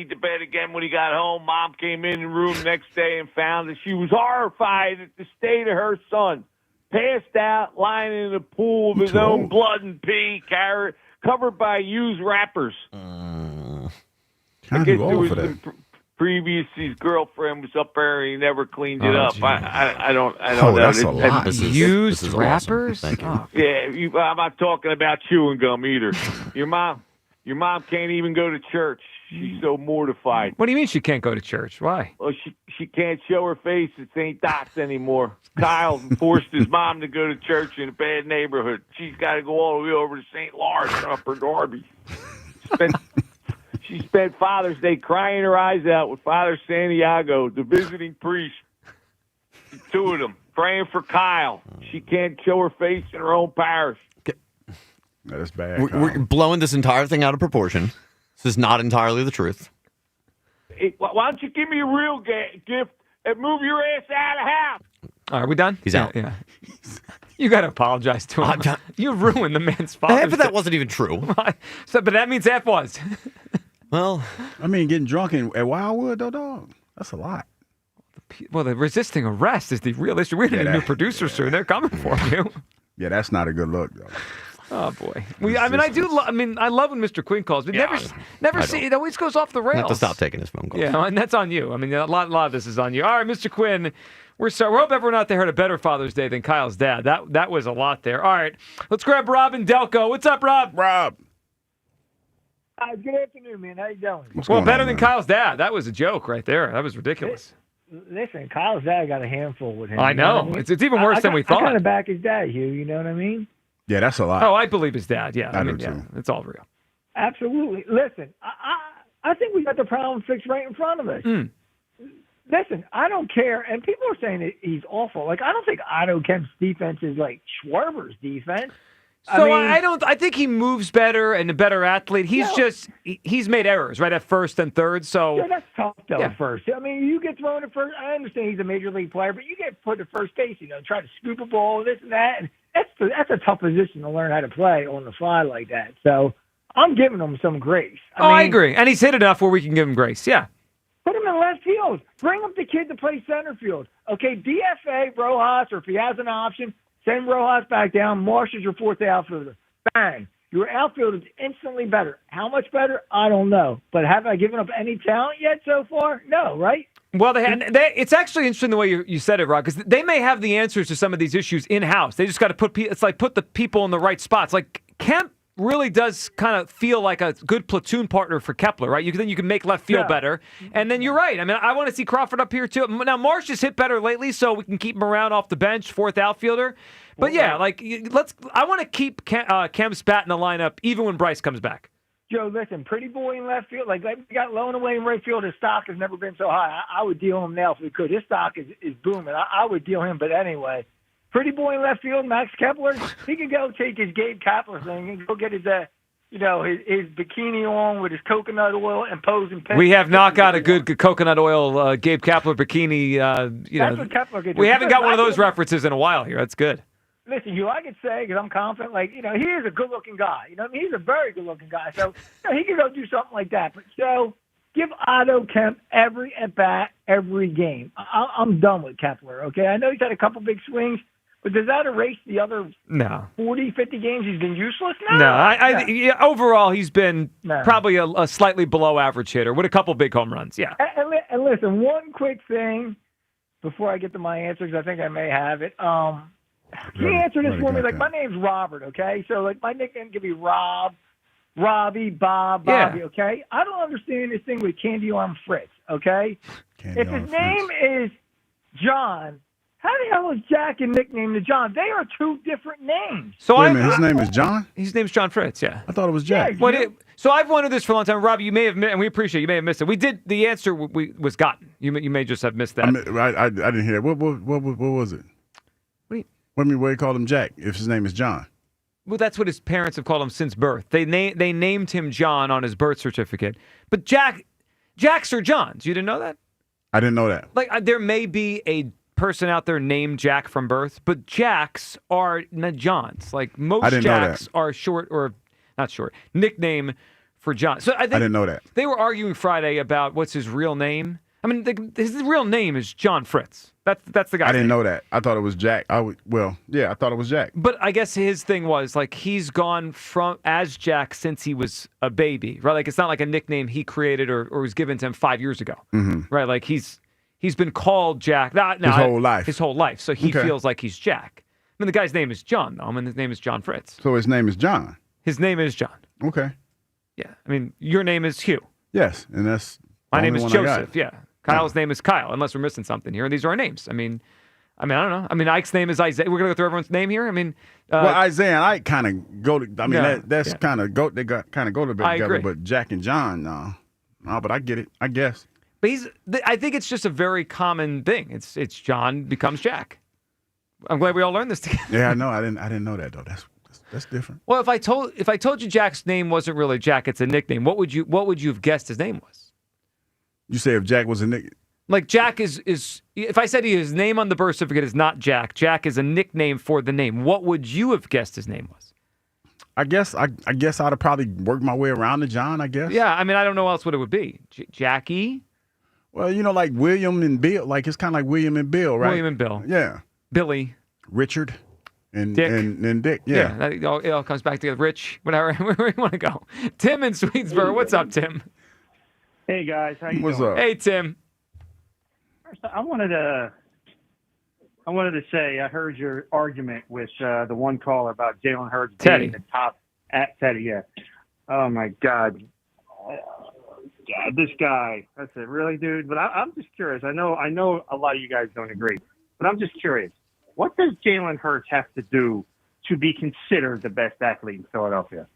the bed again when he got home. Mom came in the room next day and found that she was horrified at the state of her son. Passed out, lying in a pool of his own blood and pee, covered by used wrappers. I guess there was some previous, his girlfriend was up there and he never cleaned it up. I don't know. That's a lot. Used wrappers? Awesome. Thank you. Yeah, I'm not talking about chewing gum either. Your mom can't even go to church. She's so mortified. What do you mean she can't go to church? Why? Well, she can't show her face at St. Doc's anymore. Kyle forced his mom to go to church in a bad neighborhood. She's got to go all the way over to St. Lawrence and Upper Darby. She spent Father's Day crying her eyes out with Father Santiago, the visiting priest. The two of them praying for Kyle. She can't show her face in her own parish. That is bad. We're blowing this entire thing out of proportion. This is not entirely the truth. Why don't you give me a real gift and move your ass out of the house? Are we done? He's out. Yeah. You got to apologize to him. You ruined the man's Father's Half of Day. that wasn't even true. But that means half was. Well, I mean, getting drunk at Wildwood, though, dog. That's a lot. Well, the resisting arrest is the real issue. We're going to need new producers soon. They're coming for you. Yeah, that's not a good look, though. Oh boy. I love when Mr. Quinn calls. But never see it. Always goes off the rails. I have to stop taking his phone calls. Yeah, and that's on you. I mean, a lot of this is on you. All right, Mr. Quinn. We hope everyone out there had a better Father's Day than Kyle's dad. That was a lot there. All right, let's grab Rob and Delco. What's up, Rob? Rob. Good afternoon, man. How you doing? Better than Kyle's dad. That was a joke right there. That was ridiculous. Listen, Kyle's dad got a handful with him. I know. You know what I mean? It's even worse than we thought. I kind of back his dad, Hugh. You know what I mean? Yeah, that's a lot. Oh, I believe his dad. Yeah, I do too. It's all real. Absolutely. Listen, I think we got the problem fixed right in front of us. Listen, I don't care. And people are saying that he's awful. Like, I don't think Otto Kemp's defense is like Schwarber's defense. So I think he moves better and a better athlete. He's made errors right at first and third. So yeah, that's tough though. At first, I mean, you get thrown at first. I understand he's a major league player, but you get put at first base. Try to scoop a ball, this and that, and that's a tough position to learn how to play on the fly like that. So I'm giving him some grace. I agree, and he's hit enough where we can give him grace. Yeah. Put him in left field. Bring up the kid to play center field. Okay, DFA Rojas, or if he has an option, send Rojas back down. Marsh is your fourth outfielder. Bang. Your outfield is instantly better. How much better? I don't know. But have I given up any talent yet so far? No, right? Well, it's actually interesting the way you said it, Rod, because they may have the answers to some of these issues in-house. They just got to put the people in the right spots. Like Kemp really does kind of feel like a good platoon partner for Kepler, right? Then you can make left field better. And then you're right. I mean, I want to see Crawford up here too. Now, Marsh has hit better lately, so we can keep him around off the bench, fourth outfielder. But I want to keep Kemp's bat in the lineup even when Bryce comes back. Joe, listen, pretty boy in left field. Like we got Lone away in right field. His stock has never been so high. I would deal him now if we could. His stock is booming. I would deal him, but anyway. Pretty boy in left field, Max Kepler, he can go take his Gabe Kapler thing and go get his bikini on with his coconut oil and pose and pet. We have not got a good coconut oil Gabe Kapler bikini. That's what Kepler could do. We haven't got one of those references in a while here. That's good. Listen, I could say, because I'm confident, he is a good-looking guy. He's a very good-looking guy. So he could go do something like that. But, give Otto Kemp every at-bat, every game. I'm done with Kepler, okay? I know he's had a couple big swings. But does that erase the other 40, 50 games he's been useless? No. Overall, he's been probably a slightly below average hitter with a couple big home runs, yeah. And listen, one quick thing before I get to my answers. I think I may have it. Can you answer this for me? My name's Robert, okay? So, my nickname could be Rob, Robbie, Bob, Bobby, okay? I don't understand this thing with Candy Arm Fritz, okay? If his name is John, how the hell is Jack a nickname to John? They are two different names. So wait a minute, his name is John? His name's John Fritz, yeah. I thought it was Jack. Yeah, so I've wondered this for a long time. Rob, you may have, and we appreciate you may have missed it. We did, the answer was gotten. You may just have missed that. I didn't hear that. What was it? What do you call him Jack if his name is John? Well, that's what his parents have called him since birth. They named him John on his birth certificate. But Jacks are Johns. You didn't know that? I didn't know that. There may be a person out there named Jack from birth, but Jacks are not Johns. Most Jacks are short or not short nickname for John. So I didn't know that. They were arguing Friday about what's his real name. I mean, his real name is John Fritz. That's the guy. I didn't know that. I thought it was Jack. I thought it was Jack. But I guess his thing was he's gone from as Jack since he was a baby, right? It's not like a nickname he created or was given to him 5 years ago, right? He's been called Jack his whole life. So he feels like he's Jack. I mean, the guy's name is John, though. I mean, his name is John Fritz. So his name is John. His name is John. Okay. Yeah. I mean, your name is Hugh. Yes, and that's my name is Joseph. Yeah. Kyle's name is Kyle, unless we're missing something here. And these are our names. I mean, I don't know. I mean, Ike's name is Isaiah. We're going to go through everyone's name here. I mean, Isaiah and Ike kind of go to. I mean, that's kind of go. They kind of go together. But Jack and John, no. But I get it. I guess. But I think it's just a very common thing. It's John becomes Jack. I'm glad we all learned this together. Yeah, I know. I didn't know that though. That's different. Well, if I told you Jack's name wasn't really Jack, it's a nickname. What would you have guessed his name was? You say if Jack was a nickname? Jack is if I said his name on the birth certificate is not Jack, Jack is a nickname for the name. What would you have guessed his name was? I guess I'd have probably worked my way around to John, I guess. Yeah, I mean, I don't know else what it would be. Jackie? Well, like William and Bill. It's kind of like William and Bill, right? William and Bill. Yeah. Billy. Richard. And Dick. And Dick, yeah. It all comes back together. Rich, whatever, where you want to go. Tim in Swedesboro. What's up, Tim? Hey, guys. How you What's doing? up? Hey, Tim. First, I wanted to say I heard your argument with the one caller about Jalen Hurts being the top at Teddy. Yeah. Oh my God. This guy. I said, really, dude? But I'm just curious. I know a lot of you guys don't agree, but I'm just curious. What does Jalen Hurts have to do to be considered the best athlete in Philadelphia?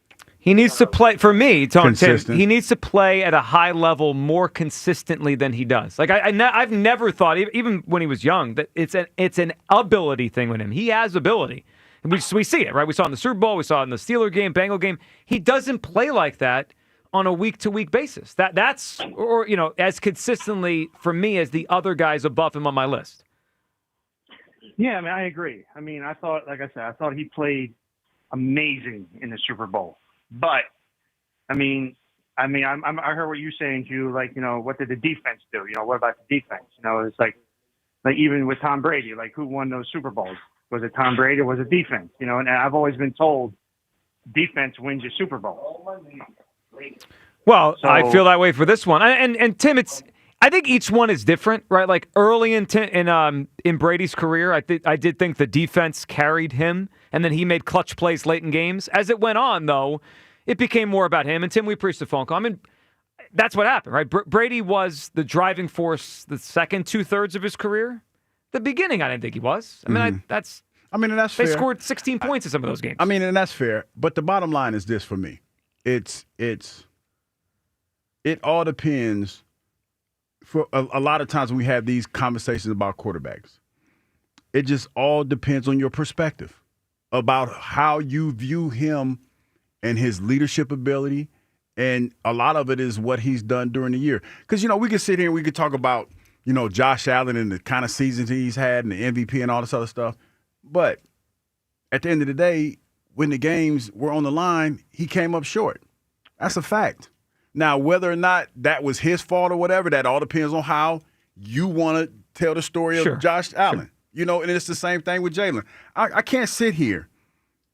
He needs to play, for me, Tim, he needs to play at a high level more consistently than he does. I've never thought, even when he was young, that it's an ability thing with him. He has ability. We see it, right? We saw it in the Super Bowl. We saw it in the Steeler game, Bengal game. He doesn't play like that on a week-to-week basis. That's as consistently for me as the other guys above him on my list. Yeah, I mean, I agree. I mean, I thought he played amazing in the Super Bowl. But, I heard what you're saying, Hugh. Like, what did the defense do? What about the defense? It's like even with Tom Brady, like who won those Super Bowls? Was it Tom Brady or was it defense? And I've always been told defense wins your Super Bowl. Well, I feel that way for this one. And Tim, I think each one is different, right? Like early in Brady's career, I did think the defense carried him, and then he made clutch plays late in games. As it went on, though, it became more about him. And Tim, we preached the phone call. I mean, that's what happened, right? Brady was the driving force the second 2/3 of his career. The beginning, I didn't think he was. I mean, that's fair. They scored 16 points in some of those games. And that's fair. But the bottom line is this for me: it all depends. For a lot of times when we have these conversations about quarterbacks, it just all depends on your perspective about how you view him and his leadership ability. And a lot of it is what he's done during the year. Because, we could sit here and we could talk about, Josh Allen and the kind of seasons he's had and the MVP and all this other stuff. But at the end of the day, when the games were on the line, he came up short. That's a fact. Now, whether or not that was his fault or whatever, that all depends on how you want to tell the story of Josh Allen. And it's the same thing with Jalen. I can't sit here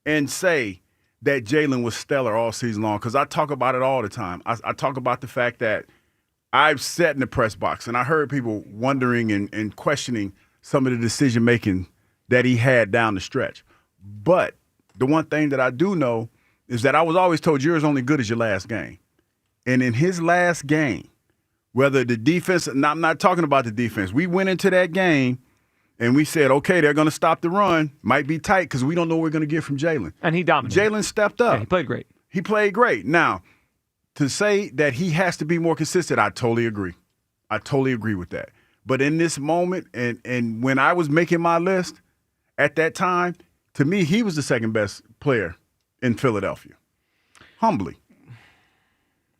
and say that Jalen was stellar all season long because I talk about it all the time. I talk about the fact that I've sat in the press box and I heard people wondering and questioning some of the decision-making that he had down the stretch. But the one thing that I do know is that I was always told you're as only good as your last game. And in his last game, whether the defense, and I'm not talking about the defense, we went into that game and we said, okay, they're going to stop the run. Might be tight because we don't know what we're going to get from Jalen. And he dominated. Jalen stepped up. Yeah, he played great. He played great. Now, to say that he has to be more consistent, I totally agree. I totally agree with that. But in this moment, and when I was making my list at that time, to me, he was the second best player in Philadelphia. Humbly.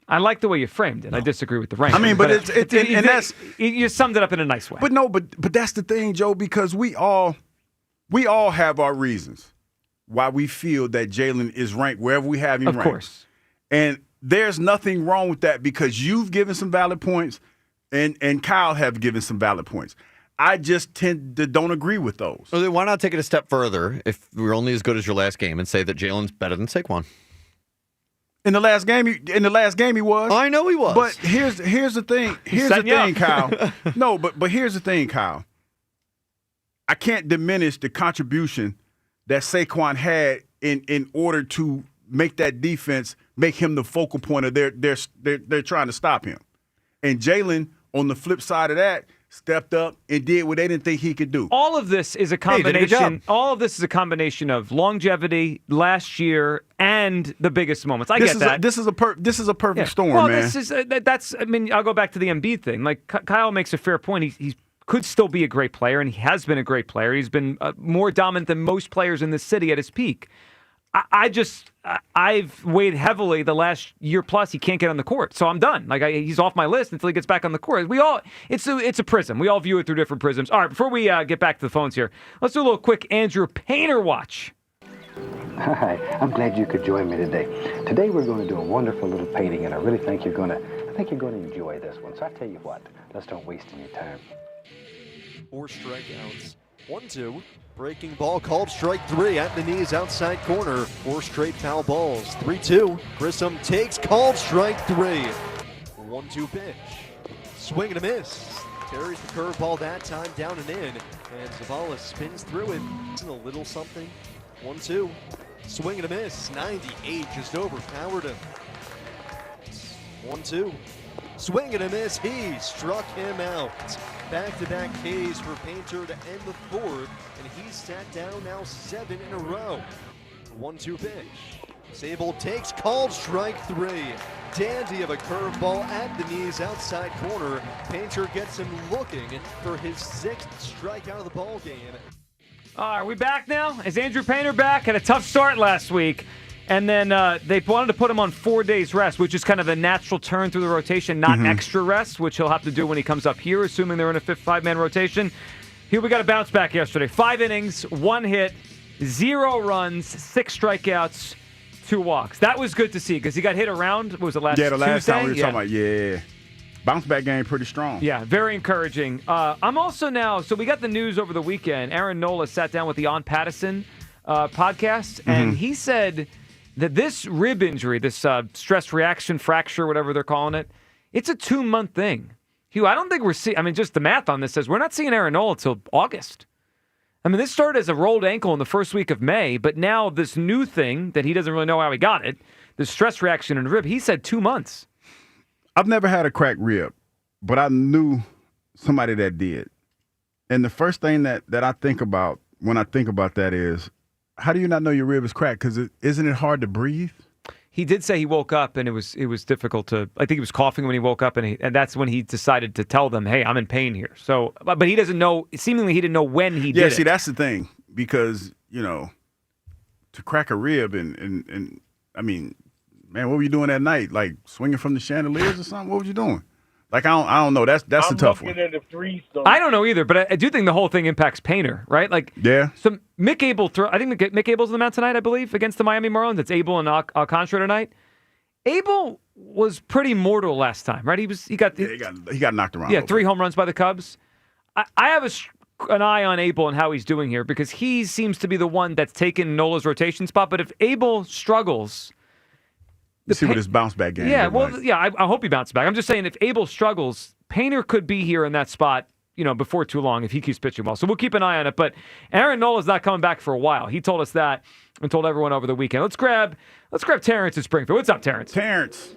I like the way you framed it. I disagree with the ranking. I mean, but it's you summed it up in a nice way. But that's the thing, Joe, because we all have our reasons why we feel that Jalen is ranked wherever we have him ranked. Of course. And there's nothing wrong with that because you've given some valid points and Kyle have given some valid points. I just tend to don't agree with those. So then why not take it a step further if we're only as good as your last game and say that Jalen's better than Saquon? In the last game, he was. I know he was. But here's the thing. Here's the thing, Kyle. No, but here's the thing, Kyle. I can't diminish the contribution that Saquon had in order to make that defense make him the focal point of they're trying to stop him. And Jalen, on the flip side of that, stepped up and did what they didn't think he could do. All of this is a combination. All of this is a combination of longevity, last year, and the biggest moments. I get that. This is a perfect storm, well, man. I'll go back to the Embiid thing. Like Kyle makes a fair point. He could still be a great player, and he has been a great player. He's been more dominant than most players in this city at his peak. I've weighed heavily the last year plus. He can't get on the court, so I'm done. He's off my list until he gets back on the court. It's a prism. We all view it through different prisms. All right, before we get back to the phones here, let's do a little quick Andrew Painter watch. Hi, I'm glad you could join me today. Today we're going to do a wonderful little painting, and I really think you're going to enjoy this one. So I tell you what, let's don't waste any time. 4 strikeouts. 1-2. Breaking ball called strike 3 at the knees outside corner. 4 straight foul balls. 3-2. Grissom takes called strike 3. 1-2 pitch. Swing and a miss. Carries the curveball that time down and in. And Zavala spins through it. A little something. 1-2. Swing and a miss. 98 just overpowered him. 1-2. Swing and a miss. He struck him out. Back-to-back Ks for Painter to end the 4th, and he's sat down now 7 in a row. 1-2 pitch. Sable takes called strike 3. Dandy of a curveball at the knees outside corner. Painter gets him looking for his 6th strikeout of the ball game. Are we back now? Is Andrew Painter back? Had a tough start last week. And then they wanted to put him on 4 days rest, which is kind of a natural turn through the rotation, not extra rest, which he'll have to do when he comes up here, assuming they're in a 5-man rotation. Here we got a bounce back yesterday. 5 innings, 1 hit, 0 runs, 6 strikeouts, 2 walks. That was good to see because he got hit around. What was it, last Tuesday? Yeah, the last time we were talking about, yeah. Bounce back game pretty strong. Yeah, very encouraging. I'm also now, so we got the news over the weekend. Aaron Nola sat down with the On Pattison podcast, and he said that this rib injury, this stress reaction fracture, whatever they're calling it, it's a 2-month thing. Hugh, I don't think we're seeing, just the math on this says we're not seeing Aaron Nola until August. This started as a rolled ankle in the first week of May, but now this new thing that he doesn't really know how he got it, the stress reaction in the rib, he said 2 months. I've never had a cracked rib, but I knew somebody that did. And the first thing that I think about when I think about that is, how do you not know your rib is cracked? Because isn't it hard to breathe? He did say he woke up and it was difficult to. I think he was coughing when he woke up, and that's when he decided to tell them, "Hey, I'm in pain here." So, but he doesn't know. Seemingly, he didn't know when he did it. Yeah, see, that's the thing, because to crack a rib and man, what were you doing that night? Like swinging from the chandeliers or something? What were you doing? Like I don't know. That's a tough one. I don't know either, but I do think the whole thing impacts Painter, right? Like, yeah. So Mick Abel, I think Mick Abel's on the mound tonight, I believe, against the Miami Marlins. It's Abel and Alcantara tonight. Abel was pretty mortal last time, right? He got knocked around. Yeah, 3 home runs by the Cubs. I have an eye on Abel and how he's doing here because he seems to be the one that's taken Nola's rotation spot. But if Abel struggles. See what his bounce back game. Yeah, I hope he bounces back. I'm just saying, if Abel struggles, Painter could be here in that spot, before too long if he keeps pitching well. So we'll keep an eye on it. But Aaron Nola's not coming back for a while. He told us that and told everyone over the weekend. Let's grab Terrence in Springfield. What's up, Terrence? Terrence.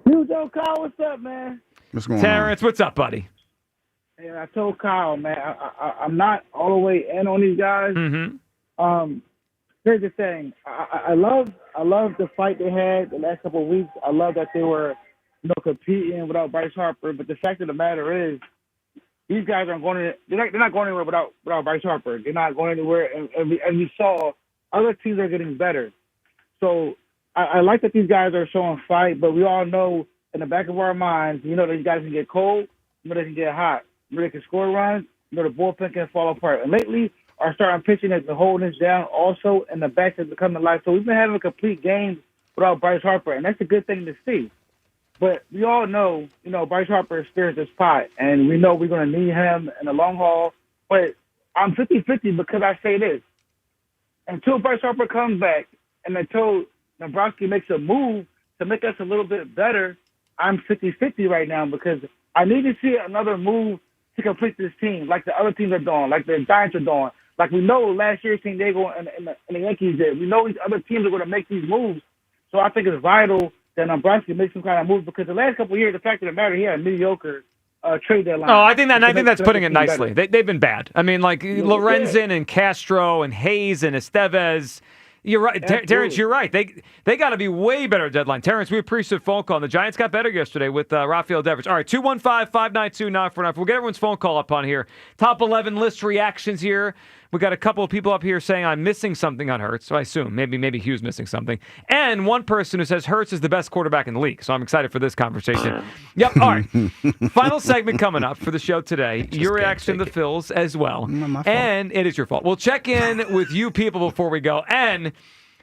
Yo, Kyle, what's up, man? What's going on? Terrence, what's up, buddy? Hey, I told Kyle, man, I'm not all the way in on these guys. Mm-hmm. Here's the thing. I love the fight they had the last couple of weeks. I love that they were, competing without Bryce Harper. But the fact of the matter is, these guys aren't going. They're not going anywhere without Bryce Harper. They're not going anywhere. And we saw other teams are getting better. So I like that these guys are showing fight. But we all know in the back of our minds, these guys can get cold. They can get hot. They can score runs. The bullpen can fall apart. And lately, our starting pitching has been holding us down also, and the bats has become the life. So we've been having a complete game without Bryce Harper, and that's a good thing to see. But we all know, Bryce Harper stirs this pot, and we know we're going to need him in the long haul. But I'm 50-50 because I say this. Until Bryce Harper comes back and until Nebraska makes a move to make us a little bit better, I'm 50-50 right now because I need to see another move to complete this team like the other teams are doing, like the Giants are doing. Like we know last year San Diego and the Yankees did. We know these other teams are going to make these moves. So I think it's vital that Nebraska makes some kind of move because the last couple of years, the fact of the matter, he had a mediocre trade deadline. Oh, I think that's putting it nicely. They've been bad. Lorenzen and Castro and Hayes and Estevez. You're right, Terrence. You're right. They got to be way better at deadline. Terrence, we appreciate the phone call. And the Giants got better yesterday with Rafael Devers. All right, 215-592-9494. We'll get everyone's phone call up on here. Top 11 list reactions here. We got a couple of people up here saying I'm missing something on Hurts. So I assume maybe Hugh's missing something. And one person who says Hurts is the best quarterback in the league. So I'm excited for this conversation. Yep. All right. Final segment coming up for the show today. Your reaction to the Phils as well. And it is your fault. We'll check in with you people before we go. And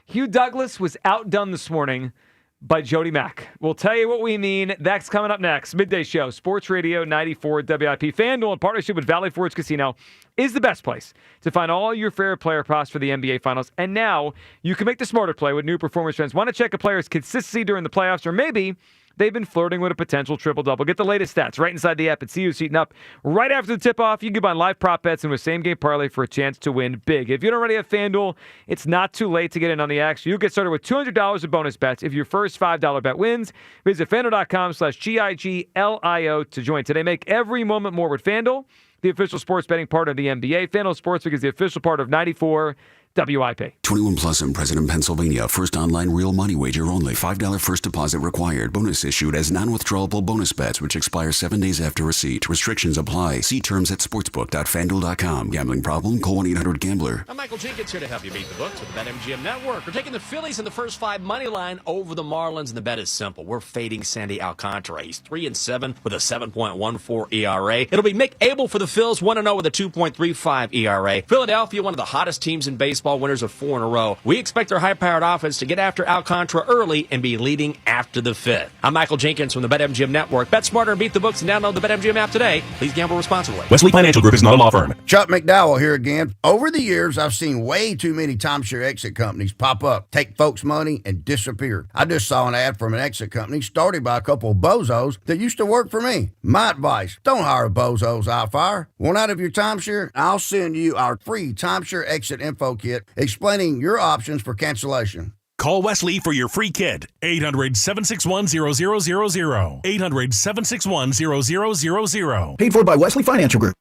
Hugh Douglas was outdone this morning by Jody Mack. We'll tell you what we mean. That's coming up next. Midday Show, Sports Radio 94 WIP. FanDuel, in partnership with Valley Forge Casino, is the best place to find all your favorite player props for the NBA Finals. And now you can make the smarter play with new performance trends. Want to check a player's consistency during the playoffs, or maybe they've been flirting with a potential triple-double. Get the latest stats right inside the app and see who's heating up. Right after the tip-off, you can combine live prop bets and with same-game parlay for a chance to win big. If you don't already have FanDuel, it's not too late to get in on the action. You'll get started with $200 in bonus bets if your first $5 bet wins. Visit FanDuel.com/GIGLIO to join today. Make every moment more with FanDuel, the official sports betting partner of the NBA. FanDuel Sportsbook is the official part of 94 WIP. 21 plus in President, Pennsylvania. First online real money wager only. $5 first deposit required. Bonus issued as non-withdrawable bonus bets, which expire 7 days after receipt. Restrictions apply. See terms at sportsbook.fanduel.com. Gambling problem? Call 1-800-GAMBLER. I'm Michael Jenkins here to help you beat the books with the BetMGM Network. We're taking the Phillies in the first 5 money line over the Marlins, and the bet is simple. We're fading Sandy Alcantara. He's 3-7 with a 7.14 ERA. It'll be Mick Abel for the Phils, 1-0 with a 2.35 ERA. Philadelphia, one of the hottest teams in baseball, winners of 4 in a row. We expect their high-powered offense to get after Alcantara early and be leading after the 5th. I'm Michael Jenkins from the BetMGM Network. Bet smarter and beat the books and download the BetMGM app today. Please gamble responsibly. Wesley Financial Group is not a law firm. Chuck McDowell here again. Over the years, I've seen way too many timeshare exit companies pop up, take folks' money, and disappear. I just saw an ad from an exit company started by a couple of bozos that used to work for me. My advice, don't hire bozos out fire. Want out of your timeshare? I'll send you our free timeshare exit info kit explaining your options for cancellation. Call Wesley for your free kit. 800-761-0000. 800-761-0000. Paid for by Wesley Financial Group.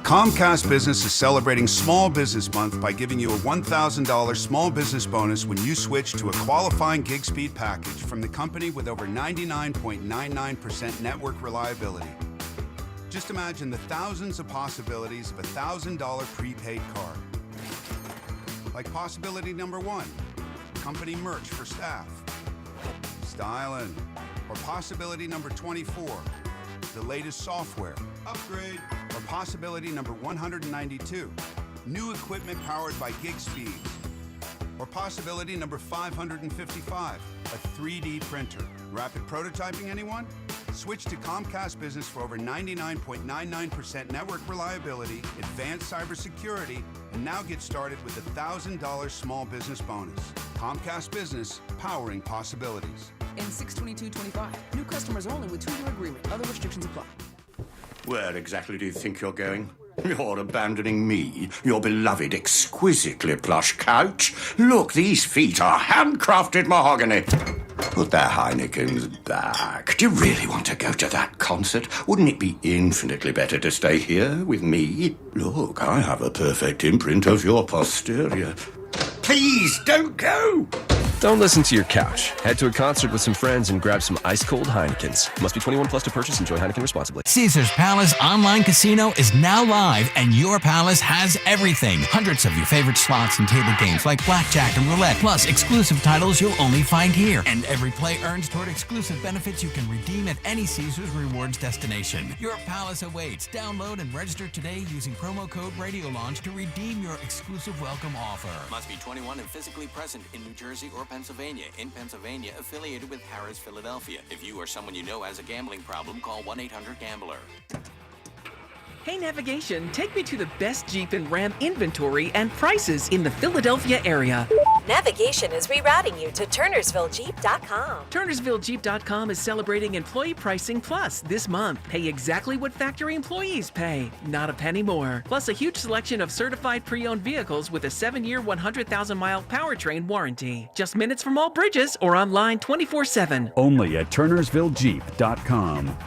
Comcast Business is celebrating Small Business Month by giving you a $1,000 small business bonus when you switch to a qualifying gig speed package from the company with over 99.99% network reliability. Just imagine the thousands of possibilities of a $1,000 prepaid card. Like possibility number 1, company merch for staff. Styling. Or possibility number 24, the latest software. Upgrade. Or possibility number 192, new equipment powered by gig speeds. Or possibility number 555, a 3D printer. Rapid prototyping, anyone? Switch to Comcast Business for over 99.99% network reliability, advanced cybersecurity, and now get started with a $1,000 small business bonus. Comcast Business, powering possibilities. In 6/22/25, new customers only with 2-year agreement. Other restrictions apply. Where exactly do you think you're going? You're abandoning me, your beloved, exquisitely plush couch. Look, these feet are handcrafted mahogany. Put that Heineken's back. Do you really want to go to that concert? Wouldn't it be infinitely better to stay here with me? Look, I have a perfect imprint of your posterior. Please, don't go! Don't listen to your couch. Head to a concert with some friends and grab some ice-cold Heinekens. Must be 21 plus to purchase. Enjoy Heineken responsibly. Caesars Palace Online Casino is now live, and your palace has everything. Hundreds of your favorite slots and table games like blackjack and roulette, plus exclusive titles you'll only find here. And every play earns toward exclusive benefits you can redeem at any Caesars Rewards destination. Your palace awaits. Download and register today using promo code RadioLaunch to redeem your exclusive welcome offer. Must be 21 and physically present in New Jersey or Pennsylvania. In Pennsylvania, affiliated with Harrah's Philadelphia. If you or someone you know has a gambling problem, call 1-800-GAMBLER. Hey Navigation, take me to the best Jeep and Ram inventory and prices in the Philadelphia area. Navigation is rerouting you to TurnersvilleJeep.com. TurnersvilleJeep.com is celebrating Employee Pricing Plus this month. Pay exactly what factory employees pay, not a penny more. Plus a huge selection of certified pre-owned vehicles with a 7-year, 100,000-mile powertrain warranty. Just minutes from all bridges or online 24/7. Only at TurnersvilleJeep.com.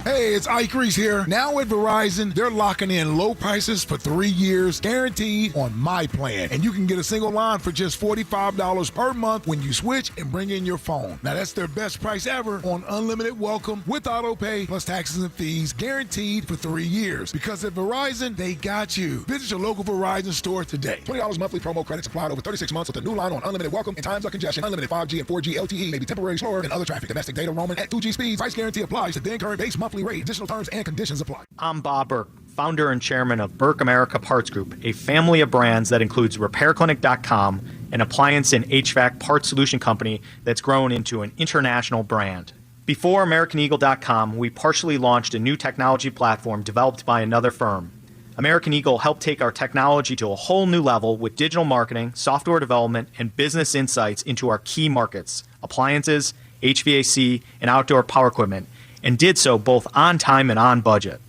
Hey, it's Ike Reese here. Now at Verizon, they're locking in low prices for 3 years, guaranteed on my plan. And you can get a single line for just $45 per month when you switch and bring in your phone. Now that's their best price ever on unlimited welcome with auto pay plus taxes and fees, guaranteed for 3 years. Because at Verizon, they got you. Visit your local Verizon store today. $20 monthly promo credits applied over 36 months with a new line on unlimited welcome and times of congestion. Unlimited 5G and 4G LTE may be temporarily slower than other traffic. Domestic data roaming at 2G speeds. Price guarantee applies to then current base monthly rate. Additional terms and conditions apply. I'm Bob Burke, founder and chairman of Burke America Parts Group, a family of brands that includes RepairClinic.com, an appliance and HVAC parts solution company that's grown into an international brand. Before AmericanEagle.com, we partially launched a new technology platform developed by another firm. American Eagle helped take our technology to a whole new level with digital marketing, software development, and business insights into our key markets, appliances, HVAC, and outdoor power equipment, and did so both on time and on budget.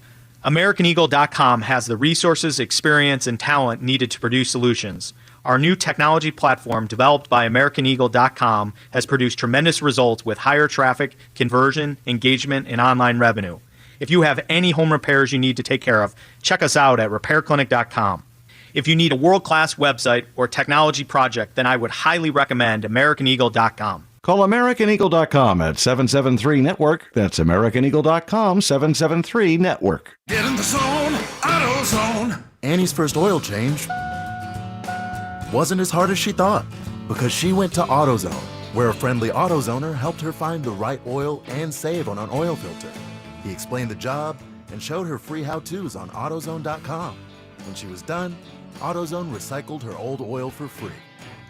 AmericanEagle.com has the resources, experience, and talent needed to produce solutions. Our new technology platform, developed by AmericanEagle.com, has produced tremendous results with higher traffic, conversion, engagement, and online revenue. If you have any home repairs you need to take care of, check us out at repairclinic.com. If you need a world-class website or technology project, then I would highly recommend AmericanEagle.com. Call AmericanEagle.com at 773-NETWORK. That's AmericanEagle.com, 773-NETWORK. Get in the zone, AutoZone. Annie's first oil change wasn't as hard as she thought because she went to AutoZone, where a friendly AutoZoner helped her find the right oil and save on an oil filter. He explained the job and showed her free how-tos on AutoZone.com. When she was done, AutoZone recycled her old oil for free.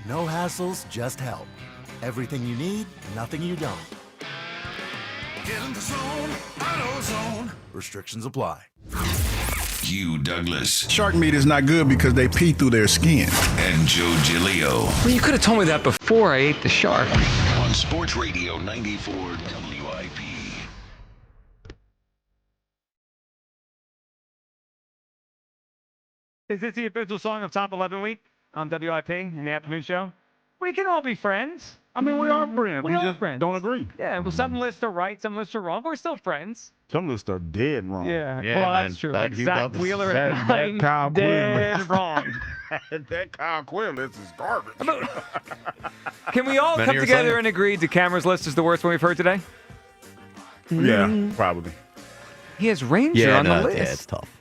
No hassles, just help. Everything you need, nothing you don't. Get in the zone, AutoZone. Restrictions apply. Hugh Douglas. Shark meat is not good because they pee through their skin. And Joe Giglio. Well, you could have told me that before I ate the shark. On Sports Radio 94 WIP. Is this the official song of Top 11 Week on WIP in the afternoon show? We can all be friends. I mean, we are friends. We We are just friends. don't agree. Yeah, well, some lists are right, some lists are wrong. We're still friends. Some lists are dead wrong. Yeah, well, that's true. Like Zach Wheeler That at 9, Kyle dead wrong. That Kyle Quinn list is garbage. Can we all come together and agree DeCamera's list is the worst one we've heard today? Yeah, probably. He has Ranger on the list. Yeah, it's tough.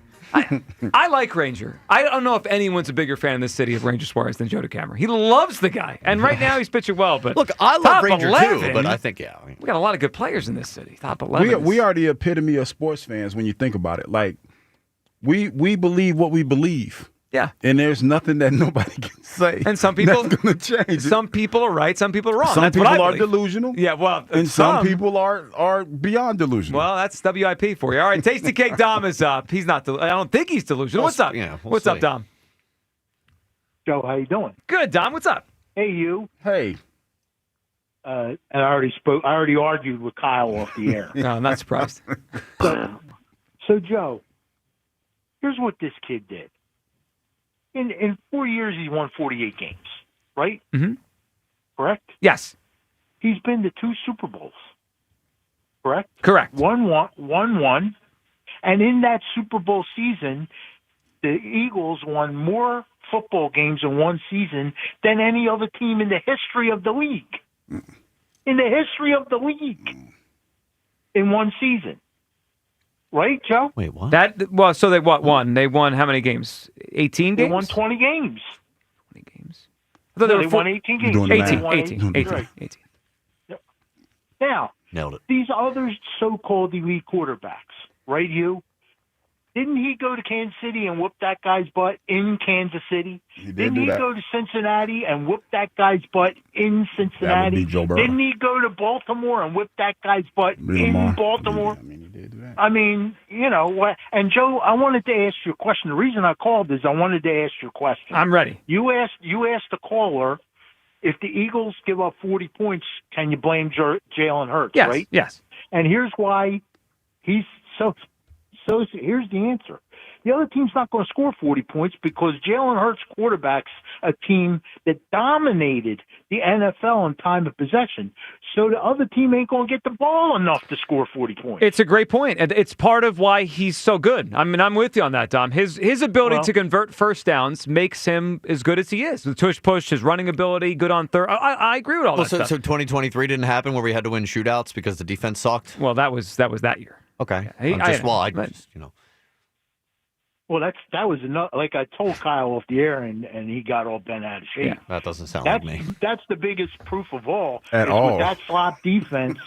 I like Ranger. I don't know if anyone's a bigger fan in this city of Ranger Suarez than Joe DeCamera. He loves the guy. And right now he's pitching well. But Look, I love top Ranger 11, too, but I think, yeah. We got a lot of good players in this city. Top 11. We are the epitome of sports fans when you think about it. Like, we believe what we believe. Yeah. And there's nothing that nobody can say. And some people that's going to change. Some people are right, some people are wrong. Some That's people what I are believe. delusional. Yeah, well, and some people are beyond delusional. Well, that's WIP for you. All right, Tasty Cake Dom is up. He's not. I don't think he's delusional. What's up? What's up, Dom? Joe, how you doing? Good, Dom. What's up? Hey, you. Hey. And I already argued with Kyle off the air. No, I'm not surprised. So, Joe, here's what this kid did. In 4 years, he's won 48 games, right? Mm-hmm. Correct? Yes. He's been to 2 Super Bowls, correct? Correct. One. And in that Super Bowl season, the Eagles won more football games in one season than any other team in the history of the league. In the history of the league. In one season. Right, Joe? Wait, what? So they won? They won how many games? 18 games? They won 20 games. 20 games. I thought They won 18 games. 18. Yep. Now, nailed it. These other so-called elite quarterbacks, right, you? Didn't he go to Kansas City and whoop that guy's butt in Kansas City? Didn't he go to Cincinnati and whoop that guy's butt in Cincinnati? That would be Joe Burrow. Didn't he go to Baltimore and whip that guy's butt in Baltimore? I mean, he did do that. I mean, you know what? And Joe, I wanted to ask you a question. The reason I called is I wanted to ask you a question. I'm ready. You asked the caller if the Eagles give up 40 points, can you blame Jalen Hurts? Yes. Right? Yes. And here's why he's so. Here's the answer. The other team's not going to score 40 points because Jalen Hurts quarterbacks a team that dominated the NFL in time of possession. So the other team ain't going to get the ball enough to score 40 points. It's a great point. And it's part of why he's so good. I mean, I'm with you on that, Dom. His ability to convert first downs makes him as good as he is. The tush-push, his running ability, good on third. I agree with all that stuff. So 2023 didn't happen where we had to win shootouts because the defense sucked? Well, that was that year. Okay. Yeah, Well, that was enough. Like I told Kyle off the air, and he got all bent out of shape. Yeah, that doesn't sound like me. That's the biggest proof of all. At all. With that slop defense,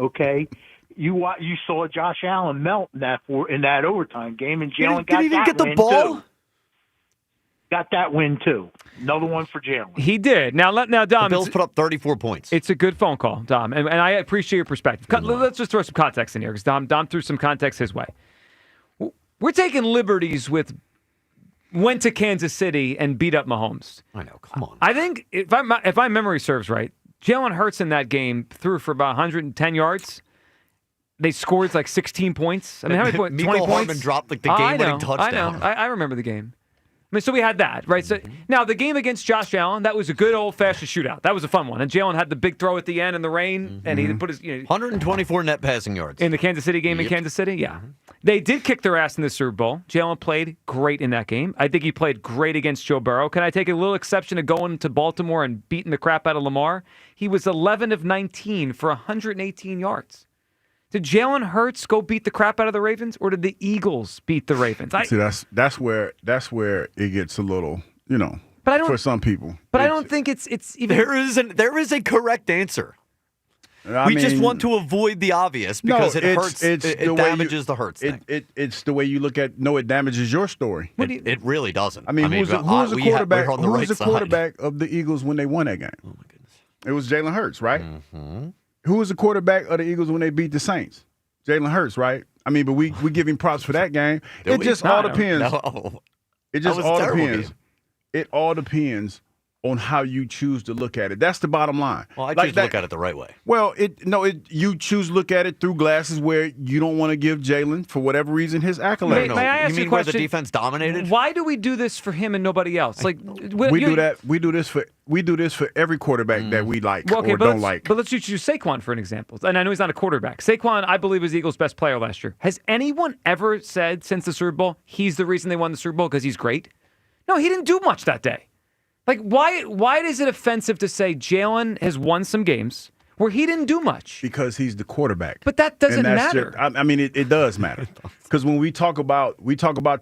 okay, you saw Josh Allen melt in that overtime game, and Jalen got that win too. Got that win too. Another one for Jalen. He did. Now, Dom. The Bills put up 34 points. It's a good phone call, Dom, and I appreciate your perspective. Let's just throw some context in here because Dom threw some context his way. We're taking liberties with went to Kansas City and beat up Mahomes. I know. Come on. I think if my memory serves right, Jalen Hurts in that game threw for about 110 yards. They scored like 16 points. I mean, how many points? 20 points. Harmon dropped like the game-winning touchdown. I know. I remember the game. I mean, so we had that, right? So now the game against Josh Allen, that was a good old-fashioned shootout. That was a fun one. And Jalen had the big throw at the end in the rain, and he put his 124 net passing yards in the Kansas City game in Kansas City. Yeah, they did kick their ass in the Super Bowl. Jalen played great in that game. I think he played great against Joe Burrow. Can I take a little exception to going to Baltimore and beating the crap out of Lamar? He was 11 of 19 for 118 yards. Did Jalen Hurts go beat the crap out of the Ravens, or did the Eagles beat the Ravens? See, that's where it gets a little, but I don't, for some people. But I don't think it's even. There is a correct answer. We just want to avoid the obvious because it hurts. It damages the Hurts thing. It's the way you look at. No, it damages your story. It really doesn't. I mean, who's the quarterback? Who's the quarterback of the Eagles when they won that game? Oh my goodness! It was Jalen Hurts, right? Mm-hmm. Who was the quarterback of the Eagles when they beat the Saints? Jalen Hurts, right? I mean, but we give him props for that game. It just all depends. It just all depends. Game. It all depends on how you choose to look at it. That's the bottom line. Well, I choose to look at it the right way. Well, you choose to look at it through glasses where you don't want to give Jalen, for whatever reason, his accolades. May I ask you mean where the defense dominated? Why do we do this for him and nobody else? Like we do that. We do this for every quarterback that we like or don't like. But let's use Saquon for an example. And I know he's not a quarterback. Saquon, I believe, was the Eagles' best player last year. Has anyone ever said since the Super Bowl he's the reason they won the Super Bowl because he's great? No, he didn't do much that day. Like, why is it offensive to say Jalen has won some games where he didn't do much? Because he's the quarterback. But that doesn't matter. I mean, it does matter. Because when we talk about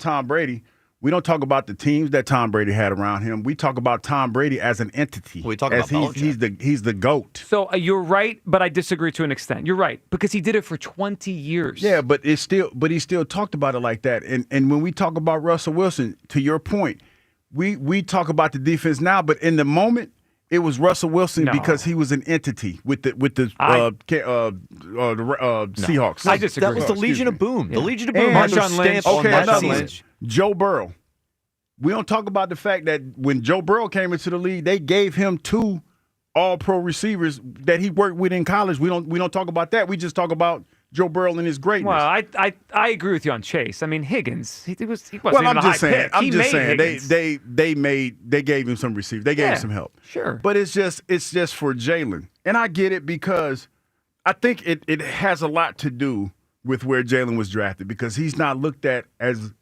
Tom Brady, we don't talk about the teams that Tom Brady had around him. We talk about Tom Brady as an entity. We talk about he's the GOAT. So you're right, but I disagree to an extent. You're right, because he did it for 20 years. Yeah, but he still talked about it like that. And when we talk about Russell Wilson, to your point, we talk about the defense now, but in the moment, it was Russell Wilson because he was an entity with the Seahawks. I disagree. That was the Legion of Boom. The Legion of Boom had their stamp on that season. Joe Burrow. We don't talk about the fact that when Joe Burrow came into the league, they gave him 2 all-pro receivers that he worked with in college. We don't talk about that. We just talk about Joe Burrow and his greatness. Well, I agree with you on Chase. I mean, Higgins, he wasn't well, even I'm a just high saying. pick. I'm just saying Higgins. they gave him some receivers. They gave him some help. Sure. But it's just for Jalen. And I get it because I think it has a lot to do with where Jalen was drafted because he's not looked at as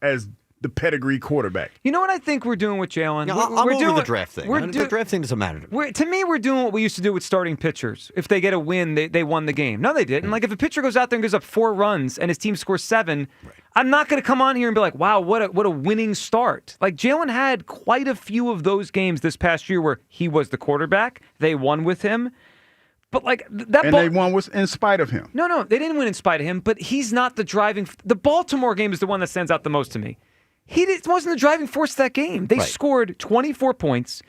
the pedigree quarterback. You know what I think we're doing with Jalen? Yeah, I'm over the draft thing. The draft thing doesn't matter to me. To me, we're doing what we used to do with starting pitchers. If they get a win, they won the game. No, they didn't. Like if a pitcher goes out there and gives up 4 runs and his team scores 7, I'm not going to come on here and be like, wow, what a winning start. Like Jalen had quite a few of those games this past year where he was the quarterback. They won with him. But like that, and they won in spite of him. No, they didn't win in spite of him. But he's not the driving. The Baltimore game is the one that stands out the most to me. He wasn't the driving force of that game. They scored 24 points,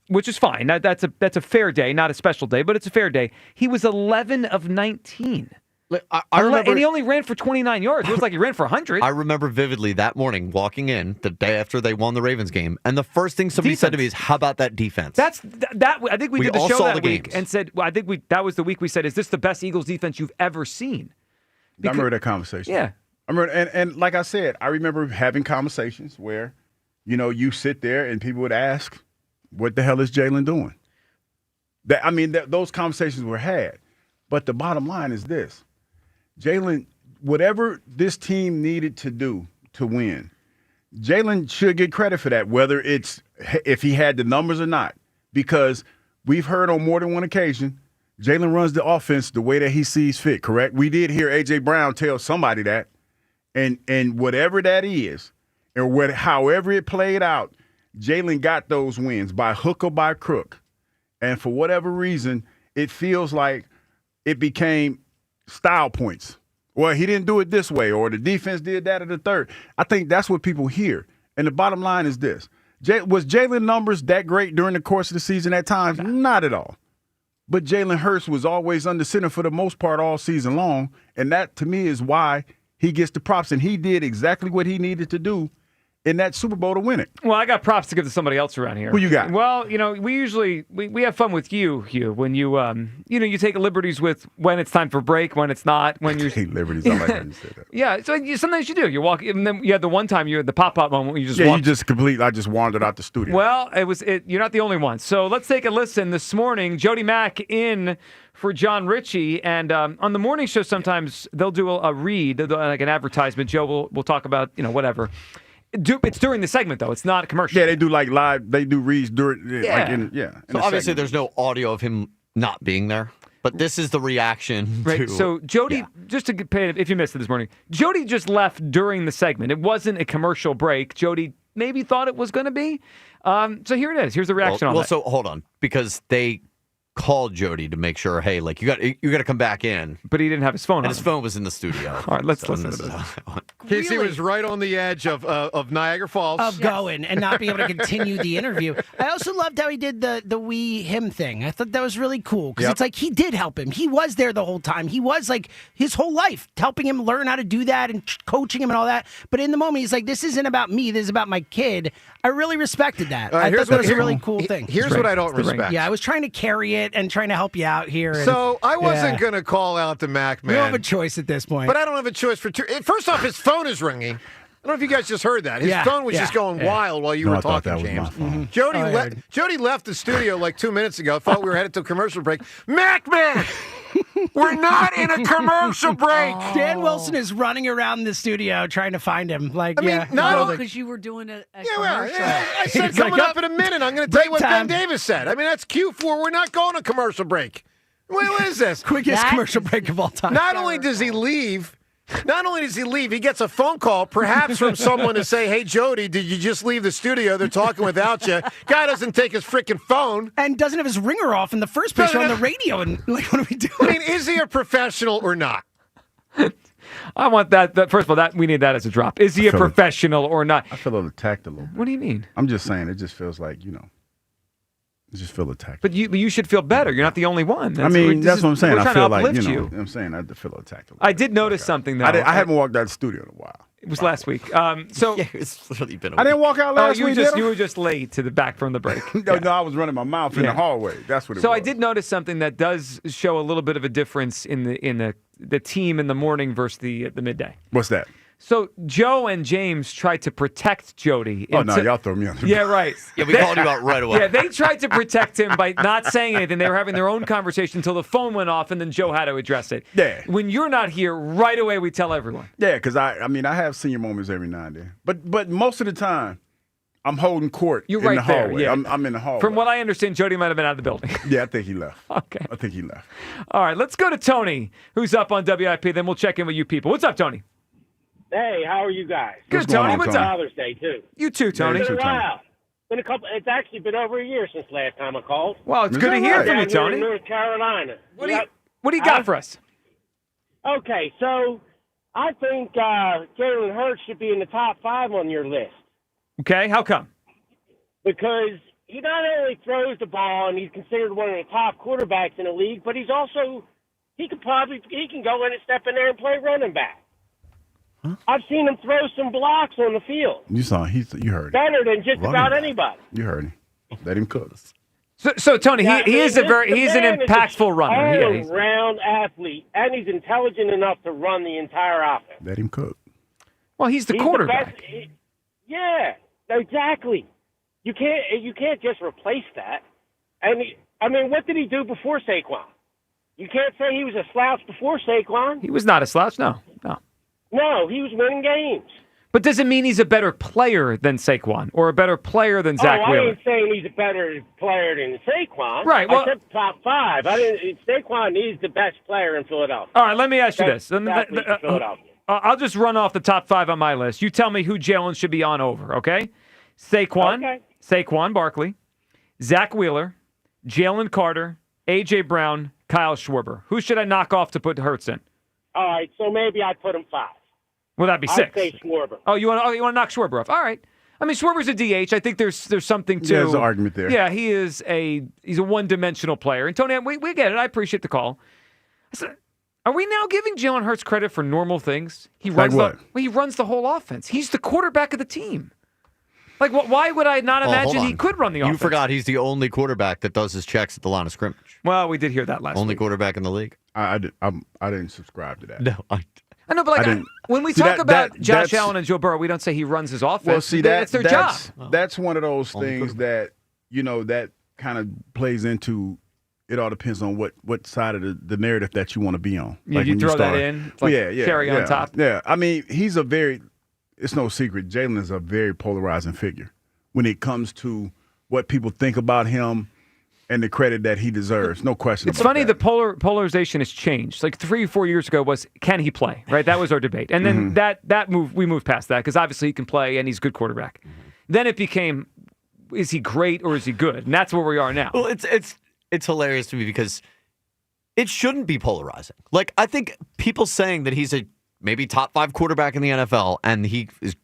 which is fine. That's a fair day, not a special day, but it's a fair day. He was 11 of 19. I remember, and he only ran for 29 yards. It was like he ran for 100. I remember vividly that morning walking in the day after they won the Ravens game, and the first thing somebody said to me is, "How about that defense?" I think we did the show that week and said, well, I think that was the week we said, "Is this the best Eagles defense you've ever seen?" I remember that conversation. Yeah. I remember, and like I said, I remember having conversations where, you sit there and people would ask, "What the hell is Jalen doing?" Those conversations were had, but the bottom line is this: Jalen, whatever this team needed to do to win, Jalen should get credit for that, whether it's if he had the numbers or not, because we've heard on more than one occasion, Jalen runs the offense the way that he sees fit. Correct? We did hear A.J. Brown tell somebody that. And whatever that is, or however it played out, Jalen got those wins by hook or by crook. And for whatever reason, it feels like it became style points. Well, he didn't do it this way, or the defense did that at the third. I think that's what people hear. And the bottom line is this. Was Jalen numbers that great during the course of the season at times? Not at all. But Jalen Hurts was always under center for the most part all season long. And that, to me, is why he gets the props, and he did exactly what he needed to do in that Super Bowl to win it. Well, I got props to give to somebody else around here. Who you got? Well, we usually we have fun with you, Hugh, when you you take liberties with when it's time for break, when it's not, when you're take liberties. I like when you say that. Yeah, so sometimes you do. You walk, and then you had the one time you had the pop-up moment where you just you just I just wandered out the studio. Well, you're not the only one. So let's take a listen. This morning, Jody Mack in for John Ritchie, and on the morning show sometimes they'll do a read, like an advertisement. Joe will talk about whatever. It's during the segment, though. It's not a commercial. Yeah, they do like live. They do reads during. So obviously, there's no audio of him not being there, but this is the reaction. Right. So Jody, just to pay, if you missed it this morning, Jody just left during the segment. It wasn't a commercial break. Jody maybe thought it was going to be. So here it is. Here's the reaction on that. So hold on, because they called Jody to make sure, hey, like you got to come back in. But he didn't have his phone on. And his phone was in the studio. All right, let's listen to this. Casey was right on the edge of Niagara Falls. Of going and not being able to continue the interview. I also loved how he did the we him thing. I thought that was really cool because it's like he did help him. He was there the whole time. He was like his whole life helping him learn how to do that and coaching him and all that. But in the moment, he's like, this isn't about me. This is about my kid. I really respected that. I thought that was a really cool thing. Here's what I don't respect. Yeah, I was trying to carry it and trying to help you out here. And, so I wasn't going to call out the Mac man. You don't have a choice at this point. But I don't have a choice for two. First off, his phone is ringing. I don't know if you guys just heard that. His phone was just going wild while you were talking, James. Jody left the studio like 2 minutes ago. Thought we were headed to a commercial break. Mac man, we're not in a commercial break. Dan Wilson is running around the studio trying to find him. Like, not because you were doing a commercial. I said coming up in a minute. I'm going to tell you what Ben Davis said. I mean, that's Q4. We're not going to commercial break. What is this? Quickest commercial break of all time. Not only does he leave, he gets a phone call, perhaps from someone to say, hey, Jody, did you just leave the studio? They're talking without you. Guy doesn't take his freaking phone. And doesn't have his ringer off in the first place. You're on the radio. And like, what are we doing? I mean, is he a professional or not? I want that. First of all, we need that as a drop. Is he a professional or not? I feel attacked a little bit. What do you mean? I'm just saying, it just feels like, I just feel attacked. But you should feel better. You're not the only one. That's what I'm saying. We're I feel like, you. I'm saying I feel attacked a little I did notice something, though. I haven't walked out of the studio in a while. It was last week. So it's literally been a week. I didn't walk out last week. You were just late to the back from the break. No, I was running my mouth in the hallway. That's what it was. So I did notice something that does show a little bit of a difference in the team in the morning versus the midday. What's that? So Joe and James tried to protect Jody. Oh, no, y'all throw me on the Yeah, right. Yeah, we called you out right away. Yeah, they tried to protect him by not saying anything. They were having their own conversation until the phone went off, and then Joe had to address it. Yeah. When you're not here, right away we tell everyone. Yeah, because I have senior moments every now and then. But most of the time, I'm holding court in the hallway. Yeah. I'm in the hallway. From what I understand, Jody might have been out of the building. Yeah, I think he left. Okay. I think he left. All right, let's go to Tony, who's up on WIP. Then we'll check in with you people. What's up, Tony? Hey, how are you guys? Good, Tony. What's up? Father's Day, too. You too, Tony. It's been a while. It's actually been over a year since last time I called. Well, it's good to hear from you, Tony. In North Carolina. What do you got for us? Okay, so I think Jalen Hurts should be in the top 5 on your list. Okay, how come? Because he not only throws the ball and he's considered one of the top quarterbacks in the league, but he can go in and step in there and play running back. Huh? I've seen him throw some blocks on the field. You heard it. Better than just about anybody. You heard him. Let him cook. So Tony, he's an impactful runner. He's an all-around athlete, and he's intelligent enough to run the entire offense. Let him cook. Well, he's the quarterback. Yeah, exactly. You can't just replace that. And what did he do before Saquon? You can't say he was a slouch before Saquon. He was not a slouch. No. No, he was winning games. But does it mean he's a better player than Saquon or a better player than Zach Wheeler? I ain't saying he's a better player than Saquon. Right. Well, I said top 5. Saquon is the best player in Philadelphia. All right, let me ask you this. Philadelphia. I'll just run off the top 5 on my list. You tell me who Jalen should be on over, okay? Saquon Barkley, Zach Wheeler, Jalen Carter, A.J. Brown, Kyle Schwarber. Who should I knock off to put Hurts in? All right, so maybe I'd put him 5. Well, that'd be 6. I'd say Schwarber. Oh, you want to knock Schwarber off? All right. I mean, Schwarber's a DH. I think there's something to. There's an argument there. Yeah, he's a one-dimensional player. And Tony, we get it. I appreciate the call. Are we now giving Jalen Hurts credit for normal things? He runs the whole offense. He's the quarterback of the team. Like, why would I not imagine he could run the offense? You forgot he's the only quarterback that does his checks at the line of scrimmage. Well, we did hear that last week. Only quarterback in the league. I didn't subscribe to that. No, I know, but like when we talk about Josh Allen and Joe Burrow, we don't say he runs his offense. Well, see, that's their job. That's one of those things that that kind of plays into. It all depends on what side of the narrative that you want to be on. Yeah, like you throw that in, like cherry on top. Yeah, I mean, it's no secret, Jalen is a very polarizing figure when it comes to what people think about him and the credit that he deserves. No question It's about funny that. the polarization has changed. Like 3 or 4 years ago was, can he play? Right? That was our debate. And then we moved past that because obviously he can play and he's a good quarterback. Then it became, is he great or is he good? And that's where we are now. Well, it's hilarious to me because it shouldn't be polarizing. Like, I think people saying that he's a maybe top 5 quarterback in the NFL and he is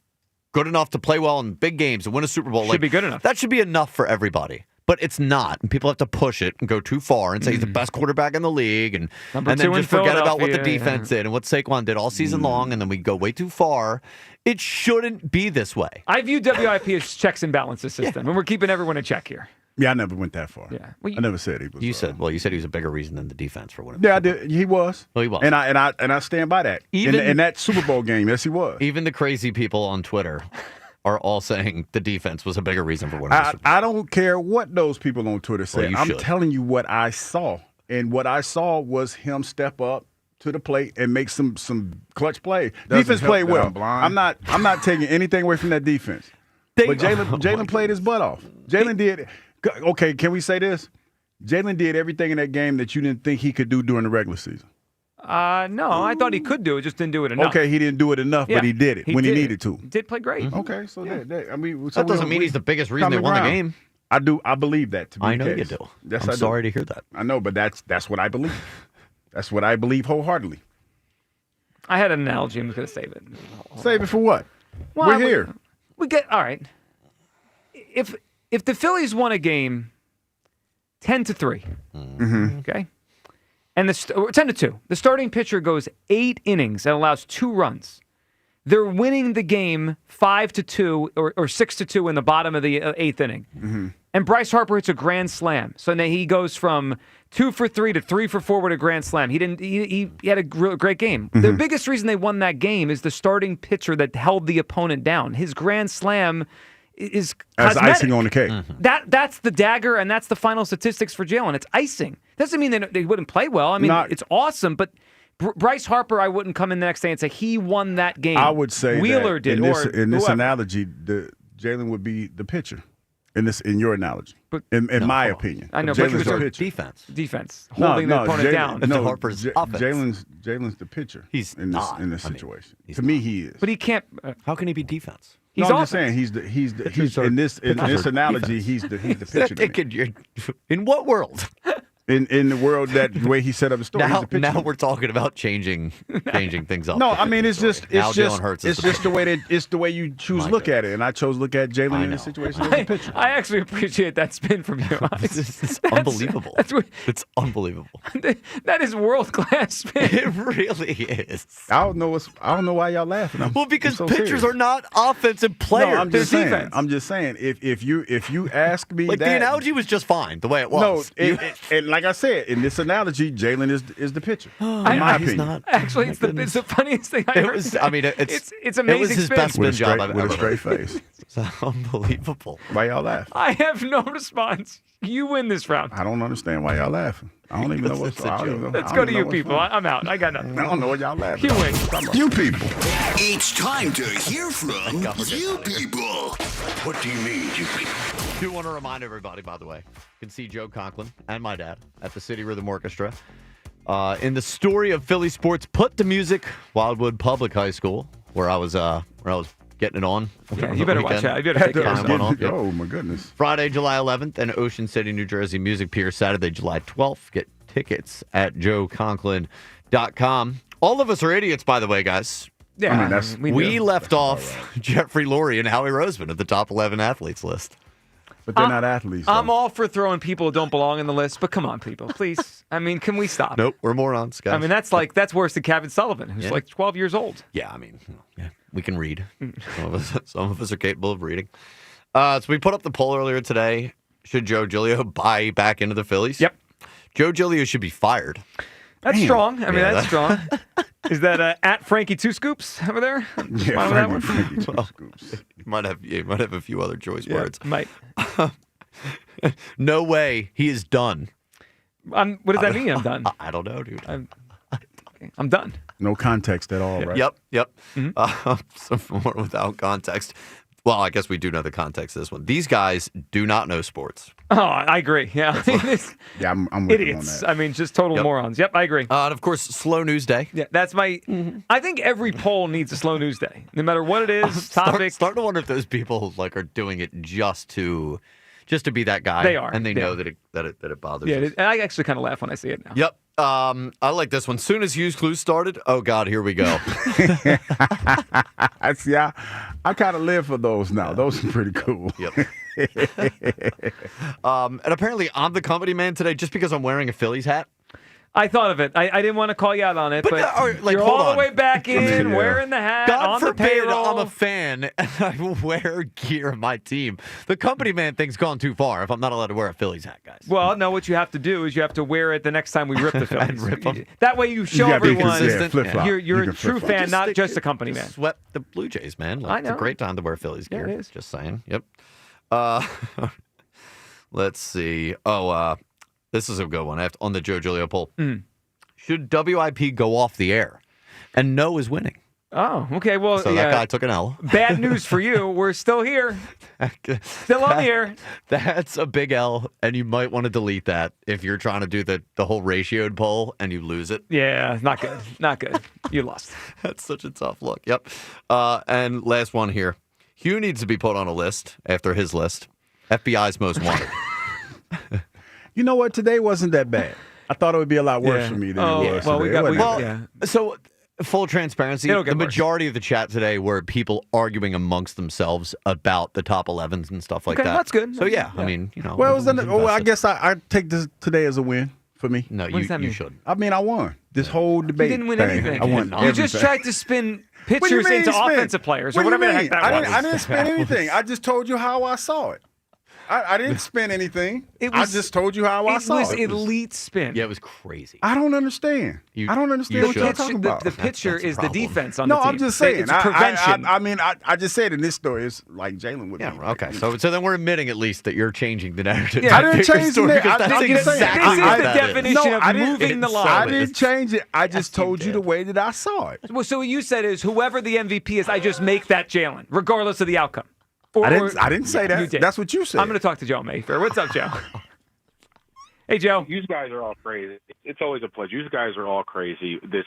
good enough to play well in big games and win a Super Bowl. Should be good enough. That should be enough for everybody. But it's not. And people have to push it and go too far and say he's the best quarterback in the league and then just forget about what the defense did and what Saquon did all season long, and then we go way too far. It shouldn't be this way. I view WIP as checks and balances system, and we're keeping everyone in check here. Yeah, I never went that far. Yeah, I never said he was. You said he was a bigger reason than the defense for winning. Yeah, I did. He was. Well, he was, and I stand by that. Even in that Super Bowl game, yes, he was. Even the crazy people on Twitter are all saying the defense was a bigger reason for winning. I don't care what those people on Twitter say. Well, I'm telling you what I saw, and what I saw was him step up to the plate and make some clutch play. Defense played well. I'm not taking anything away from that defense. But Jalen played his butt off. Jalen did. Okay, can we say this? Jalen did everything in that game that you didn't think he could do during the regular season. No, I thought he could do it, just didn't do it enough. Okay, he didn't do it enough, but he did it when he needed to. He did play great. Okay, so that doesn't mean he's the biggest reason they won the game. I believe that to be I know the case. you do. Yes, I'm sorry to hear that. I know, but that's what I believe. That's what I believe wholeheartedly. I had an analogy. I'm just going to save it. Save it for what? Well, We're here. We get all right. If the Phillies won a game 10-3, okay, and 10-2, the starting pitcher goes 8 innings and allows 2 runs. They're winning the game 5-2 or 6-2 in the bottom of the 8th inning. And Bryce Harper hits a grand slam. So now he goes from 2 for 3 to 3 for 4 with a grand slam. He had a great game. The biggest reason they won that game is the starting pitcher that held the opponent down. His grand slam is that's cosmetic. icing on the cake. That's the dagger, and that's the final statistics for Jalen. It's icing. Doesn't mean they wouldn't play well. I mean, it's awesome, but Bryce Harper, I wouldn't come in the next day and say he won that game. I would say Wheeler that did. In this analogy, Jalen would be the pitcher. In your analogy, but in my opinion, I know. Jalen's but the pitcher. Defense, holding the opponent down. No, Harper's offense. Jalen's the pitcher. He's in this situation. To me, he is. But he can't. How can he be defense? I'm just saying he's in this analogy. He's the pitcher. In what world? In the world that way he set up the story. Now we're talking about changing things up. No, I mean it's just the way you choose to look at it, and I chose to look at Jalen in this situation as a pitcher. I actually appreciate that spin from you. It's unbelievable. It's unbelievable. That is world class spin. It really is. I don't know why y'all laughing. Well, because pitchers are not offensive players. No, I'm just saying. If you ask me, like the analogy was just fine the way it was. No, and like I said, in this analogy, Jalen is the pitcher. In my opinion, not. Actually, it's the funniest thing I heard. It's amazing. It was his spin. best spin job I've ever with a straight face. It's unbelievable. Why y'all laugh? I have no response. You win this round. I don't understand why y'all laughing. I don't even know what's going. Let's go to you people. I'm out. I got nothing. I don't know what y'all laughing. You win. You people. It's time to hear from you people. What do you mean, you people? I do want to remind everybody, by the way, you can see Joe Conklin and my dad at the City Rhythm Orchestra in the story of Philly sports put to music, Wildwood Public High School, where I was getting it on. Yeah, you better watch out. You better take care. Oh my goodness! Friday, July 11th, and Ocean City, New Jersey Music Pier. Saturday, July 12th. Get tickets at joeconklin.com. All of us are idiots, by the way, guys. Yeah, I mean, we left off Jeffrey Lurie and Howie Roseman at the top 11 athletes list. But they're not athletes. I'm all for throwing people who don't belong in the list, but come on, people, please. I mean, can we stop? Nope, we're morons, guys. I mean, that's worse than Kevin Sullivan, who's like 12 years old. Yeah, I mean, we can read. Some of us are capable of reading. So we put up the poll earlier today. Should Joe Giglio buy back into the Phillies? Yep. Joe Giglio should be fired. That's strong. I mean, that's strong. Is that at Frankie Two Scoops over there? Yeah, Frankie Two Scoops. You might have a few other choice words. Might. No way. He is done. What does that mean? I'm done. I don't know, dude. I'm done. No context at all, right? Yep. Some more without context. Well, I guess we do know the context of this one. These guys do not know sports. Oh, I agree. Yeah. I'm with you on idiots. that. I mean, just total morons. Yep, I agree. And of course, slow news day. Yeah, that's my. I think every poll needs a slow news day, no matter what it is. Topic. Starting to wonder if those people are doing it just to be that guy. They are, and they know that it bothers. Yeah, us. I actually kind of laugh when I see it now. Yep. I like this one. Soon as Hughes Clues started, oh God, here we go. See, I kind of live for those now. Those are pretty cool. Yep. And apparently I'm the company man today just because I'm wearing a Phillies hat. I thought of it. I didn't want to call you out on it, but you're hold all on. the way back in, wearing the hat, God on forbid the payroll. I'm a fan and I wear gear of my team. The company man thing's gone too far if I'm not allowed to wear a Phillies hat, guys. Well, no, what you have to do is you have to wear it the next time we rip the Phillies. Rip 'em. That way you show everyone you're a true flip-flop. fan, not just a company man. Swept the Blue Jays, man. I know. It's a great time to wear Phillies gear. Yeah, it is. Just saying. Yep. Let's see. This is a good one. On the Joe Giglio poll. Should WIP go off the air? And no is winning. Oh, okay. Well, So that guy took an L. Bad news for you. We're still here. Still on the air. That's a big L, and you might want to delete that if you're trying to do the whole ratioed poll and you lose it. Yeah, not good. Not good. You lost. That's such a tough look. Yep. And last one here. Hugh needs to be put on a list after his list. FBI's most wanted. You know what? Today wasn't that bad. I thought it would be a lot worse for me than it was. Well, so full transparency, the majority of the chat today were people arguing amongst themselves about the top 11s and stuff like that. That's good. So I mean, you know. Well, I guess I take this today as a win for me. No, you shouldn't. I mean, I won this whole debate. You didn't win thing. anything. I won. You just tried to spin pitchers into offensive players or whatever the heck that was. I didn't spin anything. I just told you how I saw it. I didn't spin anything. I just told you how I saw it. It was elite spin. Yeah, it was crazy. I don't understand. I don't understand what you're talking about. The pitcher is the defense on the team. No, I'm just saying. It's prevention. I just said in this story, it's like Jalen would be. Okay. So then we're admitting at least that you're changing the narrative. Yeah, I didn't change the narrative. This is the definition of moving the line. I didn't change it. I just told you the way that I saw it. Well, so what you said is whoever the MVP is, I just make that Jalen, regardless of the outcome. I didn't say that. That's what you said. I'm going to talk to Joe Mayfair. What's up, Joe? Hey, Joe. You guys are all crazy. It's always a pleasure. You guys are all crazy. This,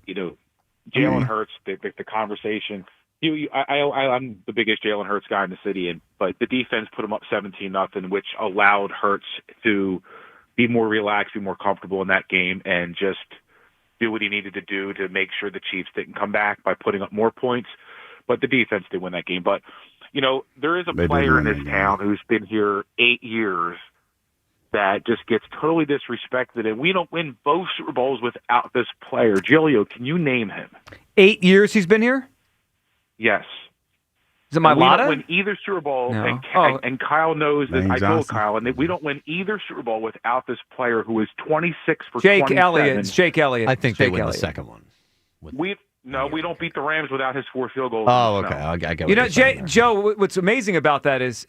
Jalen Hurts, the conversation. I'm the biggest Jalen Hurts guy in the city, but the defense put him up 17-0, which allowed Hurts to be more relaxed, be more comfortable in that game, and just do what he needed to do to make sure the Chiefs didn't come back by putting up more points. But the defense did win that game. But there is a player in this town who's been here 8 years that just gets totally disrespected, and we don't win both Super Bowls without this player. Giglio, can you name him? 8 years he's been here? Yes. Is it Mailata? We don't win either Super Bowl, No. and Kyle knows that. Lane I know Johnson. Kyle, and we don't win either Super Bowl without this player who is 26 for Jake 27. Elliott. It's Jake Elliott. I think Jake they win Elliott. the second one. We don't beat the Rams without his 4 field goals. Oh, okay. No. I get what you're saying. Joe, what's amazing about that is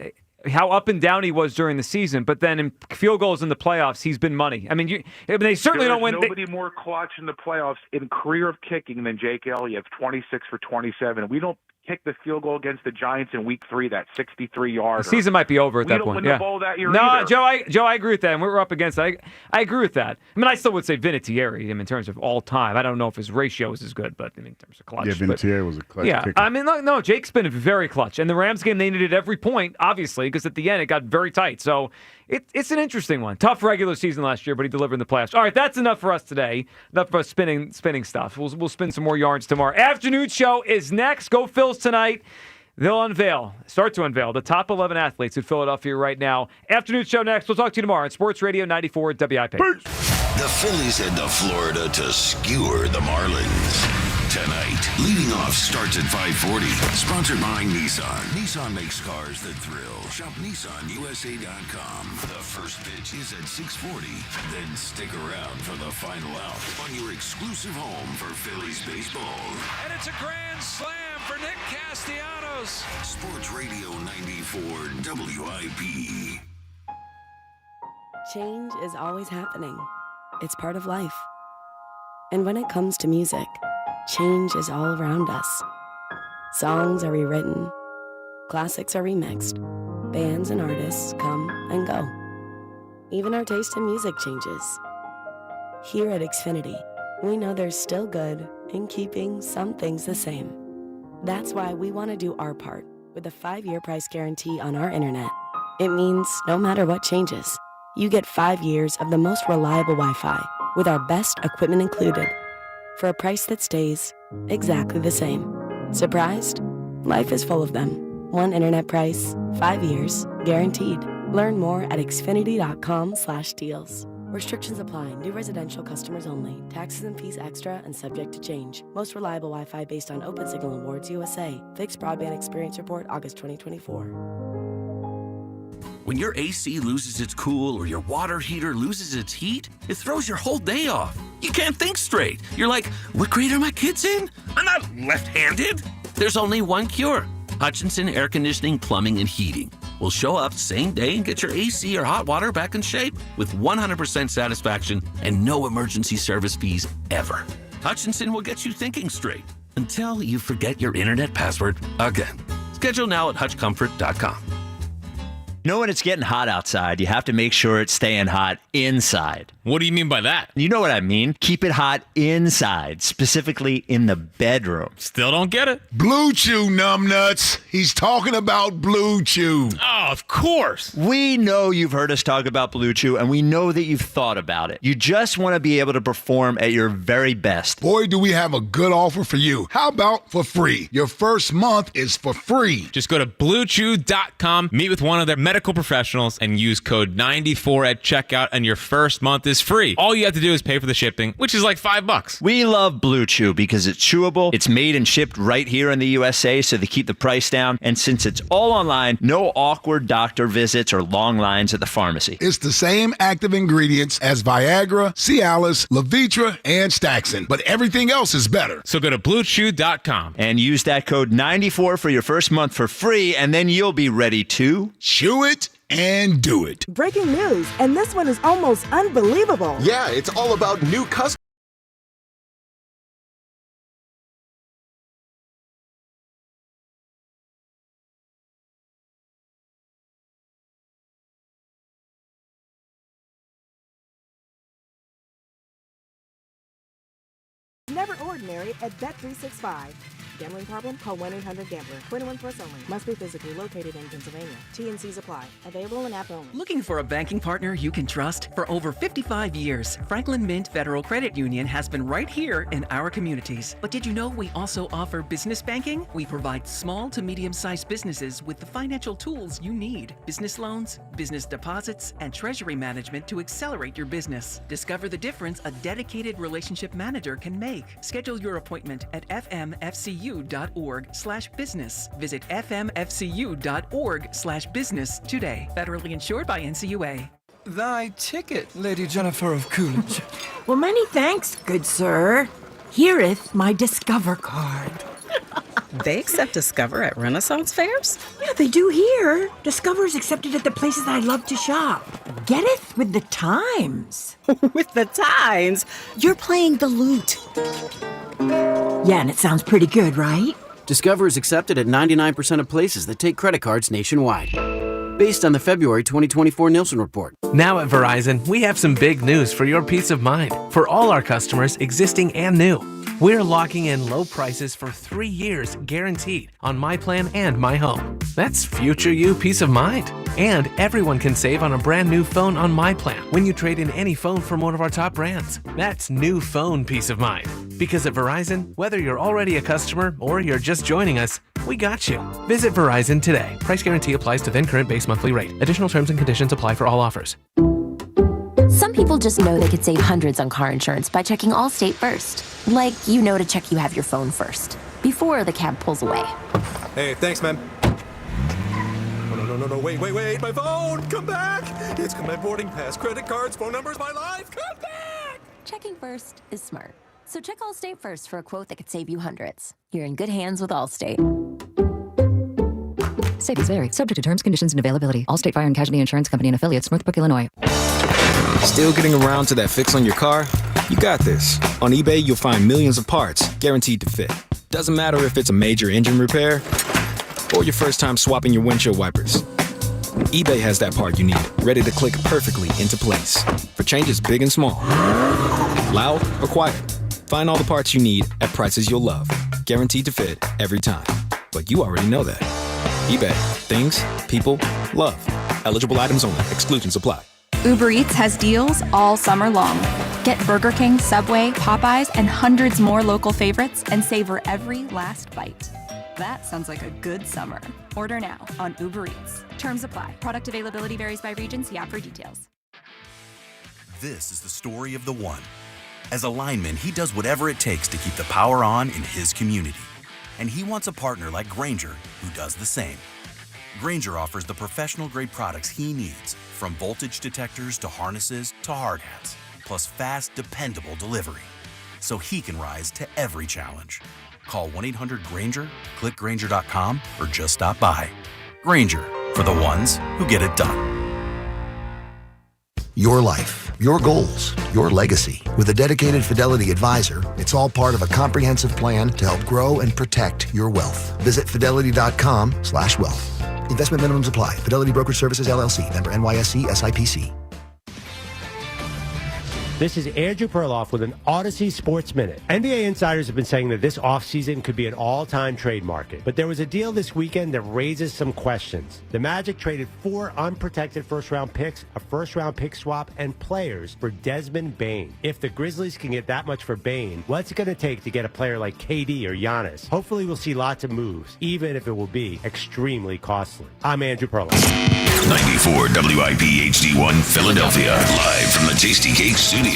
how up and down he was during the season, but then in field goals in the playoffs, he's been money. I mean, they certainly don't win. Nobody more clutch in the playoffs in career of kicking than Jake Elliott, 26 for 27. We don't kick the field goal against the Giants in Week 3, that 63-yarder. The season might be over at that point. We don't win the bowl that year No, either. Joe, I agree with that. And we're up against that. I agree with that. I mean, I still would say Vinatieri in terms of all time. I don't know if his ratio is as good, but in terms of clutch. Yeah, Vinatieri was a clutch kicker. I mean, no, Jake's been very clutch. And the Rams game, they needed every point, obviously, because at the end it got very tight. So it's an interesting one. Tough regular season last year, but he delivered in the playoffs. All right, that's enough for us today. Enough for us spinning stuff. We'll spin some more yards tomorrow. Afternoon show is next. Go Phils tonight. They'll start to unveil the top 11 athletes in Philadelphia right now. Afternoon show next. We'll talk to you tomorrow on Sports Radio 94 WIP. The Phillies head to Florida to skewer the Marlins. tonight. Leading off starts at 5:40. Sponsored by Nissan. Nissan makes cars that thrill. Shop NissanUSA.com. The first pitch is at 6:40. Then stick around for the final out on your exclusive home for Phillies baseball. And it's a grand slam for Nick Castellanos. Sports Radio 94 WIP. Change is always happening. It's part of life. And when it comes to music, change is all around us. Songs are rewritten. Classics are remixed. Bands and artists come and go. Even our taste in music changes. Here at Xfinity, we know there's still good in keeping some things the same. That's why we want to do our part with a 5-year price guarantee on our internet. It means no matter what changes, you get 5 years of the most reliable Wi-Fi with our best equipment included for a price that stays exactly the same. Surprised? Life is full of them. One internet price, 5 years, guaranteed. Learn more at xfinity.com/deals. Restrictions apply. New residential customers only. Taxes and fees extra and subject to change. Most reliable Wi-Fi based on Open Signal Awards USA. Fixed Broadband Experience Report, August 2024. When your AC loses its cool or your water heater loses its heat, it throws your whole day off. You can't think straight. You're like, what grade are my kids in? I'm not left-handed. There's only one cure. Hutchinson Air Conditioning, Plumbing, and Heating will show up same day and get your AC or hot water back in shape with 100% satisfaction and no emergency service fees ever. Hutchinson will get you thinking straight until you forget your internet password again. Schedule now at hutchcomfort.com. You know when it's getting hot outside, you have to make sure it's staying hot inside. What do you mean by that? You know what I mean. Keep it hot inside, specifically in the bedroom. Still don't get it. Blue Chew, numbnuts. He's talking about Blue Chew. Oh, of course. We know you've heard us talk about Blue Chew, and we know that you've thought about it. You just want to be able to perform at your very best. Boy, do we have a good offer for you. How about for free? Your first month is for free. Just go to BlueChew.com, meet with one of their medical professionals, and use code 94 at checkout, and your first month is free. All you have to do is pay for the shipping, which is like $5. We love Blue Chew because it's chewable, it's made and shipped right here in the USA, so they keep the price down, and since it's all online, no awkward doctor visits or long lines at the pharmacy. It's the same active ingredients as Viagra, Cialis, Levitra, and Staxin, but everything else is better. So go to BlueChew.com and use that code 94 for your first month for free, and then you'll be ready to chew it and do it. Breaking news, and this one is almost unbelievable. Yeah, it's all about new customers. Never ordinary at Bet365. Gambling problem? Call 1-800-GAMBLER. 21 plus only. Must be physically located in Pennsylvania. T&Cs apply. Available in app only. Looking for a banking partner you can trust? For over 55 years, Franklin Mint Federal Credit Union has been right here in our communities. But did you know we also offer business banking? We provide small to medium-sized businesses with the financial tools you need. Business loans, business deposits, and treasury management to accelerate your business. Discover the difference a dedicated relationship manager can make. Schedule your appointment at fmfcu.org/business. Visit fmfcu.org/business today. Federally insured by NCUA. Thy ticket, Lady Jennifer of Coolidge. Well, many thanks, good sir. Hereth my Discover card. They accept Discover at Renaissance fairs? Yeah, they do here. Discover is accepted at the places I love to shop. Getteth with the times. With the times? You're playing the lute. Yeah, and it sounds pretty good, right? Discover is accepted at 99% of places that take credit cards nationwide. Based on the February 2024 Nielsen report. Now at Verizon, we have some big news for your peace of mind. For all our customers, existing and new. We're locking in low prices for 3 years guaranteed on My Plan and My Home. That's future you peace of mind. And everyone can save on a brand new phone on My Plan when you trade in any phone from one of our top brands. That's new phone peace of mind. Because at Verizon, whether you're already a customer or you're just joining us, we got you. Visit Verizon today. Price guarantee applies to then current base monthly rate. Additional terms and conditions apply for all offers. Some people just know they could save hundreds on car insurance by checking Allstate first. Like, you know to check you have your phone first, before the cab pulls away. Hey, thanks, man. No, wait, my phone! Come back! It's got my boarding pass, credit cards, phone numbers, my life! Come back! Checking first is smart. So check Allstate first for a quote that could save you hundreds. You're in good hands with Allstate. Savings vary. Subject to terms, conditions, and availability. Allstate Fire and Casualty Insurance Company and affiliates, Northbrook, Illinois. Still getting around to that fix on your car? You got this. On eBay, you'll find millions of parts guaranteed to fit. Doesn't matter if it's a major engine repair or your first time swapping your windshield wipers. eBay has that part you need, ready to click perfectly into place for changes big and small. Loud or quiet, find all the parts you need at prices you'll love. Guaranteed to fit every time. But you already know that. eBay. Things, people, love. Eligible items only. Exclusions apply. Uber Eats has deals all summer long. Get Burger King, Subway, Popeyes, and hundreds more local favorites and savor every last bite. That sounds like a good summer. Order now on Uber Eats. Terms apply. Product availability varies by region. See app for details. This is the story of the one. As a lineman, he does whatever it takes to keep the power on in his community. And he wants a partner like Granger who does the same. Granger offers the professional-grade products he needs, from voltage detectors to harnesses to hard hats, plus fast, dependable delivery, so he can rise to every challenge. Call 1-800-GRANGER, click Granger.com, or just stop by. Granger, for the ones who get it done. Your life, your goals, your legacy. With a dedicated Fidelity advisor, it's all part of a comprehensive plan to help grow and protect your wealth. Visit fidelity.com/wealth. Investment minimums apply. Fidelity Brokerage Services, LLC. Member NYSE, SIPC. This is Andrew Perloff with an Odyssey Sports Minute. NBA insiders have been saying that this offseason could be an all-time trade market. But there was a deal this weekend that raises some questions. The Magic traded 4 unprotected first-round picks, a first-round pick swap, and players for Desmond Bane. If the Grizzlies can get that much for Bane, what's it going to take to get a player like KD or Giannis? Hopefully we'll see lots of moves, even if it will be extremely costly. I'm Andrew Perloff. 94 WIP HD1 Philadelphia, live from the Tasty Cake Studios.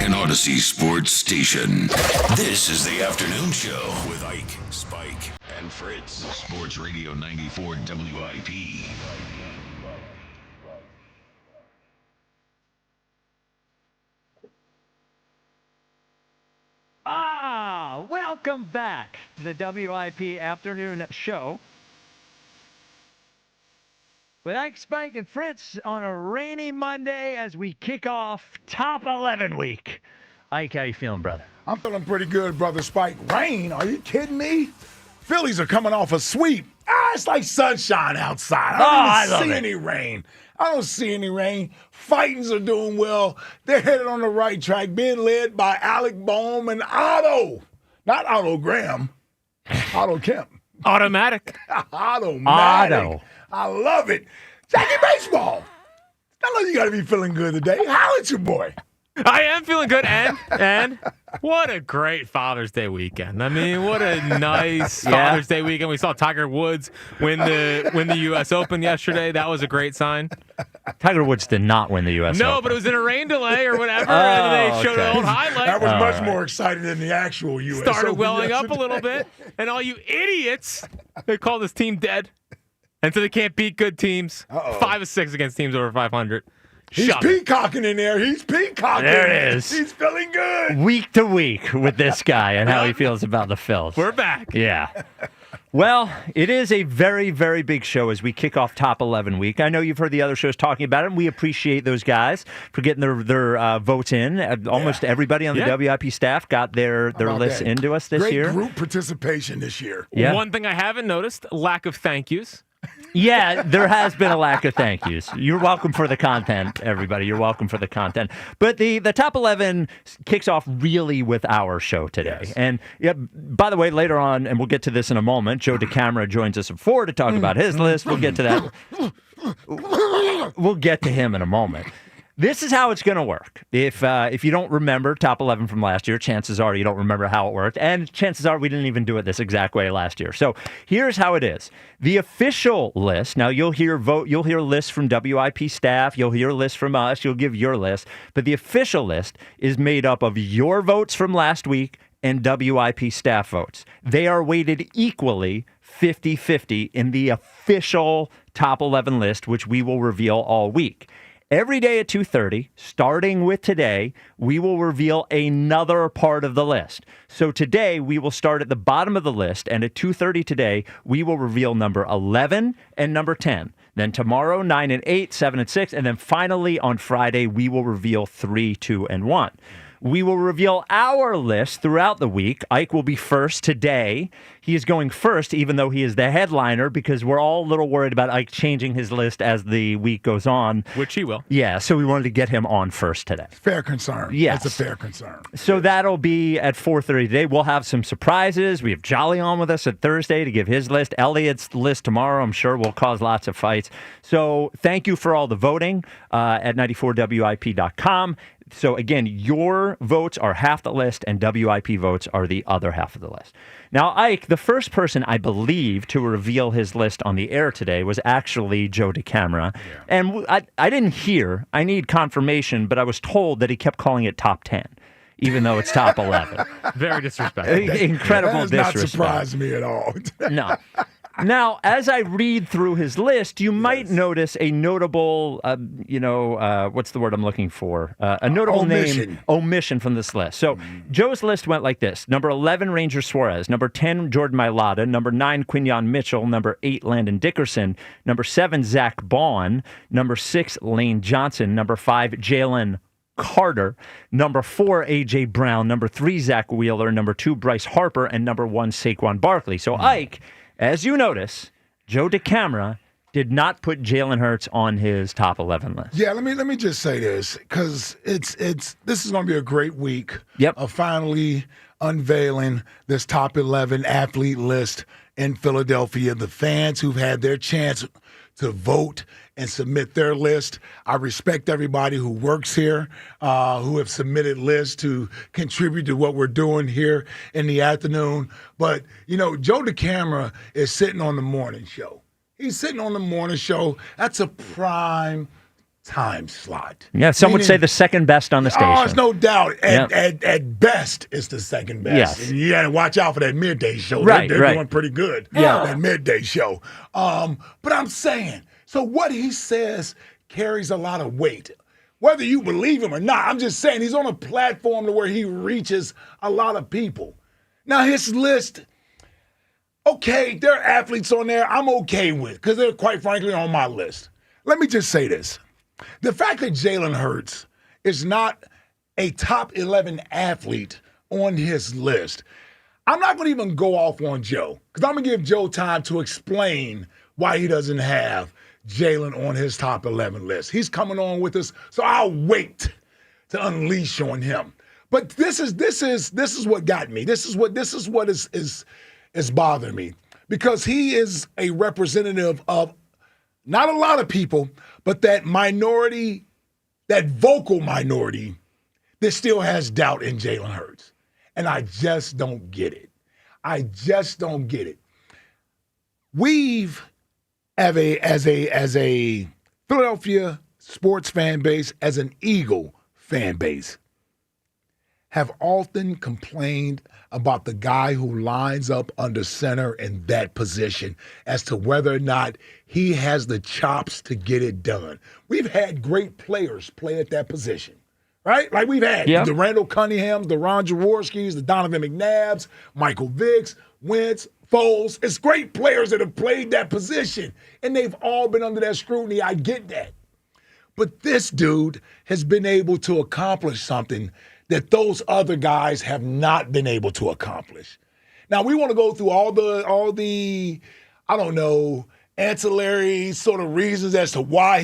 An Odyssey Sports Station. This is the afternoon show with Ike, Spike, and Fritz. Sports Radio 94 WIP. Welcome back to the WIP afternoon show with Ike, Spike, and Fritz on a rainy Monday as we kick off Top 11 week. Ike, how you feeling, brother? I'm feeling pretty good, brother Spike. Rain? Are you kidding me? Phillies are coming off a sweep. It's like sunshine outside. I don't see any rain. I don't see any rain. Fightings are doing well. They're headed on the right track, being led by Alec Boehm and Otto. Not Otto Graham. Otto Kemp. Automatic. Automatic. I love it. Jackie Baseball. I know you got to be feeling good today. How is your boy? I am feeling good, and what a great Father's Day weekend. I mean, what a nice Father's Day weekend. We saw Tiger Woods win the U.S. Open yesterday. That was a great sign. Tiger Woods did not win the U.S. Open. No, but it was in a rain delay or whatever, and they showed an old highlight. That was much more exciting than the actual U.S. Started Open welling yesterday. up a little bit, and all you idiots, they call this team dead. And so they can't beat good teams. 5 of 6 against teams over 500. He's peacocking in there. He's peacocking. There it is. He's feeling good. Week to week with this guy and how he feels about the Phils. We're back. Yeah. Well, it is a very, very big show as we kick off Top 11 week. I know you've heard the other shows talking about it, and we appreciate those guys for getting their votes in. Almost everybody on the WIP staff got their list into us this year. Great group participation this year. Yeah. One thing I haven't noticed, lack of thank yous. Yeah, there has been a lack of thank yous. You're welcome for the content, everybody. You're welcome for the content. But the top 11 kicks off really with our show today. Yes. And by the way, later on, and we'll get to this in a moment, Joe DeCamara joins us at 4 to talk about his list. We'll get to that. We'll get to him in a moment. This is how it's going to work. If you don't remember top 11 from last year, chances are you don't remember how it worked, and chances are we didn't even do it this exact way last year. So here's how it is. The official list. Now you'll hear lists from WIP staff. You'll hear lists from us. You'll give your list, but the official list is made up of your votes from last week and WIP staff votes. They are weighted equally 50-50 in the official top 11 list, which we will reveal all week. Every day at 2:30, starting with today, we will reveal another part of the list. So today, we will start at the bottom of the list, and at 2:30 today, we will reveal number 11 and number 10. Then tomorrow, 9 and 8, 7 and 6, and then finally on Friday, we will reveal 3, 2, and 1. We will reveal our list throughout the week. Ike will be first today. He is going first, even though he is the headliner, because we're all a little worried about Ike changing his list as the week goes on. Which he will. Yeah, so we wanted to get him on first today. Fair concern. Yes. That's a fair concern. So that'll be at 4:30 today. We'll have some surprises. We have Jolly on with us at Thursday to give his list. Elliot's list tomorrow, I'm sure, will cause lots of fights. So thank you for all the voting at 94WIP.com. So again, your votes are half the list and WIP votes are the other half of the list. Now, Ike, the first person I believe to reveal his list on the air today was actually Joe DeCamera. Yeah. And I didn't hear, I need confirmation, but I was told that he kept calling it top 10. Even though it's top 11. Very disrespectful. Incredible disrespect. disrespect. Not surprised me at all. No. Now, as I read through his list, you might notice a notable, what's the word I'm looking for? A notable omission from this list. So Joe's list went like this. Number 11, Ranger Suarez. Number 10, Jordan Mailata. Number 9, Quinyon Mitchell. Number 8, Landon Dickerson. Number 7, Zach Baun. Number 6, Lane Johnson. Number 5, Jalen Carter. Number 4, A.J. Brown. Number 3, Zach Wheeler. Number 2, Bryce Harper. And number 1, Saquon Barkley. So Ike, as you notice, Joe DeCamera did not put Jalen Hurts on his top 11 list. Yeah, let me just say this, because this is going to be a great week of finally unveiling this top 11 athlete list in Philadelphia. The fans who've had their chance to vote and submit their list. I respect everybody who works here, who have submitted lists to contribute to what we're doing here in the afternoon. But, Joe DeCamera is sitting on the morning show. He's sitting on the morning show. That's a prime time slot. Yeah, some would say the second best on the station. Oh, there's no doubt. At best, it's the second best. Yes. And you got to watch out for that midday show. Right, they're doing pretty good. Yeah. That midday show. But I'm saying, so what he says carries a lot of weight. Whether you believe him or not, I'm just saying he's on a platform to where he reaches a lot of people. Now, his list, okay, there are athletes on there I'm okay with because they're quite frankly on my list. Let me just say this. The fact that Jalen Hurts is not a top 11 athlete on his list, I'm not going to even go off on Joe because I'm going to give Joe time to explain why he doesn't have Jalen on his top 11 list. He's coming on with us, so I'll wait to unleash on him. But this is what got me. This is what is bothering me because he is a representative of not a lot of people, but that minority, that vocal minority that still has doubt in Jalen Hurts. And I just don't get it. I just don't get it. We've, as a Philadelphia sports fan base, as an Eagle fan base, have often complained about the guy who lines up under center in that position as to whether or not he has the chops to get it done. We've had great players play at that position, right? Like we've had the Randall Cunninghams, the Ron Jaworskis, the Donovan McNabbs, Michael Vicks, Wentz, Foles. It's great players that have played that position, and they've all been under that scrutiny. I get that. But this dude has been able to accomplish something that those other guys have not been able to accomplish. Now, we want to go through all the I don't know, ancillary sort of reasons as to why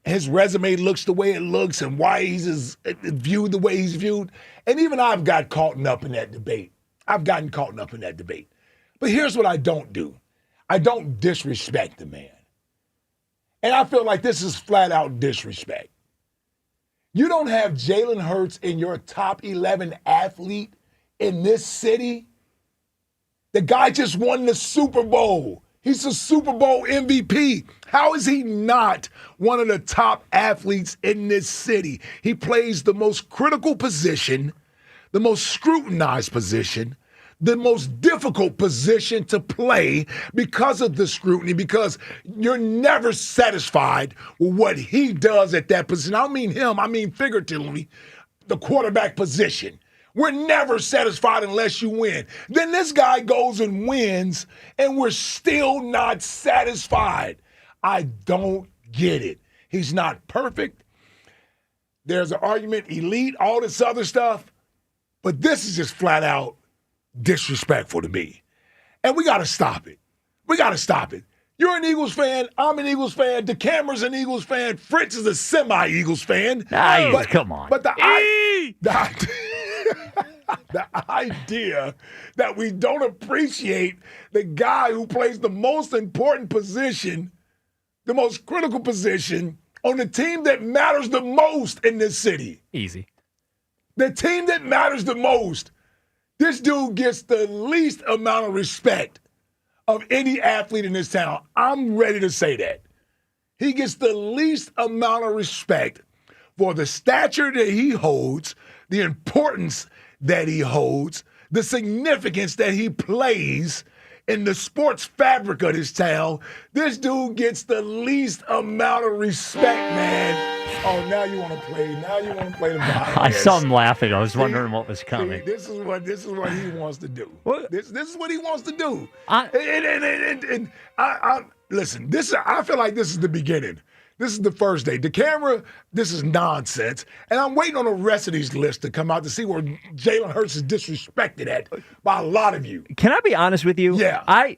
his resume looks the way it looks and why he's viewed the way he's viewed. And even I've got caught up in that debate. I've gotten caught up in that debate. But here's what I don't do. I don't disrespect the man. And I feel like this is flat out disrespect. You don't have Jalen Hurts in your top 11 athlete in this city? The guy just won the Super Bowl. He's a Super Bowl MVP. How is he not one of the top athletes in this city? He plays the most critical position, the most scrutinized position, the most difficult position to play because of the scrutiny, because you're never satisfied with what he does at that position. I don't mean him, I mean figuratively, the quarterback position. We're never satisfied unless you win. Then this guy goes and wins, and we're still not satisfied. I don't get it. He's not perfect. There's an argument, elite, all this other stuff. But this is just flat out disrespectful to me. And we got to stop it. We got to stop it. You're an Eagles fan. I'm an Eagles fan. DeCamera's an Eagles fan. Fritz is a semi-Eagles fan. Come on. But the idea that we don't appreciate the guy who plays the most important position, the most critical position on the team that matters the most in this city. Easy. The team that matters the most. This dude gets the least amount of respect of any athlete in this town. I'm ready to say that. He gets the least amount of respect for the stature that he holds, the importance that he holds, the significance that he plays in the sports fabric of this town. This dude gets the least amount of respect, man. Oh, now you want to play. Now you want to play the bias. I saw him laughing. I was wondering what was coming. This is what he wants to do. This is what he wants to do. Listen. I feel like this is the beginning. This is the first day. DeCamera, this is nonsense. And I'm waiting on the rest of these lists to come out to see where Jalen Hurts is disrespected at by a lot of you. Can I be honest with you? Yeah. I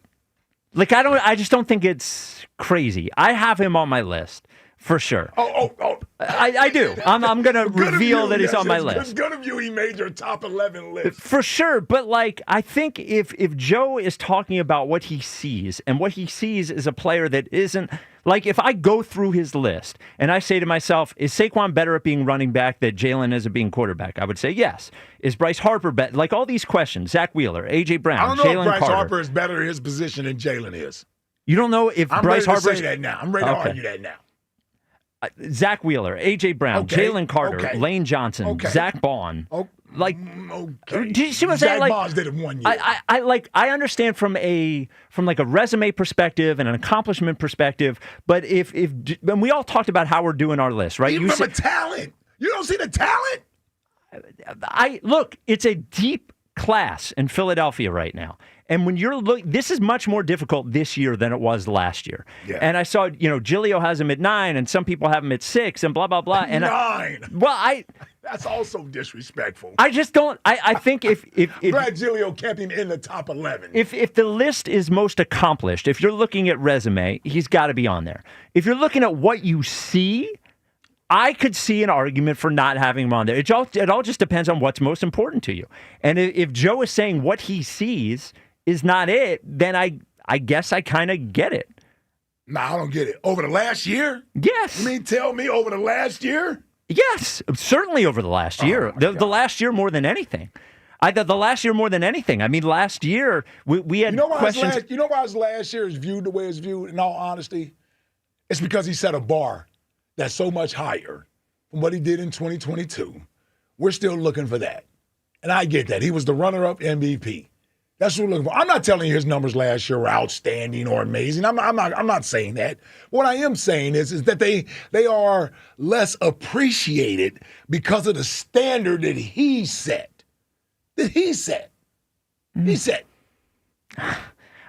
just don't think it's crazy. I have him on my list. For sure. I do. I'm going to reveal that he's on my list. It's good of you he made your top 11 list. For sure. But, I think if Joe is talking about what he sees, and what he sees is a player that isn't, if I go through his list and I say to myself, is Saquon better at being running back than Jalen is at being quarterback? I would say yes. Is Bryce Harper better? All these questions, Zach Wheeler, A.J. Brown, I don't know Jalen if Bryce Carter. Harper is better at his position than Jalen is. You don't know if Bryce Harper. I'm ready to say that now. I'm ready to argue that now. Zach Wheeler, A.J. Brown, Jalen Carter, Lane Johnson, Zach Bond. Do you see what I'm saying? Zach Bond did it 1 year. I understand from a resume perspective and an accomplishment perspective, but and we all talked about how we're doing our list, right? You remember talent. You don't see the talent? Look, it's a deep class in Philadelphia right now. And when you're this is much more difficult this year than it was last year. Yeah. And I saw, Gilio has him at 9, and some people have him at 6, and blah, blah, blah. And 9? That's also disrespectful. I just don't. I think if Brad Gilio kept him in the top 11. If the list is most accomplished, if you're looking at resume, he's got to be on there. If you're looking at what you see, I could see an argument for not having him on there. It all just depends on what's most important to you. And if Joe is saying what he sees is not it, then I guess I kind of get it. No, I don't get it. Over the last year? Yes. You mean tell me over the last year? Yes, certainly over the last year. The last year more than anything. The last year more than anything. I mean, last year we had questions. You know why his last year is viewed the way it's viewed, in all honesty? It's because he set a bar that's so much higher from what he did in 2022. We're still looking for that. And I get that. He was the runner-up MVP. That's what we're looking for. I'm not telling you his numbers last year were outstanding or amazing. I'm not saying that. What I am saying is that they are less appreciated because of the standard that he set. He set. Because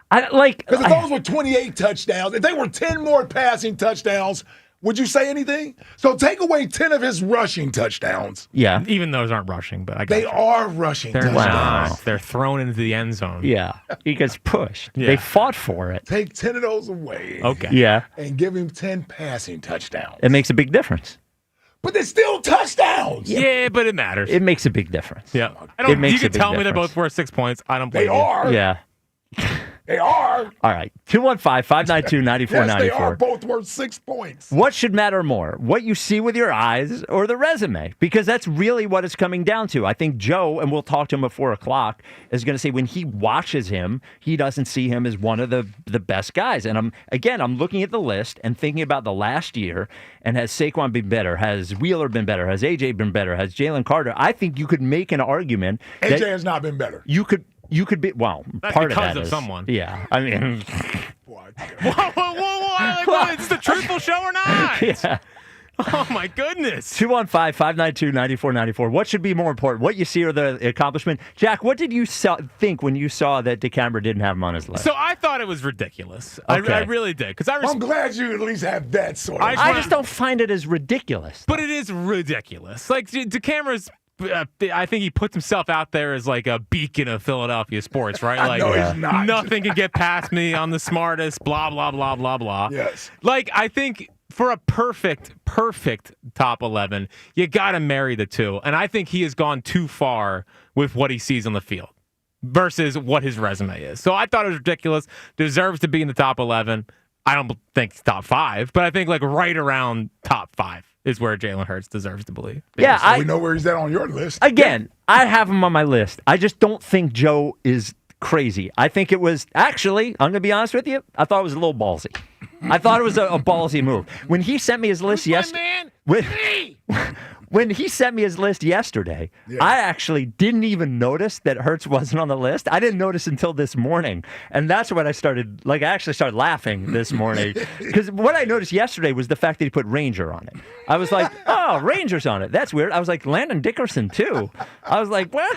if those were 28 touchdowns, if they were 10 more passing touchdowns, would you say anything? So take away 10 of his rushing touchdowns. Yeah. Even those aren't rushing, but they are rushing touchdowns. Wow. They're thrown into the end zone. Yeah. He gets pushed. Yeah. They fought for it. Take 10 of those away. Okay. Yeah. And give him 10 passing touchdowns. It makes a big difference. But they're still touchdowns. Yeah, but it matters. It makes a big difference. Yeah. You can tell me they're both worth 6 points. I don't believe They are. Yeah. They are. All right. 215-592-9494. Yes, they are both worth 6 points. What should matter more, what you see with your eyes or the resume? Because that's really what it's coming down to. I think Joe, and we'll talk to him at 4 o'clock, is going to say when he watches him, he doesn't see him as one of the best guys. And I'm looking at the list and thinking about the last year, and has Saquon been better? Has Wheeler been better? Has AJ been better? Has Jalen Carter? I think you could make an argument AJ has not been better. You could be, well, That's part because of that of is someone. Yeah, I mean, whoa. Like, it's the truthful show or not? yeah. Oh, my goodness. 215-592-9494. What should be more important? What you see or the accomplishment? Jack, what did you think when you saw that DeCamera didn't have him on his list? So I thought it was ridiculous. Okay. I really did. I'm glad you at least have that sort of. I just don't find it as ridiculous. But it is ridiculous. Like, DeCamera's... I think he puts himself out there as like a beacon of Philadelphia sports, right? Like, no, he's not. Nothing can get past me. I'm the smartest, blah, blah, blah, blah, blah. Yes. Like, I think for a perfect top 11, you got to marry the two. And I think he has gone too far with what he sees on the field versus what his resume is. So I thought it was ridiculous. Deserves to be in the top 11. I don't think it's top 5, but I think like right around top 5 is where Jalen Hurts deserves to believe. Yeah, so we know where he's at on your list. Again, I have him on my list. I just don't think Joe is crazy. I think it was, actually, I'm going to be honest with you, I thought it was a little ballsy. I thought it was a ballsy move. When he sent me his list yesterday, when he sent me his list yesterday, I actually didn't even notice that Hurts wasn't on the list. I didn't notice until this morning. And that's when I actually started laughing this morning. Because what I noticed yesterday was the fact that he put Granger on it. I was like, oh, Ranger's on it. That's weird. I was like, Landon Dickerson, too. I was like, what?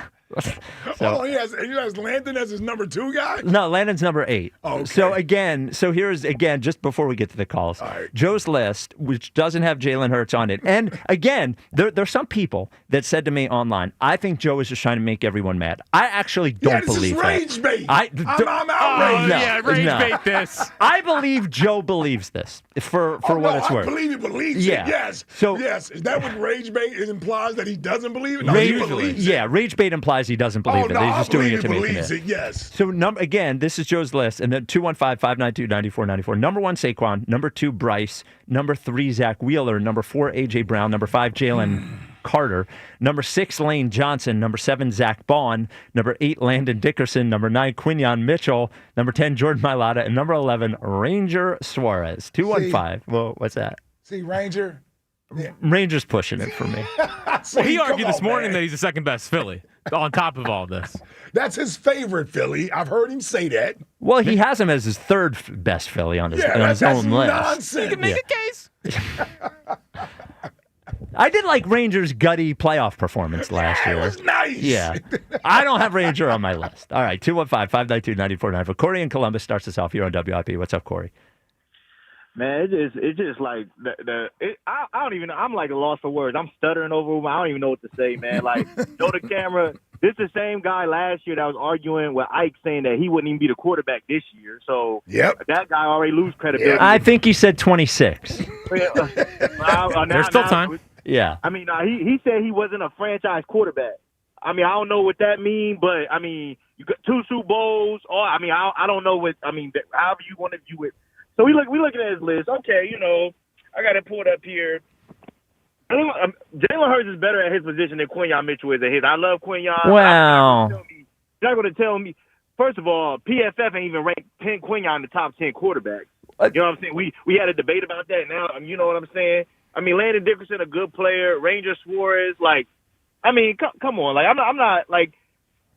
So, he has Landon as his number 2 guy? No, Landon's number 8. Okay. So here's just before we get to the calls, Joe's list, which doesn't have Jalen Hurts on it. And again, there's some people that said to me online, I think Joe is just trying to make everyone mad. I actually don't believe that. Rage bait. I'm outraged. Rage bait this. I believe Joe believes this for what it's worth. I believe he believes it, yes. So, yes. Is that what rage bait implies, that he doesn't believe it? No, he believes it. Yeah, rage bait implies he doesn't believe it. He's just doing it to make it. Yes. So again, this is Joe's list, and then 215-592-9494. Number 1, Saquon. Number 2, Bryce. Number 3, Zach Wheeler. Number 4, AJ Brown. Number 5, Jalen Carter. Number 6, Lane Johnson. Number 7, Zach Bond. Number 8, Landon Dickerson. Number 9, Quinyon Mitchell. Number 10, Jordan Mailata. And number 11, Ranger Suarez. 215. Well, what's that? See, Ranger. Yeah. Ranger's pushing it for me. Well, he argued this morning that he's the second best Philly on top of all this. That's his favorite Philly. I've heard him say that. Well, he has him as his third best Philly on his own list. Nonsense. You can make a case. I did like Ranger's gutty playoff performance last year. It was nice. Yeah. I don't have Ranger on my list. All right, 215-592-9494. Corey in Columbus starts us off here on WIP. What's up, Corey? Man, it's just like I don't even know. I'm like a loss for words. I'm stuttering over. I don't even know what to say, man. Like, Joe DeCamera, this is the same guy last year that was arguing with Ike saying that he wouldn't even be the quarterback this year. So that guy already lose credibility. I think he said 26. There's still time. Yeah. I mean, he said he wasn't a franchise quarterback. I mean, I don't know what that means, but I mean, you got 2 Super Bowls. Or I mean, I don't know what. I mean, however you want to view it. So we looking at his list. Okay, I got it pulled up here. Jalen Hurts is better at his position than Quinyon Mitchell is at his. I love Quinyon. Wow. You're not going to tell me. First of all, PFF ain't even ranked Quinyon in the top 10 quarterbacks. You know what I'm saying? We had a debate about that. Now, you know what I'm saying? I mean, Landon Dickerson, a good player. Ranger Suarez, like, I mean, come on. Like, I'm not like,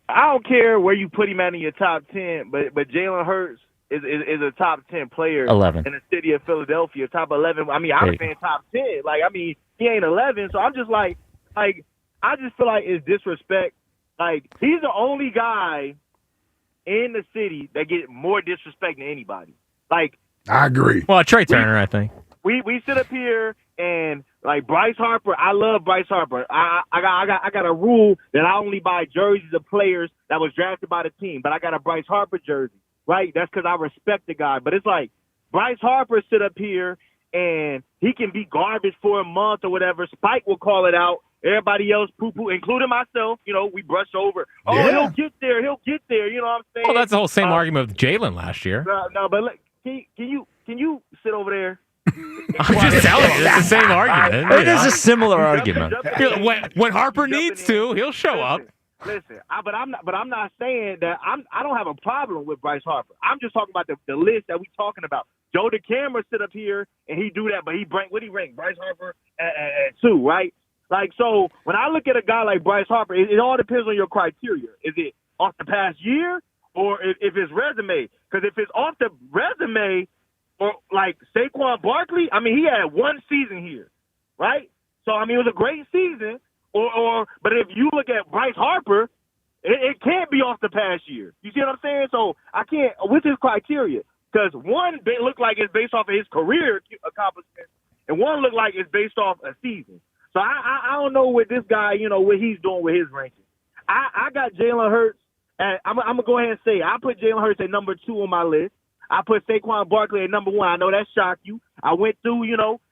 I don't care where you put him at in your top 10, but Jalen Hurts is a top 10 player 11 in the city of Philadelphia, top 11. I mean, I'm saying top 10. Like, I mean, he ain't 11, so I'm just like, I just feel like it's disrespect. Like, he's the only guy in the city that get more disrespect than anybody. Like, I agree. Well, Trey Turner, I think. We sit up here and like Bryce Harper. I love Bryce Harper. I got a rule that I only buy jerseys of players that was drafted by the team, but I got a Bryce Harper jersey. Right? That's because I respect the guy. But it's like Bryce Harper sit up here and he can be garbage for a month or whatever. Spike will call it out. everybody else poo-poo, including myself, we brush over. Oh, he'll get there. You know what I'm saying? Well, that's the whole same argument with Jalen last year. No, but look, can you sit over there? I'm just telling you, it's the same argument. It is a similar argument. When Harper needs to, he'll show up. Listen, but I'm not saying that I don't have a problem with Bryce Harper. I'm just talking about the list that we talking about. Joe DeCamera sit up here and he do that, but he rank Bryce Harper at 2, right? Like, so when I look at a guy like Bryce Harper, it all depends on your criteria. Is it off the past year or if it's resume? Because if it's off the resume, or like Saquon Barkley, I mean, he had one season here, right? So, I mean, it was a great season. But if you look at Bryce Harper, it can't be off the past year. You see what I'm saying? So I can't. What's his criteria? Because one look like it's based off of his career accomplishments, and one look like it's based off a season. So I don't know what this guy, what he's doing with his ranking. I got Jalen Hurts, and I'm gonna go ahead and say I put Jalen Hurts at number 2 on my list. I put Saquon Barkley at number 1. I know that shocked you. I went through,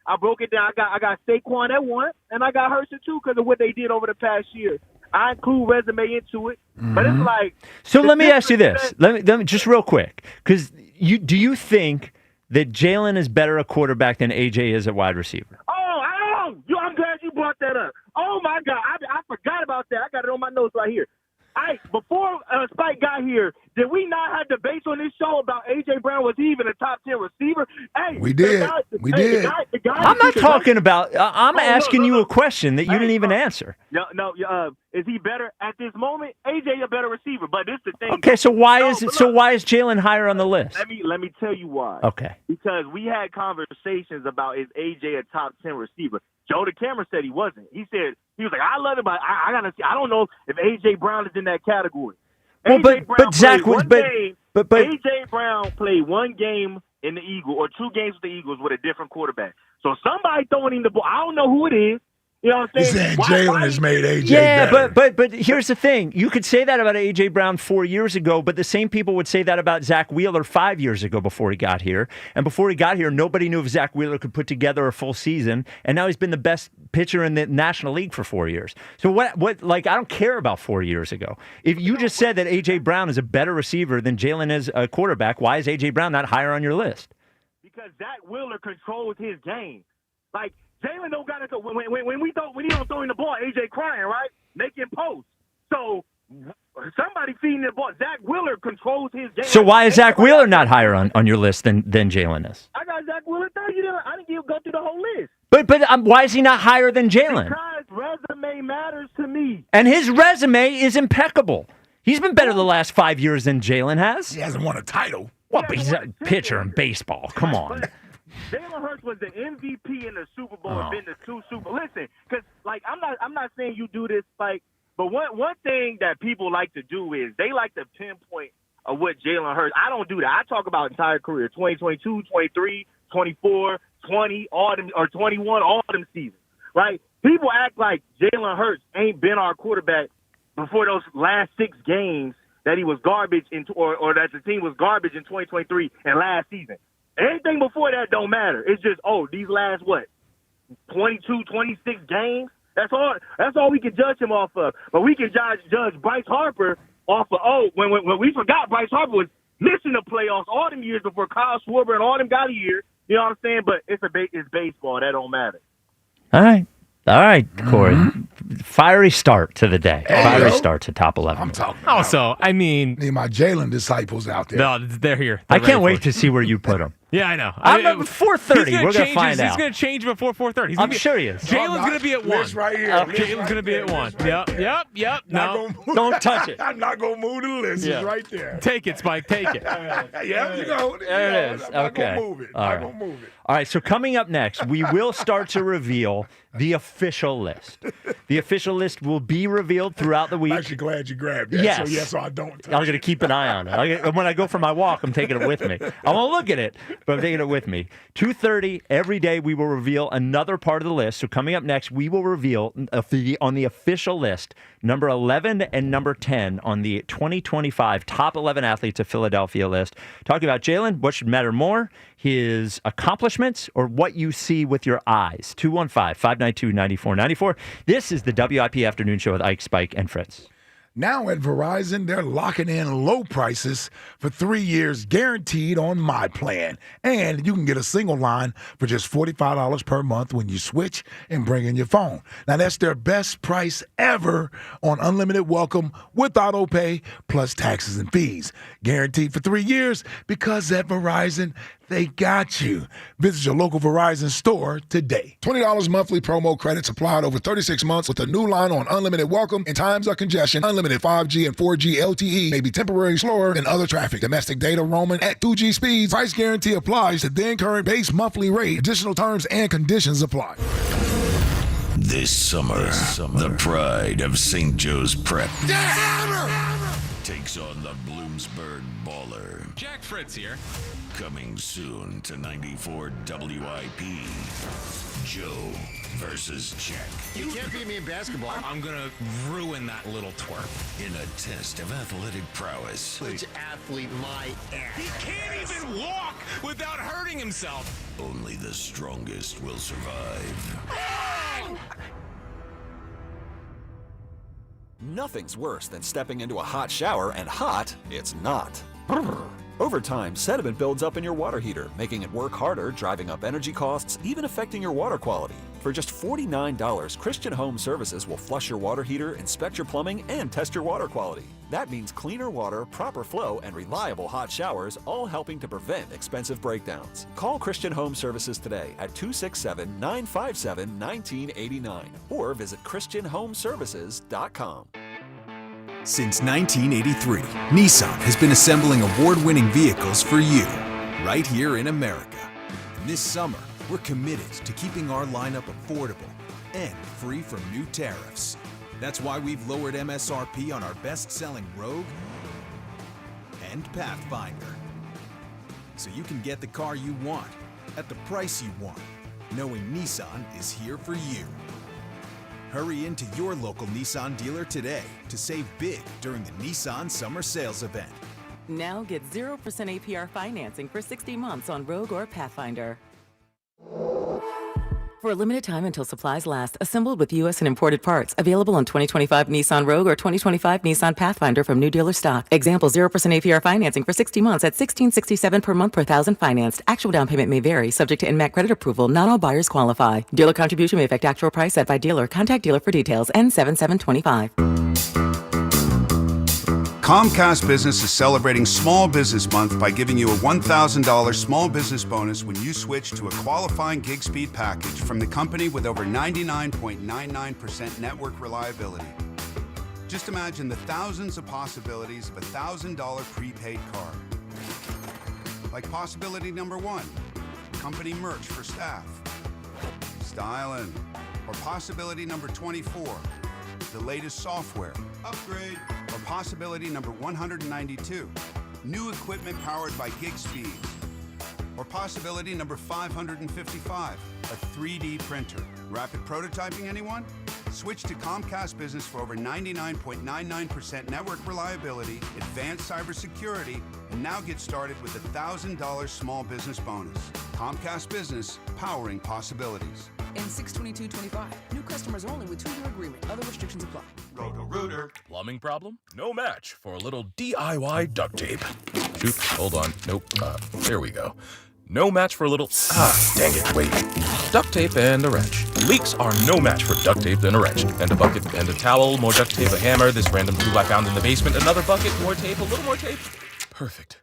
I broke it down. I got Saquon at 1, and I got Hurts at 2 because of what they did over the past year. I include resume into it, but it's like. So let me ask you this. Let me just real quick, because do you think that Jalen is better a quarterback than AJ is at wide receiver? I'm glad you brought that up. Oh my God, I forgot about that. I got it on my notes right here. Before Spike got here, did we not have debates on this show about A.J. Brown? Was he even a top 10 receiver? Hey, we did. We did. I'm not talking about. I'm asking you a question that you didn't even answer. No. Is he better at this moment? A.J. a better receiver, but this is the thing. Okay, so why is Jalen higher on the list? Let me tell you why. Okay. Because we had conversations about is A.J. a top 10 receiver. Joe DeCamera said he wasn't. He was like, I love it, but I gotta see. I don't know if A.J. Brown is in that category. Well, but Zach was, but A.J. Brown played one game in the Eagles or 2 games with the Eagles with a different quarterback. So somebody throwing him the ball. I don't know who it is. You know what I'm saying? Jalen has made AJ better. but here's the thing. You could say that about AJ Brown 4 years ago, but the same people would say that about Zach Wheeler 5 years ago before he got here. And before he got here, nobody knew if Zach Wheeler could put together a full season. And now he's been the best pitcher in the National League for 4 years. So what I don't care about 4 years ago. If you just said that AJ Brown is a better receiver than Jalen is a quarterback, why is AJ Brown not higher on your list? Because Zach Wheeler controls his game. Like, Jalen don't got to go. When he don't throw in the ball, AJ crying, right? Making posts. So somebody feeding the ball. Zach Wheeler controls his game. So why is Zach Wheeler not higher on your list than Jalen is? I got Zach Wheeler 30. I didn't go through the whole list. But why is he not higher than Jalen? Because resume matters to me. And his resume is impeccable. He's been better the last 5 years than Jalen has. He hasn't won a title. Well, but he's a pitcher in baseball. Come on. Jalen Hurts was the MVP in the Super Bowl and been to 2 Super Bowls. Listen, because I'm not saying you do this, but one thing that people like to do is they like to pinpoint what Jalen Hurts. I don't do that. I talk about entire career, 2022, 23, 24, 20, all them, or 21, all them seasons, right? People act like Jalen Hurts ain't been our quarterback before those last 6 games that he was garbage or that the team was garbage in 2023 and last season. Anything before that don't matter. It's just, these last, 22, 26 games? That's all we can judge him off of. But we can judge Bryce Harper off of, when we forgot Bryce Harper was missing the playoffs all them years before Kyle Schwarber and all them got a year. You know what I'm saying? But it's baseball. That don't matter. All right, Corey. Fiery start to the day. Fiery start to top 11. I'm talking about. Also, I mean, need my Jalen disciples out there. No, they're here. I can't wait to see where you put them. Yeah, I know. I'm at 4:30. We're going to find out. He's going to change before 4:30. I'm sure he is. Jalen's going to be at 1. Right here. Jalen's going to be at 1. Yep. No. Don't touch it. I'm not going to move the list. It's right there. Take it, Spike. Take it. Yeah, you go. There it is. I'm not going to move it. All right, so coming up next, we will start to reveal the official list. The official list will be revealed throughout the week. I'm actually glad you grabbed that. Yes. So I don't touch I'm going to keep an eye on it. When I go for my walk, I'm taking it with me. I won't look at it, but I'm taking it with me. 2:30 every day, we will reveal another part of the list. So coming up next, we will reveal on the official list number 11 and number 10 on the 2025 top 11 athletes of Philadelphia list. Talking about Jalen, what should matter more? his accomplishments or what you see with your eyes. 215-592-9494. This is the WIP Afternoon Show with Ike, Spike, and Fritz. Now at Verizon, they're locking in low prices for 3 years guaranteed on My Plan. And you can get a single line for just $45 per month when you switch and bring in your phone. Now, that's their best price ever on unlimited welcome with auto pay plus taxes and fees. Guaranteed for 3 years because at Verizon, they got you. Visit your local Verizon store today. $20 monthly promo credits applied over 36 months with a new line on unlimited welcome in times of congestion. Unlimited 5G and 4G LTE may be temporarily slower than other traffic. Domestic data roaming at 2G speeds. Price guarantee applies to then current base monthly rate. Additional terms and conditions apply. This summer, the pride of St. Joe's Prep takes on the Bloomsburg Baller. Jack Fritz here. Coming soon to 94 WIP. Joe versus Jack. You can't beat me in basketball. I'm gonna ruin that little twerp. In a test of athletic prowess. Which athlete my ass? He can't even walk without hurting himself. Only the strongest will survive. Nothing's worse than stepping into a hot shower, and hot, it's not. Over time, sediment builds up in your water heater, making it work harder, driving up energy costs, even affecting your water quality. For just $49, Christian Home Services will flush your water heater, inspect your plumbing, and test your water quality. That means cleaner water, proper flow, and reliable hot showers, all helping to prevent expensive breakdowns. Call Christian Home Services today at 267-957-1989 or visit ChristianHomeservices.com. Since 1983, Nissan has been assembling award-winning vehicles for you, right here in America. And this summer, we're committed to keeping our lineup affordable and free from new tariffs. That's why we've lowered MSRP on our best-selling Rogue and Pathfinder. So you can get the car you want, at the price you want, knowing Nissan is here for you. Hurry into your local Nissan dealer today to save big during the Nissan Summer Sales Event. Now get 0% APR financing for 60 months on Rogue or Pathfinder. For a limited time until supplies last, assembled with U.S. and imported parts. Available on 2025 Nissan Rogue or 2025 Nissan Pathfinder from new dealer stock. Example, 0% APR financing for 60 months at $1,667 per month per thousand financed. Actual down payment may vary, subject to NMAC credit approval. Not all buyers qualify. Dealer contribution may affect actual price set by dealer. Contact dealer for details. N7725. Comcast Business is celebrating Small Business Month by giving you a $1,000 small business bonus when you switch to a qualifying gig speed package from the company with over 99.99% network reliability. Just imagine the thousands of possibilities of a $1,000 prepaid card. Like possibility number 1, company merch for staff. Styling. Or possibility number 24, the latest software. Upgrade. Or possibility number 192, new equipment powered by gig speeds. Or possibility number 555, a 3D printer. Rapid prototyping, anyone? Switch to Comcast Business for over 99.99% network reliability, advanced cybersecurity, and now get started with a $1,000 small business bonus. Comcast Business, powering possibilities. And 6/22/25. New customers only with 2-year agreement. Other restrictions apply. Roto-Rooter. Plumbing problem? No match for a little DIY duct tape. Shoot, hold on. Nope. There we go. No match for a little... dang it, wait. Duct tape and a wrench. Leaks are no match for duct tape and a wrench. And a bucket and a towel, more duct tape, a hammer, this random tool I found in the basement, another bucket, more tape, a little more tape. Perfect.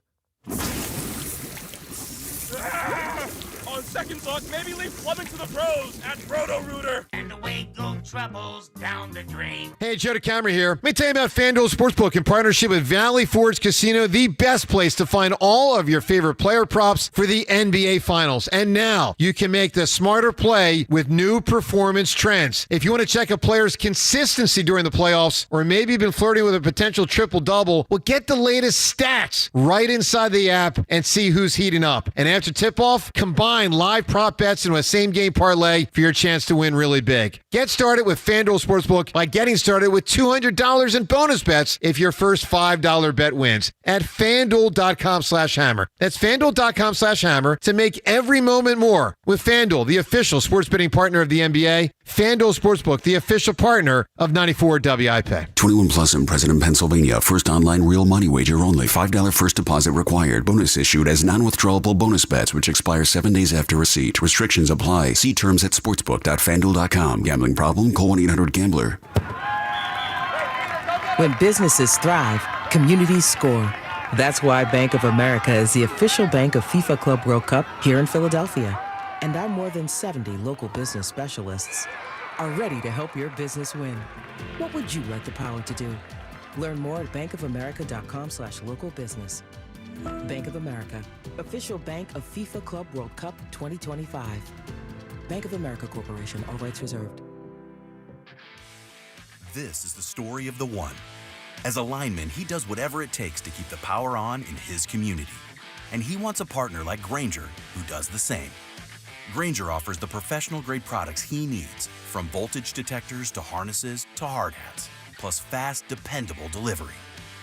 On second thought, maybe leave plumbing to the pros at Roto-Rooter. And away go troubles down the drain. Hey, Joe DeCamera here. Let me tell you about FanDuel Sportsbook in partnership with Valley Forge Casino, the best place to find all of your favorite player props for the NBA Finals. And now you can make the smarter play with new performance trends. If you want to check a player's consistency during the playoffs, or maybe you've been flirting with a potential triple-double, well, get the latest stats right inside the app and see who's heating up. And after tip-off, combine live prop bets into a same-game parlay for your chance to win really big. Get started started with FanDuel Sportsbook by getting started with $200 in bonus bets if your first $5 bet wins at FanDuel.com/hammer. That's FanDuel.com/hammer to make every moment more. With FanDuel, the official sports betting partner of the NBA, FanDuel Sportsbook, the official partner of 94 WIP. 21 plus in President, Pennsylvania. First online real money wager only. $5 first deposit required. Bonus issued as non-withdrawable bonus bets, which expire 7 days after receipt. Restrictions apply. See terms at sportsbook.fanduel.com. Gambling problem? Call 1-800-GAMBLER. When businesses thrive, communities score. That's why Bank of America is the official bank of FIFA Club World Cup here in Philadelphia. And our more than 70 local business specialists are ready to help your business win. What would you like the power to do? Learn more at bankofamerica.com/local business. Bank of America, official bank of FIFA Club World Cup 2025. Bank of America Corporation, all rights reserved. This is the story of the one. As a lineman, he does whatever it takes to keep the power on in his community. And he wants a partner like Granger who does the same. Granger offers the professional-grade products he needs, from voltage detectors to harnesses to hard hats, plus fast, dependable delivery,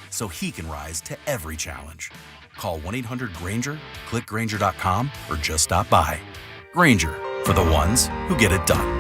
so he can rise to every challenge. Call 1-800-GRANGER, click Granger.com, or just stop by. Granger, for the ones who get it done.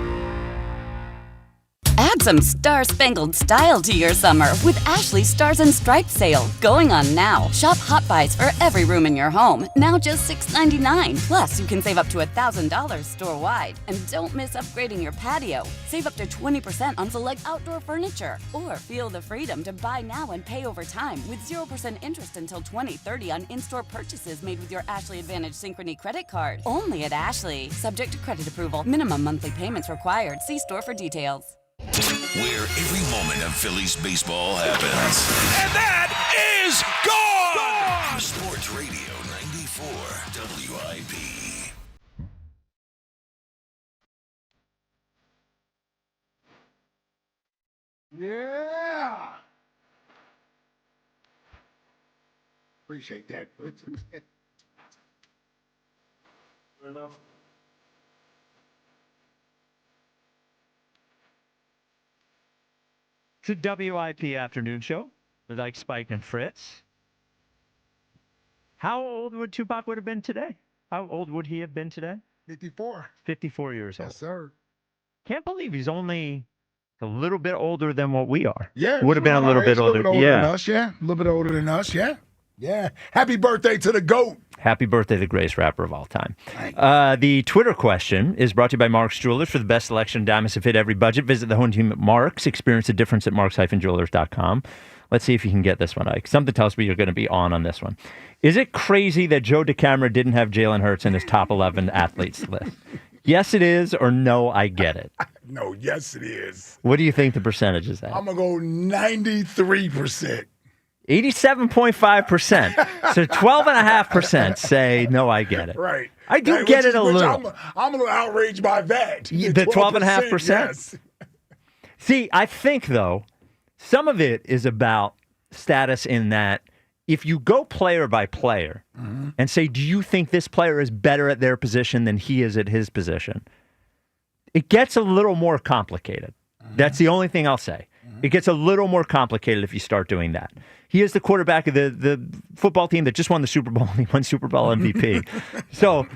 Add some star-spangled style to your summer with Ashley's Stars and Stripes sale going on now. Shop Hot Buys for every room in your home, now just $6.99. Plus, you can save up to $1,000 store-wide. And don't miss upgrading your patio. Save up to 20% on select outdoor furniture. Or feel the freedom to buy now and pay over time with 0% interest until 2030 on in-store purchases made with your Ashley Advantage Synchrony credit card. Only at Ashley. Subject to credit approval. Minimum monthly payments required. See store for details. Where every moment of Phillies baseball happens. And that is gone! Sports Radio 94 WIP. Yeah. Appreciate that. Enough. It's a WIP afternoon show with Ike, Spike, and Fritz. How old would Tupac have been today? How old would he have been today? 54. 54 years old. Yes, sir. Can't believe he's only a little bit older than what we are. Yeah. Would have been a little bit older. Than us, yeah. A little bit older than us, yeah. Yeah. Happy birthday to the GOAT. Happy birthday, the greatest rapper of all time. The Twitter question is brought to you by Mark's Jewelers. For the best selection of diamonds to fit every budget, visit the home team at Mark's. Experience the difference at marks-jewelers.com. Let's see if you can get this one, Ike. Something tells me you're going to be on this one. Is it crazy that Joe DeCamara didn't have Jalen Hurts in his top 11 athletes list? Yes, it is, or no, I get it. No, yes, it is. What do you think the percentage is at? I'm going to go 93%. 87.5%. So 12.5% say, no, I get it. Right. I do get it a little. I'm a little outraged by that. The 12.5%? Yes. See, I think, though, some of it is about status in that if you go player by player and say, do you think this player is better at their position than he is at his position, it gets a little more complicated. That's the only thing I'll say. It gets a little more complicated if you start doing that. He is the quarterback of the football team that just won the Super Bowl, and he won Super Bowl MVP. So,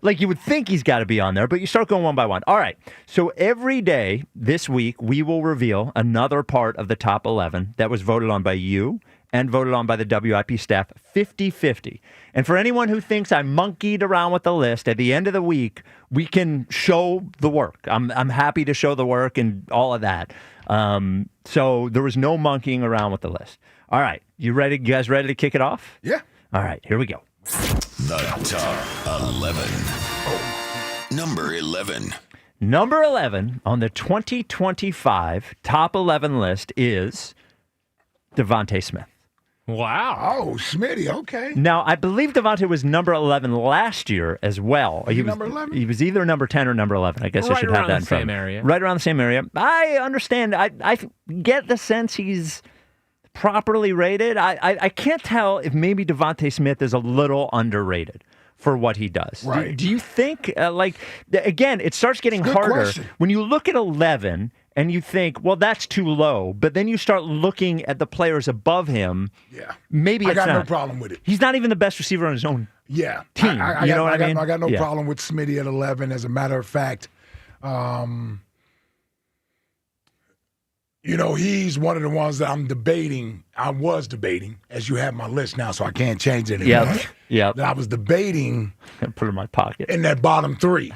like you would think he's got to be on there, but you start going one by one. All right. So every day this week, we will reveal another part of the top 11 that was voted on by you and voted on by the WIP staff 50-50. And for anyone who thinks I monkeyed around with the list, at the end of the week, we can show the work. I'm happy to show the work and all of that. So there was no monkeying around with the list. All right. You ready? You guys ready to kick it off? Yeah. All right. Here we go. The top 11. Number 11. Number 11 on the 2025 top 11 list is Devontae Smith. Wow. Oh, Smitty. Okay. Now, I believe Devontae was number 11 last year as well. He was number 11? He was either number 10 or number 11. I guess I should have that in front. Right around the same area. I understand. I get the sense he's properly rated. I can't tell if maybe Devontae Smith is a little underrated. for what he does. Right. Do you think, again, it starts getting harder question. when you look at 11 and you think, well, that's too low. But then you start looking at the players above him. Yeah. Maybe it's I got not. no problem with it. He's not even the best receiver on his own team. I You know what I mean? I got no Yeah. problem with Smitty at 11. As a matter of fact, he's one of the ones that I'm debating. I was debating, as you have my list now, so I can't change it anymore. Yep. That I was debating. Put it in my pocket. In that bottom three.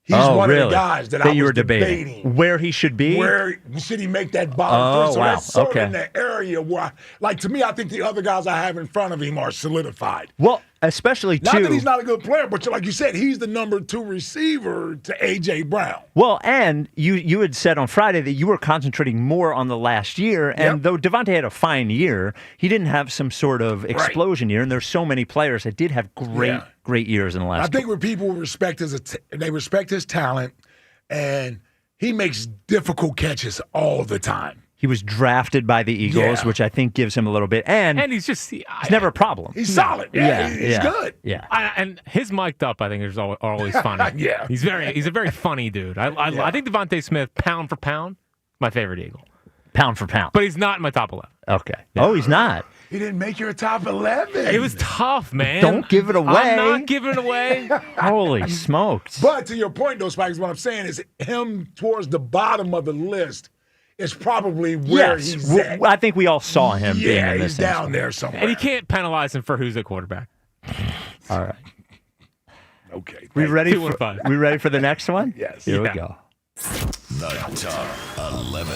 He's one really? of the guys that I you was were debating. Where he should be? Where should he make that bottom three? So wow. that's sort Okay. of in the area where, to me, I think the other guys I have in front of him are solidified. Well, especially Not too. that he's not a good player, but like you said, he's the number 2 receiver to A.J. Brown. Well, and you had said on Friday that you were concentrating more on the last year, and though Devontae had a fine year, he didn't have some sort of explosion year, and there's so many players that did have great years in the last. I think when people respect they respect his talent, and he makes difficult catches all the time. He was drafted by the Eagles, which I think gives him a little bit, and he's just he's never a problem. He's solid. He's good. Yeah. And his mic'd up, I think, is always funny. Yeah. He's a very funny dude. I think Devontae Smith, pound for pound, my favorite Eagle. Pound for pound. But he's not in my top 11. Okay. Oh, he's not. He didn't make your top 11. It was tough, man. Don't give it away. I'm not giving it away. Holy smokes. But to your point, though, Spikes, what I'm saying is him towards the bottom of the list is probably where he's at. I think we all saw him being in this he's down there somewhere. And you can't penalize him for who's at quarterback. All right. Okay. We ready for the next one? Yes. Here we go. The top 11.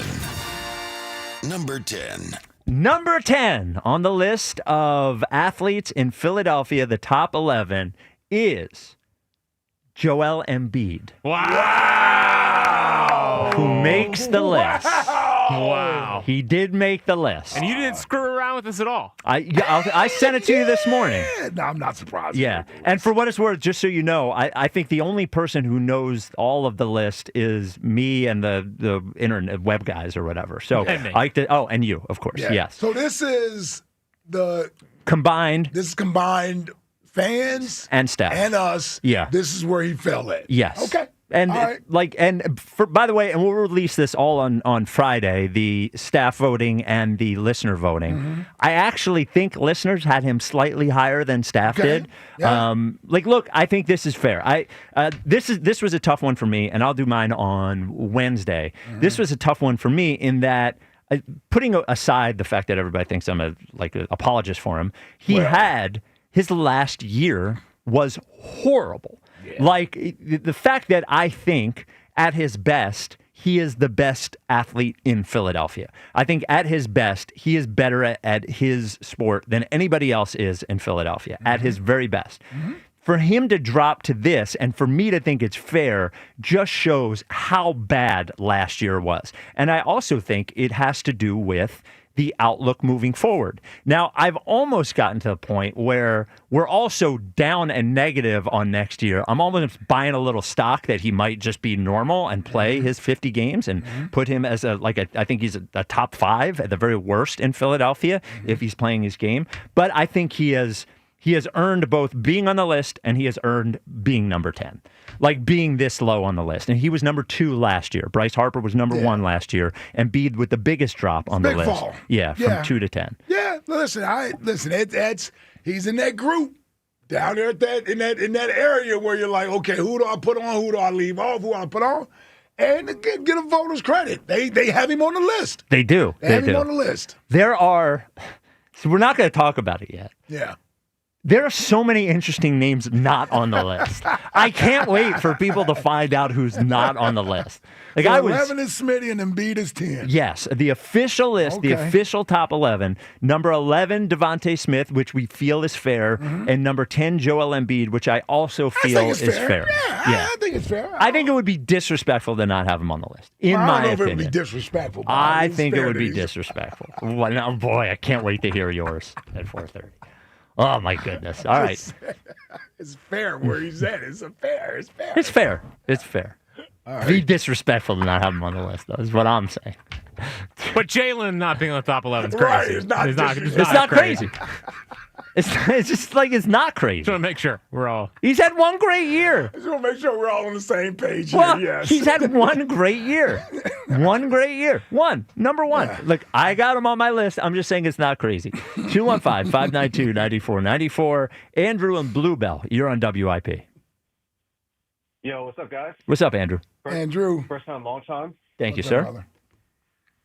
Number 10. Number 10 on the list of athletes in Philadelphia, the top 11, is Joel Embiid. Wow. Who makes the list. Wow. He did make the list. And you didn't screw around with this at all. I sent it to you this morning. No, I'm not surprised. Yeah. And for what it's worth, just so you know, I think the only person who knows all of the list is me and the internet web guys or whatever. So And me. And you, of course. Yeah. Yes. So this is combined fans and staff and us. Yeah. This is where he fell at. Yes. Okay. And All right. by the way, and we'll release this all on Friday, the staff voting and the listener voting. Mm-hmm. I actually think listeners had him slightly higher than staff did. Yeah. Look, I think this is fair. This was a tough one for me, and I'll do mine on Wednesday. Mm-hmm. This was a tough one for me in that, putting aside the fact that everybody thinks I'm an apologist for him, had his last year was horrible. Yeah. Like, the fact that I think at his best, he is the best athlete in Philadelphia. I think at his best, he is better at his sport than anybody else is in Philadelphia, at his very best. Mm-hmm. For him to drop to this, and for me to think it's fair, just shows how bad last year was. And I also think it has to do with the outlook moving forward. Now, I've almost gotten to the point where we're also down and negative on next year. I'm almost buying a little stock that he might just be normal and play his 50 games and put him as I think he's a top 5 at the very worst in Philadelphia if he's playing his game. But I think he has earned both being on the list and he has earned being number 10. Like being this low on the list. And he was number 2 last year. Bryce Harper was number 1 last year. And Embiid with the biggest drop on the list. Fall. Yeah, from 2 to 10. Yeah, listen, he's in that group down there in that area where you're like, okay, who do I put on? Who do I leave off? Who do I put on? And get a voter's credit. They have him on the list. They do. They have him on the list. So we're not going to talk about it yet. Yeah. There are so many interesting names not on the list. I can't wait for people to find out who's not on the list. Like, so 11 is Smitty and Embiid is 10. Yes, the official list, the official top 11. Number 11, Devontae Smith, which we feel is fair, and number 10, Joel Embiid, which I also feel is fair. Yeah, I think it's fair. I think it would be disrespectful to not have him on the list, in my opinion. I don't know if it would be disrespectful. I think it would be disrespectful. Well, now, boy, I can't wait to hear yours at 4:30. Oh, my goodness. All right. It's fair where he's at. It's fair. It's fair. It's fair. All right. Be disrespectful to not have him on the list, though, is what I'm saying. But Jalen not being on the top 11 is crazy. Right, it's not crazy. It's just like it's not crazy. Just want to make sure we're all. He's had one great year. I just want to make sure we're all on the same page Well, here. Yes. he's had one great year. One great year. Number one. Look, I got him on my list. I'm just saying it's not crazy. 215-592-9494. Andrew and Bluebell, you're on WIP. Yo, what's up, guys? What's up, Andrew? Andrew. First time, long time. Thank you, sir. Brother?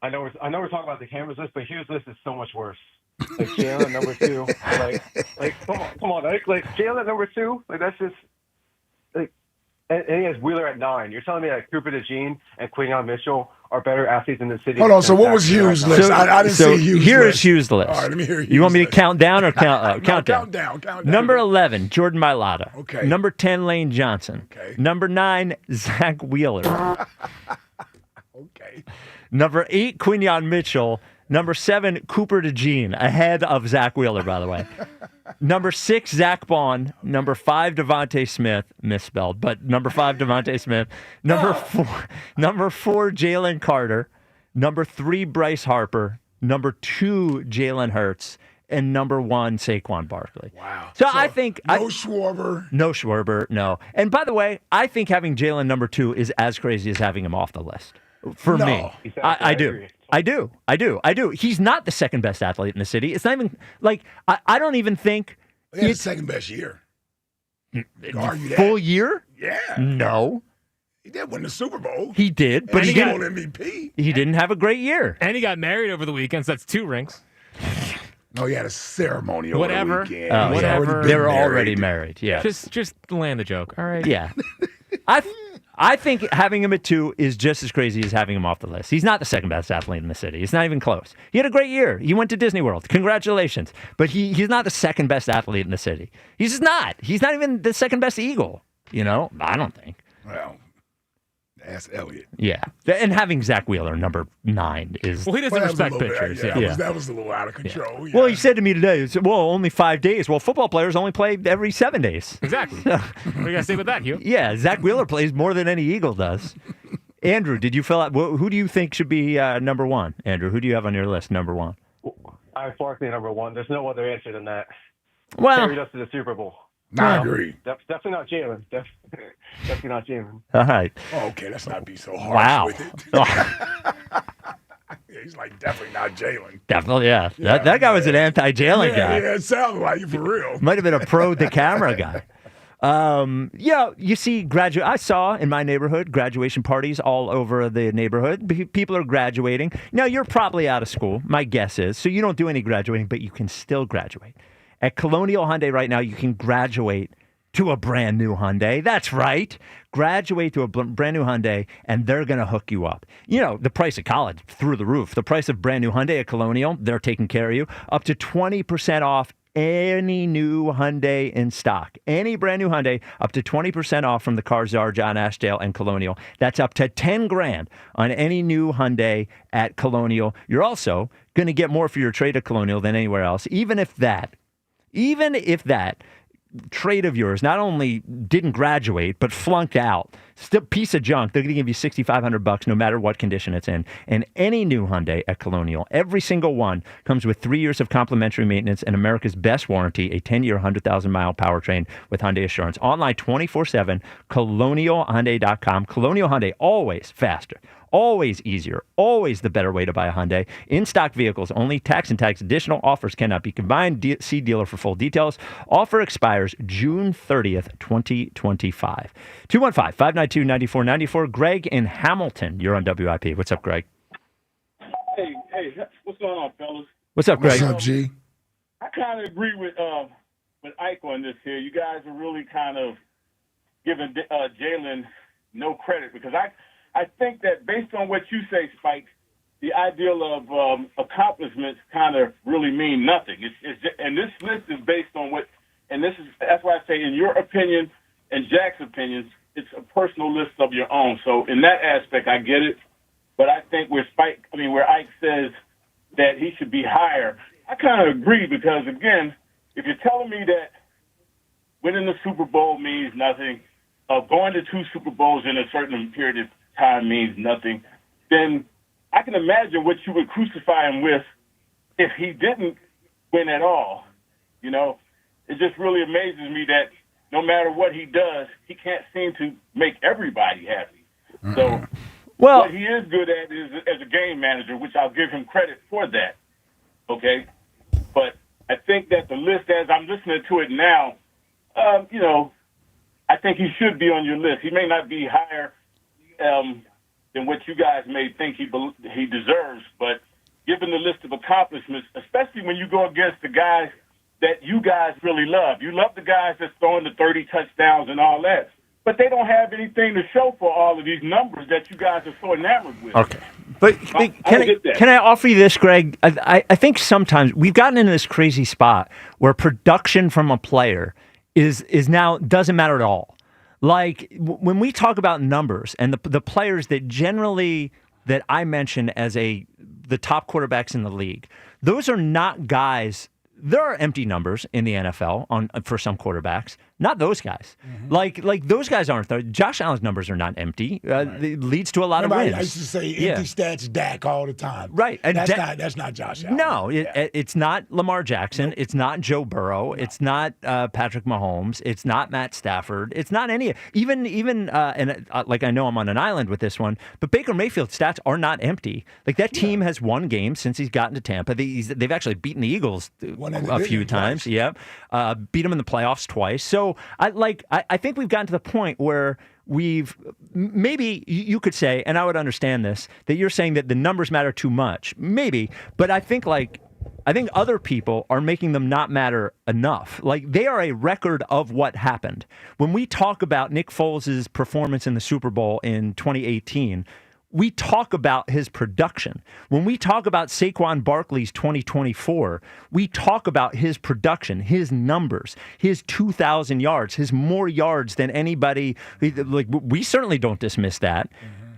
I know we're talking about the cameras list, but Hughes' list is so much worse. Like Jalen number 2, like come on, like Jalen number 2, like that's just like, and he has Wheeler at 9. You're telling me that Cooper DeJean and Quinyon Mitchell are better athletes in the city? Hold on, so what was Hughes' list? I didn't see Hughes' Here list. is Hughes' list. All right, let me hear Hughes' You want me to list. count down or count up? Count down. Count down. Number 11, Jordan Mailata. Okay. Number 10, Lane Johnson. Okay. Number 9, Zach Wheeler. Okay. Number 8, Quinyon Mitchell. Number 7, Cooper DeJean, ahead of Zach Wheeler, by the way. Number 6, Zach Bond. Number 5, Devontae Smith, misspelled, but number 5, Devontae Smith. Number 4, Jalen Carter. Number 3, Bryce Harper. Number 2, Jalen Hurts. And number 1, Saquon Barkley. Wow. So I think no Schwarber. No Schwarber, no. And by the way, I think having Jalen number 2 is as crazy as having him off the list. For me. I do. I do. He's not the second best athlete in the city. It's not even like I don't even think He had the second best year. Full year? Yeah. No. He did win the Super Bowl. He did, but And he Super got Bowl MVP. He didn't have a great year. And he got married over the weekend, so that's 2 rings. No, he had a ceremony over Whatever. the weekend. Oh, Whatever. They were already married. Yeah. Just land the joke. All right. Yeah. I think having him at 2 is just as crazy as having him off the list. He's not the second best athlete in the city. It's not even close. He had a great year. He went to Disney World. Congratulations. But he's not the second best athlete in the city. He's just not. He's not even the second best Eagle. I don't think. Well, that's Elliott. Yeah. And having Zach Wheeler, number 9, is... Well, he doesn't respect pitchers. That was a little out of control. Yeah. Well, he said to me today, he said, only 5 days. Well, football players only play every 7 days. Exactly. What do you got to say with that, Hugh? Yeah, Zach Wheeler plays more than any Eagle does. Andrew, did you fill out... Who do you think should be number 1? Andrew, who do you have on your list, number 1? I Barkley number 1. There's no other answer than that. Well... Carried us to the Super Bowl. I agree. Definitely not Jalen. Definitely not Jalen. All right. Oh, okay, let's not be so harsh with it. Yeah, he's like definitely not Jalen. Definitely, yeah. That guy was an anti-Jalen guy. Yeah, it sounded like you for real. Might have been a pro-the-camera guy. You see, I saw in my neighborhood graduation parties all over the neighborhood. People are graduating. Now, you're probably out of school, my guess is, so you don't do any graduating, but you can still graduate. At Colonial Hyundai right now, you can graduate to a brand new Hyundai. That's right. Graduate to a brand new Hyundai, and they're going to hook you up. The price of college, through the roof. The price of brand new Hyundai at Colonial, they're taking care of you. Up to 20% off any new Hyundai in stock. Any brand new Hyundai, up to 20% off from the Car Czar, John Ashdale, and Colonial. That's up to $10,000 on any new Hyundai at Colonial. You're also going to get more for your trade at Colonial than anywhere else, even if that trade of yours not only didn't graduate but flunked out, still piece of junk. They're going to give you $6,500 no matter what condition it's in. And any new Hyundai at Colonial, every single one comes with 3 years of complimentary maintenance and America's best warranty, a 10-year, 100,000-mile powertrain with Hyundai Assurance. Online 24/7, colonialhyundai.com. Colonial Hyundai, always faster, always easier, always the better way to buy a Hyundai. In-stock vehicles only. Tax and tax additional offers cannot be combined. See dealer for full details. Offer expires June 30th, 2025. 215-592-9494. Greg in Hamilton, you're on WIP. What's up, Greg? Hey, what's going on, fellas? What's up, Greg? What's up, G? I kind of agree with Ike on this here. You guys are really kind of giving Jalen no credit because I think that based on what you say, Spike, the ideal of accomplishments kind of really mean nothing. And this list is based on that's why I say, in your opinion and Jack's opinions, it's a personal list of your own. So in that aspect, I get it. But I think where Ike says that he should be higher, I kind of agree because, again, if you're telling me that winning the Super Bowl means nothing, going to 2 Super Bowls in a certain period of time means nothing, then I can imagine what you would crucify him with if he didn't win at all. You know, it just really amazes me that no matter what he does, he can't seem to make everybody happy. So what he is good at is as a game manager, which I'll give him credit for that. Okay? But I think that the list, as I'm listening to it now, you know, I think he should be on your list. He may not be higher than what you guys may think he deserves, but given the list of accomplishments, especially when you go against the guys that you guys really love. You love the guys that's throwing the 30 touchdowns and all that, but they don't have anything to show for all of these numbers that you guys are so enamored with. Okay. But can I offer you this, Greg? I think sometimes we've gotten into this crazy spot where production from a player is now doesn't matter at all. Like when we talk about numbers and the players that generally that I mention as the top quarterbacks in the league, those are not guys. There are empty numbers in the NFL for some quarterbacks. Not those guys. Like those guys aren't there. Josh Allen's numbers are not empty. It leads to a lot of wins. I used to say empty stats Dak all the time. Right. And that's not Josh Allen. No, it's not Lamar Jackson. It's not Joe Burrow. No. It's not Patrick Mahomes. It's not Matt Stafford. It's not any. Even like I know I'm on an island with this one, but Baker Mayfield's stats are not empty. Like that team has won games since he's gotten to Tampa. They've actually beaten the Eagles a few times. Twice. Yep. Beat them in the playoffs twice. So I think we've gotten to the point where maybe you could say, and I would understand this, that you're saying that the numbers matter too much. Maybe, but I think other people are making them not matter enough. Like they are a record of what happened. When we talk about Nick Foles' performance in the Super Bowl in 2018, we talk about his production. When we talk about Saquon Barkley's 2024, we talk about his production, his numbers, his 2,000 yards, his more yards than anybody. Like we certainly don't dismiss that.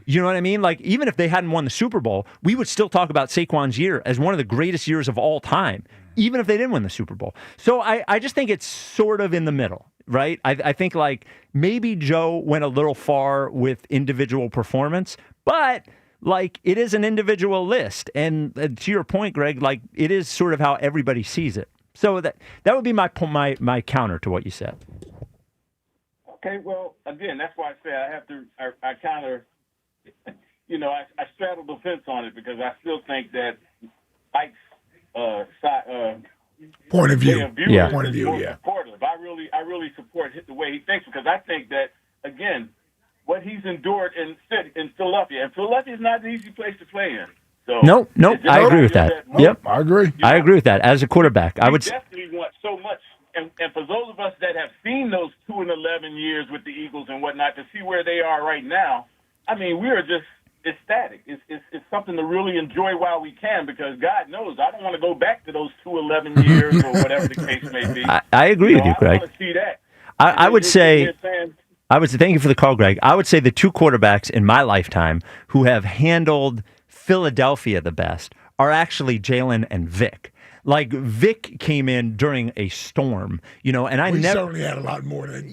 You know what I mean? Like even if they hadn't won the Super Bowl, we would still talk about Saquon's year as one of the greatest years of all time, even if they didn't win the Super Bowl. So I just think it's sort of in the middle. Right? I think like maybe Joe went a little far with individual performance, but like it is an individual list. And to your point, Greg, like it is sort of how everybody sees it. So that would be my counter to what you said. Okay, well, again, that's why I say I counter, you know, I straddle the fence on it because I still think that Ike's point of view. Yeah. Supportive. I really support the way he thinks because I think that again, what he's endured in Philadelphia, and Philadelphia is not an easy place to play in. So nope. I agree with that. Yep, I agree. I agree with that. As a quarterback, I would definitely want so much. And for those of us that have seen those 2 and 11 years with the Eagles and whatnot, to see where they are right now, I mean, we are just ecstatic. It's something to really enjoy while we can because God knows I don't want to go back to those 2-11 years or whatever the case may be. I agree with you, Greg. I want to see that. I would say thank you for the call, Greg. I would say the two quarterbacks in my lifetime who have handled Philadelphia the best are actually Jalen and Vic. Like Vic came in during a storm, you know, and we certainly had a lot more than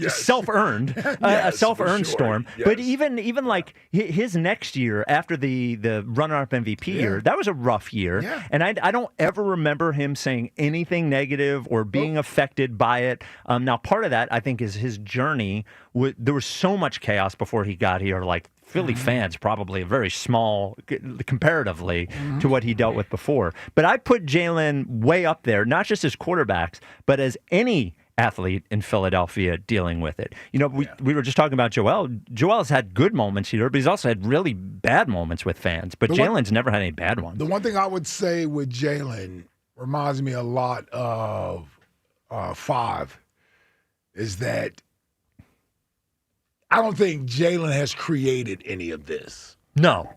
self-earned, a self-earned storm. Yes. But even like his next year after the runner-up MVP year, that was a rough year, and I don't ever remember him saying anything negative or being affected by it. Now, part of that I think is his journey. There was so much chaos before he got here, like. Philly fans probably very small comparatively to what he dealt with before. But I put Jalen way up there, not just as quarterbacks, but as any athlete in Philadelphia dealing with it. You know, we were just talking about Joel. Joel's had good moments here, but he's also had really bad moments with fans. But Jalen's never had any bad ones. The one thing I would say with Jalen reminds me a lot of Five is that I don't think Jalen has created any of this. No.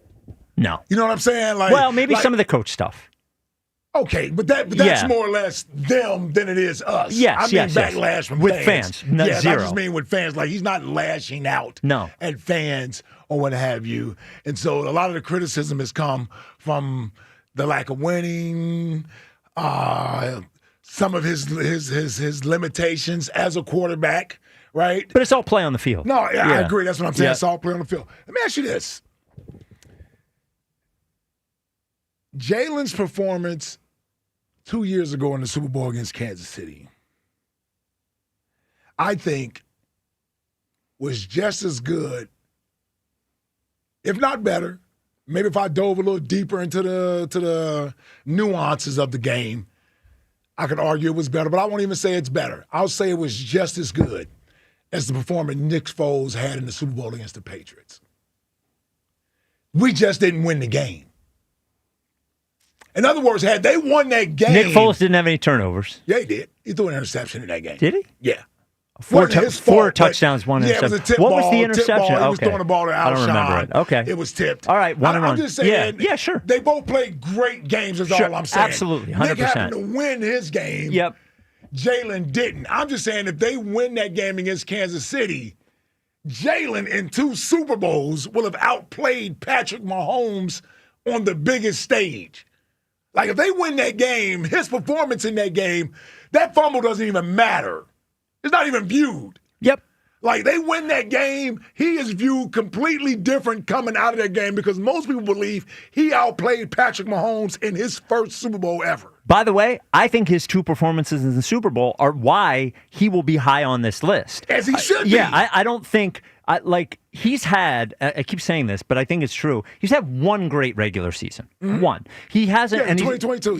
You know what I'm saying? Well, maybe some of the coach stuff. Okay, but that's more or less them than it is us. Yes, backlash from with fans. Yes, zero. I just mean with fans. Like he's not lashing out at fans or what have you. And so a lot of the criticism has come from the lack of winning, some of his limitations as a quarterback. Right? But it's all play on the field. No, I agree. That's what I'm saying. It's all play on the field. Let me ask you this. Jalen's performance 2 years ago in the Super Bowl against Kansas City, I think, was just as good, if not better. Maybe if I dove a little deeper into the nuances of the game, I could argue it was better, but I won't even say it's better. I'll say it was just as good as the performance Nick Foles had in the Super Bowl against the Patriots. We just didn't win the game. In other words, had they won that game... Nick Foles didn't have any turnovers. Yeah, he did. He threw an interception in that game. Did he? Yeah. Four touchdowns, one interception. It was a tip what ball, was the interception? He was throwing the ball to Alshon. I don't remember it. Okay. It was tipped. All right, one and one. I'm just saying, yeah, sure. They both played great games is sure, all I'm saying. Absolutely, 100%. Nick happened to win his game. Yep. Jalen didn't. I'm just saying if they win that game against Kansas City, Jalen in 2 Super Bowls will have outplayed Patrick Mahomes on the biggest stage. Like if they win that game, his performance in that game, that fumble doesn't even matter. It's not even viewed. Yep. Like they win that game, he is viewed completely different coming out of that game because most people believe he outplayed Patrick Mahomes in his first Super Bowl ever. By the way, I think his 2 performances in the Super Bowl are why he will be high on this list. As he should be. Yeah, I don't think, he's had, I keep saying this, but I think it's true. He's had 1 great regular season. Mm-hmm. 1. He hasn't. Yeah, 2022.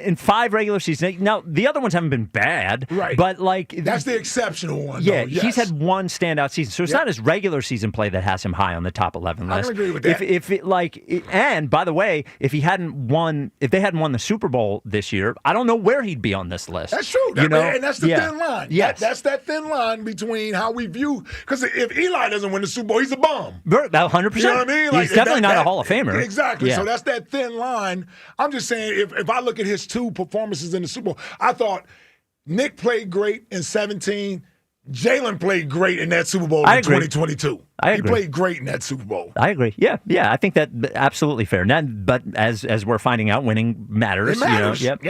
In 5 regular seasons. Now, the other ones haven't been bad. Right. But that's the exceptional one. Yeah, though, yes. He's had 1 standout season. So it's not his regular season play that has him high on the top 11 list. I can agree with that. And by the way, if they hadn't won the Super Bowl this year, I don't know where he'd be on this list. That's true. And that's the thin line. Yes. That's that thin line between how we view. Because if Eli doesn't win the Super Bowl, he's a bum. 100%. You know what I mean? He's definitely not a Hall of Famer. Exactly. Yeah. So that's that thin line. I'm just saying, if I look at his 2 performances in the Super Bowl, I thought Nick played great in 2017. Jalen played great in that Super Bowl in 2022. I agree. He played great in that Super Bowl. I agree. Yeah. I think that absolutely fair. But as we're finding out, winning matters. It matters. Yep.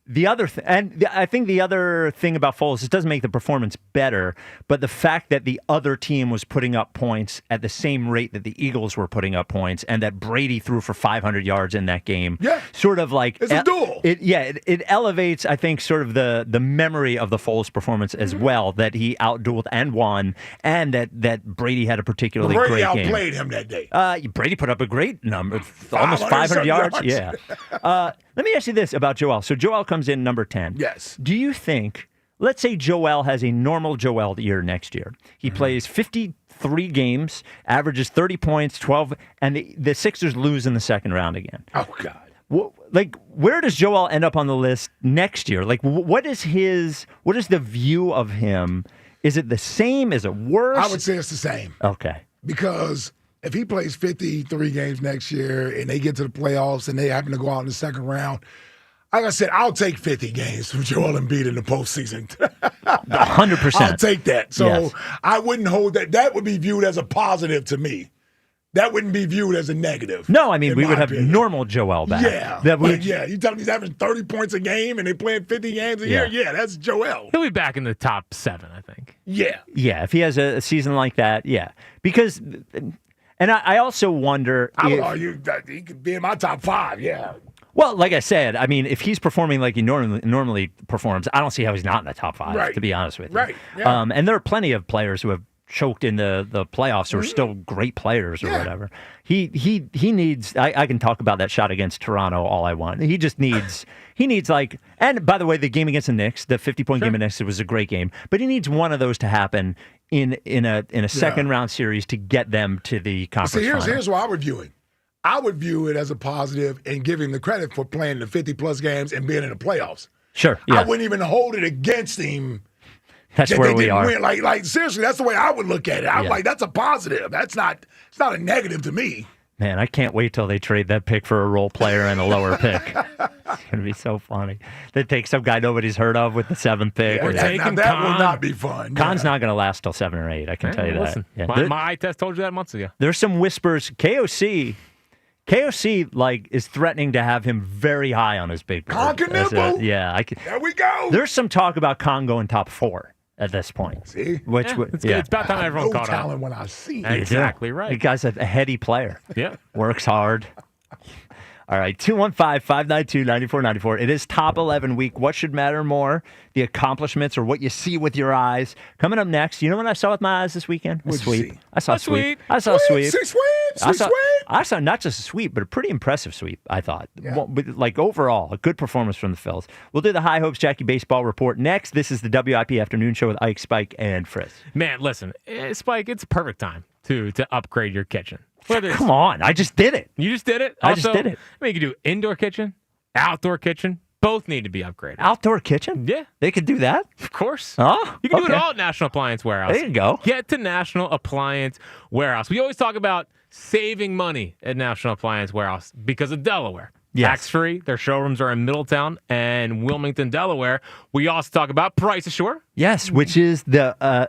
The other and I think the other thing about Foles, it doesn't make the performance better, but the fact that the other team was putting up points at the same rate that the Eagles were putting up points, and that Brady threw for 500 yards in that game, sort of like it's a duel. It elevates, I think, sort of the memory of the Foles performance as well, that he outdueled and won, and that Brady had a particularly great game. Brady outplayed him that day. Brady put up a great number, almost 500 yards. Yeah. Let me ask you this about Joel. So Joel comes in number 10. Yes. Do you think, let's say Joel has a normal Joel year next year. He plays 53 games, averages 30 points, 12, and the Sixers lose in the second round again. Oh, God. Where does Joel end up on the list next year? What is the view of him? Is it the same? Is it worse? I would say it's the same. Okay. Because if he plays 53 games next year and they get to the playoffs and they happen to go out in the second round, like I said, I'll take 50 games from Joel Embiid in the postseason. 100%. I'll take that. So yes. I wouldn't hold that. That would be viewed as a positive to me. That wouldn't be viewed as a negative. No, I mean, we would have normal Joel back. Yeah. You tell me he's averaging 30 points a game and they playing 50 games a year? Yeah, that's Joel. He'll be back in the top 7, I think. Yeah. Yeah, if he has a season like that, yeah. Because, and I also wonder I would argue that he could be in my top 5, yeah. Well, like I said, I mean, if he's performing like he normally performs, I don't see how he's not in the top 5, to be honest with you. Right, yeah. And there are plenty of players who have choked in the playoffs who are still great players or whatever. He needs, I can talk about that shot against Toronto all I want. He just needs, and by the way, the game against the Knicks, the 50-point game against the Knicks was a great game, but he needs one of those to happen in a second round series to get them to the conference final. Here's why I would view it. I would view it as a positive and give him the credit for playing the 50-plus games and being in the playoffs. Sure, yeah. I wouldn't even hold it against him. That's where we are. Win. Like seriously, that's the way I would look at it. I'm like, that's a positive. It's not a negative to me. Man, I can't wait till they trade that pick for a role player and a lower pick. It's going to be so funny. They take some guy nobody's heard of with the 7th pick. That will not be fun. Con's not going to last till 7 or 8, I can tell you listen, that. Yeah. My eye test told you that months ago. There's some whispers. KOC is threatening to have him very high on his big board. Con can nibble. There we go. There's some talk about Con going top 4 at this point. See? It's about time everyone caught up. When I see it. Exactly right. The guy's a heady player. Yeah. Works hard. All right, 215-592-9494. It is top 11 week. What should matter more, the accomplishments or what you see with your eyes? Coming up next, you know what I saw with my eyes this weekend? A sweep. I saw a sweep. I saw a sweep. I saw not just a sweep, but a pretty impressive sweep, I thought. Yeah. Like overall, a good performance from the Phils. We'll do the High Hopes Jackie Baseball Report next. This is the WIP Afternoon Show with Ike, Spike, and Fritz. Man, listen, Spike, it's a perfect time to upgrade your kitchen. Come on, I just did it. You just did it? I just did it. I mean, you can do indoor kitchen, outdoor kitchen. Both need to be upgraded. Outdoor kitchen? Yeah. They could do that? Of course. Oh, you can do it all at National Appliance Warehouse. There you go. Get to National Appliance Warehouse. We always talk about saving money at National Appliance Warehouse because of Delaware. Yes. Tax-free. Their showrooms are in Middletown and Wilmington, Delaware. We also talk about Price Assure. Yes, which is a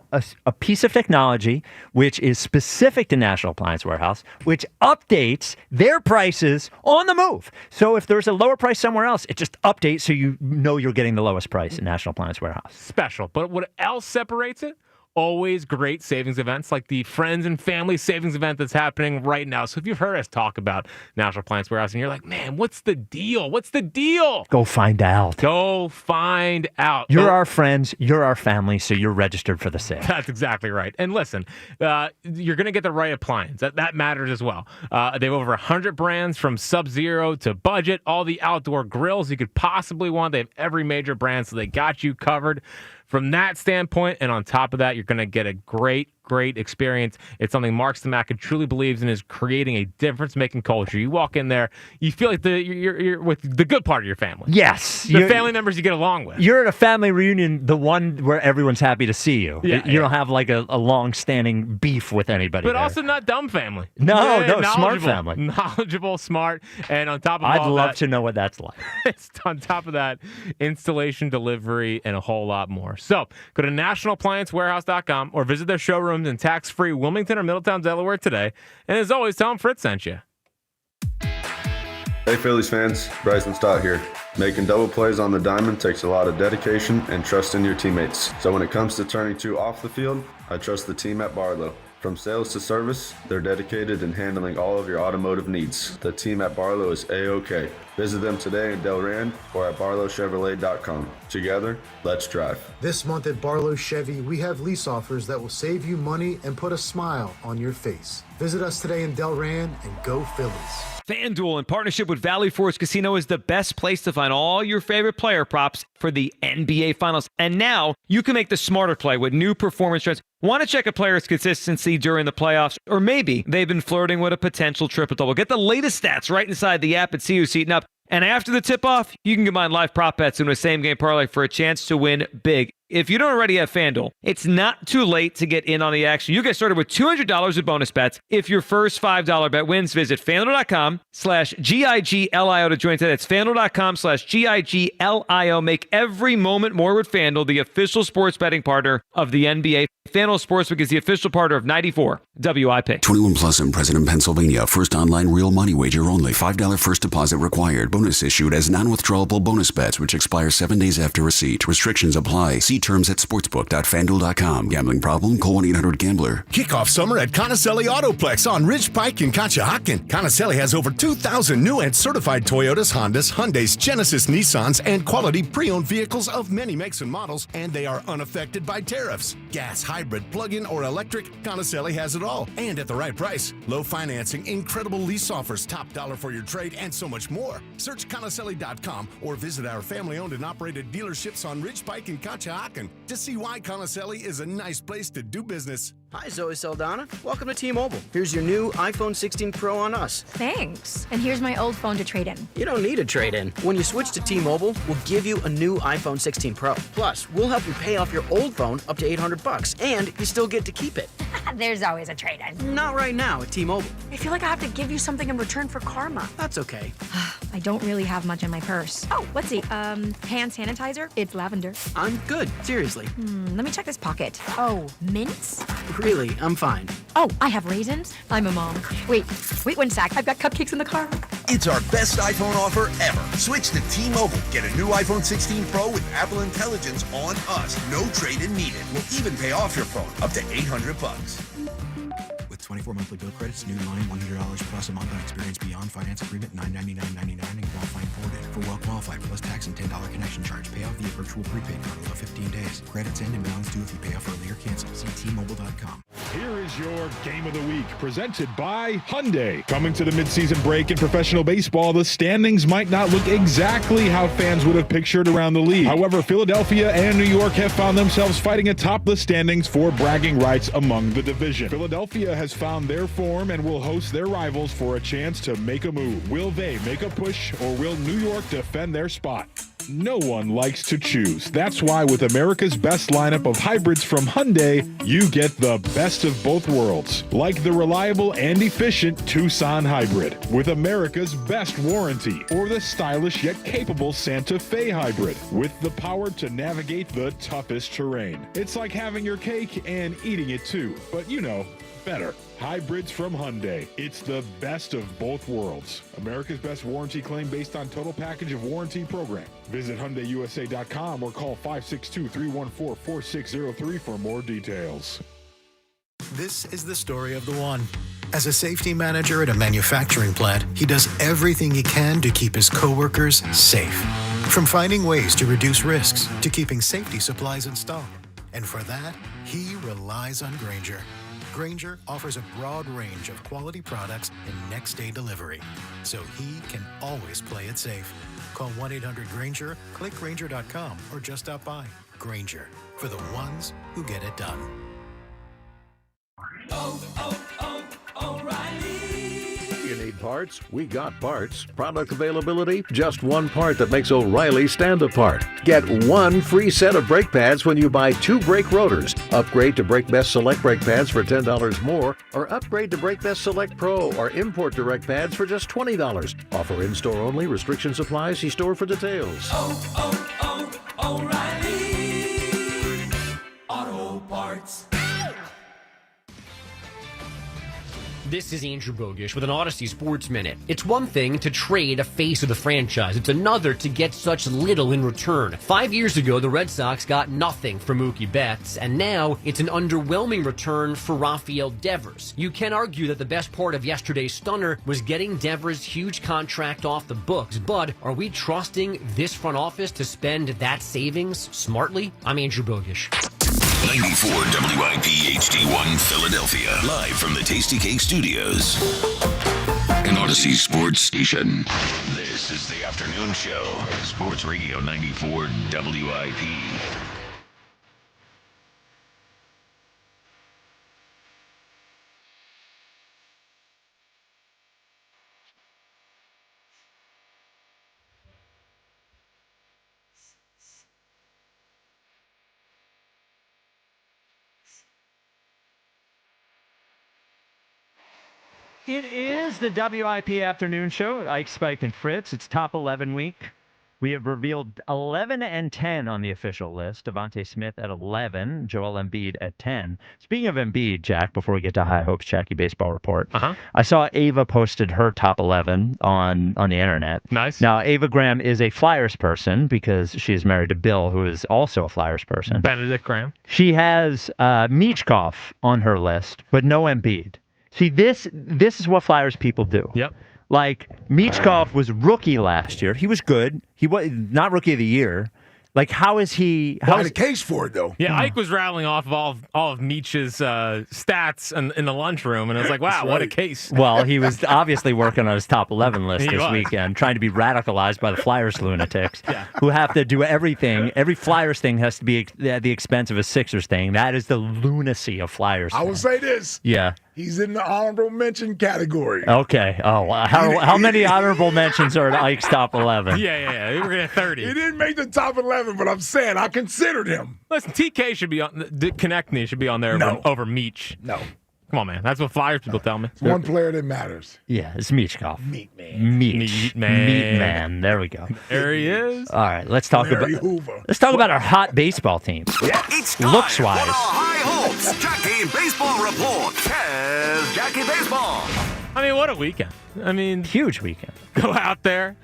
piece of technology which is specific to National Appliance Warehouse, which updates their prices on the move. So if there's a lower price somewhere else, it just updates so you know you're getting the lowest price at National Appliance Warehouse. Special. But what else separates it? Always great savings events like the Friends and Family Savings event that's happening right now. So if you've heard us talk about National Appliance Warehouse and you're like, man, what's the deal? What's the deal? Go find out. Go find out. You're our friends. You're our family. So you're registered for the sale. That's exactly right. And listen, you're going to get the right appliance. That matters as well. They have over 100 brands from Sub-Zero to Budget, all the outdoor grills you could possibly want. They have every major brand, so they got you covered. From that standpoint, and on top of that, you're going to get a great experience. It's something Mark Stamaka truly believes in, is creating a difference-making culture. You walk in there, you feel like you're with the good part of your family. Yes. The family members you get along with. You're at a family reunion, the one where everyone's happy to see you. Yeah, you don't have like a long-standing beef with anybody. But there. also not dumb family. No, smart family. Knowledgeable, smart, and on top of I'd all love to know what that's like. It's on top of that, installation, delivery, and a whole lot more. So go to nationalappliancewarehouse.com or visit their showrooms in tax-free Wilmington or Middletown, Delaware today. And as always, tell them Fritz sent you. Hey Phillies fans, Bryson Stott here. Making double plays on the diamond takes a lot of dedication and trust in your teammates. So when it comes to turning two off the field, I trust the team at Barlow. From sales to service, they're dedicated in handling all of your automotive needs. The team at Barlow is A-OK. Visit them today in Delran or at barlowchevrolet.com. Together, let's drive. This month at Barlow Chevy, we have lease offers that will save you money and put a smile on your face. Visit us today in Delran and go Phillies. FanDuel, in partnership with Valley Forge Casino, is the best place to find all your favorite player props for the NBA Finals. And now you can make the smarter play with new performance trends. Want to check a player's consistency during the playoffs? Or maybe they've been flirting with a potential triple-double. Get the latest stats right inside the app and see who's heating up. And after the tip-off, you can combine live prop bets into a same-game parlay for a chance to win big. If you don't already have FanDuel, it's not too late to get in on the action. You get started with $200 of bonus bets. If your first $5 bet wins, visit FanDuel.com/GIGLIO to join today. That's FanDuel.com/GIGLIO. Make every moment more with FanDuel, the official sports betting partner of the NBA. FanDuel Sportsbook is the official partner of 94 WIP. 21 plus and present in Pennsylvania. First online real money wager only. $5 first deposit required. Bonus issued as non-withdrawable bonus bets, which expire 7 days after receipt. Restrictions apply. See terms at sportsbook.fanduel.com. Gambling problem? Call 1-800-GAMBLER. Kick off summer at Conacelli Autoplex on Ridge Pike in Conshohocken. Conacelli has over 2,000 new and certified Toyotas, Hondas, Hyundais, Genesis, Nissans, and quality pre-owned vehicles of many makes and models, and they are unaffected by tariffs. Gas, hybrid, plug-in, or electric, Conacelli has it all, and at the right price. Low financing, incredible lease offers, top dollar for your trade, and so much more. Search Conacelli.com or visit our family-owned and operated dealerships on Ridge Pike in Conshohocken to see why Conacelli is a nice place to do business. Hi, Zoe Saldana. Welcome to T-Mobile. Here's your new iPhone 16 Pro on us. Thanks. And here's my old phone to trade in. You don't need a trade-in. When you switch to T-Mobile, we'll give you a new iPhone 16 Pro. Plus, we'll help you pay off your old phone up to $800, and you still get to keep it. There's always a trade-in. Not right now at T-Mobile. I feel like I have to give you something in return for karma. That's okay. I don't really have much in my purse. Oh, let's see. Hand sanitizer. It's lavender. I'm good. Seriously. Let me check this pocket. Oh, mints? Really, I'm fine. Oh, I have raisins. I'm a mom. Wait 1 sec. I've got cupcakes in the car. It's our best iPhone offer ever. Switch to T-Mobile. Get a new iPhone 16 Pro with Apple Intelligence on us. No trade-in needed. We'll even pay off your phone up to $800. With 24 monthly bill credits, new line $100 plus $10 a month on experience beyond finance agreement $999.99 and qualifying forwarded. For well qualified plus tax and $10 connection charge. Payout via virtual prepaid card below 15 days. Credits end and balance due if you pay off early or cancel. See T-Mobile.com. Here is your Game of the Week, presented by Hyundai. Coming to the midseason break in professional baseball, the standings might not look exactly how fans would have pictured around the league. However, Philadelphia and New York have found themselves fighting atop the standings for bragging rights among the division. Philadelphia has found their form and will host their rivals for a chance to make a move. Will they make a push, or will New York defend their spot? No one likes to choose. That's why with America's best lineup of hybrids from Hyundai, you get the best of both worlds. Like the reliable and efficient Tucson Hybrid, with America's best warranty, or the stylish yet capable Santa Fe Hybrid, with the power to navigate the toughest terrain. It's like having your cake and eating it too, but you know, better. Hybrids from Hyundai. It's the best of both worlds. America's best warranty claim based on total package of warranty program. Visit HyundaiUSA.com or call 562-314-4603 for more details. This is the story of the one. As a safety manager at a manufacturing plant, he does everything he can to keep his coworkers safe. From finding ways to reduce risks to keeping safety supplies in stock. And for that, he relies on Granger. Granger offers a broad range of quality products and next-day delivery, so he can always play it safe. Call 1-800-GRANGER, click Granger.com, or just stop by. Granger, for the ones who get it done. You need parts? We got parts. Product availability? Just one part that makes O'Reilly stand apart. Get one free set of brake pads when you buy 2 brake rotors. Upgrade to Brake Best Select brake pads for $10 more, or upgrade to Brake Best Select Pro or Import Direct pads for just $20. Offer in-store only. Restrictions apply. See store for details. O'Reilly Auto Parts. This is Andrew Bogish with an Odyssey Sports Minute. It's one thing to trade a face of the franchise. It's another to get such little in return. 5 years ago, the Red Sox got nothing from Mookie Betts, and now it's an underwhelming return for Rafael Devers. You can argue that the best part of yesterday's stunner was getting Devers' huge contract off the books, but are we trusting this front office to spend that savings smartly? I'm Andrew Bogish. 94 WIP HD1 Philadelphia. Live from the Tasty Cake Studios. An Odyssey Sports Station. This is the afternoon show. Sports Radio 94 WIP. It is the WIP Afternoon Show. Ike, Spike, and Fritz. It's top 11 week. We have revealed 11 and 10 on the official list. Devontae Smith at 11, Joel Embiid at 10. Speaking of Embiid, Jack, before we get to High Hopes Jackie Baseball Report, I saw Ava posted her top 11 on the internet. Nice. Now, Ava Graham is a Flyers person because she is married to Bill, who is also a Flyers person. Benedict Graham. She has Michkov on her list, but no Embiid. See, this is what Flyers people do. Yep. Like, Michkov was rookie last year. He was good. He was not rookie of the year. Like, how is he? How is the case for it though? Yeah, Ike was rattling off all of Meech's stats in the lunchroom, and I was like, "Wow, what a case!" Well, he was obviously working on his top 11 list this weekend, trying to be radicalized by the Flyers lunatics, who have to do everything. Every Flyers thing has to be at the expense of a Sixers thing. That is the lunacy of Flyers. I will say this. Yeah. He's in the honorable mention category. Okay. Oh, how many honorable mentions are in Ike's top 11? Yeah. We're going to 30. He didn't make the top 11, but I'm saying I considered him. Listen, TK should be on. Connect Me should be on there over Meech. No. Come on, man. That's what Flyers people tell me. It's one player that matters. Yeah, it's Michkov. Meat man. Meat man. There we go. There he is. All right, let's talk about our hot baseball team. It's looks wise. For the High Hopes Jackie Baseball Report. Here's Jackie Baseball. I mean, what a weekend. I mean, huge weekend. Go out there.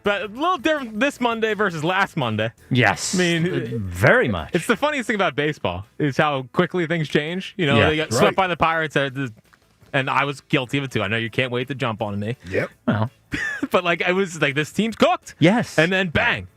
But a little different this Monday versus last Monday. Yes. I mean, very much. It's the funniest thing about baseball is how quickly things change. You know, they got swept by the Pirates, and and I was guilty of it too. I know you can't wait to jump on me. Yep. Well, but like I was like, this team's cooked. Yes. And then bang,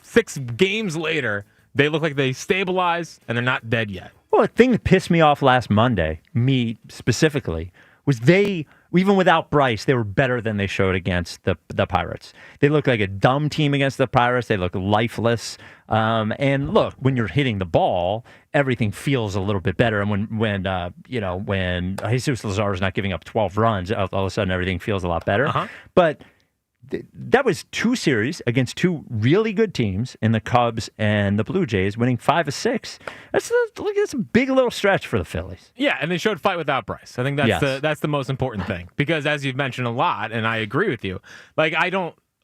6 games later, they look like they stabilized and they're not dead yet. Well, the thing that pissed me off last Monday, me specifically, was even without Bryce, they were better than they showed against the Pirates. They looked like a dumb team against the Pirates. They look lifeless. And look, when you're hitting the ball, everything feels a little bit better. And when Jesus Lazar is not giving up 12 runs, all of a sudden everything feels a lot better. Uh-huh. But that was 2 series against 2 really good teams in the Cubs and the Blue Jays, winning 5 of 6. That's a big little stretch for the Phillies. Yeah, and they showed fight without Bryce. I think that's the most important thing, because as you've mentioned a lot, and I agree with you, like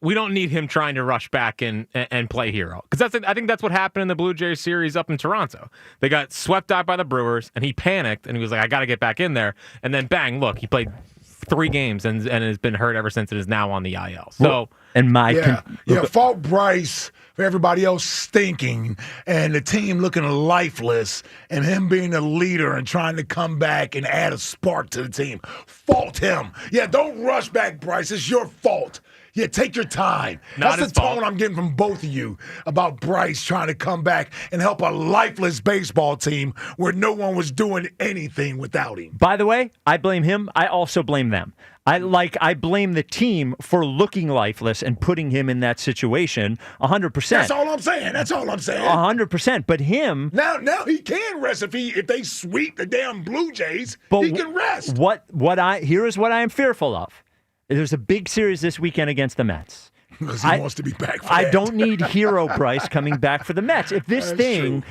we don't need him trying to rush back and play hero, because I think that's what happened in the Blue Jays series up in Toronto. They got swept out by the Brewers, and he panicked, and he was like, I got to get back in there, and then bang, look, he played 3 games and has been hurt ever since, it is now on the IL. So, fault Bryce for everybody else stinking and the team looking lifeless and him being a leader and trying to come back and add a spark to the team. Fault him. Yeah, don't rush back, Bryce. It's your fault. Yeah, take your time. That's the tone I'm getting from both of you about Bryce trying to come back and help a lifeless baseball team where no one was doing anything without him. By the way, I blame him. I also blame them. I blame the team for looking lifeless and putting him in that situation 100%. That's all I'm saying. 100%. But him... Now he can rest if they sweep the damn Blue Jays. He can rest. Here is what I am fearful of. There's a big series this weekend against the Mets. Because he wants to be back for I that. don't need hero Bryce coming back for the Mets. If this thing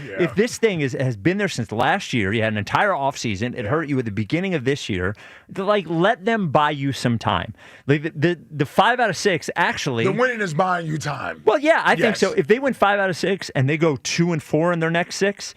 has been there since last year, you had an entire offseason, it hurt you at the beginning of this year, let them buy you some time. The 5 out of 6, actually... The winning is buying you time. Well, yeah, I think so. If they win 5 out of 6 and they go 2-4 in their next 6,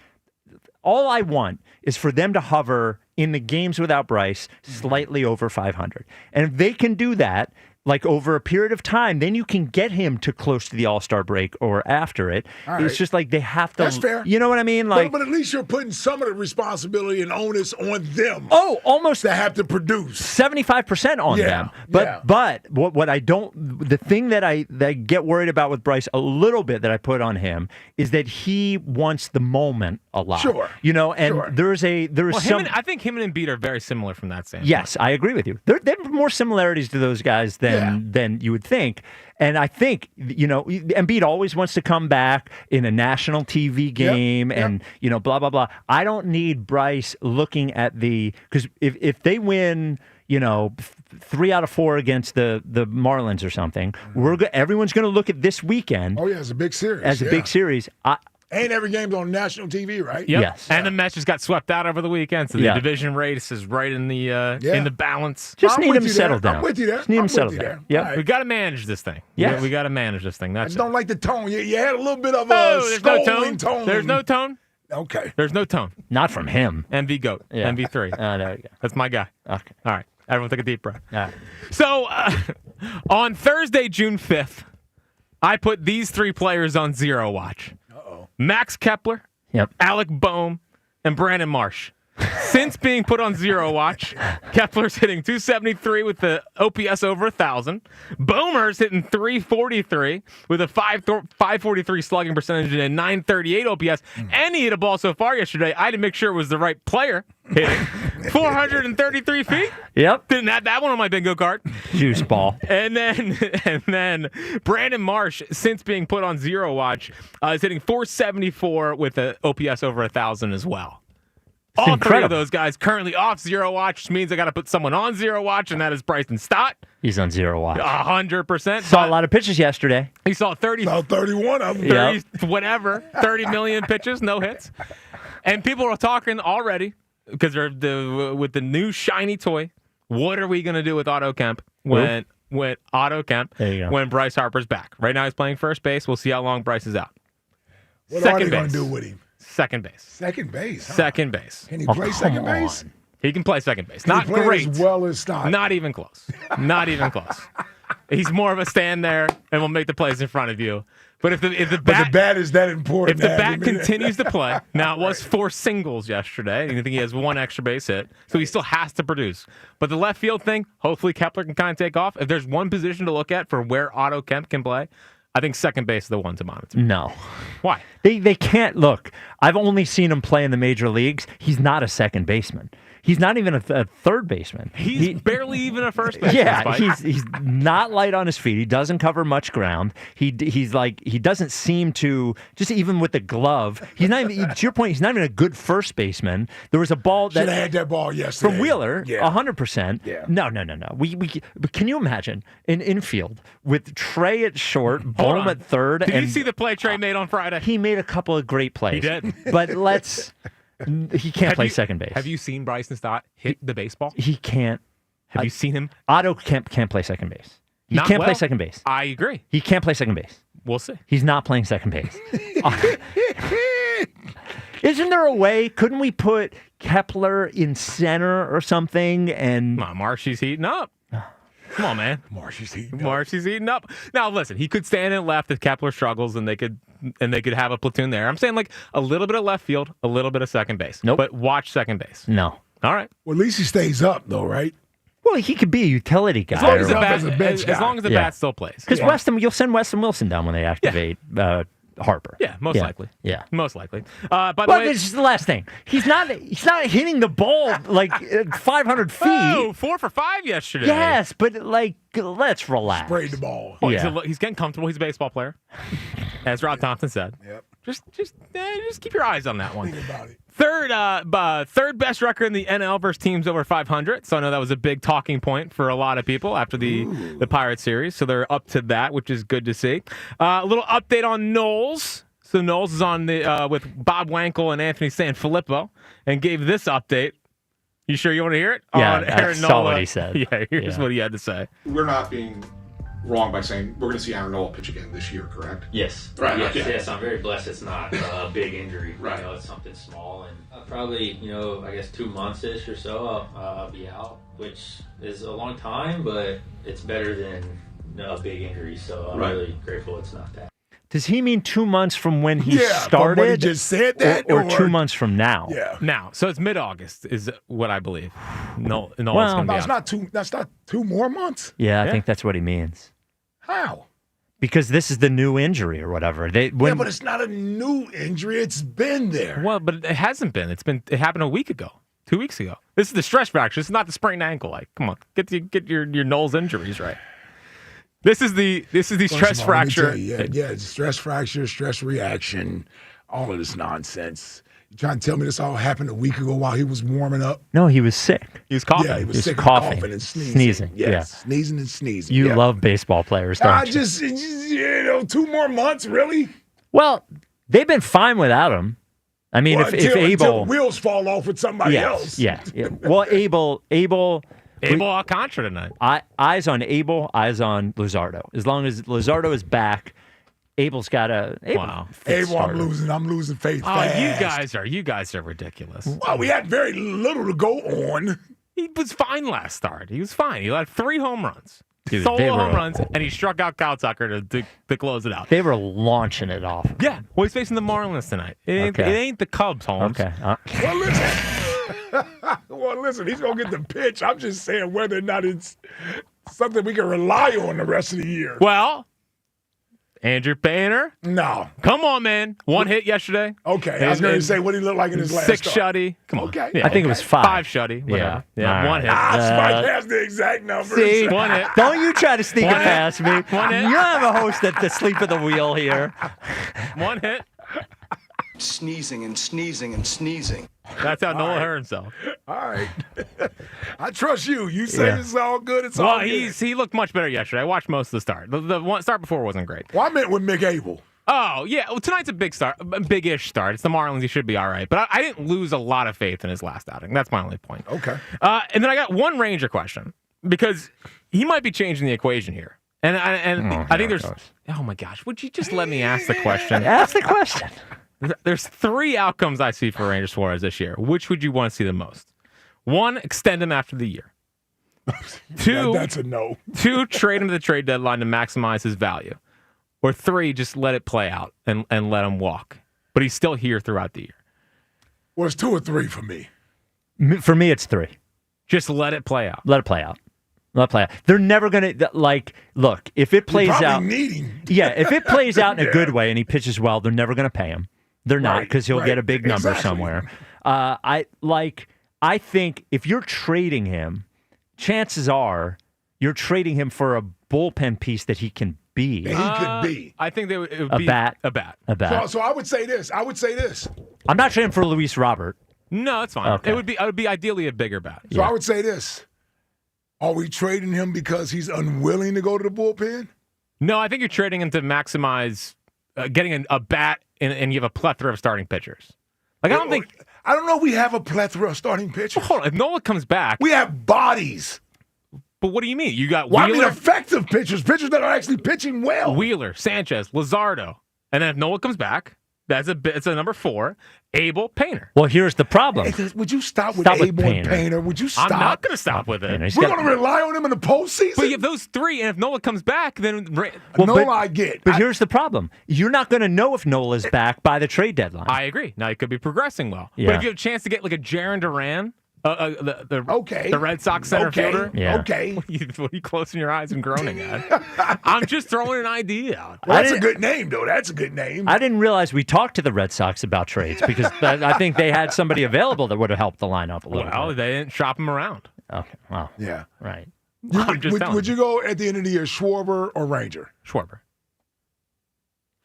all I want is for them to hover in the games without Bryce slightly over 500. And if they can do that, like over a period of time, then you can get him to close to the All-Star break or after it. All it's right. just like they have to... That's fair. You know what I mean? Like, but at least you're putting some of the responsibility and onus on them. Oh, almost... To have to produce. 75% on them. But what I don't... The thing that I get worried about with Bryce a little bit that I put on him is that he wants the moment a lot. Sure. You know, and there's some... I think him and Embiid are very similar from that standpoint. Yes, I agree with you. There are more similarities to those guys than you would think. And I think, Embiid always wants to come back in a national TV game and, blah, blah, blah. I don't need Bryce looking at because if they win, 3 out of 4 against the Marlins or something, everyone's going to look at this weekend. Oh, yeah, it's a big series. As a big series. And every game's on national TV, right? Yep. Yes. And the Mets just got swept out over the weekend, so the division race is right in the balance. Just need them to settle down. I'm with you there. Just need them to settle down. Yeah, Right. We got to manage this thing. Yes. We got to manage this thing. I That's just don't like the tone. You had a little bit of there's no scolding tone. There's no tone. Okay. There's no tone. Not from him. MV GOAT. Yeah. MV3. There you go. That's my guy. Okay. All right. Everyone take a deep breath. All right. So, on Thursday, June 5th, I put these 3 players on zero watch. Max Kepler, Alec Boehm, and Brandon Marsh. Since being put on zero watch, Kepler's hitting 273 with the OPS over 1,000. Boehmer's hitting 343 with a 543 slugging percentage and a 938 OPS. And he hit a ball so far yesterday, I had to make sure it was the right player hitting. 433 feet. Yep. Didn't have that one on my bingo card. Juice ball. And then Brandon Marsh, since being put on zero watch, is hitting 474 with an OPS over 1,000 as well. All incredible. 3 of those guys currently off zero watch, which means I got to put someone on zero watch, and that is Bryson Stott. He's on zero watch. 100%. Saw a lot of pitches yesterday. He saw 30. Saw 31 of them. 30 million pitches, no hits. And people are talking already, because with the new shiny toy, what are we going to do with Otto Kemp when Bryce Harper's back? Right now he's playing first base. We'll see how long Bryce is out. What are they going to do with him? Second base. Second base. Huh? Second base. Can he play second base? He can play second base. Can Not he play great. as well as Stott? Not even close. Not even close. He's more of a stand there and will make the plays in front of you. But if the But bat the bat is that important. if the bat continues to play, now it was 4 singles yesterday, and I think he has 1 extra base hit, so he still has to produce. But the left field thing, hopefully Kepler can kind of take off. If there's one position to look at for where Otto Kemp can play, I think second base is the one to monitor. No. Why? They can't. Look, I've only seen him play in the major leagues. He's not a second baseman. He's not even a third baseman. He's barely even a first baseman. Yeah, he's not light on his feet. He doesn't cover much ground. He doesn't seem to, just even with the glove. He's not even, to your point, he's not even a good first baseman. There was a ball that should have had that ball yesterday from Wheeler, 100%. Yeah. No. But can you imagine an infield with Trey at short, Bohm at third? Did you see the play Trey made on Friday? He made a couple of great plays. He did. But he can't play second base. Have you seen Bryson Stott hit the baseball? He can't. Have you seen him? Otto can't play second base. He can't play second base. I agree. He can't play second base. We'll see. He's not playing second base. Isn't there a way? Couldn't we put Kepler in center or something? And come on, Marshy's heating up. Come on, man. Marshy's heating up. Now, listen, he could stand in left if Kepler struggles, and they could have a platoon there. I'm saying like a little bit of left field, a little bit of second base. Nope. But watch second base. No. All right. Well, at least he stays up, though, right? Well, he could be a utility guy. As long as the bat still plays. Because you'll send Weston Wilson down when they activate Harper. Yeah, most likely. Yeah, most likely. By the way, this is the last thing. He's not hitting the ball like 500 feet. Oh, 4 for 5 yesterday. Yes, but let's relax. Sprayed the ball. Well, he's getting comfortable. He's a baseball player, as Rob Thompson said. Yep. Just keep your eyes on that one. Think about it. Third best record in the NL versus teams over 500. So I know that was a big talking point for a lot of people after the Pirates series. So they're up to that, which is good to see. A little update on Knowles. So Knowles is on the with Bob Wankel and Anthony Sanfilippo and gave this update. You sure you want to hear it? Yeah, I saw what he said. Yeah, here's what he had to say. We're not being wrong by saying we're going to see Aaron Nola pitch again this year, correct? Yes. Right. Yes. I'm very blessed. It's not a big injury. Right. It's something small, and probably I guess 2 months-ish or so I'll be out, which is a long time, but it's better than a big injury. So I'm really grateful it's not that. Does he mean 2 months from when he started? From when he just said that, or 2 months from now? Yeah. Now, so it's mid-August is what I believe. No, that's not 2 more months. Yeah, I think that's what he means. How? Because this is the new injury or whatever. But it's not a new injury. It's been there. Well, but it hasn't been. It happened a week ago, 2 weeks ago. This is the stress fracture. This is not the sprained ankle. Like, come on, get your Knowles injuries right. This is the stress fracture. It's stress fracture, stress reaction, all of this nonsense. You trying to tell me this all happened a week ago while he was warming up? No, he was sick. He was coughing. Yeah, he was sick, coughing and sneezing. Yes, yeah. sneezing and sneezing. You love baseball players, don't you? Just 2 more months, really? Well, they've been fine without him. I mean, if Abel until wheels fall off with somebody else. Yeah. Well, Abel Alcantara tonight. Eyes on Abel, eyes on Luzardo. As long as Luzardo is back, Abel's got wow. Abel, I'm losing faith. Oh, fast. you guys are ridiculous. Well, we had very little to go on. He was fine last start. He was fine. He had 3 home runs. Dude, solo home runs, and he struck out Kyle Tucker to close it out. They were launching it off. Yeah. Well, he's facing the Marlins tonight. It ain't the Cubs, Holmes. Okay. Well, listen, he's going to get the pitch. I'm just saying whether or not it's something we can rely on the rest of the year. Well, Andrew Painter? No. Come on, man. 1 hit yesterday. Okay. I was going to say what he looked like in his last 6 start. shutty. Come on. Okay. Yeah, I think it was 5. 5 shutty. Whatever. Yeah. 1 hit. Spike has the exact numbers. See, 1 hit. Don't you try to sneak it past me. 1 hit. You're the host at the sleep of the wheel here. 1 hit. Sneezing and sneezing and sneezing. That's how Nola hurt himself. All right. I trust you. You say it's all good. It's all good. He looked much better yesterday. I watched most of the start. The one start before wasn't great. Well, I meant with Mick Abel. Oh, yeah. Well, tonight's a big-ish start. It's the Marlins. He should be all right. But I didn't lose a lot of faith in his last outing. That's my only point. Okay. And then I got one Ranger question because he might be changing the equation here. And I think there's... Oh, my gosh. Would you just let me ask the question? Ask the question. There's 3 outcomes I see for Ranger Suarez this year. Which would you want to see the most? 1, extend him after the year. 2, that's a no. 2, trade him to the trade deadline to maximize his value. or 3, just let it play out and let him walk. But he's still here throughout the year. Well, it's 2 or 3 for me. For me, it's 3. Just let it play out. Let it play out. Let it play out. They're never going to, look, if it plays out. Yeah, if it plays out in a good way and he pitches well, they're never going to pay him. They're not, because he'll get a big number somewhere. I think if you're trading him, chances are you're trading him for a bullpen piece that he can be. He could be. I think it would A be bat. A bat. A bat. So I would say this. I'm not trading for Luis Robert. No, that's fine. Okay. It would be ideally a bigger bat. So I would say this. Are we trading him because he's unwilling to go to the bullpen? No, I think you're trading him to maximize getting a bat, and you have a plethora of starting pitchers. Like, I don't know if we have a plethora of starting pitchers. Hold on. If Nola comes back, we have bodies. But what do you mean? You got Well, I Wheeler, mean effective pitchers that are actually pitching well. Wheeler, Sanchez, Luzardo, and then if Nola comes back, it's a number 4. Abel, Painter. Well, here's the problem. Would you stop with Abel and Painter? Would you stop? I'm not going to stop with it. We're going to rely on him in the postseason? But you have those 3, and if Nola comes back, then... Nola I get. But here's the problem. You're not going to know if Nola's back by the trade deadline. I agree. Now, he could be progressing well. Yeah. But if you have a chance to get like a Jaron Duran... the Red Sox center fielder. Yeah. Okay. What are you closing your eyes and groaning at? I'm just throwing an idea out. Well, that's a good name, though. That's a good name. I didn't realize we talked to the Red Sox about trades because I think they had somebody available that would have helped the lineup a little Well, bit. they didn't shop him around. Okay. Wow. Yeah. Right. Would you go at the end of the year Schwarber or Ranger? Schwarber.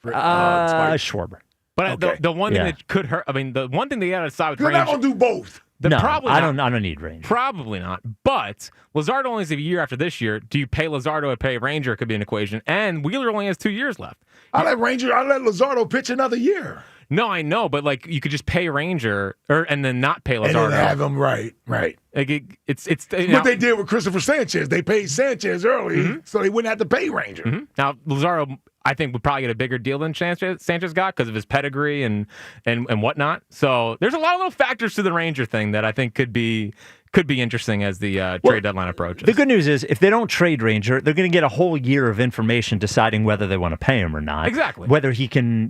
Schwarber. But the one thing that could hurt, the one thing they got to decide with You're Ranger. not going to do both. No, probably I not. don't need Ranger. Probably not. But Luzardo only has a year after this year. Do you pay Luzardo or pay Ranger? Could be an equation. And Wheeler only has 2 years left. I let Luzardo pitch another year. No, I know, but you could just pay Ranger and then not pay Luzardo. And then have him right. Like it's what they did with Christopher Sanchez. They paid Sanchez early, so they wouldn't have to pay Ranger. Mm-hmm. Now Luzardo, I think, would probably get a bigger deal than Sanchez got because of his pedigree and whatnot. So there's a lot of little factors to the Ranger thing that I think could be interesting as the trade deadline approaches. The good news is if they don't trade Ranger, they're going to get a whole year of information deciding whether they want to pay him or not. Exactly. Whether he can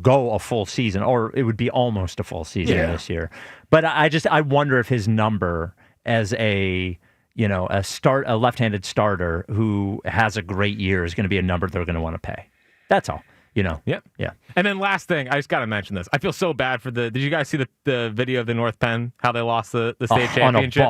go a full season, or it would be almost a full season this year. But I wonder if his number as a left-handed starter who has a great year is going to be a number they're going to want to pay. That's all. Yep. Yeah. And then last thing, I just got to mention this. I feel so bad for did you guys see the video of the North Penn, how they lost the state championship?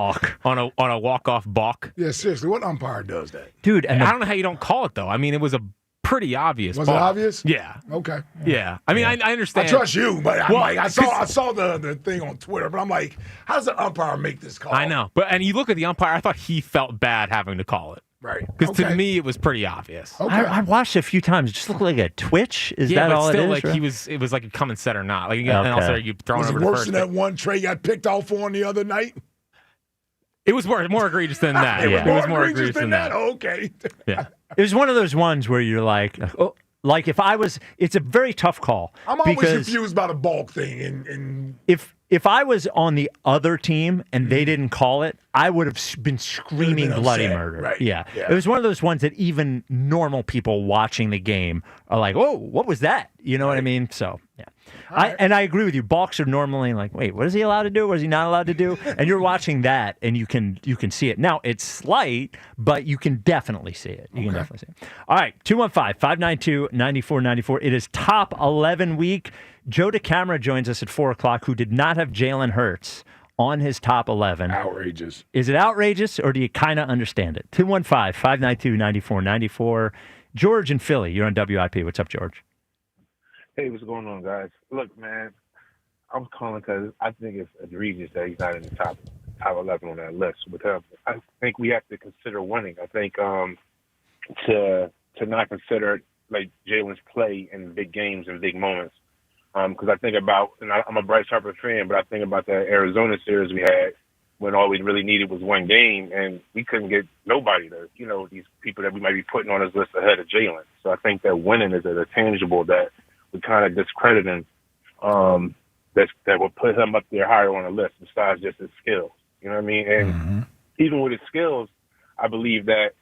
On a walk-off balk? Yeah, seriously. What umpire does that? Dude, I don't know how you don't call it, though. I mean, it was a pretty obvious Was balk. it obvious? Yeah. Okay. Yeah. I mean, I understand. I trust you, but I saw the thing on Twitter, but I'm like, how does the umpire make this call? I know. And you look at the umpire, I thought he felt bad having to call it. Right. Because to me, it was pretty obvious. Okay. I watched it a few times. It just looked like a twitch. Is that all still, it is? Right? it was like a come and set or not. Like, and also you throwing Was it over to worse first. than that one Trey got picked off on the other night? It was more egregious than that. It was more egregious than that. Okay. Yeah. It was one of those ones where you're like, like if I was, it's a very tough call. I'm always confused by the balk thing. And if I was on the other team and they didn't call it, I would have been screaming bloody murder. Right. Yeah. It was one of those ones that even normal people watching the game are like, "Oh, what was that?" You know what I mean? So, yeah. I agree with you. Balks are normally like, "Wait, what is he allowed to do? What is he not allowed to do?" And you're watching that, and you can see it. Now it's slight, but you can definitely see it. You can definitely see it. All right, 215-592-9494. It is top 11 week. Joe DeCamara joins us at 4:00, who did not have Jalen Hurts on his top 11. Outrageous. Is it outrageous, or do you kind of understand it? 215-592-9494. George in Philly, you're on WIP. What's up, George? Hey, what's going on, guys? Look, man, I'm calling because I think it's egregious that he's not in the top 11 on that list. Because I think we have to consider winning. I think to not consider like Jalen's play in big games and big moments. Because I think about, and I'm a Bryce Harper fan, but I think about that Arizona series we had when all we really needed was one game, and we couldn't get nobody to, these people that we might be putting on this list ahead of Jalen. So I think that winning is a tangible that we kind of discredit him, that will put him up there higher on the list besides just his skills. You know what I mean? And even with his skills, I believe that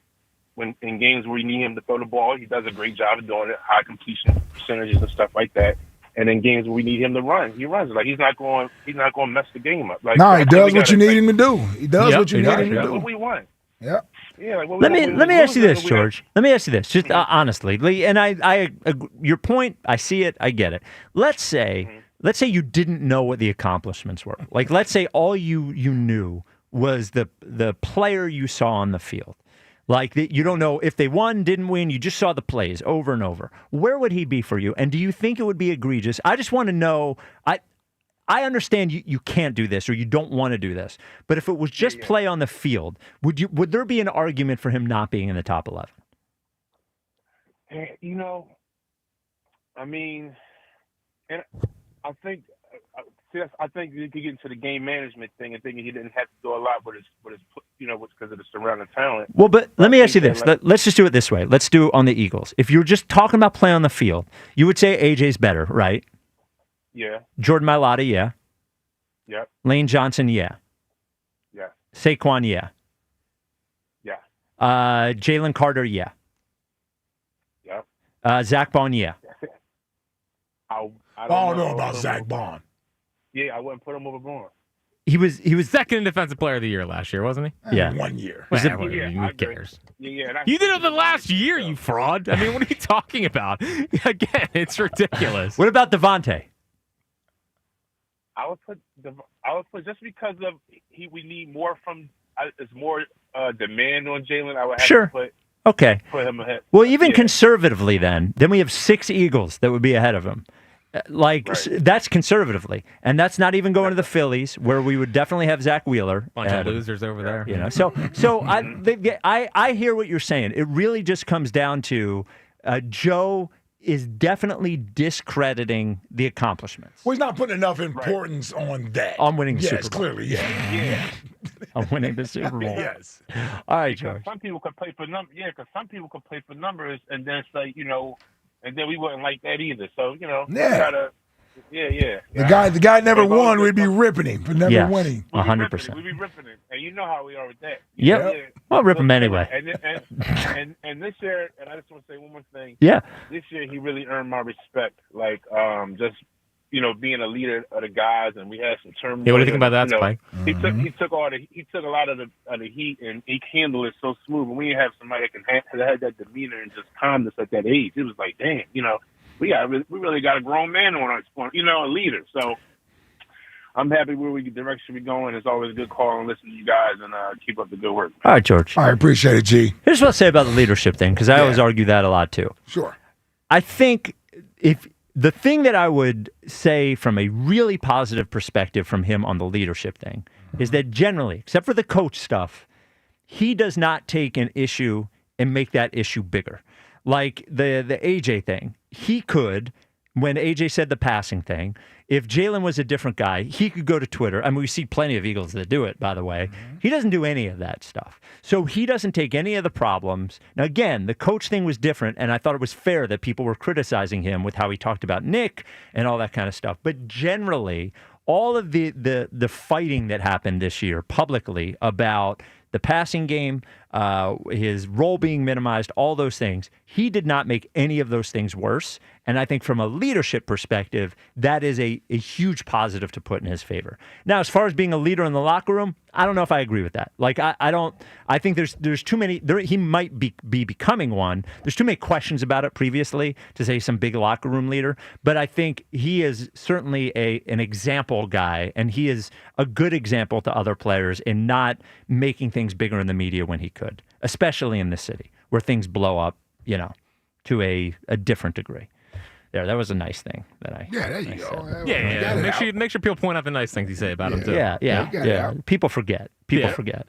when in games where you need him to throw the ball, he does a great job of doing it, high completion percentages and stuff like that. And in games where we need him to run, he runs it. Like he's not going to mess the game up. Like, he does what you need him to do. He does what you need him to do. That's what we want. Yep. Yeah. Like, Let me ask you this, George. Let me ask you this, just honestly, Lee. And I your point. I see it. I get it. Let's say you didn't know what the accomplishments were. Like, let's say all you knew was the player you saw on the field. Like, you don't know if they won, didn't win. You just saw the plays over and over. Where would he be for you? And do you think it would be egregious? I just want to know. I understand you can't do this or you don't want to do this. But if it was just play on the field, would there be an argument for him not being in the top 11? You know, I mean, and I think. I think you could get into the game management thing and thinking he didn't have to do a lot with his because of the surrounding talent. Well, but let me ask you this. Let's just do it this way. Let's do it on the Eagles. If you're just talking about play on the field, you would say AJ's better, right? Yeah. Jordan Mailata, yeah. Yep. Lane Johnson, yeah. Yeah. Saquon, yeah. Yeah. Jalen Carter, yeah. Yep. Zach Bond, yeah. I don't know about Zach Bond. Yeah, I wouldn't put him over Bond. He was second in Defensive Player of the Year last year, wasn't he? Yeah. 1 year. Who cares? Yeah, you did it the last year, you fraud. I mean, what are you talking about? Again, it's ridiculous. What about Devontae? I would put just because of we need more from. It's more demand on Jalen. I would have to put him ahead. Well, even conservatively, then we have 6 Eagles that would be ahead of him. That's conservatively, and that's not even going to the Phillies, where we would definitely have Zach Wheeler. Bunch of losers over there. You know, so I hear what you're saying. It really just comes down to Joe is definitely discrediting the accomplishments. Well, he's not putting enough importance on that. On winning the Super Bowl. Clearly, yeah. On winning the Super Bowl. Yes. All right, George. Some people could play for numbers. Yeah, because some people could play for numbers and then say, and then we wouldn't like that either. So, The guy never won. We'd be ripping him for never winning. 100%. We'd be ripping him, and you know how we are with that. Yep. Well, rip him anyway. And this year, and I just want to say one more thing. Yeah. This year, he really earned my respect. Like, just being a leader of the guys, and we had some turmoil. Yeah, what do you think about that, Spike? He took a lot of the heat, and he handled it so smooth. And when you have somebody that had that demeanor and just calmness at that age, it was like, damn, we really got a grown man on our, a leader. So I'm happy where the direction we're going. It's always a good call and listen to you guys and keep up the good work. All right, George. I appreciate it, G. Here's what I'll say about the leadership thing, because I always argue that a lot too. Sure. I think the thing that I would say from a really positive perspective from him on the leadership thing is that generally, except for the coach stuff, he does not take an issue and make that issue bigger. Like the AJ thing, he could, when AJ said the passing thing, if Jalen was a different guy, he could go to Twitter. I mean, we see plenty of Eagles that do it, by the way. He doesn't do any of that stuff. So he doesn't take any of the problems. Now, again, the coach thing was different, and I thought it was fair that people were criticizing him with how he talked about Nick and all that kind of stuff. But generally, all of the fighting that happened this year publicly about the passing game, his role being minimized, all those things, he did not make any of those things worse. And I think from a leadership perspective, that is a huge positive to put in his favor. Now, as far as being a leader in the locker room, I don't know if I agree with that. Like, I think there's too many, he might be becoming one. There's too many questions about it previously to say some big locker room leader. But I think he is certainly an example guy, and he is a good example to other players in not making things bigger in the media when he could, especially in this city where things blow up, to a different degree. There, that was a nice thing that I. Yeah, there you go. Said. Yeah. Make sure people point out the nice things you say about him too. Yeah. People forget. Forget.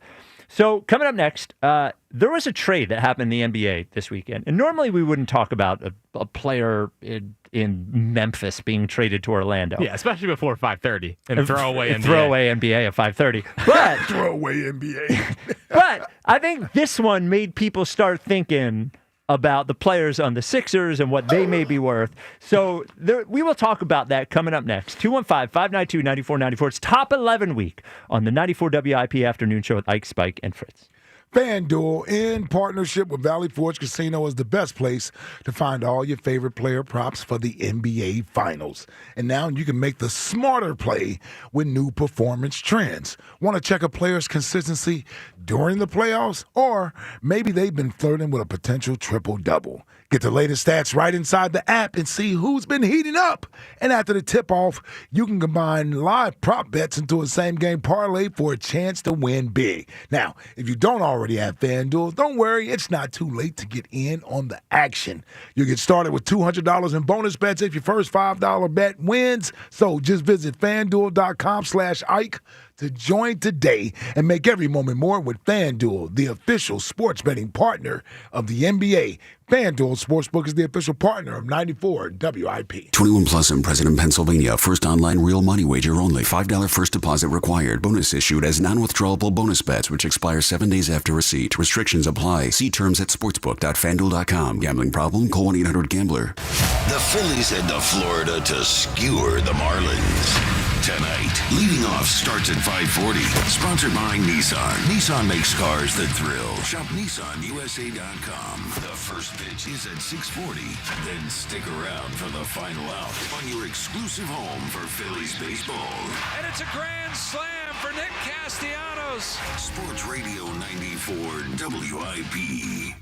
So coming up next, there was a trade that happened in the NBA this weekend, and normally we wouldn't talk about a player in Memphis being traded to Orlando. Yeah, especially before 5:30 and throwaway NBA. Throwaway NBA at 5:30. But throwaway NBA. But I think this one made people start thinking about the players on the Sixers and what they may be worth. So we will talk about that coming up next. 215-592-9494. It's Top 11 week on the 94 WIP Afternoon Show with Ike, Spike, and Fritz. FanDuel, in partnership with Valley Forge Casino, is the best place to find all your favorite player props for the NBA Finals. And now you can make the smarter play with new performance trends. Want to check a player's consistency during the playoffs? Or maybe they've been flirting with a potential triple-double. Get the latest stats right inside the app and see who's been heating up. And after the tip-off, you can combine live prop bets into a same-game parlay for a chance to win big. Now, if you don't already have FanDuel, don't worry, it's not too late to get in on the action. You'll get started with $200 in bonus bets if your first $5 bet wins. So just visit FanDuel.com/Ike to join today and make every moment more with FanDuel, the official sports betting partner of the NBA. FanDuel Sportsbook is the official partner of 94 WIP. 21 plus and present in Pennsylvania. First online real money wager only. $5 first deposit required. Bonus issued as non-withdrawable bonus bets, which expire 7 days after receipt. Restrictions apply. See terms at sportsbook.fanduel.com. Gambling problem? Call 1-800-GAMBLER. The Phillies head to Florida to skewer the Marlins. Tonight, leading off starts at 5:40. Sponsored by Nissan. Nissan makes cars that thrill. Shop NissanUSA.com. The first pitch is at 6:40. Then stick around for the final out on your exclusive home for Phillies baseball. And it's a grand slam for Nick Castellanos. Sports Radio 94 WIP.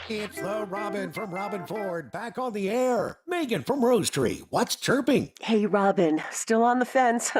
It's the Robin from Robin Ford, back on the air. Megan from Rose Tree, what's chirping? Hey, Robin, still on the fence.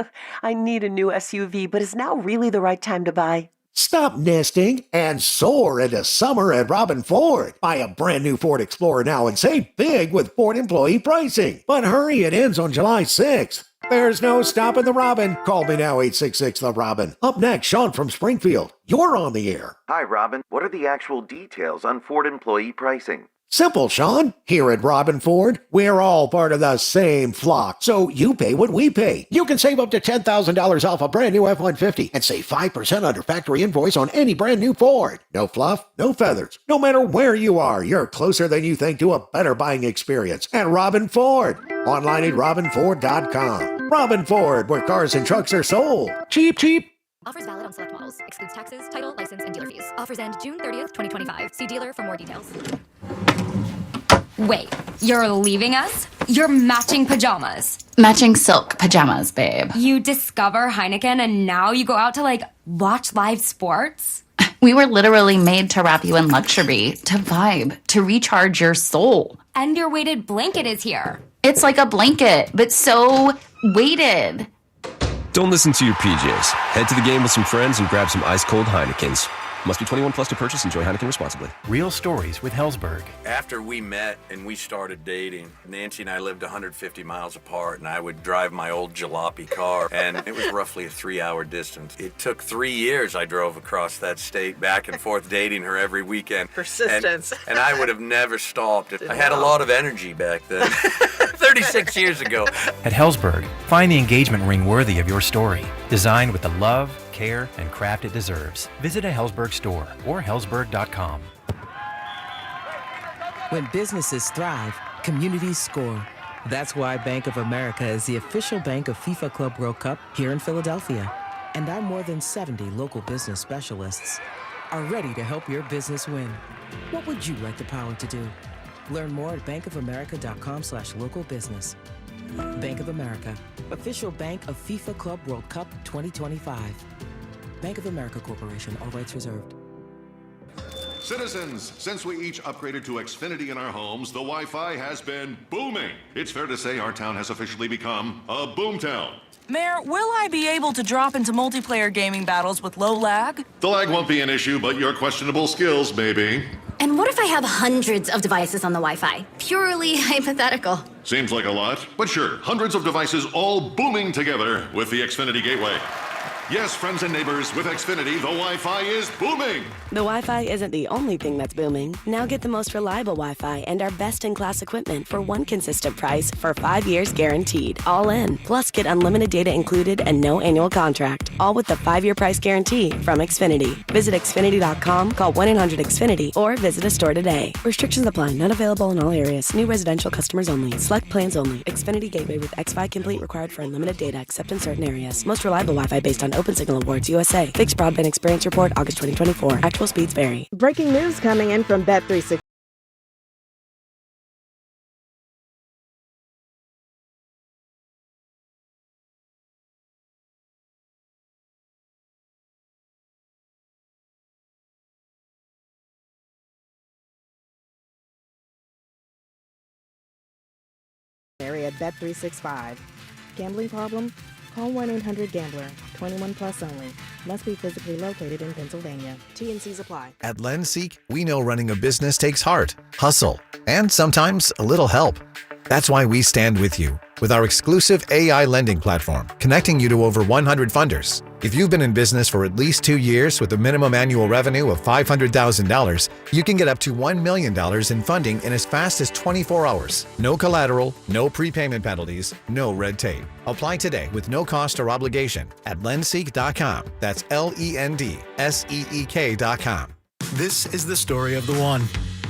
I need a new SUV, but is now really the right time to buy? Stop nesting and soar into summer at Robin Ford. Buy a brand new Ford Explorer now and save big with Ford employee pricing. But hurry, it ends on July 6th. There's no stopping the Robin. Call me now, 866-THE-ROBIN. Up next, Sean from Springfield. You're on the air. Hi, Robin. What are the actual details on Ford employee pricing? Simple, Sean. Here at Robin Ford, we're all part of the same flock, so you pay what we pay. You can save up to $10,000 off a brand new F-150 and save 5% under factory invoice on any brand new Ford. No fluff, no feathers. No matter where you are, you're closer than you think to a better buying experience at Robin Ford. Online at robinford.com. Robin Ford, where cars and trucks are sold. Cheap, cheap. Offers valid on select models. Excludes taxes, title, license, and dealer fees. Offers end June 30th, 2025. See dealer for more details. Wait, you're leaving us? You're matching pajamas. Matching silk pajamas, babe. You discover Heineken and now you go out to, watch live sports? We were literally made to wrap you in luxury, to vibe, to recharge your soul. And your weighted blanket is here. It's like a blanket, but so weighted. Don't listen to your PJs. Head to the game with some friends and grab some ice-cold Heinekens. Must be 21 plus to purchase. Enjoy Heineken responsibly. Real stories with Hellsberg. After we met and we started dating, Nancy and I lived 150 miles apart, and I would drive my old jalopy car, and it was roughly a 3-hour distance. It took 3 years I drove across that state, back and forth, dating her every weekend. Persistence. And I would have never stopped. I had a lot of energy back then. 36 years ago. At Hellsberg, find the engagement ring worthy of your story. Designed with the love, care, and craft it deserves. Visit a Hellsberg store or hellsberg.com. When businesses thrive, communities score. That's why Bank of America is the official bank of FIFA Club World Cup here in Philadelphia. And our more than 70 local business specialists are ready to help your business win. What would you like the power to do? Learn more at bankofamerica.com/local business. Bank of America, official bank of FIFA Club World Cup 2025. Bank of America Corporation, all rights reserved. Citizens, since we each upgraded to Xfinity in our homes, the Wi-Fi has been booming. It's fair to say our town has officially become a boomtown. Mayor, will I be able to drop into multiplayer gaming battles with low lag? The lag won't be an issue, but your questionable skills may be. And what if I have hundreds of devices on the Wi-Fi? Purely hypothetical. Seems like a lot, but sure, hundreds of devices all booming together with the Xfinity Gateway. Yes, friends and neighbors, with Xfinity, the Wi-Fi is booming. The Wi-Fi isn't the only thing that's booming. Now get the most reliable Wi-Fi and our best-in-class equipment for one consistent price for 5 years guaranteed. All in. Plus, get unlimited data included and no annual contract. All with the 5-year price guarantee from Xfinity. Visit Xfinity.com, call 1-800-XFINITY, or visit a store today. Restrictions apply. Not available in all areas. New residential customers only. Select plans only. Xfinity Gateway with X5 Complete required for unlimited data except in certain areas. Most reliable Wi-Fi based on Open Signal Awards, USA. Fixed Broadband Experience Report, August 2024. Actual speeds vary. Breaking news coming in from Bet365. At Bet365. Gambling problem? Call 1-800-GAMBLER. 21 plus only. Must be physically located in Pennsylvania. T&Cs apply. At LendSeek, we know running a business takes heart, hustle, and sometimes a little help. That's why we stand with you with our exclusive AI lending platform, connecting you to over 100 funders. If you've been in business for at least 2 years with a minimum annual revenue of $500,000, you can get up to $1 million in funding in as fast as 24 hours. No collateral, no prepayment penalties, no red tape. Apply today with no cost or obligation at lendseek.com. That's LENDSEEK.com. This is the story of the one.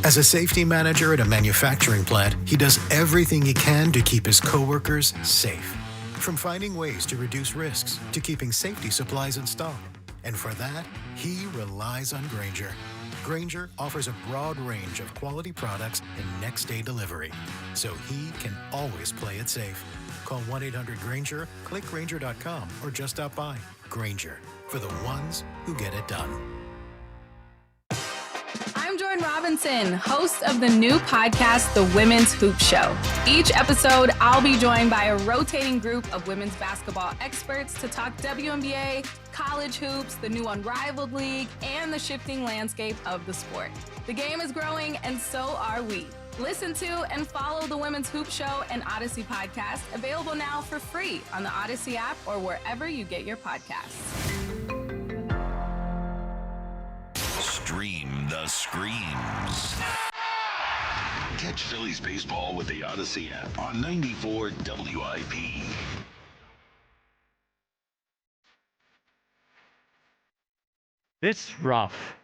As a safety manager at a manufacturing plant, he does everything he can to keep his coworkers safe. From finding ways to reduce risks to keeping safety supplies in stock. And for that, he relies on Granger. Granger offers a broad range of quality products and next-day delivery, so he can always play it safe. Call 1-800-GRANGER, click Granger.com, or just stop by. Granger, for the ones who get it done. I'm Jordan Robinson, host of the new podcast, The Women's Hoop Show. Each episode, I'll be joined by a rotating group of women's basketball experts to talk WNBA, college hoops, the new Unrivaled League, and the shifting landscape of the sport. The game is growing, and so are we. Listen to and follow The Women's Hoop Show and Odyssey podcast, available now for free on the Odyssey app or wherever you get your podcasts. Stream the screams. Catch Phillies baseball with the Odyssey app on 94 WIP. It's rough.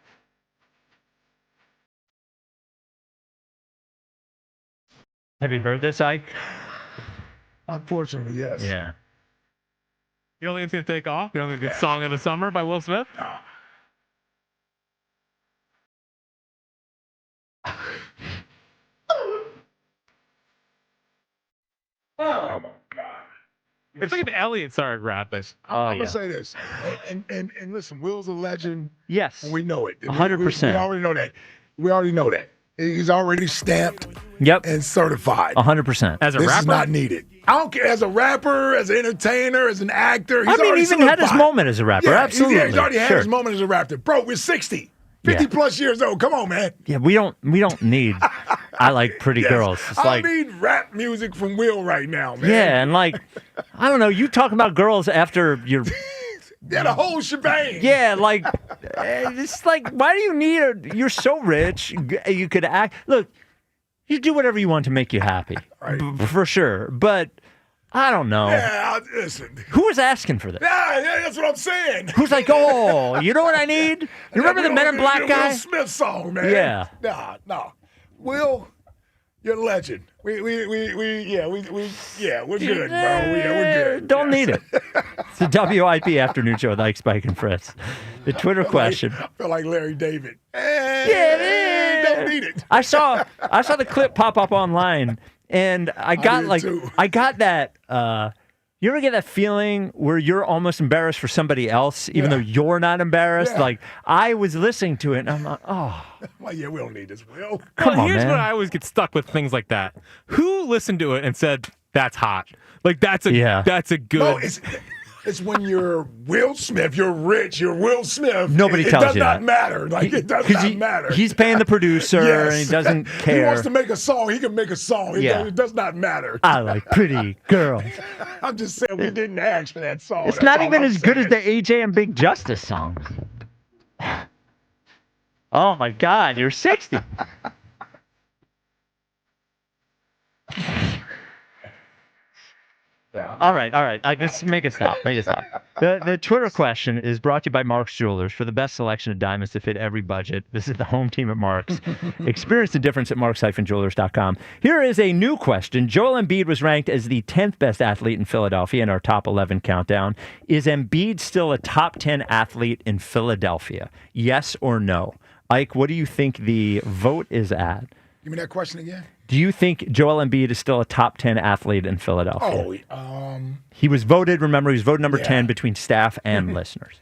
Have you heard this, Ike? Unfortunately, yes. Yeah. You don't think it's going to take off? You don't think it's Song of the Summer by Will Smith? Oh my God! It's like if Elliot started rapping. I'm gonna say this, and listen, Will's a legend. Yes, and we know it. 100%. We already know that. We already know that. He's already stamped. Yep. And certified. 100%. As a this rapper, is not needed. I don't care. As a rapper, as an entertainer, as an actor. He's He even had his moment as a rapper. Yeah, Absolutely. He's already had his moment as a rapper. Bro, we're 60. 50 plus years old. Come on, man. Yeah, we don't need I like pretty girls. It's I need rap music from Will right now, man. Yeah, and I don't know, you talk about girls after you're yeah, the whole shebang. Yeah, it's like, why do you need you're so rich, you could act. Look, you do whatever you want to make you happy. Right. For sure. But I don't know. Yeah, listen. Who was asking for this? Yeah, that's what I'm saying. Who's like, oh, you know what I need? You remember the Men in Black guy? Will Smith song, man. Yeah. Nah. Will, you're a legend. We're good, bro. Yeah, we're good. Don't need it. It's the WIP afternoon show with Ike, Spike, and Fritz. The Twitter question. I feel like Larry David. Don't need it. I saw the clip pop up online, and I got that. You ever get that feeling where you're almost embarrassed for somebody else, even though you're not embarrassed? Yeah. Like, I was listening to it, and I'm like, oh. Well, yeah, we don't need this, Will. Come on, here's man. what I always get stuck with things like that. Who listened to it and said, that's hot? Like, that's a good... No, it's when you're Will Smith, you're rich, you're Will Smith. Nobody tells you It does not matter. Like, it does not matter. He's paying the producer, and he doesn't care. He wants to make a song, he can make a song. It does not matter. I like pretty girls. I'm just saying, we didn't ask for that song. It's not even as good as the AJ and Big Justice song. Oh, my God, you're 60. All right. Let's make it stop. The Twitter question is brought to you by Mark's Jewelers. For the best selection of diamonds to fit every budget, visit the home team at Mark's. Experience the difference at marks-jewelers.com. Here is a new question. Joel Embiid was ranked as the 10th best athlete in Philadelphia in our top 11 countdown. Is Embiid still a top 10 athlete in Philadelphia? Yes or no? Ike, what do you think the vote is at? Give me that question again. Do you think Joel Embiid is still a top 10 athlete in Philadelphia? He was voted, remember, he was voted number 10 between staff and listeners.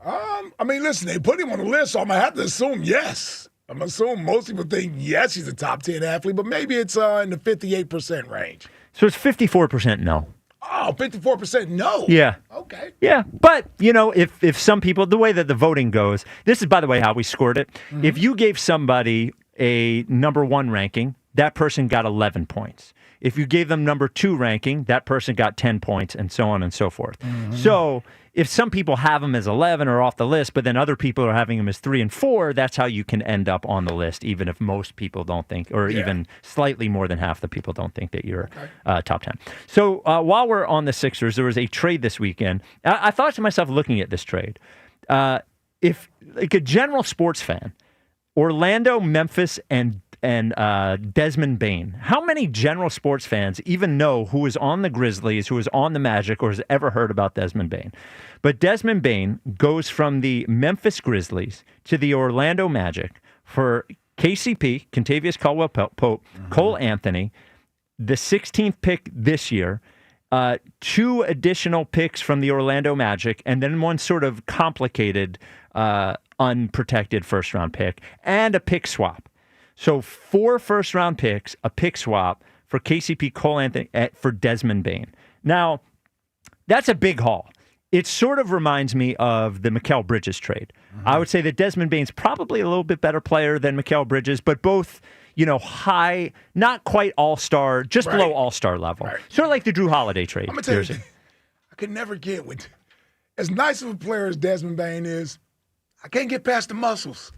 I mean, listen, they put him on the list, so I'm going to have to assume yes. I'm going to assume most people think yes, he's a top 10 athlete, but maybe it's in the 58% range. So it's 54% no. Oh, 54% no. Yeah. Okay. Yeah. But, if some people, the way that the voting goes, this is, by the way, how we scored it. Mm-hmm. If you gave somebody a number 1 ranking, that person got 11 points. If you gave them number 2 ranking, that person got 10 points, and so on and so forth. Mm-hmm. So if some people have them as 11 or off the list, but then other people are having them as 3 and 4, that's how you can end up on the list, even if most people don't think, or even slightly more than half the people don't think that you're top 10. So while we're on the Sixers, there was a trade this weekend. I thought to myself, looking at this trade, if like a general sports fan, Orlando, Memphis, and Desmond Bane. How many general sports fans even know who is on the Grizzlies, who is on the Magic, or has ever heard about Desmond Bane? But Desmond Bane goes from the Memphis Grizzlies to the Orlando Magic for KCP, Kentavious Caldwell-Pope, Cole Anthony, the 16th pick this year, 2 additional picks from the Orlando Magic, and then one sort of complicated unprotected first-round pick, and a pick swap. So 4 first-round picks, a pick swap for KCP, Cole Anthony, for Desmond Bane. Now, that's a big haul. It sort of reminds me of the Mikal Bridges trade. Mm-hmm. I would say that Desmond Bane's probably a little bit better player than Mikal Bridges, but both, high, not quite all-star, just below all-star level. Right. Sort of like the Drew Holiday trade. I'm going to tell you, I could never get with, as nice of a player as Desmond Bane is, I can't get past the muscles.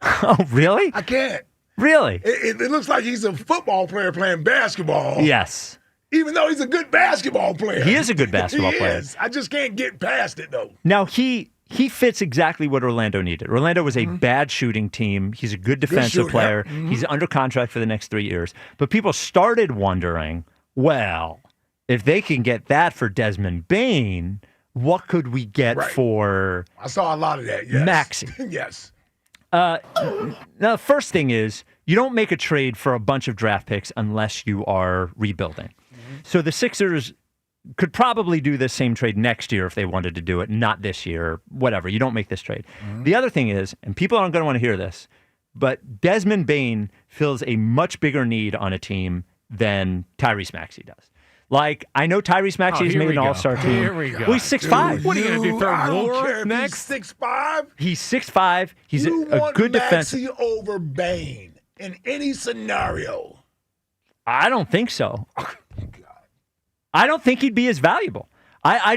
Oh, really? I can't. Really? It looks like he's a football player playing basketball. Yes. Even though he's a good basketball player. He is a good basketball player. I just can't get past it, though. Now, he fits exactly what Orlando needed. Orlando was a bad shooting team. He's a good defensive player. Yeah. He's under contract for the next 3 years. But people started wondering, well, if they can get that for Desmond Bane, what could we get for I saw a lot of that, yes. Maxey? Yes. Now, the first thing is, you don't make a trade for a bunch of draft picks unless you are rebuilding. Mm-hmm. So the Sixers could probably do this same trade next year if they wanted to do it, not this year, whatever. You don't make this trade. Mm-hmm. The other thing is, and people aren't going to want to hear this, but Desmond Bane fills a much bigger need on a team than Tyrese Maxey does. Like, I know Tyrese Maxey has made an all-star team. Here we go. Well, he's 6'5". What are you going to do, I throw don't war care if next? He's 6'5". He's 6'5". He's a good defense. You want Maxey over Bane in any scenario? I don't think so. I don't think he'd be as valuable. I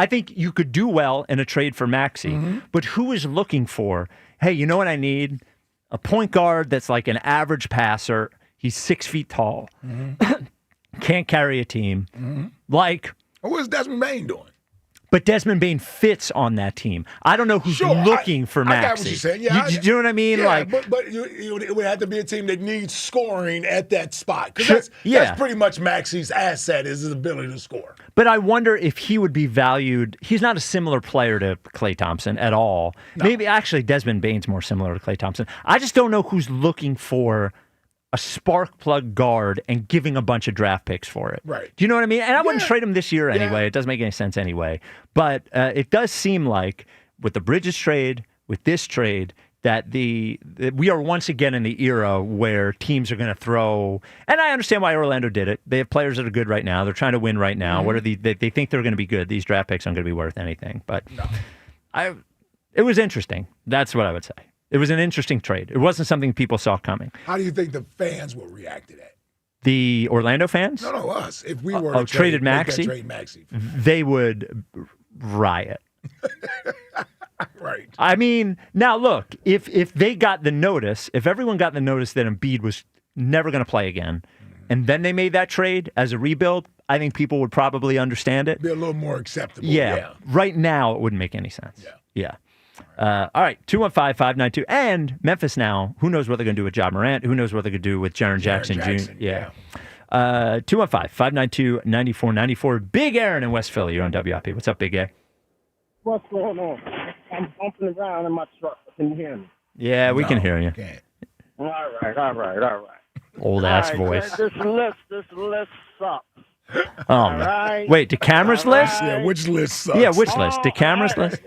think you could do well in a trade for Maxey, but who is looking for, hey, you know what I need? A point guard that's like an average passer. He's 6 feet tall. Can't carry a team. Like, what is Desmond Bane doing? But Desmond Bane fits on that team. I don't know who's looking for Maxey. I got what you're saying. Yeah, you know what I mean? Yeah, like, but it would have to be a team that needs scoring at that spot. Because that's pretty much Maxey's asset, is his ability to score. But I wonder if he would be valued. He's not a similar player to Klay Thompson at all. No. Maybe actually Desmond Bane's more similar to Klay Thompson. I just don't know who's looking for a spark plug guard and giving a bunch of draft picks for it. Right. Do you know what I mean? And I wouldn't trade him this year anyway. It doesn't make any sense anyway. But it does seem like with the Bridges trade, with this trade, that we are once again in the era where teams are going to throw, and I understand why Orlando did it. They have players that are good right now. They're trying to win right now. What are they think they're going to be good. These draft picks aren't going to be worth anything. But it was interesting. That's what I would say. It was an interesting trade. It wasn't something people saw coming. How do you think the fans will react to that? The Orlando fans? No, us. If we were to trade Maxey, they would riot. Right. I mean, now look, if they got the notice, if everyone got the notice that Embiid was never going to play again, and then they made that trade as a rebuild, I think people would probably understand it. Be a little more acceptable. Yeah. Right now, it wouldn't make any sense. Yeah. All right. 215-592. And Memphis now, who knows what they're going to do with John Morant? Who knows what they're going to do with Jaren Jackson Jr.? Yeah. 215-592-9494. Big Aaron in West Philly. You're on WIP. What's up, Big A? What's going on? I'm bumping around in my truck. Can you hear me? Yeah, we can hear you. All right. Old ass All voice. This list sucks. Oh, All man. right. Wait, do cameras All list? right. Yeah, which list sucks? Yeah, which list? Do cameras list?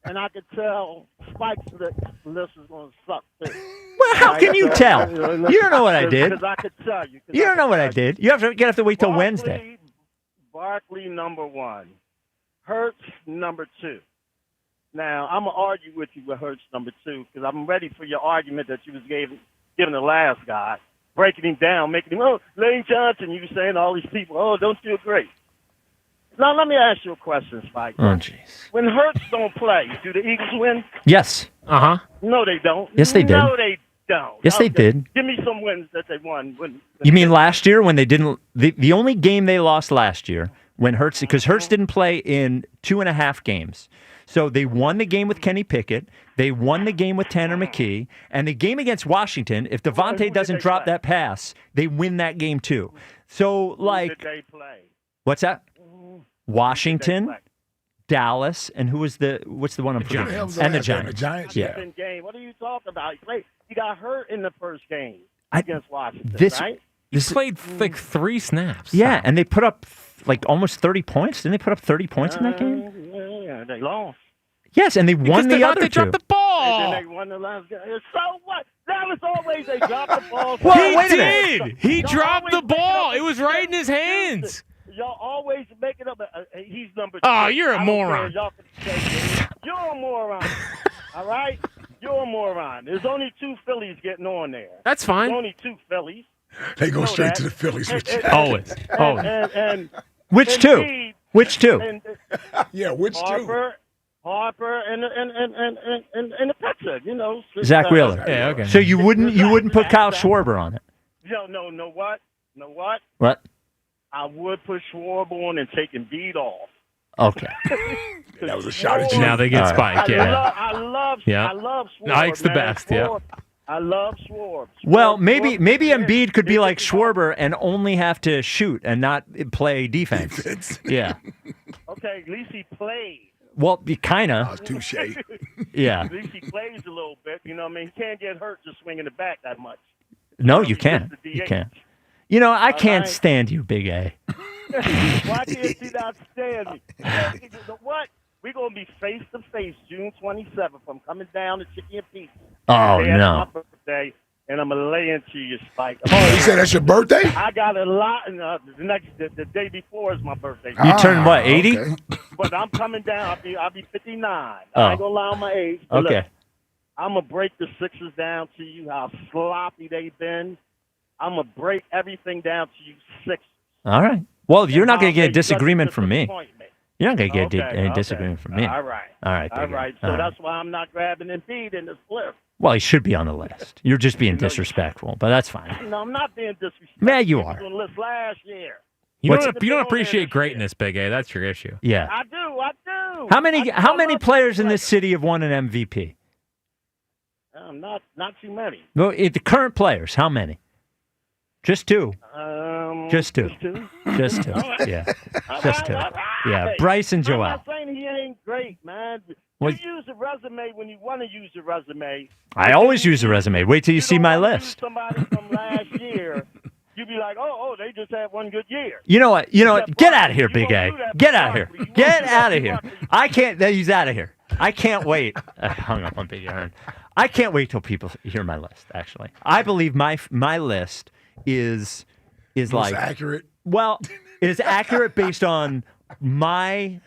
And I could tell Spike's list is going to suck too. Well, how can you tell? You don't know what I did. Because I could tell you. You don't know what I did. You have to wait till Wednesday. Barkley number 1. Hurts number 2. Now, I'm going to argue with you with Hurts number 2 because I'm ready for your argument that you was giving the last guy, breaking him down, making him, Lane Johnson, you saying all these people, don't feel great. Now, let me ask you a question, Spike. Oh, jeez. When Hurts don't play, do the Eagles win? Yes. Uh-huh. No, they don't. Yes, they did. No, they don't. Yes, they did. Give me some wins that they won. You mean last year when they didn't? The only game they lost last year when Hurts, because Hurts didn't play in 2.5 games. So they won the game with Kenny Pickett. They won the game with Tanner McKee. And the game against Washington, if Devontae doesn't drop that pass, they win that game too. So, like, Who did they play? What's that? Washington, Dallas, and what's the one I'm forgetting? And the Giants. Yeah. Game. What are you talking about? He got hurt in the first game against Washington, right? He played like 3 snaps. Yeah, and they put up like almost 30 points. Didn't they put up 30 points in that game? Yeah, they lost. Yes, and they won the other 2. Dropped the ball. And then they won the last game. So what? That was always they dropped the ball. He did. He dropped the ball. It was right in his hands. Y'all always make it up. He's number 2. Oh, you're a moron. Y'all can say you're a moron. All right? You're a moron. There's only 2 Phillies getting on there. That's fine. There's only 2 Phillies. They go straight to the Phillies. Always. And which 2? Which 2? Yeah, which 2? Harper and the pitcher, Zach Wheeler. Yeah, okay. So you wouldn't put Kyle Schwarber on it? No, know what? What? I would put Schwarber on and take Embiid off. Okay. That was a shot at you. Now they get Spike. Yeah. I love Schwarber. Ike's the best. Yeah. I love Schwarber. Well, maybe Embiid could be like Schwarber and only have to shoot and not play defense. Yeah. Okay, at least he played. Well, kind of. Touche. Yeah. At least he plays a little bit. You know what I mean? He can't get hurt just swinging the bat that much. No, you can't. You can't. I can't stand you, Big A. Why can't you not stand me? What? We're going to be face-to-face June 27th. I'm coming down to Chicken and Pizza. Oh, That's no. my birthday, and I'm going to lay into you, Spike. Oh, you said that's your birthday? I got a lot. The day before is my birthday. You turned what, 80? Okay. But I'm coming down. I'll be 59. Oh. I ain't going to lie on my age. But Okay. Look, I'm going to break the Sixers down to you, how sloppy they've been. I'm going to break everything down to you Sixers. All right. Well, you're not going to get a disagreement from me. Disappointment. You're not going to get any disagreement from me. All right. All right. All Big A. right. So that's why I'm not grabbing Embiid in this flip. Well, he should be on the list. You're just being disrespectful, but that's fine. No, I'm not being disrespectful. Yeah, you He are. was on the list last year. You don't appreciate greatness, Big A. That's your issue. Yeah. I do. How many players in this city have won an MVP? Not too many. No, the current players. How many? Just 2. Just 2. Just 2. Yeah. Just 2. Yeah. Bryce and Joel. I'm not saying he ain't great, man. Well, You use a resume when you want to use a resume. I always use a resume. Wait till you see my Use list. somebody from last year. You be like, oh, they just had one good year. You know what? Get out of here, Big A. Get out of here. Get out of here. I can't. He's out of here. I can't wait. I hung up on Big Aaron. I can't wait till people hear my list. Actually, I believe my list is Most like accurate. Well, it is accurate based on my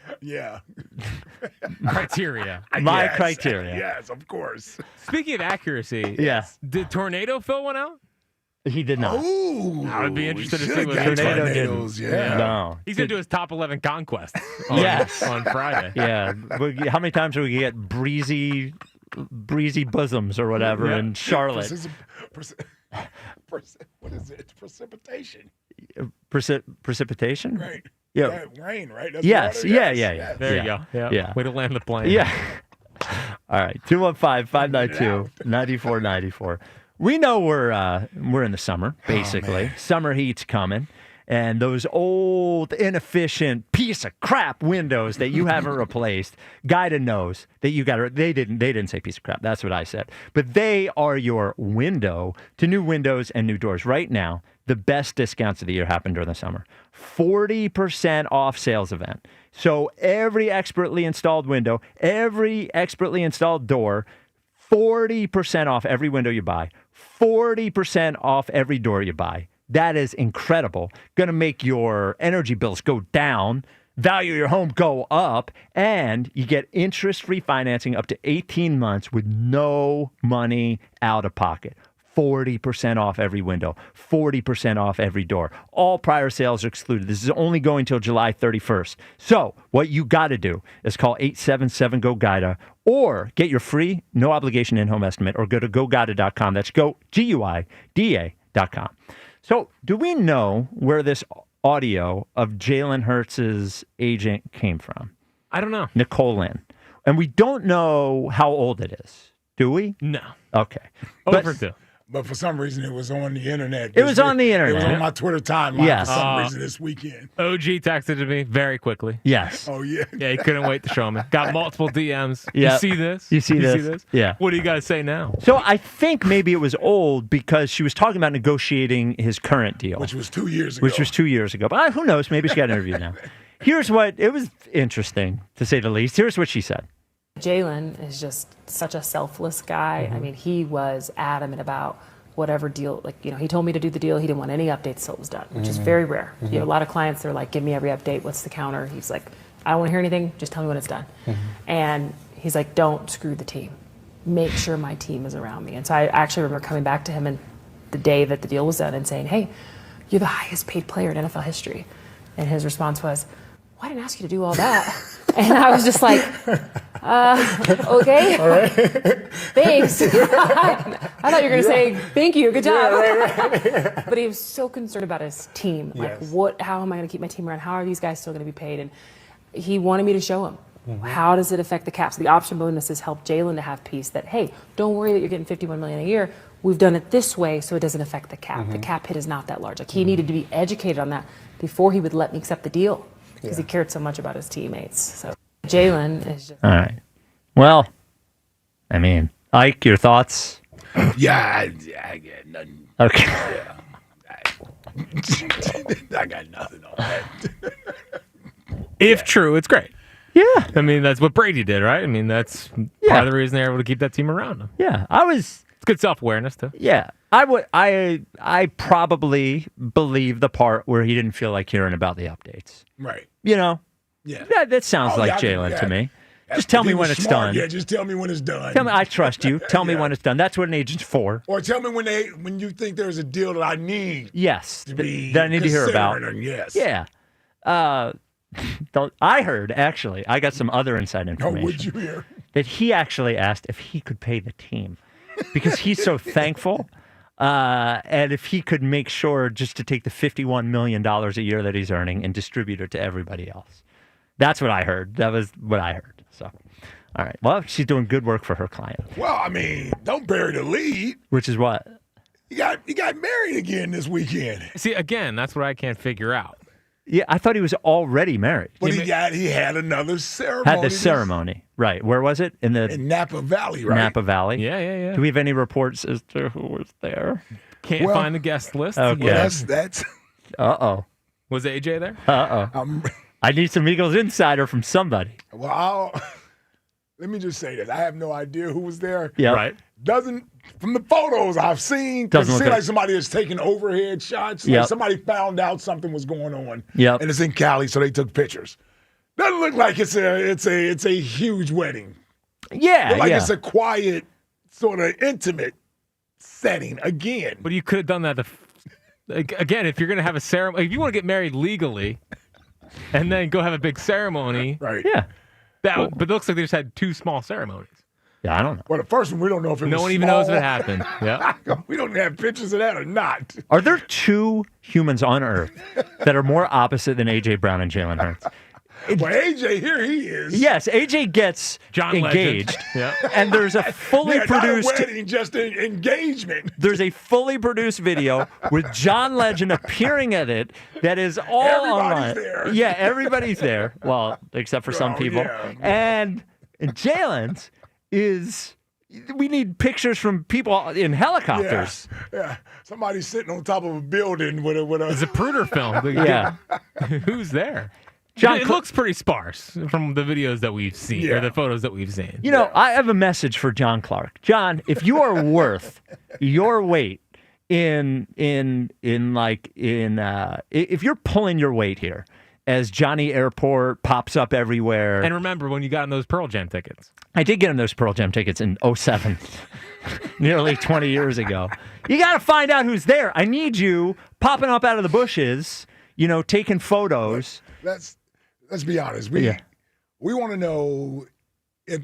criteria. My Yes, criteria. Yes, of course. Speaking of accuracy, Yeah. did Tornado fill one out? He did not. Ooh, I would be interested to see should've what got Tornado tornadoes, didn't. Yeah. No. He's going to do his top 11 conquests on Friday. Yeah. How many times do we get breezy bosoms or whatever Yeah. in Charlotte? What is it? Precipitation. Precipitation? Right. Yeah. Rain, right? That's Yes. water? Yeah. Yes. There you go. Yeah. Way to land the plane. Yeah. All right. 215-592-9494. We know we're in the summer, basically. Summer heat's coming. And those old, inefficient piece of crap windows that you haven't replaced, Guida knows that you got to. They didn't say piece of crap. That's what I said. But they are your window to new windows and new doors. Right now, the best discounts of the year happen during the summer. 40% off sales event. So every expertly installed window, every expertly installed door, 40% off every window you buy, 40% off every door you buy. That is incredible. Going to make your energy bills go down, value of your home go up, and you get interest-free financing up to 18 months with no money out of pocket. 40% off every window, 40% off every door. All prior sales are excluded. This is only going till July 31st. So what you got to do is call 877-GO-GUIDA or get your free, no obligation in-home estimate or go to GoGuida.com. That's GUIDA.com. So do we know where this audio of Jalen Hurts' agent came from? I don't know. Nicole Lynn. And we don't know how old it is. Do we? No. Okay. Overdue. But for some reason, it was on the internet. It was on the internet. It was on my Twitter timeline Yes. for some reason this weekend. OG texted to me very quickly. Yes. Oh, yeah. Yeah, he couldn't wait to show me. Got multiple DMs. Yeah. You see this? You see this? Yeah. What do you got to say now? So I think maybe it was old because she was talking about negotiating his current deal. Which was 2 years ago. But who knows? Maybe she got an interview now. Here's what, it was interesting, to say the least. Here's what she said. Jalen is just such a selfless guy. I mean, he was adamant about whatever deal, he told me to do the deal. He didn't want any updates till it was done, which is very rare. You have a lot of clients that are like, give me every update. What's the counter? He's like, I don't want to hear anything. Just tell me when it's done. And he's like, don't screw the team. Make sure my team is around me. And so I actually remember coming back to him and the day that the deal was done and saying, hey, you're the highest paid player in NFL history. And his response was, well, I didn't ask you to do all that. And I was just like, okay. All right. Thanks. I thought you were going to say, thank you, good job. Yeah, right. But he was so concerned about his team. Like, how am I going to keep my team around? How are these guys still going to be paid? And he wanted me to show him. How does it affect the cap? So the option bonuses help Jalen to have peace that, hey, don't worry that you're getting $51 million a year. We've done it this way so it doesn't affect the cap. The cap hit is not that large. Like, he needed to be educated on that before he would let me accept the deal because he cared so much about his teammates. So Jalen is just... All right. Well, I mean, Ike, your thoughts? Yeah, I got nothing. Okay. Yeah. I got nothing on that. If true, it's great. Yeah. I mean, that's what Brady did, right? I mean, that's part of the reason they're able to keep that team around him. Yeah. It's good self-awareness, too. Yeah. I probably believe the part where he didn't feel like hearing about the updates. Right. You know? Yeah. That sounds like Jalen to me. Just tell me when it's done. Yeah, just tell me when it's done. Tell me, I trust you. Tell me when it's done. That's what an agent's for. Or tell me when you think there's a deal that I need. Yes. To be that I need to hear about. Yes. Yeah. I heard, actually, I got some other inside information. Oh, would you hear? That he actually asked if he could pay the team because he's so thankful. And if he could make sure just to take the $51 million a year that he's earning and distribute it to everybody else. That's what I heard. That was what I heard. So, all right. Well, she's doing good work for her client. Well, I mean, don't bury the lead. Which is what? He got married again this weekend. See, again, that's what I can't figure out. Yeah, I thought he was already married. But he had another ceremony. Had the ceremony. Right. Where was it? In Napa Valley, right? Napa Valley. Yeah. Do we have any reports as to who was there? Can't find the guest list. Okay. Well, that's Uh-oh. Was AJ there? Uh-oh. I need some Eagles insider from somebody. Well, let me just say this. I have no idea who was there. Yeah. Right. From the photos I've seen, it seems like somebody is taking overhead shots. Like somebody found out something was going on. Yep. And it's in Cali, so they took pictures. Doesn't look like it's a huge wedding. Yeah. Look like it's a quiet, sort of intimate setting again. But you could have done that. Again, if you're going to have a ceremony, if you want to get married legally and then go have a big ceremony. Right. Yeah. But it looks like they just had two small ceremonies. Yeah, I don't know. Well, the first one, we don't know if it was No one even small. knows if it happened. Yeah. We don't have pictures of that or not. Are there two humans on Earth that are more opposite than A.J. Brown and Jalen Hurts? Well, AJ, here he is. Yes, AJ gets John engaged, Legend. Yeah. and there's a fully produced not a wedding, just an engagement. There's a fully produced video with John Legend appearing at it that is all Everybody's online. there. Yeah, everybody's there. Well, except for some people. yeah. And Jalen's is. We need pictures from people in helicopters. Yeah. Somebody's sitting on top of a building with a. It's a Zapruder film. Yeah. Who's there? John it looks pretty sparse from the videos that we've seen or the photos that we've seen. You know, I have a message for John Clark. John, if you are worth your weight if you're pulling your weight here as Johnny Airport pops up everywhere. And remember when you got in those Pearl Jam tickets. I did get him those Pearl Jam tickets in 2007, nearly 20 years ago. You got to find out who's there. I need you popping up out of the bushes, taking photos. Let's be honest. We want to know if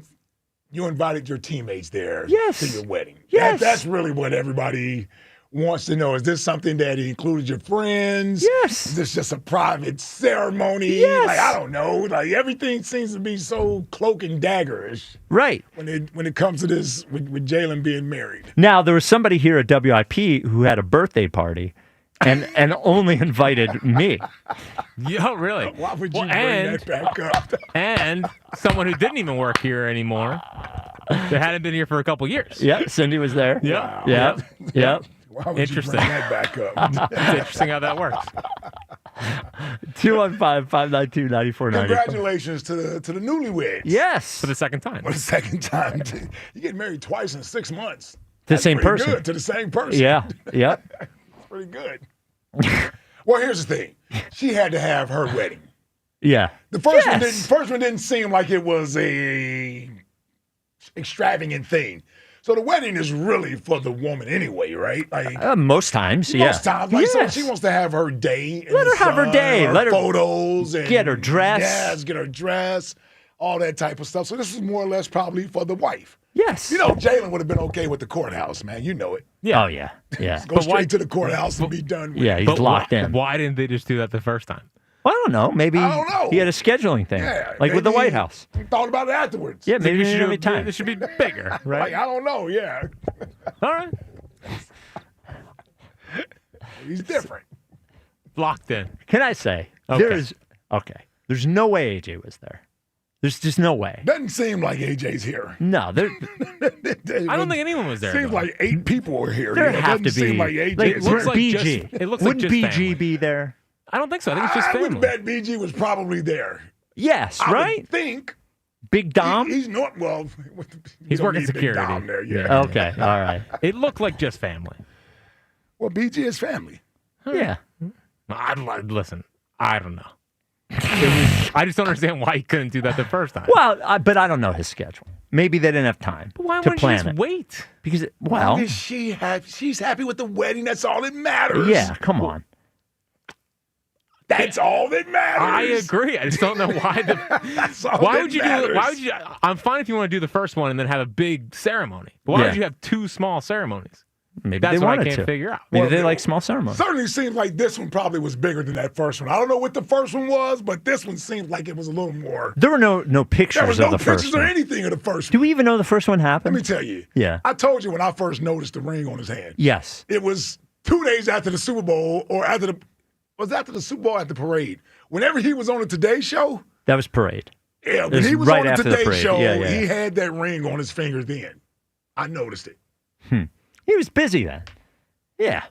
you invited your teammates there to your wedding. Yes. That's really what everybody wants to know. Is this something that included your friends? Yes. Is this just a private ceremony? Yes. Like, I don't know. Like, everything seems to be so cloak and daggerish. Right. When it comes to this with Jalen being married. Now, there was somebody here at WIP who had a birthday party and only invited me. Yeah, really? Why would you bring that back up? And someone who didn't even work here anymore, that hadn't been here for a couple years. Yeah, Cindy was there. Yeah. Yeah. Yeah. Why would Interesting. you bring that back up? It's interesting how that works. 215-592-9490. Congratulations to the newlyweds. Yes. For the second time. For the second time. You get married twice in 6 months. To the That's same pretty person. Good. To the same person. Yeah. Yep. It's pretty good. Well, here's the thing. She had to have her wedding. Yeah. The first one didn't seem like it was a extravagant thing. So the wedding is really for the woman anyway, right? Like most times, yeah. Most times. Like, so she wants to have her day. Let her have her day. Let her photos. And get her dress. Yes, get her dress. All that type of stuff. So this is more or less probably for the wife. Yes. Jalen would have been okay with the courthouse, man. You know it. Yeah. Oh, yeah. Yeah. Go straight to the courthouse and be done with it. Yeah, he's locked in. Why didn't they just do that the first time? Well, I don't know. Maybe he had a scheduling thing. Yeah, like with the White House. He thought about it afterwards. Yeah, maybe we we should have time. It should be bigger, right? Like, I don't know, yeah. All right. He's different. Locked in. Can I say, there's no way AJ was there. There's just no way. Doesn't seem like AJ's here. No, I don't think anyone was there. Seems though. like 8 people were here. There It have to doesn't be. seem like AJ. Like, looks like BG. it looks like Wouldn't just BG family. be there? I don't think so. I think it's just I family. would bet BG was probably there. Yes, I right? would think. Big Dom? He's not, well. He's you don't working need Big security. Dom there, yeah. Okay, all right. It looked like just family. Well, BG is family. Yeah. Listen, I don't know. I just don't understand why he couldn't do that the first time. Well, but I don't know his schedule. Maybe they didn't have time But why to wouldn't plan you just it. wait? Because, Well, well, she's happy with the wedding. That's all that matters. yeah, come on. That's all that matters. I agree. I just don't know why. That's all Why that would you matters. do? Why would you? I'm fine if you want to do the first one and then have a big ceremony. But why would you have 2 small ceremonies? Maybe That's they what I wanted can't to. figure out. Maybe they like small ceremonies. Certainly seems like this one probably was bigger than that first one. I don't know what the first one was, but this one seems like it was a little more. There were no pictures There was of no the first pictures or one. anything of the first Do one. we even know the first one happened? Let me tell you. Yeah. I told you when I first noticed the ring on his hand. Yes. It was 2 days after the Super Bowl, or after the Super Bowl at the parade. Whenever he was on the Today Show. That was parade. Yeah, It when was he was right on the after the Today parade. Show, Yeah, yeah. he had that ring on his finger then. I noticed it. He was busy then. Yeah.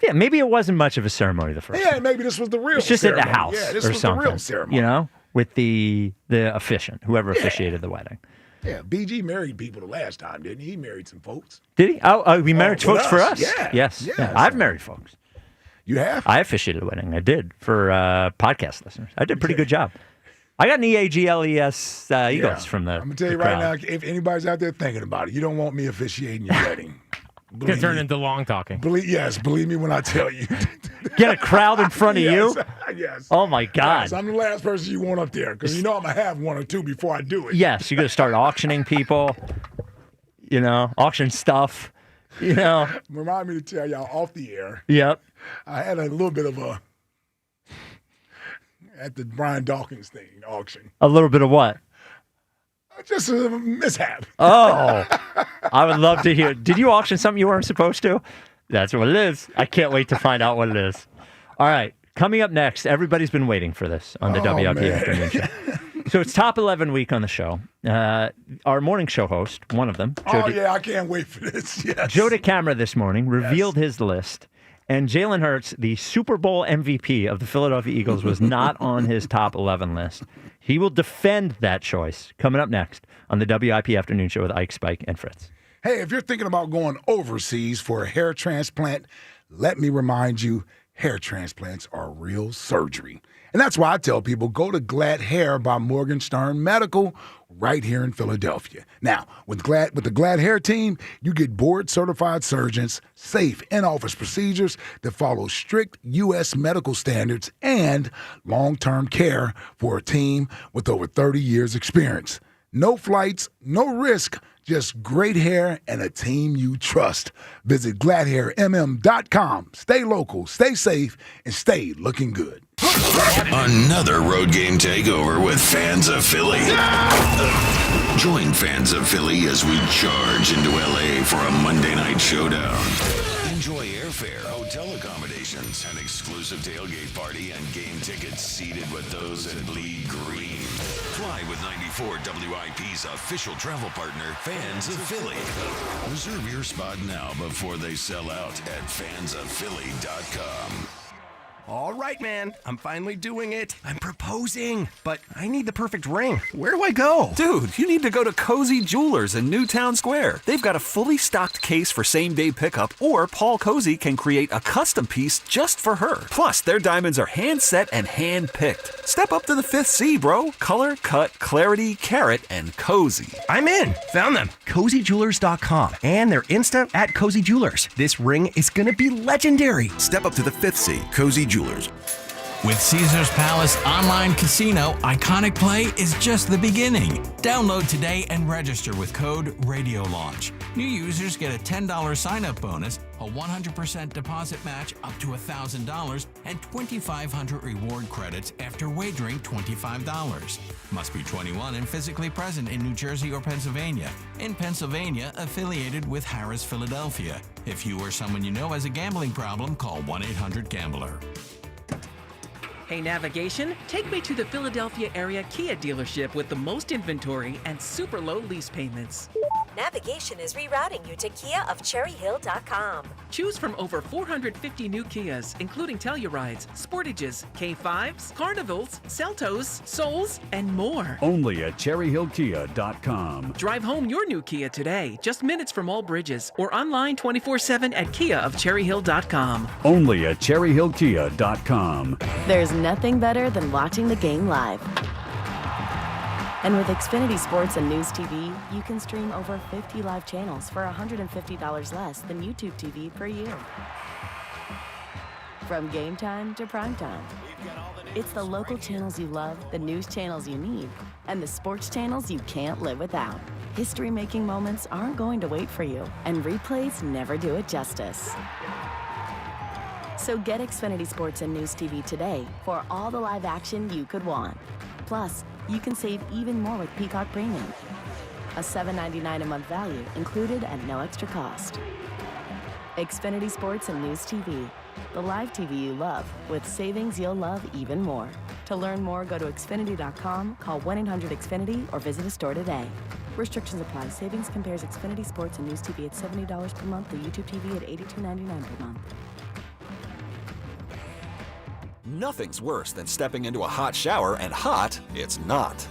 Yeah, maybe it wasn't much of a ceremony the first Yeah, time. maybe this was the real It's just ceremony. at the house Yeah, this or was something. the real ceremony. You know, with the officiant, whoever officiated the wedding. Yeah, BG married people the last time, didn't he? He married some folks. Did he? Oh, we married with folks for us. us? Yeah. Yes. Yeah, Yeah. so- I've married folks. You have? I officiated a wedding. I did for podcast listeners. I did a pretty good job. I got an EAGLES Eagles from the I'm going to tell you the right crowd. now, if anybody's out there thinking about it, you don't want me officiating your wedding. It's gonna turn into long talking. Believe me when I tell you. Get a crowd in front of you? Yes. Oh, my God. Yes, I'm the last person you want up there because you know I'm going to have one or two before I do it. Yes, you're going to start auctioning people, auction stuff, Remind me to tell y'all off the air. Yep. I had a little bit of at the Brian Dawkins thing, auction. A little bit of what? Just a mishap. Oh, I would love to hear. Did you auction something you weren't supposed to? That's what it is. I can't wait to find out what it is. All right. Coming up next, everybody's been waiting for this on the WIP Afternoon Show. So it's top 11 week on the show. Our morning show host, one of them. I can't wait for this. Yes. Joe DeCamara this morning revealed his list. And Jalen Hurts, the Super Bowl MVP of the Philadelphia Eagles, was not on his top 11 list. He will defend that choice. Coming up next on the WIP Afternoon Show with Ike, Spike, and Fritz. Hey, if you're thinking about going overseas for a hair transplant, let me remind you, hair transplants are real surgery. And that's why I tell people, go to Glad Hair by Morgenstern Medical right here in Philadelphia. Now, with the Glad Hair team, you get board-certified surgeons, safe in-office procedures that follow strict U.S. medical standards, and long-term care for a team with over 30 years' experience. No flights, no risk, just great hair and a team you trust. Visit GladHairMM.com. Stay local, stay safe, and stay looking good. Another road game takeover with Fans of Philly. Join Fans of Philly as we charge into LA for a Monday night showdown. Enjoy airfare, hotel accommodations, an exclusive tailgate party, and game tickets seated with those that bleed green. Fly with 94 WIP's official travel partner, Fans of Philly. Reserve your spot now before they sell out at fansofphilly.com. All right, man. I'm finally doing it. I'm proposing, but I need the perfect ring. Where do I go? Dude, you need to go to Cozy Jewelers in Newtown Square. They've got a fully stocked case for same-day pickup, or Paul Cozy can create a custom piece just for her. Plus, their diamonds are hand-set and hand-picked. Step up to the 5th C, bro. Color, cut, clarity, carat, and cozy. I'm in. Found them. CozyJewelers.com. And they're Insta at Cozy Jewelers. This ring is going to be legendary. Step up to the 5th C. Cozy Jewelers. With Caesars Palace Online Casino, Iconic Play is just the beginning. Download today and register with code RadioLaunch. New users get a $10 sign-up bonus, a 100% deposit match up to $1,000, and 2,500 reward credits after wagering $25. Must be 21 and physically present in New Jersey or Pennsylvania. In Pennsylvania, affiliated with Harrah's Philadelphia. If you or someone you know has a gambling problem, call 1-800-GAMBLER. Hey, navigation, take me to the Philadelphia area Kia dealership with the most inventory and super low lease payments. Navigation is rerouting you to KiaofCherryHill.com. Choose from over 450 new Kias, including Tellurides, Sportages, K5s, Carnivals, Seltos, Souls, and more. Only at CherryHillKia.com. Drive home your new Kia today, just minutes from all bridges, or online 24/7 at KiaofCherryHill.com. Only at CherryHillKia.com. There's nothing better than watching the game live. And with Xfinity Sports and News TV, you can stream over 50 live channels for $150 less than YouTube TV per year. From game time to prime time. It's the local channels you love, the news channels you need, and the sports channels you can't live without. History-making moments aren't going to wait for you, and replays never do it justice. So get Xfinity Sports and News TV today for all the live action you could want. Plus, you can save even more with Peacock Premium. A $7.99 a month value included at no extra cost. Xfinity Sports and News TV. The live TV you love with savings you'll love even more. To learn more, go to Xfinity.com, call 1-800-XFINITY, or visit a store today. Restrictions apply. Savings compares Xfinity Sports and News TV at $70 per month, the YouTube TV at $82.99 per month. Nothing's worse than stepping into a hot shower and hot it's not.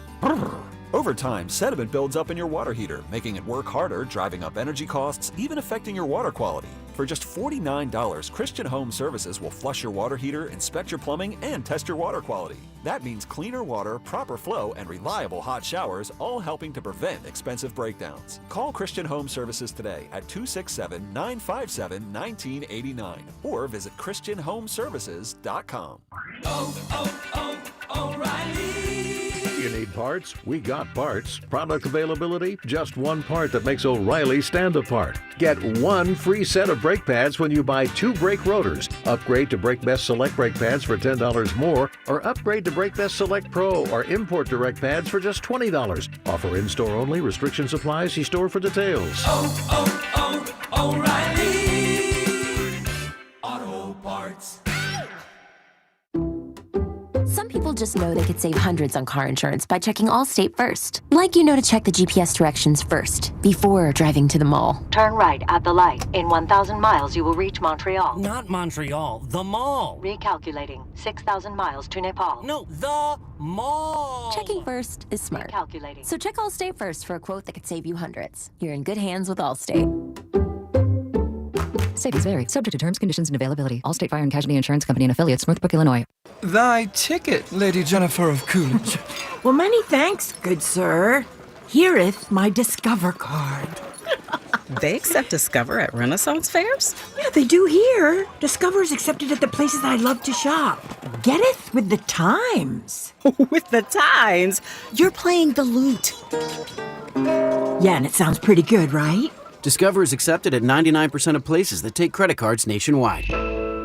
Over time, sediment builds up in your water heater, making it work harder, driving up energy costs, even affecting your water quality. For just $49, Christian Home Services will flush your water heater, inspect your plumbing, and test your water quality. That means cleaner water, proper flow, and reliable hot showers, all helping to prevent expensive breakdowns. Call Christian Home Services today at 267-957-1989 or visit ChristianHomeServices.com. You need parts? We got parts. Product availability? Just one part that makes O'Reilly stand apart. Get one free set of brake pads when you buy 2 brake rotors. Upgrade to Brake Best Select brake pads for $10 more, or upgrade to Brake Best Select Pro or import direct pads for just $20. Offer in-store only. Restrictions apply. See store for details. O'Reilly Auto Parts. Some people just know they could save hundreds on car insurance by checking Allstate first. Like you know to check the GPS directions first, before driving to the mall. Turn right at the light. In 1,000 miles, you will reach Montreal. Not Montreal, the mall. Recalculating. 6,000 miles to Nepal. No, the mall. Checking first is smart. Recalculating. So check Allstate first for a quote that could save you hundreds. You're in good hands with Allstate. Savings vary. Subject to terms, conditions, and availability. Allstate Fire and Casualty Insurance Company and affiliates, Northbrook, Illinois. Thy ticket, Lady Jennifer of Coolidge. Well, many thanks, good sir. Hereth my Discover card. They accept Discover at Renaissance fairs? Yeah, they do here. Discover is accepted at the places I love to shop. Getteth with the times. With the times? You're playing the lute. Yeah, and it sounds pretty good, right? Discover is accepted at 99% of places that take credit cards nationwide.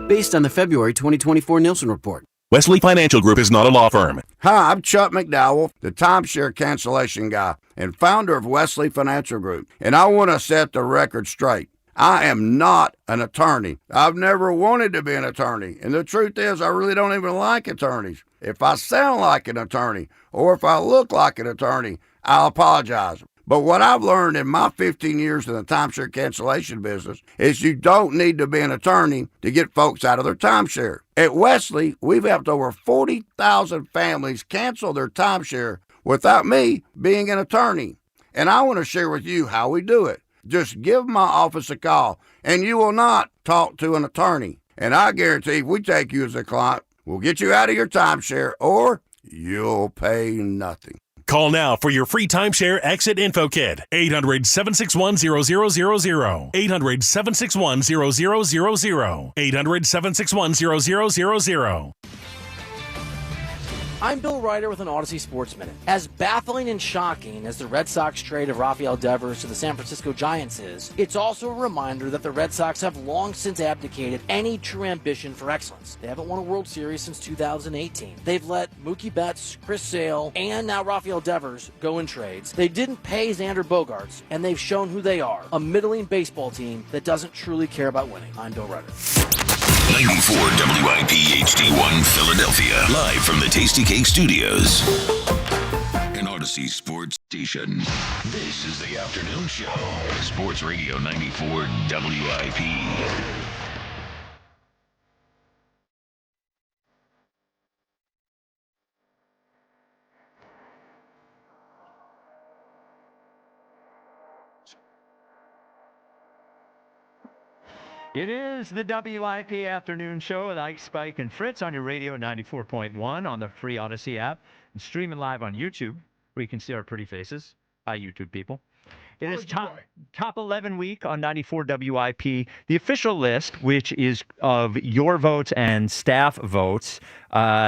Based on the February 2024 Nielsen report. Wesley Financial Group is not a law firm. Hi, I'm Chuck McDowell, the timeshare cancellation guy and founder of Wesley Financial Group. And I want to set the record straight. I am not an attorney. I've never wanted to be an attorney. And the truth is, I really don't even like attorneys. If I sound like an attorney or if I look like an attorney, I'll apologize. But what I've learned in my 15 years in the timeshare cancellation business is you don't need to be an attorney to get folks out of their timeshare. At Wesley, we've helped over 40,000 families cancel their timeshare without me being an attorney. And I want to share with you how we do it. Just give my office a call, and you will not talk to an attorney. And I guarantee if we take you as a client, we'll get you out of your timeshare, or you'll pay nothing. Call now for your free timeshare exit info kit. 800-761-0000. 800-761-0000. 800-761-0000. I'm Bill Ryder with an Odyssey Sports Minute. As baffling and shocking as the Red Sox trade of Rafael Devers to the San Francisco Giants is, it's also a reminder that the Red Sox have long since abdicated any true ambition for excellence. They haven't won a World Series since 2018. They've let Mookie Betts, Chris Sale, and now Rafael Devers go in trades. They didn't pay Xander Bogaerts, and they've shown who they are, a middling baseball team that doesn't truly care about winning. I'm Bill Ryder. 94 WIP HD1 Philadelphia. Live from the Tasty Cake Studios. An Odyssey Sports Station. This is the afternoon show. Sports Radio 94 WIP. It is the WIP Afternoon Show with Ike, Spike, and Fritz on your radio 94.1 on the free Odyssey app and streaming live on YouTube where you can see our pretty faces. Hi, YouTube people. It is top 11 week on 94 WIP. The official list, which is of your votes and staff votes,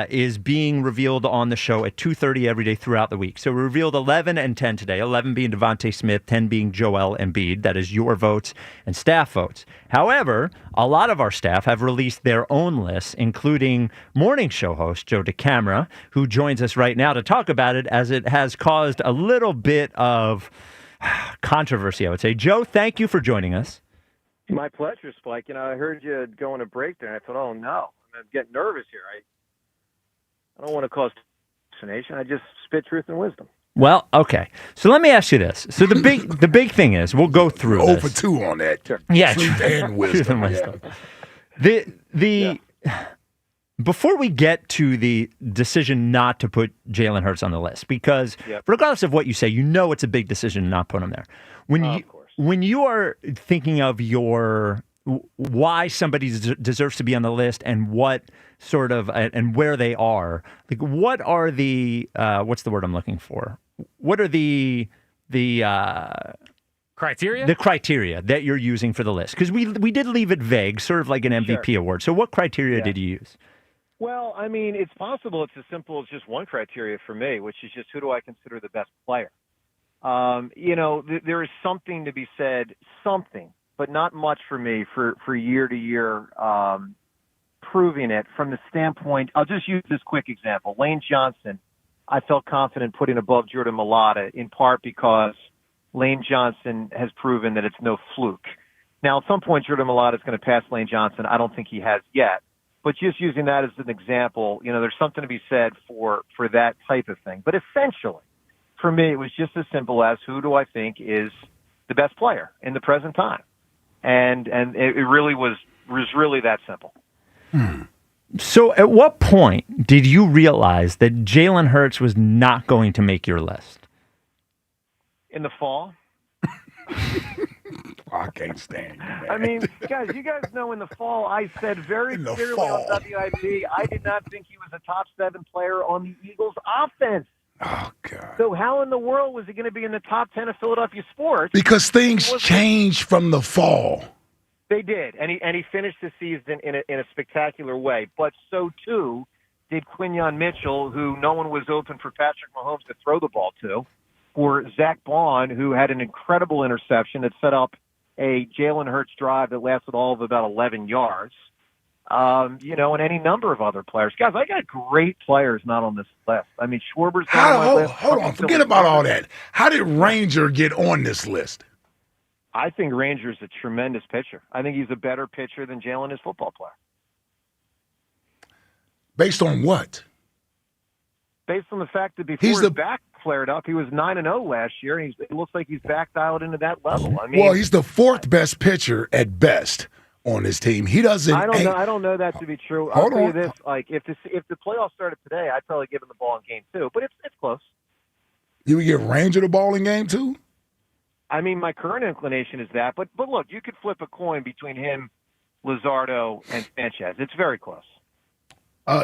is being revealed on the show at 2:30 every day throughout the week. So we revealed 11 and 10 today, 11 being Devontae Smith, 10 being Joel Embiid. That is your votes and staff votes. However, a lot of our staff have released their own lists, including morning show host Joe DeCamera, who joins us right now to talk about it, as it has caused a little bit of controversy, I would say. Joe, thank you for joining us. My pleasure, Spike. You know, I heard you going to break there, and I thought, oh, no. I'm getting nervous here. I don't want to cause fascination. I just spit truth and wisdom. Well, okay. So let me ask you this. So the big thing is, we'll go through this. 0 for 2 on that. Sure. Yeah. Truth and wisdom. Truth and wisdom. Before we get to the decision not to put Jalen Hurts on the list, because regardless of what you say, you know it's a big decision to not put him there. When you are thinking of why somebody deserves to be on the list and what sort of and where they are. Like, what are the what's the word I'm looking for? What are the criteria? The criteria that you're using for the list? Because we did leave it vague, sort of like an MVP award. So what criteria did you use? Well, I mean, it's possible it's as simple as just one criteria for me, which is just who do I consider the best player. There is something to be said, but not much for me for year to year proving it from the standpoint. I'll just use this quick example. Lane Johnson, I felt confident putting above Jordan Mailata in part because Lane Johnson has proven that it's no fluke. Now, at some point, Jordan Mailata is going to pass Lane Johnson. I don't think he has yet. But just using that as an example, there's something to be said for that type of thing. But essentially, for me, it was just as simple as who do I think is the best player in the present time. And it really was really that simple. So at what point did you realize that Jalen Hurts was not going to make your list? In the fall. I can't stand you, man. I mean, guys, you guys know in the fall I said very clearly on WIP I did not think he was a top 7 player on the Eagles offense. Oh, God. So how in the world was he going to be in the top 10 of Philadelphia sports? Because things changed from the fall. They did, and he finished the season in a spectacular way. But so, too, did Quinyon Mitchell, who no one was open for Patrick Mahomes to throw the ball to, or Zach Bond, who had an incredible interception that set up a Jalen Hurts drive that lasted all of about 11 yards, and any number of other players. Guys, I got great players not on this list. I mean, Schwarber's not on my list. Hold on, forget about all that. How did Granger get on this list? I think Granger's a tremendous pitcher. I think he's a better pitcher than Jalen is football player. Based on what? Based on the fact that before his back flared up, he was 9-0 last year, and it looks like he's back dialed into that level. I mean, well, he's the 4th best pitcher at best on his team. He doesn't. I don't know that to be true. I'll tell you this: like if the playoffs started today, I'd probably give him the ball in game 2, but it's close. You would give Granger the ball in game 2? I mean, my current inclination is that, but look, you could flip a coin between him, Luzardo, and Sanchez. It's very close.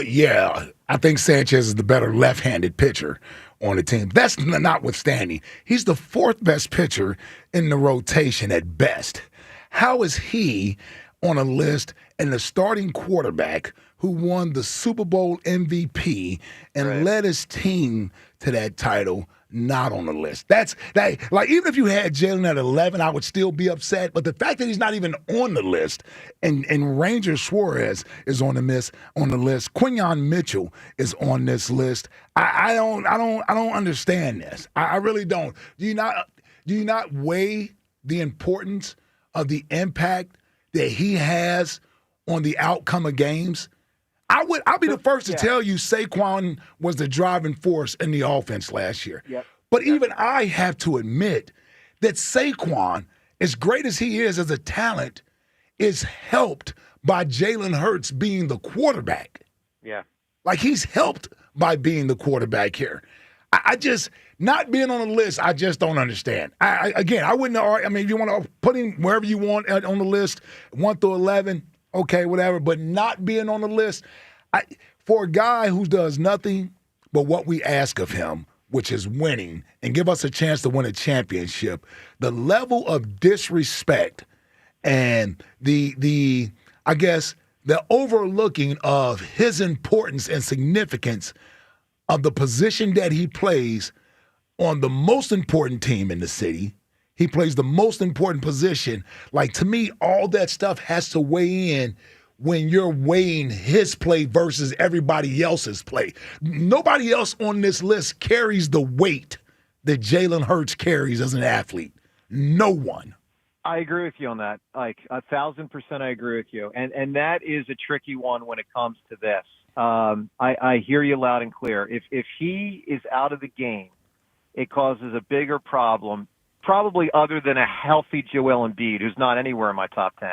Yeah, I think Sanchez is the better left-handed pitcher on the team. That's notwithstanding. He's the 4th best pitcher in the rotation at best. How is he on a list and the starting quarterback who won the Super Bowl MVP and led his team to that title not on the list? Like, even if you had Jalen at 11, I would still be upset. But the fact that he's not even on the list, and Ranger Suarez is on the list, Quinyon Mitchell is on this list. I don't understand this. I really don't. Do you not weigh the importance of the impact that he has on the outcome of games? I'll be the first to tell you Saquon was the driving force in the offense last year. Yep. But even I have to admit that Saquon, as great as he is as a talent, is helped by Jalen Hurts being the quarterback. Yeah. Like, he's helped by being the quarterback here. I just, not being on the list, I just don't understand. I wouldn't, I mean, if you want to put him wherever you want on the list, 1 through 11, okay, whatever, but not being on the list, for a guy who does nothing but what we ask of him, which is winning and give us a chance to win a championship, the level of disrespect and the overlooking of his importance and significance of the position that he plays on the most important team in the city. He plays the most important position. Like, to me, all that stuff has to weigh in when you're weighing his play versus everybody else's play. Nobody else on this list carries the weight that Jalen Hurts carries as an athlete. No one. I agree with you on that. Like, 1,000% I agree with you. And that is a tricky one when it comes to this. I hear you loud and clear. If he is out of the game, it causes a bigger problem, probably other than a healthy Joel Embiid, who's not anywhere in my top 10.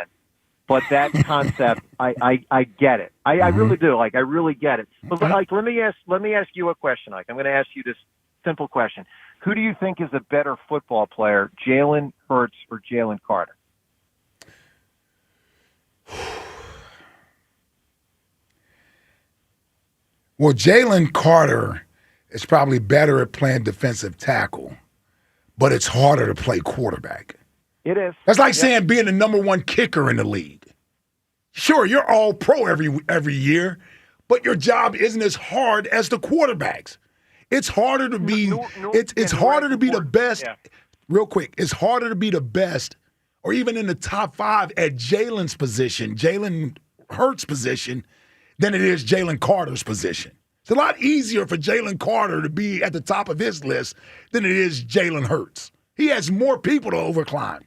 But that concept, I get it. I really do. Like, I really get it. But like, let me ask you a question. Like, I'm going to ask you this simple question: who do you think is a better football player, Jalen Hurts or Jalen Carter? Well, Jalen Carter is probably better at playing defensive tackle, but it's harder to play quarterback. It is. That's like saying being the number one kicker in the league. Sure, you're all pro every year, but your job isn't as hard as the quarterbacks. It's harder to be it's harder to be the best. Yeah. Real quick, it's harder to be the best or even in the top 5 at Jalen's position, Jalen Hurts' position, than it is Jalen Carter's position. It's a lot easier for Jalen Carter to be at the top of his list than it is Jalen Hurts. He has more people to overclimb.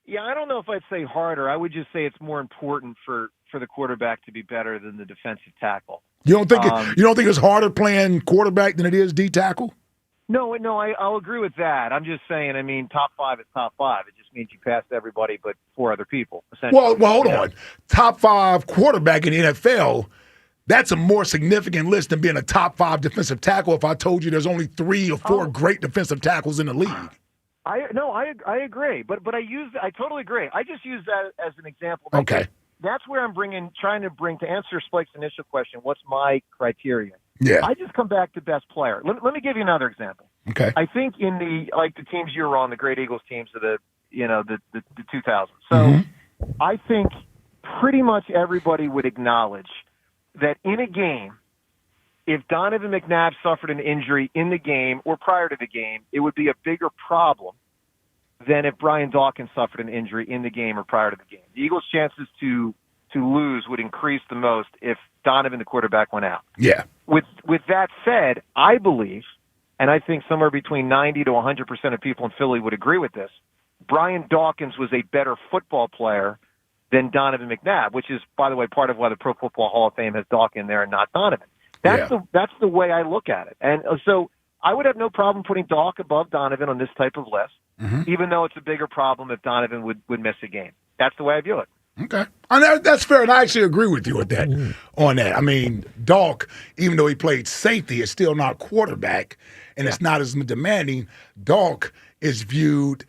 Yeah, I don't know if I'd say harder. I would just say it's more important for the quarterback to be better than the defensive tackle. You don't think it's harder playing quarterback than it is D tackle? No, I'll agree with that. I'm just saying, I mean, top 5 is top 5. It just means you passed everybody but 4 other people, essentially. Well, hold on. Top 5 quarterback in the NFL, that's a more significant list than being a top 5 defensive tackle if I told you there's only 3 or 4 great defensive tackles in the league. I agree, but I totally agree. I just use that as an example. Okay. That's where I'm trying to bring to answer Spike's initial question. What's my criteria? Yeah. I just come back to best player. Let me give you another example. Okay. I think in the teams you were on, the great Eagles teams of the 2000s. So I think pretty much everybody would acknowledge that in a game, if Donovan McNabb suffered an injury in the game or prior to the game, it would be a bigger problem than if Brian Dawkins suffered an injury in the game or prior to the game. The Eagles' chances to lose would increase the most if Donovan, the quarterback, went out. Yeah. With that said, I believe, and I think somewhere between 90 to 100% of people in Philly would agree with this, Brian Dawkins was a better football player than Donovan McNabb, which is, by the way, part of why the Pro Football Hall of Fame has Doc in there and not Donovan. That's the way I look at it. And so I would have no problem putting Doc above Donovan on this type of list, even though it's a bigger problem if Donovan would miss a game. That's the way I view it. Okay. That's fair, and I actually agree with you with that on that. I mean, Doc, even though he played safety, is still not quarterback, and it's not as demanding. Doc is viewed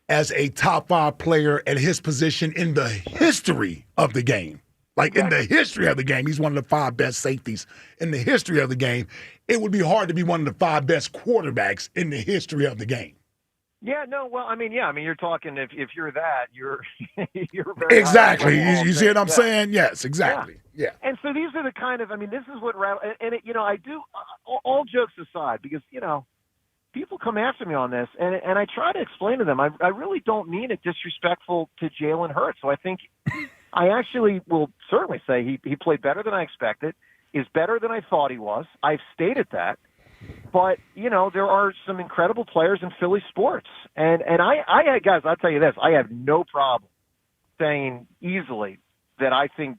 as a top 5 player at his position in the history of the game. Like in the history of the game, he's one of the 5 best safeties in the history of the game. It would be hard to be one of the 5 best quarterbacks in the history of the game. Yeah, no, well, I mean, you're talking if you're that, you're very exactly. You see what I'm saying? Yes, exactly. Yeah. And so these are the kind of, I mean, this is what, and it, I do, all jokes aside, because, people come after me on this, and I try to explain to them, I really don't mean it disrespectful to Jalen Hurts. So I think I actually will certainly say he played better than I expected, is better than I thought he was. I've stated that. But, there are some incredible players in Philly sports. And I guys, I'll tell you this, I have no problem saying easily that I think,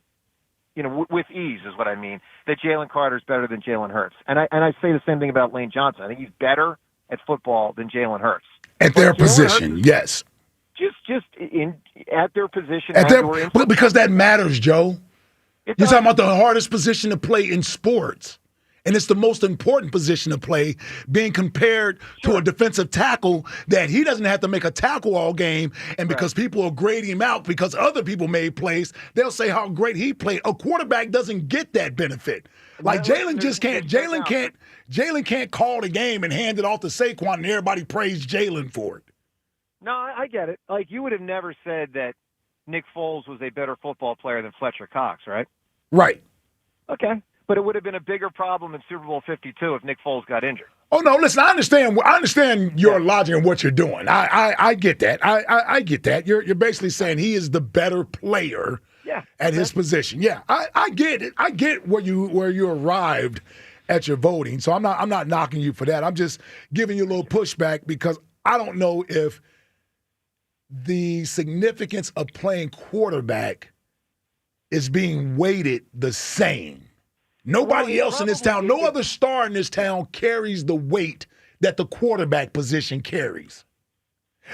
with ease is what I mean, that Jalen Carter is better than Jalen Hurts. And I say the same thing about Lane Johnson. I think he's better at football than Jalen Hurts. At their position, yes. Just at their position. Because that matters, Joe. You're talking about the hardest position to play in sports. And it's the most important position to play, being compared to a defensive tackle that he doesn't have to make a tackle all game. And because people will grade him out because other people made plays, they'll say how great he played. A quarterback doesn't get that benefit. Like Jalen just can't. Jalen can't call the game and hand it off to Saquon, and everybody praise Jalen for it. No, I get it. Like, you would have never said that Nick Foles was a better football player than Fletcher Cox, right? Right. Okay. But it would have been a bigger problem in Super Bowl 52 if Nick Foles got injured. Oh, no, listen, I understand your logic and what you're doing. I get that. I get that. You're basically saying he is the better player at his position. Yeah, I get it. I get where you arrived at your voting. So I'm not knocking you for that. I'm just giving you a little pushback because I don't know if the significance of playing quarterback is being weighted the same. Nobody else in this town, no other star in this town carries the weight that the quarterback position carries.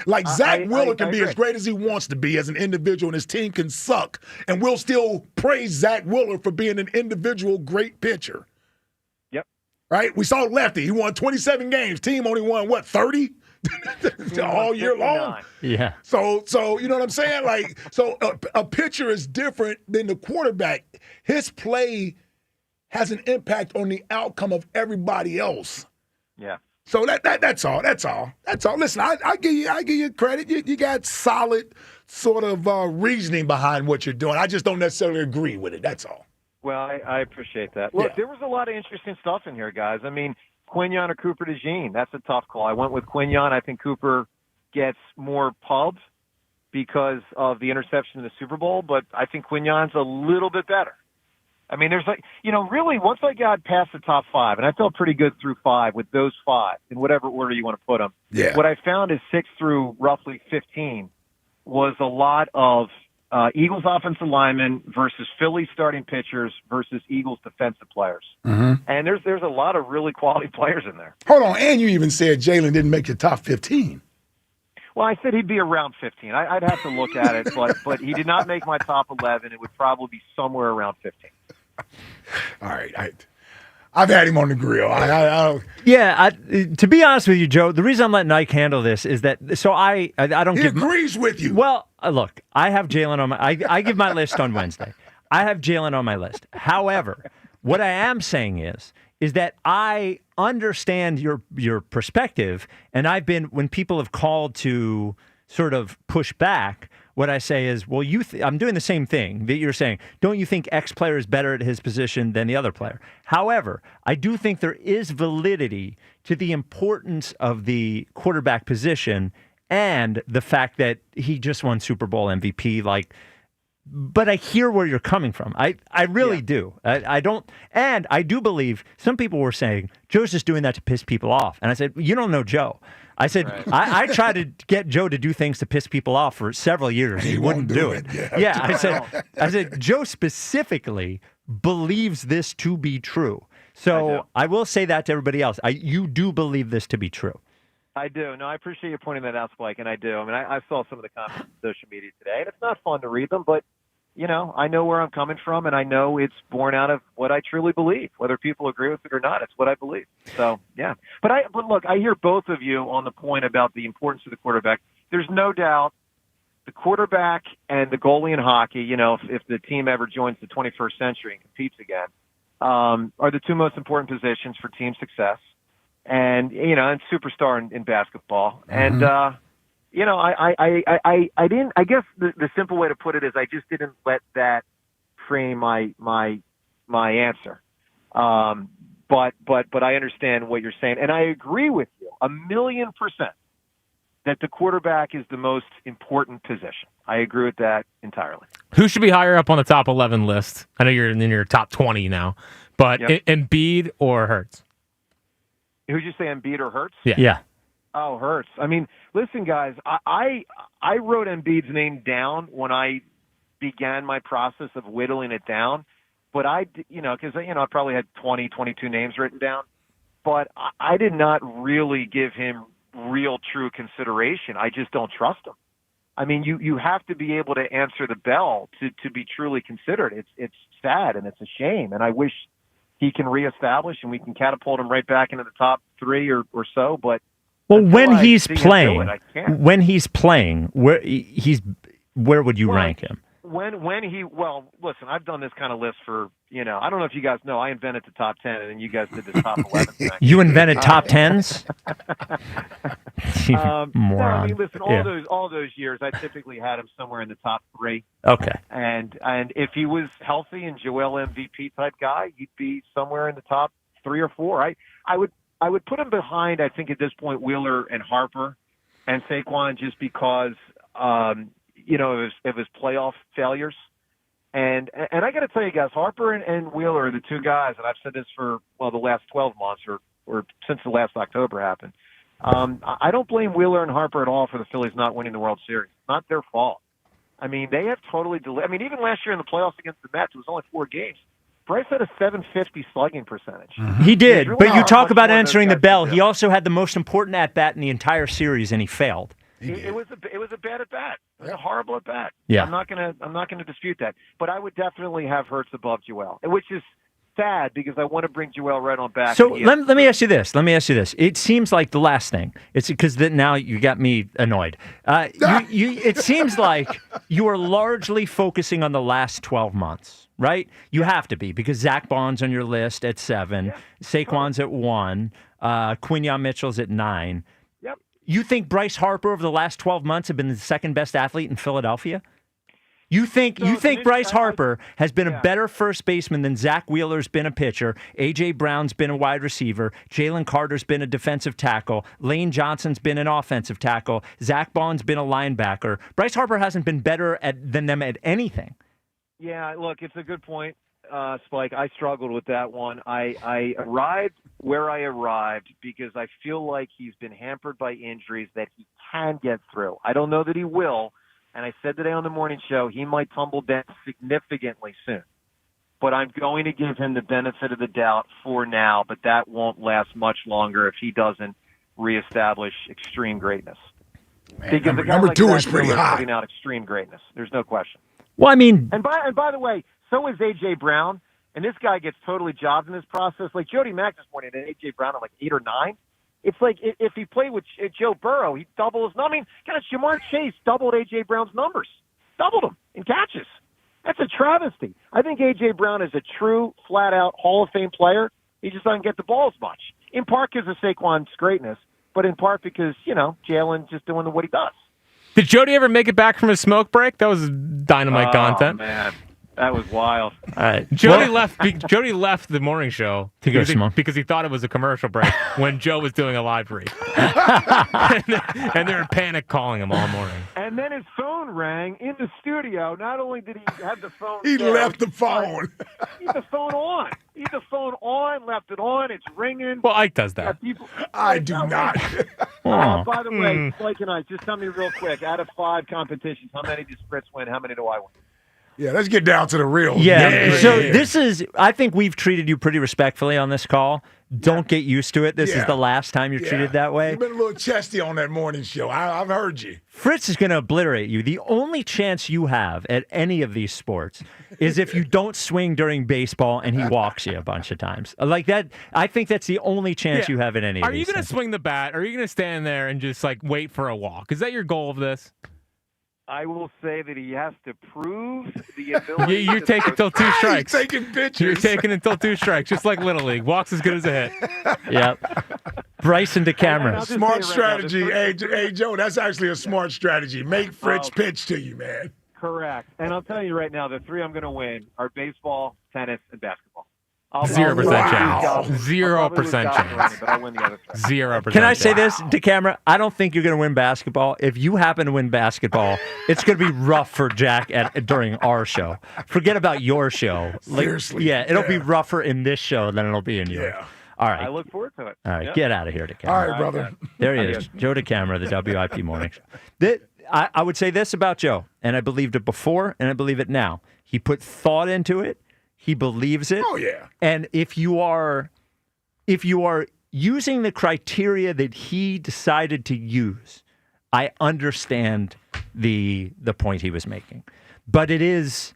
Like Zach Wheeler can be as great as he wants to be as an individual, and his team can suck, and we'll still praise Zach Wheeler for being an individual great pitcher. Yep. Right? We saw Lefty. He won 27 games. Team only won, 30? All year long? Yeah. So you know what I'm saying? Like, so a pitcher is different than the quarterback. His play has an impact on the outcome of everybody else. Yeah. So that's all. That's all. Listen, I give you credit. You got solid sort of reasoning behind what you're doing. I just don't necessarily agree with it. That's all. Well, I appreciate that. Look, there was a lot of interesting stuff in here, guys. I mean, Quignon or Cooper DeJean, that's a tough call. I went with Quignon. I think Cooper gets more pubs because of the interception in the Super Bowl, but I think Quignon's a little bit better. I mean, there's really, once I got past the top 5, and I felt pretty good through 5 with those 5, in whatever order you want to put them. Yeah. What I found is 6 through roughly 15 was a lot of Eagles offensive linemen versus Phillies starting pitchers versus Eagles defensive players. Mm-hmm. And there's a lot of really quality players in there. Hold on, and you even said Jalen didn't make your top 15. Well, I said he'd be around 15. I'd have to look at it, but he did not make my top 11. It would probably be somewhere around 15. All right, I've had him on the grill. To be honest with you, Joe, the reason I'm letting Ike handle this is that I don't. He agrees with you. Well, look, I have Jalen on my. I give my list on Wednesday. I have Jalen on my list. However, what I am saying is that I understand your perspective, and when people have called to sort of push back. What I say is, well, I'm doing the same thing that you're saying. Don't you think X player is better at his position than the other player? However, I do think there is validity to the importance of the quarterback position and the fact that he just won Super Bowl MVP. But I hear where you're coming from. I really do. I don't, and I do believe some people were saying Joe's just doing that to piss people off. And I said, you don't know Joe. I said, right. I tried to get Joe to do things to piss people off for several years. He wouldn't do it. Yeah, I said, Joe specifically believes this to be true. So I will say that to everybody else. You do believe this to be true. I do. No, I appreciate you pointing that out, Spike, and I do. I mean, I saw some of the comments on social media today, and it's not fun to read them, but, I know where I'm coming from, and I know it's born out of what I truly believe. Whether people agree with it or not, it's what I believe. So, yeah. But look, I hear both of you on the point about the importance of the quarterback. There's no doubt the quarterback and the goalie in hockey, if the team ever joins the 21st century and competes again, are the two most important positions for team success. And, and superstar in basketball. Mm-hmm. And, I guess the simple way to put it is I just didn't let that frame my answer. But I understand what you're saying. And I agree with you 1,000,000% that the quarterback is the most important position. I agree with that entirely. Who should be higher up on the top 11 list? I know you're in your top 20 now, but Embiid or Hurts? Who'd you say, Embiid or Hurts? Yeah. Oh, Hurts. I mean, listen, guys, I wrote Embiid's name down when I began my process of whittling it down. But because I probably had 20, 22 names written down. But I did not really give him real, true consideration. I just don't trust him. I mean, you have to be able to answer the bell to be truly considered. It's sad and it's a shame. And I wish he can reestablish and we can catapult him right back into the top 3 or so. But when he's playing, where would you rank him? Listen, I've done this kind of list for, I don't know if you guys know, I invented the top 10 and then you guys did this top 11 thing. You invented top 10s? No, I mean, listen, all those years, I typically had him somewhere in the top 3. Okay. And if he was healthy and Joel MVP type guy, he'd be somewhere in the top 3 or 4. I would put him behind, I think at this point, Wheeler and Harper and Saquon just because, of his playoff failures. And I got to tell you guys, Harper and Wheeler are the two guys, and I've said this for, the last 12 months or since the last October happened. I don't blame Wheeler and Harper at all for the Phillies not winning the World Series. It's not their fault. I mean, they have totally delayed. I mean, even last year in the playoffs against the Mets, it was only 4 games. Bryce had a 750 slugging percentage. Mm-hmm. He did, really, but you talk about answering the bell. He also had the most important at-bat in the entire series, and he failed. It was a bad at bat. It was a horrible at bat. Yeah. I'm not gonna dispute that. But I would definitely have Hurts above Joel, which is sad because I want to bring Joel Reynolds back. So let me ask you this. It seems like the last thing. It's because now you got me annoyed. It seems like you are largely focusing on the last 12 months, right? You have to be because Zach Bond's on your list at 7, Saquon's at 1, Quinyon Mitchell's at 9. Yep. You think Bryce Harper over the last 12 months have been the second best athlete in Philadelphia? You think Bryce Harper has been a better first baseman than Zach Wheeler's been a pitcher, A.J. Brown's been a wide receiver, Jalen Carter's been a defensive tackle, Lane Johnson's been an offensive tackle, Zach Bond's been a linebacker. Bryce Harper hasn't been better than them at anything. Yeah, look, it's a good point, Spike. I struggled with that one. I arrived where I arrived because I feel like he's been hampered by injuries that he can get through. I don't know that he will. And I said today on the morning show, he might tumble down significantly soon. But I'm going to give him the benefit of the doubt for now, but that won't last much longer if he doesn't reestablish extreme greatness. Man, because number 2 is pretty high. Putting out extreme greatness. There's no question. Well, I mean... And by the way, so is A.J. Brown, and this guy gets totally jobbed in this process. Like Jody Mack this morning and A.J. Brown at like 8 or 9. It's like if he played with Joe Burrow, he'd double his. I mean, gosh, Jamar Chase doubled A.J. Brown's numbers, doubled them in catches. That's a travesty. I think A.J. Brown is a true, flat-out Hall of Fame player. He just doesn't get the ball as much. In part because of Saquon's greatness, but in part because Jalen just doing what he does. Did Jody ever make it back from his smoke break? That was dynamite content. Man. That was wild. All right. Jody left the morning show to go smoke because he thought it was a commercial break when Joe was doing a live read. and they were panic calling him all morning. And then his phone rang in the studio. Not only did he have the phone, he left the phone. He had the phone on. He had the phone on, left it on. It's ringing. Well, Ike does that. I do not. By the way, Blake and I, just tell me real quick. Out of 5 competitions, how many does Fritz win? How many do I win? Yeah, let's get down to the real. Yeah. So this is, I think we've treated you pretty respectfully on this call. Don't get used to it. This is the last time you're treated that way. You've been a little chesty on that morning show. I've heard you. Fritz is going to obliterate you. The only chance you have at any of these sports is if you don't swing during baseball and he walks you a bunch of times. Like that, I think that's the only chance you have in any of these. Are you going to swing the bat? Or are you going to stand there and just like wait for a walk? Is that your goal of this? I will say that he has to prove the ability. You take until 2 strikes. He's taking pictures. You're taking until 2 strikes, just like Little League. Walks as good as a hit. Yep. Bryson to camera. Smart strategy. Hey, Joe, that's actually a smart strategy. Make Fritz pitch to you, man. Correct. And I'll tell you right now, the 3 I'm going to win are baseball, tennis, and basketball. 0% chance. 0% chance. But I'll win the other 3. 0%. Can I say this to camera? I don't think you're going to win basketball. If you happen to win basketball, it's going to be rough for Jack during our show. Forget about your show. Seriously. Yeah, it'll be rougher in this show than it'll be in yours. Yeah. All right. I look forward to it. All right, get out of here, DeCamera. All right, brother. There he is, Joe DeCamera, the WIP Morning Show. I would say this about Joe, and I believed it before, and I believe it now. He put thought into it. He believes it. Oh, yeah. And if you are using the criteria that he decided to use, I understand the point he was making. But it's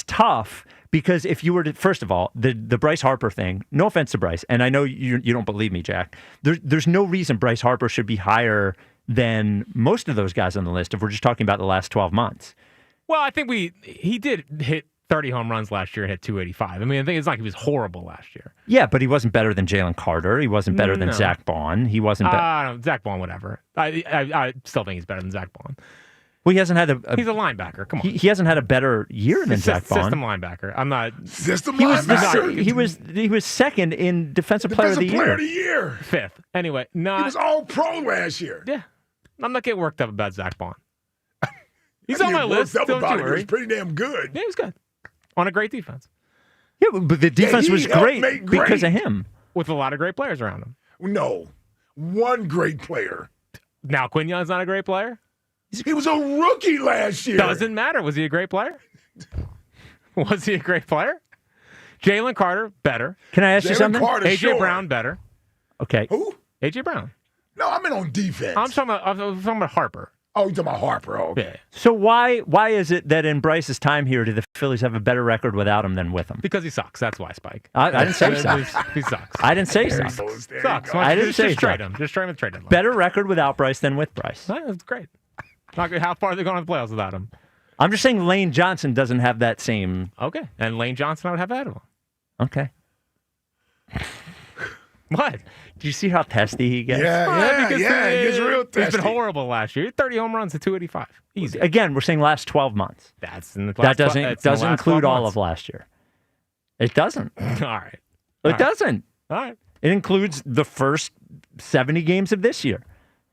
tough because if you were to, first of all, the Bryce Harper thing, no offense to Bryce, and I know you don't believe me, Jack, there's no reason Bryce Harper should be higher than most of those guys on the list if we're just talking about the last 12 months. Well, I think he did hit 30 home runs last year and hit 285. I mean, I think it's not like he was horrible last year. Yeah, but he wasn't better than Jalen Carter. He wasn't better than Zach Bond. He wasn't better. Zach Bond, whatever. I still think he's better than Zach Bond. Well, he hasn't had he's a linebacker. Come on. He hasn't had a better year than Zach Bond. System linebacker. I'm not. System linebacker. He was second in Defensive Player of the Year. 5th. Anyway, no. He was all pro last year. Yeah. I'm not getting worked up about Zach Bond. He's on my list. Don't you worry. He was pretty damn good. Yeah, he was good. On a great defense. Yeah, but the defense was great because of him. With a lot of great players around him. No. One great player. Now, Quinyon's not a great player? He was a rookie last year. Doesn't matter. Was he a great player? Was he a great player? Jalen Carter, better. Can I ask you something? A.J. Brown, better. Okay. Who? A.J. Brown. No, I meant on defense. I'm talking about Harper. Oh, you talking about Harper? Oh, okay. Yeah. So why is it that in Bryce's time here, do the Phillies have a better record without him than with him? Because he sucks. That's why, Spike. I didn't say he sucks. He sucks. I didn't say There he sucks. goes, there he Sucks. goes. I didn't say just trade sucks. him. Just trade him at the trade deadline. Better record without Bryce than with Bryce. That's great. Not good. How far are they going to the playoffs without him? I'm just saying Lane Johnson doesn't have that same. Okay. And Lane Johnson, I would have ahead of him. Okay. What? Do you see how testy he gets? Yeah, because he gets real He's testy. been horrible last year. 30 home runs to 285. Easy. Again, we're saying last 12 months. That's in the That doesn't include all of last year. It doesn't. All right. It doesn't. All right. It includes the first 70 games of this year,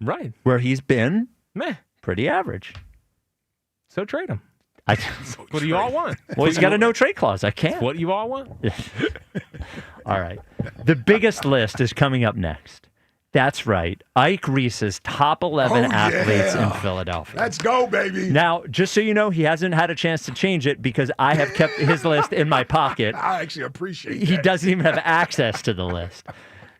Right. where he's been Meh. pretty average. So trade him. I, What do you all want? well, he's got a no trade clause. I can't. What do you all want? All right. The biggest list is coming up next. That's right. Ike Reese's top 11 athletes in Philadelphia. Let's go, baby. Now, just so you know, he hasn't had a chance to change it because I have kept his list in my pocket. I actually appreciate He that. doesn't even have access to the list.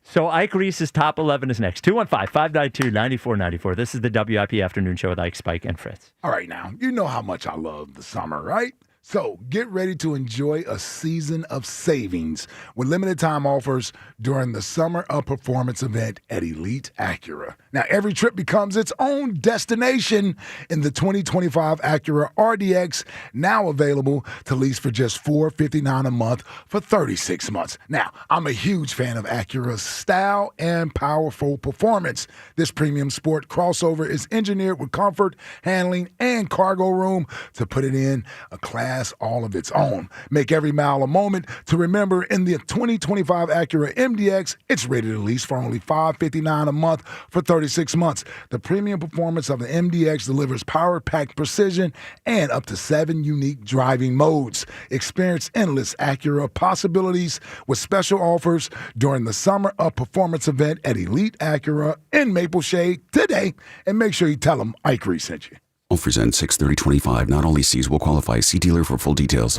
So Ike Reese's top 11 is next. 215-592-9494. This is the WIP Afternoon Show with Ike, Spike, and Fritz. All right, now, you know how much I love the summer, right? So get ready to enjoy a season of savings with limited time offers during the Summer of Performance event at Elite Acura. Now, every trip becomes its own destination in the 2025 Acura RDX, now available to lease for just $459 a month for 36 months. Now, I'm a huge fan of Acura's style and powerful performance. This premium sport crossover is engineered with comfort, handling, and cargo room to put it in a class all of its own. Make every mile a moment to remember in the 2025 Acura MDX. It's rated to lease for only $559 a month for 36 months. The premium performance of the MDX delivers power-packed precision and up to 7 unique driving modes. Experience endless Acura possibilities with special offers during the Summer of Performance event at Elite Acura in Maple Shade today. And make sure you tell them Ike Reese sent you. Offers end 6/30/25. Not all leases will qualify. See dealer for full details.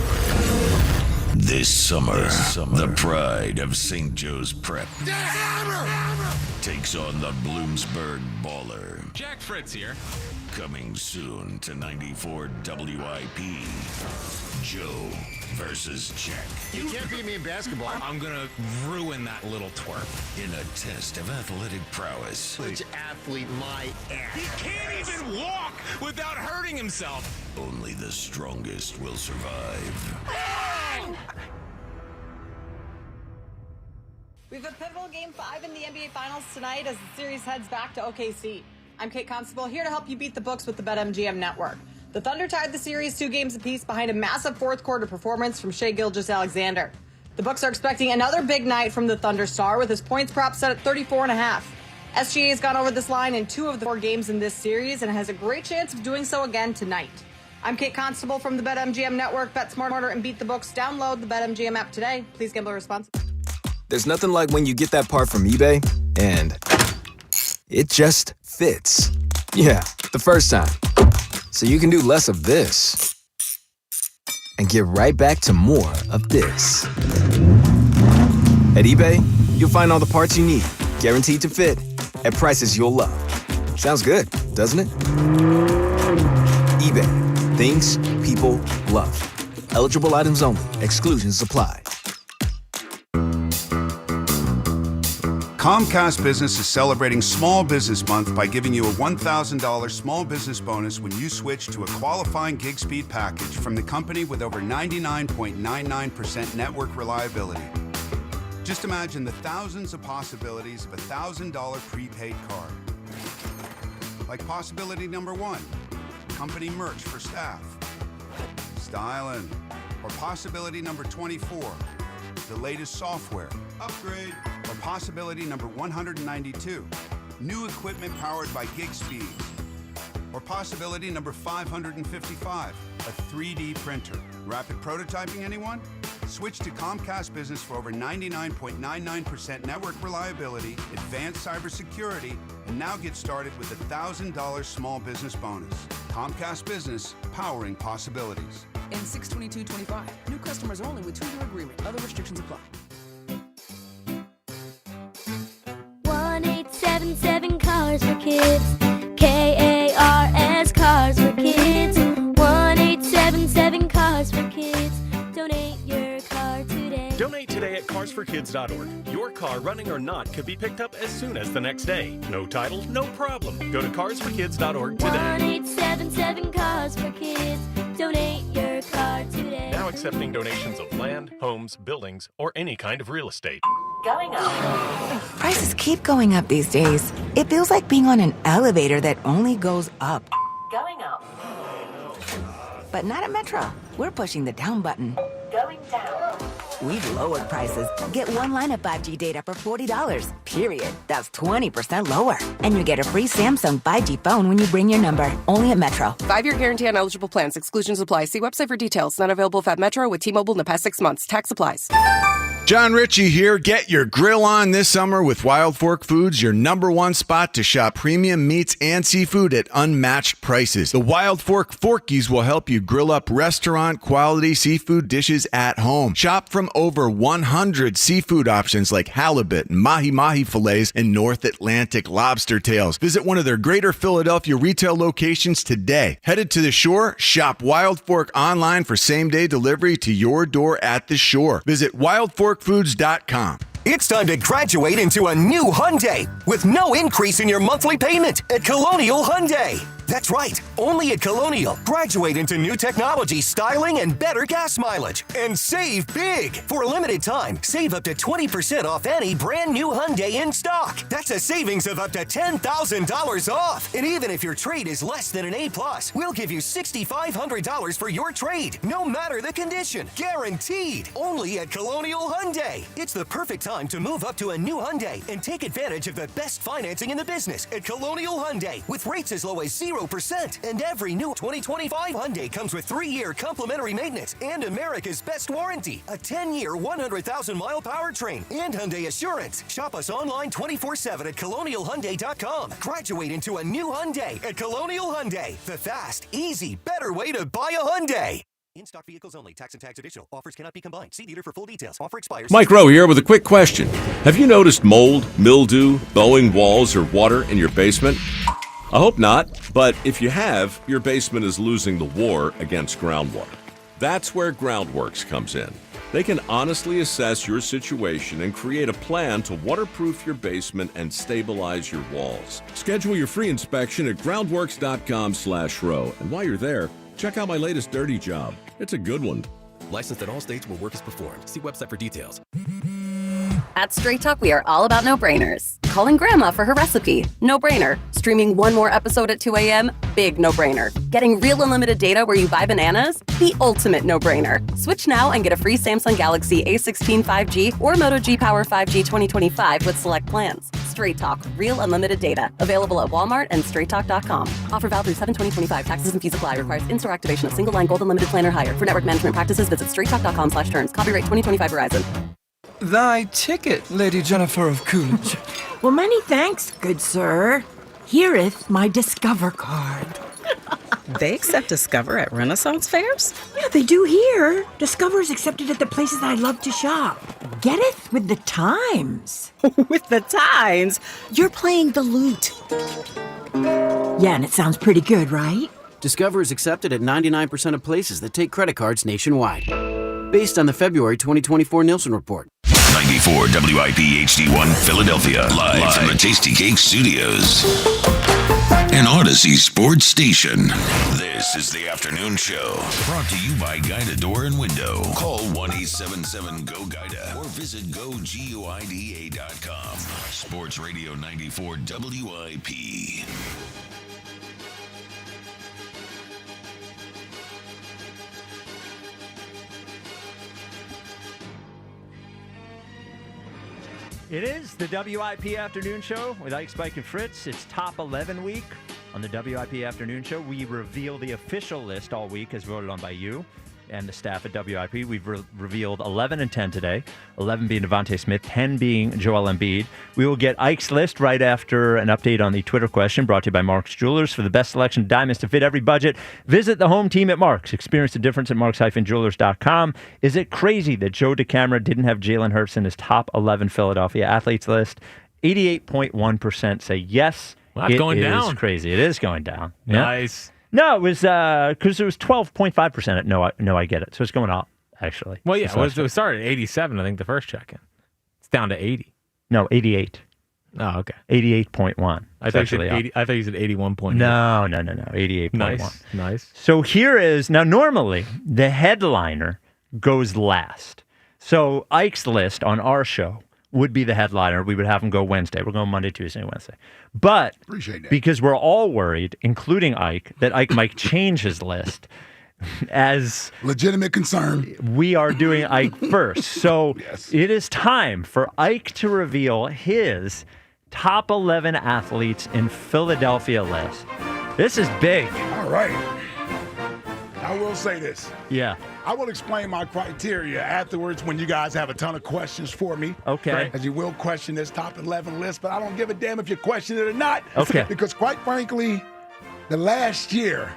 This summer, the pride of St. Joe's Prep takes on the Bloomsburg Baller. Jack Fritz here. Coming soon to 94 WIP. Joe versus Check. You can't beat me in basketball. I'm going to ruin that little twerp. In a test of athletic prowess. Such athlete, my ass. He can't even walk without hurting himself. Only the strongest will survive. We have a pivotal Game 5 in the NBA Finals tonight as the series heads back to OKC. I'm Kate Constable, here to help you beat the books with the BetMGM Network. The Thunder tied the series 2 games apiece behind a massive fourth-quarter performance from Shai Gilgeous-Alexander. The books are expecting another big night from the Thunder star with his points prop set at 34.5. SGA has gone over this line in 2 of the 4 games in this series and has a great chance of doing so again tonight. I'm Kate Constable from the BetMGM Network. Bet smarter and beat the books. Download the BetMGM app today. Please gamble responsibly. There's nothing like when you get that part from eBay and it just fits. Yeah, the first time. So you can do less of this and get right back to more of this. At eBay, you'll find all the parts you need, guaranteed to fit, at prices you'll love. Sounds good, doesn't it? eBay, things people love. Eligible items only. Exclusions apply. Comcast Business is celebrating Small Business Month by giving you a $1,000 small business bonus when you switch to a qualifying gig speed package from the company with over 99.99% network reliability. Just imagine the thousands of possibilities of a $1,000 prepaid card. Like possibility number 1, company merch for staff. Styling. Or possibility number 24, the latest software. Upgrade. Or possibility number 192, new equipment powered by gig speeds. Or possibility number 555, a 3D printer. Rapid prototyping, anyone? Switch to Comcast Business for over 99.99% network reliability, advanced cybersecurity, and now get started with a $1,000 small business bonus. Comcast Business, powering possibilities. In 6/22/25, new customers only with 2-year agreement. Other restrictions apply. 1-877 Cars for Kids. KARM Kids. 1-877-CARS-FOR-KIDS. Donate your car today. Donate today at carsforkids.org. Your car, running or not, could be picked up as soon as the next day. No title, no problem. Go to carsforkids.org today. 1-877-CARS-FOR-KIDS. Donate your car today. Now accepting donations of land, homes, buildings, or any kind of real estate. Going up. Prices keep going up these days. It feels like being on an elevator that only goes up. Going up. But not at Metro. We're pushing the down button. Going down. We've lowered prices. Get one line of 5G data for $40. Period. That's 20% lower. And you get a free Samsung 5G phone when you bring your number. Only at Metro. 5-year guarantee on eligible plans. Exclusions apply. See website for details. Not available if at Metro with T-Mobile in the past 6 months. Tax applies. John Ritchie here. Get your grill on this summer with Wild Fork Foods, your #1 spot to shop premium meats and seafood at unmatched prices. The Wild Fork Forkies will help you grill up restaurant quality seafood dishes at home. Shop from over 100 seafood options like halibut, mahi-mahi fillets, and North Atlantic lobster tails. Visit one of their Greater Philadelphia retail locations today. Headed to the shore? Shop Wild Fork online for same-day delivery to your door at the shore. Visit wildforkfoods.com. It's time to graduate into a new Hyundai with no increase in your monthly payment at Colonial Hyundai. That's right, only at Colonial. Graduate into new technology, styling, and better gas mileage. And save big. For a limited time, save up to 20% off any brand new Hyundai in stock. That's a savings of up to $10,000 off. And even if your trade is less than an A+, we'll give you $6,500 for your trade, no matter the condition. Guaranteed. Only at Colonial Hyundai. It's the perfect time to move up to a new Hyundai and take advantage of the best financing in the business at Colonial Hyundai with rates as low as 0%. And every new 2025 Hyundai comes with 3-year complimentary maintenance and America's best warranty, a 10-year, 100,000-mile powertrain, and Hyundai Assurance. Shop us online 24/7 at colonialhyundai.com. Graduate into a new Hyundai at Colonial Hyundai. The fast, easy, better way to buy a Hyundai. In-stock vehicles only. Tax and tax additional. Offers cannot be combined. See dealer for full details. Offer expires. Mike Rowe here with a quick question. Have you noticed mold, mildew, bowing walls, or water in your basement? I hope not, but if you have, your basement is losing the war against groundwater. That's where Groundworks comes in. They can honestly assess your situation and create a plan to waterproof your basement and stabilize your walls. Schedule your free inspection at groundworks.com/row. And while you're there, check out my latest dirty job. It's a good one. Licensed in all states where work is performed. See website for details. At Straight Talk, we are all about no-brainers. Calling grandma for her recipe, no-brainer. Streaming one more episode at 2 a.m., big no-brainer. Getting real unlimited data where you buy bananas, the ultimate no-brainer. Switch now and get a free Samsung Galaxy A16 5G or Moto G Power 5G 2025 with select plans. Straight Talk, real unlimited data. Available at Walmart and straighttalk.com. Offer valid through 7/2025. Taxes and fees apply. Requires in-store activation of single line gold unlimited plan or higher. For network management practices, visit straighttalk.com/terms. Copyright 2025 Verizon. Thy ticket, Lady Jennifer of Coolidge. Well, many thanks, good sir. Here'th my Discover card. They accept Discover at Renaissance fairs? Yeah, they do here. Discover's accepted at the places I love to shop. Getteth with the times. With the times? You're playing the lute. Yeah, and it sounds pretty good, right? Discover is accepted at 99% of places that take credit cards nationwide. Based on the February 2024 Nielsen report. 94 WIP HD1 Philadelphia. Live from the Tasty Cake Studios. An Odyssey sports station. This is the afternoon show. Brought to you by Guida Door and Window. Call 1-877-GO-GUIDA or visit GoGuida.com. Sports Radio 94 WIP. It is the WIP Afternoon Show with Ike, Spike, and Fritz. It's top 11 week on the WIP Afternoon Show. We reveal the official list all week as voted on by you and the staff at WIP. We've revealed 11 and 10 today, 11 being Devontae Smith, 10 being Joel Embiid. We will get Ike's list right after an update on the Twitter question brought to you by Mark's Jewelers. For the best selection of diamonds to fit every budget, visit the home team at Mark's. Experience the difference at marks-jewelers.com. Is it crazy that Joe DeCamara didn't have Jalen Hurts in his top 11 Philadelphia athletes list? 88.1% say yes. Well, that's going down. It is crazy. It is going down. Nice. Yeah. No, it was because it was 12.5% at No, I Get It. So it's going up, actually. Well, yeah, it started at 87, I think, the first check-in. It's down to 80. No, 88. Oh, okay. 88.1. I thought you said 81.8. No. 88.1. Nice. So here is, now normally, the headliner goes last. So Ike's list on our show would be the headliner. We would have him go Wednesday. We're going Monday, Tuesday, Wednesday. But appreciate that. Because we're all worried, including Ike, that Ike might change his list as legitimate concern. We are doing Ike first. So yes. It is time for Ike to reveal his top 11 athletes in Philadelphia list. This is big. All right. I will say this. Yeah. I will explain my criteria afterwards when you guys have a ton of questions for me. Okay. As you will question this top 11 list, but I don't give a damn if you question it or not. Okay. Because quite frankly, the last year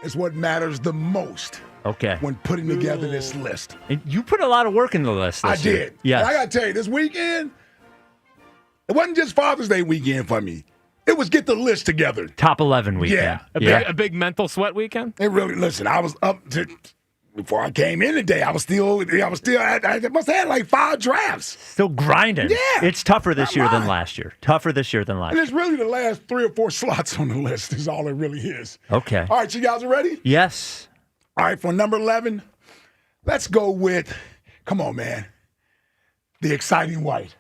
is what matters the most. Okay. When putting together this list. And you put a lot of work in the list this year. I did. Yes. And I got to tell you, this weekend, it wasn't just Father's Day weekend for me. It was get the list together. Top 11 weekend. Yeah. A big mental sweat weekend? It really, listen, I was up to, before I came in today, I must have had like 5 drafts. Still grinding. Yeah. It's tougher this year than last year. And it's really the last 3 or 4 slots on the list is all it really is. Okay. All right, you guys are ready? Yes. All right, for number 11, let's go with, come on, man, the exciting white.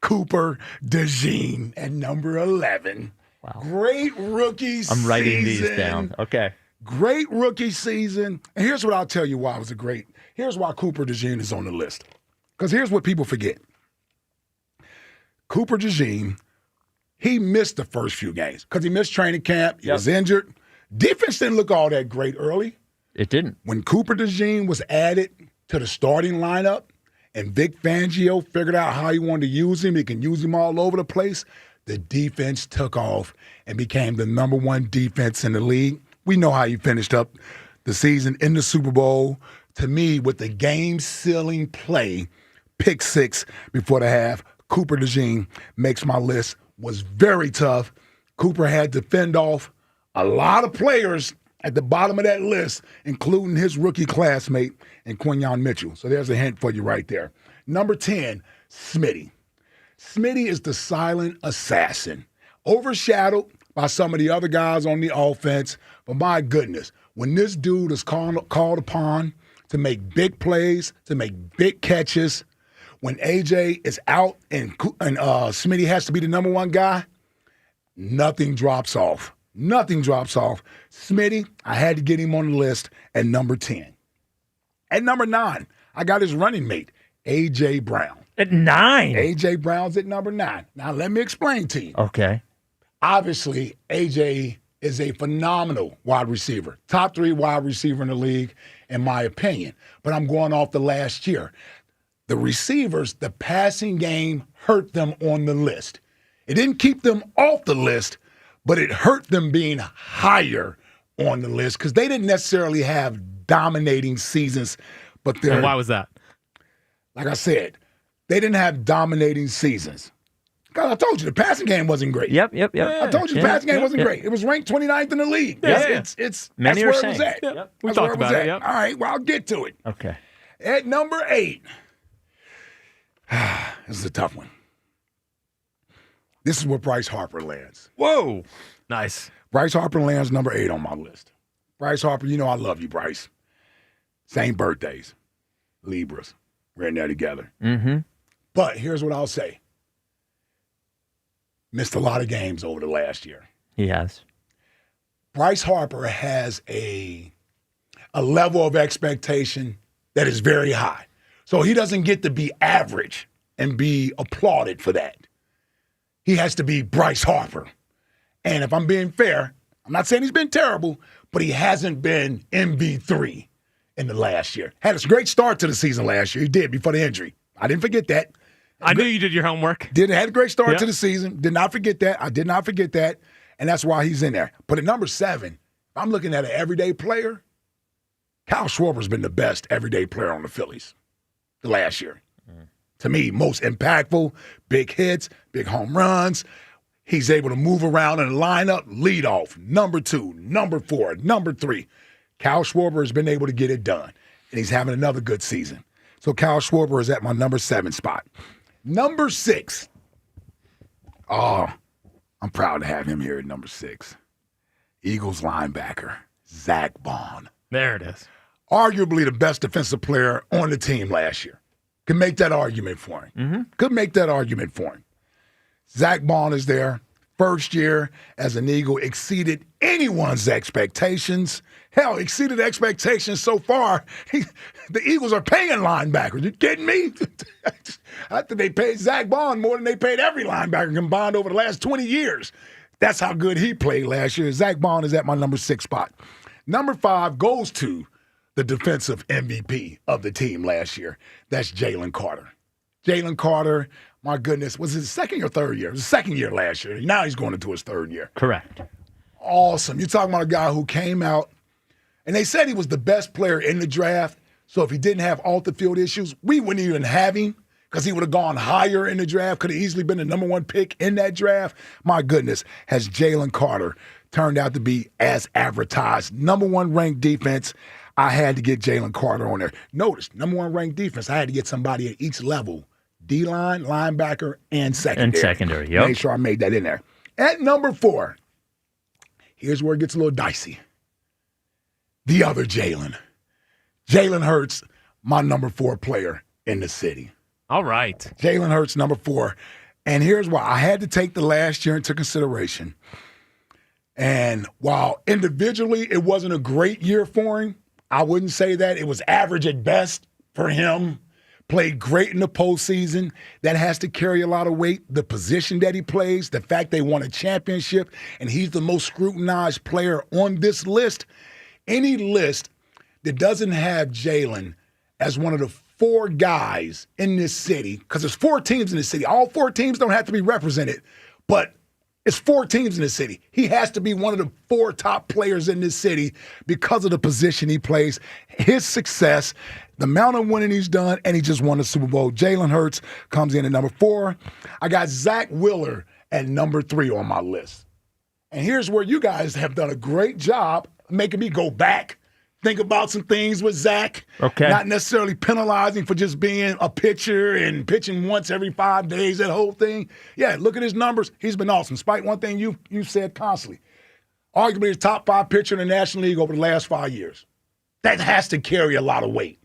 Cooper DeJean at number 11. Wow. Great rookie season. I'm writing these down. Okay. Great rookie season. And here's what I'll tell you why it was a great. Here's why Cooper DeJean is on the list. Because here's what people forget. Cooper DeJean, he missed the first few games because he missed training camp. He was injured. Defense didn't look all that great early. It didn't. When Cooper DeJean was added to the starting lineup, and Vic Fangio figured out how he wanted to use him. He can use him all over the place. The defense took off and became the number 1 defense in the league. We know how he finished up the season in the Super Bowl. To me, with the game-sealing play, pick 6 before the half, Cooper DeJean makes my list. Was very tough. Cooper had to fend off a lot of players at the bottom of that list, including his rookie classmate and Quinyon Mitchell. So there's a hint for you right there. Number 10, Smitty. Smitty is the silent assassin, overshadowed by some of the other guys on the offense. But my goodness, when this dude is called upon to make big plays, to make big catches, when AJ is out and Smitty has to be the number 1 guy, nothing drops off. Nothing drops off. Smitty, I had to get him on the list at number 10. At number 9, I got his running mate, A.J. Brown. At 9? A.J. Brown's at number 9. Now, let me explain to you. Okay. Obviously, A.J. is a phenomenal wide receiver. Top 3 wide receiver in the league, in my opinion. But I'm going off the last year. The receivers, the passing game hurt them on the list. It didn't keep them off the list, but it hurt them being higher on the list because they didn't necessarily have dominating seasons. But and why was that? Like I said, they didn't have dominating seasons. God, I told you the passing game wasn't great. Yep. I told you the passing game wasn't great. It was ranked 29th in the league. It's Many that's are where saying. it was at. Yep. We That's talked where it was about at. it. Yep. All right, well, I'll get to it. Okay. At number 8, this is a tough one. This is where Bryce Harper lands. Whoa. Nice. Bryce Harper lands number 8 on my list. Bryce Harper, you know I love you, Bryce. Same birthdays. Libras. We're in there together. Mm-hmm. But here's what I'll say. Missed a lot of games over the last year. He has. Bryce Harper has a level of expectation that is very high. So he doesn't get to be average and be applauded for that. He has to be Bryce Harper. And if I'm being fair, I'm not saying he's been terrible, but he hasn't been MV3 in the last year. Had a great start to the season last year. He did before the injury. I didn't forget that. I knew you did your homework. Had a great start to the season. Did not forget that. I did not forget that. And that's why he's in there. But at number 7, if I'm looking at an everyday player, Kyle Schwarber's been the best everyday player on the Phillies the last year. To me, most impactful, big hits, big home runs. He's able to move around in the lineup, lead off, number 2, number 4, number 3. Kyle Schwarber has been able to get it done, and he's having another good season. So Kyle Schwarber is at my number 7 spot. Number 6. Oh, I'm proud to have him here at number 6. Eagles linebacker, Zach Bond. There it is. Arguably the best defensive player on the team last year. Could make that argument for him. Mm-hmm. Could make that argument for him. Zach Bond is there. First year as an Eagle, exceeded anyone's expectations. Hell, exceeded expectations so far. The Eagles are paying linebackers. You kidding me? I think they paid Zach Bond more than they paid every linebacker combined over the last 20 years. That's how good he played last year. Zach Bond is at my number 6 spot. Number 5 goes to the defensive MVP of the team last year. That's Jalen Carter. Jalen Carter, my goodness, was his second or third year? It was his second year last year. Now he's going into his third year. Correct. Awesome. You're talking about a guy who came out, and they said he was the best player in the draft. So if he didn't have off-the-field issues, we wouldn't even have him because he would have gone higher in the draft, could have easily been the number 1 pick in that draft. My goodness, has Jalen Carter turned out to be as advertised. Number 1 ranked defense. I had to get Jalen Carter on there. Notice, number 1 ranked defense, I had to get somebody at each level. D-line, linebacker, and secondary. And secondary, yep. Make sure I made that in there. At number 4, here's where it gets a little dicey. The other Jalen. Jalen Hurts, my number 4 player in the city. All right. Jalen Hurts, number 4. And here's why. I had to take the last year into consideration. And while individually it wasn't a great year for him, I wouldn't say that. It was average at best for him. Played great in the postseason. That has to carry a lot of weight. The position that he plays, the fact they won a championship, and he's the most scrutinized player on this list. Any list that doesn't have Jalen as one of the 4 guys in this city, because there's 4 teams in the city. All 4 teams don't have to be represented, but it's 4 teams in the city. He has to be one of the 4 top players in this city because of the position he plays, his success, the amount of winning he's done, and he just won the Super Bowl. Jalen Hurts comes in at number 4. I got Zach Wheeler at number 3 on my list. And here's where you guys have done a great job making me go back, think about some things with Zach. Okay. Not necessarily penalizing for just being a pitcher and pitching once every 5 days, that whole thing. Yeah, look at his numbers. He's been awesome. Despite one thing you said constantly. Arguably the top 5 pitcher in the National League over the last 5 years. That has to carry a lot of weight.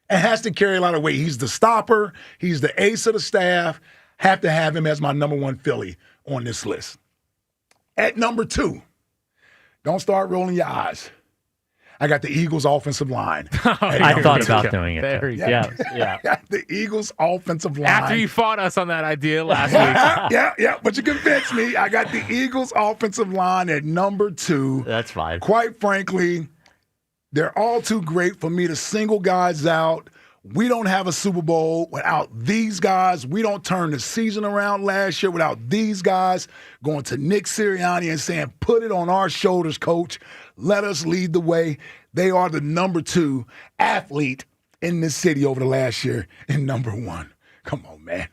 It has to carry a lot of weight. He's the stopper. He's the ace of the staff. Have to have him as my number 1 Philly on this list. At number 2, don't start rolling your eyes. I got the Eagles' offensive line. I thought about doing it. There you go. Yeah. The Eagles' offensive line. After you fought us on that idea last week. Yeah. But you convinced me. I got the Eagles' offensive line at number 2. That's fine. Quite frankly, they're all too great for me to single guys out. We don't have a Super Bowl without these guys. We don't turn the season around last year without these guys going to Nick Sirianni and saying, put it on our shoulders, coach. Let us lead the way. They are the number 2 athlete in this city over the last year and number 1. Come on, man.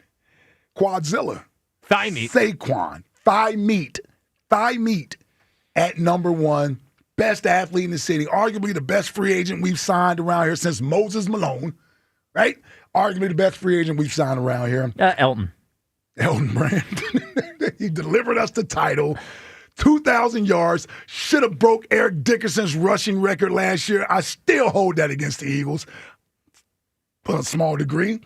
Quadzilla. Thigh meat. Saquon. Thigh meat at number 1. Best athlete in the city. Arguably the best free agent we've signed around here since Moses Malone. Right? Arguably the best free agent we've signed around here. Elton Brand. He delivered us the title. 2,000 yards. Should have broke Eric Dickerson's rushing record last year. I still hold that against the Eagles. To a small degree.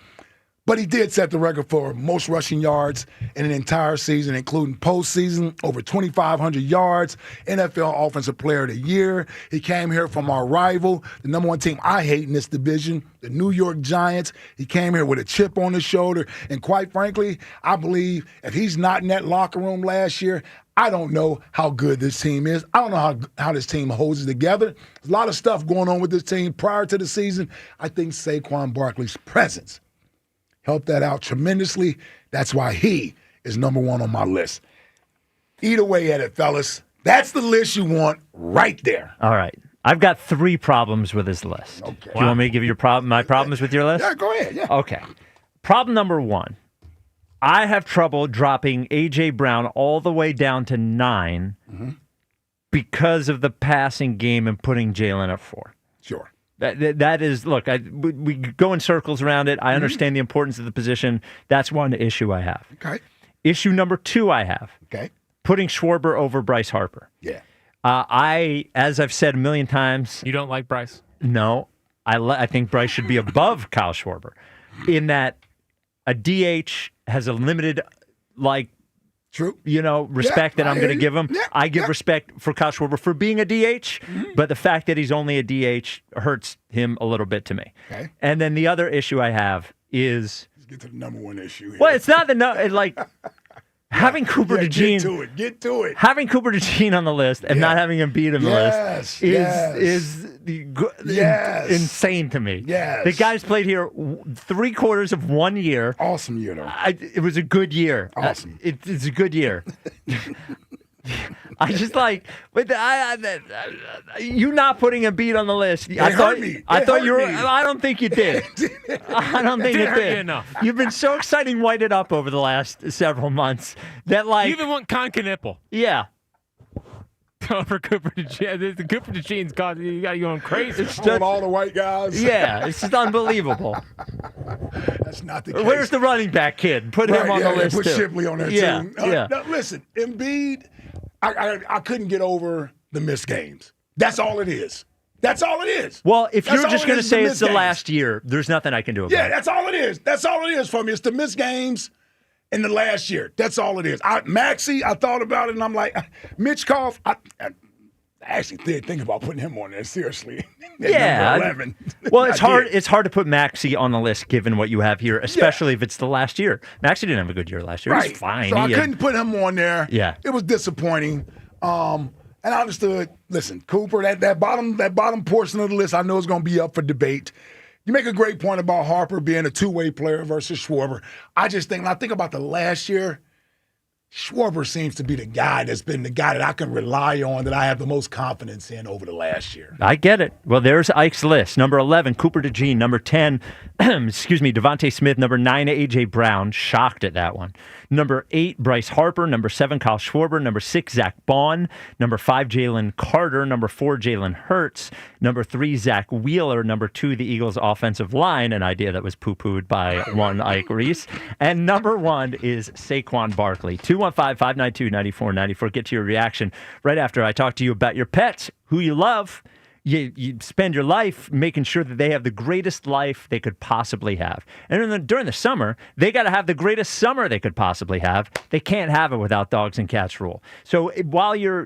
But he did set the record for most rushing yards in an entire season, including postseason, over 2,500 yards, NFL Offensive Player of the Year. He came here from our rival, the number 1 team I hate in this division, the New York Giants. He came here with a chip on his shoulder. And quite frankly, I believe if he's not in that locker room last year, I don't know how good this team is. I don't know how this team holds it together. There's a lot of stuff going on with this team prior to the season. I think Saquon Barkley's presence helped that out tremendously. That's why he is number 1 on my list. Eat away at it, fellas. That's the list you want right there. All right. I've got 3 problems with his list. Okay. Do you want me to give you my problems with your list? Yeah, go ahead. Yeah. Okay. Problem number 1. I have trouble dropping A.J. Brown all the way down to 9 because of the passing game and putting Jalen at 4. Sure. That is, look, we go in circles around it. I understand the importance of the position. That's one issue I have. Okay. Issue number 2 I have. Okay. Putting Schwarber over Bryce Harper. Yeah. As I've said a million times. You don't like Bryce? No. I think Bryce should be above Kyle Schwarber in that a DH has a limited, respect that I'm going to give him. Yeah, I give respect for Kyle Schwarber for being a DH, but the fact that he's only a DH hurts him a little bit to me. Okay. And then the other issue I have is... Let's get to the number one issue here. Well, it's not having Cooper DeJean... Get to it. Having Cooper DeJean on the list and not having Embiid on the list is insane to me. Yes. The guy's played here 3/4 of 1 year. Awesome year, though. It was a good year. Awesome. It's a good year. I just you not putting Embiid on the list. I thought you were. I don't think you did. I don't think it did. Enough. You've been so exciting whited up over the last several months that you even want Concanipple. Yeah. For Cooper DeJean. The Cooper DeJean's got you going crazy. It's just all the white guys. Yeah, it's just unbelievable. That's not the case. Where's the running back kid? Put him on the list put too. Shipley on there too. Yeah. Listen, Embiid, I couldn't get over the missed games. That's all it is. That's all it is. Well, if That's you're just going to say it's the games. last year, there's nothing I can do about it. Yeah, that's all it is. That's all it is for me. It's the missed games in the last year. That's all it is. Maxey, I thought about it, and I'm like, Mitchkoff, I actually did think about putting him on there, seriously. Yeah. Number 11. Well, it's hard. It's hard to put Maxey on the list given what you have here, especially if it's the last year. Maxey didn't have a good year last year. Right. He's fine. So I couldn't put him on there. Yeah. It was disappointing. And I understood, listen, Cooper, that bottom portion of the list I know is going to be up for debate. You make a great point about Harper being a two-way player versus Schwarber. I just think, when I think about the last year, Schwarber seems to be the guy that's been the guy that I can rely on, that I have the most confidence in over the last year. I get it. Well, there's Ike's list. Number 11, Cooper DeJean. Number 10, Devontae Smith. Number 9, A.J. Brown. Shocked at that one. Number 8, Bryce Harper. Number 7, Kyle Schwarber. Number 6, Zach Bond. Number 5, Jalen Carter. Number 4, Jalen Hurts. Number 3, Zach Wheeler. Number 2, the Eagles' offensive line, an idea that was poo-pooed by one Ike Reese. And number 1 is Saquon Barkley. 215-592-9494. Get to your reaction right after I talk to you about your pets, who you love. You spend your life making sure that they have the greatest life they could possibly have. And during the summer, they got to have the greatest summer they could possibly have. They can't have it without Dogs and Cats Rule. So while your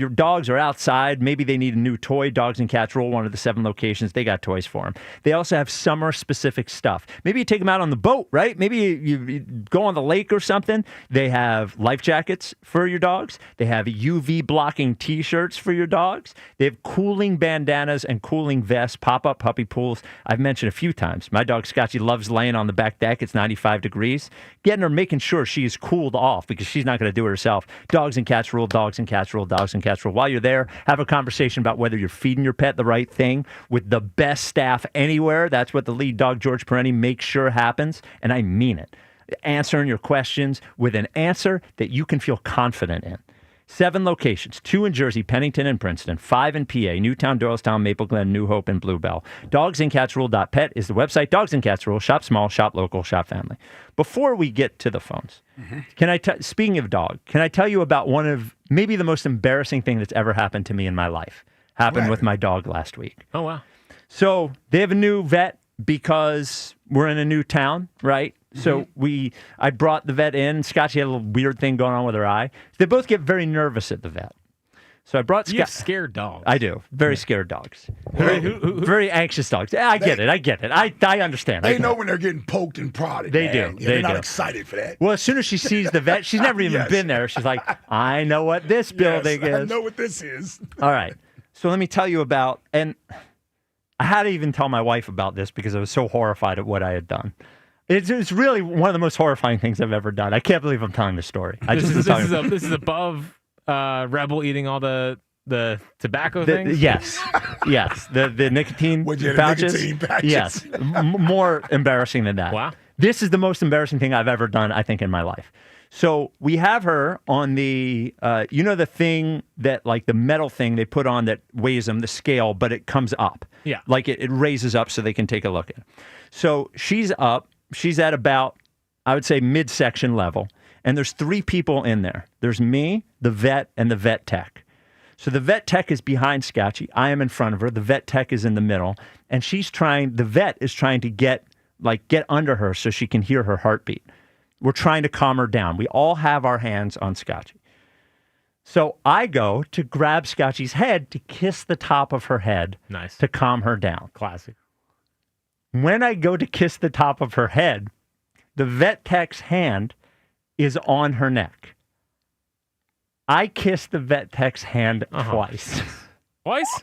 dogs are outside, maybe they need a new toy. Dogs and Cats Rule, one of the 7 locations, they got toys for them. They also have summer-specific stuff. Maybe you take them out on the boat, right? Maybe you go on the lake or something. They have life jackets for your dogs. They have UV-blocking T-shirts for your dogs. They have cooling bandanas and cooling vests, pop-up puppy pools. I've mentioned a few times. My dog Scotchy loves laying on the back deck. It's 95 degrees. Getting her, making sure she's cooled off because she's not going to do it herself. Dogs and Cats Rule, Dogs and Cats Rule, Dogs and Cats Rule. While you're there, have a conversation about whether you're feeding your pet the right thing with the best staff anywhere. That's what the lead dog, George Perenni, makes sure happens, and I mean it. Answering your questions with an answer that you can feel confident in. 7 locations, 2 in Jersey, Pennington, and Princeton, 5 in PA, Newtown, Doylestown, Maple Glen, New Hope, and Bluebell. DogsandCatsRule.pet is the website. Dogs and Cats Rule. Shop small, shop local, shop family. Before we get to the phones, speaking of dog, can I tell you about one of maybe the most embarrassing thing that's ever happened to me in my life? Happened with my dog last week. Oh, wow. So they have a new vet because we're in a new town, right? So I brought the vet in. Scotchy had a little weird thing going on with her eye. They both get very nervous at the vet. So I brought Scott. You have scared dogs. I do. Very scared dogs. Very anxious dogs. I get it. I understand. They know when they're getting poked and prodded. They man. do. Yeah, they're not excited for that. Well, as soon as she sees the vet, she's never even been there. She's like, I know what this building is. I know what this is. All right. So let me tell you about, and I had to even tell my wife about this because I was so horrified at what I had done. It's really one of the most horrifying things I've ever done. I can't believe I'm telling this story. This is above Rebel eating all the tobacco things? Yes. The nicotine pouches. Nicotine patches. Yes. More embarrassing than that. Wow. This is the most embarrassing thing I've ever done, I think, in my life. So we have her on the, the thing that, like the metal thing they put on that weighs them, the scale, but it comes up. Yeah. Like it raises up so they can take a look at it. So she's up. She's at about, I would say, midsection level. And there's 3 people in there. There's me, the vet, and the vet tech. So the vet tech is behind Scotchy. I am in front of her. The vet tech is in the middle. And the vet is trying to get under her so she can hear her heartbeat. We're trying to calm her down. We all have our hands on Scotchy. So I go to grab Scotchy's head to kiss the top of her head. Nice. To calm her down. Classic. When I go to kiss the top of her head, the vet tech's hand is on her neck. I kissed the vet tech's hand twice. Twice?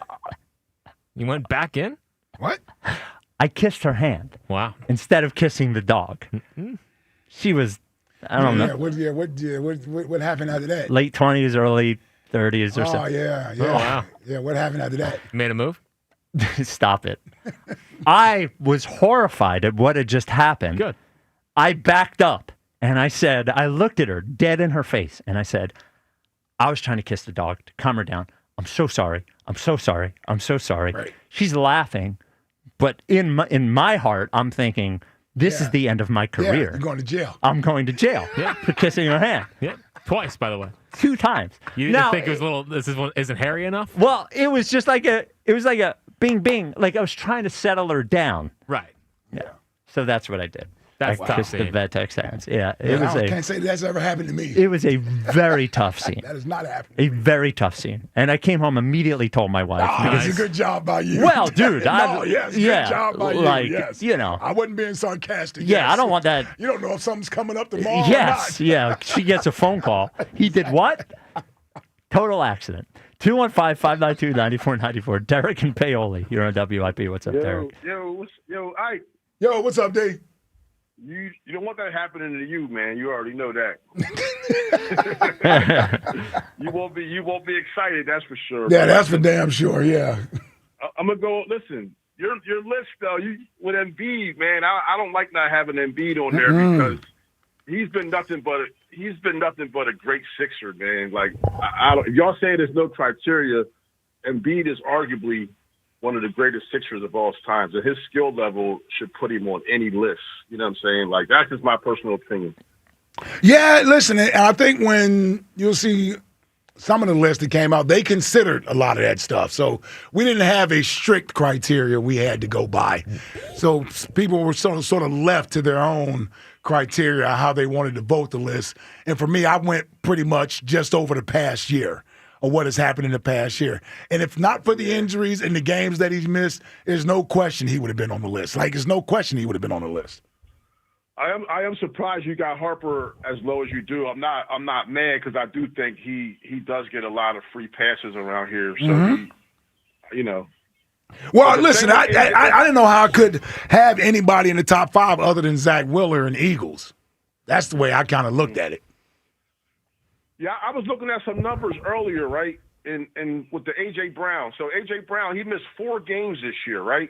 You went back in? What? I kissed her hand. Wow. Instead of kissing the dog. She was, I don't know. What happened after that? Late 20s, early 30s or something. Oh, yeah. Oh, wow. Yeah, what happened after that? Made a move? Stop it. I was horrified at what had just happened. Good. I backed up and I looked at her dead in her face and I said, I was trying to kiss the dog to calm her down. I'm so sorry. I'm so sorry. I'm so sorry. Right. She's laughing, but in my heart, I'm thinking, this is the end of my career. Yeah, you're going to jail. I'm going to jail for kissing her hand. Yeah. Twice, by the way. 2 times. You didn't think it was a little, this is one, isn't hairy enough? Well, it was just like a bing, bing. Like I was trying to settle her down. Right. Yeah. So that's what I did. That's I tough kissed the scene. vet tech's hands. Yeah. I can't say that's ever happened to me. It was a very tough scene. That has not happened. A very tough scene. And I came home, immediately told my wife. It's a good job by you. Well, dude. Good job by you. Yes. I wasn't being sarcastic. Yeah, yes. I don't want that. You don't know if something's coming up tomorrow Yes. or not. Yeah. She gets a phone call. He did what? Total accident. 215-592-9494. Derek and Paoli. You're on WIP. What's up, Derek? Yo, what's up, D? You don't want that happening to you, man. You already know that. You won't be excited, that's for sure. Yeah, that's for damn sure. Yeah. I'm gonna go. Listen, your list though. With Embiid, man. I don't like not having Embiid on there because he's been nothing but a great Sixer, man. Like if y'all say there's no criteria, Embiid is arguably one of the greatest Sixers of all time. So his skill level should put him on any list. You know what I'm saying? Like, that's just my personal opinion. Yeah, listen, and I think when you'll see some of the lists that came out, they considered a lot of that stuff. So we didn't have a strict criteria we had to go by. So people were sort of left to their own criteria, how they wanted to vote the list. And for me, I went pretty much just over the past year. Or what has happened in the past year. And if not for the injuries and the games that he's missed, there's no question he would have been on the list. Like, there's no question he would have been on the list. I am surprised you got Harper as low as you do. I'm not mad because I do think he does get a lot of free passes around here. So Well, listen, I didn't know how I could have anybody in the top 5 other than Zach Wheeler and Eagles. That's the way I kind of looked at it. Yeah, I was looking at some numbers earlier, right? And with the A.J. Brown. So A.J. Brown, he missed 4 games this year, right?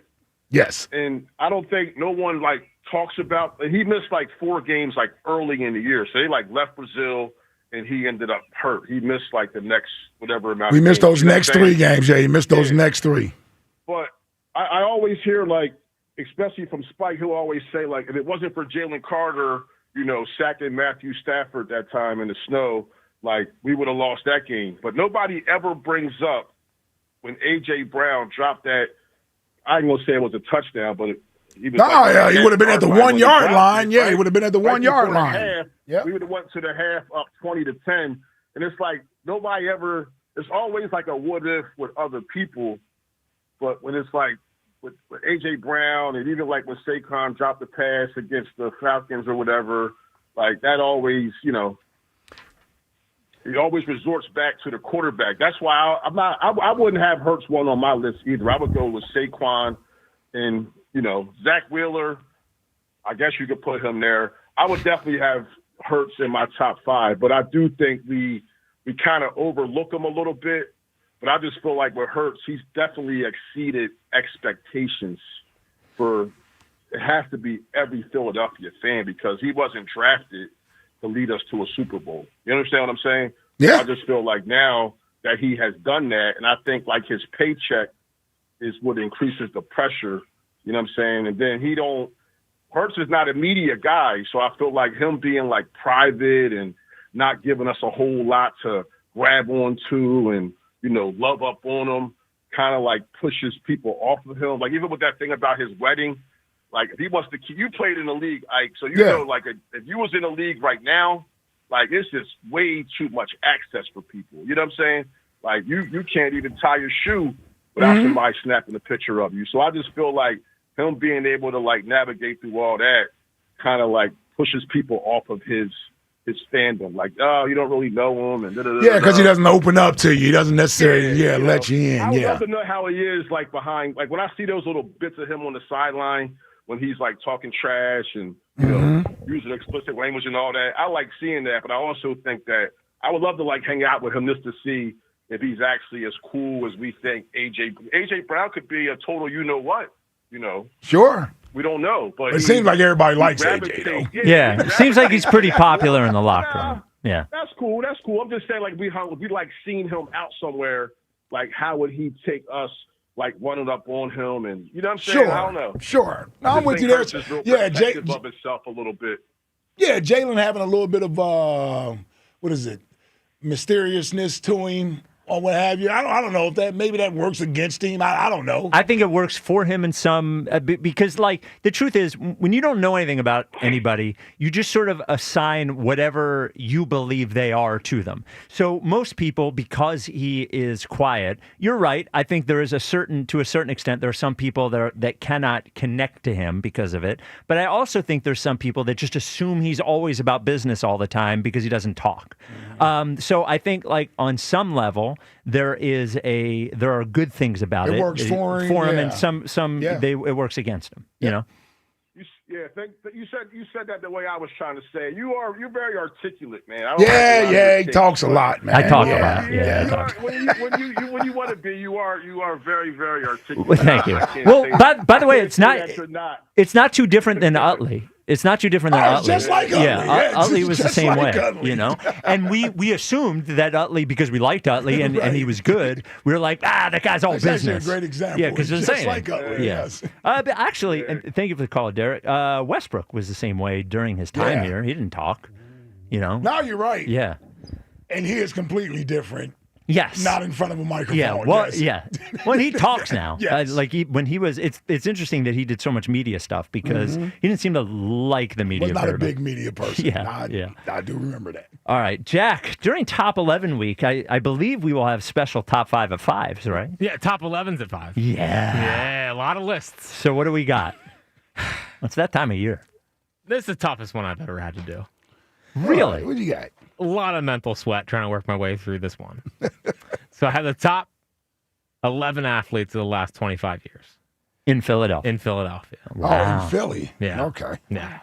Yes. And I don't think no one, talks about – he missed, 4 games, early in the year. So he, left Brazil, and he ended up hurt. He missed, the next whatever amount We of missed games. those next 3 games, yeah. He missed those next 3. But I always hear, especially from Spike, he'll always say, if it wasn't for Jalen Carter, sacking Matthew Stafford that time in the snow – we would have lost that game. But nobody ever brings up when A.J. Brown dropped that. I ain't going to say it was a touchdown, but he was he would have been at the 1-yard line. Yeah, he would have been at the 1-yard line. We would have went to the half up 20-10. And it's nobody ever – it's always a what-if with other people. But when it's with A.J. Brown and even when Saquon dropped the pass against the Falcons or whatever, that always, He always resorts back to the quarterback. That's why I wouldn't have Hurts one on my list either. I would go with Saquon and, Zach Wheeler. I guess you could put him there. I would definitely have Hurts in my top 5, but I do think we kind of overlook him a little bit. But I just feel like with Hurts, he's definitely exceeded expectations for it has to be every Philadelphia fan because he wasn't drafted to lead us to a Super Bowl. You understand what I'm saying? Yeah. I just feel like now that he has done that, and I think like his paycheck is what increases the pressure. You know what I'm saying? And then Hurts is not a media guy, so I feel like him being like private and not giving us a whole lot to grab onto and, love up on him kind of like pushes people off of him. Like even with that thing about his wedding, like if he wants to keep, you played in the league, Ike, so know, like if you was in the league right now, like it's just way too much access for people. You know what I'm saying? Like you can't even tie your shoe without somebody snapping a picture of you. So I just feel like him being able to like navigate through all that kind of like pushes people off of his fandom. Like, oh, you don't really know him. And yeah, because he doesn't open up to you. He doesn't necessarily let you in. I would love to know how he is like behind, like when I see those little bits of him on the sideline when he's like talking trash and, using explicit language and all that. I like seeing that, but I also think that I would love to like hang out with him just to see if he's actually as cool as we think AJ Brown could be a total you-know-what. Sure. We don't know, but it seems like everybody likes AJ, though. Yeah, it seems like he's pretty popular in the locker room. Yeah, that's cool. I'm just saying, like, we like seeing him out somewhere. Like, how would he take us, like, running up on him? And you know what I'm saying? Sure. I don't know. Sure. No, I'm with you there. Yeah, Jalen of himself a little bit. Yeah, Jalen having a little bit of mysteriousness to him. Or what have you. I don't know if that works against him. I don't know. I think it works for him in some because like the truth is when you don't know anything about anybody, you just sort of assign whatever you believe they are to them. So most people, because he is quiet, you're right. I think there is to a certain extent, there are some people that cannot connect to him because of it. But I also think there's some people that just assume he's always about business all the time because he doesn't talk. So I think like on some level, there are good things about it. It works for him, and some it works against him. You know. You said that the way I was trying to say. You're very articulate, man. He talks a lot, man. I talk a lot. Yeah, when you want to be, you are very, very articulate. Well, thank you. Well, by the way, it's not too different than Utley. It's not too different than Utley. Just like Utley. Yeah, Utley was the same way, Utley. And we assumed that Utley, because we liked Utley and he was good, we were like, that guy's all business. That's actually a great example. Yeah, because it's the same. Like Utley, yes. But actually, and thank you for the call, Derek. Westbrook was the same way during his time here. He didn't talk. No, you're right. Yeah. And he is completely different. Yes. Not in front of a microphone. Yeah. Well, yes. Well, he talks now. Yes. When he was, it's interesting that he did so much media stuff because he didn't seem to like the media. Was not a big media person. I do remember that. All right, Jack. During Top 11 week, I believe we will have special Top 5 at 5s, right? Yeah, Top 11s at 5. Yeah. A lot of lists. So what do we got? It's that time of year. This is the toughest one I've ever had to do. Really? What do you got? A lot of mental sweat trying to work my way through this one. So I had the top 11 athletes of the last 25 years. In Philadelphia. Wow. Oh, in Philly? Yeah. Okay. Yeah.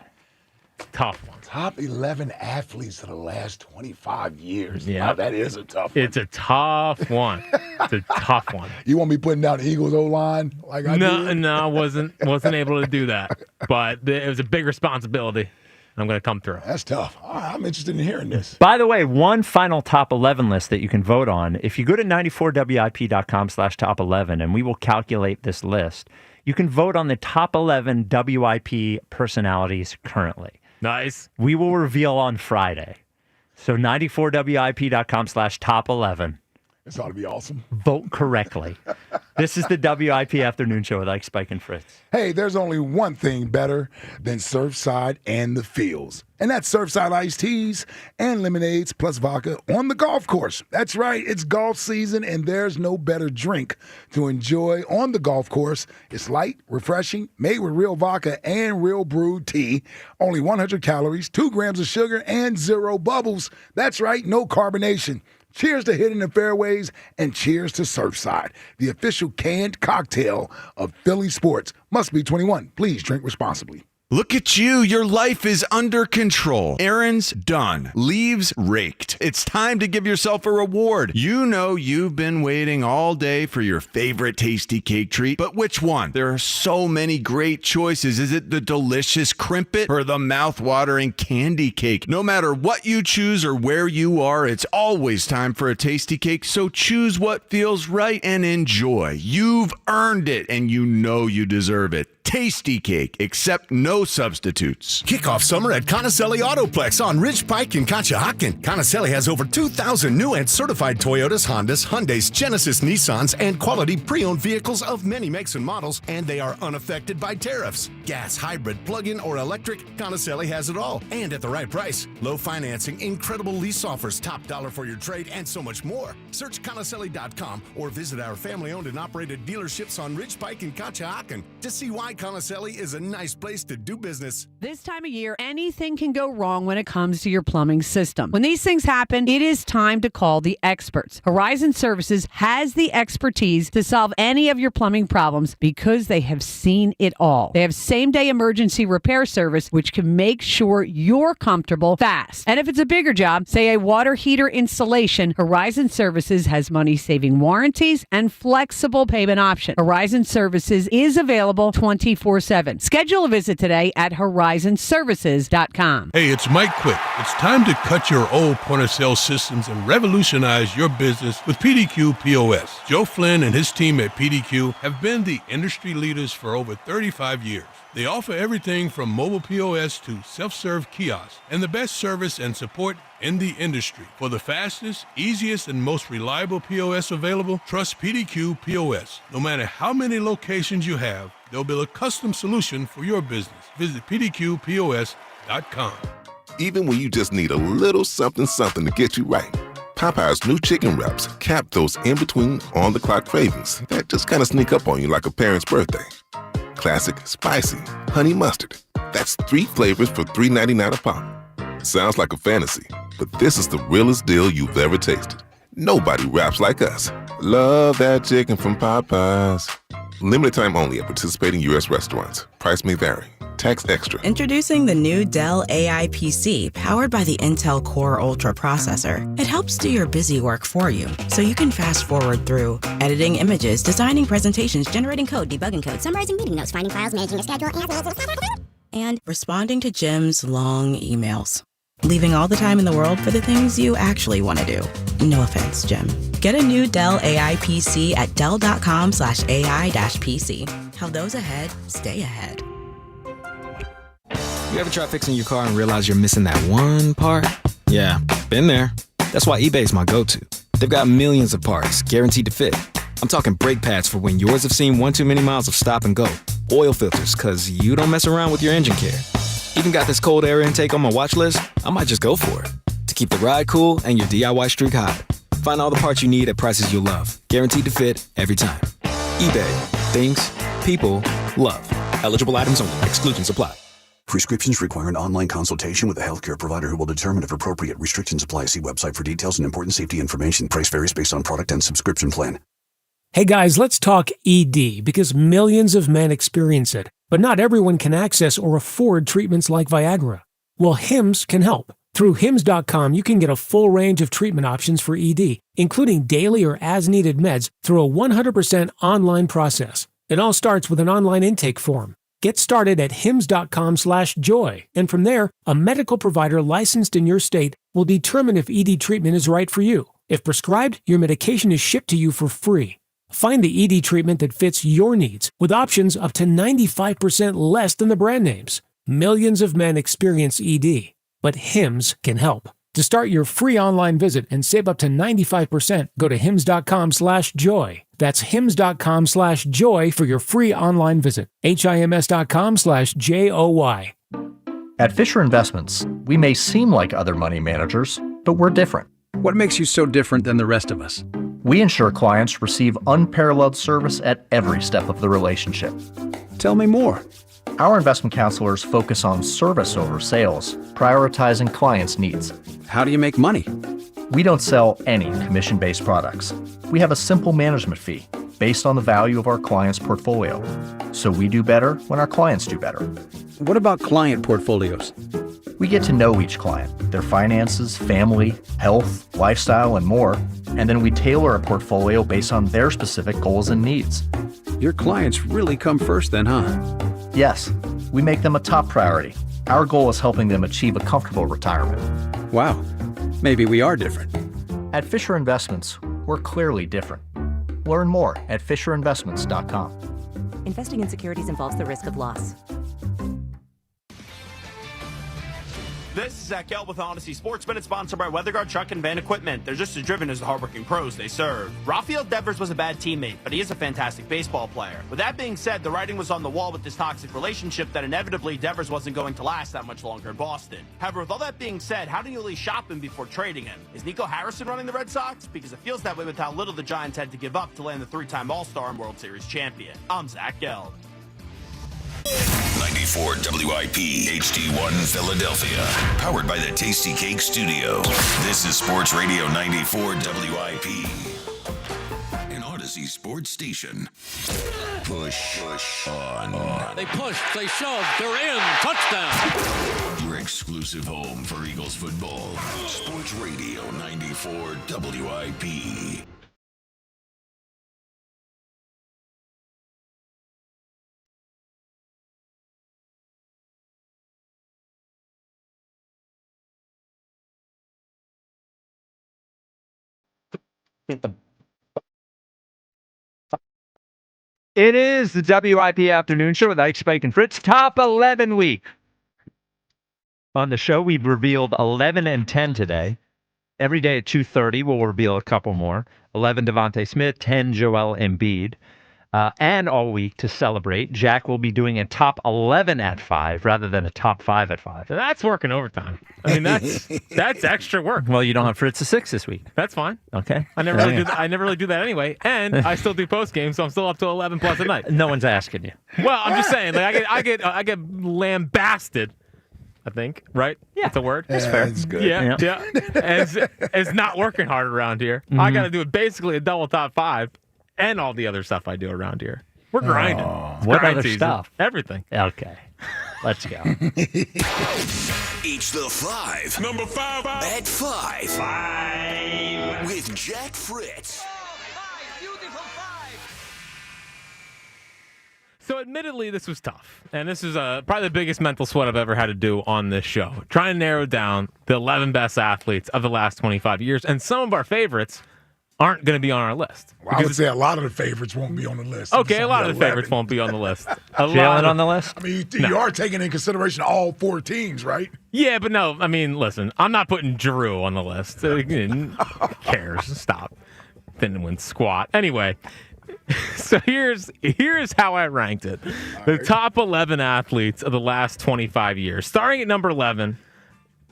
Tough one. Top 11 athletes of the last 25 years. Yeah. Wow, that is a tough one. It's a tough one. It's a tough one. You want me putting down the Eagles O-line like I did? No, I wasn't able to do that. But it was a big responsibility. I'm going to come through. That's tough. All right, I'm interested in hearing this. By the way, one final top 11 list that you can vote on. If you go to 94WIP.com/top11 and we will calculate this list, you can vote on the top 11 WIP personalities currently. Nice. We will reveal on Friday. So 94WIP.com/top11. This ought to be awesome. Vote correctly. This is the WIP Afternoon Show with Ike, Spike, and Fritz. Hey, there's only one thing better than Surfside and the Fields. And that's Surfside iced teas and lemonades plus vodka on the golf course. That's right, it's golf season and there's no better drink to enjoy on the golf course. It's light, refreshing, made with real vodka and real brewed tea. Only 100 calories, 2 grams of sugar, and 0 bubbles. That's right, no carbonation. Cheers to hitting the fairways, and cheers to Surfside, the official canned cocktail of Philly sports. Must be 21. Please drink responsibly. Look at you. Your life is under control. Errands done. Leaves raked. It's time to give yourself a reward. You know you've been waiting all day for your favorite tasty cake treat, but which one? There are so many great choices. Is it the delicious Crimpet or the mouth-watering candy cake? No matter what you choose or where you are, it's always time for a tasty cake, so choose what feels right and enjoy. You've earned it, and you know you deserve it. Tasty cake, except no substitutes. Kick off summer at Conacelli Autoplex on Ridge Pike in Conshohocken. Conacelli has over 2,000 new and certified Toyotas, Hondas, Hyundais, Genesis, Nissans, and quality pre-owned vehicles of many makes and models, and they are unaffected by tariffs. Gas, hybrid, plug-in, or electric, Conacelli has it all, and at the right price. Low financing, incredible lease offers, top dollar for your trade, and so much more. Search Conacelli.com or visit our family-owned and operated dealerships on Ridge Pike in Conshohocken to see why Conacelli is a nice place to do business. This time of year, anything can go wrong when it comes to your plumbing system. When these things happen, it is time to call the experts. Horizon Services has the expertise to solve any of your plumbing problems because they have seen it all. They have same-day emergency repair service, which can make sure you're comfortable fast. And if it's a bigger job, say a water heater installation, Horizon Services has money-saving warranties and flexible payment options. Horizon Services is available 24/7. Schedule a visit today at horizonservices.com. Hey, it's Mike Quick. It's time to cut your old point-of-sale systems and revolutionize your business with PDQ POS. Joe Flynn and his team at PDQ have been the industry leaders for over 35 years. They offer everything from mobile POS to self-serve kiosks and the best service and support in the industry. For the fastest, easiest, and most reliable POS available, trust PDQ POS. No matter how many locations you have, they'll build a custom solution for your business. Visit pdqpos.com. Even when you just need a little something to get you right. Popeye's new chicken wraps cap those in-between on-the-clock cravings that just kind of sneak up on you like a parent's birthday. Classic, spicy, honey mustard. That's 3 flavors for $3.99 a pop. Sounds like a fantasy, but this is the realest deal you've ever tasted. Nobody wraps like us. Love that chicken from Popeyes. Limited time only at participating U.S. restaurants. Price may vary. Tax extra. Introducing the new Dell AI PC powered by the Intel Core Ultra processor. It helps do your busy work for you, so you can fast forward through editing images, designing presentations, generating code, debugging code, summarizing meeting notes, finding files, managing a schedule, and responding to Jim's long emails. Leaving all the time in the world for the things you actually want to do. No offense, Jim. Get a new Dell AI PC at dell.com/AI-PC. How those ahead stay ahead. You ever try fixing your car and realize you're missing that one part? Yeah, been there. That's why eBay's my go-to. They've got millions of parts, guaranteed to fit. I'm talking brake pads for when yours have seen one too many miles of stop and go. Oil filters, cause you don't mess around with your engine care. Even got this cold air intake on my watch list. I might just go for it. To keep the ride cool and your DIY streak high. Find all the parts you need at prices you'll love. Guaranteed to fit every time. eBay. Things. People. Love. Eligible items only. Exclusions apply. Prescriptions require an online consultation with a healthcare provider who will determine if appropriate. Restrictions apply. See website for details and important safety information. Price varies based on product and subscription plan. Hey guys, let's talk ED because millions of men experience it, but not everyone can access or afford treatments like Viagra. Well, Hims can help. Through Hims.com, you can get a full range of treatment options for ED, including daily or as-needed meds through a 100% online process. It all starts with an online intake form. Get started at hims.com/joy, and from there, a medical provider licensed in your state will determine if ED treatment is right for you. If prescribed, your medication is shipped to you for free. Find the ED treatment that fits your needs with options up to 95% less than the brand names. Millions of men experience ED, but Hims can help. To start your free online visit and save up to 95%, go to hims.com/joy. That's hims.com/joy for your free online visit. HIMS.com/JOY. At Fisher Investments, we may seem like other money managers, but we're different. What makes you so different than the rest of us? We ensure clients receive unparalleled service at every step of the relationship. Tell me more. Our investment counselors focus on service over sales, prioritizing clients' needs. How do you make money? We don't sell any commission-based products. We have a simple management fee based on the value of our client's portfolio. So we do better when our clients do better. What about client portfolios? We get to know each client, their finances, family, health, lifestyle, and more, and then we tailor a portfolio based on their specific goals and needs. Your clients really come first then, huh? Yes, we make them a top priority. Our goal is helping them achieve a comfortable retirement. Wow, maybe we are different. At Fisher Investments, we're clearly different. Learn more at FisherInvestments.com. Investing in securities involves the risk of loss. This is Zach Gell with Honesty Sportsman. It's sponsored by Weatherguard Truck and Van Equipment. They're just as driven as the hardworking pros they serve. Rafael Devers was a bad teammate, but he is a fantastic baseball player. With that being said, the writing was on the wall with this toxic relationship that inevitably Devers wasn't going to last that much longer in Boston. However, with all that being said, how do you at least shop him before trading him? Is Nico Harrison running the Red Sox? Because it feels that way with how little the Giants had to give up to land the three-time All-Star and World Series champion. I'm Zach Gell. 94 WIP HD1 Philadelphia. Powered by the Tasty Cake Studio. This is Sports Radio 94 WIP. An Odyssey sports station. Push on. They push, they shove, they're in. Touchdown. Your exclusive home for Eagles football. Sports Radio 94 WIP. It is the WIP Afternoon Show with Ike, Spike, and Fritz. Top 11 week. On the show, we've revealed 11 and 10 today. Every day at 2:30, we'll reveal a couple more. 11, Devontae Smith. 10, Joel Embiid. And all week to celebrate, Jack will be doing a top 11 at 5 rather than a top 5 at 5. So that's working overtime. I mean, that's extra work. Well, you don't have Fritz a 6 this week. That's fine. Okay. I never really do that anyway, and I still do post game, so I'm still up to 11 plus at night. No one's asking you. Well, I'm just saying, like I get lambasted. I think, right? Yeah, that's a word. That's fair. That's good. Yeah. As not working hard around here. Mm-hmm. I got to do basically a double top 5. And all the other stuff I do around here. We're grinding. What grind other season. stuff? Everything. Okay. Let's go. It's the 5. Number 5. At 5. With Jack Fritz. So admittedly, this was tough. And this is probably the biggest mental sweat I've ever had to do on this show. Trying to narrow down the 11 best athletes of the last 25 years. And some of our favorites aren't going to be on our list. Well, I would say a lot of the favorites won't be on the list. Okay, a lot of the favorites won't be on the list. Jalen on the list? I mean, you are taking in consideration all 4 teams, right? Yeah, but no, I mean, listen, I'm not putting Drew on the list. Who cares? Stop. Didn't win squat. Anyway, so here's how I ranked it. The top 11 athletes of the last 25 years. Starting at number 11,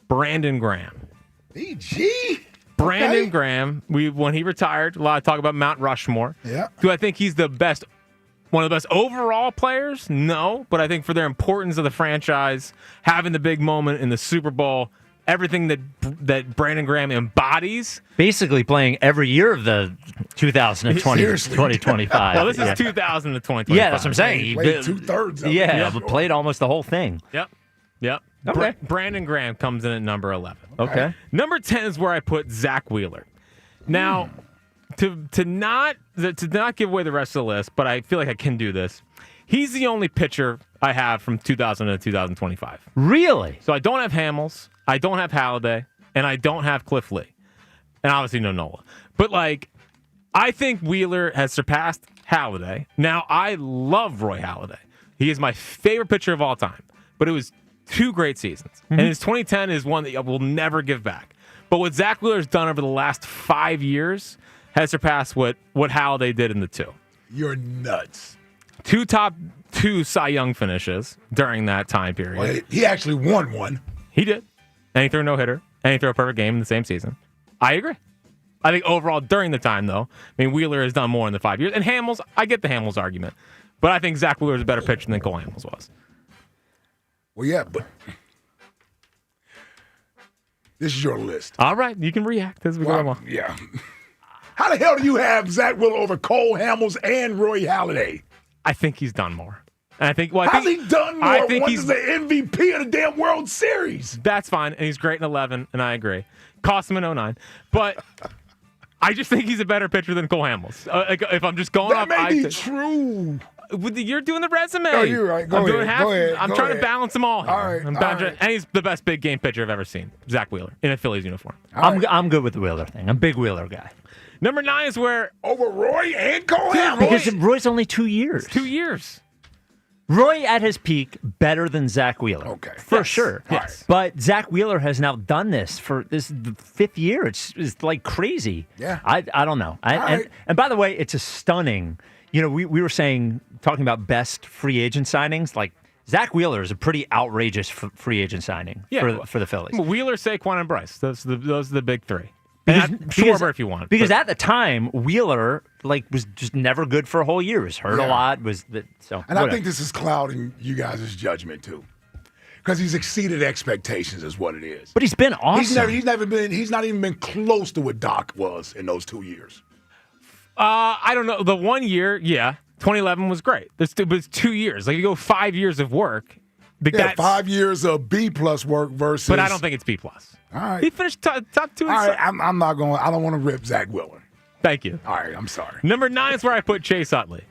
Brandon Graham. BG? Brandon Graham, when he retired, a lot of talk about Mount Rushmore. Yeah. Do I think he's one of the best overall players? No, but I think for their importance of the franchise, having the big moment in the Super Bowl, everything that Brandon Graham embodies. Basically playing every year of the 2025. Well, this is 2000 to 2025. Yeah, that's what I'm saying. He played 2/3 of it. Yeah, but played almost the whole thing. Yep. Okay. Brandon Graham comes in at number 11. Okay. Number 10 is where I put Zach Wheeler. Now, to not give away the rest of the list, but I feel like I can do this. He's the only pitcher I have from 2000 to 2025. Really? So I don't have Hamels, I don't have Halladay, and I don't have Cliff Lee. And obviously no Nola. But I think Wheeler has surpassed Halladay. Now, I love Roy Halladay. He is my favorite pitcher of all time. But it was 2 great seasons. Mm-hmm. And his 2010 is one that I will never give back. But what Zach Wheeler's done over the last 5 years has surpassed what Halladay did in the 2. You're nuts. 2 top 2 Cy Young finishes during that time period. Well, he actually won one. He did. And he threw a no-hitter. And he threw a perfect game in the same season. I agree. I think overall during the time, though, Wheeler has done more in the 5 years. And Hamels, I get the Hamels argument. But I think Zach Wheeler is a better pitcher than Cole Hamels was. Well, yeah, but this is your list. All right, you can react as we go along. Yeah. How the hell do you have Zach Wheeler over Cole Hamels and Roy Halladay? I think he's done more. And I think, How's he done more? I think he's the MVP of the damn World Series. That's fine, and he's great in 11, and I agree. Cost him in 09. But I just think he's a better pitcher than Cole Hamels. If I'm just going off... That may be true. You're doing the resume. Oh, you're right. Go ahead. I'm trying to balance them all here. All right. And he's the best big game pitcher I've ever seen. Zach Wheeler in a Phillies uniform. I'm good with the Wheeler thing. I'm a big Wheeler guy. Number 9 is where... Over Roy and Cole Hamels? Because Roy's only 2 years. 2 years. Roy at his peak, better than Zach Wheeler. Okay. For sure. Yes. But Zach Wheeler has now done this for the 5th year. It's like crazy. Yeah. I don't know. And by the way, it's a stunning, we were talking about best free agent signings. Like, Zach Wheeler is a pretty outrageous free agent signing for the Phillies. Wheeler, Saquon, and Bryce. Those are the big three. Schwarber, if you want. Because at the time, Wheeler was just never good for a whole year. He was hurt a lot. I think this is clouding you guys' judgment too, because he's exceeded expectations, is what it is. But he's been awesome. He's not even been close to what Doc was in those 2 years. I don't know. The 1 year, 2011 was great. It was 2 years. Like, you go 5 years of work. 5 years of B+ work versus. But I don't think it's B+. All right. He finished top 2. All right, I'm not going. I don't want to rip Zach Wheeler. Thank you. All right, I'm sorry. Number 9 is where I put Chase Utley.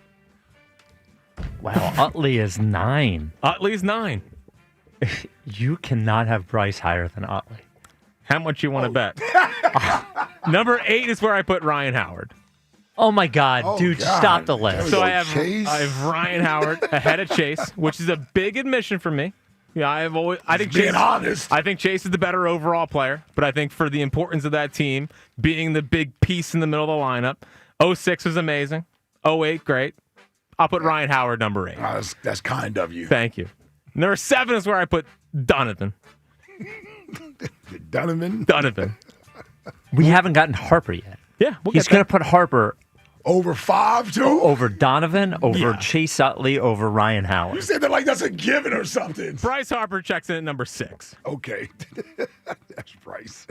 Wow, Utley is 9. Utley's 9. You cannot have Bryce higher than Utley. How much you want to bet? Number 8 is where I put Ryan Howard. Oh my God, dude! God. Stop the list. So I have Ryan Howard ahead of Chase, which is a big admission for me. Yeah, I think Chase. Being honest, I think Chase is the better overall player, but I think for the importance of that team, being the big piece in the middle of the lineup, 06 was amazing, 08 great. I'll put Ryan Howard number 8. That's kind of you. Thank you. Number 7 is where I put Donovan. Donovan. We haven't gotten Harper yet. Yeah, he's going to put Harper over 5 too. Over Donovan, over Chase Utley, over Ryan Howard. You said that like that's a given or something. Bryce Harper checks in at number 6. Okay, that's Bryce.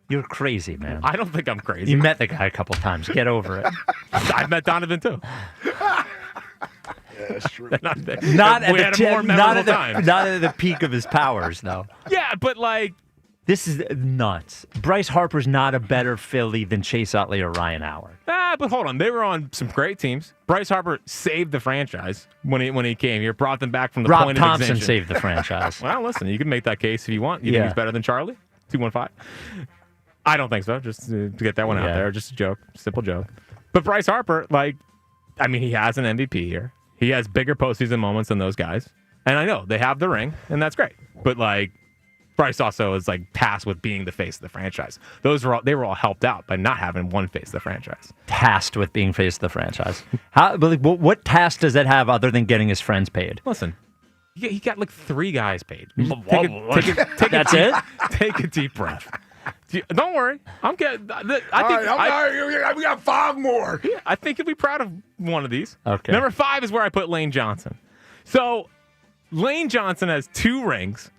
You're crazy, man. I don't think I'm crazy. You met the guy a couple times. Get over it. I've met Donovan too. Yeah, that's true. Not at the peak of his powers, though. Yeah, but this is nuts. Bryce Harper's not a better Philly than Chase Utley or Ryan Howard. But hold on. They were on some great teams. Bryce Harper saved the franchise when he came here, brought them back from the point of extinction. Rob Thompson saved the franchise. Well, listen, you can make that case if you want. You think he's better than Charlie? 215? I don't think so. Just to get that one out there. Just a joke. Simple joke. But Bryce Harper, he has an MVP here. He has bigger postseason moments than those guys. And I know they have the ring, and that's great. But, Bryce also is tasked with being the face of the franchise. They were all helped out by not having one face of the franchise. Tasked with being face of the franchise. What task does that have other than getting his friends paid? Listen, he got 3 guys paid. That's it? Take a deep breath. Don't worry, I'm getting. We got 5 more. Yeah, I think you'll be proud of one of these. Okay. Number 5 is where I put Lane Johnson. So Lane Johnson has 2 rings.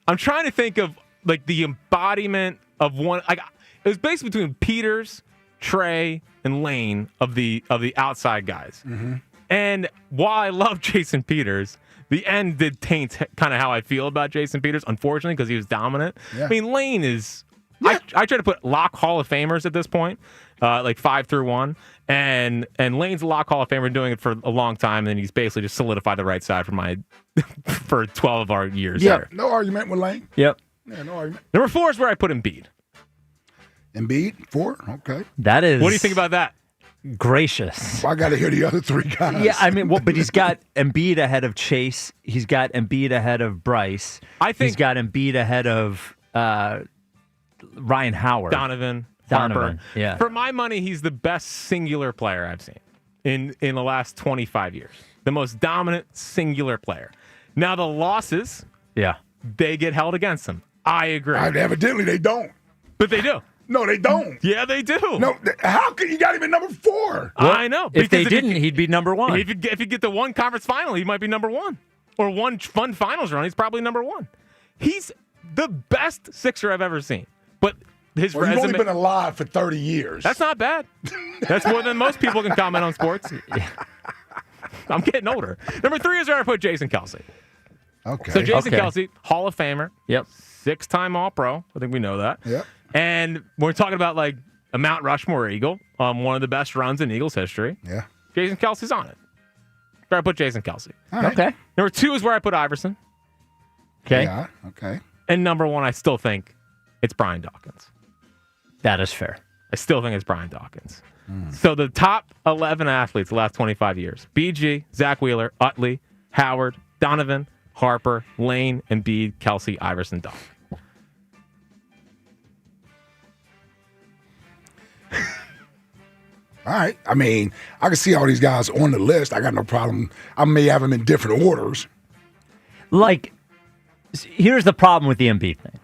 I'm trying to think of the embodiment of one. It was basically between Peters, Trey, and Lane of the outside guys. Mm-hmm. And while I love Jason Peters, the end did taint kind of how I feel about Jason Peters, unfortunately, because he was dominant. Yeah. Lane is. Yeah. I try to put lock Hall of Famers at this point, 5 through 1, and Lane's a lock Hall of Famer, doing it for a long time, and he's basically just solidified the right side for 12 of our years. Yeah, there. No argument with Lane. Yep. Yeah, no argument. Number 4 is where I put Embiid. Embiid 4. Okay. That is. What do you think about that? Gracious. I got to hear the other 3 guys. Yeah, but he's got Embiid ahead of Chase. He's got Embiid ahead of Bryce. He's got Embiid ahead of Ryan Howard. Donovan. Harper. Yeah. For my money, he's the best singular player I've seen in the last 25 years. The most dominant singular player. Now the losses, they get held against him. I agree. Evidently they don't. But they do. No, they don't. Yeah, they do. No, how could you got him at number 4? I know. If they didn't, he'd be number 1. If you get the one conference final, he might be number 1. Or one fun finals run, he's probably number 1. He's the best Sixer I've ever seen. But his resume. You've only been alive for 30 years. That's not bad. That's more than most people can comment on sports. I'm getting older. Number 3 is where I put Jason Kelce. Okay. So Jason Kelce, Hall of Famer. Yep. 6-time All-Pro. I think we know that. Yep. And we're talking about like a Mount Rushmore Eagle, one of the best runs in Eagles history. Yeah. Jason Kelce's on it. Where I put Jason Kelce. All right. Okay. Number 2 is where I put Iverson. Okay. Yeah. Okay. And number 1, I still think it's Brian Dawkins. That is fair. I still think it's Brian Dawkins. So the top 11 athletes the last 25 years: BG, Zach Wheeler, Utley, Howard, Donovan, Harper, Lane, Embiid, Kelce, Iverson, Doc. All right. I mean, I can see all these guys on the list. I got no problem. I may have them in different orders. Like, here's the problem with the Embiid thing.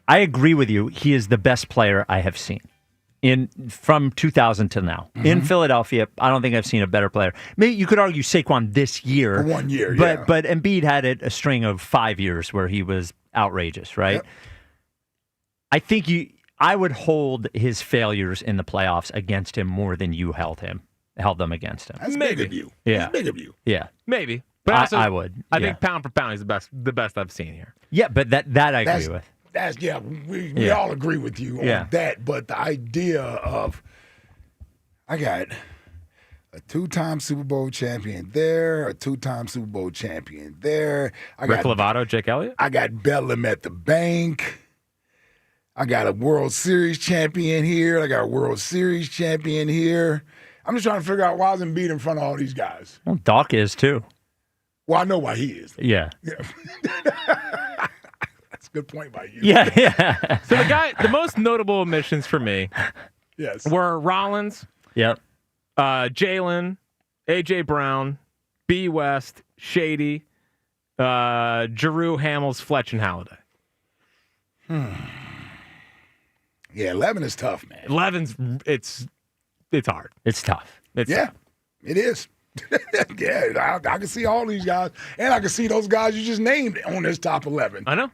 I agree with you. He is the best player I have seen from 2000 to now. In Philadelphia, I don't think I've seen a better player. Maybe you could argue Saquon this year. For 1 year, but, yeah. But Embiid had a string of 5 years where he was outrageous, right? Yep. I think I would hold his failures in the playoffs against him more than you held them against him. That's big of you. Yeah. That's big of you. Yeah. Maybe. But I also, would. I yeah. think pound for pound, he's the best I've seen here. Yeah, but that I agree with. We all agree with you on that. But the idea of I got a 2-time Super Bowl champion there, a 2-time Super Bowl champion there. Rick Lovato, Jake Elliott. I got Bellum at the bank. I got a World Series champion here. I got a World Series champion here. I'm just trying to figure out why isn't Embiid in front of all these guys. Well, Doc is too. Well, I know why he is. Yeah. That's a good point by you. Yeah. So the most notable omissions for me yes, were Rollins, Yep. Jalen, A.J. Brown, B. West, Shady, Giroux, Hamels, Fletch, and Halliday. Yeah, 11 is tough, man. 11's it's hard. It's tough. It's Yeah, tough. it is. Yeah, I can see all these guys, and I can see those guys you just named on this top 11. I know.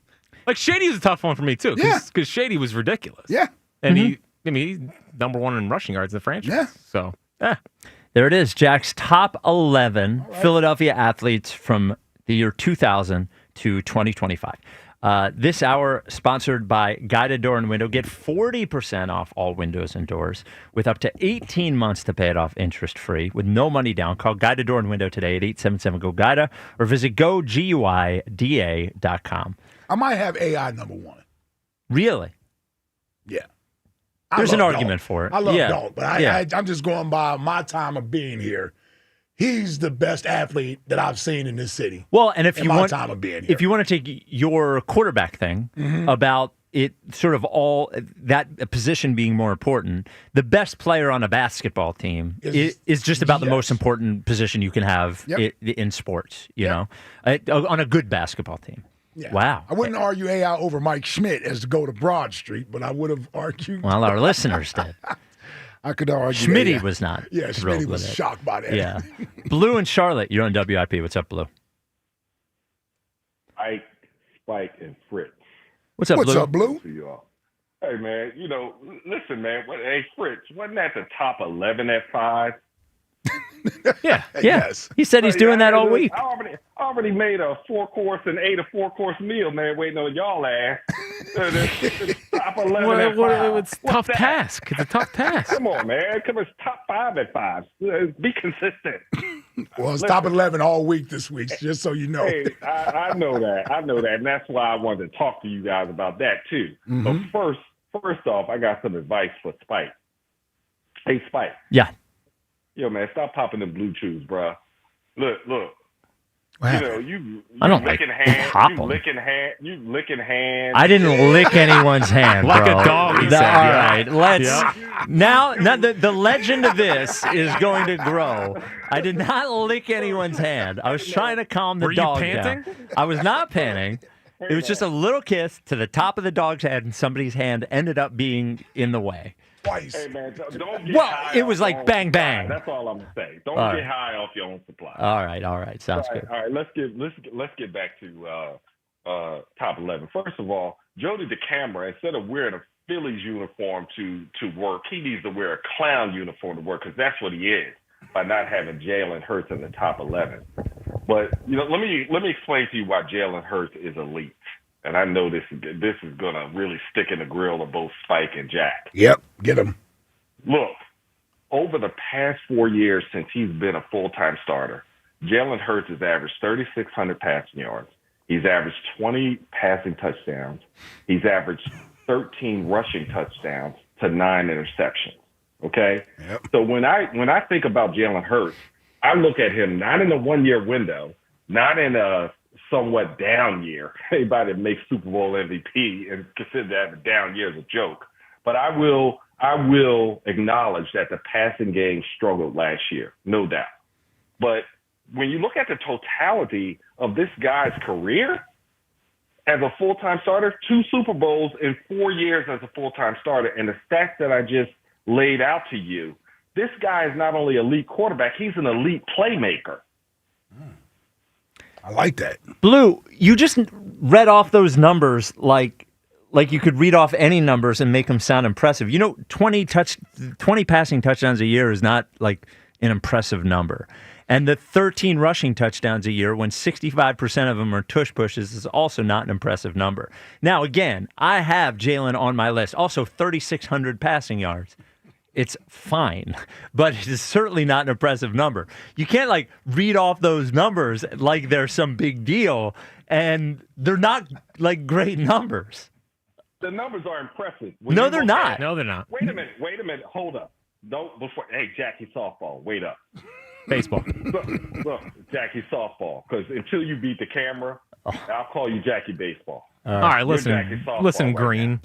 Like Shady was a tough one for me too. Yeah. Because Shady was ridiculous. Yeah. And he's number 1 in rushing yards in the franchise. Yeah. So There it is, Jack's top 11 Philadelphia athletes from the year 2000 to 2025. This hour sponsored by Guided Door and Window. Get 40% off all windows and doors with up to 18 months to pay it off interest-free with no money down. Call Guided Door and Window today at 877-GO-GUIDA or visit GoGUIDA.com. I might have AI number 1. Really? Yeah. There's an love argument Dog. for it. I love Yeah. Dog, but Yeah. I'm just going by my time of being here. He's the best athlete that I've seen in this city. Well, and if in you my want, time of being here. if you want to take your quarterback thing about it, sort of all that position being more important, the best player on a basketball team is just about the most important position you can have in sports. You know, on a good basketball team. Yeah. Wow. I wouldn't argue AI over Mike Schmidt as to go to Broad Street, but I would have argued. Well, our listeners did. I could argue. Schmitty AI. was not. Yeah, thrilled Schmitty was with it. shocked by that. Yeah. Blue and Charlotte, you're on WIP. What's up, Blue? Ike, Spike, and Fritz. What's up, Blue? What's up, Blue? To you all. Hey, man, listen, man. Hey, Fritz, wasn't that the top 11 at 5? Yeah. Yes. He said he's doing that all week. I already made a 4-course and ate a 4-course meal, man, waiting on y'all ass. Top 11 at 5. It's a tough task. It's a tough task. Come on, man. Come on, it's top 5 at 5. Be consistent. Well, it's top 11 all week this week, just so you know. Hey, I know that. And that's why I wanted to talk to you guys about that, too. But first off, I got some advice for Spike. Hey, Spike. Yeah. Yo, man, stop popping the blue chews, bro. Look. You I don't licking like hands. pop You 'em. licking hands. I didn't lick anyone's hand, Like bro. a dog, he said, All yeah. right, let's Yeah. now the legend of this is going to grow. I did not lick anyone's hand. I was trying to calm the Were you dog panting? down. I was not panting. It was just a little kiss to the top of the dog's head, and somebody's hand ended up being in the way. Twice. Hey, man, don't get Well, high it off was your like own bang, supply. bang. That's all I'm gonna say. Don't All get right. high off your own supply. All right, sounds good. All right. Let's get back to top 11. First of all, Jody DeCamera, instead of wearing a Phillies uniform to work, he needs to wear a clown uniform to work because that's what he is. by not having Jalen Hurts in the top 11. But let me explain to you why Jalen Hurts is elite. And I know this is gonna really stick in the grill of both Spike and Jack. Yep, get him. Look, over the past 4 years since he's been a full-time starter, Jalen Hurts has averaged 3,600 passing yards. He's averaged 20 passing touchdowns. He's averaged 13 rushing touchdowns to 9 interceptions. Okay? Yep. So when I think about Jalen Hurts, I look at him not in a one-year window, not in a somewhat down year. Anybody that makes Super Bowl MVP and consider that a down year is a joke. But I will acknowledge that the passing game struggled last year, no doubt. But when you look at the totality of this guy's career as a full-time starter, 2 Super Bowls in 4 years as a full-time starter, and the stats that I just laid out to you, this guy is not only an elite quarterback, he's an elite playmaker. I like that. Blue, you just read off those numbers like you could read off any numbers and make them sound impressive. 20 passing touchdowns a year is not like an impressive number. And the 13 rushing touchdowns a year, when 65% of them are tush pushes, is also not an impressive number. Now, again, I have Jalen on my list. Also, 3,600 passing yards. It's fine, but it is certainly not an impressive number. You can't read off those numbers like they're some big deal, and they're not great numbers. The numbers are impressive. No, they're not. No, they're not. Wait a minute. Hold up. Hey, Jackie softball. Wait up. Baseball. Look, Jackie softball. Because until you beat the camera, I'll call you Jackie baseball. All right, listen, right Green.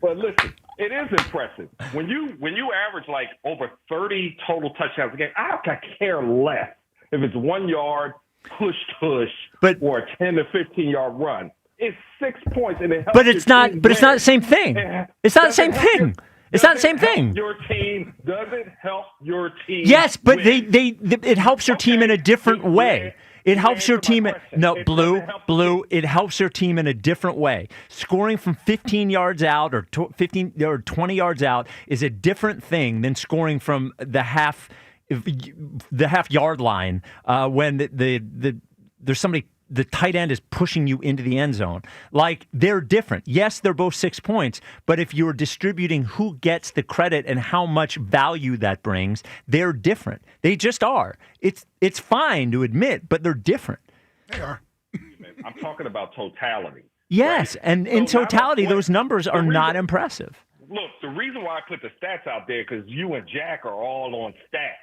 But listen, it is impressive when you average over 30 total touchdowns a game. I care less if it's 1 yard push or a 10 to 15 yard run. It's 6 points, and it helps. But it's not. But it's not the same thing. It's not the same thing. It's not the same thing. Your team doesn't help your team. Yes, but it helps your team in a different way. It helps your team. Blue. It helps your team in a different way. Scoring from 15 yards out or 15 or 20 yards out is a different thing than scoring from the half yard line when there's somebody. The tight end is pushing you into the end zone. They're different. Yes, they're both 6 points, but if you're distributing who gets the credit and how much value that brings, they're different. They just are. It's fine to admit, but they're different. They are. I'm talking about totality. Yes, right? and in totality, those numbers are not impressive. Look, the reason why I put the stats out there because you and Jack are all on stats.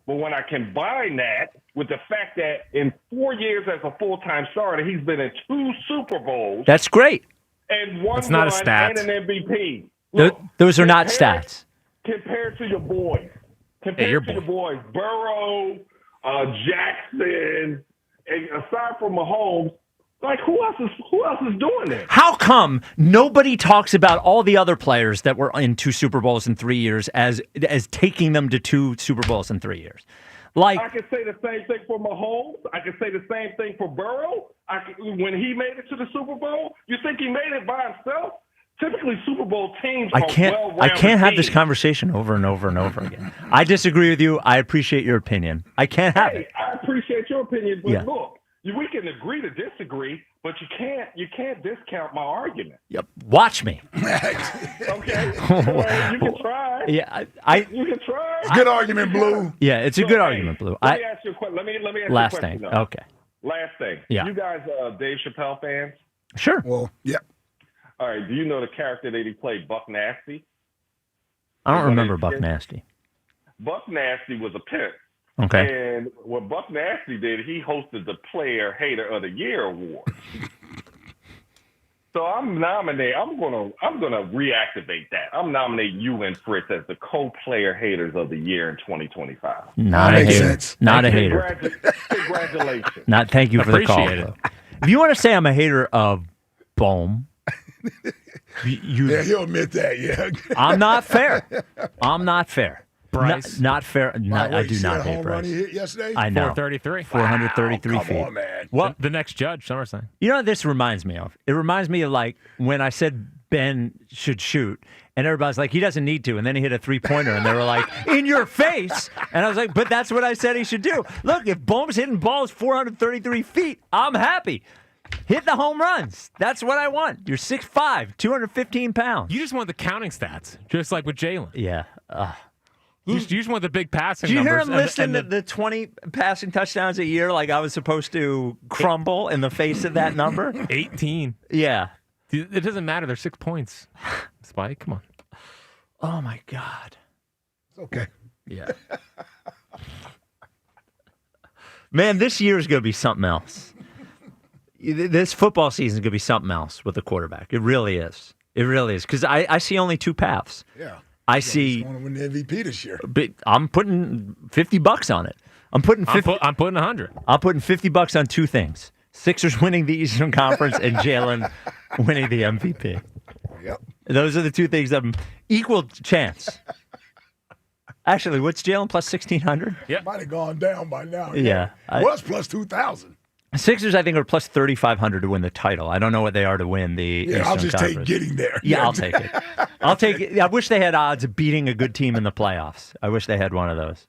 But when I combine that with the fact that in 4 years as a full-time starter, he's been in 2 Super Bowls. That's great. And one not a run stat. and an MVP. Those are not stats. Compared to your boys. Your boys, Burrow, Jackson, and aside from Mahomes, who else is doing this? How come nobody talks about all the other players that were in 2 Super Bowls in 3 years as taking them to 2 Super Bowls in 3 years? I can say the same thing for Mahomes. I can say the same thing for Burrow. When he made it to the Super Bowl, you think he made it by himself? Typically, Super Bowl teams I can't have this conversation over and over and over again. I disagree with you. I appreciate your opinion. I can't have it. I appreciate your opinion, but look. We can agree to disagree, but you can't discount my argument. Yep. Watch me. Okay. You can try. Yeah, you can try. It's a good argument, Blue. Yeah, it's a good argument, Blue. Let me ask you a question. Let me ask you a question. Last thing. Though. Okay. Last thing. Yeah. You guys Dave Chappelle fans? Sure. Well, yeah. All right. Do you know the character that he played, Buck Nasty? I don't remember Buck Nasty. Buck Nasty was a pimp. Okay. And what Buck Nasty did, he hosted the Player Hater of the Year award. So I'm nominating. I'm gonna reactivate that. I'm nominating you and Fritz as the co-player haters of the year in 2025. Not a hater. Not a hater. Congratulations. Thank you for the call. If you want to say I'm a hater of Bohm, yeah, he'll admit that. Yeah. I'm not fair. I'm not fair. Bryce. Not fair. I do not hate home Bryce. Run he hit yesterday? I know. 433. 433 feet. Come on, man. Well, the next judge, Summer saying. You know what this reminds me of? It reminds me of when I said Ben should shoot. And everybody's like, he doesn't need to. And then he hit a 3-pointer, and they were like, in your face. And I was like, but that's what I said he should do. Look, if Bohm's hitting balls 433 feet, I'm happy. Hit the home runs. That's what I want. You're 6'5", 215 pounds. You just want the counting stats, just like with Jalen. Yeah. You just want the big passing Did you numbers. hear him listing the 20 passing touchdowns a year like I was supposed to crumble in the face of that number? 18. Yeah. It doesn't matter. They're 6 points. Spike, come on. Oh, my God. It's okay. Yeah. Man, this year is going to be something else. This football season is going to be something else with the quarterback. It really is. It really is. Because I see only two paths. Yeah. I see. Want to win the MVP this year. But I'm putting $50 on it. I'm putting 50. I'm putting 100. I'm putting $50 on two things: Sixers winning the Eastern Conference and Jalen winning the MVP. Yep. Those are the two things that equal chance. Actually, what's Jalen plus 1,600? Yeah. Might have gone down by now. Yeah. Was plus 2,000. Sixers, I think, are plus 3,500 to win the title. I don't know what they are to win the Eastern I'll just Conference. take getting there. Yeah, I'll take it. I'll take it. I wish they had odds of beating a good team in the playoffs. I wish they had one of those.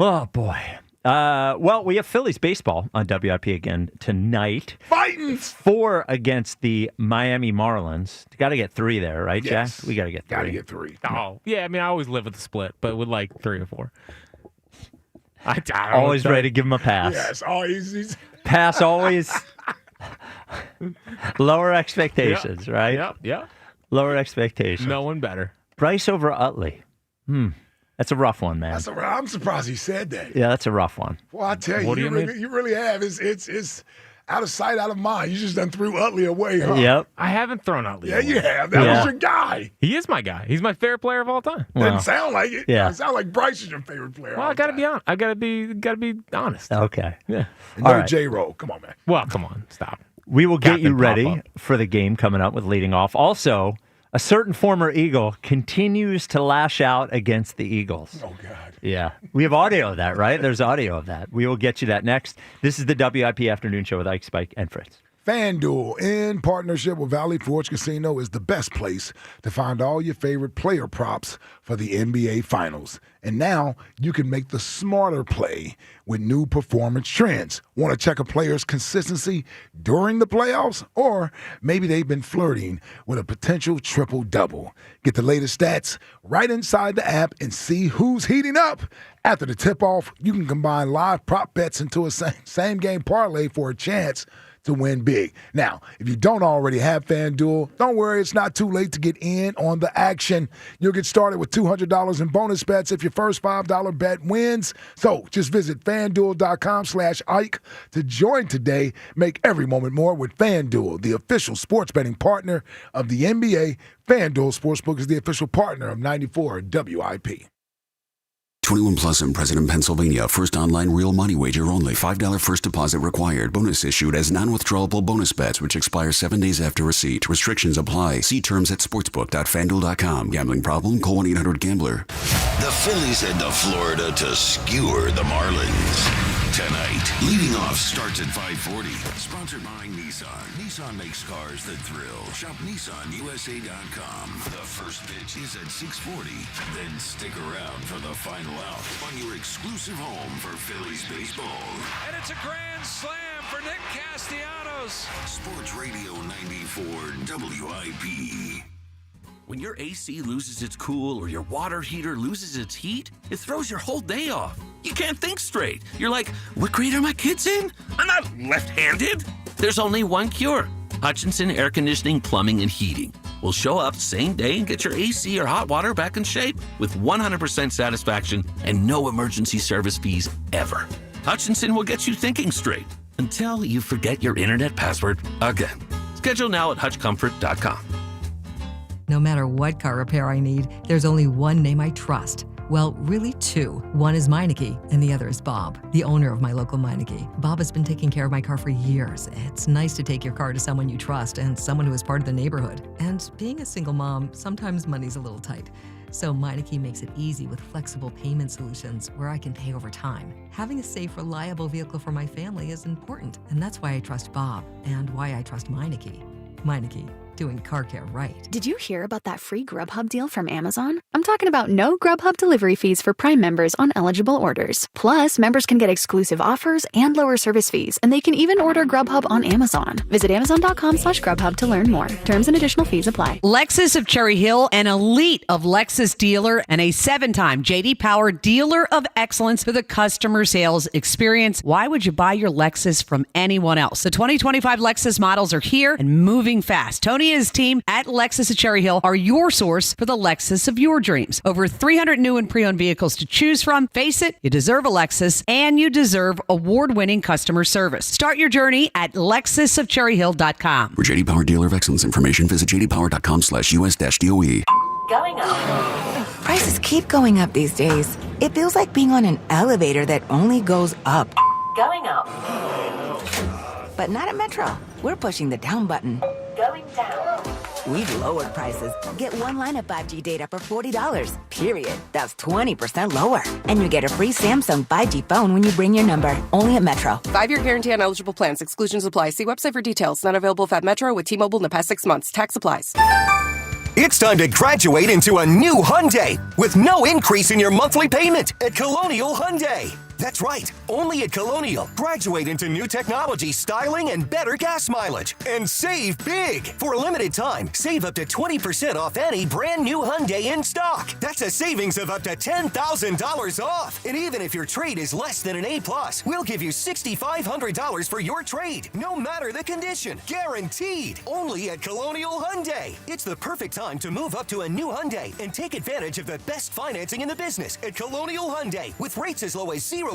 Oh, boy. Well, we have Phillies baseball on WIP again tonight. Fighting! 4 against the Miami Marlins. Got to get 3 there, right, Yes. Jack? We got to get 3. Got to get 3. Oh, yeah. I mean, I always live with the split, but with like 3 or 4. I Always ready to give him a pass. Yes, always. Pass always. Lower expectations, right? Yep. Lower expectations. No one better. Bryce over Utley. That's a rough one, man. I'm surprised he said that. Yeah, that's a rough one. Well, I tell you, What do you mean? you really have. It's out of sight, out of mind. You just done threw Utley away, huh? Yep. I haven't thrown Utley Yeah, away. you have. That was your guy. He is my guy. He's my favorite player of all time. Didn't sound like it. Yeah. It sounded like Bryce is your favorite player. Well, I got to be honest. I got to be honest. Okay. Yeah. All No right. J-Roll. Come on, man. Well, come on. Stop. We will get you Captain ready Pop-Up. for the game coming up with leading off. Also, a certain former Eagle continues to lash out against the Eagles. Oh, God. Yeah. We have audio of that, right? There's audio of that. We will get you that next. This is the WIP Afternoon Show with Ike, Spike, and Fritz. FanDuel, in partnership with Valley Forge Casino, is the best place to find all your favorite player props for the NBA Finals. And now you can make the smarter play with new performance trends. Want to check a player's consistency during the playoffs? Or maybe they've been flirting with a potential triple-double. Get the latest stats right inside the app and see who's heating up. After the tip-off, you can combine live prop bets into a same-game parlay for a chance to win big. Now, if you don't already have FanDuel, don't worry, it's not too late to get in on the action. You'll get started with $200 in bonus bets if your first $5 bet wins. So just visit FanDuel.com/Ike to join today. Make every moment more with FanDuel, the official sports betting partner of the NBA. FanDuel Sportsbook is the official partner of 94 WIP. 21 plus and present in Pennsylvania. First online real money wager only. $5 first deposit required. Bonus issued as non-withdrawable bonus bets, which expire 7 days after receipt. Restrictions apply. See terms at sportsbook.fanduel.com. Gambling problem? Call 1-800-GAMBLER. The Phillies head to Florida to skewer the Marlins. Tonight, leading off starts at 5:40. Sponsored by Nissan. Nissan makes cars that thrill. Shop NissanUSA.com. The first pitch is at 6:40. Then stick around for the final out on your exclusive home for Phillies baseball. And it's a grand slam for Nick Castellanos. Sports Radio 94 WIP. When your AC loses its cool or your water heater loses its heat, it throws your whole day off. You can't think straight. You're like, what grade are my kids in? I'm not left-handed. There's only one cure. Hutchinson Air Conditioning, Plumbing, and Heating will show up same day and get your AC or hot water back in shape with 100% satisfaction and no emergency service fees ever. Hutchinson will get you thinking straight until you forget your internet password again. Schedule now at hutchcomfort.com. No matter what car repair I need, there's only one name I trust. Well, really two. One is Meineke, and the other is Bob, the owner of my local Meineke. Bob has been taking care of my car for years. It's nice to take your car to someone you trust and someone who is part of the neighborhood. And being a single mom, sometimes money's a little tight. So Meineke makes it easy with flexible payment solutions where I can pay over time. Having a safe, reliable vehicle for my family is important, and that's why I trust Bob and why I trust Meineke. Meineke, doing car care right. Did you hear about that free Grubhub deal from Amazon? I'm talking about no Grubhub delivery fees for Prime members on eligible orders. Plus, members can get exclusive offers and lower service fees, and they can even order Grubhub on Amazon. Visit Amazon.com/Grubhub to learn more. Terms and additional fees apply. Lexus of Cherry Hill, an elite of Lexus dealer and a 7-time J.D. Power Dealer of Excellence for the customer sales experience. Why would you buy your Lexus from anyone else? The 2025 Lexus models are here and moving fast. Tony and his team at Lexus of Cherry Hill are your source for the Lexus of your dreams. Over 300 new and pre-owned vehicles to choose from. Face it, you deserve a Lexus, and you deserve award-winning customer service. Start your journey at lexusofcherryhill.com. For JD Power Dealer of Excellence information, visit jdpower.com/US-DOE. Going up. Prices keep going up these days. It feels like being on an elevator that only goes up. Going up. But not at Metro. We're pushing the down button. Going down. We've lowered prices. Get one line of 5G data for $40. Period. That's 20% lower. And you get a free Samsung 5G phone when you bring your number. Only at Metro. 5-year guarantee on eligible plans. Exclusions apply. See website for details. Not available at Metro with T-Mobile in the past 6 months. Tax applies. It's time to graduate into a new Hyundai with no increase in your monthly payment at Colonial Hyundai. That's right, only at Colonial. Graduate into new technology, styling, and better gas mileage. And save big! For a limited time, save up to 20% off any brand new Hyundai in stock. That's a savings of up to $10,000 off. And even if your trade is less than an A+, we'll give you $6,500 for your trade, no matter the condition. Guaranteed! Only at Colonial Hyundai. It's the perfect time to move up to a new Hyundai and take advantage of the best financing in the business at Colonial Hyundai with rates as low as 0%.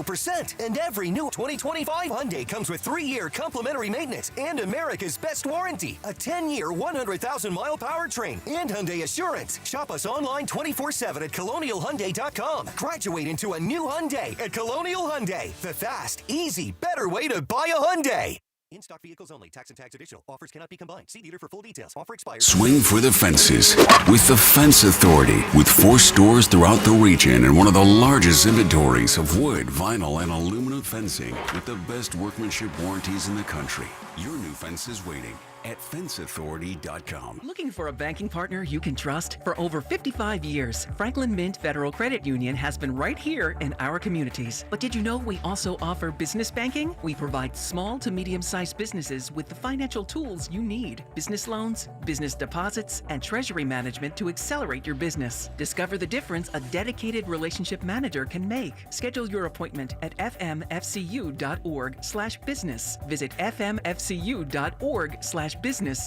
And every new 2025 Hyundai comes with 3-year complimentary maintenance and America's best warranty, a 10-year, 100,000-mile powertrain, and Hyundai Assurance. Shop us online 24/7 at colonialhyundai.com. Graduate into a new Hyundai at Colonial Hyundai. The fast, easy, better way to buy a Hyundai. In-stock vehicles only. Tax and tax additional. Offers cannot be combined. See dealer for full details. Offer expires. Swing for the fences with the Fence Authority, with 4 stores throughout the region and one of the largest inventories of wood, vinyl, and aluminum fencing with the best workmanship warranties in the country. Your new fence is waiting at fenceauthority.com. Looking for a banking partner you can trust? For over 55 years, Franklin Mint Federal Credit Union has been right here in our communities. But did you know we also offer business banking? We provide small to medium-sized businesses with the financial tools you need: business loans, business deposits, and treasury management to accelerate your business. Discover the difference a dedicated relationship manager can make. Schedule your appointment at fmfcu.org/business. Visit fmfcu.org/business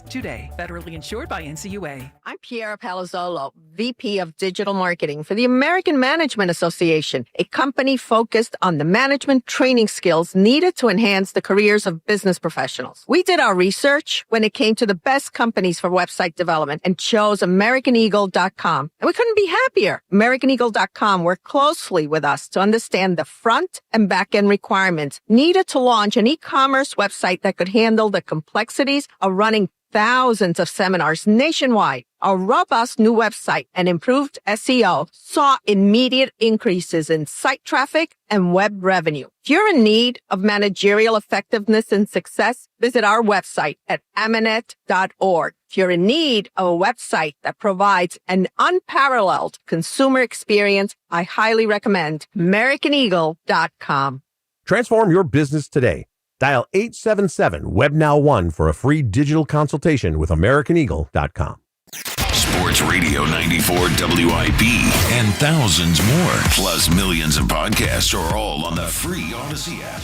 today. Federally insured by NCUA. I'm Piera Palazzolo, VP of Digital Marketing for the American Management Association, a company focused on the management training skills needed to enhance the careers of business professionals. We did our research when it came to the best companies for website development and chose AmericanEagle.com. And we couldn't be happier. AmericanEagle.com worked closely with us to understand the front and back end requirements needed to launch an e-commerce website that could handle the complexities of running thousands of seminars nationwide. Our robust new website and improved SEO saw immediate increases in site traffic and web revenue. If you're in need of managerial effectiveness and success, visit our website at amanet.org. If you're in need of a website that provides an unparalleled consumer experience, I highly recommend AmericanEagle.com. Transform your business today. Dial 877-WEB-NOW-1 for a free digital consultation with AmericanEagle.com. Sports Radio 94 WIP and thousands more, plus millions of podcasts are all on the free Odyssey app.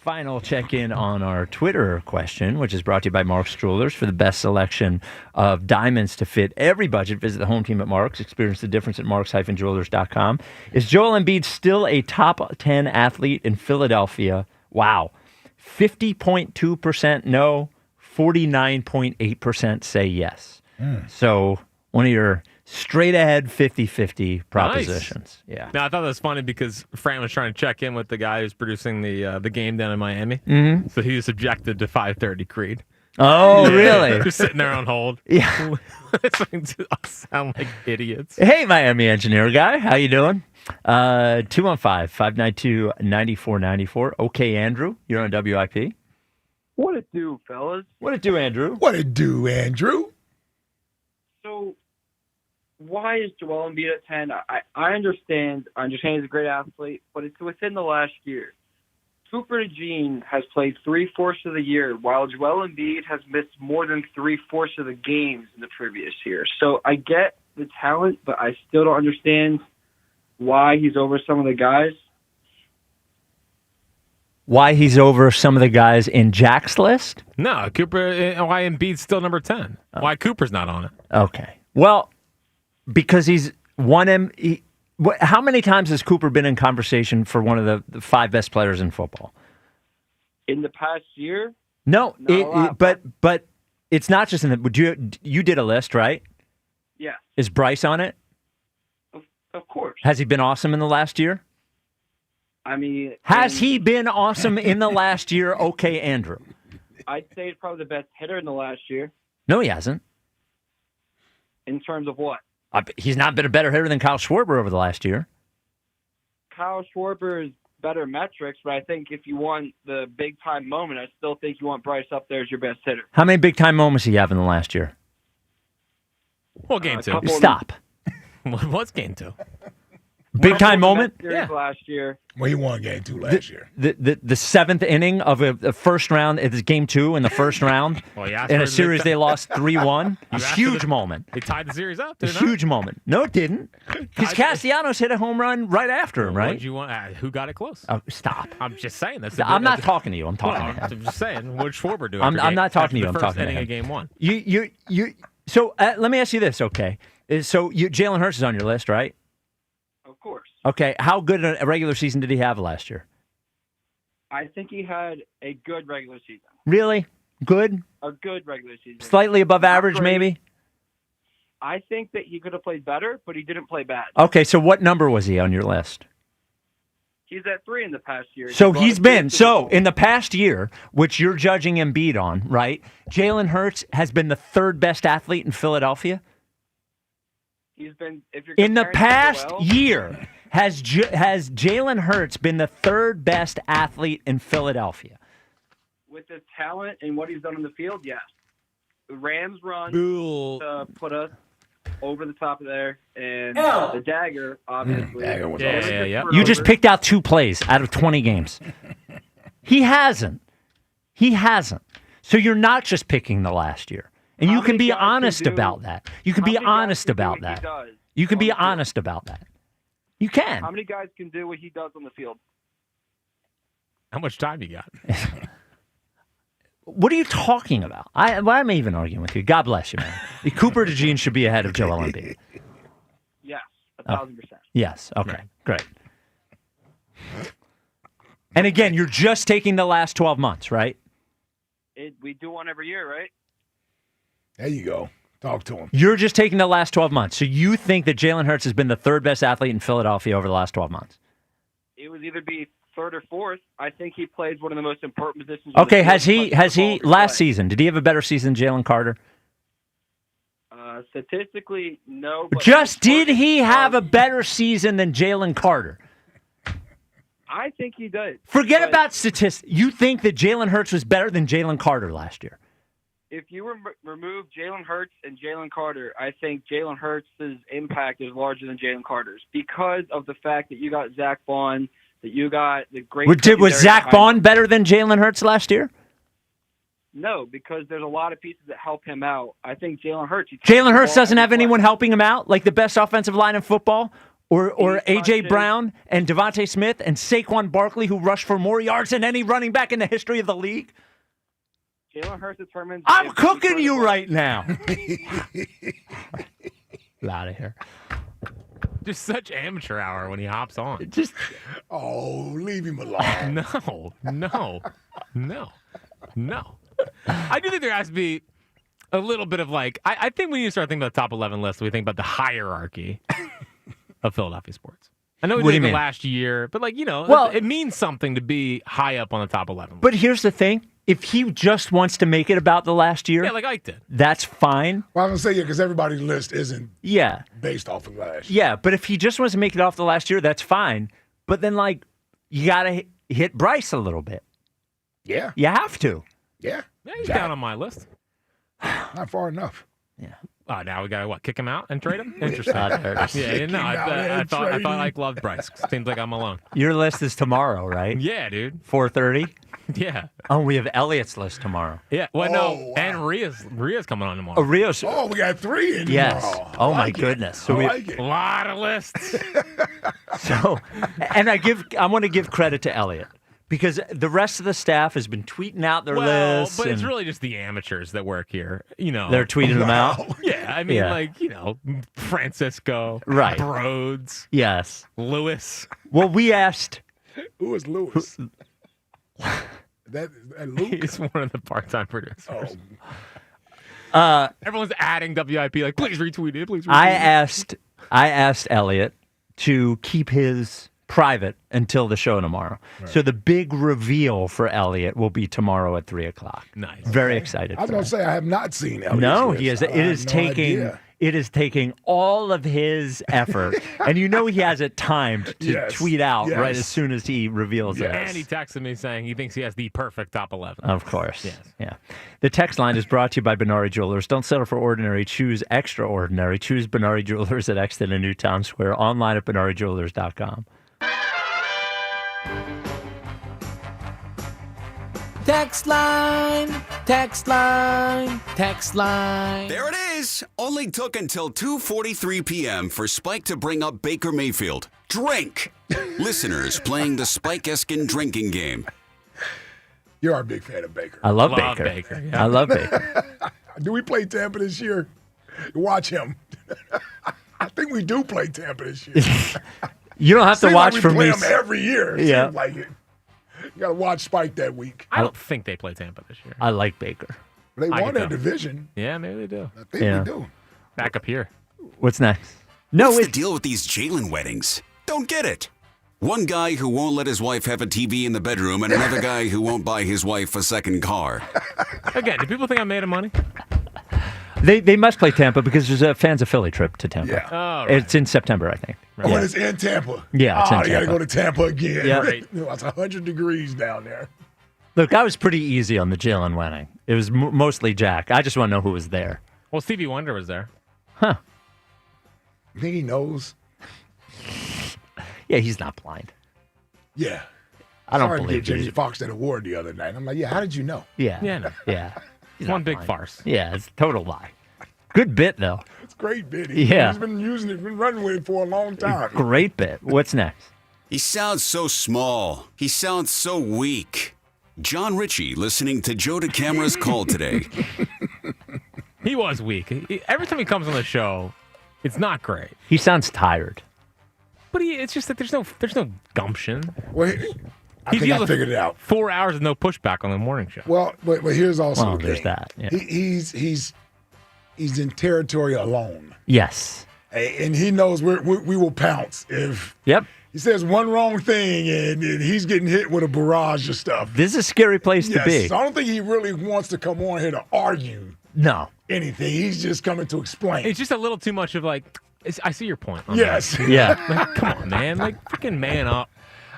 Final check-in on our Twitter question, which is brought to you by Mark's Jewelers. For the best selection of diamonds to fit every budget, visit the home team at Mark's. Experience the difference at marks-jewelers.com. Is Joel Embiid still a top 10 athlete in Philadelphia? Wow. 50.2% no, 49.8% say yes. So one of your straight-ahead 50-50 propositions. Nice. Yeah. Now, I thought that was funny because Fran was trying to check in with the guy who's producing the game down in Miami. Mhm. So he was subjected to 5:30 Creed. Oh, really? Just sitting there on hold. Yeah. It's like, sound like idiots. Hey, Miami engineer guy. How you doing? 215-592-9494. Okay, Andrew. You're on WIP. What it do, fellas? What it do, Andrew? What it do, Andrew? So, why is Joel Embiid at 10? I understand. I understand he's a great athlete, but it's within the last year. Cooper DeJean has played 3/4 of the year, while Joel Embiid has missed more than 3/4 of the games in the previous year. So I get the talent, but I still don't understand why he's over some of the guys. Why he's over some of the guys in Jack's list? No, Cooper. Why Embiid's still number 10? Why Cooper's not on it? Okay. Well, because he's one how many times has Cooper been in conversation for one of the 5 best players in football? In the past year? No, Not a lot. but it's not just in the. You did a list, right? Yeah, Is Bryce on it? of course. Has he been awesome in the last year? I mean, Has he been awesome in the last year? Okay, Andrew. I'd say he's probably the best hitter in the last year. No, he hasn't. In terms of what? He's not been a better hitter than Kyle Schwarber over the last year. Kyle Schwarber's better metrics, but I think if you want the big-time moment, I still think you want Bryce up there as your best hitter. How many big time moments did he have in the last year? Well, game 2. Stop. What's game 2? Big time moment? Series last year. Well, he won game 2 last year. The 7th inning of a first round, it's game 2 in the first round. Well, yeah, in a series they lost 3-1. You It's a asked huge for moment. They tied the series up. A Didn't huge moment. No, it didn't. Because Castellanos hit a home run right after him, right? What'd you want? Who got it close? Oh, stop. I'm just saying. I'm not talking to you. I'm talking to him. I'm just saying. What'd Schwarber do? I'm not talking to you. I'm First talking to inning him. of game 1. So let me ask you this, okay? Jalen Hurts is on your list, right? Of course. Okay. How good a regular season did he have last year? I think he had a good regular season. Really? Good? A good regular season. Slightly above average, great. maybe? I think that he could have played better, but he didn't play bad. Okay, so what number was he on your list? He's at 3 in the past year. So brought he's a been, good Super Bowl. in the past year, which you're judging Embiid on, right? Jalen Hurts has been the 3rd best athlete in Philadelphia. He's been, if you're In the comparing past Joel, year, has Jalen Hurts been the 3rd best athlete in Philadelphia? with his talent and what he's done on the field, yes. The Rams run put us over the top of there, and the dagger, obviously. You just picked out 2 plays out of 20 games. He hasn't. So you're not just picking the last year. And you can be honest about that. You can be honest about that. You can be honest about that. You can. How many guys can do what he does on the field? How much time you got? What are you talking about? Why am I even arguing with you? God bless you, man. Cooper DeJean should be ahead of Joel Embiid. Yes, 1,000%. Yes. Okay. Great. And again, you're just taking the last 12 months, right? We do one every year, right? There you go. Talk to him. You're just taking the last 12 months. So you think that Jalen Hurts has been the 3rd best athlete in Philadelphia over the last 12 months? It would either be 3rd or 4th. I think he plays one of the most important positions. on the Okay, field has he last play. season? Did he have a better season than Jalen Carter? Statistically, no. But Just did he have a better season than Jalen Carter? I think he does. Forget about statistics. You think that Jalen Hurts was better than Jalen Carter last year? If you remove Jalen Hurts and Jalen Carter, I think Jalen Hurts' impact is larger than Jalen Carter's because of the fact that you got Zach Bond, that you got the great. Was Zach Bond better than Jalen Hurts last year? No, because there's a lot of pieces that help him out. I think Jalen Hurts. Jalen Hurts doesn't have anyone helping him out, like the best offensive line in football, Or A.J. Brown and Devontae Smith and Saquon Barkley, who rushed for more yards than any running back in the history of the league? Jalen Hurts determines. I'm cooking you right now. Out of here. Just such amateur hour when he hops on. Leave him alone. No. I do think there has to be a little bit of like, I think when you start thinking about the top 11 list, we think about the hierarchy of Philadelphia sports. I know we did it the last year, but it means something to be high up on the top 11 list. But here's the thing. If he just wants to make it about the last year, like Ike did, that's fine. Well, I was going to say, because everybody's list isn't based off of last year. Yeah, but if he just wants to make it off the last year, that's fine. But then, you got to hit Bryce a little bit. Yeah. You have to. Yeah. Yeah, he's down on my list. Not far enough. Yeah. Now we got to kick him out and trade him? Interesting. I thought Ike loved Bryce. Seems like I'm alone. Your list is tomorrow, right? Yeah, dude. 4:30? Yeah. Oh, we have Elliot's list tomorrow. Yeah. Well, no, and Ria's coming on tomorrow. Oh, Ria's. Oh, we got 3 in Yes. tomorrow. Oh, my goodness. So a lot of lists. And I want to give credit to Elliot. Because the rest of the staff has been tweeting out their lists. But it's really just the amateurs that work here. They're tweeting them out? Yeah, I mean, Francisco. Right. Broads. Yes. Lewis. Well, we asked. Who is Lewis? that Luke? He's one of the part-time producers. Oh. Everyone's adding WIP, please retweet it, please retweet I asked Elliot to keep his private until the show tomorrow. Right. So the big reveal for Elliot will be tomorrow at 3:00. Nice. Very excited. I was going to say, I have not seen Elliot. No, he is. It is taking all of his effort, and he has it timed to tweet out right as soon as he reveals it. And he texted me saying he thinks he has the perfect top 11. Of course. Yes. Yeah. The text line is brought to you by Benari Jewelers. Don't settle for ordinary. Choose extraordinary. Choose Benari Jewelers at Exton and Newtown Square. Online at BenariJewelers.com. Text line, text line, text line. There it is. Only took until 2:43 p.m. for Spike to bring up Baker Mayfield. Drink. Listeners playing the Spike Eskin drinking game. You're a big fan of Baker. I love Baker. Yeah. I love Baker. Do we play Tampa this year? Watch him. I think we do play Tampa this year. You don't have to watch for me. We play them every year. Yeah. Seems like it. You got to watch Spike that week. I don't think they play Tampa this year. I like Baker. They won their division. Yeah, maybe they do. I think we do. Back up here. What's next? What's the deal with these Jalen weddings? Don't get it. One guy who won't let his wife have a TV in the bedroom and another guy who won't buy his wife a second car. Again, do people think I'm made of money? They must play Tampa because there's a Fans of Philly trip to Tampa. Yeah. Oh, right. It's in September, I think. Right. Oh, and it's in Tampa. Yeah, it's in you got to Tampa. go to Tampa again. Yeah. Right. It's 100 degrees down there. Look, I was pretty easy on the Jalen wedding. It was mostly Jack. I just want to know who was there. Well, Stevie Wonder was there. Huh. You think he knows? Yeah, he's not blind. Yeah. I don't Sorry to believe give Jamie you. Foxx that award the other night. I'm like, how did you know? Yeah. Yeah, no. Yeah. It's one big farce. Yeah, it's a total lie. Good bit, though. It's a great bit. Yeah. He's been using it, been running with it for a long time. Great bit. What's next? He sounds so small. He sounds so weak. John Ritchie listening to Joe DeCamara's call today. He was weak. Every time he comes on the show, it's not great. He sounds tired. But it's just that there's no gumption. Well, I think I figured it out. 4 hours of no pushback on the morning show. Well, but here's also Well, the there's thing. that. Yeah. He's in territory alone. Yes. And he knows we will pounce if he says one wrong thing and he's getting hit with a barrage of stuff. This is a scary place to be. So I don't think he really wants to come on here to argue anything. He's just coming to explain. It's just a little too much of I see your point. On Yes. that. Yeah. Come on, man. Freaking man up.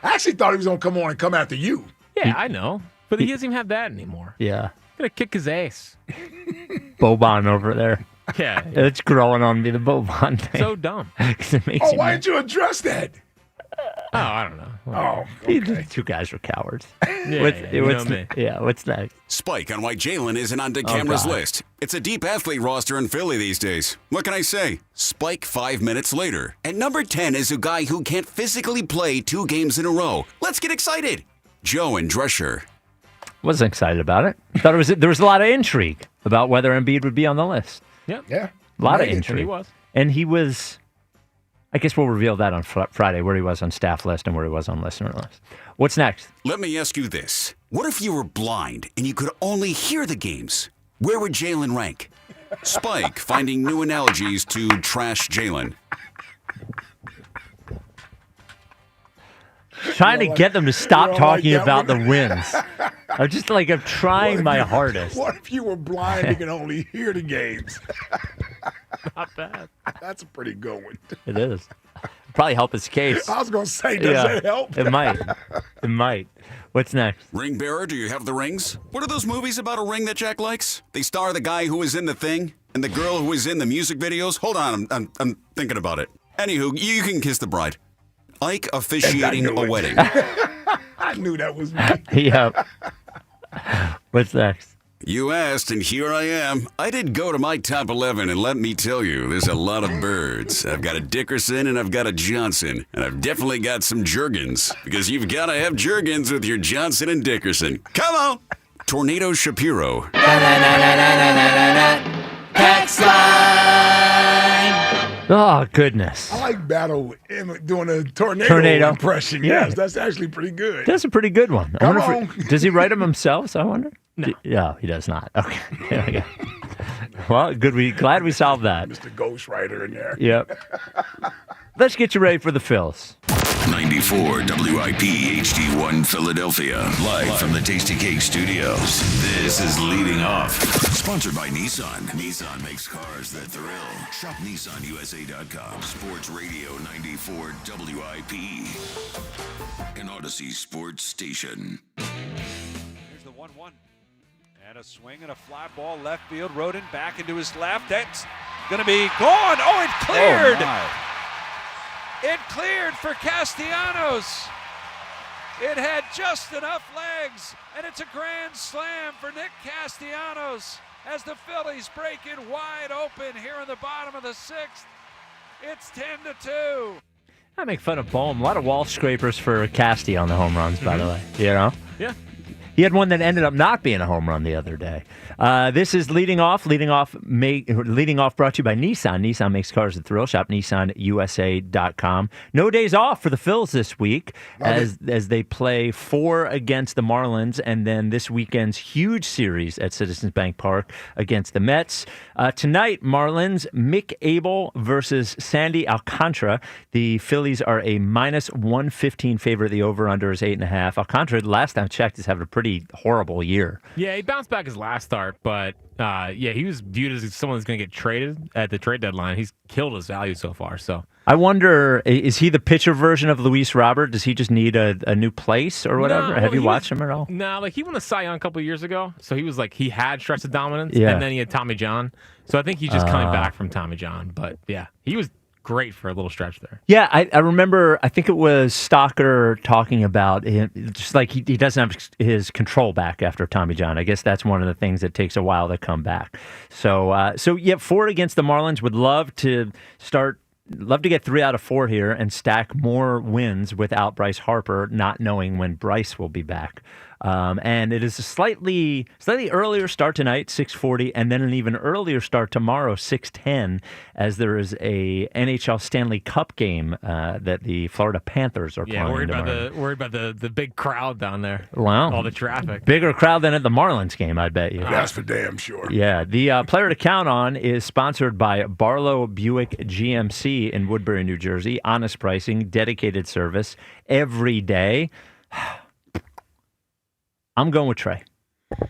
I actually thought he was going to come on and come after you. Yeah, I know. But he doesn't even have that anymore. Yeah. Gonna kick his ass. Boban over there. Yeah. It's growing on me, the Boban thing. So dumb. It makes Oh, you why mad. didn't you address that? Oh, I don't know. Oh, okay. These two guys are cowards. Yeah, What's next? Spike on why Jalen isn't on DeCamera's list. It's a deep athlete roster in Philly these days. What can I say? Spike 5 minutes later. At number 10 is a guy who can't physically play 2 games in a row. Let's get excited. Joe and Drescher. Wasn't excited about it. Thought there was a lot of intrigue about whether Embiid would be on the list. Yeah. Yeah. A lot of Right. intrigue. And he was. And he was, I guess we'll reveal that on Friday, where he was on staff list and where he was on listener list. What's next? Let me ask you this. What if you were blind and you could only hear the games? Where would Jalen rank? Spike finding new analogies to trash Jalen. Trying to get them to stop talking about the wins. I'm trying my hardest. What if you were blind and could only hear the games? Not bad. That's a pretty good one. It is. Probably help his case. I was going to say, does it help? It might. It might. What's next? Ring bearer, do you have the rings? What are those movies about a ring that Jack likes? They star the guy who was in The Thing and the girl who was in the music videos. Hold on, I'm thinking about it. Anywho, you can kiss the bride. Ike officiating a wedding. I knew that was me. Yeah. What's next? You asked, and here I am. I did go to my top 11, and let me tell you, there's a lot of birds. I've got a Dickerson, and I've got a Johnson, and I've definitely got some Jurgens, because you've got to have Jurgens with your Johnson and Dickerson. Come on! Tornado Shapiro. Text line. Oh, goodness. I like Battle doing a tornado impression. Yeah. Yes, that's actually pretty good. That's a pretty good one. Come Does he write them himself, I wonder? No, he does not. Okay. There we go. Well, glad we solved that. Mr. Ghostwriter in there. Yep. Let's get you ready for the Phils. 94 WIP HD1 Philadelphia. Live from the Tasty Cake Studios. This is Leading Off. Sponsored by Nissan. Nissan makes cars that thrill. Shop NissanUSA.com. Sports Radio 94 WIP. An Odyssey Sports Station. Here's the 1-1. And a swing and a fly ball left field. Rodin back into his left. That's going to be gone. Oh, it cleared. It cleared for Castellanos. It had just enough legs, and it's a grand slam for Nick Castellanos as the Phillies break it wide open here in the bottom of the 6th. It's 10-2. I make fun of Bohm. A lot of wall scrapers for Casty on the home runs, by the way. You know? Yeah. He had one that ended up not being a home run the other day. This is Leading Off. Leading Off brought to you by Nissan. Nissan makes cars that thrill. Shop NissanUSA.com. No days off for the Phils this week as they play 4 against the Marlins, and then this weekend's huge series at Citizens Bank Park against the Mets. Tonight, Marlins, Mick Abel versus Sandy Alcantara. The Phillies are a -115 favorite. The over-under is 8.5. Alcantara, last time I checked, is having a pretty horrible year. Yeah, he bounced back his last start, but he was viewed as someone who's going to get traded at the trade deadline. He's killed his value so far. So I wonder, is he the pitcher version of Luis Robert? Does he just need a new place or whatever? Have you watched him at all? No, he won a Cy Young a couple of years ago, so he had stretch of dominance, Yeah. and then he had Tommy John. So I think he's just coming back from Tommy John. But yeah, he was great for a little stretch there. Yeah, I remember, I think it was Stalker talking about him, just like he doesn't have his control back after Tommy John. I guess that's one of the things that takes a while to come back. So 4 against the Marlins. Would love to get 3 out of 4 here and stack more wins without Bryce Harper, not knowing when Bryce will be back. And it is a slightly earlier start tonight, 6:40, and then an even earlier start tomorrow, 6:10, as there is a NHL Stanley Cup game that the Florida Panthers are playing tomorrow. Worried about the big crowd down there. Wow. All the traffic. Bigger crowd than at the Marlins game, I bet you. That's for damn sure. Yeah. The player to count on is sponsored by Barlow Buick GMC in Woodbury, New Jersey. Honest pricing, dedicated service every day. I'm going with Trey.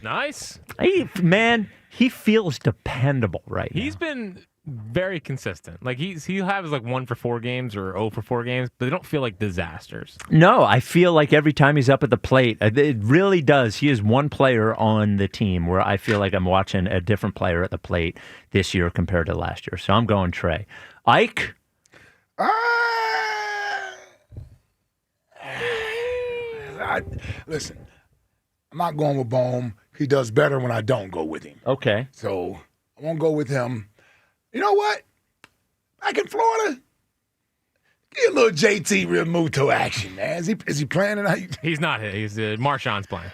Nice. He feels dependable right now. He's been very consistent. He'll have his 1 for 4 games or 0 for 4 games, but they don't feel like disasters. No, I feel like every time he's up at the plate, it really does. He is one player on the team where I feel like I'm watching a different player at the plate this year compared to last year. So I'm going Trey. Ike? Listen, I'm not going with Bohm. He does better when I don't go with him. Okay. So I won't go with him. You know what? Back in Florida, get a little JT Real Muto action, man. Is he playing tonight? He's not. He's Marshawn's playing.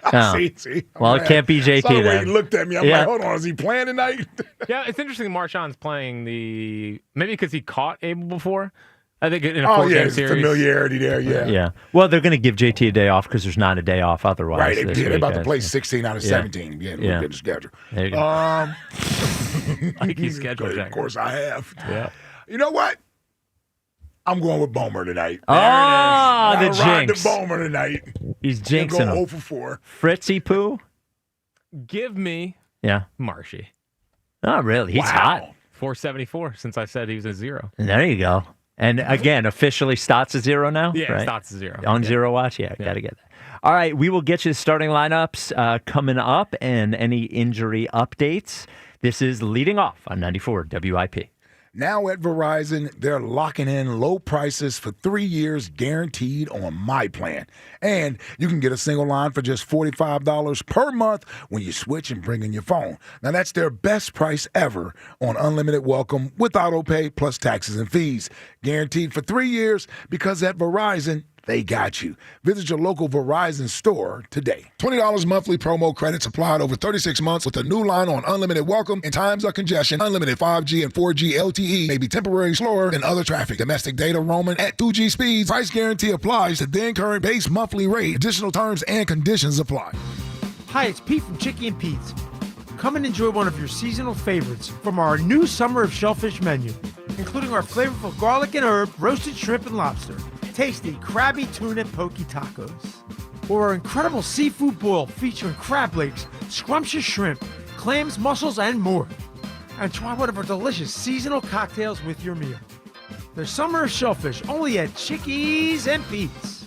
See. Well, it can't be JT Saw the way then. he looked at me. I'm like, hold on, is he playing tonight? Yeah, it's interesting. Marshawn's playing maybe because he caught Abel before. I think in a 4-game series. Familiarity there, yeah. Yeah. Well, they're going to give JT a day off because there's not a day off otherwise. Right, they're about to play 16 out of 17 again. Look at the schedule. There you go. Like he's scheduled. Of course, I have. Yeah. You know what? I'm going with Bomer tonight. Oh, the ride jinx. the Bomer tonight. He's jinxing Go him. 0 for 4. Fritzy Poo? Give me Marshy. Oh, really? He's hot. 474 since I said he was a 0. And there you go. And again, officially Stott's a 0 now? Yeah, right? Stott's a 0. On zero watch? Yeah, got to get that. All right, we will get you the starting lineups coming up and any injury updates. This is Leading Off on 94 WIP. Now at Verizon, they're locking in low prices for 3 years guaranteed on my plan. And you can get a single line for just $45 per month when you switch and bring in your phone. Now that's their best price ever on unlimited welcome with auto pay plus taxes and fees. Guaranteed for 3 years because at Verizon, they got you. Visit your local Verizon store today. $20 monthly promo credits applied over 36 months with a new line on unlimited welcome. In times of congestion, unlimited 5G and 4G LTE may be temporarily slower than other traffic. Domestic data roaming at 2G speeds. Price guarantee applies to then current base monthly rate. Additional terms and conditions apply. Hi, it's Pete from Chicky and Pete's. Come and enjoy one of your seasonal favorites from our new Summer of Shellfish menu, including our flavorful garlic and herb, roasted shrimp and lobster, tasty crabby tuna poke tacos, or our incredible seafood boil featuring crab legs, scrumptious shrimp, clams, mussels, and more. And try one of our delicious seasonal cocktails with your meal. The Summer of Shellfish, only at Chickies and Pete's.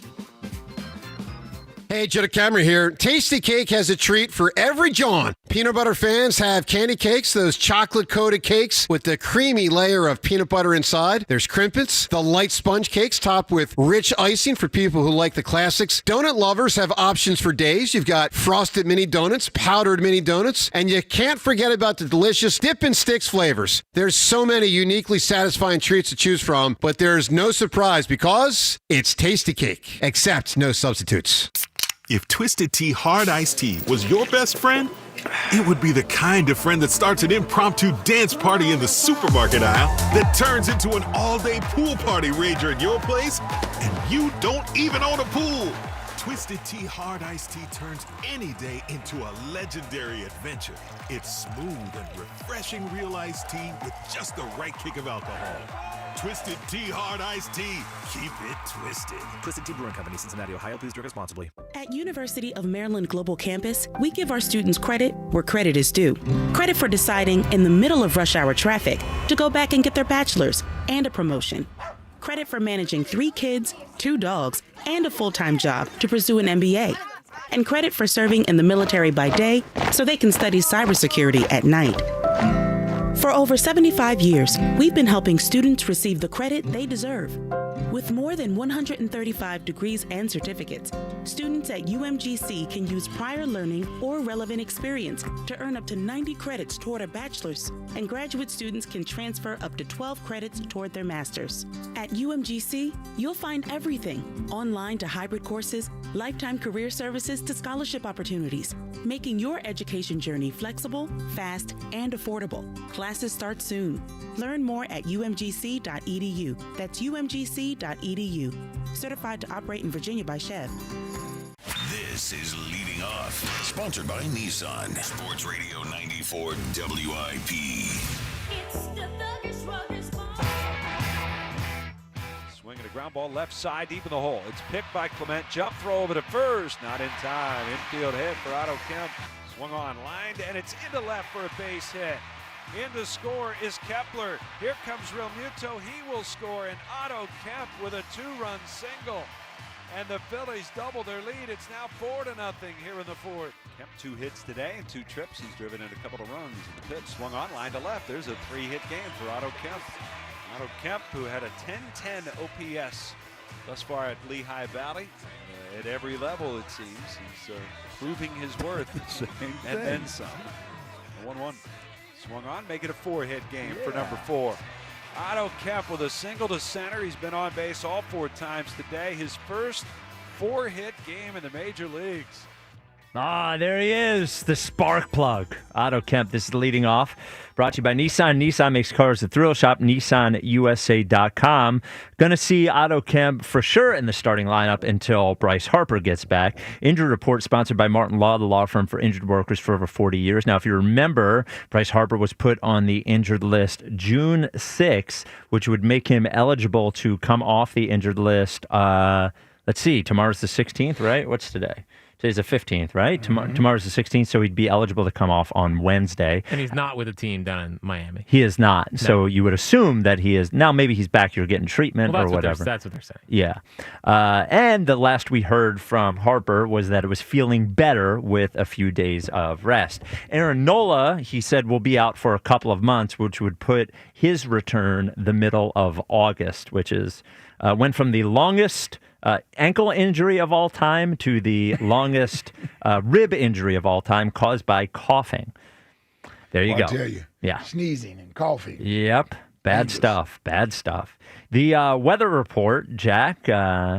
Hey, Jenna Cameron here. Tasty Cake has a treat for every John. Peanut butter fans have candy cakes, those chocolate-coated cakes with the creamy layer of peanut butter inside. There's crimpets, the light sponge cakes topped with rich icing for people who like the classics. Donut lovers have options for days. You've got frosted mini donuts, powdered mini donuts, and you can't forget about the delicious dip and sticks flavors. There's so many uniquely satisfying treats to choose from, but there's no surprise because it's Tasty Cake, except no substitutes. If Twisted Tea Hard Iced Tea was your best friend, it would be the kind of friend that starts an impromptu dance party in the supermarket aisle that turns into an all-day pool party rager at your place, and you don't even own a pool. Twisted Tea Hard Iced Tea turns any day into a legendary adventure. It's smooth and refreshing real iced tea with just the right kick of alcohol. Twisted Tea Hard Iced Tea. Keep it twisted. Twisted Tea Brewing Company, Cincinnati, Ohio. Please drink responsibly. At University of Maryland Global Campus, we give our students credit where credit is due. Credit for deciding in the middle of rush hour traffic to go back and get their bachelor's and a promotion. Credit for managing 3 kids, 2 dogs, and a full-time job to pursue an MBA. And credit for serving in the military by day so they can study cybersecurity at night. For over 75 years, we've been helping students receive the credit they deserve. With more than 135 degrees and certificates, students at UMGC can use prior learning or relevant experience to earn up to 90 credits toward a bachelor's, and graduate students can transfer up to 12 credits toward their master's. At UMGC, you'll find everything, online to hybrid courses, lifetime career services to scholarship opportunities, making your education journey flexible, fast, and affordable. Classes start soon. Learn more at umgc.edu. That's umgc.edu. Certified to operate in Virginia by Chev. This is Leading Off, sponsored by Nissan. Sports Radio 94 WIP. Swinging a ground ball left side deep in the hole. It's picked by Clement. Jump throw over to first. Not in time. Infield hit for Otto Kemp. Swung on, lined, and it's into left for a base hit. In to score is Kepler. Here comes Real Muto. He will score, and Otto Kemp with a 2-run single. And the Phillies double their lead. It's now 4-0 here in the fourth. Kemp 2 hits today and 2 trips. He's driven in a couple of runs. The pitch swung on, line to left. There's a 3-hit game for Otto Kemp. Otto Kemp, who had a 10-10 OPS thus far at Lehigh Valley. At every level, it seems. He's proving his worth. And then some. 1-1. Swung on, make it a 4-hit game for number 4. Otto Kemp with a single to center. He's been on base all 4 times today. His first 4-hit game in the major leagues. Ah, there he is, the spark plug. Otto Kemp, this is leading off. Brought to you by Nissan. Nissan makes cars the thrill. Shop NissanUSA.com. Going to see Otto Kemp for sure in the starting lineup until Bryce Harper gets back. Injury Report sponsored by Martin Law, the law firm for injured workers for over 40 years. Now, if you remember, Bryce Harper was put on the injured list June 6th, which would make him eligible to come off the injured list. Let's see, tomorrow's the 16th, right? What's today? Today's the 15th, right? Tomorrow's the 16th, so he'd be eligible to come off on Wednesday. And he's not with a team down in Miami. He is not. No. So you would assume that he is. Now maybe he's back here getting treatment or whatever. That's what they're saying. Yeah. And the last we heard from Harper was that it was feeling better with a few days of rest. Aaron Nola, he said, will be out for a couple of months, which would put his return the middle of August, which is went from the longest ankle injury of all time to the longest rib injury of all time caused by coughing. There you go. I tell you. Yeah. Sneezing and coughing. Yep. Bad stuff. Bad stuff. The weather report, Jack,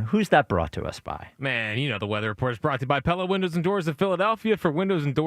who's that brought to us by? Man, you know the weather report is brought to you by Pella Windows and Doors of Philadelphia. For windows and doors